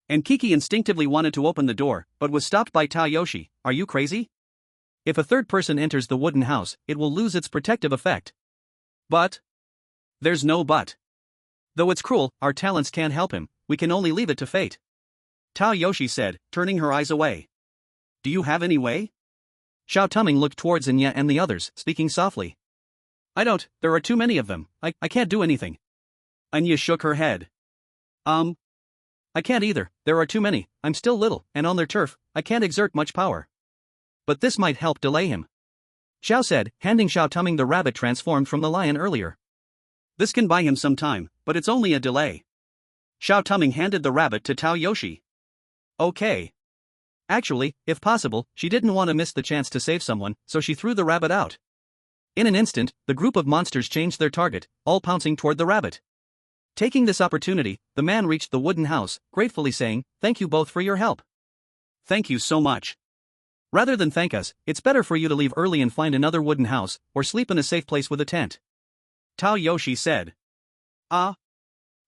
S1: And Kiki instinctively wanted to open the door, but was stopped by Tao Yoshi. Are you crazy?
S2: If a third person enters the wooden house, it will lose its protective effect.
S1: But? There's no but.
S2: Though it's cruel, our talents can't help him, we can only leave it to fate.
S1: Tao Yoshi said, turning her eyes away. Do you have any way?
S2: Xiao Touming looked towards Anya and the others, speaking softly.
S1: I don't, there are too many of them, I can't do anything. Anya shook her head. I
S2: can't either, there are too many, I'm still little, and on their turf, I can't exert much power. But this might help delay him. Xiao said, handing Xiao Touming the rabbit transformed from the lion earlier.
S1: This can buy him some time, but it's only a delay. Xiao Touming handed the rabbit to Tao Yoshi. Okay.
S2: Actually, if possible, she didn't want to miss the chance to save someone, so she threw the rabbit out. In an instant, the group of monsters changed their target, all pouncing toward the rabbit. Taking this opportunity, the man reached the wooden house, gratefully saying, "Thank you both for your help."
S1: Thank you so much.
S2: Rather than thank us, it's better for you to leave early and find another wooden house, or sleep in a safe place with a tent.
S1: Tao Yoshi said.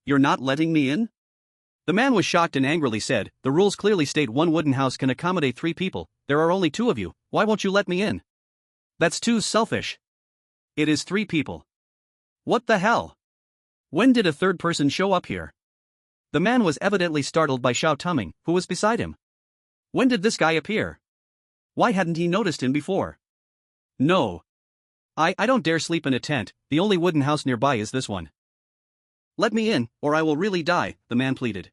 S1: You're not letting me in?
S2: The man was shocked and angrily said, "The rules clearly state one wooden house can accommodate 3 people, there are only 2 of you, why won't you let me in?"
S1: That's too selfish. It is 3 people. What the hell? When did a third person show up here?
S2: The man was evidently startled by Xiao Touming, who was beside him.
S1: When did this guy appear? Why hadn't he noticed him before? No.
S2: I don't dare sleep in a tent, the only wooden house nearby is this one.
S1: Let me in, or I will really die, the man pleaded.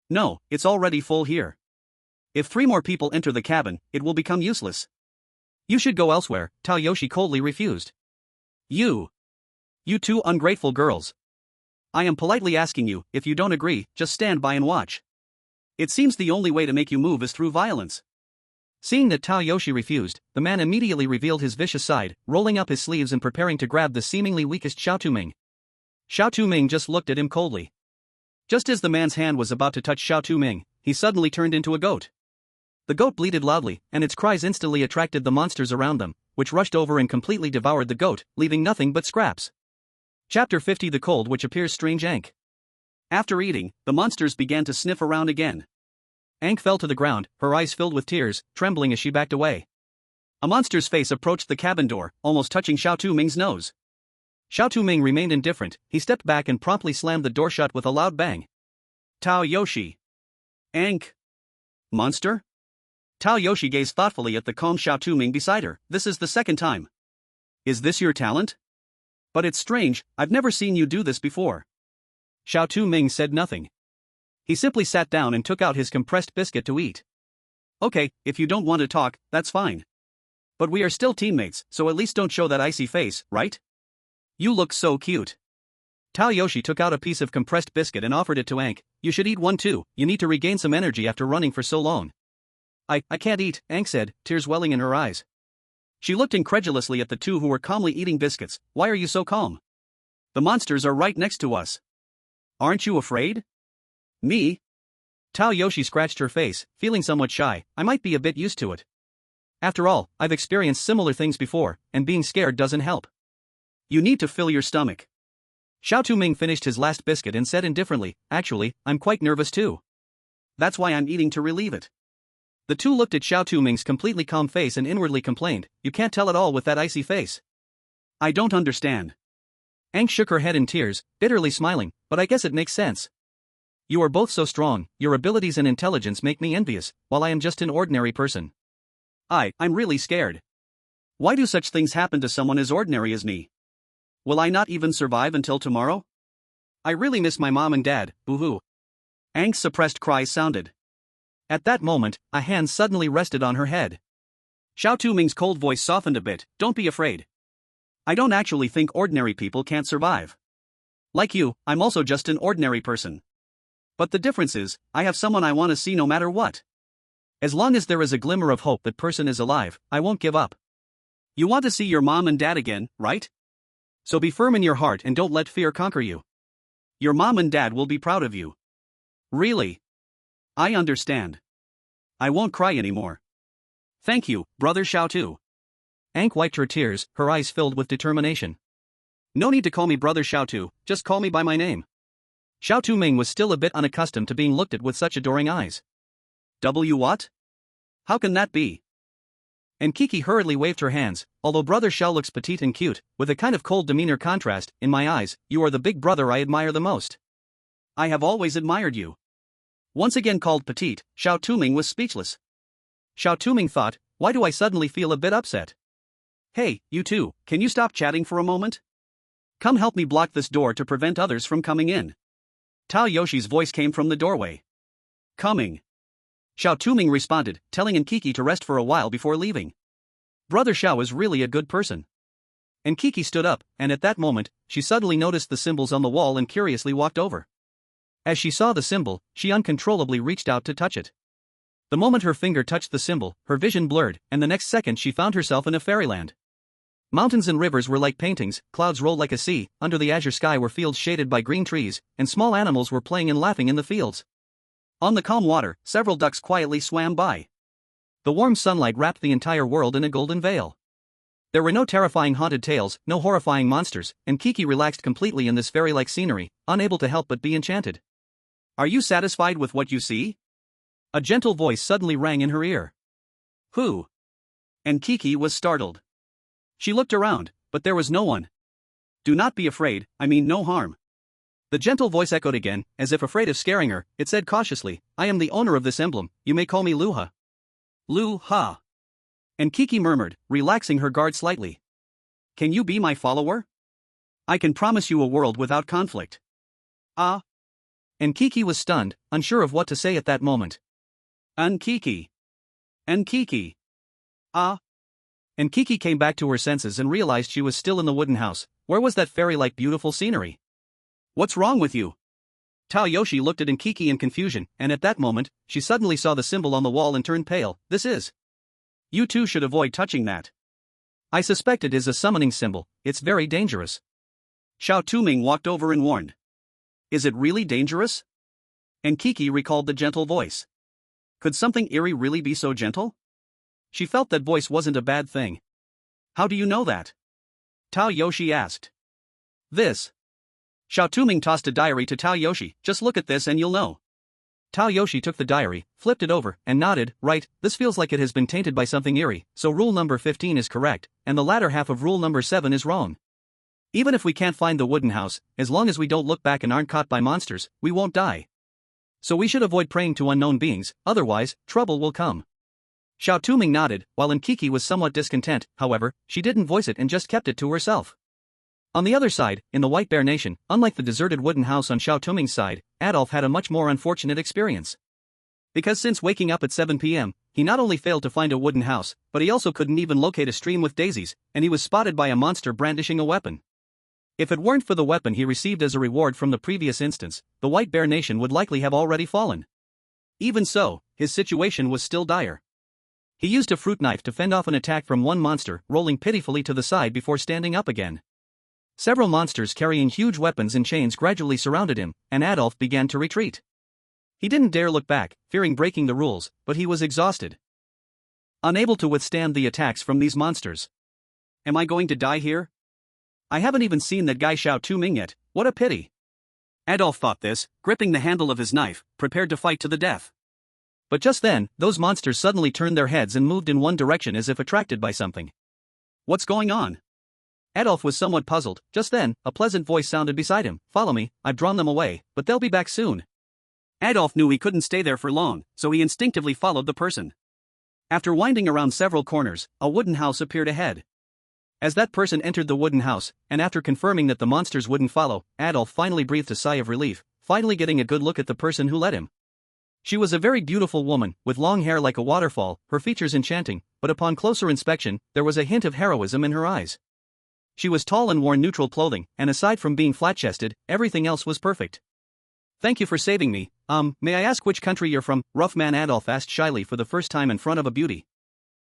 S1: No, it's already full here. If 3 more people enter the cabin, it will become useless.
S2: You should go elsewhere, Tao Yoshi coldly refused.
S1: You 2 ungrateful girls. I am politely asking you, if you don't agree, just stand by and watch. It seems the only way to make you move is through violence.
S2: Seeing that Tao Yoshi refused, the man immediately revealed his vicious side, rolling up his sleeves and preparing to grab the seemingly weakest Xiao Touming. Xiao Touming just looked at him coldly. Just as the man's hand was about to touch Xiao Touming, he suddenly turned into a goat. The goat bleated loudly, and its cries instantly attracted the monsters around them, which rushed over and completely devoured the goat, leaving nothing but scraps. Chapter 50 The Cold Which Appears Strange. Ankh.
S1: After eating, the monsters began to sniff around again.
S2: Ankh fell to the ground, her eyes filled with tears, trembling as she backed away.
S1: A monster's face approached the cabin door, almost touching Xiao Touming's nose.
S2: Xiao Touming remained indifferent, he stepped back and promptly slammed the door shut with a loud bang.
S1: Tao Yoshi. Ankh. Monster? Tao Yoshi gazed thoughtfully at the calm Xiao Touming beside her. This is the second time. Is this your talent? But it's strange, I've never seen you do this before.
S2: Xiao Touming said nothing. He simply sat down and took out his compressed biscuit to eat.
S1: Okay, if you don't want to talk, that's fine. But we are still teammates, so at least don't show that icy face, right? You look so cute.
S2: Tao Yoshi took out a piece of compressed biscuit and offered it to Ankh. You should eat one too, you need to regain some energy after running for so long.
S1: I can't eat, Ankh said, tears welling in her eyes. She looked incredulously at the 2 who were calmly eating biscuits. Why are you so calm? The monsters are right next to us. Aren't you afraid? Me?
S2: Tao Yoshi scratched her face, feeling somewhat shy. I might be a bit used to it. After all, I've experienced similar things before, and being scared doesn't help.
S1: You need to fill your stomach.
S2: Xiao Touming finished his last biscuit and said indifferently, actually, I'm quite nervous too.
S1: That's why I'm eating to relieve it.
S2: The two looked at Xiao Touming's completely calm face and inwardly complained, you can't tell at all with that icy face.
S1: I don't understand.
S2: Ang shook her head in tears, bitterly smiling, but I guess it makes sense. You are both so strong, your abilities and intelligence make me envious, while I am just an ordinary person.
S1: I'm really scared. Why do such things happen to someone as ordinary as me? Will I not even survive until tomorrow? I really miss my mom and dad, boo-hoo.
S2: Ang's suppressed cries sounded. At that moment, a hand suddenly rested on her head.
S1: Xiao Touming's cold voice softened a bit, don't be afraid. I don't actually think ordinary people can't survive. Like you, I'm also just an ordinary person. But the difference is, I have someone I want to see no matter what.
S2: As long as there is a glimmer of hope that person is alive, I won't give up.
S1: You want to see your mom and dad again, right?
S2: So be firm in your heart and don't let fear conquer you.
S1: Your mom and dad will be proud of you.
S2: Really?
S1: I understand. I won't cry anymore. Thank you, brother Xiao Tu.
S2: Ang wiped her tears, her eyes filled with determination.
S1: No need to call me brother Xiao Tu, just call me by my name.
S2: Xiao Touming was still a bit unaccustomed to being looked at with such adoring eyes.
S1: What? How can that be?
S2: And Kiki hurriedly waved her hands, although brother Xiao looks petite and cute, with a kind of cold demeanor contrast, in my eyes, you are the big brother I admire the most.
S1: I have always admired you. Once again called petite, Xiao Touming was speechless.
S2: Xiao Touming thought, why do I suddenly feel a bit upset?
S1: Hey, you two, can you stop chatting for a moment? Come help me block this door to prevent others from coming in. Tao Yoshi's voice came from the doorway. Coming.
S2: Xiao Touming responded, telling Nkiki to rest for a while before leaving. Brother Xiao is really a good person. Nkiki stood up, and at that moment, she suddenly noticed the symbols on the wall and curiously walked over. As she saw the symbol, she uncontrollably reached out to touch it. The moment her finger touched the symbol, her vision blurred, and the next second she found herself in a fairyland. Mountains and rivers were like paintings, clouds rolled like a sea, under the azure sky were fields shaded by green trees, and small animals were playing and laughing in the fields. On the calm water, several ducks quietly swam by. The warm sunlight wrapped the entire world in a golden veil. There were no terrifying haunted tales, no horrifying monsters, and Kiki relaxed completely in this fairy-like scenery, unable to help but be enchanted.
S1: Are you satisfied with what you see?
S2: A gentle voice suddenly rang in her ear.
S1: Who? And Kiki was startled. She looked around, but there was no one. Do not be afraid, I mean no harm.
S2: The gentle voice echoed again, as if afraid of scaring her. It said cautiously, I am the owner of this emblem, you may call me Luha.
S1: Lu-ha.
S2: And Kiki murmured, relaxing her guard slightly.
S1: Can you be my follower? I can promise you a world without conflict. Ah.
S2: And Kiki was stunned, unsure of what to say at that moment.
S1: Nkiki. Nkiki. Ah.
S2: And Kiki came back to her senses and realized she was still in the wooden house. Where was that fairy-like beautiful scenery?
S1: What's wrong with you?
S2: Tao Yoshi looked at Nkiki in confusion, and at that moment, she suddenly saw the symbol on the wall and turned pale. This is.
S1: You two should avoid touching that.
S2: I suspect it is a summoning symbol, it's very dangerous.
S1: Xiao Touming walked over and warned. Is it really dangerous? And Kiki recalled the gentle voice. Could something eerie really be so gentle? She felt that voice wasn't a bad thing. How do you know that? Tao Yoshi asked.
S2: This.
S1: Xiao Touming tossed a diary to Tao Yoshi, just look at this and you'll know.
S2: Tao Yoshi took the diary, flipped it over, and nodded, right, this feels like it has been tainted by something eerie, so rule number 15 is correct, and the latter half of rule number 7 is wrong. Even if we can't find the wooden house, as long as we don't look back and aren't caught by monsters, we won't die. So we should avoid praying to unknown beings, otherwise, trouble will come. Xiao Touming nodded, while Nkiki was somewhat discontent, however, she didn't voice it and just kept it to herself. On the other side, in the White Bear Nation, unlike the deserted wooden house on Xiao Touming's side, Adolf had a much more unfortunate experience. Because since waking up at 7 p.m., he not only failed to find a wooden house, but he also couldn't even locate a stream with daisies, and he was spotted by a monster brandishing a weapon. If it weren't for the weapon he received as a reward from the previous instance, the White Bear Nation would likely have already fallen. Even so, his situation was still dire. He used a fruit knife to fend off an attack from one monster, rolling pitifully to the side before standing up again. Several monsters carrying huge weapons in chains gradually surrounded him, and Adolf began to retreat. He didn't dare look back, fearing breaking the rules, but he was exhausted. unable to withstand the attacks from these monsters.
S1: Am I going to die here? I haven't even seen that guy Xiao Touming yet, what a pity. Adolf thought this, gripping the handle of his knife, prepared to fight to the death.
S2: But just then, those monsters suddenly turned their heads and moved in one direction as if attracted by something.
S1: What's going on?
S2: Adolf was somewhat puzzled. Just then, a pleasant voice sounded beside him. Follow me, I've drawn them away, but they'll be back soon.
S1: Adolf knew he couldn't stay there for long, so he instinctively followed the person. After winding around several corners, a wooden house appeared ahead. As that person entered the wooden house, and after confirming that the monsters wouldn't follow, Adolf finally breathed a sigh of relief, finally getting a good look at the person who led him. She was a very beautiful woman, with long hair like a waterfall, her features enchanting, but upon closer inspection, there was a hint of heroism in her eyes. She was tall and wore neutral clothing, and aside from being flat-chested, everything else was perfect. Thank you for saving me. May I ask which country you're from? Rough man Adolf asked shyly for the first time in front of a beauty.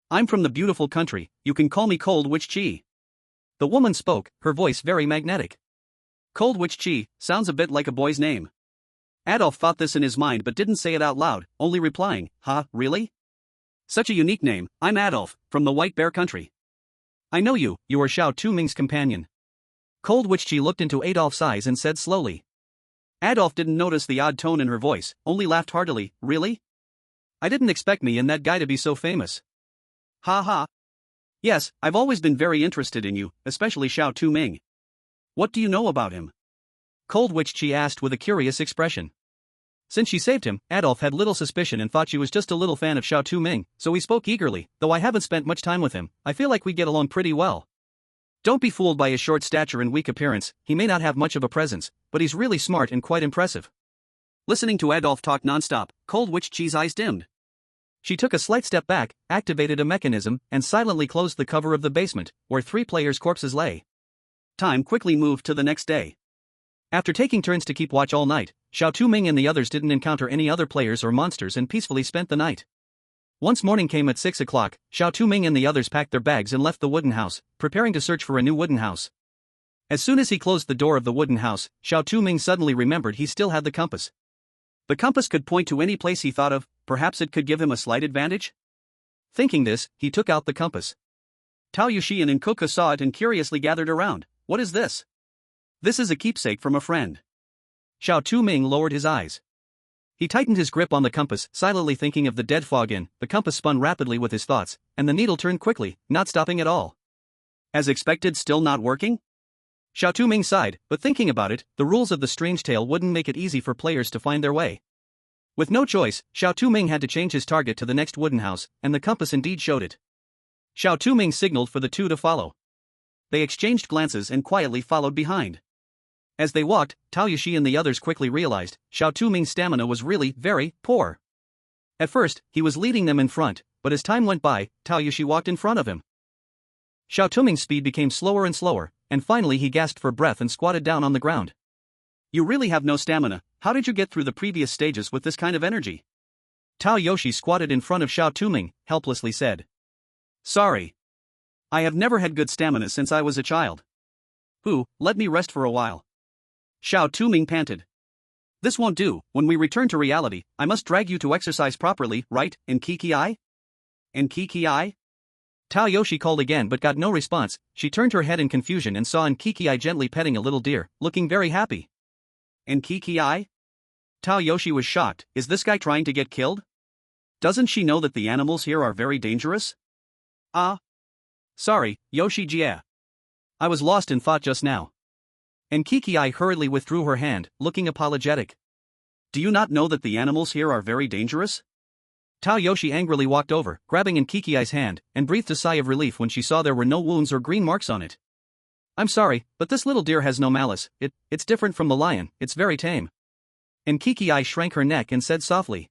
S1: I'm from the beautiful country, you can call me Cold Witch Chi.
S2: The woman spoke, her voice very magnetic.
S1: Cold Witch Chi sounds a bit like a boy's name. Adolf thought this in his mind but didn't say it out loud, only replying, "Huh, really? Such a unique name. I'm Adolf, from the White Bear Country."
S2: "I know you are Xiao Touming's companion." Cold Witch Chi looked into Adolf's eyes and said slowly.
S1: Adolf didn't notice the odd tone in her voice, only laughed heartily. "Really? I didn't expect me and that guy to be so famous." "Ha ha. Yes, I've always been very interested in you, especially Xiao Touming. What do you know about him?"
S2: Cold Witch Chi asked with a curious expression. Since she saved him, Adolf had little suspicion and thought she was just a little fan of Xiao Touming, so he spoke eagerly. "Though I haven't spent much time with him, I feel like we get along pretty well."
S1: "Don't be fooled by his short stature and weak appearance, he may not have much of a presence, but he's really smart and quite impressive." Listening to Adolf talk nonstop, Cold Witch Chi's eyes dimmed.
S2: She took a slight step back, activated a mechanism, and silently closed the cover of the basement, where 3 players' corpses lay.
S1: Time quickly moved to the next day.
S2: After taking turns to keep watch all night, Xiao Touming and the others didn't encounter any other players or monsters and peacefully spent the night. Once morning came at 6 o'clock, Xiao Touming and the others packed their bags and left the wooden house, preparing to search for a new wooden house. As soon as he closed the door of the wooden house, Xiao Touming suddenly remembered he still had the compass.
S1: The compass could point to any place he thought of, perhaps it could give him a slight advantage?
S2: Thinking this, he took out the compass.
S1: Tao Yushi and Nkoku saw it and curiously gathered around. "What is this?" "This is a keepsake from a friend."
S2: Xiao Touming lowered his eyes. He tightened his grip on the compass, silently thinking of the dead fog in. The compass spun rapidly with his thoughts, and the needle turned quickly, not stopping at all.
S1: As expected, still not working?
S2: Xiao Touming sighed, but thinking about it, the rules of the strange tale wouldn't make it easy for players to find their way. With no choice, Xiao Touming had to change his target to the next wooden house, and the compass indeed showed it. Xiao Touming signaled for the two to follow.
S1: They exchanged glances and quietly followed behind.
S2: As they walked, Tao Yushi and the others quickly realized Xiao Touming's stamina was really very poor. At first, he was leading them in front, but as time went by, Tao Yushi walked in front of him. Xiao Touming's speed became slower and slower, and finally he gasped for breath and squatted down on the ground.
S1: "You really have no stamina. How did you get through the previous stages with this kind of energy?"
S2: Tao Yushi squatted in front of Xiao Touming, helplessly said.
S1: "Sorry. I have never had good stamina since I was a child. Let me rest for a while." Xiao Touming panted. "This won't do. When we return to reality, I must drag you to exercise properly, right, Nkiki-ai? Nkiki-ai?"
S2: Tao Yushi called again but got no response. She turned her head in confusion and saw Nkiki-ai gently petting a little deer, looking very happy.
S1: "Nkiki-ai?" Tao Yushi was shocked. Is this guy trying to get killed? Doesn't she know that the animals here are very dangerous? Sorry, Yoshi-jie. I was lost in thought just now.
S2: Nkiki-ai hurriedly withdrew her hand, looking apologetic.
S1: Do you not know that the animals here are very dangerous?
S2: Tao Yushi angrily walked over, grabbing Nkiki-ai's hand, and breathed a sigh of relief when she saw there were no wounds or green marks on it. "I'm sorry, but this little deer has no malice. It's different from the lion, it's very tame." Nkiki-ai shrank her neck and said softly.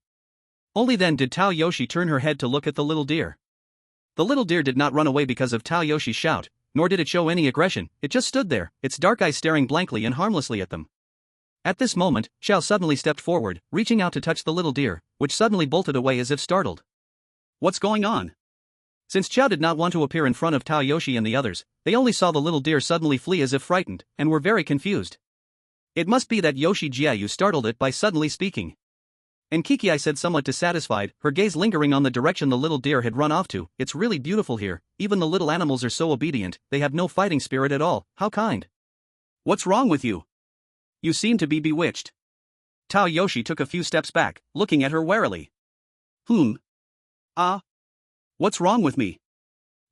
S2: Only then did Tao Yushi turn her head to look at the little deer. The little deer did not run away because of Tao Yoshi's shout, nor did it show any aggression. It just stood there, its dark eyes staring blankly and harmlessly at them. At this moment, Xiao suddenly stepped forward, reaching out to touch the little deer, which suddenly bolted away as if startled.
S1: What's going on?
S2: Since Xiao did not want to appear in front of Tao Yushi and the others, they only saw the little deer suddenly flee as if frightened, and were very confused. It must be that Yoshi Jiayu startled it by suddenly speaking. And Kiki said somewhat dissatisfied, her gaze lingering on the direction the little deer had run off to. It's really beautiful here, even the little animals are so obedient, they have no fighting spirit at all, how kind.
S1: What's wrong with you? You seem to be bewitched. Tao Yoshi took a few steps back, looking at her warily. What's wrong with me?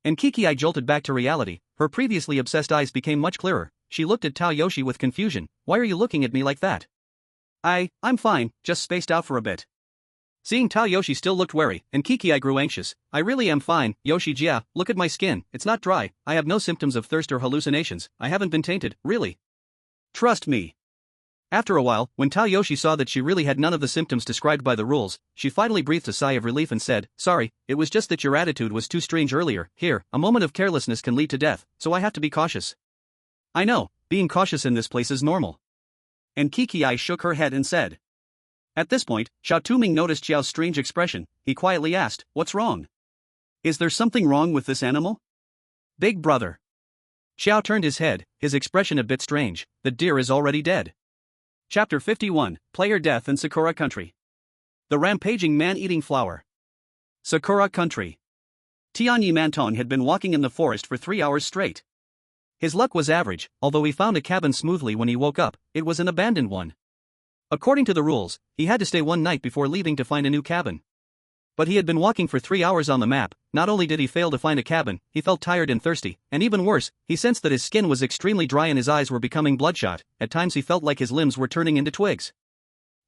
S2: And Kiki jolted back to reality, her previously obsessed eyes became much clearer. She looked at Tao Yoshi with confusion. Why are you looking at me like that?
S1: I'm fine, just spaced out for a bit.
S2: Seeing Tao Yoshi still looked wary, and Kiki grew anxious. I really am fine, Yoshi Jia, look at my skin, it's not dry, I have no symptoms of thirst or hallucinations, I haven't been tainted, really.
S1: Trust me.
S2: After a while, when Tao Yoshi saw that she really had none of the symptoms described by the rules, she finally breathed a sigh of relief and said, sorry, it was just that your attitude was too strange earlier. Here, a moment of carelessness can lead to death, so I have to be cautious.
S1: I know, being cautious in this place is normal. And Kiki shook her head and said. At this point, Xiao Touming noticed Xiao's strange expression. He quietly asked, what's wrong? Is there something wrong with this animal?
S2: Big brother. Xiao turned his head, his expression a bit strange. The deer is already dead.
S1: Chapter 51, Player Death in Sakura Country. The Rampaging Man-Eating Flower. Sakura Country. Tianyi Mantong had been walking in the forest for 3 hours straight.
S2: His luck was average, although he found a cabin smoothly when he woke up. It was an abandoned one. According to the rules, he had to stay one night before leaving to find a new cabin. But he had been walking for 3 hours on the map. Not only did he fail to find a cabin, he felt tired and thirsty, and even worse, he sensed that his skin was extremely dry and his eyes were becoming bloodshot. At times he felt like his limbs were turning into twigs.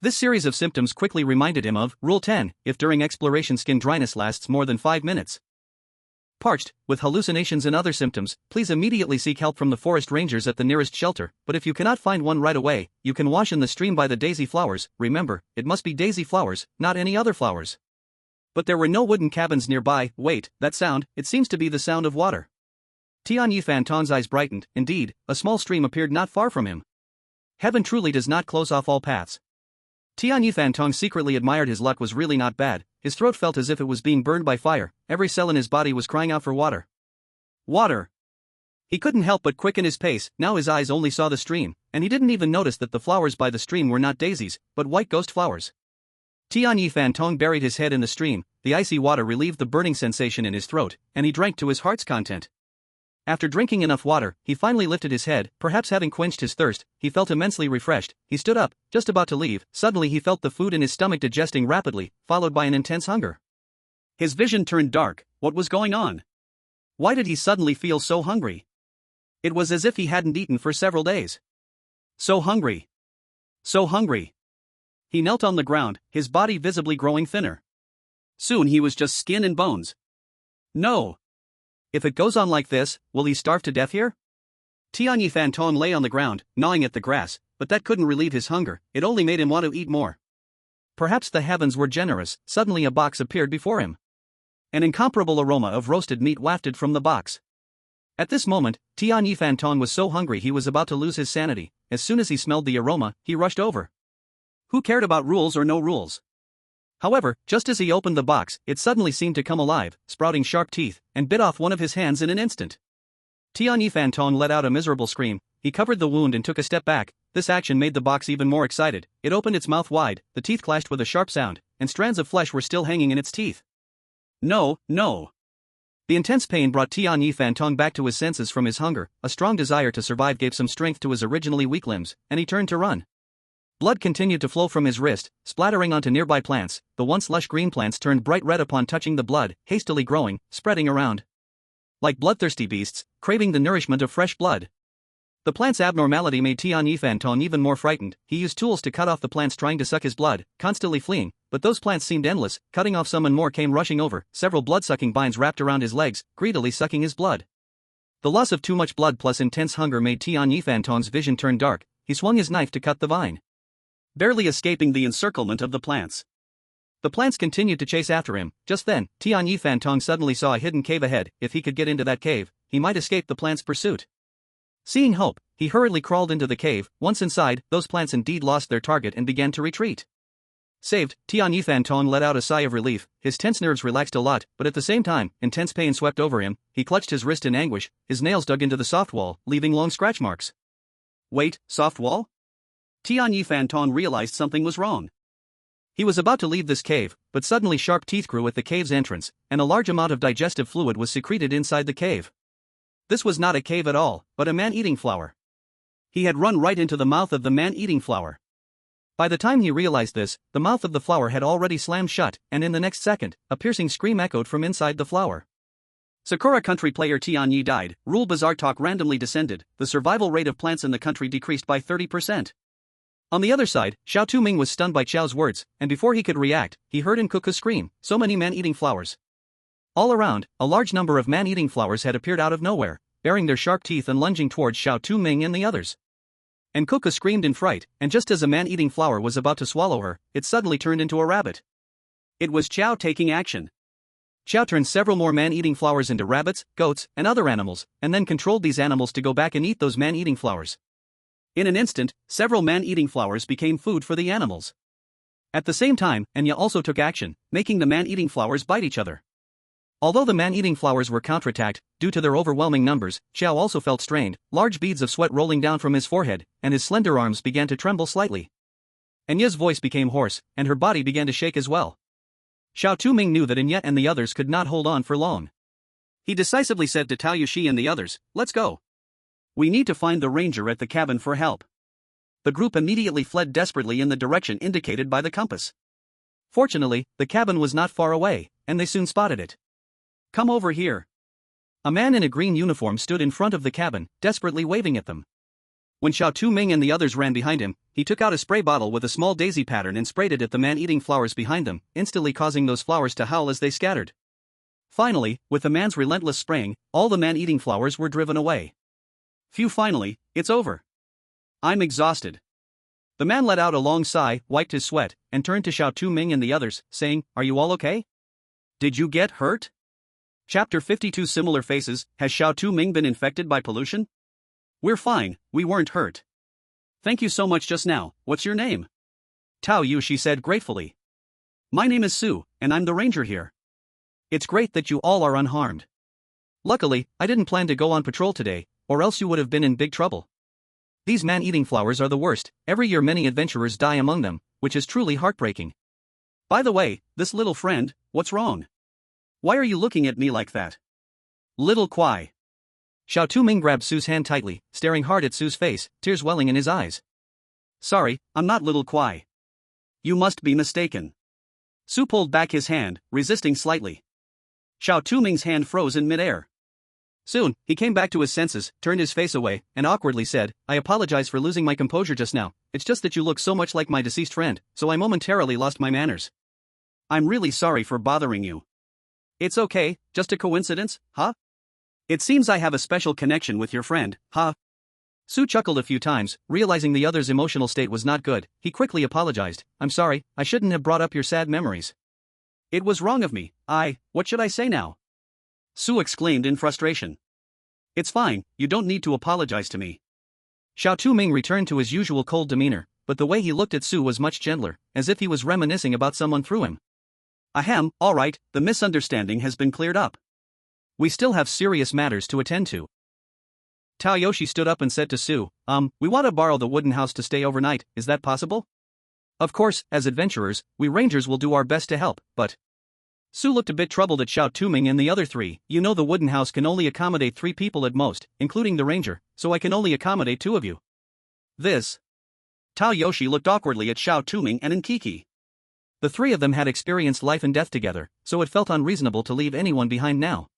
S2: This series of symptoms quickly reminded him of Rule 10, if during exploration skin dryness lasts more than 5 minutes. Parched, with hallucinations and other symptoms, please immediately seek help from the forest rangers at the nearest shelter, but if you cannot find one right away, you can wash in the stream by the daisy flowers. Remember, it must be daisy flowers, not any other flowers. But there were no wooden cabins nearby. Wait, that sound, it seems to be the sound of water. Tianyi Fantong's eyes brightened. Indeed, a small stream appeared not far from him. Heaven truly does not close off all paths. Tianyi Fantong secretly admired his luck was really not bad. His throat felt as if it was being burned by fire, every cell in his body was crying out for water. Water! He couldn't help but quicken his pace. Now his eyes only saw the stream, and he didn't even notice that the flowers by the stream were not daisies, but white ghost flowers. Tianyi Fantong buried his head in the stream, the icy water relieved the burning sensation in his throat, and he drank to his heart's content. After drinking enough water, he finally lifted his head, perhaps having quenched his thirst, he felt immensely refreshed. He stood up, just about to leave. Suddenly he felt the food in his stomach digesting rapidly, followed by an intense hunger.
S1: His vision turned dark. What was going on? Why did he suddenly feel so hungry? It was as if he hadn't eaten for several days. So hungry. So hungry. He knelt on the ground, his body visibly growing thinner. Soon he was just skin and bones. No. If it goes on like this, will he starve to death here? Tianyi Fantong lay on the ground, gnawing at the grass, but that couldn't relieve his hunger, it only made him want to eat more. Perhaps the heavens were generous. Suddenly a box appeared before him. An incomparable aroma of roasted meat wafted from the box. At this moment, Tianyi Fantong was so hungry he was about to lose his sanity. As soon as he smelled the aroma, he rushed over. Who cared about rules or no rules? However, just as he opened the box, it suddenly seemed to come alive, sprouting sharp teeth, and bit off one of his hands in an instant. Tianyi Fantong let out a miserable scream. He covered the wound and took a step back. This action made the box even more excited. It opened its mouth wide, the teeth clashed with a sharp sound, and strands of flesh were still hanging in its teeth. No, no. The intense pain brought Tianyi Fantong back to his senses from his hunger. A strong desire to survive gave some strength to his originally weak limbs, and he turned to run. Blood continued to flow from his wrist, splattering onto nearby plants. The once lush green plants turned bright red upon touching the blood, hastily growing, spreading around. Like bloodthirsty beasts, craving the nourishment of fresh blood. The plant's abnormality made Tianyi Fantong even more frightened. He used tools to cut off the plants trying to suck his blood, constantly fleeing, but those plants seemed endless. Cutting off some and more came rushing over. Several blood-sucking vines wrapped around his legs, greedily sucking his blood. The loss of too much blood plus intense hunger made Tianyi Fantong's vision turn dark. He swung his knife to cut the vine, barely escaping the encirclement of the plants. The plants continued to chase after him. Just then, Tianyi Fantong suddenly saw a hidden cave ahead. If he could get into that cave, he might escape the plants' pursuit. Seeing hope, he hurriedly crawled into the cave. Once inside, those plants indeed lost their target and began to retreat. Saved, Tianyi Fantong let out a sigh of relief. His tense nerves relaxed a lot, but at the same time, intense pain swept over him. He clutched his wrist in anguish, his nails dug into the soft wall, leaving long scratch marks. Wait, soft wall? Tianyi Fantong realized something was wrong.
S2: He was about to leave this cave, but suddenly sharp teeth grew at the cave's entrance, and a large amount of digestive fluid was secreted inside the cave. This was not a cave at all, but a man-eating flower. He had run right into the mouth of the man-eating flower. By the time he realized this, the mouth of the flower had already slammed shut, and in the next second, a piercing scream echoed from inside the flower.
S1: Sakura country player Tianyi died, Rule Bazaar talk randomly descended, the survival rate of plants in the country decreased by 30%. On the other side, Xiao Touming was stunned by Qiao's words, and before he could react, he heard Nkuka scream, so many man-eating flowers. All around, a large number of man-eating flowers had appeared out of nowhere, baring their sharp teeth and lunging towards Xiao Touming and the others. Nkuka screamed in fright, and just as a man-eating flower was about to swallow her, it suddenly turned into a rabbit. It was Qiao taking action. Qiao turned several more man-eating flowers into rabbits, goats, and other animals, and then controlled these animals to go back and eat those man-eating flowers. In an instant, several man-eating flowers became food for the animals. At the same time, Enya also took action, making the man-eating flowers bite each other. Although the man-eating flowers were counterattacked, due to their overwhelming numbers, Xiao also felt strained, large beads of sweat rolling down from his forehead, and his slender arms began to tremble slightly. Enya's voice became hoarse, and her body began to shake as well. Xiao Touming knew that Enya and the others could not hold on for long. He decisively said to Tao Yushi and the others, "Let's go. We need to find the ranger at the cabin for help." The group immediately fled desperately in the direction indicated by the compass. Fortunately, the cabin was not far away, and they soon spotted it. "Come over here." A man in a green uniform stood in front of the cabin, desperately waving at them. When Xiao Touming and the others ran behind him, he took out a spray bottle with a small daisy pattern and sprayed it at the man-eating flowers behind them, instantly causing those flowers to howl as they scattered. Finally, with the man's relentless spraying, all the man-eating flowers were driven away. Phew, finally, it's over. I'm exhausted. The man let out a long sigh, wiped his sweat, and turned to Xiao Touming and the others, saying, "Are you all okay? Did you get hurt?" Chapter 52 Similar Faces. Has Xiao Touming been infected by pollution? We're fine, we weren't hurt. Thank you so much just now. What's your name? Tao Yushi said gratefully. My name is Su, and I'm the ranger here. It's great that you all are unharmed. Luckily, I didn't plan to go on patrol today, or else you would have been in big trouble. These man-eating flowers are the worst, every year many adventurers die among them, which is truly heartbreaking. By the way, this little friend, what's wrong? Why are you looking at me like that? Little Kwai. Xiao Touming grabbed Su's hand tightly, staring hard at Su's face, tears welling in his eyes. Sorry, I'm not Little Kwai. You must be mistaken. Su pulled back his hand, resisting slightly. Xiao Touming's hand froze in midair. Soon, he came back to his senses, turned his face away, and awkwardly said, I apologize for losing my composure just now, it's just that you look so much like my deceased friend, so I momentarily lost my manners. I'm really sorry for bothering you. It's okay, just a coincidence, huh? It seems I have a special connection with your friend, huh? Su chuckled a few times, realizing the other's emotional state was not good. He quickly apologized. I'm sorry, I shouldn't have brought up your sad memories. It was wrong of me. What should I say now? Su exclaimed in frustration. It's fine, you don't need to apologize to me. Xiao Touming returned to his usual cold demeanor, but the way he looked at Su was much gentler, as if he was reminiscing about someone through him. Ahem, alright, the misunderstanding has been cleared up. We still have serious matters to attend to. Tao Yoshi stood up and said to Su, we want to borrow the wooden house to stay overnight, is that possible? Of course, as adventurers, we rangers will do our best to help, but... Su looked a bit troubled at Xiao Touming and the other three. You know the wooden house can only accommodate 3 people at most, including the ranger, so I can only accommodate 2 of you. This... Tao Yoshi looked awkwardly at Xiao Touming and Nkiki. The 3 of them had experienced life and death together, so it felt unreasonable to leave anyone behind now.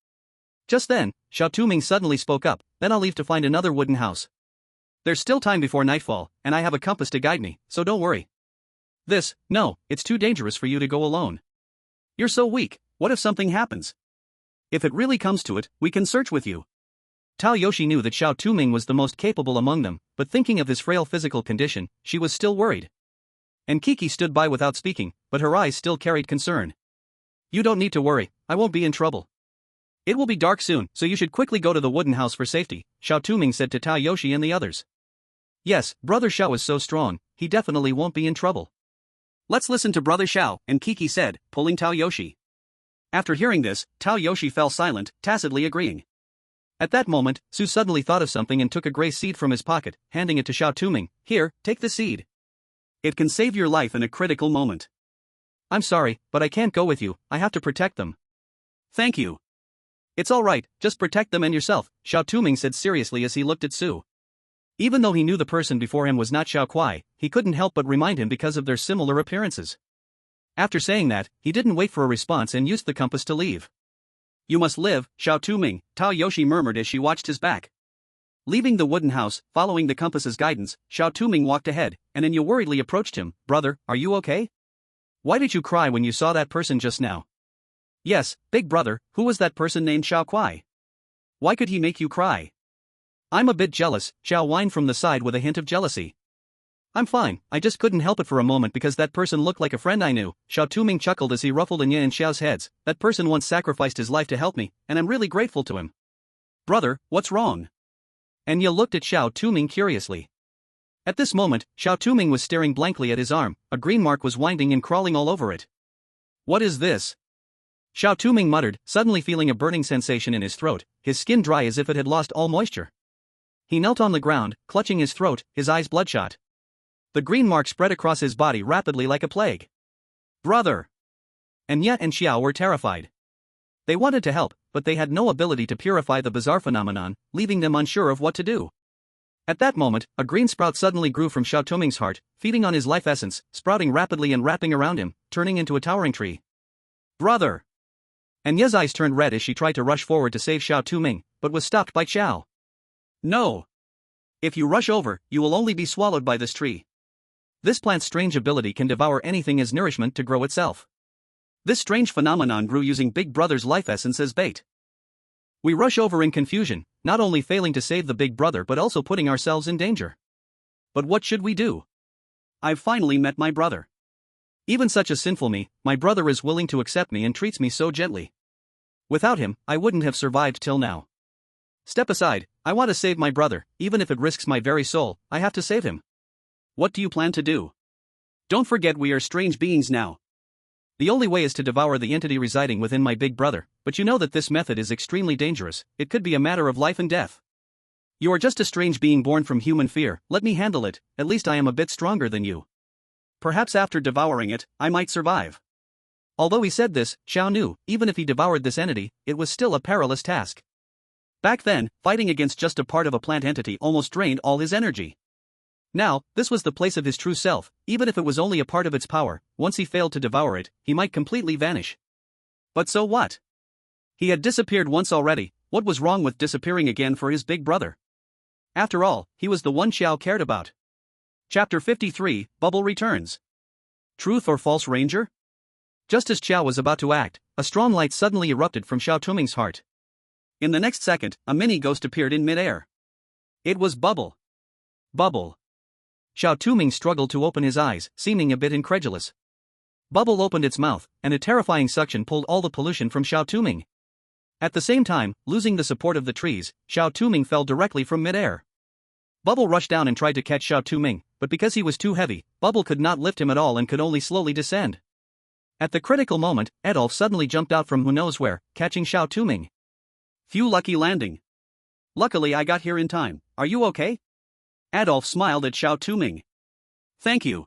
S1: Just then, Xiao Touming suddenly spoke up, then I'll leave to find another wooden house. There's still time before nightfall, and I have a compass to guide me, so don't worry. No, it's too dangerous for you to go alone. You're so weak, what if something happens? If it really comes to it, we can search with you. Tao Yoshi knew that Xiao Touming was the most capable among them, but thinking of his frail physical condition, she was still worried. And Kiki stood by without speaking, but her eyes still carried concern. You don't need to worry, I won't be in trouble. It will be dark soon, so you should quickly go to the wooden house for safety, Xiao Touming said to Tao Yoshi and the others. Yes, Brother Xiao is so strong, he definitely won't be in trouble. Let's listen to Brother Xiao, and Kiki said, pulling Tao Yoshi. After hearing this, Tao Yoshi fell silent, tacitly agreeing. At that moment, Su suddenly thought of something and took a gray seed from his pocket, handing it to Xiao Touming. Here, take the seed. It can save your life in a critical moment.
S2: I'm sorry, but I can't go with you, I have to protect them.
S1: Thank you. It's all right, just protect them and yourself, Xiao Touming said seriously as he looked at Su. Even though he knew the person before him was not Xiao Kuai, he couldn't help but remind him because of their similar appearances. After saying that, he didn't wait for a response and used the compass to leave. You must live, Xiao Touming, Tao Yoshi murmured as she watched his back. Leaving the wooden house, following the compass's guidance, Xiao Touming walked ahead, and Anya worriedly approached him. Brother, are you okay? Why did you cry when you saw that person just now? Yes, big brother, who was that person named Xiao Kuai? Why could he make you cry? I'm a bit jealous, Xiao whined from the side with a hint of jealousy. I'm fine, I just couldn't help it for a moment because that person looked like a friend I knew, Xiao Touming chuckled as he ruffled Anya and Xiao's heads. That person once sacrificed his life to help me, and I'm really grateful to him. Brother, what's wrong? Anya looked at Xiao Touming curiously. At this moment, Xiao Touming was staring blankly at his arm, a green mark was winding and crawling all over it. What is this? Xiao Touming muttered, suddenly feeling a burning sensation in his throat, his skin dry as if it had lost all moisture. He knelt on the ground, clutching his throat, his eyes bloodshot. The green mark spread across his body rapidly like a plague. Brother! Anya and Xiao were terrified. They wanted to help, but they had no ability to purify the bizarre phenomenon, leaving them unsure of what to do. At that moment, a green sprout suddenly grew from Xiao Touming's heart, feeding on his life essence, sprouting rapidly and wrapping around him, turning into a towering tree. Brother! Anya's eyes turned red as she tried to rush forward to save Xiao Touming, but was stopped by Xiao. No! If you rush over, you will only be swallowed by this tree. This plant's strange ability can devour anything as nourishment to grow itself. This strange phenomenon grew using Big Brother's life essence as bait. We rush over in confusion, not only failing to save the Big Brother but also putting ourselves in danger. But what should we do? I've finally met my brother. Even such a sinful me, my brother is willing to accept me and treats me so gently. Without him, I wouldn't have survived till now. Step aside, I want to save my brother, even if it risks my very soul, I have to save him. What do you plan to do? Don't forget we are strange beings now. The only way is to devour the entity residing within my big brother, but you know that this method is extremely dangerous, it could be a matter of life and death. You are just a strange being born from human fear, let me handle it, at least I am a bit stronger than you. Perhaps after devouring it, I might survive. Although he said this, Xiao knew, even if he devoured this entity, it was still a perilous task. Back then, fighting against just a part of a plant entity almost drained all his energy. Now, this was the place of his true self, even if it was only a part of its power, once he failed to devour it, he might completely vanish. But so what? He had disappeared once already, what was wrong with disappearing again for his big brother? After all, he was the one Xiao cared about. Chapter 53, Bubble returns. Truth or false ranger? Just as Xiao was about to act, a strong light suddenly erupted from Xiao Touming's heart. In the next second, a mini-ghost appeared in mid-air. It was Bubble. Bubble. Xiao Touming struggled to open his eyes, seeming a bit incredulous. Bubble opened its mouth, and a terrifying suction pulled all the pollution from Xiao Touming. At the same time, losing the support of the trees, Xiao Touming fell directly from mid-air. Bubble rushed down and tried to catch Xiao Touming, but because he was too heavy, Bubble could not lift him at all and could only slowly descend. At the critical moment, Adolf suddenly jumped out from who knows where, catching Xiao Touming. Phew, lucky landing. Luckily I got here in time, are you okay? Adolf smiled at Xiao Touming. Thank you.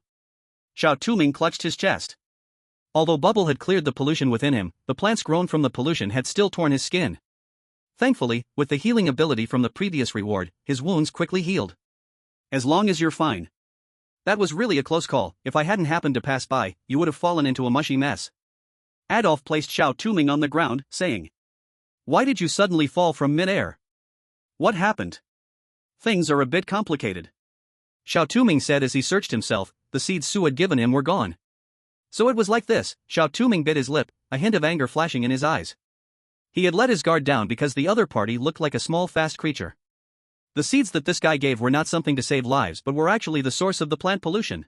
S1: Xiao Touming clutched his chest. Although Bubble had cleared the pollution within him, the plants grown from the pollution had still torn his skin. Thankfully, with the healing ability from the previous reward, his wounds quickly healed. As long as you're fine. That was really a close call, if I hadn't happened to pass by, you would have fallen into a mushy mess. Adolf placed Xiao Touming on the ground, saying. Why did you suddenly fall from mid-air? What happened? Things are a bit complicated. Xiao Touming said as he searched himself, the seeds Su had given him were gone. So it was like this, Xiao Touming bit his lip, a hint of anger flashing in his eyes. He had let his guard down because the other party looked like a small fast creature. The seeds that this guy gave were not something to save lives but were actually the source of the plant pollution.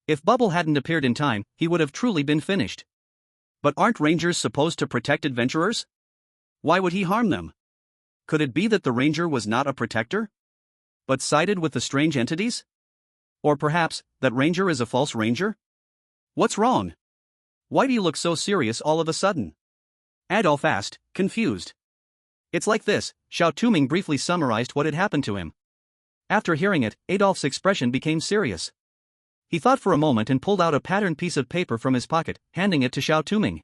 S1: If Bubble hadn't appeared in time, he would have truly been finished. But aren't rangers supposed to protect adventurers? Why would he harm them? Could it be that the ranger was not a protector, but sided with the strange entities? Or perhaps, that ranger is a false ranger? What's wrong? Why do you look so serious all of a sudden? Adolf asked, confused. It's like this, Xiao Touming briefly summarized what had happened to him. After hearing it, Adolf's expression became serious.
S2: He thought for a moment and pulled out a patterned piece of paper from his pocket, handing it to Xiao Touming.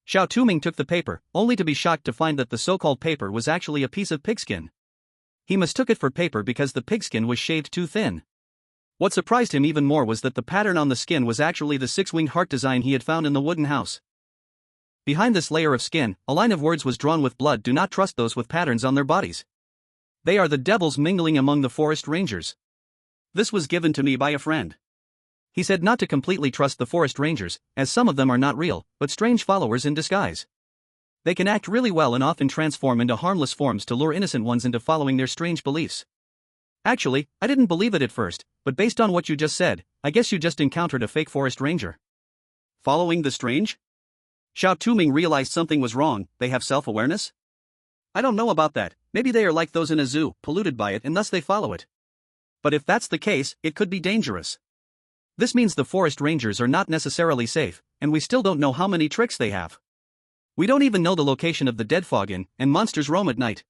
S2: Xiao Touming took the paper, only to be shocked to find that the so-called paper was actually a piece of pigskin. He mistook it for paper because the pigskin was shaved too thin. What surprised him even more was that the pattern on the skin was actually the six-winged heart design he had found in the wooden house. Behind this layer of skin, a line of words was drawn with blood. Do not trust those with patterns on their bodies. They are the devils mingling among the forest rangers.
S1: This was given to me by a friend.
S2: He said not to completely trust the forest rangers, as some of them are not real, but strange followers in disguise. They can act really well and often transform into harmless forms to lure innocent ones into following their strange beliefs. Actually, I didn't believe it at first, but based on what you just said, I guess you just encountered a fake forest ranger.
S1: Following the strange? Xiao Touming realized something was wrong. They have self-awareness? I don't know about that. Maybe they are like those in a zoo, polluted by it and thus they follow it. But if that's the case, it could be dangerous. This means the forest rangers are not necessarily safe, and we still don't know how many tricks they have. We don't even know the location of the Dead Fog Inn, and monsters roam at night.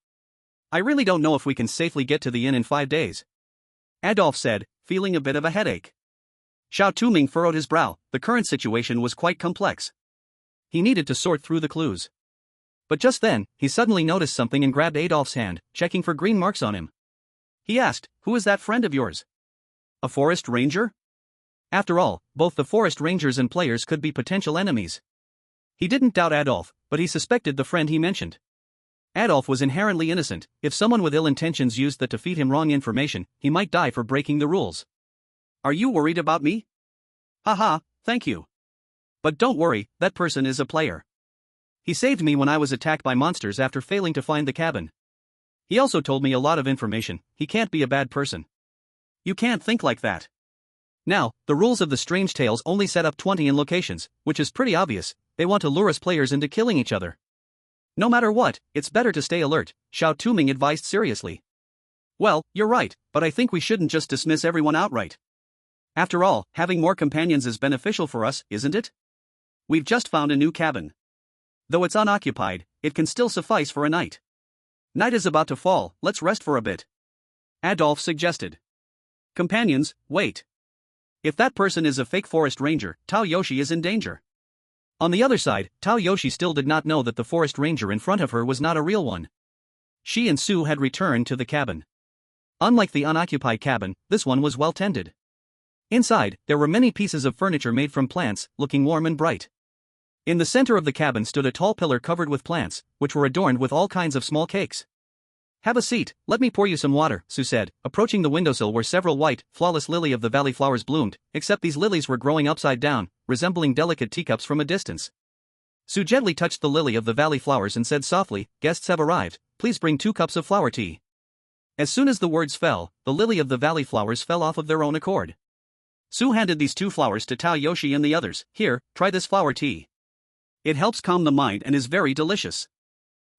S1: I really don't know if we can safely get to the inn in 5 days. Adolf said, feeling a bit of a headache. Xiao Touming furrowed his brow. The current situation was quite complex. He needed to sort through the clues. But just then, he suddenly noticed something and grabbed Adolf's hand, checking for green marks on him. He asked, "Who is that friend of yours? A forest ranger?" After all, both the forest rangers and players could be potential enemies. He didn't doubt Adolf, but he suspected the friend he mentioned. Adolf was inherently innocent. If someone with ill intentions used that to feed him wrong information, he might die for breaking the rules. Are you worried about me? Haha, thank you. But don't worry, that person is a player. He saved me when I was attacked by monsters after failing to find the cabin. He also told me a lot of information. He can't be a bad person. You can't think like that. Now, the rules of the Strange Tales only set up 20 in locations, which is pretty obvious. They want to lure us players into killing each other. No matter what, it's better to stay alert, Xiao Touming advised seriously. Well, you're right, but I think we shouldn't just dismiss everyone outright. After all, having more companions is beneficial for us, isn't it? We've just found a new cabin. Though it's unoccupied, it can still suffice for a night. Night is about to fall, let's rest for a bit. Adolf suggested. Companions, wait. If that person is a fake forest ranger, Tao Yoshi is in danger. On the other side, Tao Yoshi still did not know that the forest ranger in front of her was not a real one. She and Sue had returned to the cabin. Unlike the unoccupied cabin, this one was well tended. Inside, there were many pieces of furniture made from plants, looking warm and bright. In the center of the cabin stood a tall pillar covered with plants, which were adorned with all kinds of small cakes. Have a seat, let me pour you some water, Sue said, approaching the windowsill where several white, flawless lily of the valley flowers bloomed, except these lilies were growing upside down, resembling delicate teacups from a distance. Sue gently touched the lily of the valley flowers and said softly, "Guests have arrived, please bring 2 cups of flower tea." As soon as the words fell, the lily of the valley flowers fell off of their own accord. Sue handed these 2 flowers to Tao Yoshi and the others. "Here, try this flower tea. It helps calm the mind and is very delicious."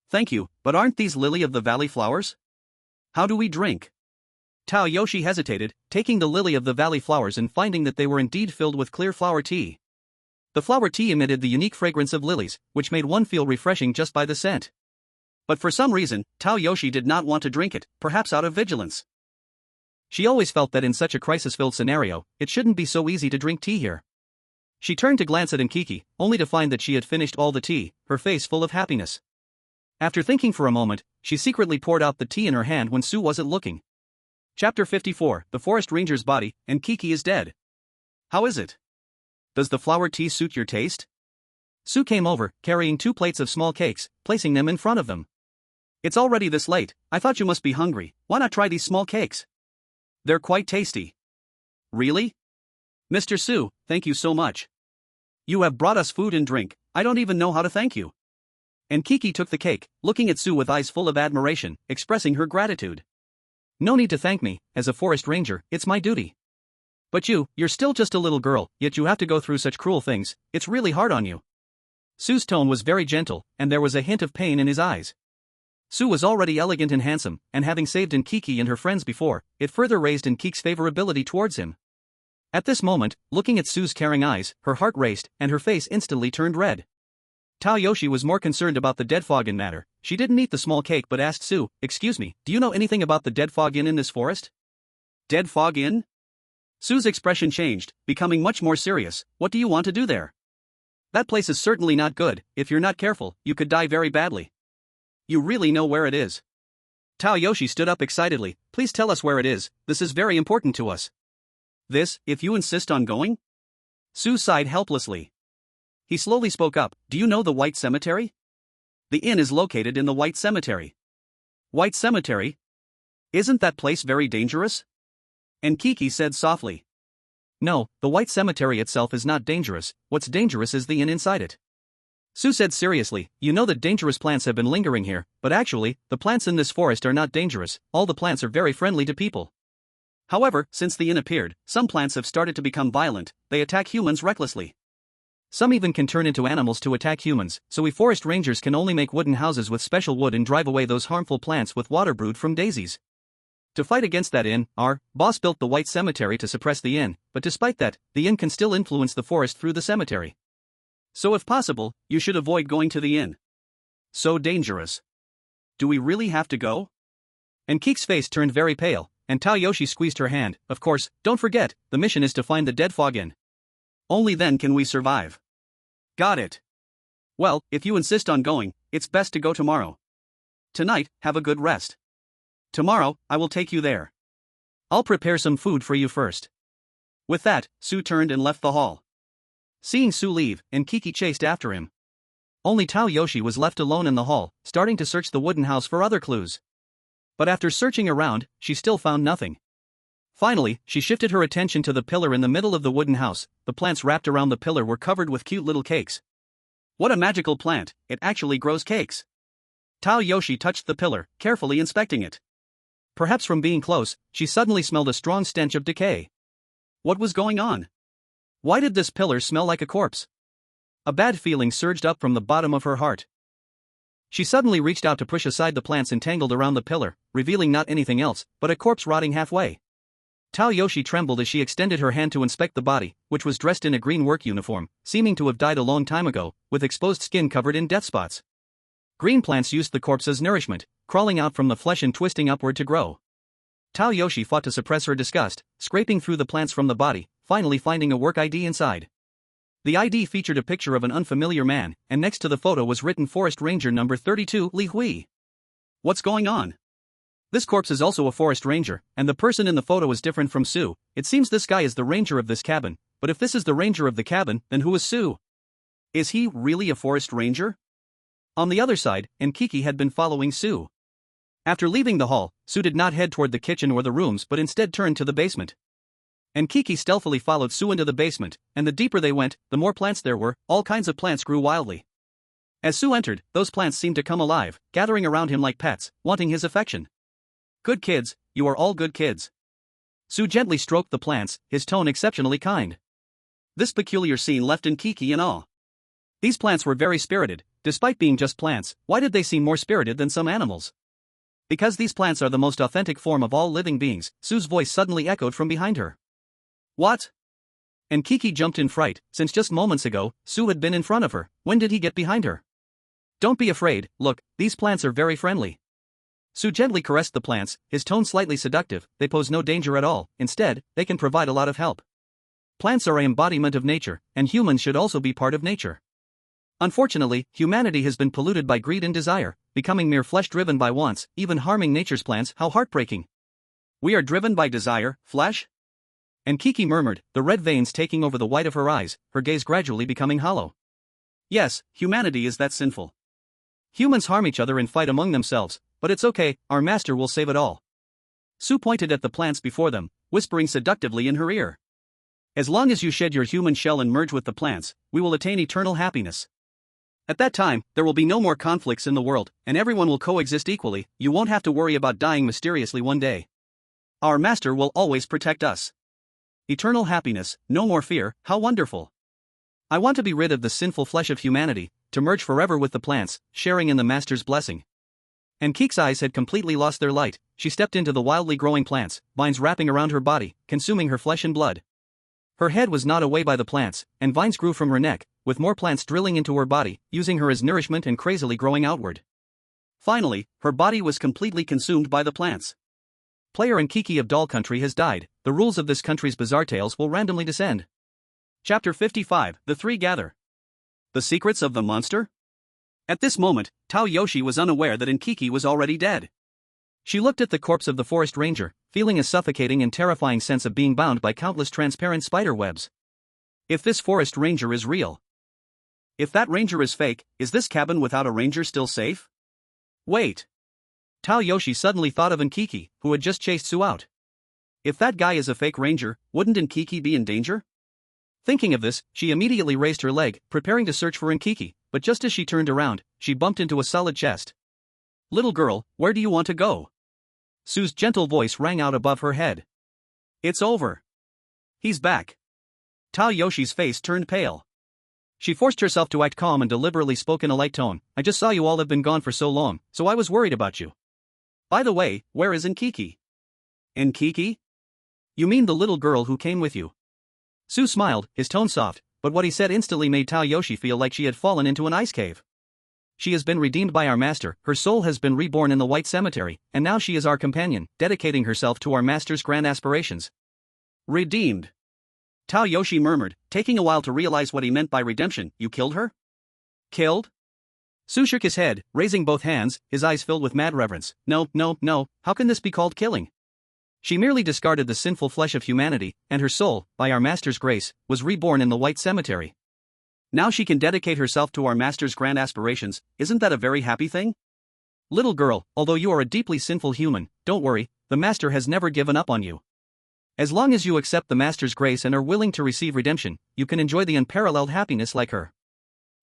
S1: "Thank you, but aren't these lily of the valley flowers? How do we drink?" Tao Yoshi hesitated, taking the lily of the valley flowers and finding that they were indeed filled with clear flower tea. The flower tea emitted the unique fragrance of lilies, which made one feel refreshing just by the scent. But for some reason, Tao Yoshi did not want to drink it, perhaps out of vigilance. She always felt that in such a crisis-filled scenario, it shouldn't be so easy to drink tea here. She turned to glance at Nkiki, only to find that she had finished all the tea, her face full of happiness. After thinking for a moment, she secretly poured out the tea in her hand when Sue wasn't looking. Chapter 54, The Forest Ranger's Body, and Kiki is dead. How is it? Does the flower tea suit your taste? Sue came over, carrying 2 plates of small cakes, placing them in front of them. It's already this late, I thought you must be hungry, why not try these small cakes? They're quite tasty. Really? Mr. Sue, thank you so much. You have brought us food and drink, I don't even know how to thank you. And Kiki took the cake, looking at Sue with eyes full of admiration, expressing her gratitude. No need to thank me, as a forest ranger, it's my duty. But you're still just a little girl, yet you have to go through such cruel things, it's really hard on you. Sue's tone was very gentle, and there was a hint of pain in his eyes. Sue was already elegant and handsome, and having saved Nkiki and her friends before, it further raised Nkiki's favorability towards him. At this moment, looking at Sue's caring eyes, her heart raced, and her face instantly turned red. Tao Yoshi was more concerned about the Dead Fog Inn matter. She didn't eat the small cake but asked Sue, "Excuse me, do you know anything about the Dead Fog Inn in this forest?" Dead Fog Inn? Sue's expression changed, becoming much more serious. What do you want to do there? That place is certainly not good. If you're not careful, you could die very badly. You really know where it is? Taoyoshi stood up excitedly. Please tell us where it is, this is very important to us. This, if you insist on going? Sue sighed helplessly. He slowly spoke up. Do you know the White Cemetery? The inn is located in the White Cemetery. White Cemetery? Isn't that place very dangerous? And Kiki said softly. No, the White Cemetery itself is not dangerous, what's dangerous is the inn inside it. Sue said seriously, you know that dangerous plants have been lingering here, but actually, the plants in this forest are not dangerous, all the plants are very friendly to people. However, since the inn appeared, some plants have started to become violent, they attack humans recklessly. Some even can turn into animals to attack humans, so we forest rangers can only make wooden houses with special wood and drive away those harmful plants with water brewed from daisies. To fight against that inn, our boss built the White Cemetery to suppress the inn, but despite that, the inn can still influence the forest through the cemetery. So if possible, you should avoid going to the inn. So dangerous. Do we really have to go? And Keek's face turned very pale, and Taoyoshi squeezed her hand. Of course, don't forget, the mission is to find the dead fog inn. Only then can we survive. Got it. Well, if you insist on going, it's best to go tomorrow. Tonight, have a good rest. Tomorrow, I will take you there. I'll prepare some food for you first. With that, Sue turned and left the hall. Seeing Sue leave, and Kiki chased after him. Only Taoyoshi was left alone in the hall, starting to search the wooden house for other clues. But after searching around, she still found nothing. Finally, she shifted her attention to the pillar in the middle of the wooden house. The plants wrapped around the pillar were covered with cute little cakes. What a magical plant, it actually grows cakes. Taoyoshi touched the pillar, carefully inspecting it. Perhaps from being close, she suddenly smelled a strong stench of decay. What was going on? Why did this pillar smell like a corpse? A bad feeling surged up from the bottom of her heart. She suddenly reached out to push aside the plants entangled around the pillar, revealing not anything else, but a corpse rotting halfway. Taoyoshi trembled as she extended her hand to inspect the body, which was dressed in a green work uniform, seeming to have died a long time ago, with exposed skin covered in death spots. Green plants used the corpse as nourishment, crawling out from the flesh and twisting upward to grow. Taoyoshi fought to suppress her disgust, scraping through the plants from the body, finally finding a work ID inside. The ID featured a picture of an unfamiliar man, and next to the photo was written Forest Ranger number 32, Li Hui. What's going on? This corpse is also a forest ranger, and the person in the photo is different from Sue. It seems this guy is the ranger of this cabin, but if this is the ranger of the cabin, then who is Sue? Is he really a forest ranger? On the other side, and Kiki had been following Sue. After leaving the hall, Sue did not head toward the kitchen or the rooms but instead turned to the basement. And Kiki stealthily followed Sue into the basement, and the deeper they went, the more plants there were, all kinds of plants grew wildly. As Sue entered, those plants seemed to come alive, gathering around him like pets, wanting his affection. Good kids, you are all good kids. Sue gently stroked the plants, his tone exceptionally kind. This peculiar scene left in Kiki in awe. These plants were very spirited. Despite being just plants, why did they seem more spirited than some animals? Because these plants are the most authentic form of all living beings, Sue's voice suddenly echoed from behind her. What? And Kiki jumped in fright, since just moments ago, Sue had been in front of her. When did he get behind her? Don't be afraid, look, these plants are very friendly. Sue gently caressed the plants, his tone slightly seductive. They pose no danger at all, instead, they can provide a lot of help. Plants are an embodiment of nature, and humans should also be part of nature. Unfortunately, humanity has been polluted by greed and desire, becoming mere flesh driven by wants, even harming nature's plants. How heartbreaking. We are driven by desire, flesh? And Kiki murmured, the red veins taking over the white of her eyes, her gaze gradually becoming hollow. Yes, humanity is that sinful. Humans harm each other and fight among themselves, but it's okay, our master will save it all. Sue pointed at the plants before them, whispering seductively in her ear. As long as you shed your human shell and merge with the plants, we will attain eternal happiness. At that time, there will be no more conflicts in the world, and everyone will coexist equally. You won't have to worry about dying mysteriously one day. Our master will always protect us. Eternal happiness, no more fear, how wonderful. I want to be rid of the sinful flesh of humanity, to merge forever with the plants, sharing in the master's blessing. And Keek's eyes had completely lost their light. She stepped into the wildly growing plants, vines wrapping around her body, consuming her flesh and blood. Her head was gnawed away by the plants, and vines grew from her neck, with more plants drilling into her body, using her as nourishment and crazily growing outward. Finally, her body was completely consumed by the plants.
S2: Player Nkiki of Doll Country has died. The rules of this country's bizarre tales will randomly descend.
S1: Chapter 55, The Three Gather. The Secrets of the Monster? At this moment, Tao Yoshi was unaware that Nkiki was already dead.
S2: She looked at the corpse of the forest ranger, feeling a suffocating and terrifying sense of being bound by countless transparent spider webs.
S1: If this forest ranger is real. If that ranger is fake, is this cabin without a ranger still safe? Wait.
S2: Tao Yoshi suddenly thought of Nkiki, who had just chased Su out.
S1: If that guy is a fake ranger, wouldn't Nkiki be in danger?
S2: Thinking of this, she immediately raised her leg, preparing to search for Nkiki, but just as she turned around, she bumped into a solid chest.
S1: Little girl, where do you want to go?
S2: Su's gentle voice rang out above her head.
S1: It's over. He's back. Tao Yoshi's face turned pale.
S2: She forced herself to act calm and deliberately spoke in a light tone. I just saw you all have been gone for so long, so I was worried about you.
S1: By the way, where is Nkiki? Nkiki?
S2: You mean the little girl who came with you? Su smiled, his tone soft, but what he said instantly made Tao Yoshi feel like she had fallen into an ice cave. She has been redeemed by our master, her soul has been reborn in the White Cemetery, and now she is our companion, dedicating herself to our master's grand aspirations.
S1: Redeemed. Tao Yoshi murmured, taking a while to realize what he meant by redemption. You killed her? Killed?
S2: Su shook his head, raising both hands, his eyes filled with mad reverence. No, how can this be called killing? She merely discarded the sinful flesh of humanity, and her soul, by our master's grace, was reborn in the White Cemetery.
S1: Now she can dedicate herself to our master's grand aspirations. Isn't that a very happy thing?
S2: Little girl, although you are a deeply sinful human, don't worry, the master has never given up on you. As long as you accept the master's grace and are willing to receive redemption, you can enjoy the unparalleled happiness like her.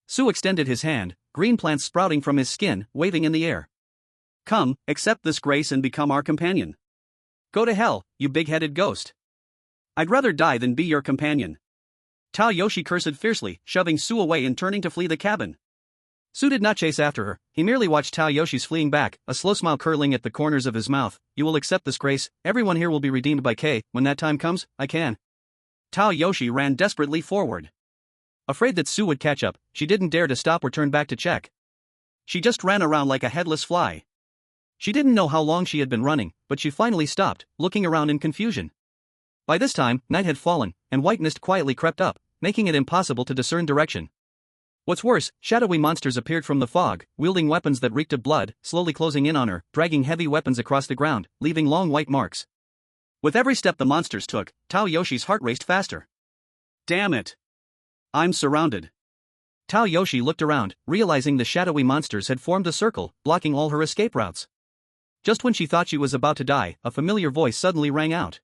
S1: Su extended his hand, green plants sprouting from his skin, waving in the air. Come, accept this grace and become our companion. Go to hell, you big-headed ghost. I'd rather die than be your companion. Tao Yoshi cursed fiercely, shoving Su away and turning to flee the cabin.
S2: Su did not chase after her, he merely watched Tao Yoshi's fleeing back, a slow smile curling at the corners of his mouth. You will accept this grace, everyone here will be redeemed by K, when that time comes, I can.
S1: Tao Yoshi ran desperately forward.
S2: Afraid that Su would catch up, she didn't dare to stop or turn back to check.
S1: She just ran around like a headless fly.
S2: She didn't know how long she had been running, but she finally stopped, looking around in confusion. By this time, night had fallen, and white mist quietly crept up, making it impossible to discern direction. What's worse, shadowy monsters appeared from the fog, wielding weapons that reeked of blood, slowly closing in on her, dragging heavy weapons across the ground, leaving long white marks.
S1: With every step the monsters took, Tao Yoshi's heart raced faster. Damn it! I'm surrounded.
S2: Tao Yoshi looked around, realizing the shadowy monsters had formed a circle, blocking all her escape routes. Just when she thought she was about to die, a familiar voice suddenly rang out.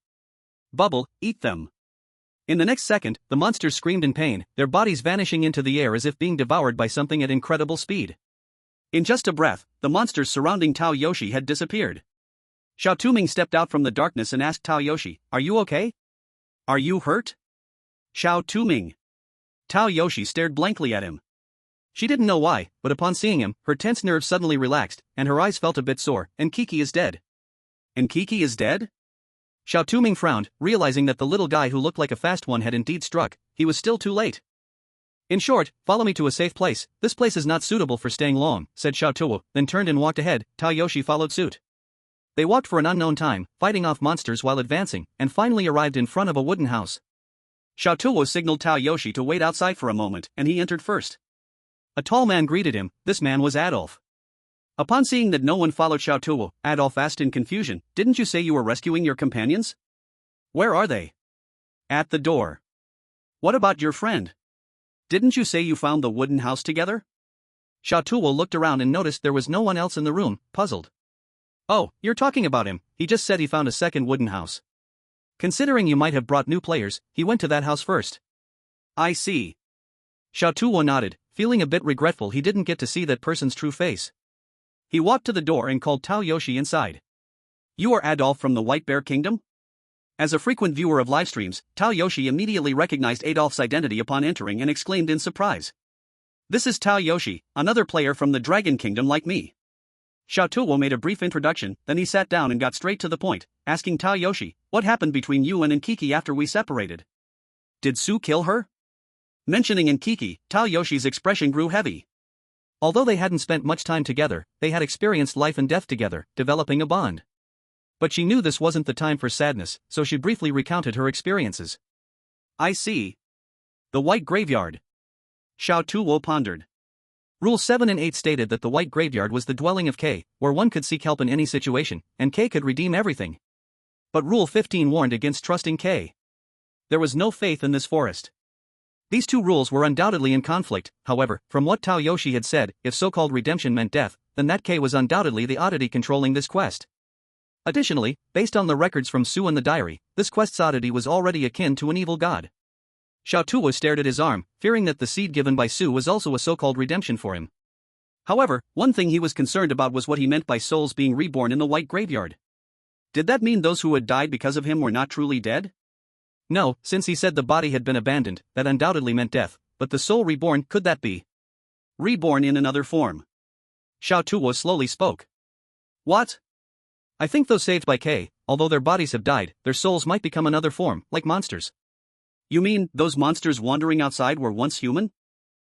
S1: Bubble, eat them. In the next second, the monsters screamed in pain, their bodies vanishing into the air as if being devoured by something at incredible speed. In just a breath, the monsters surrounding Tao Yoshi had disappeared. Xiao Touming stepped out from the darkness and asked Tao Yoshi, "Are you okay? Are you hurt?" Xiao Touming. Tao Yoshi stared blankly at him. She didn't know why, but upon seeing him, her tense nerves suddenly relaxed, and her eyes felt a bit sore. Nkiki is dead. Nkiki is dead?
S2: Xiao Touming frowned, realizing that the little guy who looked like a fast one had indeed struck. He was still too late. In short, follow me to a safe place. This place is not suitable for staying long, said Xiao Tuo, then turned and walked ahead. Tao Yoshi followed suit. They walked for an unknown time, fighting off monsters while advancing, and finally arrived in front of a wooden house.
S1: Xiao Tuo signaled Tao Yoshi to wait outside for a moment, and he entered first.
S2: A tall man greeted him. This man was Adolf.
S1: Upon seeing that no one followed Xiao Tuo, Adolf asked in confusion, "Didn't you say you were rescuing your companions? Where are they?" "At the door." "What about your friend? Didn't you say you found the wooden house together?"
S2: Xiao Tuo looked around and noticed there was no one else in the room, puzzled. "Oh, you're talking about him, he just said he found a second wooden house. Considering you might have brought new players, he went to that house first."
S1: "I see."
S2: Xiao Tuo nodded, feeling a bit regretful he didn't get to see that person's true face.
S1: He walked to the door and called Tao Yoshi inside. "You are Adolf from the White Bear Kingdom?" As a frequent viewer of livestreams, Tao Yoshi immediately recognized Adolf's identity upon entering and exclaimed in surprise. "This is Tao Yoshi, another player from the Dragon Kingdom like me." Xiao Tuo made a brief introduction, then he sat down and got straight to the point, asking Tao Yoshi, "What happened between you and Nkiki after we separated? Did Su kill her?" Mentioning Nkiki, Tao Yoshi's expression grew heavy.
S2: Although they hadn't spent much time together, they had experienced life and death together, developing a bond. But she knew this wasn't the time for sadness, so she briefly recounted her experiences.
S1: I see. The White Graveyard. Xiao Tuo pondered.
S2: Rule 7 and 8 stated that the White Graveyard was the dwelling of K, where one could seek help in any situation, and K could redeem everything. But Rule 15 warned against trusting K. There was no faith in this forest. These two rules were undoubtedly in conflict. However, from what Tao Yoshi had said, if so-called redemption meant death, then that K was undoubtedly the oddity controlling this quest. Additionally, based on the records from Su and the diary, this quest's oddity was already akin to an evil god. Xiao Tuo stared at his arm, fearing that the seed given by Su was also a so-called redemption for him.
S1: However, one thing he was concerned about was what he meant by souls being reborn in the White Graveyard. Did that mean those who had died because of him were not truly dead?
S2: No, since he said the body had been abandoned, that undoubtedly meant death, but the soul reborn, could that be?
S1: Reborn in another form.
S2: Xiao Tuo slowly spoke.
S1: What?
S2: I think those saved by K, although their bodies have died, their souls might become another form, like monsters.
S1: You mean, those monsters wandering outside were once human?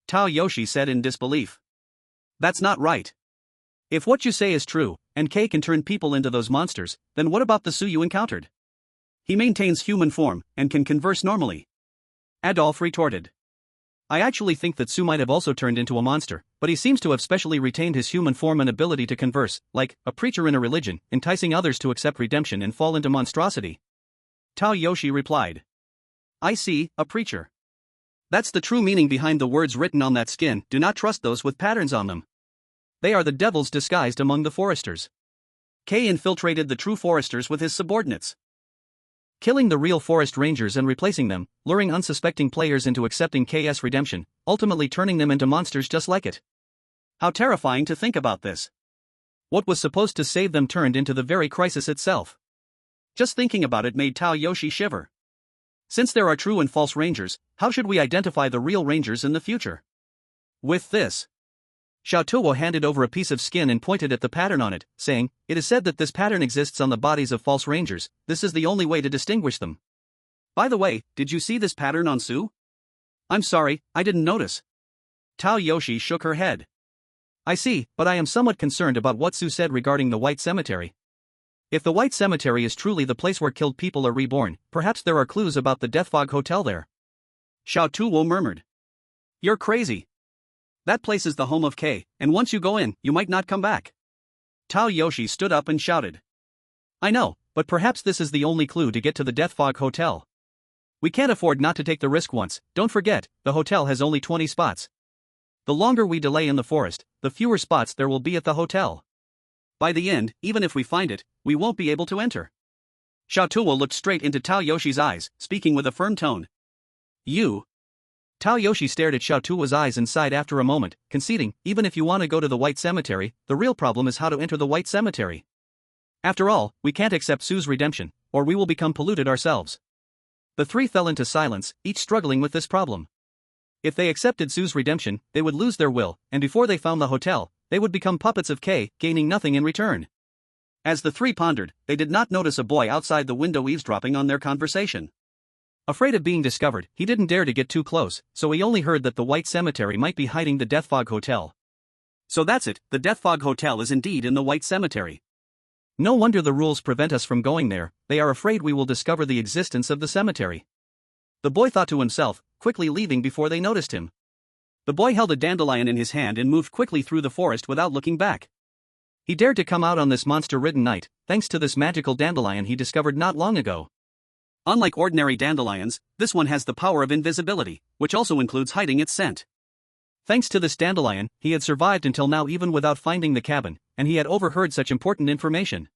S1: Tao Yoshi said in disbelief. That's not right. If what you say is true, and K can turn people into those monsters, then what about the Su you encountered? He maintains human form, and can converse normally. Adolf retorted.
S2: I actually think that Su might have also turned into a monster, but he seems to have specially retained his human form and ability to converse, like a preacher in a religion, enticing others to accept redemption and fall into monstrosity.
S1: Tao Yoshi replied. I see, a preacher. That's the true meaning behind the words written on that skin. Do not trust those with patterns on them. They are the devils disguised among the foresters. K infiltrated the true foresters with his subordinates,
S2: killing the real forest rangers and replacing them, luring unsuspecting players into accepting KS redemption, ultimately turning them into monsters just like it.
S1: How terrifying to think about this.
S2: What was supposed to save them turned into the very crisis itself.
S1: Just thinking about it made Tao Yoshi shiver. Since there are true and false rangers, how should we identify the real rangers in the future? With this,
S2: Xiao Tuo handed over a piece of skin and pointed at the pattern on it, saying, it is said that this pattern exists on the bodies of false rangers. This is the only way to distinguish them.
S1: By the way, did you see this pattern on Su? I'm sorry, I didn't notice. Tao Yoshi shook her head.
S2: I see, but I am somewhat concerned about what Su said regarding the White Cemetery. If the White Cemetery is truly the place where killed people are reborn, perhaps there are clues about the Death Fog Hotel there.
S1: Xiao Tuo murmured. You're crazy. That place is the home of K, and once you go in, you might not come back. Tao Yoshi stood up and shouted.
S2: I know, but perhaps this is the only clue to get to the Death Fog Hotel. We can't afford not to take the risk once. Don't forget, the hotel has only 20 spots. The longer we delay in the forest, the fewer spots there will be at the hotel.
S1: By the end, even if we find it, we won't be able to enter. Xiao Tuo looked straight into Tao Yoshi's eyes, speaking with a firm tone. You.
S2: Tao Yoshi stared at Xiao Tuo's eyes and sighed after a moment, conceding, even if you want to go to the White Cemetery, the real problem is how to enter the White Cemetery. After all, we can't accept Su's redemption, or we will become polluted ourselves. The three fell into silence, each struggling with this problem. If they accepted Su's redemption, they would lose their will, and before they found the hotel, they would become puppets of K, gaining nothing in return.
S1: As the three pondered, they did not notice a boy outside the window eavesdropping on their conversation.
S2: Afraid of being discovered, he didn't dare to get too close, so he only heard that the White Cemetery might be hiding the Death Fog Hotel.
S1: So that's it, the Death Fog Hotel is indeed in the White Cemetery.
S2: No wonder the rules prevent us from going there. They are afraid we will discover the existence of the cemetery. The boy thought to himself, quickly leaving before they noticed him. The boy held a dandelion in his hand and moved quickly through the forest without looking back. He dared to come out on this monster-ridden night, thanks to this magical dandelion he discovered not long ago.
S1: Unlike ordinary dandelions, this one has the power of invisibility, which also includes hiding its scent.
S2: Thanks to this dandelion, he had survived until now even without finding the cabin, and he had overheard such important information.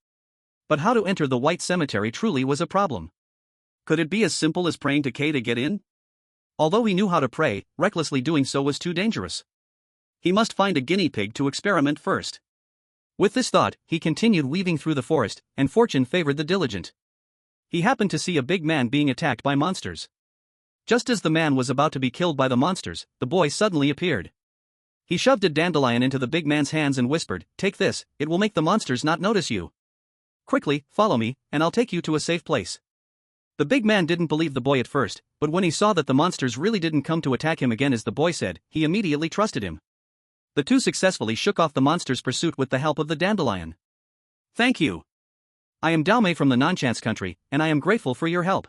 S2: But how to enter the White Cemetery truly was a problem.
S1: Could it be as simple as praying to K to get in?
S2: Although he knew how to pray, recklessly doing so was too dangerous.
S1: He must find a guinea pig to experiment first.
S2: With this thought, he continued weaving through the forest, and fortune favored the diligent. He happened to see a big man being attacked by monsters. Just as the man was about to be killed by the monsters, the boy suddenly appeared. He shoved a dandelion into the big man's hands and whispered, "Take this, it will make the monsters not notice you. Quickly, follow me, and I'll take you to a safe place." The big man didn't believe the boy at first, but when he saw that the monsters really didn't come to attack him again as the boy said, he immediately trusted him. The two successfully shook off the monster's pursuit with the help of the dandelion.
S1: Thank you.
S2: I am Daomei from the non-chance country, and I am grateful for your help.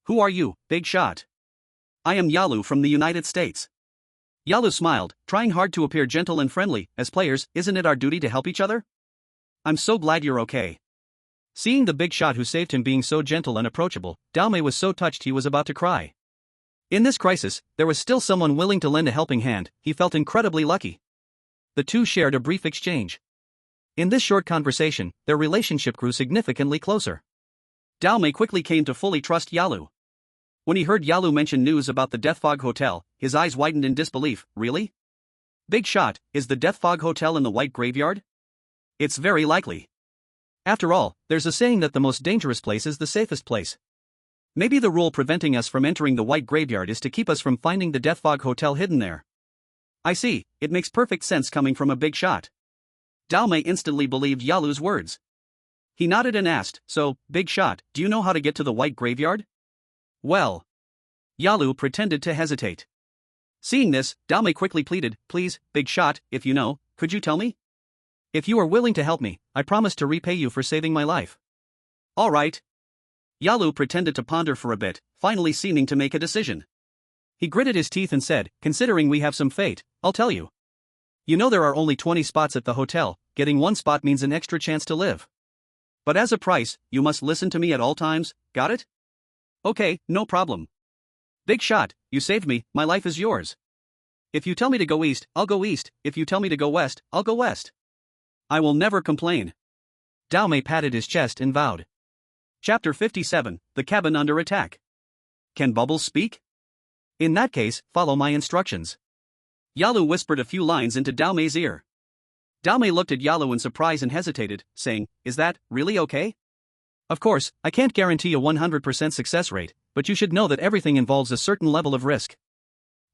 S1: Who are you, big shot? I am Yalu from the United States. Yalu smiled, trying hard to appear gentle and friendly. As players, isn't it our duty to help each other? I'm so glad you're okay.
S2: Seeing the big shot who saved him being so gentle and approachable, Daomei was so touched he was about to cry. In this crisis, there was still someone willing to lend a helping hand. He felt incredibly lucky. The two shared a brief exchange. In this short conversation, their relationship grew significantly closer.
S1: Daomei quickly came to fully trust Yalu. When he heard Yalu mention news about the Death Fog Hotel, his eyes widened in disbelief. Really? Big shot, is the Death Fog Hotel in the White Graveyard? It's very likely.
S2: After all, there's a saying that the most dangerous place is the safest place.
S1: Maybe the rule preventing us from entering the White Graveyard is to keep us from finding the Death Fog Hotel hidden there. I see, it makes perfect sense coming from a big shot. Daomei instantly believed Yalu's words. He nodded and asked, so, big shot, do you know how to get to the White Graveyard? Well. Yalu pretended to hesitate. Seeing this, Daomei quickly pleaded, please, big shot, if you know, could you tell me?
S2: If you are willing to help me, I promise to repay you for saving my life.
S1: All right. Yalu pretended to ponder for a bit, finally seeming to make a decision.
S2: He gritted his teeth and said, considering we have some fate, I'll tell you. You know there are only 20 spots at the hotel, getting one spot means an extra chance to live.
S1: But as a price, you must listen to me at all times, got it? Okay, no problem. Big shot, you saved me, my life is yours. If you tell me to go east, I'll go east, if you tell me to go west, I'll go west. I will never complain.
S2: Daomei patted his chest and vowed.
S1: Chapter 57, The Cabin Under Attack. Can bubbles speak?
S2: In that case, follow my instructions.
S1: Yalu whispered a few lines into Daomei's ear. Daomei looked at Yalu in surprise and hesitated, saying, is that really okay?
S2: Of course, I can't guarantee a 100% success rate, but you should know that everything involves a certain level of risk.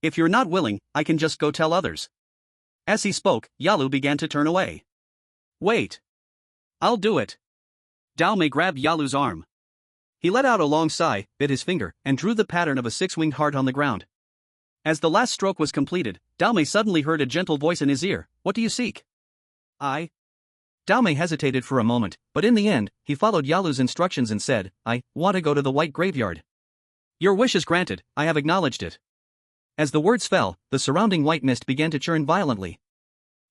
S1: If you're not willing, I can just go tell others. As he spoke, Yalu began to turn away. Wait. I'll do it. Daomei grabbed Yalu's arm.
S2: He let out a long sigh, bit his finger, and drew the pattern of a six-winged heart on the ground.
S1: As the last stroke was completed, Daomei suddenly heard a gentle voice in his ear, what do you seek?
S2: Daomei hesitated for a moment, but in the end, he followed Yalu's instructions and said, I want to go to the White Graveyard.
S1: Your wish is granted, I have acknowledged it.
S2: As the words fell, the surrounding white mist began to churn violently.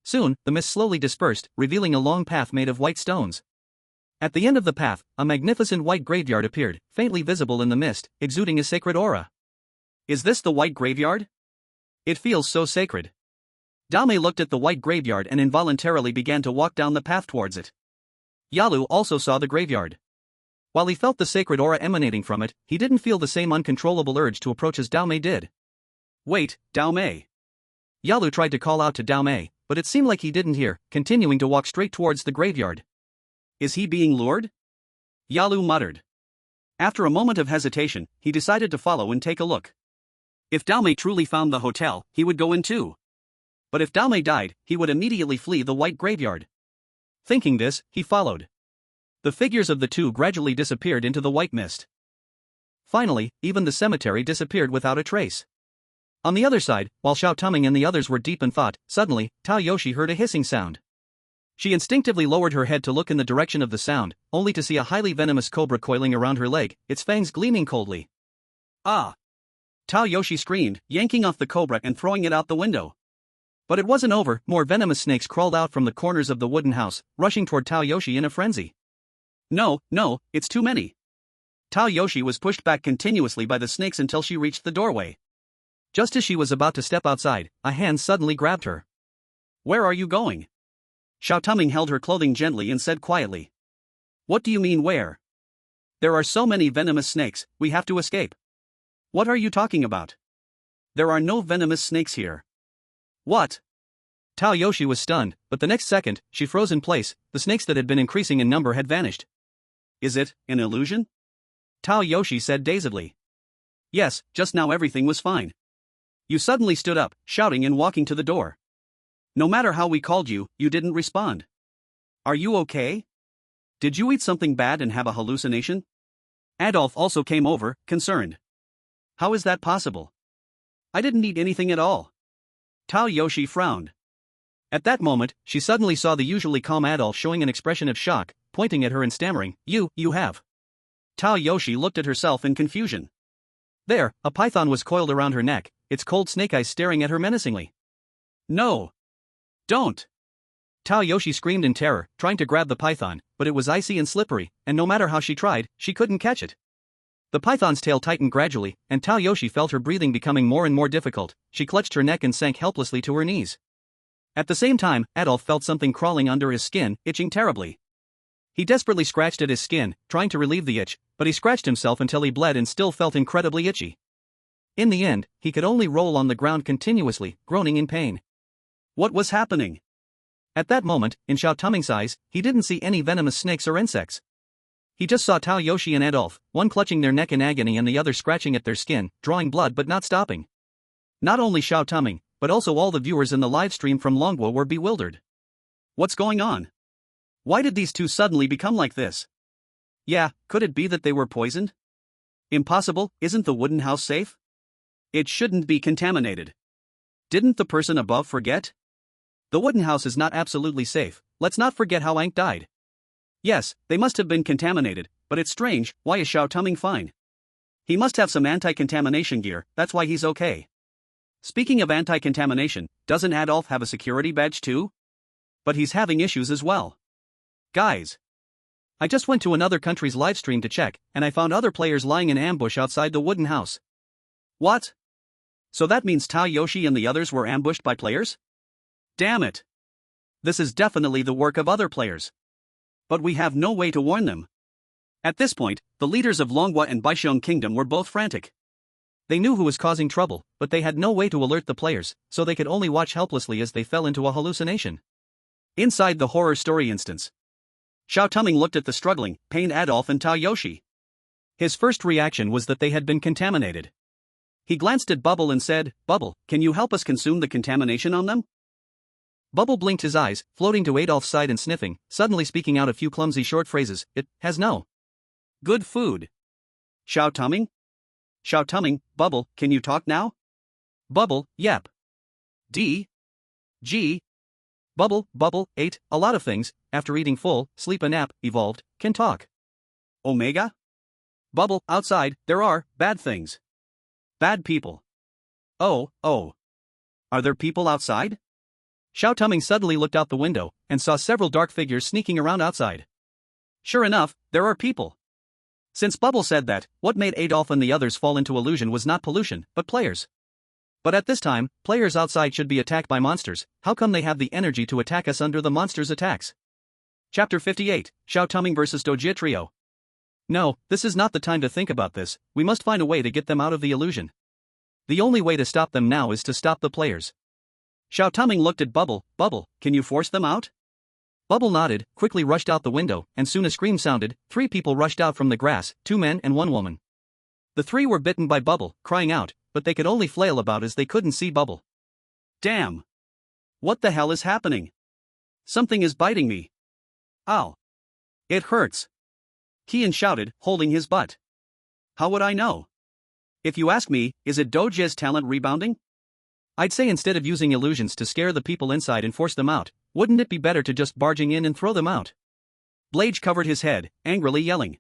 S2: Soon, the mist slowly dispersed, revealing a long path made of white stones. At the end of the path, a magnificent white graveyard appeared, faintly visible in the mist, exuding a sacred aura.
S1: Is this the White Graveyard? It feels so sacred. Daomei looked at the White Graveyard and involuntarily began to walk down the path towards it. Yalu also saw the graveyard. While he felt the sacred aura emanating from it, he didn't feel the same uncontrollable urge to approach as Daomei did. Wait, Daomei.
S2: Yalu tried to call out to Daomei, but it seemed like he didn't hear, continuing to walk straight towards the graveyard.
S1: Is he being lured? Yalu muttered. After a moment of hesitation, he decided to follow and take a look. If Daomei truly found the hotel, he would go in too. But if Daomei died, he would immediately flee the White Graveyard.
S2: Thinking this, he followed. The figures of the two gradually disappeared into the white mist. Finally, even the cemetery disappeared without a trace. On the other side, while Xiao Touming and the others were deep in thought, suddenly, Tao Yoshi heard a hissing sound. She instinctively lowered her head to look in the direction of the sound, only to see a highly venomous cobra coiling around her leg, its fangs gleaming coldly.
S1: Ah! Tao Yoshi screamed, yanking off the cobra and throwing it out the window.
S2: But it wasn't over, more venomous snakes crawled out from the corners of the wooden house, rushing toward Tao Yoshi in a frenzy.
S1: No, it's too many. Tao Yoshi was pushed back continuously by the snakes until she reached the doorway.
S2: Just as she was about to step outside, a hand suddenly grabbed her.
S1: Where are you going? Xiao Touming held her clothing gently and said quietly. What do you mean where? There are so many venomous snakes, we have to escape. What are you talking about? There are no venomous snakes here. What?
S2: Tao Yoshi was stunned, but the next second, she froze in place, the snakes that had been increasing in number had vanished.
S1: Is it an illusion? Tao Yoshi said dazedly. Yes, just now everything was fine. You suddenly stood up, shouting and walking to the door. No matter how we called you, you didn't respond. Are you okay? Did you eat something bad and have a hallucination? Adolf also came over, concerned. How is that possible? I didn't eat anything at all. Tao Yoshi frowned.
S2: At that moment, she suddenly saw the usually calm Adolf showing an expression of shock, pointing at her and stammering, You have.
S1: Tao Yoshi looked at herself in confusion.
S2: There, a python was coiled around her neck, its cold snake eyes staring at her menacingly.
S1: No. Don't.
S2: Tao Yoshi screamed in terror, trying to grab the python, but it was icy and slippery, and no matter how she tried, she couldn't catch it. The python's tail tightened gradually, and Tao Yoshi felt her breathing becoming more and more difficult. She clutched her neck and sank helplessly to her knees. At the same time, Adolf felt something crawling under his skin, itching terribly. He desperately scratched at his skin, trying to relieve the itch, but he scratched himself until he bled and still felt incredibly itchy. In the end, he could only roll on the ground continuously, groaning in pain.
S1: What was happening?
S2: At that moment, in Xiao Touming's eyes, he didn't see any venomous snakes or insects. He just saw Tao Yoshi and Adolf, one clutching their neck in agony and the other scratching at their skin, drawing blood but not stopping. Not only Xiao Touming, but also all the viewers in the live stream from Longguo were bewildered.
S1: What's going on? Why did these two suddenly become like this? Yeah, could it be that they were poisoned? Impossible, isn't the wooden house safe? It shouldn't be contaminated. Didn't the person above forget? The wooden house is not absolutely safe, let's not forget how Ankh died. Yes, they must have been contaminated, but it's strange, why is Xiao Touming fine? He must have some anti-contamination gear, that's why he's okay. Speaking of anti-contamination, doesn't Adolf have a security badge too? But he's having issues as well. Guys, I just went to another country's livestream to check, and I found other players lying in ambush outside the wooden house. What? So that means Tao Yoshi and the others were ambushed by players? Damn it! This is definitely the work of other players. But we have no way to warn them. At this point, the leaders of Longguo and Baixiong Kingdom were both frantic. They knew who was causing trouble, but they had no way to alert the players, so they could only watch helplessly as they fell into a hallucination. Inside the horror story instance, Xiao Touming looked at the struggling, pained Adolf and Tao Yoshi. His first reaction was that they had been contaminated. He glanced at Bubble and said, Bubble, can you help us consume the contamination on them? Bubble blinked his eyes, floating to Adolf's side and sniffing, suddenly speaking out a few clumsy short phrases. It has no good food. Xiao Touming? Xiao Touming, Bubble, can you talk now? Bubble, yep. D. G. Bubble, ate a lot of things, after eating full, sleep a nap, evolved, can talk. Omega? Bubble, outside, there are bad things. Bad people. Oh. Are there people outside? Xiao Touming suddenly looked out the window, and saw several dark figures sneaking around outside. Sure enough, there are people. Since Bubble said that, what made Adolf and the others fall into illusion was not pollution, but players. But at this time, players outside should be attacked by monsters. How come they have the energy to attack us under the monsters' attacks? Chapter 58, Xiao Touming vs Dojie Trio. No, this is not the time to think about this, we must find a way to get them out of the illusion. The only way to stop them now is to stop the players. Xiao Touming looked at Bubble, Bubble, can you force them out? Bubble nodded, quickly rushed out the window, and soon a scream sounded. 3 people rushed out from the grass, 2 men and 1 woman. The 3 were bitten by Bubble, crying out, but they could only flail about as they couldn't see Bubble. Damn! What the hell is happening? Something is biting me. Ow! It hurts. Kian shouted, holding his butt. How would I know? If you ask me, is it Dojie's talent rebounding? I'd say instead of using illusions to scare the people inside and force them out, wouldn't it be better to just barging in and throw them out? Blage covered his head, angrily yelling.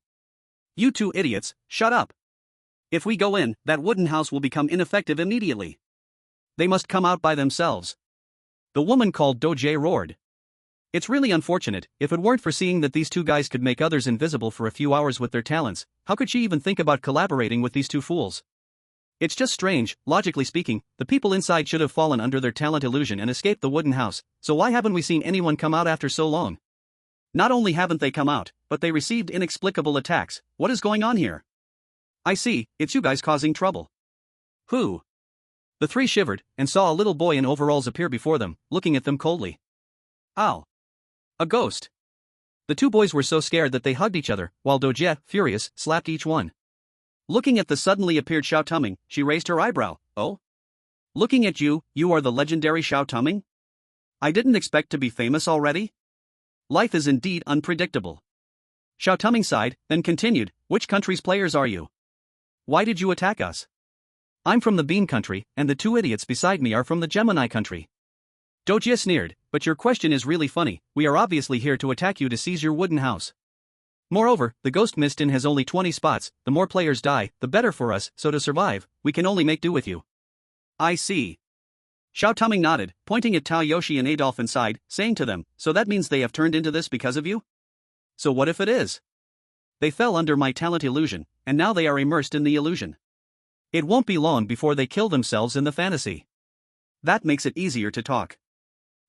S1: You 2 idiots, shut up. If we go in, that wooden house will become ineffective immediately. They must come out by themselves. The woman called Dojie roared. It's really unfortunate, if it weren't for seeing that these 2 guys could make others invisible for a few hours with their talents, how could she even think about collaborating with these 2 fools? It's just strange, logically speaking, the people inside should have fallen under their talent illusion and escaped the wooden house, so why haven't we seen anyone come out after so long? Not only haven't they come out, but they received inexplicable attacks. What is going on here? I see, it's you guys causing trouble. Who? The 3 shivered, and saw a little boy in overalls appear before them, looking at them coldly. Ow. A ghost. The 2 boys were so scared that they hugged each other, while Dojie, furious, slapped each one. Looking at the suddenly appeared Xiao Touming, she raised her eyebrow. Oh? Looking at you, you are the legendary Xiao Touming? I didn't expect to be famous already? Life is indeed unpredictable. Xiao Touming sighed, then continued, which country's players are you? Why did you attack us? I'm from the Bean country, and the 2 idiots beside me are from the Gemini country. Dojie sneered, but your question is really funny, we are obviously here to attack you to seize your wooden house.
S2: Moreover, the ghost mist in has only 20 spots, the more players die, the better for us, so to survive, we can only make do with you.
S1: I see. Xiao Touming nodded, pointing at Tao Yoshi and Adolf inside, saying to them, so that means they have turned into this because of you? So what if it is? They fell under my talent illusion, and now they are immersed in the illusion. It won't be long before they kill themselves in the fantasy. That makes it easier to talk.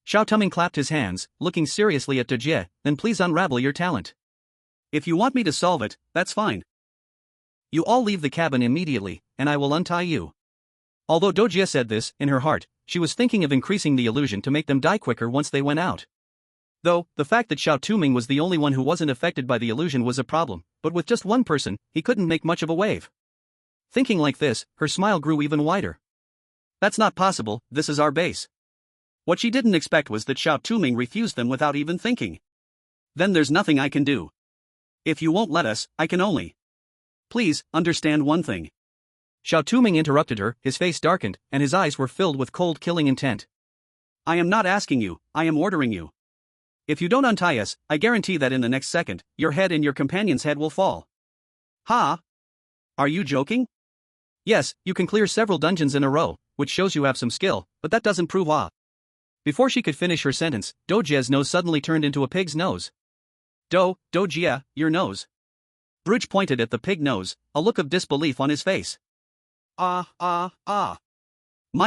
S2: Xiao Touming clapped his hands, looking seriously at Dojie, then please unravel your talent.
S1: If you want me to solve it, that's fine.
S2: You all leave the cabin immediately, and I will untie you. Although Dojie said this, in her heart, she was thinking of increasing the illusion to make them die quicker once they went out. Though, the fact that Xiao Touming was the only one who wasn't affected by the illusion was a problem, but with just one person, he couldn't make much of a wave. Thinking like this, her smile grew even wider.
S1: That's not possible, this is our base. What she didn't expect was that Xiao Touming refused them without even thinking. Then there's nothing I can do. If you won't let us, I can only. Please, understand one thing.
S2: Xiao Touming interrupted her, his face darkened, and his eyes were filled with cold killing intent.
S1: I am not asking you, I am ordering you. If you don't untie us, I guarantee that in the next second, your head and your companion's head will fall. Ha? Are you joking?
S2: Yes, you can clear several dungeons in a row, which shows you have some skill, but that doesn't prove ah. Before she could finish her sentence, Dojie's nose suddenly turned into a pig's nose.
S1: Dojie, your nose. Bruch pointed at the pig nose, a look of disbelief on his face. My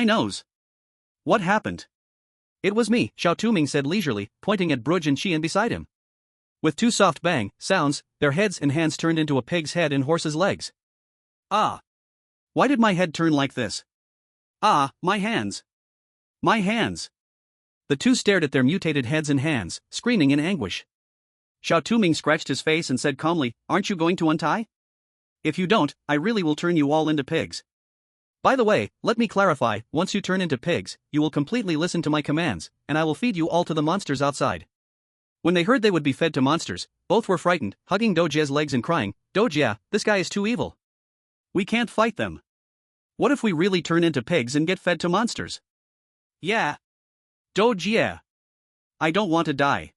S1: nose. What happened?
S2: It was me, Xiao Touming said leisurely, pointing at Bruch and Qian beside him. With two soft bang sounds, their heads and hands turned into a pig's head and horse's legs.
S1: Why did my head turn like this? My hands. My hands.
S2: The two stared at their mutated heads and hands, screaming in anguish.
S1: Xiao Touming scratched his face and said calmly, aren't you going to untie? If you don't, I really will turn you all into pigs.
S2: By the way, let me clarify, once you turn into pigs, you will completely listen to my commands, and I will feed you all to the monsters outside. When they heard they would be fed to monsters, both were frightened, hugging Dojie's legs and crying, Dojie, this guy is too evil.
S1: We can't fight them. What if we really turn into pigs and get fed to monsters?
S2: Yeah.
S1: Dojie. I don't want to die.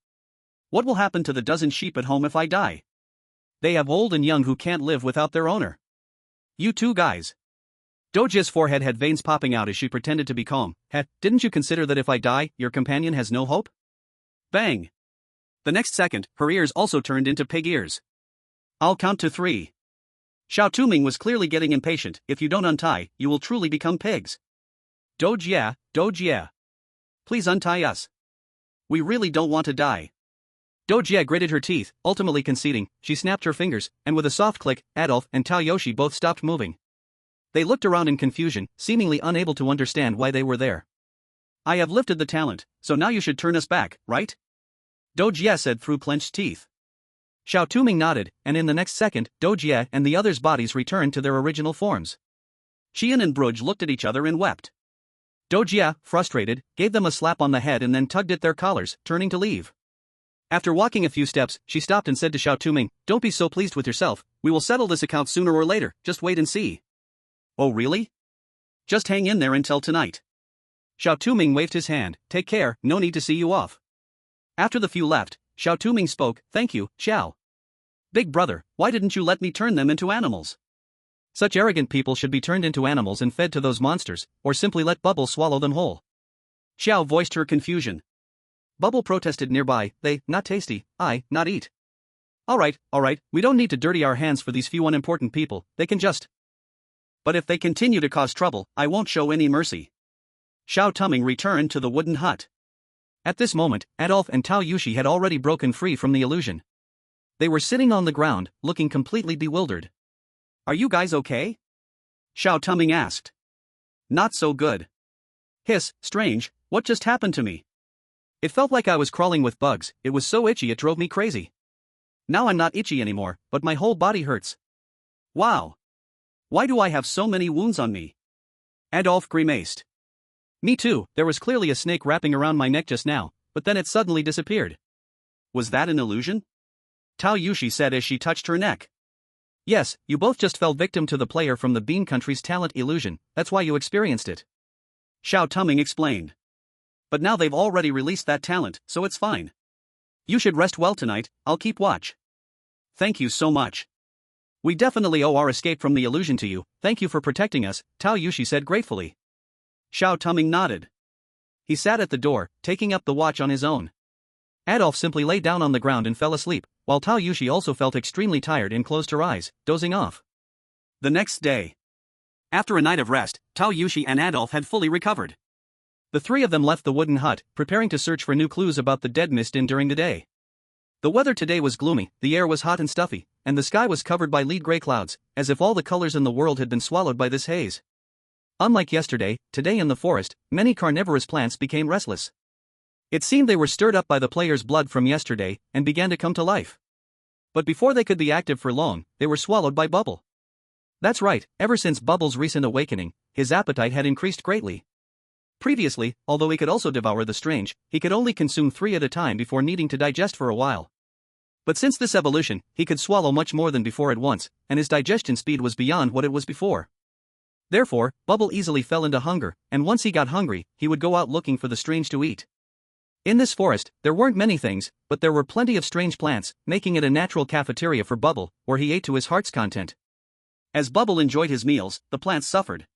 S1: What will happen to the dozen sheep at home if I die? They have old and young who can't live without their owner. You two guys.
S2: Dojie's forehead had veins popping out as she pretended to be calm. Didn't you consider that if I die, your companion has no hope?
S1: Bang. The next second, her ears also turned into pig ears. I'll count to 3. Xiao Touming was clearly getting impatient. If you don't untie, you will truly become pigs. Dojie. Please untie us. We really don't want to die.
S2: Dojie gritted her teeth, ultimately conceding. She snapped her fingers, and with a soft click, Adolf and Tao Yoshi both stopped moving. They looked around in confusion, seemingly unable to understand why they were there.
S1: I have lifted the talent, so now you should turn us back, right? Dojie said through clenched teeth.
S2: Xiao Touming nodded, and in the next second, Dojie and the others' bodies returned to their original forms.
S1: Qian and Bruch looked at each other and wept.
S2: Dojie, frustrated, gave them a slap on the head and then tugged at their collars, turning to leave. After walking a few steps, she stopped and said to Xiao Touming, don't be so pleased with yourself, we will settle this account sooner or later, just wait and see. Oh really?
S1: Just hang in there until tonight.
S2: Xiao Touming waved his hand, take care, no need to see you off.
S1: After the few left, Xiao Touming spoke, thank you, Xiao. Big brother, why didn't you let me turn them into animals?
S2: Such arrogant people should be turned into animals and fed to those monsters, or simply let Bubble swallow them whole.
S1: Xiao voiced her confusion.
S2: Bubble protested nearby, they, not tasty, I, not eat. Alright, we don't need to dirty our hands for these few unimportant people, they can just.
S1: But if they continue to cause trouble, I won't show any mercy. Xiao Touming returned to the wooden hut.
S2: At this moment, Adolf and Tao Yoshi had already broken free from the illusion. They were sitting on the ground, looking completely bewildered.
S1: Are you guys okay? Xiao Touming asked. Not so good. Hiss, strange, what just happened to me?
S2: It felt like I was crawling with bugs, it was so itchy it drove me crazy.
S1: Now I'm not itchy anymore, but my whole body hurts. Wow. Why do I have so many wounds on me? Adolf grimaced.
S2: Me too, there was clearly a snake wrapping around my neck just now, but then it suddenly disappeared.
S1: Was that an illusion? Tao Yoshi said as she touched her neck.
S2: Yes, you both just fell victim to the player from the Bean Country's talent illusion, that's why you experienced it.
S1: Xiao Touming explained. But now they've already released that talent, so it's fine. You should rest well tonight, I'll keep watch. Thank you so much. We definitely owe our escape from the illusion to you, thank you for protecting us, Tao Yushi said gratefully. Xiao Touming nodded. He sat at the door, taking up the watch on his own. Adolf simply lay down on the ground and fell asleep, while Tao Yushi also felt extremely tired and closed her eyes, dozing off. The next day. After a night of rest, Tao Yushi and Adolf had fully recovered. The three of them left the wooden hut, preparing to search for new clues about the dead missed in during the day. The weather today was gloomy, the air was hot and stuffy, and the sky was covered by lead gray clouds, as if all the colors in the world had been swallowed by this haze. Unlike yesterday, today in the forest, many carnivorous plants became restless. It seemed they were stirred up by the players' blood from yesterday, and began to come to life. But before they could be active for long, they were swallowed by Bubble. That's right, ever since Bubble's recent awakening, his appetite had increased greatly. Previously, although he could also devour the strange, he could only consume 3 at a time before needing to digest for a while. But since this evolution, he could swallow much more than before at once, and his digestion speed was beyond what it was before. Therefore, Bubble easily fell into hunger, and once he got hungry, he would go out looking for the strange to eat. In this forest, there weren't many things, but there were plenty of strange plants, making it a natural cafeteria for Bubble, where he ate to his heart's content. As Bubble enjoyed his meals, the plants suffered.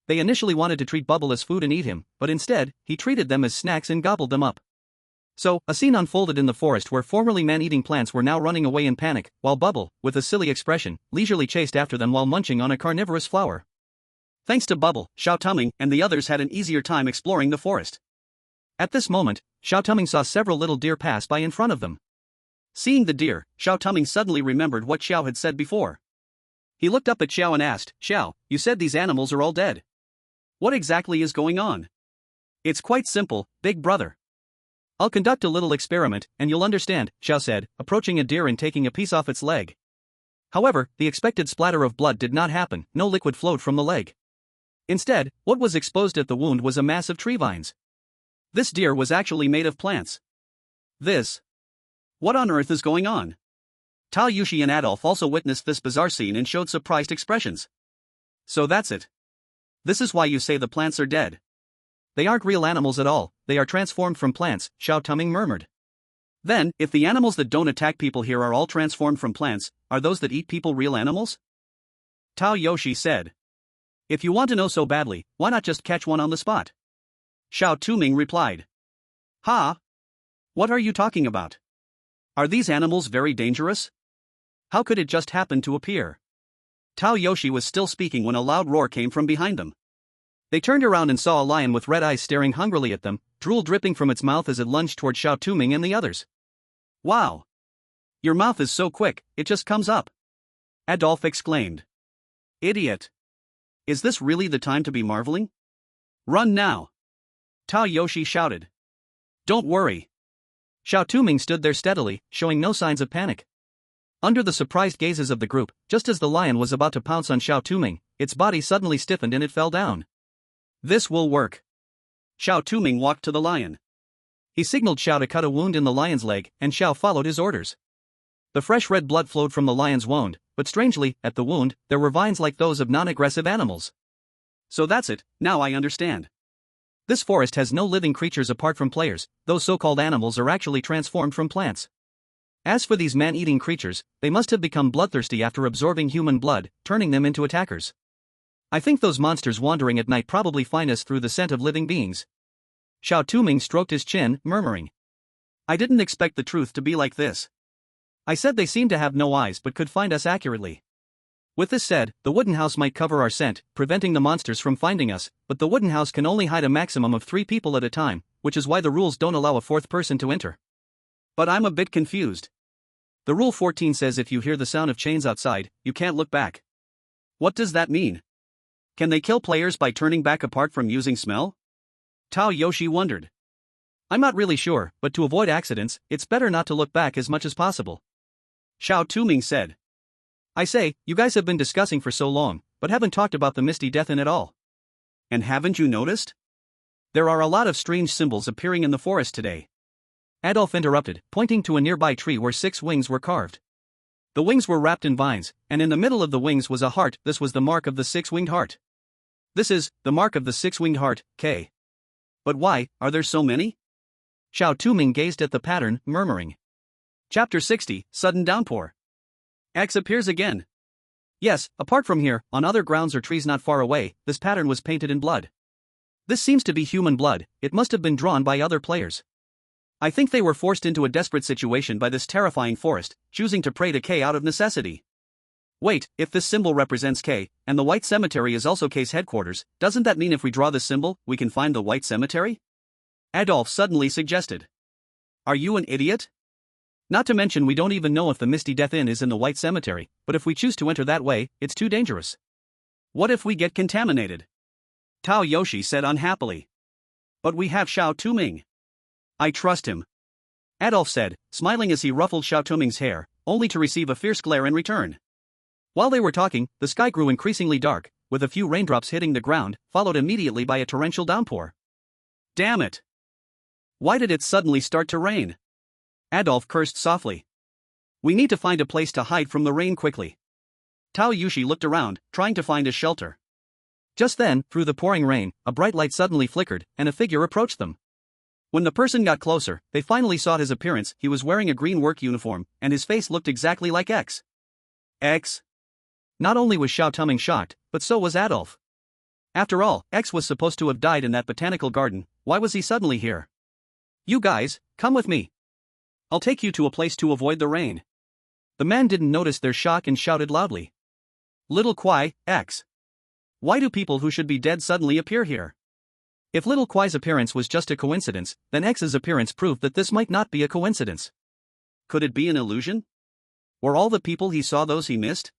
S1: They initially wanted to treat Bubble as food and eat him, but instead, he treated them as snacks and gobbled them up. So, a scene unfolded in the forest where formerly man-eating plants were now running away in panic, while Bubble, with a silly expression, leisurely chased after them while munching on a carnivorous flower. Thanks to Bubble, Xiao Touming and the others had an easier time exploring the forest. At this moment, Xiao Touming saw several little deer pass by in front of them. Seeing the deer, Xiao Touming suddenly remembered what Xiao had said before. He looked up at Xiao and asked, Xiao, you said these animals are all dead. What exactly is going on? It's quite simple, big brother. I'll conduct a little experiment, and you'll understand, Xiao said, approaching a deer and taking a piece off its leg. However, the expected splatter of blood did not happen, no liquid flowed from the leg. Instead, what was exposed at the wound was a mass of tree vines. This deer was actually made of plants. What on earth is going on? Tao Yushi and Adolf also witnessed this bizarre scene and showed surprised expressions. So that's it. This is why you say the plants are dead. They aren't real animals at all, they are transformed from plants, Xiao Touming murmured. Then, if the animals that don't attack people here are all transformed from plants, are those that eat people real animals? Tao Yushi said. If you want to know so badly, why not just catch one on the spot? Xiao Touming replied. Ha? What are you talking about? Are these animals very dangerous? How could it just happen to appear? Tao Yushi was still speaking when a loud roar came from behind them. They turned around and saw a lion with red eyes staring hungrily at them, drool dripping from its mouth as it lunged toward Xiao Touming and the others. Wow! Your mouth is so quick, it just comes up. Adolf exclaimed. Idiot! Is this really the time to be marveling? Run now! Tao Yushi shouted. Don't worry. Xiao Touming stood there steadily, showing no signs of panic. Under the surprised gazes of the group, just as the lion was about to pounce on Xiao Touming, its body suddenly stiffened and it fell down. This will work. Xiao Touming walked to the lion. He signaled Xiao to cut a wound in the lion's leg, and Xiao followed his orders. The fresh red blood flowed from the lion's wound, but strangely, at the wound, there were vines like those of non-aggressive animals. So that's it, now I understand. This forest has no living creatures apart from players, those so-called animals are actually transformed from plants. As for these man-eating creatures, they must have become bloodthirsty after absorbing human blood, turning them into attackers. I think those monsters wandering at night probably find us through the scent of living beings. Xiao Touming stroked his chin, murmuring. I didn't expect the truth to be like this. I said they seemed to have no eyes but could find us accurately. With this said, the wooden house might cover our scent, preventing the monsters from finding us, but the wooden house can only hide a maximum of 3 people at a time, which is why the rules don't allow a 4th person to enter. But I'm a bit confused. The Rule 14 says if you hear the sound of chains outside, you can't look back. What does that mean? Can they kill players by turning back apart from using smell? Tao Yushi wondered. I'm not really sure, but to avoid accidents, it's better not to look back as much as possible. Xiao Touming said. I say, you guys have been discussing for so long, but haven't talked about the Misty Death Inn at all. And haven't you noticed? There are a lot of strange symbols appearing in the forest today. Adolf interrupted, pointing to a nearby tree where 6 wings were carved. The wings were wrapped in vines, and in the middle of the wings was a heart. This was the mark of the 6-winged heart. This is the mark of the 6-winged heart, K. But why are there so many? Xiao Touming gazed at the pattern, murmuring. Chapter 60, Sudden Downpour. X appears again.
S2: Yes, apart from here, on other grounds or trees not far away, this pattern was painted in blood. This seems to be human blood, it must have been drawn by other players. I think they were forced into a desperate situation by this terrifying forest, choosing to pray to K out of necessity. Wait, if this symbol represents K, and the White Cemetery is also K's headquarters, doesn't that mean if we draw this symbol, we can find the White Cemetery? Adolf suddenly suggested. Are you an idiot? Not to mention we don't even know if the Misty Death Inn is in the White Cemetery, but if we choose to enter that way, it's too dangerous.
S1: What if we get contaminated? Tao Yoshi said unhappily. But we have Xiao Touming. I trust him.
S2: Adolf said, smiling as he ruffled Xiao Touming's hair, only to receive a fierce glare in return. While they were talking, the sky grew increasingly dark, with a few raindrops hitting the ground, followed immediately by a torrential downpour.
S1: Damn it! Why did it suddenly start to rain?
S2: Adolf cursed softly. We need to find a place to hide from the rain quickly.
S1: Tao Yushi looked around, trying to find a shelter.
S2: Just then, through the pouring rain, a bright light suddenly flickered, and a figure approached them. When the person got closer, they finally saw his appearance. He was wearing a green work uniform, and his face looked exactly like X.
S1: X?
S2: Not only was Xiao Touming shocked, but so was Adolf. After all, X was supposed to have died in that botanical garden, why was he suddenly here?
S1: You guys, come with me. I'll take you to a place to avoid the rain.
S2: The man didn't notice their shock and shouted loudly.
S1: Little Kwai, X. Why do people who should be dead suddenly appear here?
S2: If Little Kwai's appearance was just a coincidence, then X's appearance proved that this might not be a coincidence.
S1: Could it be an illusion? Were all the people he saw those he missed?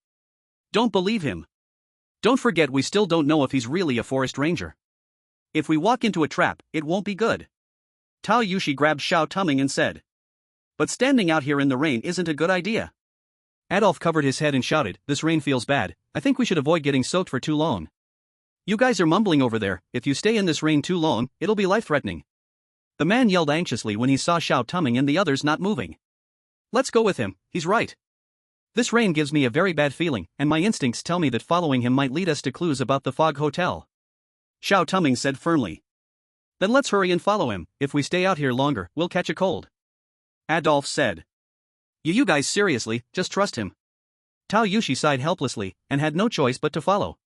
S1: Don't believe him. Don't forget we still don't know if he's really a forest ranger. If we walk into a trap, it won't be good. Tao Yushi grabbed Xiao Touming and said. But standing out here in the rain isn't a good idea.
S2: Adolf covered his head and shouted, this rain feels bad, I think we should avoid getting soaked for too long.
S1: You guys are mumbling over there, if you stay in this rain too long, it'll be life-threatening.
S2: The man yelled anxiously when he saw Xiao Touming and the others not moving.
S1: Let's go with him, he's right.
S2: This rain gives me a very bad feeling, and my instincts tell me that following him might lead us to clues about the Fog Hotel.
S1: Xiao Touming said firmly. Then let's hurry and follow him, if we stay out here longer, we'll catch a cold. Adolf said. You guys seriously, just trust him.
S2: Tao Yushi sighed helplessly, and had no choice but to follow.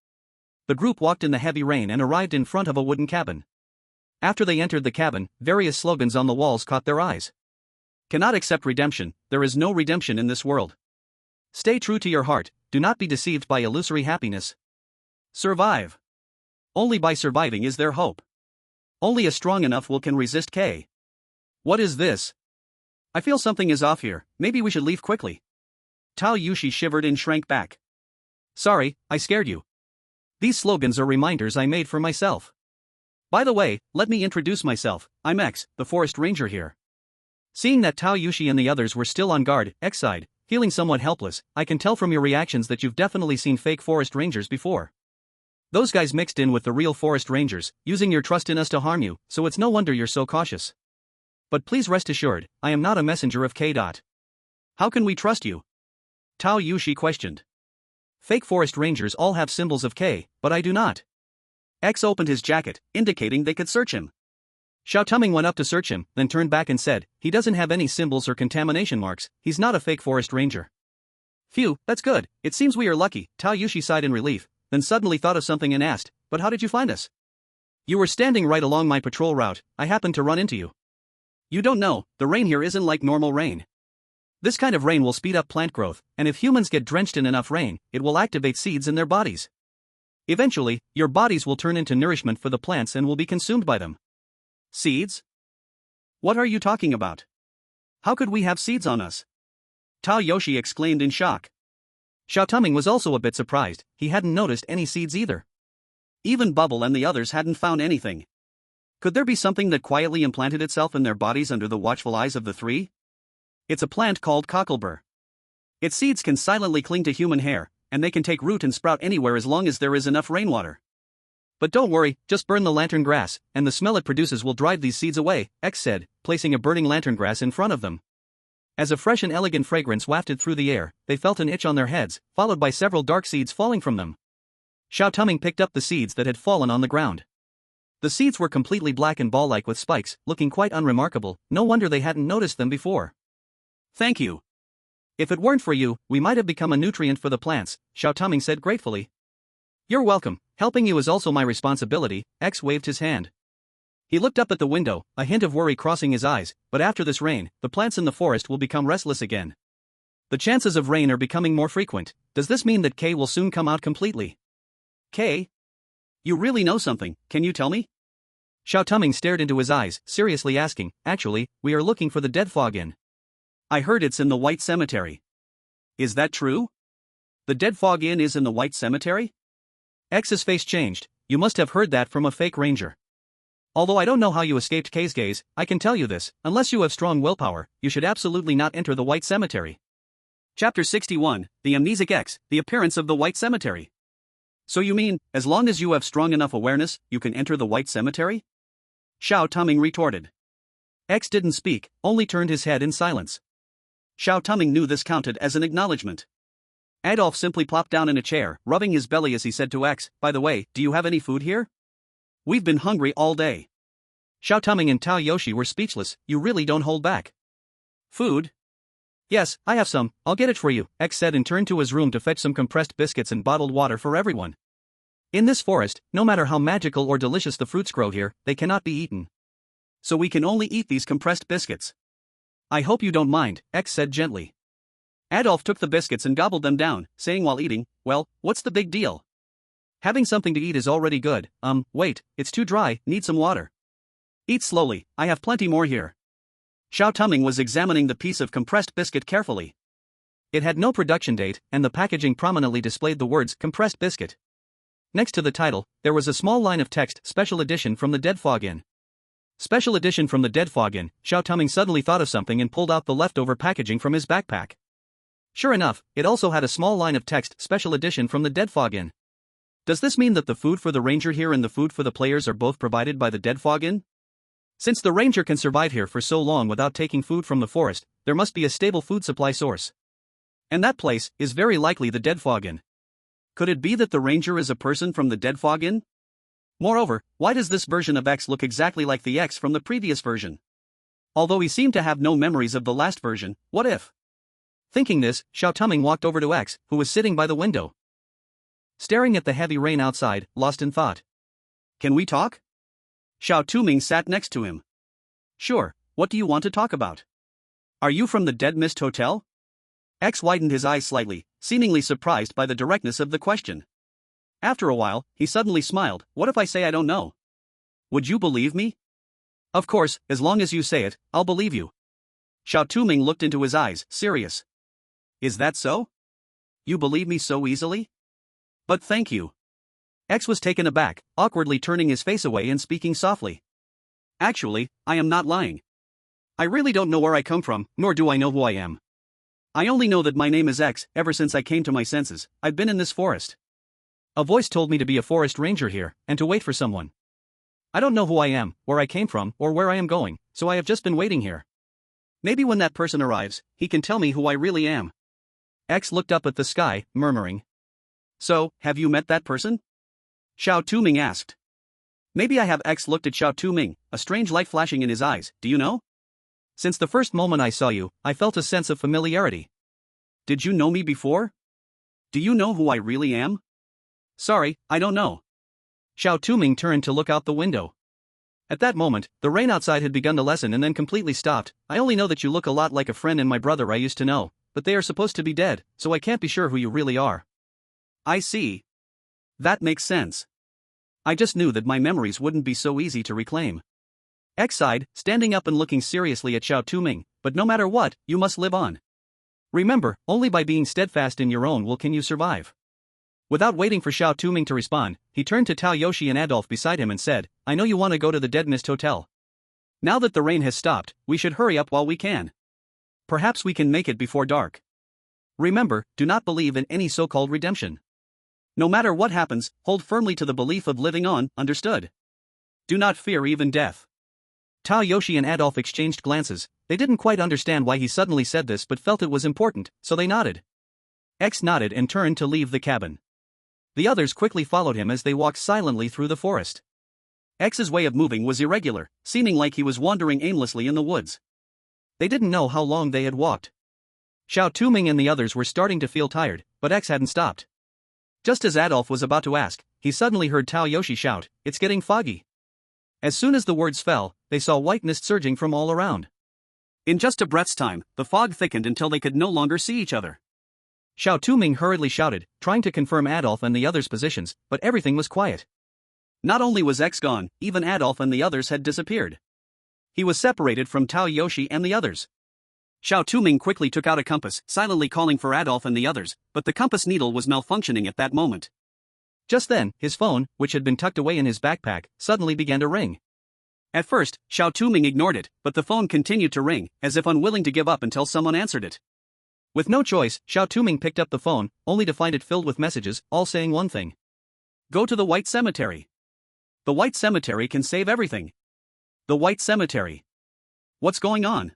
S2: The group walked in the heavy rain and arrived in front of a wooden cabin. After they entered the cabin, various slogans on the walls caught their eyes.
S1: Cannot accept redemption, there is no redemption in this world.
S2: Stay true to your heart, do not be deceived by illusory happiness.
S1: Survive. Only by surviving is there hope. Only a strong enough will can resist K. What is this? I feel something is off here, maybe we should leave quickly. Tao Yushi shivered and shrank back.
S2: Sorry, I scared you. These slogans are reminders I made for myself.
S1: By the way, let me introduce myself, I'm X, the forest ranger here.
S2: Seeing that Tao Yushi and the others were still on guard, X sighed, feeling somewhat helpless, I can tell from your reactions that you've definitely seen fake forest rangers before. Those guys mixed in with the real forest rangers, using your trust in us to harm you, so it's no wonder you're so cautious. But please rest assured, I am not a messenger of K.
S1: How can we trust you? Tao Yushi questioned.
S2: Fake forest rangers all have symbols of K, but I do not.
S1: X opened his jacket, indicating they could search him.
S2: Xiao Touming went up to search him, then turned back and said, he doesn't have any symbols or contamination marks, he's not a fake forest ranger.
S1: Phew, that's good, it seems we are lucky, Tao Yushi sighed in relief, then suddenly thought of something and asked, but how did you find us?
S2: You were standing right along my patrol route, I happened to run into you.
S1: You don't know, the rain here isn't like normal rain.
S2: This kind of rain will speed up plant growth, and if humans get drenched in enough rain, it will activate seeds in their bodies. Eventually, your bodies will turn into nourishment for the plants and will be consumed by them.
S1: Seeds? What are you talking about? How could we have seeds on us? Tao Yoshi exclaimed in shock.
S2: Xiao Touming was also a bit surprised, he hadn't noticed any seeds either.
S1: Even Bubble and the others hadn't found anything. Could there be something that quietly implanted itself in their bodies under the watchful eyes of the three? It's a plant called cocklebur. Its seeds can silently cling to human hair, and they can take root and sprout anywhere as long as there is enough rainwater.
S2: But don't worry, just burn the lantern grass, and the smell it produces will drive these seeds away, X said, placing a burning lantern grass in front of them. As a fresh and elegant fragrance wafted through the air, they felt an itch on their heads, followed by several dark seeds falling from them. Xiao Touming picked up the seeds that had fallen on the ground. The seeds were completely black and ball-like with spikes, looking quite unremarkable, no wonder they hadn't noticed them before.
S1: Thank you.
S2: If it weren't for you, we might have become a nutrient for the plants, Xiao Touming said gratefully. You're welcome, helping you is also my responsibility, X waved his hand. He looked up at the window, a hint of worry crossing his eyes, but after this rain, the plants in the forest will become restless again. The chances of rain are becoming more frequent. Does this mean that K will soon come out completely?
S1: K? You really know something, can you tell me?
S2: Xiao Touming stared into his eyes, seriously asking, actually, we are looking for the dead fog inn.
S1: I heard it's in the White Cemetery. Is that true? The Dead Fog Inn is in the White Cemetery?
S2: X's face changed. You must have heard that from a fake ranger. Although I don't know how you escaped K's gaze, I can tell you this, unless you have strong willpower, you should absolutely not enter the White Cemetery.
S1: Chapter 61, The Amnesic X, The Appearance of the White Cemetery. So you mean, as long as you have strong enough awareness, you can enter the White Cemetery? Xiao Touming retorted.
S2: X didn't speak, only turned his head in silence.
S1: Xiao Touming knew this counted as an acknowledgement. Adolf simply plopped down in a chair, rubbing his belly as he said to X, by the way, do you have any food here? We've been hungry all day.
S2: Xiao Touming and Tao Yoshi were speechless. You really don't hold back.
S1: Food?
S2: Yes, I have some, I'll get it for you, X said and turned to his room to fetch some compressed biscuits and bottled water for everyone. In this forest, no matter how magical or delicious the fruits grow here, they cannot be eaten.
S1: So we can only eat these compressed biscuits.
S2: I hope you don't mind, X said gently.
S1: Adolf took the biscuits and gobbled them down, saying while eating, well, what's the big deal?
S2: Having something to eat is already good. Wait, it's too dry, need some water.
S1: Eat slowly, I have plenty more here. Xiao Touming was examining the piece of compressed biscuit carefully.
S2: It had no production date, and the packaging prominently displayed the words compressed biscuit. Next to the title, there was a small line of text, Special Edition from the Dead Fog Inn. Special Edition from the Dead Fog Inn. Xiao Touming suddenly thought of something and pulled out the leftover packaging from his backpack. Sure enough, it also had a small line of text, Special Edition from the Dead Fog Inn. Does this mean that the food for the ranger here and the food for the players are both provided by the Dead Fog Inn? Since the ranger can survive here for so long without taking food from the forest, there must be a stable food supply source. And that place is very likely the Dead Fog Inn.
S1: Could it be that the ranger is a person from the Dead Fog Inn? Moreover, why does this version of X look exactly like the X from the previous version? Although he seemed to have no memories of the last version, what if?
S2: Thinking this, Xiao Touming walked over to X, who was sitting by the window, staring at the heavy rain outside, lost in thought.
S1: Can we talk? Xiao Touming sat next to him. Sure, what do you want to talk about? Are you from the Dead Mist Hotel? X widened his eyes slightly, seemingly surprised by the directness of the question. After a while, he suddenly smiled. What if I say I don't know? Would you believe me?
S2: Of course, as long as you say it, I'll believe you.
S1: Xiao Touming looked into his eyes, serious. Is that so? You believe me so easily? But thank you.
S2: X was taken aback, awkwardly turning his face away and speaking softly.
S1: Actually, I am not lying. I really don't know where I come from, nor do I know who I am. I only know that my name is X. Ever since I came to my senses, I've been in this forest.
S2: A voice told me to be a forest ranger here, and to wait for someone. I don't know who I am, where I came from, or where I am going, so I have just been waiting here.
S1: Maybe when that person arrives, he can tell me who I really am.
S2: X looked up at the sky, murmuring.
S1: So, have you met that person? Xiao Touming asked. Maybe I have. X looked at Xiao Touming, a strange light flashing in his eyes. Do you know?
S2: Since the first moment I saw you, I felt a sense of familiarity.
S1: Did you know me before? Do you know who I really am? Sorry, I don't know.
S2: Xiao Touming turned to look out the window. At that moment, the rain outside had begun to lessen and then completely stopped. I only know that you look a lot like a friend and my brother I used to know, but they are supposed to be dead, so I can't be sure who you really are.
S1: I see. That makes sense. I just knew that my memories wouldn't be so easy to reclaim.
S2: X sighed, standing up and looking seriously at Xiao Touming, but no matter what, you must live on. Remember, only by being steadfast in your own will can you survive. Without waiting for Xiao Touming to respond, he turned to Tao Yoshi and Adolf beside him and said, I know you want to go to the Dead Mist Hotel. Now that the rain has stopped, we should hurry up while we can. Perhaps we can make it before dark. Remember, do not believe in any so-called redemption.
S1: No matter what happens, hold firmly to the belief of living on, understood? Do not fear even death.
S2: Tao Yoshi and Adolf exchanged glances. They didn't quite understand why he suddenly said this but felt it was important, so they nodded. X nodded and turned to leave the cabin. The others quickly followed him as they walked silently through the forest.
S1: X's way of moving was irregular, seeming like he was wandering aimlessly in the woods.
S2: They didn't know how long they had walked. Xiao Touming and the others were starting to feel tired, but X hadn't stopped. Just as Adolf was about to ask, he suddenly heard Tao Yoshi shout, "It's getting foggy." As soon as the words fell, they saw white mist surging from all around.
S1: In just a breath's time, the fog thickened until they could no longer see each other.
S2: Xiao Touming hurriedly shouted, trying to confirm Adolf and the others' positions, but everything was quiet.
S1: Not only was X gone, even Adolf and the others had disappeared. He was separated from Tao Yoshi and the others. Xiao Touming quickly took out a compass, silently calling for Adolf and the others, but the compass needle was malfunctioning at that moment.
S2: Just then, his phone, which had been tucked away in his backpack, suddenly began to ring.
S1: At first, Xiao Touming ignored it, but the phone continued to ring, as if unwilling to give up until someone answered it.
S2: With no choice, Xiao Touming picked up the phone, only to find it filled with messages, all saying one thing.
S1: Go to the White Cemetery. The White Cemetery can save everything. The White Cemetery. What's going on?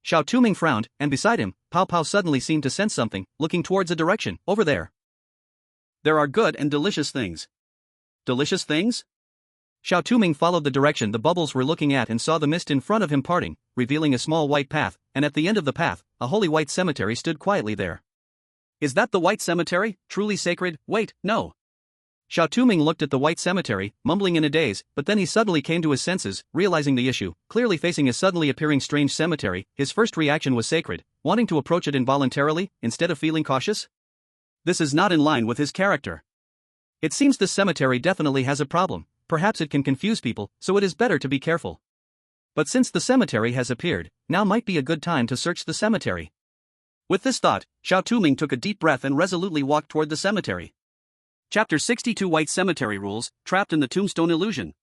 S2: Xiao Touming frowned, and beside him, Pao Pao suddenly seemed to sense something, looking towards a direction, over there.
S1: There are good and delicious things. Delicious things?
S2: Xiao Touming followed the direction the bubbles were looking at and saw the mist in front of him parting, revealing a small white path, and at the end of the path, a holy white cemetery stood quietly there.
S1: Is that the White Cemetery, truly sacred? Wait, no.
S2: Xiao Touming looked at the white cemetery, mumbling in a daze, but then he suddenly came to his senses, realizing the issue. Clearly facing a suddenly appearing strange cemetery, his first reaction was sacred, wanting to approach it involuntarily, instead of feeling cautious.
S1: This is not in line with his character.
S2: It seems this cemetery definitely has a problem, perhaps it can confuse people, so it is better to be careful. But since the cemetery has appeared, now might be a good time to search the cemetery.
S1: With this thought, Xiao Touming took a deep breath and resolutely walked toward the cemetery. Chapter 62 White Cemetery Rules, Trapped in the Tombstone Illusion.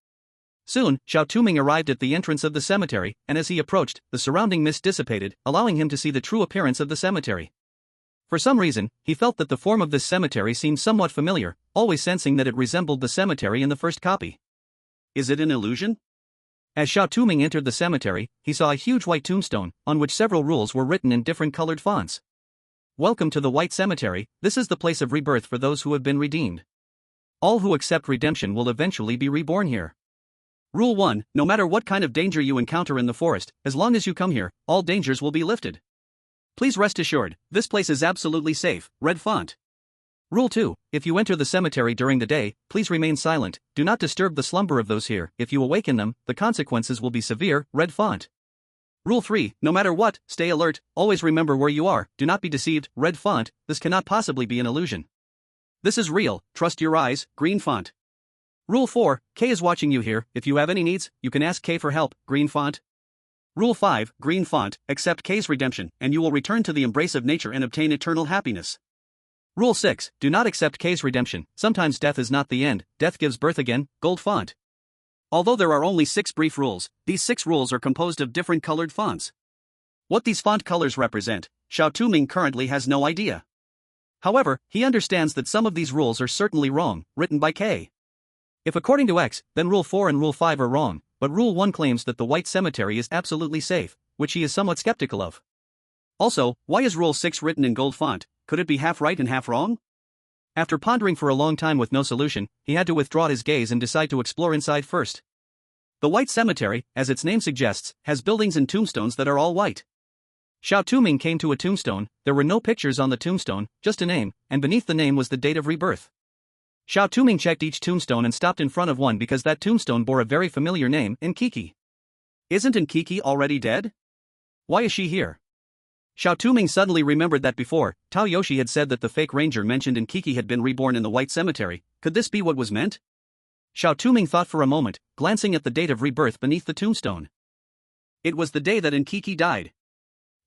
S2: Soon, Xiao Touming arrived at the entrance of the cemetery, and as he approached, the surrounding mist dissipated, allowing him to see the true appearance of the cemetery. For some reason, he felt that the form of this cemetery seemed somewhat familiar, always sensing that it resembled the cemetery in the first copy.
S1: Is it an illusion?
S2: As Xiao Touming entered the cemetery, he saw a huge white tombstone, on which several rules were written in different colored fonts. Welcome to the White Cemetery, this is the place of rebirth for those who have been redeemed. All who accept redemption will eventually be reborn here.
S1: Rule 1, no matter what kind of danger you encounter in the forest, as long as you come here, all dangers will be lifted. Please rest assured, this place is absolutely safe, red font.
S2: Rule 2, if you enter the cemetery during the day, please remain silent, do not disturb the slumber of those here, if you awaken them, the consequences will be severe, red font.
S1: Rule 3, no matter what, stay alert, always remember where you are, do not be deceived, red font, this cannot possibly be an illusion. This is real, trust your eyes, green font. Rule 4, K is watching you here, if you have any needs, you can ask K for help, green font. Rule 5, green font, accept K's redemption, and you will return to the embrace of nature and obtain eternal happiness. Rule 6, do not accept K's redemption, sometimes death is not the end, death gives birth again, gold font. Although there are only 6 brief rules, these 6 rules are composed of different colored fonts. What these font colors represent, Xiao Touming currently has no idea. However, he understands that some of these rules are certainly wrong, written by K. If according to X, then Rule 4 and Rule 5 are wrong, but Rule 1 claims that the White Cemetery is absolutely safe, which he is somewhat skeptical of. Also, why is Rule 6 written in gold font? Could it be half right and half wrong? After pondering for a long time with no solution, he had to withdraw his gaze and decide to explore inside first. The White Cemetery, as its name suggests, has buildings and tombstones that are all white. Xiao Touming came to a tombstone, there were no pictures on the tombstone, just a name, and beneath the name was the date of rebirth. Xiao Touming checked each tombstone and stopped in front of one because that tombstone bore a very familiar name, Nkiki. Isn't Nkiki already dead? Why is she here? Xiao Touming suddenly remembered that before, Tao Yoshi had said that the fake ranger mentioned Nkiki had been reborn in the White Cemetery. Could this be what was meant? Xiao Touming thought for a moment, glancing at the date of rebirth beneath the tombstone. It was the day that Nkiki died.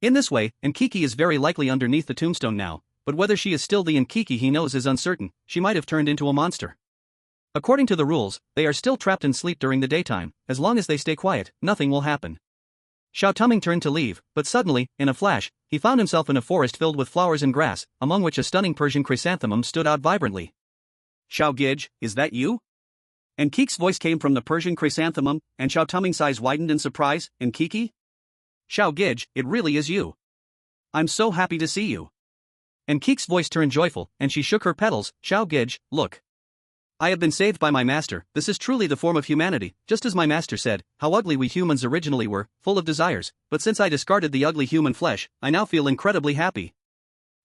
S1: In this way, Nkiki is very likely underneath the tombstone now, but whether she is still the Nkiki he knows is uncertain, she might have turned into a monster. According to the rules, they are still trapped in sleep during the daytime, as long as they stay quiet, nothing will happen. Xiao Touming turned to leave, but suddenly, in a flash, he found himself in a forest filled with flowers and grass, among which a stunning Persian chrysanthemum stood out vibrantly. Xiao Gij, is that you? Nkiki's voice came from the Persian chrysanthemum, and Xiao Touming's eyes widened in surprise. Nkiki? Xiao Gij, it really is you. I'm so happy to see you. Nkiki's voice turned joyful, and she shook her petals. Xiao Gij, look.
S2: I have been saved by my master. This is truly the form of humanity, just as my master said, how ugly we humans originally were, full of desires, but since I discarded the ugly human flesh, I now feel incredibly happy.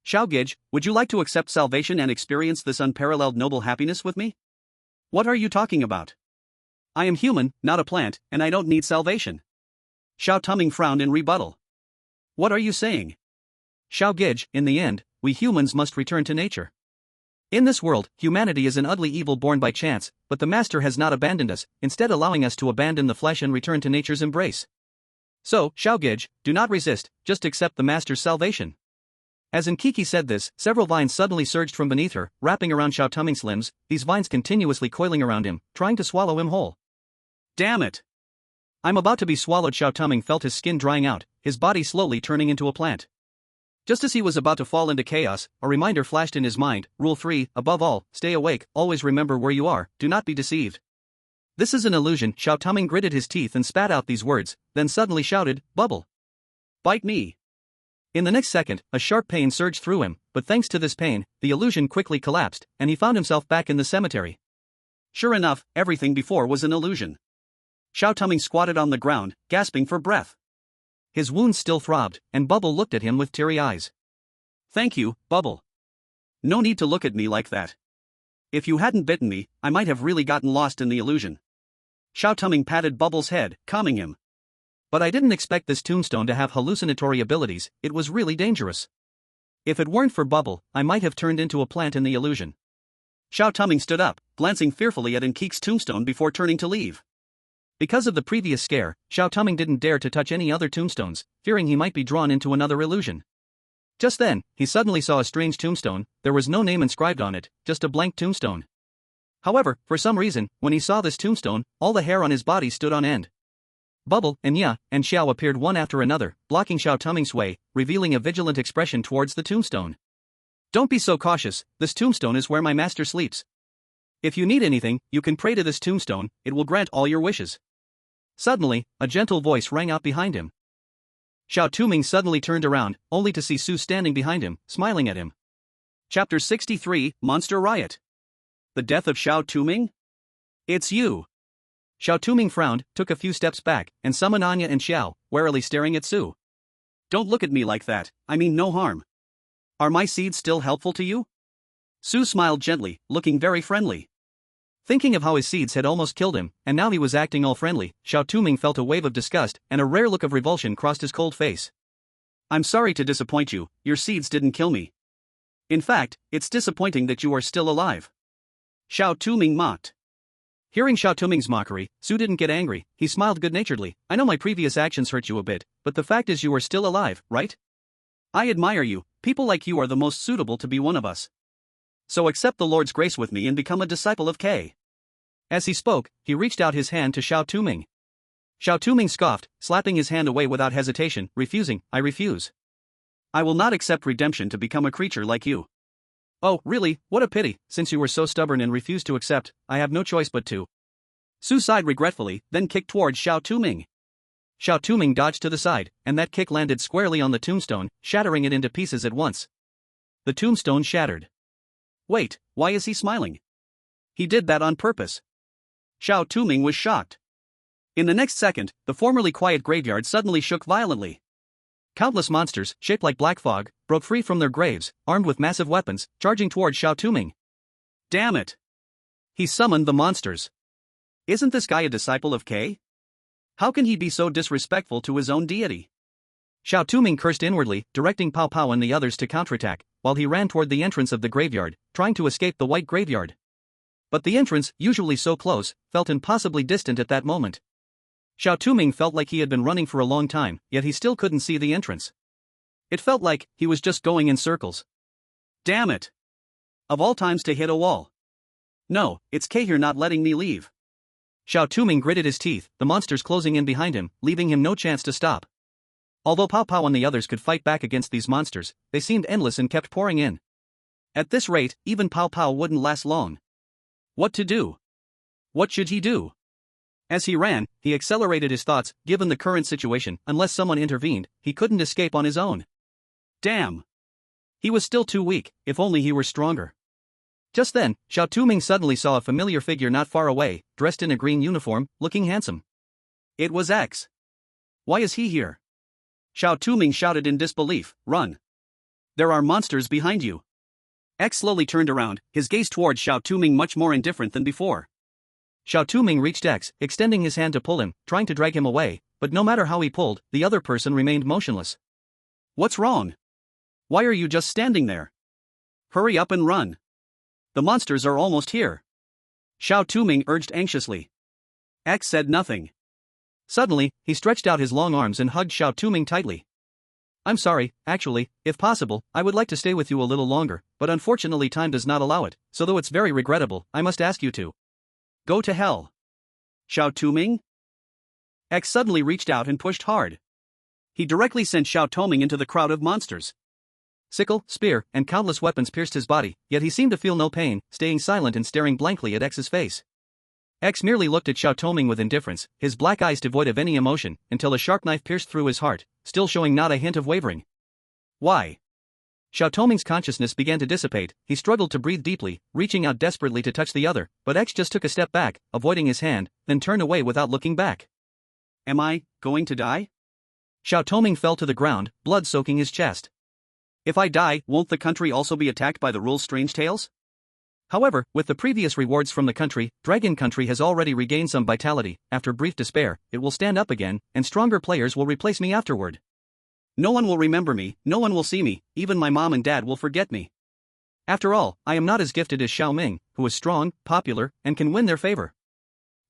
S2: Xiao Gij, would you like to accept salvation and experience this unparalleled noble happiness with me? What are you talking about? I am human, not a plant, and I don't need salvation. Xiao Touming frowned in rebuttal. What are you saying? Xiao Gij, in the end, we humans must return to nature. In this world, humanity is an ugly evil born by chance, but the master has not abandoned us, instead allowing us to abandon the flesh and return to nature's embrace. So, Xiao Gij, do not resist, just accept the master's salvation. As Nkiki said this, several vines suddenly surged from beneath her, wrapping around Xiao Touming's limbs, these vines continuously coiling around him, trying to swallow him whole. Damn it! I'm about to be swallowed. Xiao Touming felt his skin drying out, his body slowly turning into a plant. Just as he was about to fall into chaos, a reminder flashed in his mind, Rule 3, above all, stay awake, always remember where you are, do not be deceived. This is an illusion. Xiao Touming gritted his teeth and spat out these words, then suddenly shouted, Bubble! Bite me! In the next second, a sharp pain surged through him, but thanks to this pain, the illusion quickly collapsed, and he found himself back in the cemetery. Sure enough, everything before was an illusion. Xiao Touming squatted on the ground, gasping for breath. His wounds still throbbed, and Bubble looked at him with teary eyes. Thank you, Bubble. No need to look at me like that. If you hadn't bitten me, I might have really gotten lost in the illusion. Xiao Touming patted Bubble's head, calming him. But I didn't expect this tombstone to have hallucinatory abilities, it was really dangerous. If it weren't for Bubble, I might have turned into a plant in the illusion. Xiao Touming stood up, glancing fearfully at Nkiki's tombstone before turning to leave. Because of the previous scare, Xiao Touming didn't dare to touch any other tombstones, fearing he might be drawn into another illusion. Just then, he suddenly saw a strange tombstone. There was no name inscribed on it, just a blank tombstone. However, for some reason, when he saw this tombstone, all the hair on his body stood on end. Bubble, Nya, and Xiao appeared one after another, blocking Xiao Touming's way, revealing a vigilant expression towards the tombstone. Don't be so cautious, this tombstone is where my master sleeps. If you need anything, you can pray to this tombstone, it will grant all your wishes. Suddenly, a gentle voice rang out behind him. Xiao Touming suddenly turned around, only to see Su standing behind him, smiling at him. Chapter 63, Monster Riot. The death of Xiao Touming? It's you. Xiao Touming frowned, took a few steps back, and summoned Anya and Xiao, warily staring at Su. Don't look at me like that, I mean no harm. Are my seeds still helpful to you? Su smiled gently, looking very friendly. Thinking of how his seeds had almost killed him, and now he was acting all friendly, Xiao Touming felt a wave of disgust, and a rare look of revulsion crossed his cold face. I'm sorry to disappoint you, your seeds didn't kill me. In fact, it's disappointing that you are still alive. Xiao Touming mocked. Hearing Xiao Touming's mockery, Su didn't get angry, he smiled good-naturedly. I know my previous actions hurt you a bit, but the fact is you are still alive, right? I admire you, people like you are the most suitable to be one of us. So accept the Lord's grace with me and become a disciple of K. As he spoke, he reached out his hand to Xiao Touming. Xiao Touming scoffed, slapping his hand away without hesitation, refusing, I refuse. I will not accept redemption to become a creature like you. Oh, really, what a pity, since you were so stubborn and refused to accept, I have no choice but to. Su sighed regretfully, then kicked towards Xiao Touming. Xiao Touming dodged to the side, and that kick landed squarely on the tombstone, shattering it into pieces at once. The tombstone shattered. Wait, why is he smiling? He did that on purpose. Xiao Touming was shocked. In the next second, the formerly quiet graveyard suddenly shook violently. Countless monsters, shaped like black fog, broke free from their graves, armed with massive weapons, charging towards Xiao Touming. Damn it! He summoned the monsters. Isn't this guy a disciple of K? How can he be so disrespectful to his own deity? Xiao Touming cursed inwardly, directing Pao Pao and the others to counterattack, while he ran toward the entrance of the graveyard, trying to escape the white graveyard. But the entrance, usually so close, felt impossibly distant at that moment. Xiao Touming felt like he had been running for a long time, yet he still couldn't see the entrance. It felt like he was just going in circles. Damn it! Of all times to hit a wall. No, it's K here not letting me leave. Xiao Touming gritted his teeth, the monsters closing in behind him, leaving him no chance to stop. Although Pao Pao and the others could fight back against these monsters, they seemed endless and kept pouring in. At this rate, even Pao Pao wouldn't last long. What to do? What should he do? As he ran, he accelerated his thoughts. Given the current situation, unless someone intervened, he couldn't escape on his own. Damn! He was still too weak, if only he were stronger. Just then, Xiao Touming suddenly saw a familiar figure not far away, dressed in a green uniform, looking handsome.
S1: It was X. Why is he here? Xiao Touming shouted in disbelief, "Run! There are monsters behind you!" X slowly turned around, his gaze towards Xiao Touming much more indifferent than before.
S2: Xiao Touming reached X, extending his hand to pull him, trying to drag him away, but no matter how he pulled, the other person remained motionless.
S1: What's wrong? Why are you just standing there? Hurry up and run! The monsters are almost here. Xiao Touming urged anxiously. X said nothing.
S2: Suddenly, he stretched out his long arms and hugged Xiao Touming tightly. I'm sorry, actually, if possible, I would like to stay with you a little longer, but unfortunately time does not allow it, so though it's very regrettable, I must ask you to.
S1: Go to hell. Xiao Touming? X suddenly reached out and pushed hard. He directly sent Xiao Touming into the crowd of monsters.
S2: Sickle, spear, and countless weapons pierced his body, yet he seemed to feel no pain, staying silent and staring blankly at X's face. X merely looked at Xiao Touming with indifference, his black eyes devoid of any emotion, until a sharp knife pierced through his heart, still showing not a hint of wavering.
S1: Why?
S2: Xiao Touming's consciousness began to dissipate, he struggled to breathe deeply, reaching out desperately to touch the other, but X just took a step back, avoiding his hand, then turned away without looking back.
S1: Am I going to die?
S2: Xiao Touming fell to the ground, blood soaking his chest.
S1: If I die, won't the country also be attacked by the rule's strange tales?
S2: However, with the previous rewards from the country, Dragon Country has already regained some vitality. After brief despair, it will stand up again, and stronger players will replace me afterward.
S1: No one will remember me, no one will see me, even my mom and dad will forget me.
S2: After all, I am not as gifted as Xiao Ming, who is strong, popular, and can win their favor.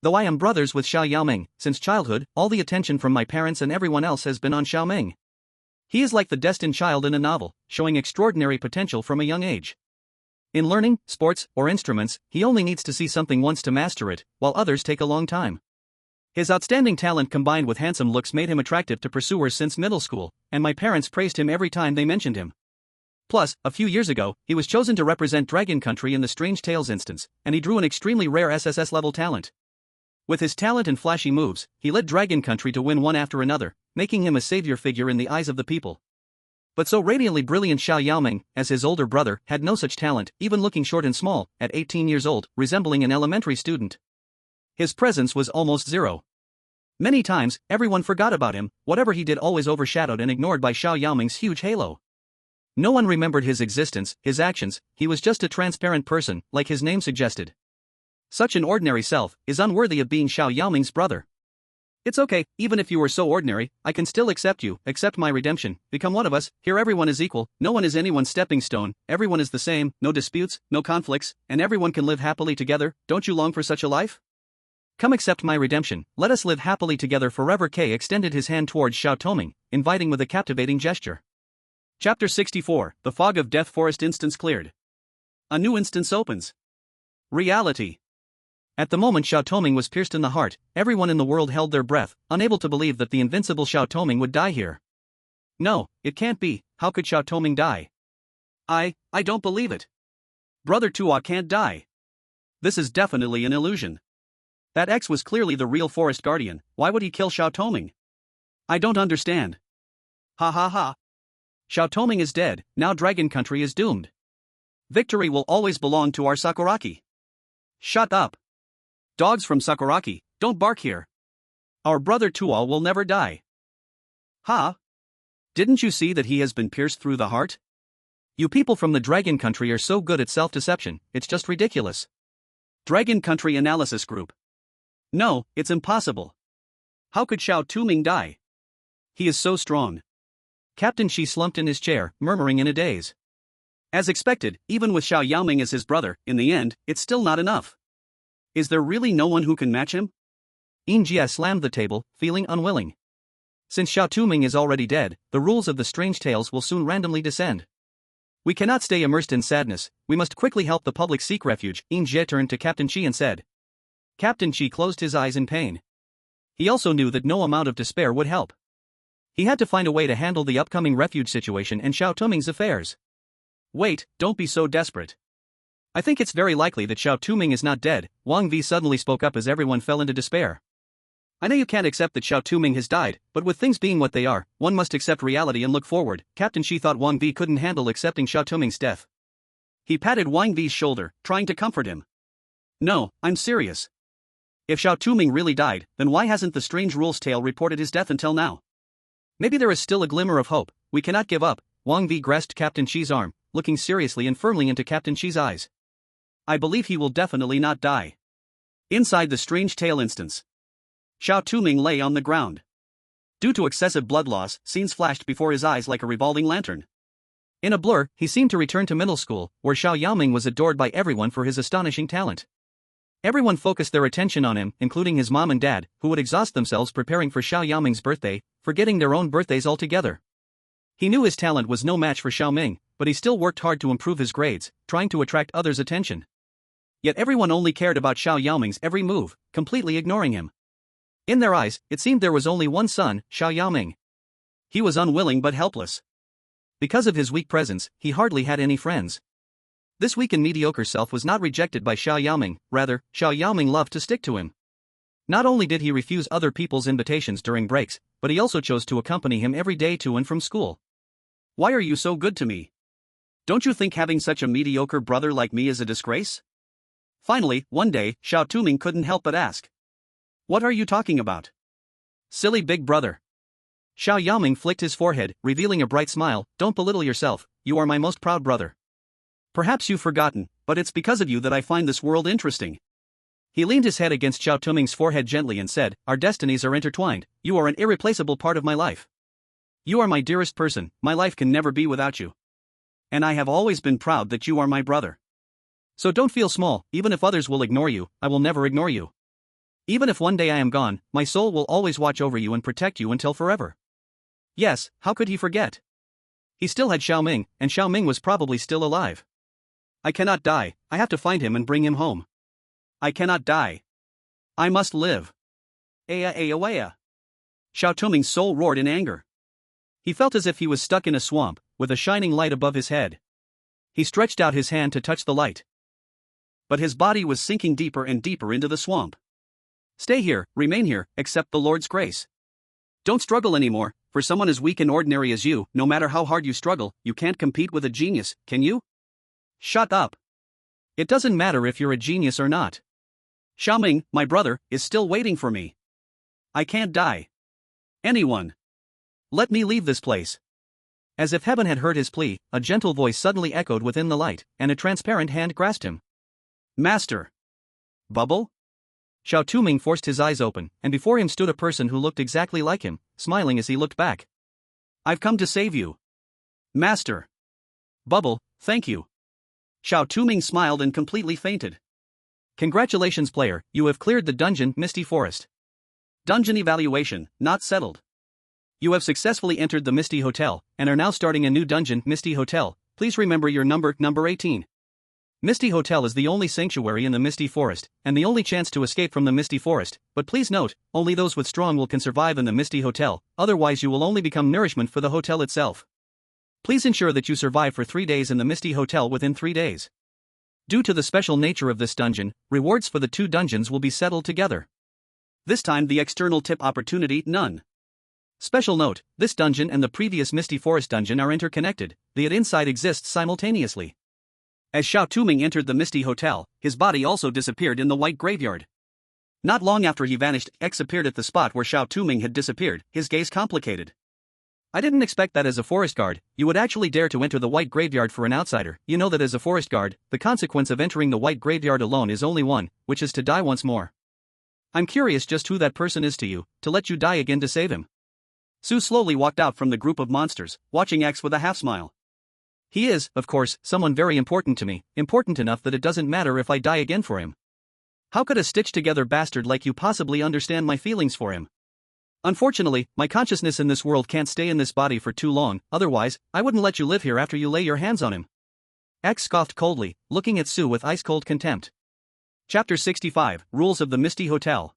S2: Though I am brothers with Xiao Yaoming, since childhood, all the attention from my parents and everyone else has been on Xiao Ming. He is like the destined child in a novel, showing extraordinary potential from a young age. In learning, sports, or instruments, he only needs to see something once to master it, while others take a long time. His outstanding talent combined with handsome looks made him attractive to pursuers since middle school, and my parents praised him every time they mentioned him. Plus, a few years ago, he was chosen to represent Dragon Country in the Strange Tales instance, and he drew an extremely rare SSS-level talent. With his talent and flashy moves, he led Dragon Country to win one after another, making him a savior figure in the eyes of the people. But so radiantly brilliant Xiao Yaoming, as his older brother, had no such talent, even looking short and small, at 18 years old, resembling an elementary student. His presence was almost zero. Many times, everyone forgot about him, whatever he did always overshadowed and ignored by Xiao Yaoming's huge halo. No one remembered his existence, his actions, he was just a transparent person, like his name suggested. Such an ordinary self is unworthy of being Xiao Yaoming's brother. It's okay, even if you were so ordinary, I can still accept you, accept my redemption, become one of us. Here everyone is equal, no one is anyone's stepping stone, everyone is the same, no disputes, no conflicts, and everyone can live happily together. Don't you long for such a life? Come accept my redemption, let us live happily together forever. K extended his hand towards Xiao Touming, inviting with a captivating gesture.
S1: Chapter 64, The Fog of Death Forest instance cleared. A new instance opens. Reality.
S2: At the moment Xiao Touming was pierced in the heart, everyone in the world held their breath, unable to believe that the invincible Xiao Touming would die here. No, it can't be, how could Xiao Touming die?
S1: I don't believe it. Brother Tuo can't die. This is definitely an illusion. That X was clearly the real forest guardian, why would he kill Xiao Touming? I don't understand. Ha ha ha. Xiao Touming is dead, now Dragon Country is doomed. Victory will always belong to our Sakuraki. Shut up. Dogs from Sakuraki, don't bark here. Our brother Tuo will never die. Ha? Didn't you see that he has been pierced through the heart?
S2: You people from the Dragon Country are so good at self-deception, it's just ridiculous.
S1: Dragon Country Analysis Group. No, it's impossible. How could Xiao Touming die? He is so strong.
S2: Captain Shi slumped in his chair, murmuring in a daze.
S1: As expected, even with Xiao Yaoming as his brother, in the end, it's still not enough. Is there really no one who can match him?
S2: Jia slammed the table, feeling unwilling. Since Xiao Touming is already dead, the rules of the Strange Tales will soon randomly descend. We cannot stay immersed in sadness, we must quickly help the public seek refuge. Jia turned to Captain Shi and said. Captain Shi closed his eyes in pain. He also knew that no amount of despair would help. He had to find a way to handle the upcoming refuge situation and Xiao Touming's affairs.
S1: Wait, don't be so desperate.
S2: I think it's very likely that Xiao Touming is not dead, Wang Vi suddenly spoke up as everyone fell into despair.
S1: I know you can't accept that Xiao Touming has died, but with things being what they are, one must accept reality and look forward. Captain Shi thought Wang Vi couldn't handle accepting Xiao Touming's death. He patted Wang Vi's shoulder, trying to comfort him. No, I'm serious. If Xiao Touming really died, then why hasn't the strange rules tale reported his death until now? Maybe there is still a glimmer of hope. We cannot give up. Wang Vi grasped Captain Qi's arm, looking seriously and firmly into Captain Qi's eyes. I believe he will definitely not die. Inside the strange tale instance, Xiao Touming lay on the ground. Due to excessive blood loss, scenes flashed before his eyes like a revolving lantern. In a blur, he seemed to return to middle school, where Xiao Yaoming was adored by everyone for his astonishing talent. Everyone focused their attention on him, including his mom and dad, who would exhaust themselves preparing for Xiao Yaoming's birthday, forgetting their own birthdays altogether. He knew his talent was no match for Xiao Ming, but he still worked hard to improve his grades, trying to attract others' attention. Yet everyone only cared about Xiao Yaoming's every move, completely ignoring him. In their eyes, it seemed there was only one son, Xiao Yaoming. He was unwilling but helpless. Because of his weak presence, he hardly had any friends. This weak and mediocre self was not rejected by Xiao Yaoming, rather, Xiao Yaoming loved to stick to him. Not only did he refuse other people's invitations during breaks, but he also chose to accompany him every day to and from school. Why are you so good to me? Don't you think having such a mediocre brother like me is a disgrace? Finally, one day, Xiao Touming couldn't help but ask. What are you talking about? Silly big brother. Xiao Yaoming flicked his forehead, revealing a bright smile. Don't belittle yourself, you are my most proud brother. Perhaps you've forgotten, but it's because of you that I find this world interesting. He leaned his head against Xiao Touming's forehead gently and said, our destinies are intertwined, you are an irreplaceable part of my life. You are my dearest person, my life can never be without you. And I have always been proud that you are my brother. So don't feel small, even if others will ignore you, I will never ignore you. Even if one day I am gone, my soul will always watch over you and protect you until forever. Yes, how could he forget? He still had Xiao Ming, and Xiao Ming was probably still alive. I cannot die, I have to find him and bring him home. I cannot die. I must live. Aya aya waya. Xiao Touming's soul roared in anger. He felt as if he was stuck in a swamp, with a shining light above his head. He stretched out his hand to touch the light. But his body was sinking deeper and deeper into the swamp. Stay here, remain here, accept the Lord's grace. Don't struggle anymore, for someone as weak and ordinary as you, no matter how hard you struggle, you can't compete with a genius, can you? Shut up. It doesn't matter if you're a genius or not. Xiao Ming, my brother, is still waiting for me. I can't die. Anyone. Let me leave this place. As if heaven had heard his plea, a gentle voice suddenly echoed within the light, and a transparent hand grasped him. Master. Bubble? Xiao Touming forced his eyes open, and before him stood a person who looked exactly like him, smiling as he looked back. I've come to save you. Master. Bubble, thank you. Xiao Touming smiled and completely fainted. Congratulations player, you have cleared the dungeon, Misty Forest. Dungeon evaluation, not settled. You have successfully entered the Misty Hotel, and are now starting a new dungeon, Misty Hotel. Please remember your number 18. Misty Hotel is the only sanctuary in the Misty Forest, and the only chance to escape from the Misty Forest, but please note, only those with strong will can survive in the Misty Hotel, otherwise you will only become nourishment for the hotel itself. Please ensure that you survive for 3 days in the Misty Hotel within 3 days. Due to the special nature of this dungeon, rewards for the 2 dungeons will be settled together. This time the external tip opportunity, none. Special note, this dungeon and the previous Misty Forest dungeon are interconnected, the inside exists simultaneously. As Xiao Touming entered the Misty Hotel, his body also disappeared in the white graveyard. Not long after he vanished, X appeared at the spot where Xiao Touming had disappeared, his gaze complicated. I didn't expect that as a forest guard, you would actually dare to enter the white graveyard for an outsider. You know that as a forest guard, the consequence of entering the white graveyard alone is only one, which is to die once more. I'm curious just who that person is to you, to let you die again to save him. Su slowly walked out from the group of monsters, watching X with a half-smile. He is, of course, someone very important to me, important enough that it doesn't matter if I die again for him. How could a stitched-together bastard like you possibly understand my feelings for him? Unfortunately, my consciousness in this world can't stay in this body for too long, otherwise, I wouldn't let you live here after you lay your hands on him. X scoffed coldly, looking at Su with ice-cold contempt. Chapter 65, Rules of the Misty Hotel.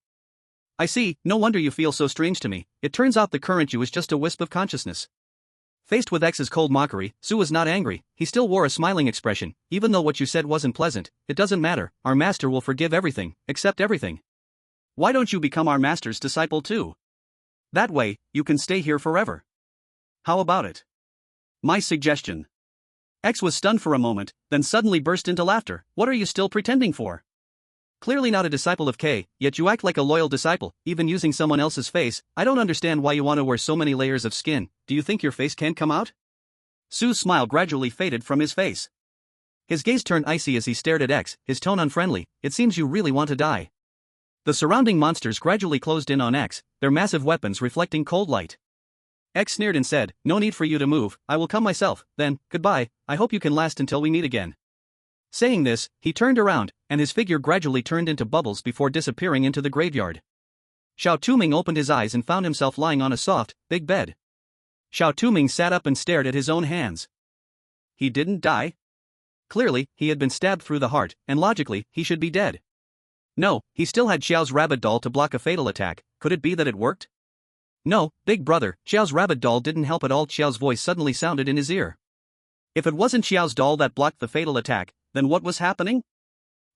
S1: I see, no wonder you feel so strange to me, it turns out the current you is just a wisp of consciousness. Faced with X's cold mockery, Su was not angry, he still wore a smiling expression. Even though what you said wasn't pleasant, it doesn't matter, our master will forgive everything, accept everything. Why don't you become our master's disciple too? That way, you can stay here forever. How about it? My suggestion. X was stunned for a moment, then suddenly burst into laughter. What are you still pretending for? Clearly not a disciple of K, yet you act like a loyal disciple, even using someone else's face. I don't understand why you want to wear so many layers of skin. Do you think your face can't come out? Su's smile gradually faded from his face. His gaze turned icy as he stared at X, his tone unfriendly. It seems you really want to die. The surrounding monsters gradually closed in on X, their massive weapons reflecting cold light. X sneered and said, "No need for you to move, I will come myself, then, goodbye, I hope you can last until we meet again." Saying this, he turned around, and his figure gradually turned into bubbles before disappearing into the graveyard. Xiao Touming opened his eyes and found himself lying on a soft, big bed. Xiao Touming sat up and stared at his own hands. He didn't die? Clearly, he had been stabbed through the heart, and logically, he should be dead. No, he still had Xiao's rabbit doll to block a fatal attack. Could it be that it worked? No, big brother, Xiao's rabbit doll didn't help at all. Xiao's voice suddenly sounded in his ear. If it wasn't Xiao's doll that blocked the fatal attack, then what was happening?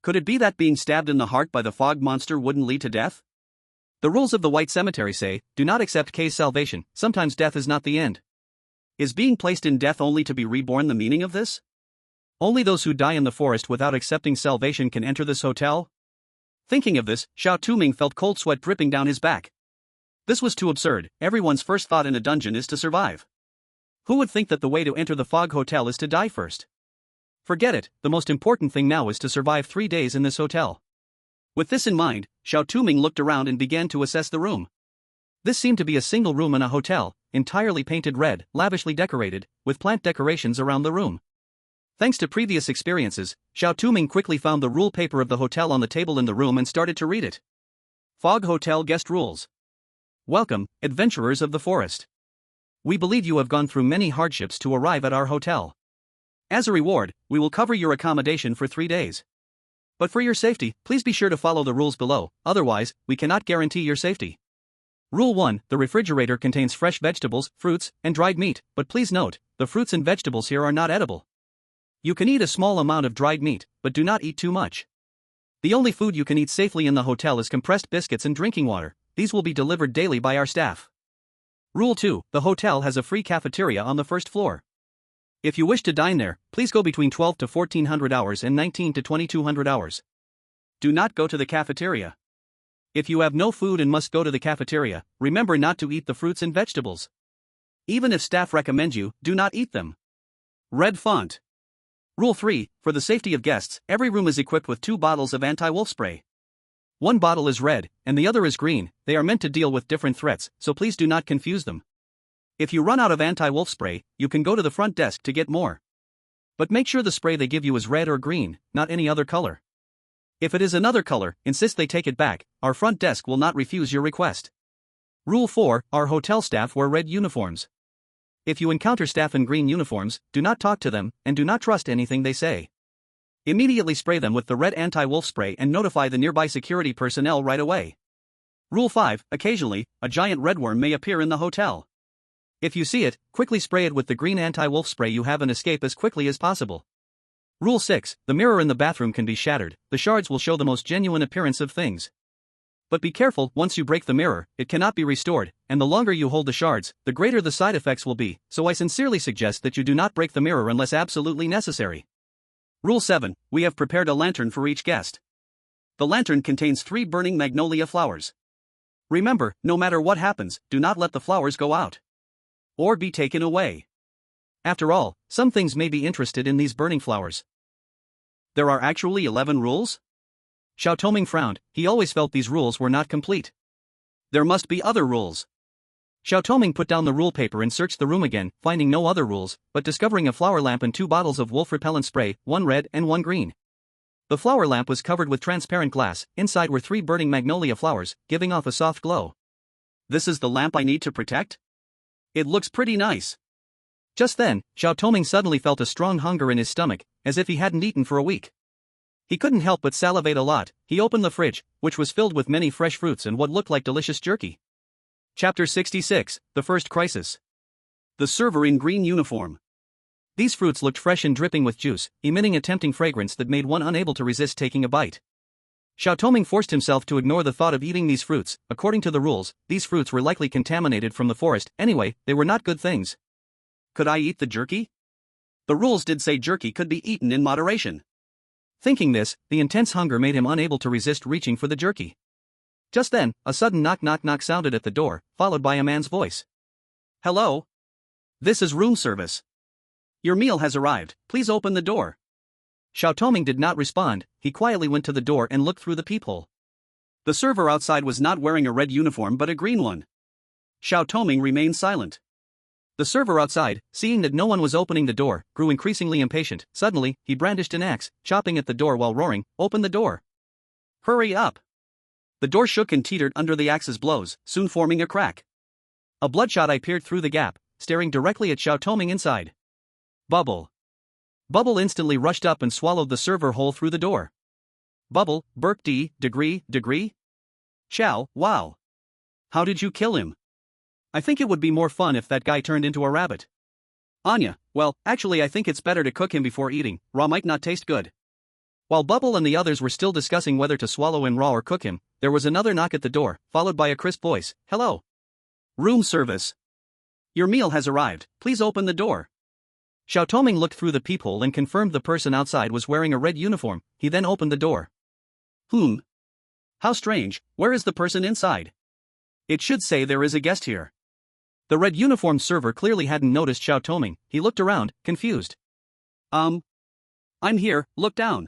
S1: Could it be that being stabbed in the heart by the fog monster wouldn't lead to death? The rules of the White Cemetery say, do not accept K's salvation, sometimes death is not the end. Is being placed in death only to be reborn the meaning of this? Only those who die in the forest without accepting salvation can enter this hotel? Thinking of this, Xiao Touming felt cold sweat dripping down his back. This was too absurd. Everyone's first thought in a dungeon is to survive. Who would think that the way to enter the Fog Hotel is to die first? Forget it, the most important thing now is to survive 3 days in this hotel. With this in mind, Xiao Touming looked around and began to assess the room. This seemed to be a single room in a hotel, entirely painted red, lavishly decorated, with plant decorations around the room. Thanks to previous experiences, Xiao Touming quickly found the rule paper of the hotel on the table in the room and started to read it. Fog Hotel Guest Rules. Welcome, adventurers of the forest. We believe you have gone through many hardships to arrive at our hotel. As a reward, we will cover your accommodation for 3 days. But for your safety, please be sure to follow the rules below, otherwise, we cannot guarantee your safety. Rule 1, the refrigerator contains fresh vegetables, fruits, and dried meat, but please note, the fruits and vegetables here are not edible. You can eat a small amount of dried meat, but do not eat too much. The only food you can eat safely in the hotel is compressed biscuits and drinking water. These will be delivered daily by our staff. Rule 2, the hotel has a free cafeteria on the first floor. If you wish to dine there, please go between 12 to 1400 hours and 19 to 2200 hours. Do not go to the cafeteria. If you have no food and must go to the cafeteria, remember not to eat the fruits and vegetables. Even if staff recommend you, do not eat them. Red font. Rule 3, for the safety of guests, every room is equipped with 2 bottles of anti-wolf spray. One bottle is red, and the other is green. They are meant to deal with different threats, so please do not confuse them. If you run out of anti-wolf spray, you can go to the front desk to get more. But make sure the spray they give you is red or green, not any other color. If it is another color, insist they take it back. Our front desk will not refuse your request. Rule 4, our hotel staff wear red uniforms. If you encounter staff in green uniforms, do not talk to them, and do not trust anything they say. Immediately spray them with the red anti-wolf spray and notify the nearby security personnel right away. Rule 5, occasionally, a giant redworm may appear in the hotel. If you see it, quickly spray it with the green anti-wolf spray you have and escape as quickly as possible. Rule 6, the mirror in the bathroom can be shattered. The shards will show the most genuine appearance of things. But be careful, once you break the mirror, it cannot be restored, and the longer you hold the shards, the greater the side effects will be, so I sincerely suggest that you do not break the mirror unless absolutely necessary. Rule 7, we have prepared a lantern for each guest. The lantern contains 3 burning magnolia flowers. Remember, no matter what happens, do not let the flowers go out. Or be taken away. After all, some things may be interested in these burning flowers. There are actually 11 rules? Xiao Touming frowned. He always felt these rules were not complete. There must be other rules. Xiao Touming put down the rule paper and searched the room again, finding no other rules, but discovering a flower lamp and 2 bottles of wolf repellent spray, 1 red and 1 green. The flower lamp was covered with transparent glass. Inside were 3 burning magnolia flowers, giving off a soft glow. This is the lamp I need to protect? It looks pretty nice. Just then, Xiao Touming suddenly felt a strong hunger in his stomach, as if he hadn't eaten for a week. He couldn't help but salivate a lot. He opened the fridge, which was filled with many fresh fruits and what looked like delicious jerky. Chapter 66, The First Crisis. The server in green uniform. These fruits looked fresh and dripping with juice, emitting a tempting fragrance that made one unable to resist taking a bite. Xiao Touming forced himself to ignore the thought of eating these fruits. According to the rules, these fruits were likely contaminated from the forest. Anyway, they were not good things. Could I eat the jerky? The rules did say jerky could be eaten in moderation.
S2: Thinking this, the intense hunger made him unable to resist reaching for the jerky. Just then, a sudden knock knock knock sounded at the door, followed by a man's voice.
S1: Hello? This is room service. Your meal has arrived, please open the door.
S2: Xiao Touming did not respond. He quietly went to the door and looked through the peephole.
S1: The server outside was not wearing a red uniform but a green one. Xiao Touming remained silent.
S2: The server outside, seeing that no one was opening the door, grew increasingly impatient. Suddenly, he brandished an axe, chopping at the door while roaring, "Open the door!
S1: Hurry up!" The door shook and teetered under the axe's blows, soon forming a crack.
S2: A bloodshot eye peered through the gap, staring directly at Xiao Touming inside.
S1: Bubble.
S2: Bubble instantly rushed up and swallowed the server whole through the door.
S1: Bubble, Burke degree? Xiao, wow. How did you kill him?
S2: I think it would be more fun if that guy turned into a rabbit.
S1: Anya, well, actually I think it's better to cook him before eating, raw might not taste good.
S2: While Bubble and the others were still discussing whether to swallow him raw or cook him, there was another knock at the door, followed by a crisp voice, "Hello.
S1: Room service. Your meal has arrived, please open the door."
S2: Xiao Touming looked through the peephole and confirmed the person outside was wearing a red uniform. He then opened the door.
S1: How strange, where is the person inside? It should say there is a guest here.
S2: The red uniformed server clearly hadn't noticed Xiao Touming. He looked around, confused.
S1: I'm here, look down.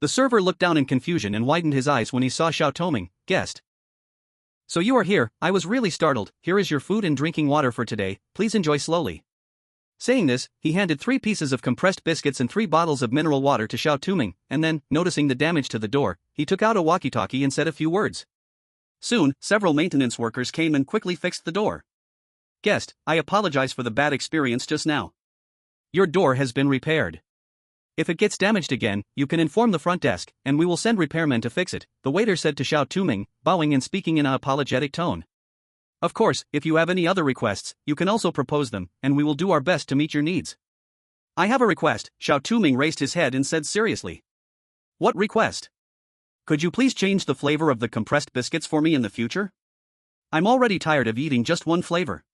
S2: The server looked down in confusion and widened his eyes when he saw Xiao Touming. "Guest. So you are here, I was really startled. Here is your food and drinking water for today, please enjoy slowly." Saying this, he handed 3 pieces of compressed biscuits and 3 bottles of mineral water to Xiao Touming, and then, noticing the damage to the door, he took out a walkie-talkie and said a few words.
S1: Soon, several maintenance workers came and quickly fixed the door.
S2: "Guest, I apologize for the bad experience just now. Your door has been repaired. If it gets damaged again, you can inform the front desk, and we will send repairmen to fix it," the waiter said to Xiao Touming, bowing and speaking in an apologetic tone. "Of course, if you have any other requests, you can also propose them, and we will do our best to meet your needs."
S1: "I have a request," Xiao Touming raised his head and said seriously. "What request? Could you please change the flavor of the compressed biscuits for me in the future? I'm already tired of eating just one flavor."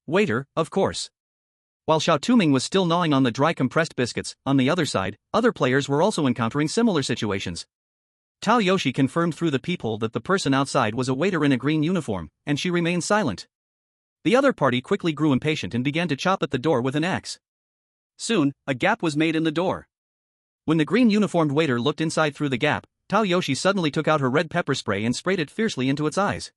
S2: "Waiter, of course." While Xiao Touming was still gnawing on the dry compressed biscuits, on the other side, other players were also encountering similar situations. Tao Yoshi confirmed through the peephole that the person outside was a waiter in a green uniform, and she remained silent. The other party quickly grew impatient and began to chop at the door with an axe.
S1: Soon, a gap was made in the door.
S2: When the green uniformed waiter looked inside through the gap, Tao Yoshi suddenly took out her red pepper spray and sprayed it fiercely into its eyes.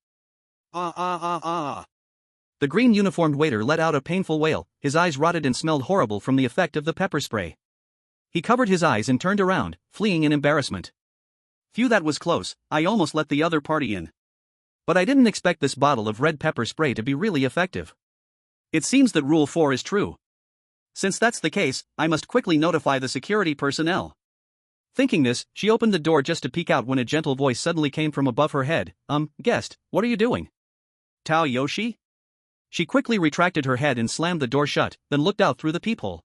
S2: The green uniformed waiter let out a painful wail. His eyes rotted and smelled horrible from the effect of the pepper spray. He covered his eyes and turned around, fleeing in embarrassment.
S1: "Phew, that was close, I almost let the other party in.
S2: But I didn't expect this bottle of red pepper spray to be really effective."
S1: It seems that Rule 4 is true. Since that's the case, I must quickly notify the security personnel.
S2: Thinking this, she opened the door just to peek out when a gentle voice suddenly came from above her head. Guest, what are you doing?"
S1: "Tao Yoshi?"
S2: She quickly retracted her head and slammed the door shut, then looked out through the peephole.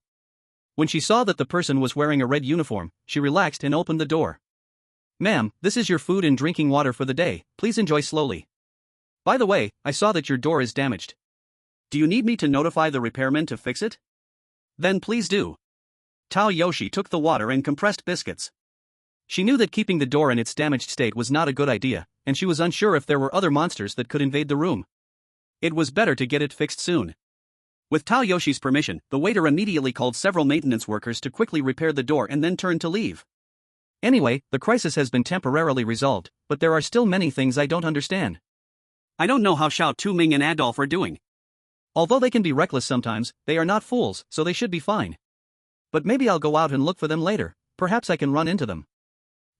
S2: When she saw that the person was wearing a red uniform, she relaxed and opened the door. "Ma'am, this is your food and drinking water for the day, please enjoy slowly. By the way, I saw that your door is damaged.
S1: Do you need me to notify the repairman to fix it? Then please do." Tao Yoshi took the water and compressed biscuits.
S2: She knew that keeping the door in its damaged state was not a good idea, and she was unsure if there were other monsters that could invade the room.
S1: It was better to get it fixed soon. With Tao Yoshi's permission, the waiter immediately called several maintenance workers to quickly repair the door and then turned to leave.
S2: Anyway, the crisis has been temporarily resolved, but there are still many things I don't understand.
S1: I don't know how Xiao Touming and Adolf are doing.
S2: Although they can be reckless sometimes, they are not fools, so they should be fine. But maybe I'll go out and look for them later, perhaps I can run into them.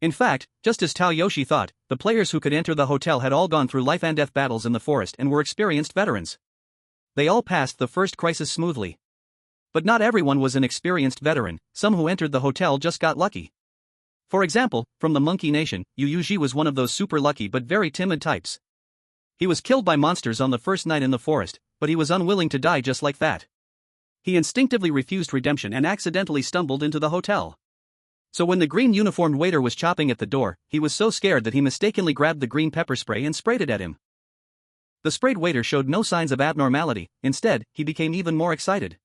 S2: In fact, just as Tao Yoshi thought, the players who could enter the hotel had all gone through life and death battles in the forest and were experienced veterans. They all passed the first crisis smoothly. But not everyone was an experienced veteran, some who entered the hotel just got lucky. For example, from the Monkey Nation, Yu Yuji was one of those super lucky but very timid types. He was killed by monsters on the first night in the forest, but he was unwilling to die just like that. He instinctively refused redemption and accidentally stumbled into the hotel. So when the green uniformed waiter was chopping at the door, he was so scared that he mistakenly grabbed the green pepper spray and sprayed it at him. The sprayed waiter showed no signs of abnormality, instead, he became even more excited.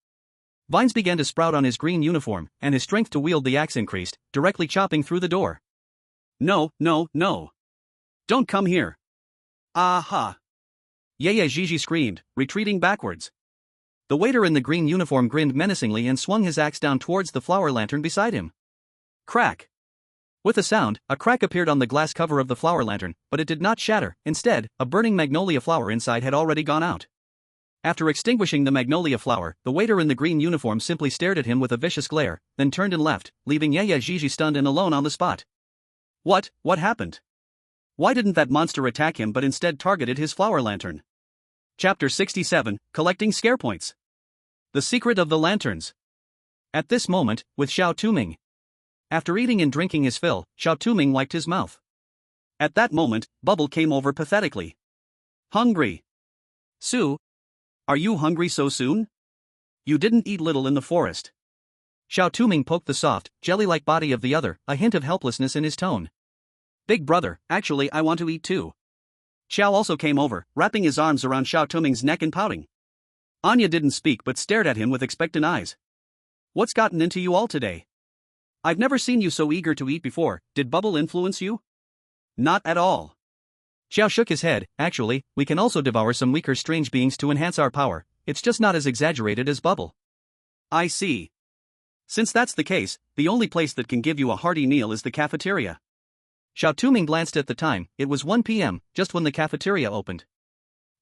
S2: Vines began to sprout on his green uniform, and his strength to wield the axe increased, directly chopping through the door.
S1: No, no, no. Don't come here. Aha!
S2: Yaya Gigi screamed, retreating backwards. The waiter in the green uniform grinned menacingly and swung his axe down towards the flower lantern beside him. Crack! With a sound, a crack appeared on the glass cover of the flower lantern, but it did not shatter. Instead, a burning magnolia flower inside had already gone out. After extinguishing the magnolia flower, the waiter in the green uniform simply stared at him with a vicious glare, then turned and left, leaving Yaya Gigi stunned and alone on the spot.
S1: What happened? Why didn't that monster attack him but instead targeted his flower lantern? Chapter 67, Collecting Scare Points. The Secret of the Lanterns. At this moment, with Xiao Touming. After eating and drinking his fill, Xiao Touming wiped his mouth. At that moment, Bubble came over pathetically. Hungry. Sue? Are you hungry so soon? You didn't eat little in the forest.
S2: Xiao Touming poked the soft, jelly-like body of the other, a hint of helplessness in his tone.
S1: Big brother, actually I want to eat too. Xiao also came over, wrapping his arms around Xiao Touming's neck and pouting. Anya didn't speak but stared at him with expectant eyes. What's gotten into you all today? I've never seen you so eager to eat before. Did Bubble influence you? Not at all.
S2: Xiao shook his head. Actually, we can also devour some weaker strange beings to enhance our power. It's just not as exaggerated as Bubble.
S1: I see. Since that's the case, the only place that can give you a hearty meal is the cafeteria.
S2: Xiao Touming glanced at the time. It was 1 p.m., just when the cafeteria opened.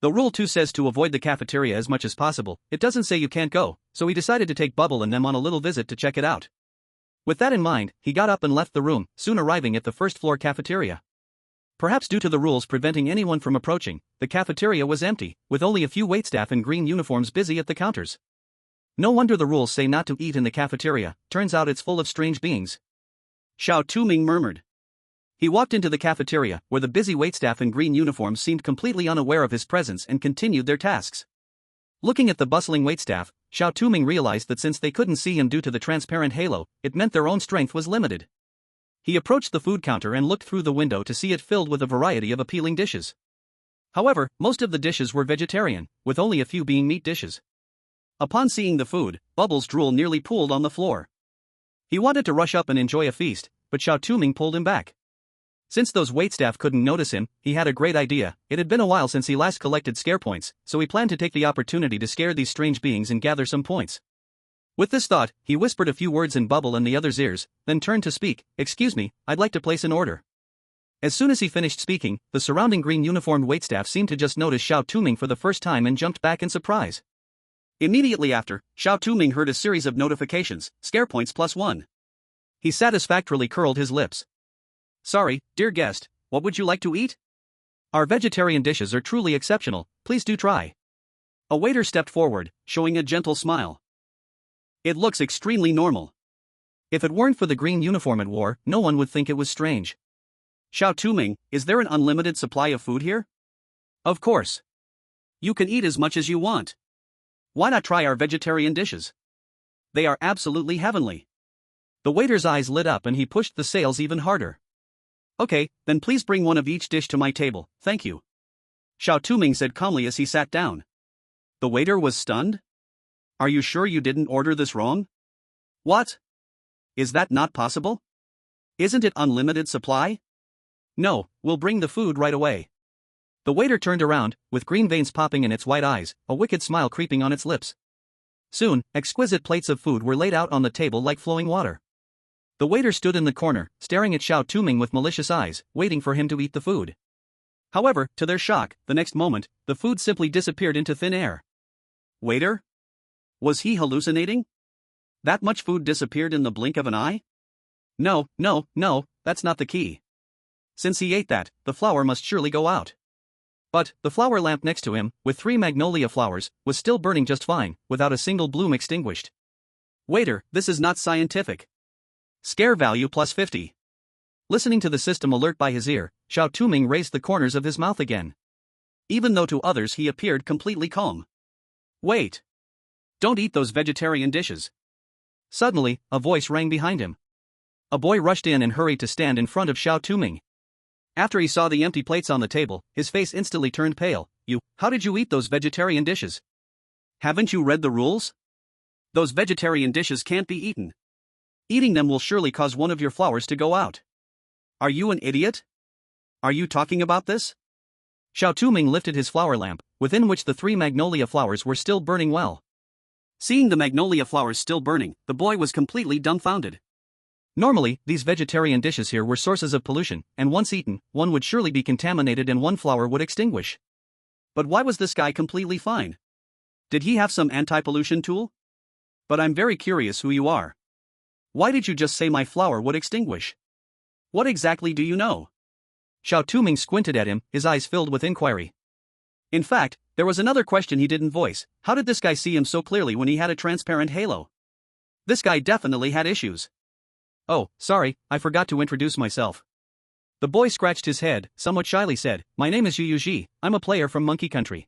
S2: The rule 2 says to avoid the cafeteria as much as possible. It doesn't say you can't go, so he decided to take Bubble and them on a little visit to check it out. With that in mind, he got up and left the room, soon arriving at the first-floor cafeteria. Perhaps due to the rules preventing anyone from approaching, the cafeteria was empty, with only a few waitstaff in green uniforms busy at the counters. No wonder the rules say not to eat in the cafeteria. Turns out it's full of strange beings.
S1: Xiao Touming murmured. He walked into the cafeteria, where the busy waitstaff in green uniforms seemed completely unaware of his presence and continued their tasks. Looking at the bustling waitstaff, Xiao Touming realized that since they couldn't see him due to the transparent halo, it meant their own strength was limited. He approached the food counter and looked through the window to see it filled with a variety of appealing dishes. However, most of the dishes were vegetarian, with only a few being meat dishes. Upon seeing the food, Bubbles' drool nearly pooled on the floor. He wanted to rush up and enjoy a feast, but Xiao Touming pulled him back. Since those waitstaff couldn't notice him, he had a great idea. It had been a while since he last collected scare points, so he planned to take the opportunity to scare these strange beings and gather some points. With this thought, he whispered a few words in Bubble and the other's ears, then turned to speak. "Excuse me, I'd like to place an order." As soon as he finished speaking, the surrounding green uniformed waitstaff seemed to just notice Xiao Touming for the first time and jumped back in surprise. Immediately after, Xiao Touming heard a series of notifications, scare points +1.
S2: He satisfactorily curled his lips.
S1: Sorry, dear guest, what would you like to eat?
S2: Our vegetarian dishes are truly exceptional, please do try.
S1: A waiter stepped forward, showing a gentle smile. It looks extremely normal.
S2: If it weren't for the green uniform it wore, no one would think it was strange.
S1: Xiao Touming, is there an unlimited supply of food here? Of course. You can eat as much as you want. Why not try our vegetarian dishes? They are absolutely heavenly.
S2: The waiter's eyes lit up and he pushed the sales even harder.
S1: Okay, then please bring one of each dish to my table, thank you. Xiao Touming said calmly as he sat down. The waiter was stunned. Are you sure you didn't order this wrong? What? Is that not possible? Isn't it unlimited supply? No, we'll bring the food right away.
S2: The waiter turned around, with green veins popping in its white eyes, a wicked smile creeping on its lips. Soon, exquisite plates of food were laid out on the table like flowing water. The waiter stood in the corner, staring at Xiao Touming with malicious eyes, waiting for him to eat the food.
S1: However, to their shock, the next moment, the food simply disappeared into thin air. Waiter? Was he hallucinating? That much food disappeared in the blink of an eye? No, that's not the key. Since he ate that, the flower must surely go out. But, the flower lamp next to him, with 3 magnolia flowers, was still burning just fine, without a single bloom extinguished. Waiter, this is not scientific. Scare value +50. Listening to the system alert by his ear, Xiao Touming raised the corners of his mouth again. Even though to others he appeared completely calm. Wait. Don't eat those vegetarian dishes. Suddenly, a voice rang behind him. A boy rushed in and hurried to stand in front of Xiao Touming. After he saw the empty plates on the table, his face instantly turned pale. How did you eat those vegetarian dishes? Haven't you read the rules? Those vegetarian dishes can't be eaten. Eating them will surely cause one of your flowers to go out. Are you an idiot? Are you talking about this?
S2: Xiao Touming lifted his flower lamp, within which the 3 magnolia flowers were still burning well.
S1: Seeing the magnolia flowers still burning, the boy was completely dumbfounded.
S2: Normally, these vegetarian dishes here were sources of pollution, and once eaten, one would surely be contaminated and one flower would extinguish.
S1: But why was this guy completely fine? Did he have some anti-pollution tool? But I'm very curious who you are. Why did you just say my flower would extinguish? What exactly do you know?
S2: Xiao Touming squinted at him, his eyes filled with inquiry.
S1: In fact, there was another question he didn't voice. How did this guy see him so clearly when he had a transparent halo? This guy definitely had issues.
S2: Oh, sorry, I forgot to introduce myself. The boy scratched his head, somewhat shyly said, my name is Yu, I'm a player from Monkey Country.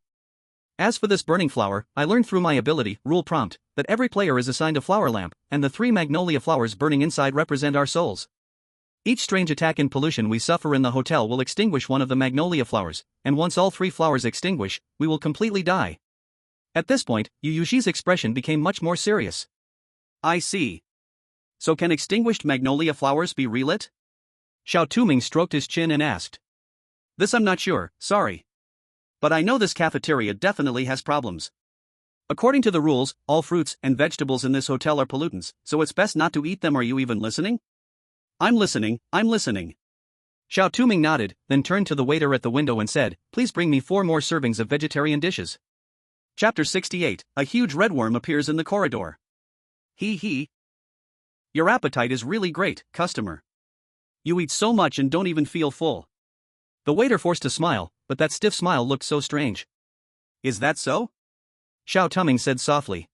S2: As for this burning flower, I learned through my ability, rule prompt, that every player is assigned a flower lamp, and the 3 magnolia flowers burning inside represent our souls. Each strange attack and pollution we suffer in the hotel will extinguish one of the magnolia flowers, and once all 3 flowers extinguish, we will completely die. At this point, Yuji's expression became much more serious.
S1: I see. So can extinguished magnolia flowers be relit?
S2: Xiao Touming stroked his chin and asked.
S1: This I'm not sure, sorry. But I know this cafeteria definitely has problems. According to the rules, all fruits and vegetables in this hotel are pollutants, so it's best not to eat them. Are you even listening? I'm listening.
S2: Xiao Touming nodded, then turned to the waiter at the window and said, please bring me 4 more servings of vegetarian dishes.
S1: Chapter 68, a huge red worm appears in the corridor. He. Your appetite is really great, customer. You eat so much and don't even feel full.
S2: The waiter forced a smile, but that stiff smile looked so strange.
S1: Is that so?
S2: Xiao Touming said softly.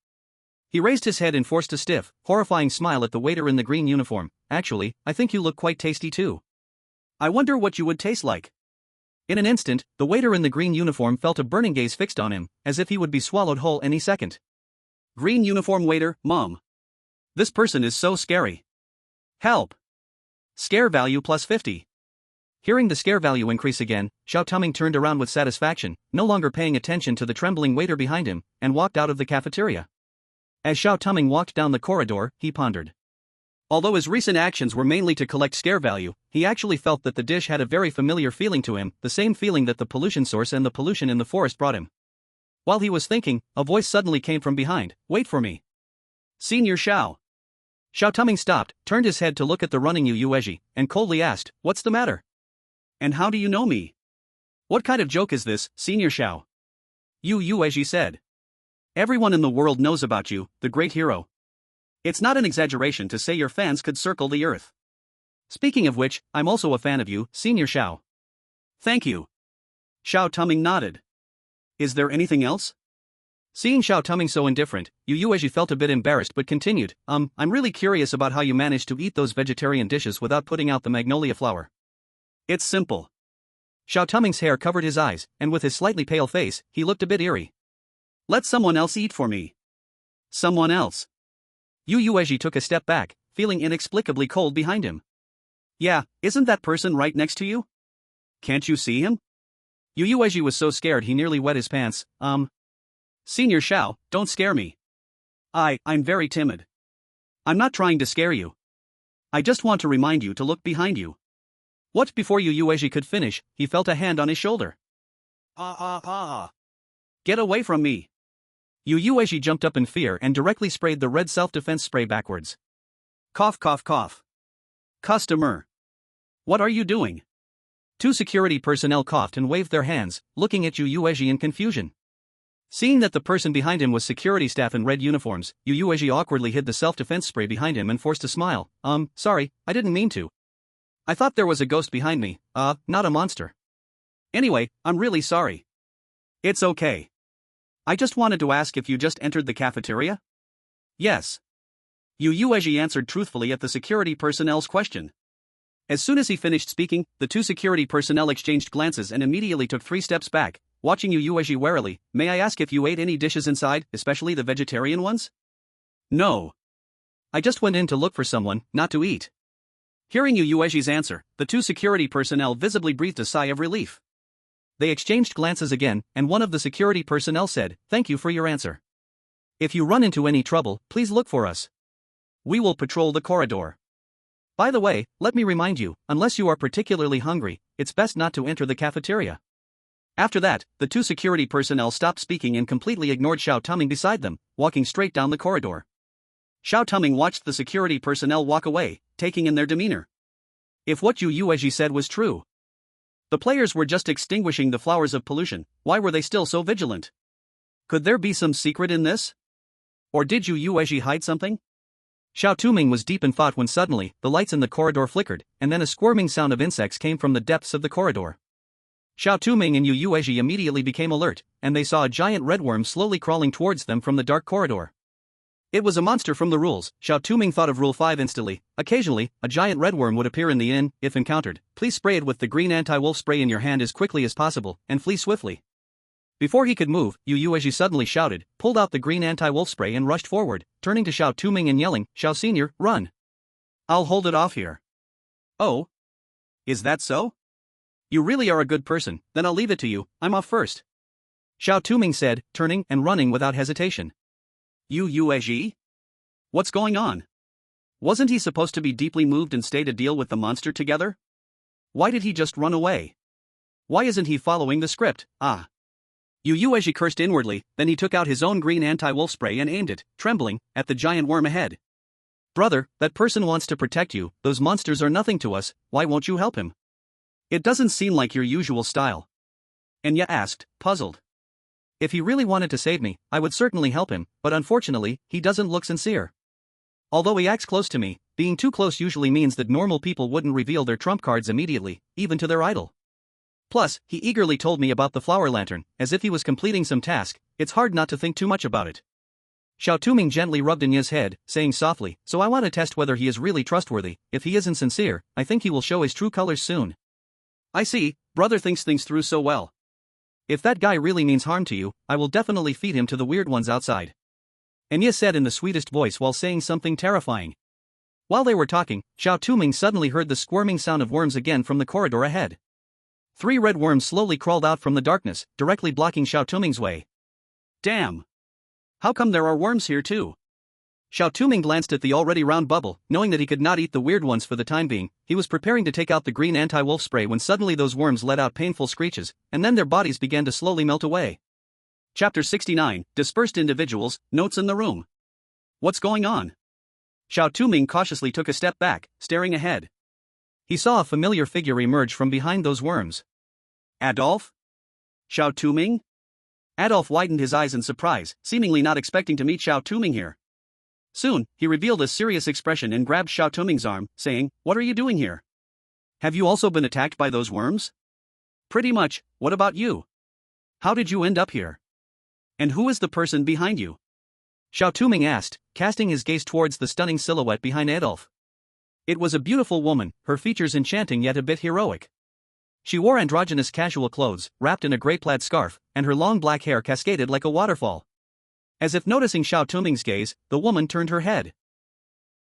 S2: He raised his head and forced a stiff, horrifying smile at the waiter in the green uniform. Actually, I think you look quite tasty too.
S1: I wonder what you would taste like.
S2: In an instant, the waiter in the green uniform felt a burning gaze fixed on him, as if he would be swallowed whole any second.
S1: Green uniform waiter, Mom. This person is so scary. Help. Scare value plus 50.
S2: Hearing the scare value increase again, Xiao Touming turned around with satisfaction, no longer paying attention to the trembling waiter behind him, and walked out of the cafeteria. As Xiao Touming walked down the corridor, he pondered.
S1: Although his recent actions were mainly to collect scare value, he actually felt that the dish had a very familiar feeling to him, the same feeling that the pollution source and the pollution in the forest brought him. While he was thinking, a voice suddenly came from behind. Wait for me. Senior Xiao.
S2: Xiao Touming stopped, turned his head to look at the running Yu, and coldly asked, what's the matter?
S1: And how do you know me? What kind of joke is this, Senior Xiao? Yu said. Everyone in the world knows about you, the great hero. It's not an exaggeration to say your fans could circle the earth. Speaking of which, I'm also a fan of you, Senior Xiao. Thank you. Xiao Touming nodded. Is there anything else?
S2: Seeing Xiao Touming so indifferent, Yu felt a bit embarrassed but continued, I'm really curious about how you managed to eat those vegetarian dishes without putting out the magnolia flower.
S1: It's simple.
S2: Xiao Touming's hair covered his eyes, and with his slightly pale face, he looked a bit eerie.
S1: Let someone else eat for me. Someone else.
S2: Yu took a step back, feeling inexplicably cold behind him.
S1: Yeah, isn't that person right next to you? Can't you see him?
S2: Yu was so scared he nearly wet his pants.
S1: Senior Xiao, don't scare me. I'm very timid. I'm not trying to scare you. I just want to remind you to look behind you.
S2: What? Before Yu could finish, he felt a hand on his shoulder.
S1: Get away from me.
S2: Yu jumped up in fear and directly sprayed the red self-defense spray backwards.
S1: Cough. Customer. What are you doing?
S2: 2 security personnel coughed and waved their hands, looking at Yu in confusion. Seeing that the person behind him was security staff in red uniforms, Yu awkwardly hid the self-defense spray behind him and forced a smile. Sorry, I didn't mean to. I thought there was a ghost behind me, not a monster.
S1: Anyway, I'm really sorry. It's okay. I just wanted to ask if you just entered the cafeteria? Yes. Yu answered truthfully at the security personnel's question. As soon as he finished speaking, the 2 security personnel exchanged glances and immediately took 3 steps back, watching Yu warily. May I ask if you ate any dishes inside, especially the vegetarian ones? No.
S2: I just went in to look for someone, not to eat.
S1: Hearing Yu's answer, the 2 security personnel visibly breathed a sigh of relief.
S2: They exchanged glances again, and one of the security personnel said, thank you for your answer. If you run into any trouble, please look for us. We will patrol the corridor. By the way, let me remind you, unless you are particularly hungry, it's best not to enter the cafeteria. After that, the two security personnel stopped speaking and completely ignored Xiao Touming beside them, walking straight down the corridor. Xiao Touming watched the security personnel walk away, taking in their demeanor. If what Yu Yuezhi said was true, the players were just extinguishing the flowers of pollution, why were they still so vigilant? Could there be some secret in this? Or did Yu Yuezhi hide something? Xiao Touming was deep in thought when suddenly, the lights in the corridor flickered, and then a squirming sound of insects came from the depths of the corridor. Xiao Touming and Yu Yuezhi immediately became alert, and they saw a giant red worm slowly crawling towards them from the dark corridor. It was a monster from the rules. Xiao Touming thought of Rule 5 instantly. Occasionally, a giant red worm would appear in the inn. If encountered, please spray it with the green anti-wolf spray in your hand as quickly as possible, and flee swiftly. Before he could move, Yu Yuezhi suddenly shouted, pulled out the green anti-wolf spray and rushed forward, turning to Xiao Touming and yelling, Xiao Senior, run! I'll hold it off here. Oh? Is that so? You really are a good person, then I'll leave it to you, I'm off first. Xiao Touming said, turning and running without hesitation. Yu Yuezhi? What's going on? Wasn't he supposed to be deeply moved and stay to deal with the monster together? Why did he just run away? Why isn't he following the script? Ah. Yu Yuezhi cursed inwardly, then he took out his own green anti-wolf spray and aimed it, trembling, at the giant worm ahead. Brother, that person wants to protect you, those monsters are nothing to us, why won't you help him? It doesn't seem like your usual style. Enya asked, puzzled. If he really wanted to save me, I would certainly help him, but unfortunately, he doesn't look sincere. Although he acts close to me, being too close usually means that normal people wouldn't reveal their trump cards immediately, even to their idol. Plus, he eagerly told me about the flower lantern, as if he was completing some task. It's hard not to think too much about it. Xiao Touming gently rubbed Enya's head, saying softly, so I want to test whether he is really trustworthy. If he isn't sincere, I think he will show his true colors soon. I see, brother thinks things through so well. If that guy really means harm to you, I will definitely feed him to the weird ones outside. Enya said in the sweetest voice while saying something terrifying. While they were talking, Xiao Touming suddenly heard the squirming sound of worms again from the corridor ahead. 3 red worms slowly crawled out from the darkness, directly blocking Xiao Touming's way. Damn! How come there are worms here too? Xiao Touming glanced at the already round bubble, knowing that he could not eat the weird ones for the time being. He was preparing to take out the green anti-wolf spray when suddenly those worms let out painful screeches, and then their bodies began to slowly melt away. Chapter 69, Dispersed Individuals, Notes in the Room. What's going on? Xiao Touming cautiously took a step back, staring ahead. He saw a familiar figure emerge from behind those worms. Adolf? Xiao Touming? Adolf widened his eyes in surprise, seemingly not expecting to meet Xiao Touming here. Soon, he revealed a serious expression and grabbed Xiao Touming's arm, saying, What are you doing here? Have you also been attacked by those worms? Pretty much, what about you? How did you end up here? And who is the person behind you? Xiao Touming asked, casting his gaze towards the stunning silhouette behind Adolf. It was a beautiful woman, her features enchanting yet a bit heroic. She wore androgynous casual clothes, wrapped in a grey plaid scarf, and her long black hair cascaded like a waterfall. As if noticing Xiao Touming's gaze, the woman turned her head.